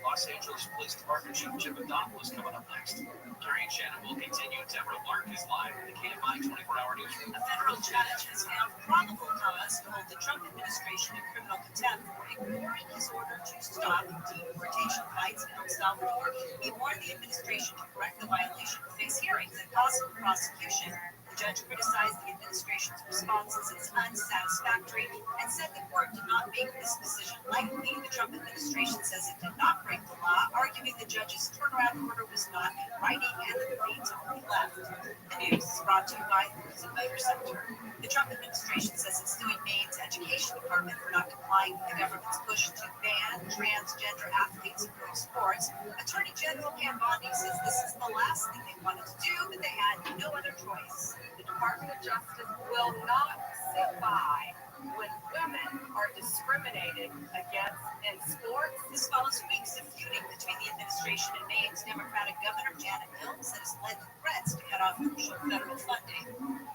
Los Angeles Police Department Chief Jim Adopoulos coming up next. Carrie and Shannon will continue. Deborah Lark is live in the KMI 24-hour newsroom.
A federal judge has found probable cause to hold the Trump administration in criminal contempt for ignoring his order to stop deportation flights in El Salvador. He warned the administration to correct the violation to face hearings and possible prosecution. The judge criticized the administration's responses as unsatisfactory and said the court did not make this decision lightly. The Trump administration says it did not break the law, arguing the judge's turnaround order was not in writing and the Marines already left. The news is brought to you by the Prison Motor Center. The Trump administration says it's suing Maine's education department for not complying with the government's push to ban transgender athletes in pro sports. Attorney General Pam Bondi says this is the last thing they wanted to do, but they had no other choice.
The Department of Justice will not sit by when women are discriminated against in sports.
This follows weeks of feuding between the administration and Maine's Democratic Governor Janet Mills that has led to threats to cut off crucial federal funding.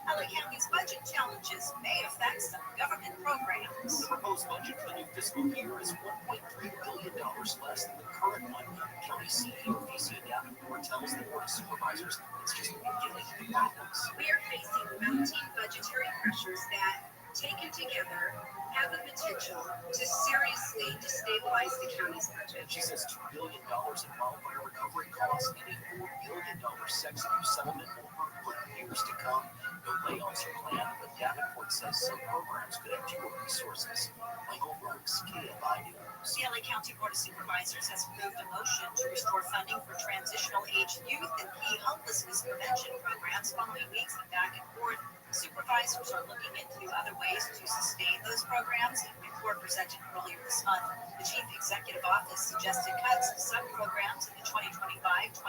LA County's budget challenges may affect some government programs.
The proposed budget for the new fiscal year is $1.3 billion less than the current one. County CEO Visa Davenport tells the Board of Supervisors it's just beginning the problems.
We are facing mounting budgetary pressures that, taken together, have the potential to seriously destabilize the county's budget.
She says $2 billion in wildfire recovery costs and a $4 billion sex abuse settlement will hurt for years to come. No layoffs are planned, but Davenport says some programs could have fewer resources. Michael Brooks, KFI News.
The LA County Board of Supervisors has approved a motion to restore funding for transitional age youth and key homelessness prevention programs following weeks of back and forth. Supervisors are looking into other ways to sustain those programs. A report presented earlier this month. The Chief Executive Office suggested cuts to some programs in the 2025-26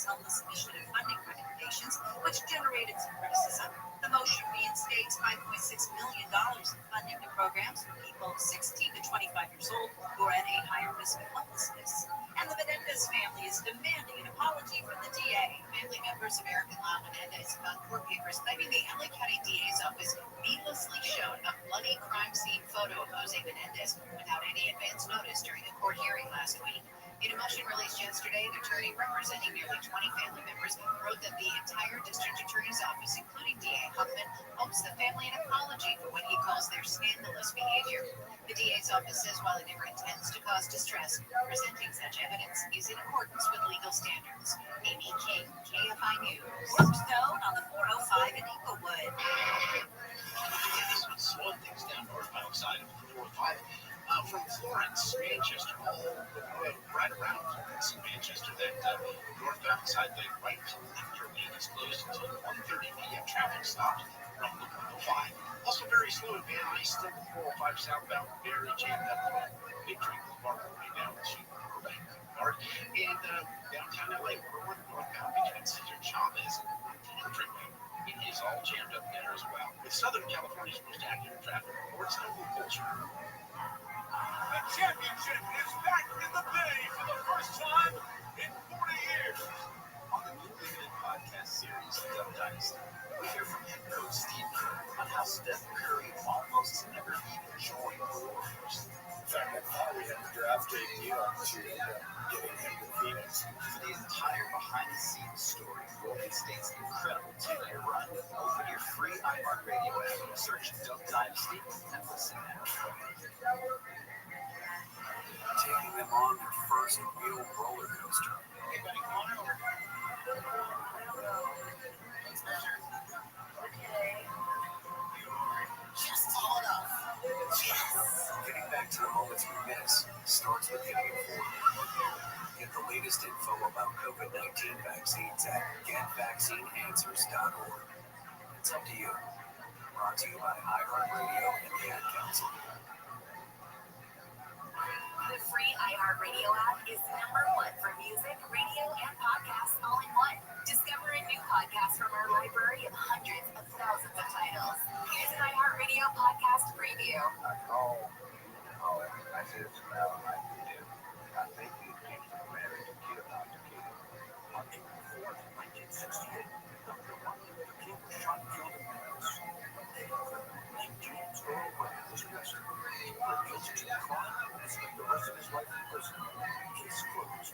Homeless Initiative funding recommendations, which generated some criticism. The motion reinstates $5.6 million in funding to programs for people 16 to 25 years old who are at a higher risk of homelessness. And the Menendez family is demanding an apology from the DA.
Family members of Eric and Lyle Menendez filed court papers claiming the LA County DA's office needlessly showed a bloody crime scene photo of Jose Menendez without any advance notice during a court hearing last week. In a motion released yesterday, an attorney representing nearly 20 family members wrote that the entire district attorney's office, including DA Huffman, hopes the family an apology for what he calls their scandalous behavior. The DA's office says while it never intends to cause distress, presenting such evidence is in accordance with legal standards. Amy King, KFI News.
Work zone on the 405 in Inglewood.
Slowing things down northbound side of the 405. From Florence, Manchester, right around Florence, Manchester, that northbound side lane, right to left lane is closed until 1:30 p.m. Traffic stopped from the 405. Also very slow in Van Nuys, still the 405 southbound, very jammed up. Big Tree Boulevard all the way down to Burbank Boulevard. And downtown LA, we're northbound between Cesar Chavez and Freeway. It is all jammed up there as well. With Southern California's most active traffic reports, I'm Will Culture.
The championship is back in the Bay for the first time in 40 years.
On the new limited podcast series, Dub Dynasty, we hear from head coach Steve Kerr on how Steph Curry almost never even joined the Warriors.
In fact,
getting him to Phoenix.
For the entire behind-the-scenes story of Golden State's incredible 10-year run, open your free iHeartRadio app, search Duck Dynasty, and listen now.
Taking them on their first real roller coaster.
Hey, buddy, come on over.
Just tall enough. Yes.
Getting back to the moments we miss starts with getting informed. Get the latest info about COVID-19 vaccines at getvaccineanswers.org. It's up to you. Brought to you by iHeartRadio and the Ad Council.
The free iHeartRadio app is #1 for music, radio, and podcasts all in one. Discover a new podcast from our library of hundreds of thousands of titles. Here's an iHeartRadio podcast preview.
I called, I said, smell like you do. I think you came from married to kill Dr. King.
On April 4th, 1968, Dr. Martin Luther King was shot and killed in Paris. King James Earl Grant was arrested. Pled guilty to the crime and spent the rest of his life in prison. Case closed.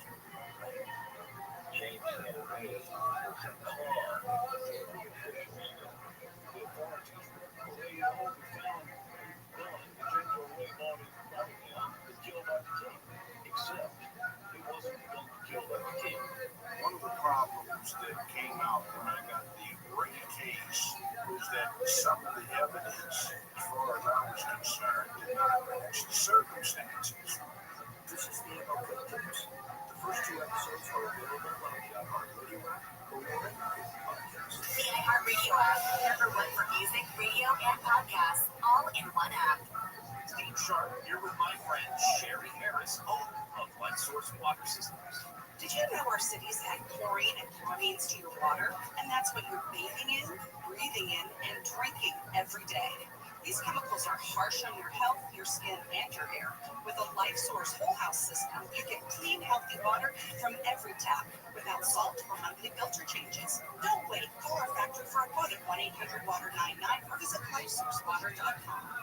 James had a raise was a car with the officials. The authorities believe all the found a gun that James Earl wanted from him to kill Dr. King. Except it wasn't the gun to kill Dr. King.
One of the problems that came out when I got the Brady case was that some of the evidence, as far as I was concerned, did not match the circumstances.
This is the MLK Tapes. The first 2 episodes are available on the iHeartRadio app or wherever you get podcasts.
The iHeartRadio app, #1 for music, radio, and podcasts, all in one app.
Steve Sharp here with my friend Sherry Harris, owner of One Source Water Systems.
Did you know our cities add chlorine and chloramines to your water? And that's what you're bathing in, breathing in, and drinking every day. These chemicals are harsh on your health, your skin, and your hair. With a Life Source whole house system, you get clean, healthy water from every tap without salt or monthly filter changes. Don't wait. Call our factory for a quote at 1-800-WATER-99 or visit lifesourcewater.com.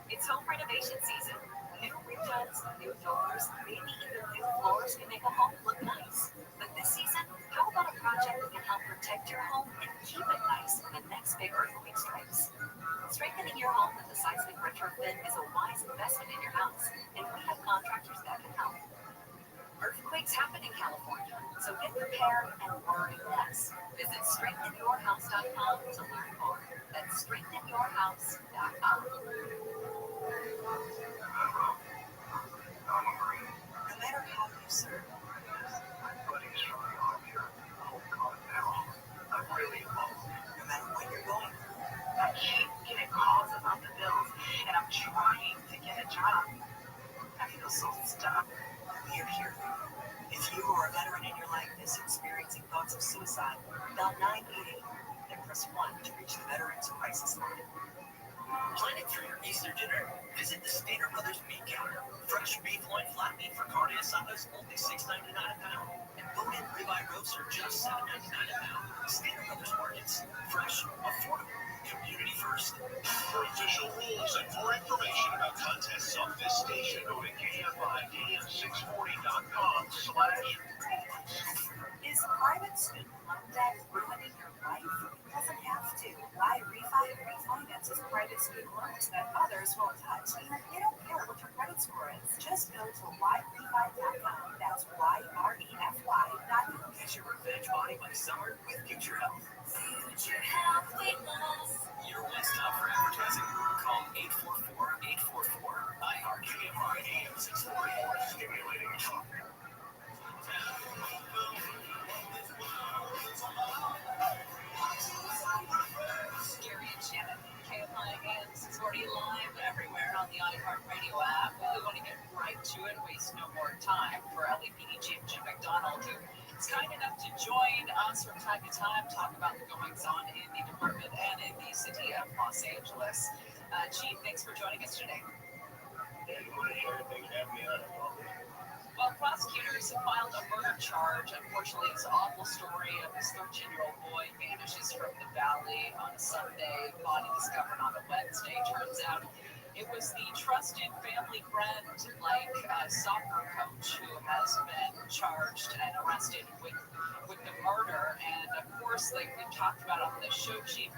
It's home renovation season. New windows, new doors, maybe even new floors can make a home look nice. But this season, how about a project that can help protect your home and keep it nice when the next big earthquake strikes? Strengthening your home with a seismic retrofit is a wise investment in your house, and we have contractors that can help. Earthquakes happen in California, so get prepared and worry less. Visit strengthenyourhouse.com to learn more. That's strengthenyourhouse.com.
I'm a Marine.
No matter how you serve,
My buddies from the Army are home gone now. I'm really alone.
no matter what you're going through,
I keep getting calls about the bills, and I'm trying to get a job. I feel so stuck.
we are here for you. If you or a veteran in your life is experiencing thoughts of suicide, dial 988 and press 1 to reach the Veterans Crisis Line.
Planning for your Easter dinner? Visit the Stater Brothers Meat Counter. Fresh beef loin flat meat for carne asadas, only $6.99 a pound. And bone-in ribeye roasts are just $7.99 a pound. Stater Brothers Markets. Fresh, affordable, community first.
For official rules and more information about contests on this station, go to KFI-AM640.com/rules.
Is private student loan debt ruining your life? It doesn't have to. Why Refi refinances private student loans that others won't touch? They don't care what your credit score is. Just go to yrefi.com. That's YREFY.com.
Get your revenge body by summer with Future Health.
Future Health Witness.
Your one stop for advertising. Call 844-844. iHeart KFI AM640.
Stimulating talk.
Gary and Shannon, KFI AM 640 live everywhere on the iHeartRadio app. We want to get right to it, waste no more time for LAPD Chief Jim McDonald, who is kind enough to join us from time to time, talk about the goings-on in the department and in the city of Los Angeles. Chief, thanks for joining us today. Well, prosecutors have filed a murder charge. Unfortunately, it's an awful story of this 13-year-old boy vanishes from the valley on a Sunday, body discovered on a Wednesday. Turns out
It was the trusted family friend, soccer coach who has been charged and arrested with the murder. And of course, like we talked about on the show, Chief,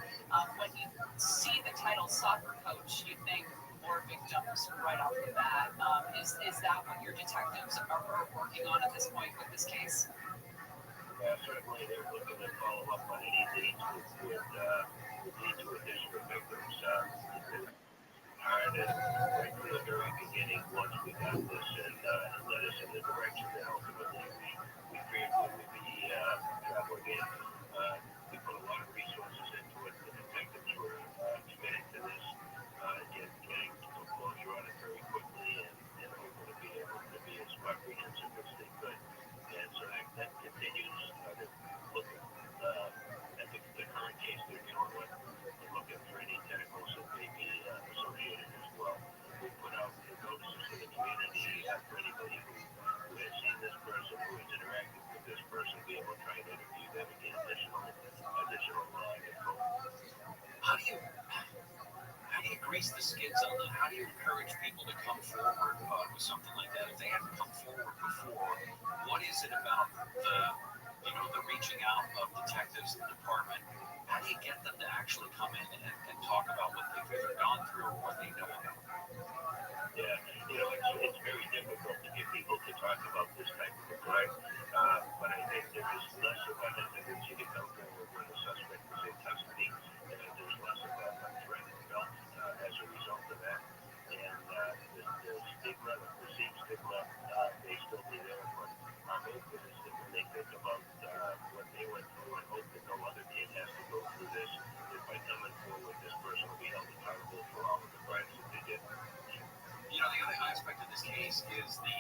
when you see the title soccer coach, you think more victims right off the bat. Is that what your detectives are working on at this point with this case?
Yeah, certainly they're looking to follow up on any leads which would lead to additional victims. Hard and right from the very beginning, once we got this and led us in the direction that ultimately we feared we would be traveling in. We put a lot of resources into it. The detectives were committed to this, getting closure on it very quickly and hoping to be able to be as comprehensive as they could. And so that continues to look at the current case they're dealing with and looking for any tentacles that may be associated as well. We put out notices to the community for anybody who has seen this person, who has interacted with this person, be able to try and interview them and get additional info.
How do you grease the skids on that? How do you encourage people to come forward with something like that? If they haven't come forward before, what is it about the reaching out of detectives in the department? How do you get them to actually come in and talk about what they've either gone through or what they know about?
Yeah, it's very difficult to get people to talk about this type of a crime, but I think there is less of a hesitancy to come forward when the suspect is in custody, and there's less of a threat felt as a result of that. And the stigma, the perceived stigma, may still be there, but our hope is that when they think about what they went through and hope that no other kid has to go through this, that by coming forward, this person will be held accountable for all of the crimes that they did.
The other aspect of this case is the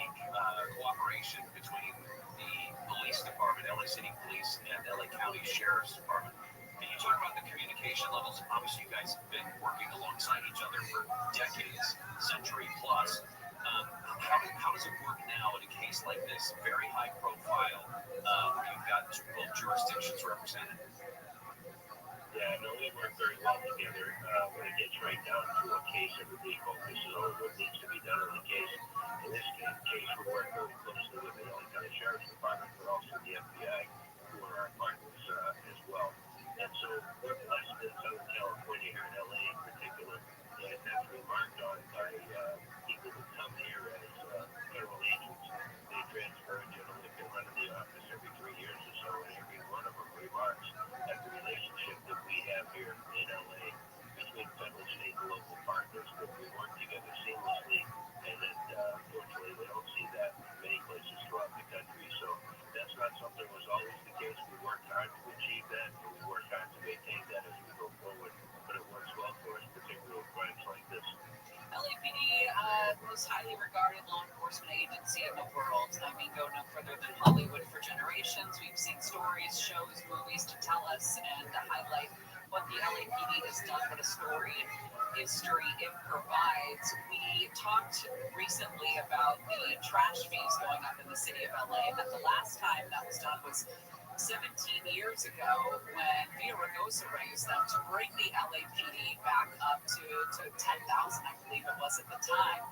cooperation between the police department, LA City Police, and LA County Sheriff's Department. Can you talk about the communication levels? Obviously, you guys have been working alongside each other for decades, century plus. How does it work now in a case like this, very high profile, where you've got both jurisdictions represented?
Yeah, no, we work very well together. When it gets right down to a case, everybody focuses on what needs to be done in the case. In this case, we work very closely with the LA County Sheriff's Department, but also the FBI, who are our partners as well. And so we're blessed in Southern California, here in LA in particular, and that's remarked on by people who come here as federal agents. They transfer and generally can run in the office every 3 years or so, and every one of them remarks at the relationship that we have here in LA between federal, state, and local partners, that we work together seamlessly, and that unfortunately we don't see that many places throughout the country. So that's not something that was always the case. We worked hard to achieve that, and we work hard to maintain that as we go forward, but it works well for us, particularly with crimes like this.
LAPD, most highly regarded law enforcement agency in the world. I mean, go no further than Hollywood for generations. We've seen stories, shows, movies to tell us and to highlight what the LAPD has done, what a storied history it provides. We talked recently about the trash fees going up in the city of LA, but the last time that was done was 17 years ago when Via Ragosa raised them to bring the LAPD back up to 10,000, I believe it was at the time.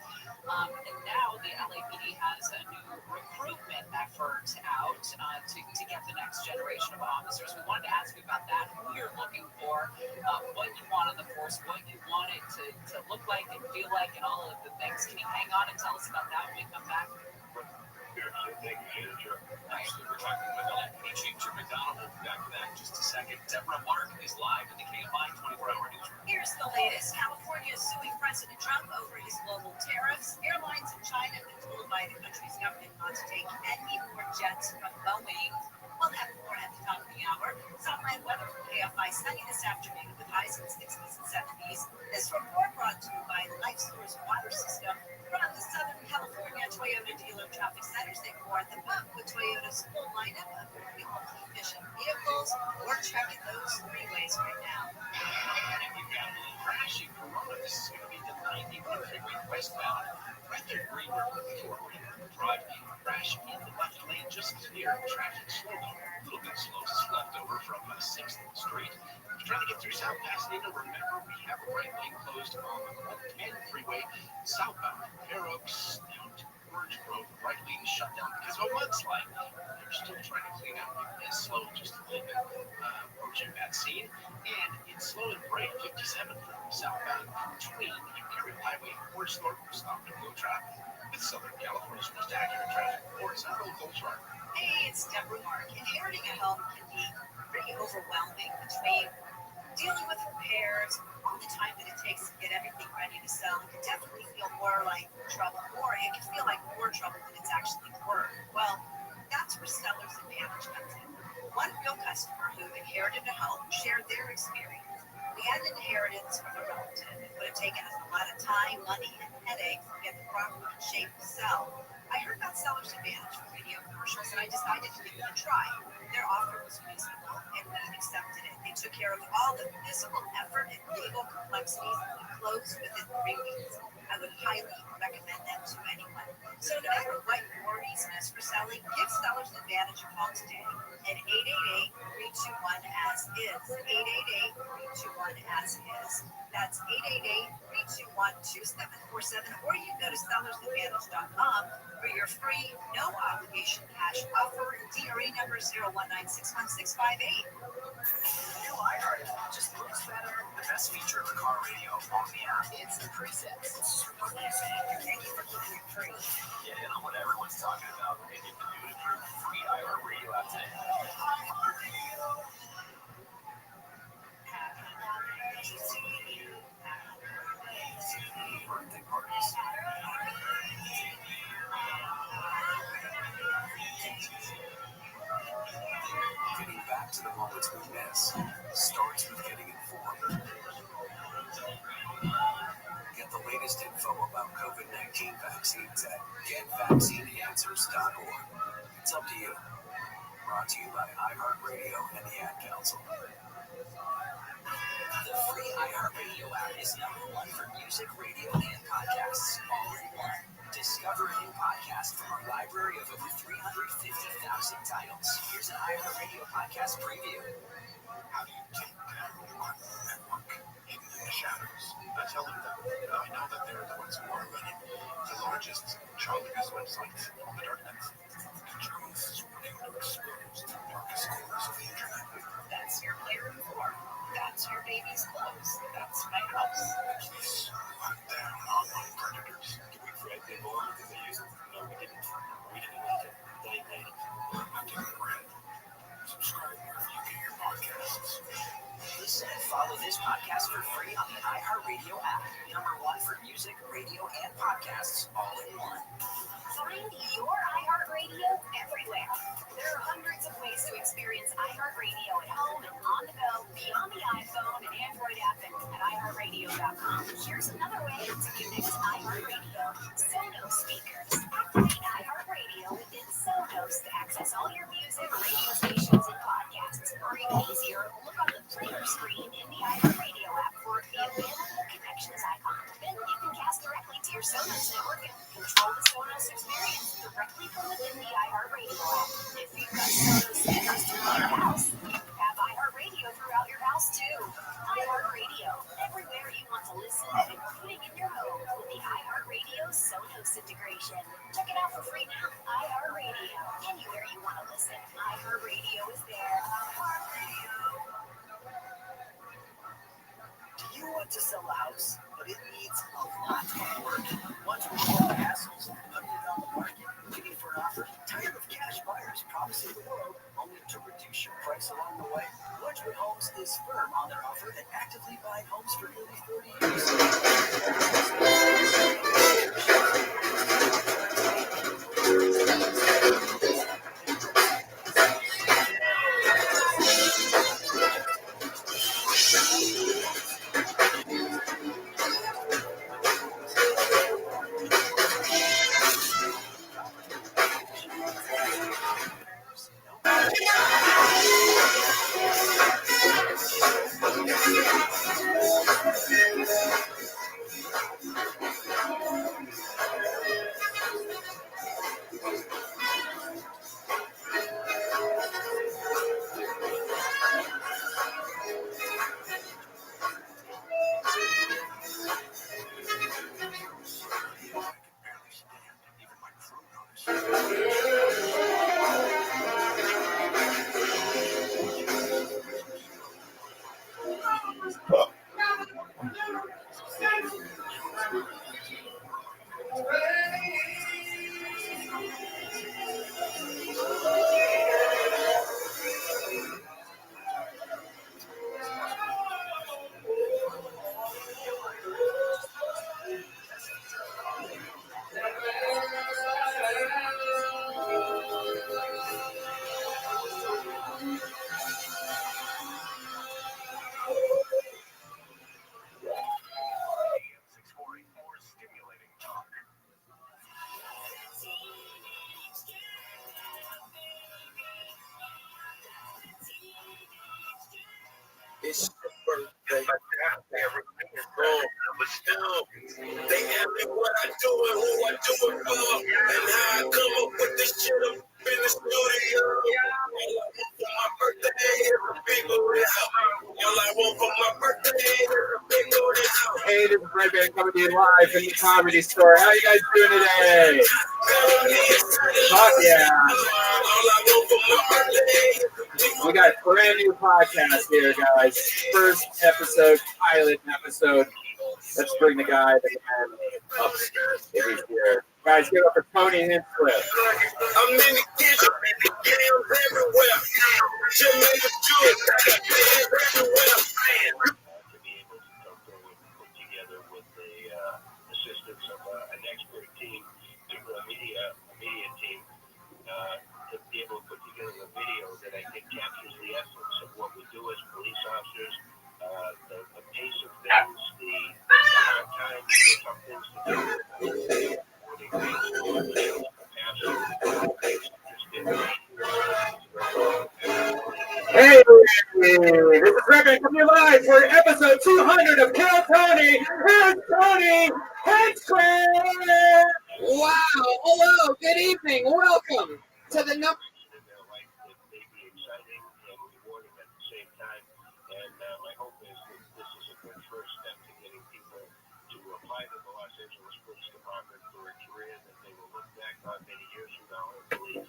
And now the LAPD has a new recruitment effort out to get the next generation of officers. We wanted to ask you about that, who you're looking for, what you want in the force, what you want it to look like and feel like, and all of the things. Can you hang on and tell us about that when we come back?
Thank you, Sure.
Actually, we're talking with LAPD Chief Jim McDonald. We'll be back to that in just a second. Deborah Mark is live in the KFI 24-hour newsroom.
Here's the latest. California is suing President Trump over his global tariffs. Airlines in China have been told by the country's government not to take any more jets from Boeing. We'll have more at the top of the hour. Sunlight weather from KFI sunny this afternoon with highs in the 60s and 70s. This report brought to you by LifeSource Water System from the Southern California Toyota dealer traffic centers. They pour at the pump with Toyota's full lineup of very efficient vehicles. We're checking those freeways right now.
And if you've got a little crash in Corona, this is going to be the 91 freeway westbound. Right there, Green River, California. Drive in, crash in the left lane, just clear. Traffic slow down. Look at Slows left over from 6th Street. Trying to get through South Pasadena. Remember, we have a right lane closed on the 110 freeway southbound Fair Oaks down to Orange Grove. Right lane shut down because of a mudslide. They're still trying to clean out. It's slow just a little bit approaching that scene. And it's slow and bright 57 southbound between Imperial Highway and Forest North. Stopped at low traffic with Southern California's most accurate traffic reports. I'm Roll Chart.
Hey, it's Deborah Mark. Inheriting a home can be pretty overwhelming between dealing with repairs, all the time that it takes to get everything ready to sell. It can definitely feel more like trouble, or it can feel like more trouble than it's actually worth. Well, that's where Seller's Advantage comes in. One real customer who inherited a home shared their experience. We had an inheritance from a relative. It would have taken us a lot of time, money, and headaches to get the property in shape to sell. I heard about Seller's Advantage from radio commercials, and I decided to give it a try. Their offer was reasonable, and we accepted it. They took care of all the physical effort and legal complexities, and we closed within 3 weeks. I would highly recommend them to anyone. So no matter what your reason is for selling, give Seller's Advantage a call today at 888-321-AS-IS. 888-321-AS-IS. That's 888-321-2747, or you can go to sellersadvantage.com for your free, no obligation cash offer. DRE number 0196168.
New iHeart just looks better. The best feature of the car radio on the app. It's the presets. Super music.
Thank you for keeping it free.
Get in on what everyone's talking about and get the new and improved free iHeart radio app today. Birthday parties. Getting back to the moments we miss starts with getting informed. Get the latest info about COVID-19 vaccines at getvaccineanswers.org. It's up to you. Brought to you by iHeartRadio and the Ad Council. The free iHeartRadio app is #1 for music, radio, and podcasts all in one. Discover a new podcast from our library of over 350,000 titles. Here's an iHeartRadio podcast preview.
How do you take down one network hidden in the shadows? I tell them that I know that they're the ones who are running the largest child abuse website on the darknet. The truth is wanting to expose the darkest corners of the internet.
That's your player floor. That's your baby's clothes. That's my house.
Please hunt down online predators.
Did we create the environment because they use it? No, we didn't. We didn't make it. They made it.
I'm giving a rent. Subscribe wherever you get your podcasts.
Listen and follow this podcast for free on the iHeartRadio app. #1 for music, radio, and podcasts all in one.
Find your iHeartRadio everywhere. There are hundreds of ways to experience iHeartRadio at home and on the go beyond the iPhone and Android app and at iHeartRadio.com. Here's another way to connect to iHeartRadio. Sonos speakers. Activate iHeartRadio within Sonos to access all your music, radio stations, and podcasts. Or even easier, look on the player screen in the iHeartRadio app for the available connections icon. Then you can cast directly to your Sonos network and control the Sonos experience directly from within the iHeartRadio app. If you've got Sonos speakers throughout your house, you can have iHeartRadio throughout your house too. iHeartRadio, everywhere you want to listen, including in your home with the iHeartRadio Sonos integration. Check it out for free now. iHeartRadio, anywhere you want to listen. iHeartRadio is there.
Do you want to sell a house, but it needs a lot of work? Want to avoid the hassles of putting it on the market, waiting for an offer? Tired of cash buyers promising the world only to reduce your price along the way? Wedgwood Homes is firm on their offer and actively buying homes for nearly 40 years.
It's your birthday. But still, they ask me what I do and who I do it for, and how I come up with this shit up in the studio. All I want for my birthday is a big old house. All I want for my birthday is a big old house.
Hey, this is Rabbi coming to you live from the Comedy Store. How you guys doing today? Fuck yeah. We got a brand new podcast here, guys. First episode, pilot episode. Let's bring the guy, the man upstairs. He's here. Guys, give it up for Tony Hinchcliffe.
I'm in the kitchen, yams everywhere. Jamaica Jewish, everywhere.
To be able to come forward and put together with the assistance of an expert team, a media team, to be able to put together a video that I think captures the essence of what we do as police officers, the pace of things, the hard times, the tough things to do.
Hey, this is Rabbi coming live for episode 200 of Kill Tony. Here's Tony Hinchcliffe.
Wow. Hello. Good evening. Welcome to the number.
In their life that may be exciting and rewarding at the same time. And my hope is that this is a good first step to getting people to apply to the Los Angeles Police Department for a career that they will look back on many years from now and believe.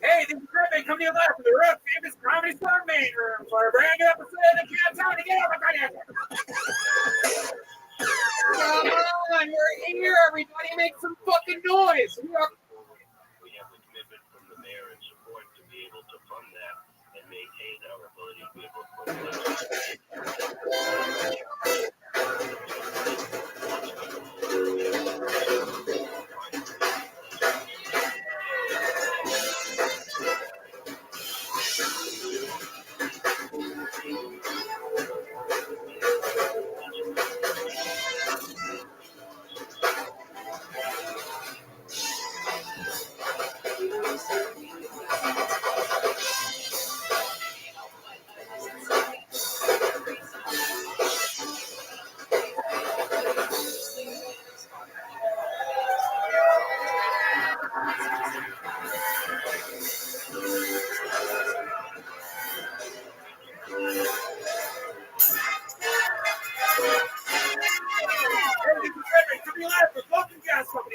Hey, this is Rabbi coming to you live from the Rock Famous Comedy Store main room for a brand new episode of Kill Tony. Get over there.
Come on, we're here. Everybody make some fucking noise.
We have the commitment from the mayor and support to be able to fund that and maintain our ability to be able to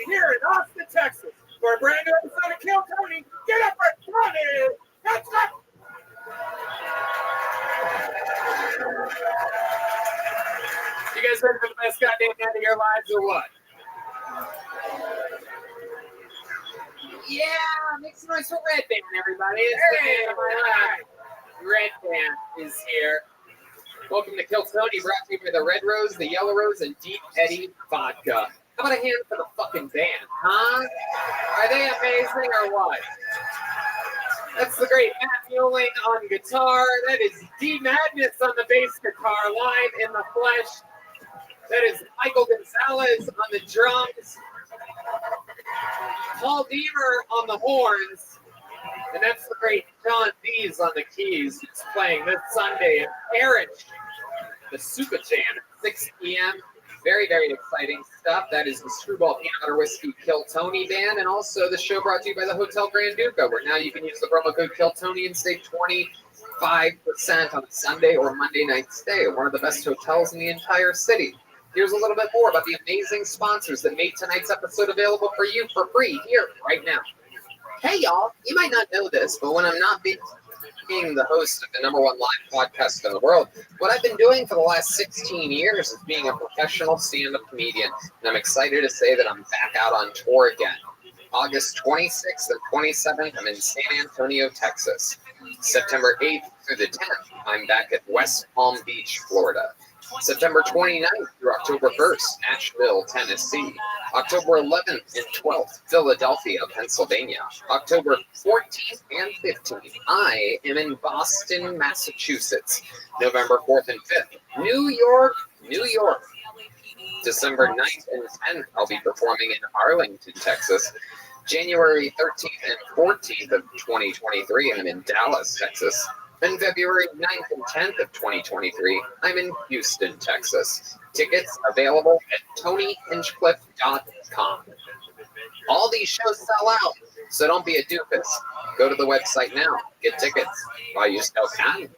Here in Austin, Texas, for a brand new episode of Kill Tony. Get up for Tony! Let's go! You guys ready for the best goddamn night of your lives or what?
Yeah, make some noise for Red Band, everybody. It's the band of my life. Red Band is here. Welcome to Kill Tony, brought to you by the Red Rose, the Yellow Rose, and Deep Eddy Vodka. How about a hand for the fucking band, huh? Are they amazing or what? That's the great Matt Mueling on guitar. That is D Madness on the bass guitar, live in the flesh. That is Michael Gonzalez on the drums. Paul Deaver on the horns. And that's the great John Dees on the keys. He's playing this Sunday at Parrish, the Super Jam, 6 p.m. Very, very exciting stuff. That is the Screwball Peanut Butter Whiskey Kill Tony band, and also the show brought to you by the Hotel Grand Duca, where now you can use the promo code Kill Tony and save 25% on a Sunday or Monday night stay at one of the best hotels in the entire city. Here's a little bit more about the amazing sponsors that made tonight's episode available for you for free here right now. Hey, y'all, you might not know this, but when I'm not being the host of the #1 live podcast in the world, what I've been doing for the last 16 years is being a professional stand-up comedian, and I'm excited to say that I'm back out on tour again. August 26th and 27th, I'm in San Antonio, Texas. September 8th through the 10th, I'm back at West Palm Beach, Florida. September 29th through October 1st, Nashville, Tennessee. October 11th and 12th, Philadelphia, Pennsylvania. October 14th and 15th, I am in Boston, Massachusetts. November 4th and 5th, New York, New York. December 9th and 10th, I'll be performing in Arlington, Texas. January 13th and 14th of 2023, I'm in Dallas, Texas. And February 9th and 10th of 2023, I'm in Houston, Texas. Tickets available at TonyHinchcliffe.com. All these shows sell out, so don't be a doofus. Go to the website now. Get tickets while you still can.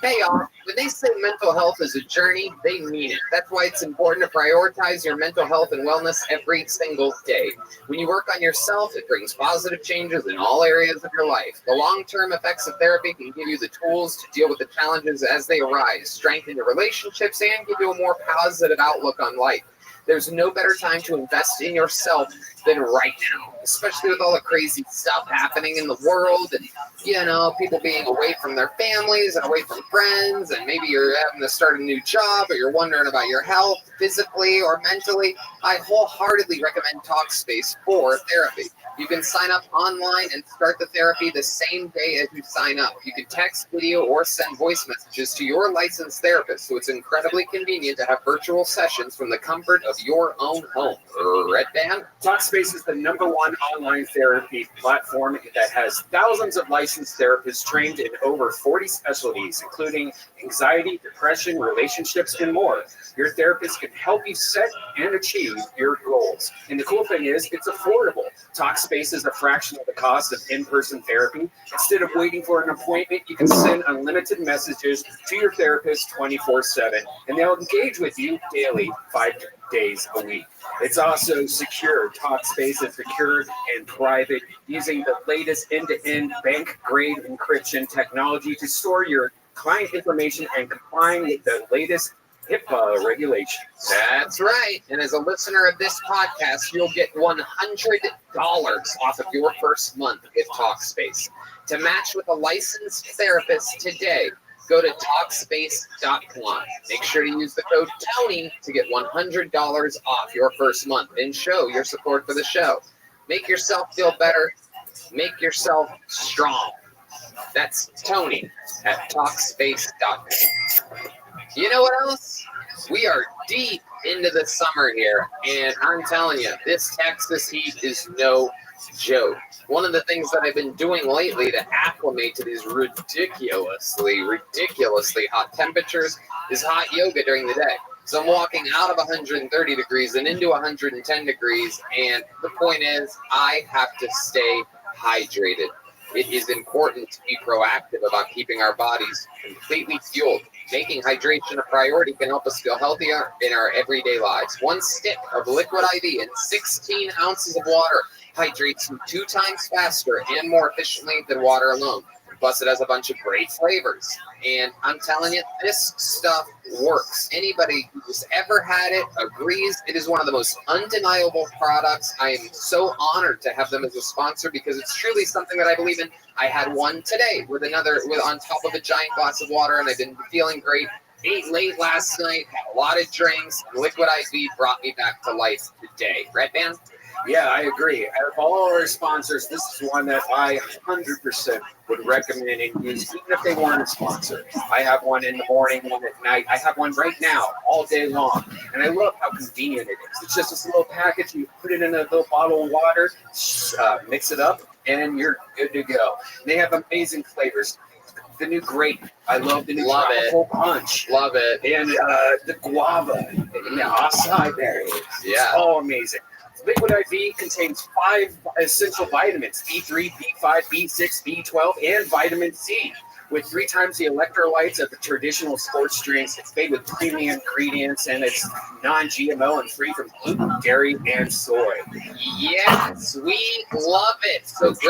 Hey, y'all. When they say mental health is a journey, they mean it. That's why it's important to prioritize your mental health and wellness every single day. When you work on yourself, it brings positive changes in all areas of your life. The long-term effects of therapy can give you the tools to deal with the challenges as they arise, strengthen your relationships, and give you a more positive outlook on life. There's no better time to invest in yourself than right now, especially with all the crazy stuff happening in the world and, people being away from their families and away from friends, and maybe you're having to start a new job or you're wondering about your health physically or mentally. I wholeheartedly recommend Talkspace for therapy. You can sign up online and start the therapy the same day as you sign up. You can text, video, or send voice messages to your licensed therapist, so it's incredibly convenient to have virtual sessions from the comfort of your own home. Red Band?
Talkspace is the #1 online therapy platform that has thousands of licensed therapists trained in over 40 specialties, including anxiety, depression, relationships, and more. Your therapist can help you set and achieve your goals. And the cool thing is, it's affordable. Talkspace is a fraction of the cost of in-person therapy. Instead of waiting for an appointment, you can send unlimited messages to your therapist 24/7, and they'll engage with you daily, 5 days a week. It's also secure. Talkspace is secure and private, using the latest end-to-end bank-grade encryption technology to store your client information and complying with the latest HIPAA regulations.
That's right. And as a listener of this podcast, you'll get $100 off of your first month with Talkspace. To match with a licensed therapist today, go to Talkspace.com. Make sure to use the code TONY to get $100 off your first month and show your support for the show. Make yourself feel better. Make yourself strong. That's Tony at Talkspace.com. You know what else? We are deep into the summer here, and I'm telling you, this Texas heat is no joke. One of the things that I've been doing lately to acclimate to these ridiculously hot temperatures is hot yoga during the day. So I'm walking out of 130 degrees and into 110 degrees, and the point is, I have to stay hydrated. It is important to be proactive about keeping our bodies completely fueled. Making hydration a priority can help us feel healthier in our everyday lives. 1 stick of liquid IV and 16 ounces of water hydrates you 2 times faster and more efficiently than water alone. Plus, it has a bunch of great flavors. And I'm telling you, this stuff works. Anybody who's ever had it agrees it is one of the most undeniable products. I am so honored to have them as a sponsor because it's truly something that I believe in. I had one today with on top of a giant glass of water, and I've been feeling great. Ate late last night, had a lot of drinks, and Liquid IV brought me back to life today. Red Band?
Yeah, I agree. Out of all our sponsors, this is one that I 100% would recommend and use, even if they weren't a sponsor. I have one in the morning, one at night. I have one right now, all day long. And I love how convenient it is. It's just this little package. You put it in a little bottle of water, mix it up, and you're good to go. And they have amazing flavors. The new grape. I love the new tropical punch.
Love it.
And the guava and the acai berries.
Yeah.
It's all amazing. Liquid IV contains 5 essential vitamins, B3, B5, B6, B12, and vitamin C. With 3 times the electrolytes of the traditional sports drinks, it's made with premium ingredients, and it's non-GMO and free from gluten, dairy, and soy.
Yes, we love it. So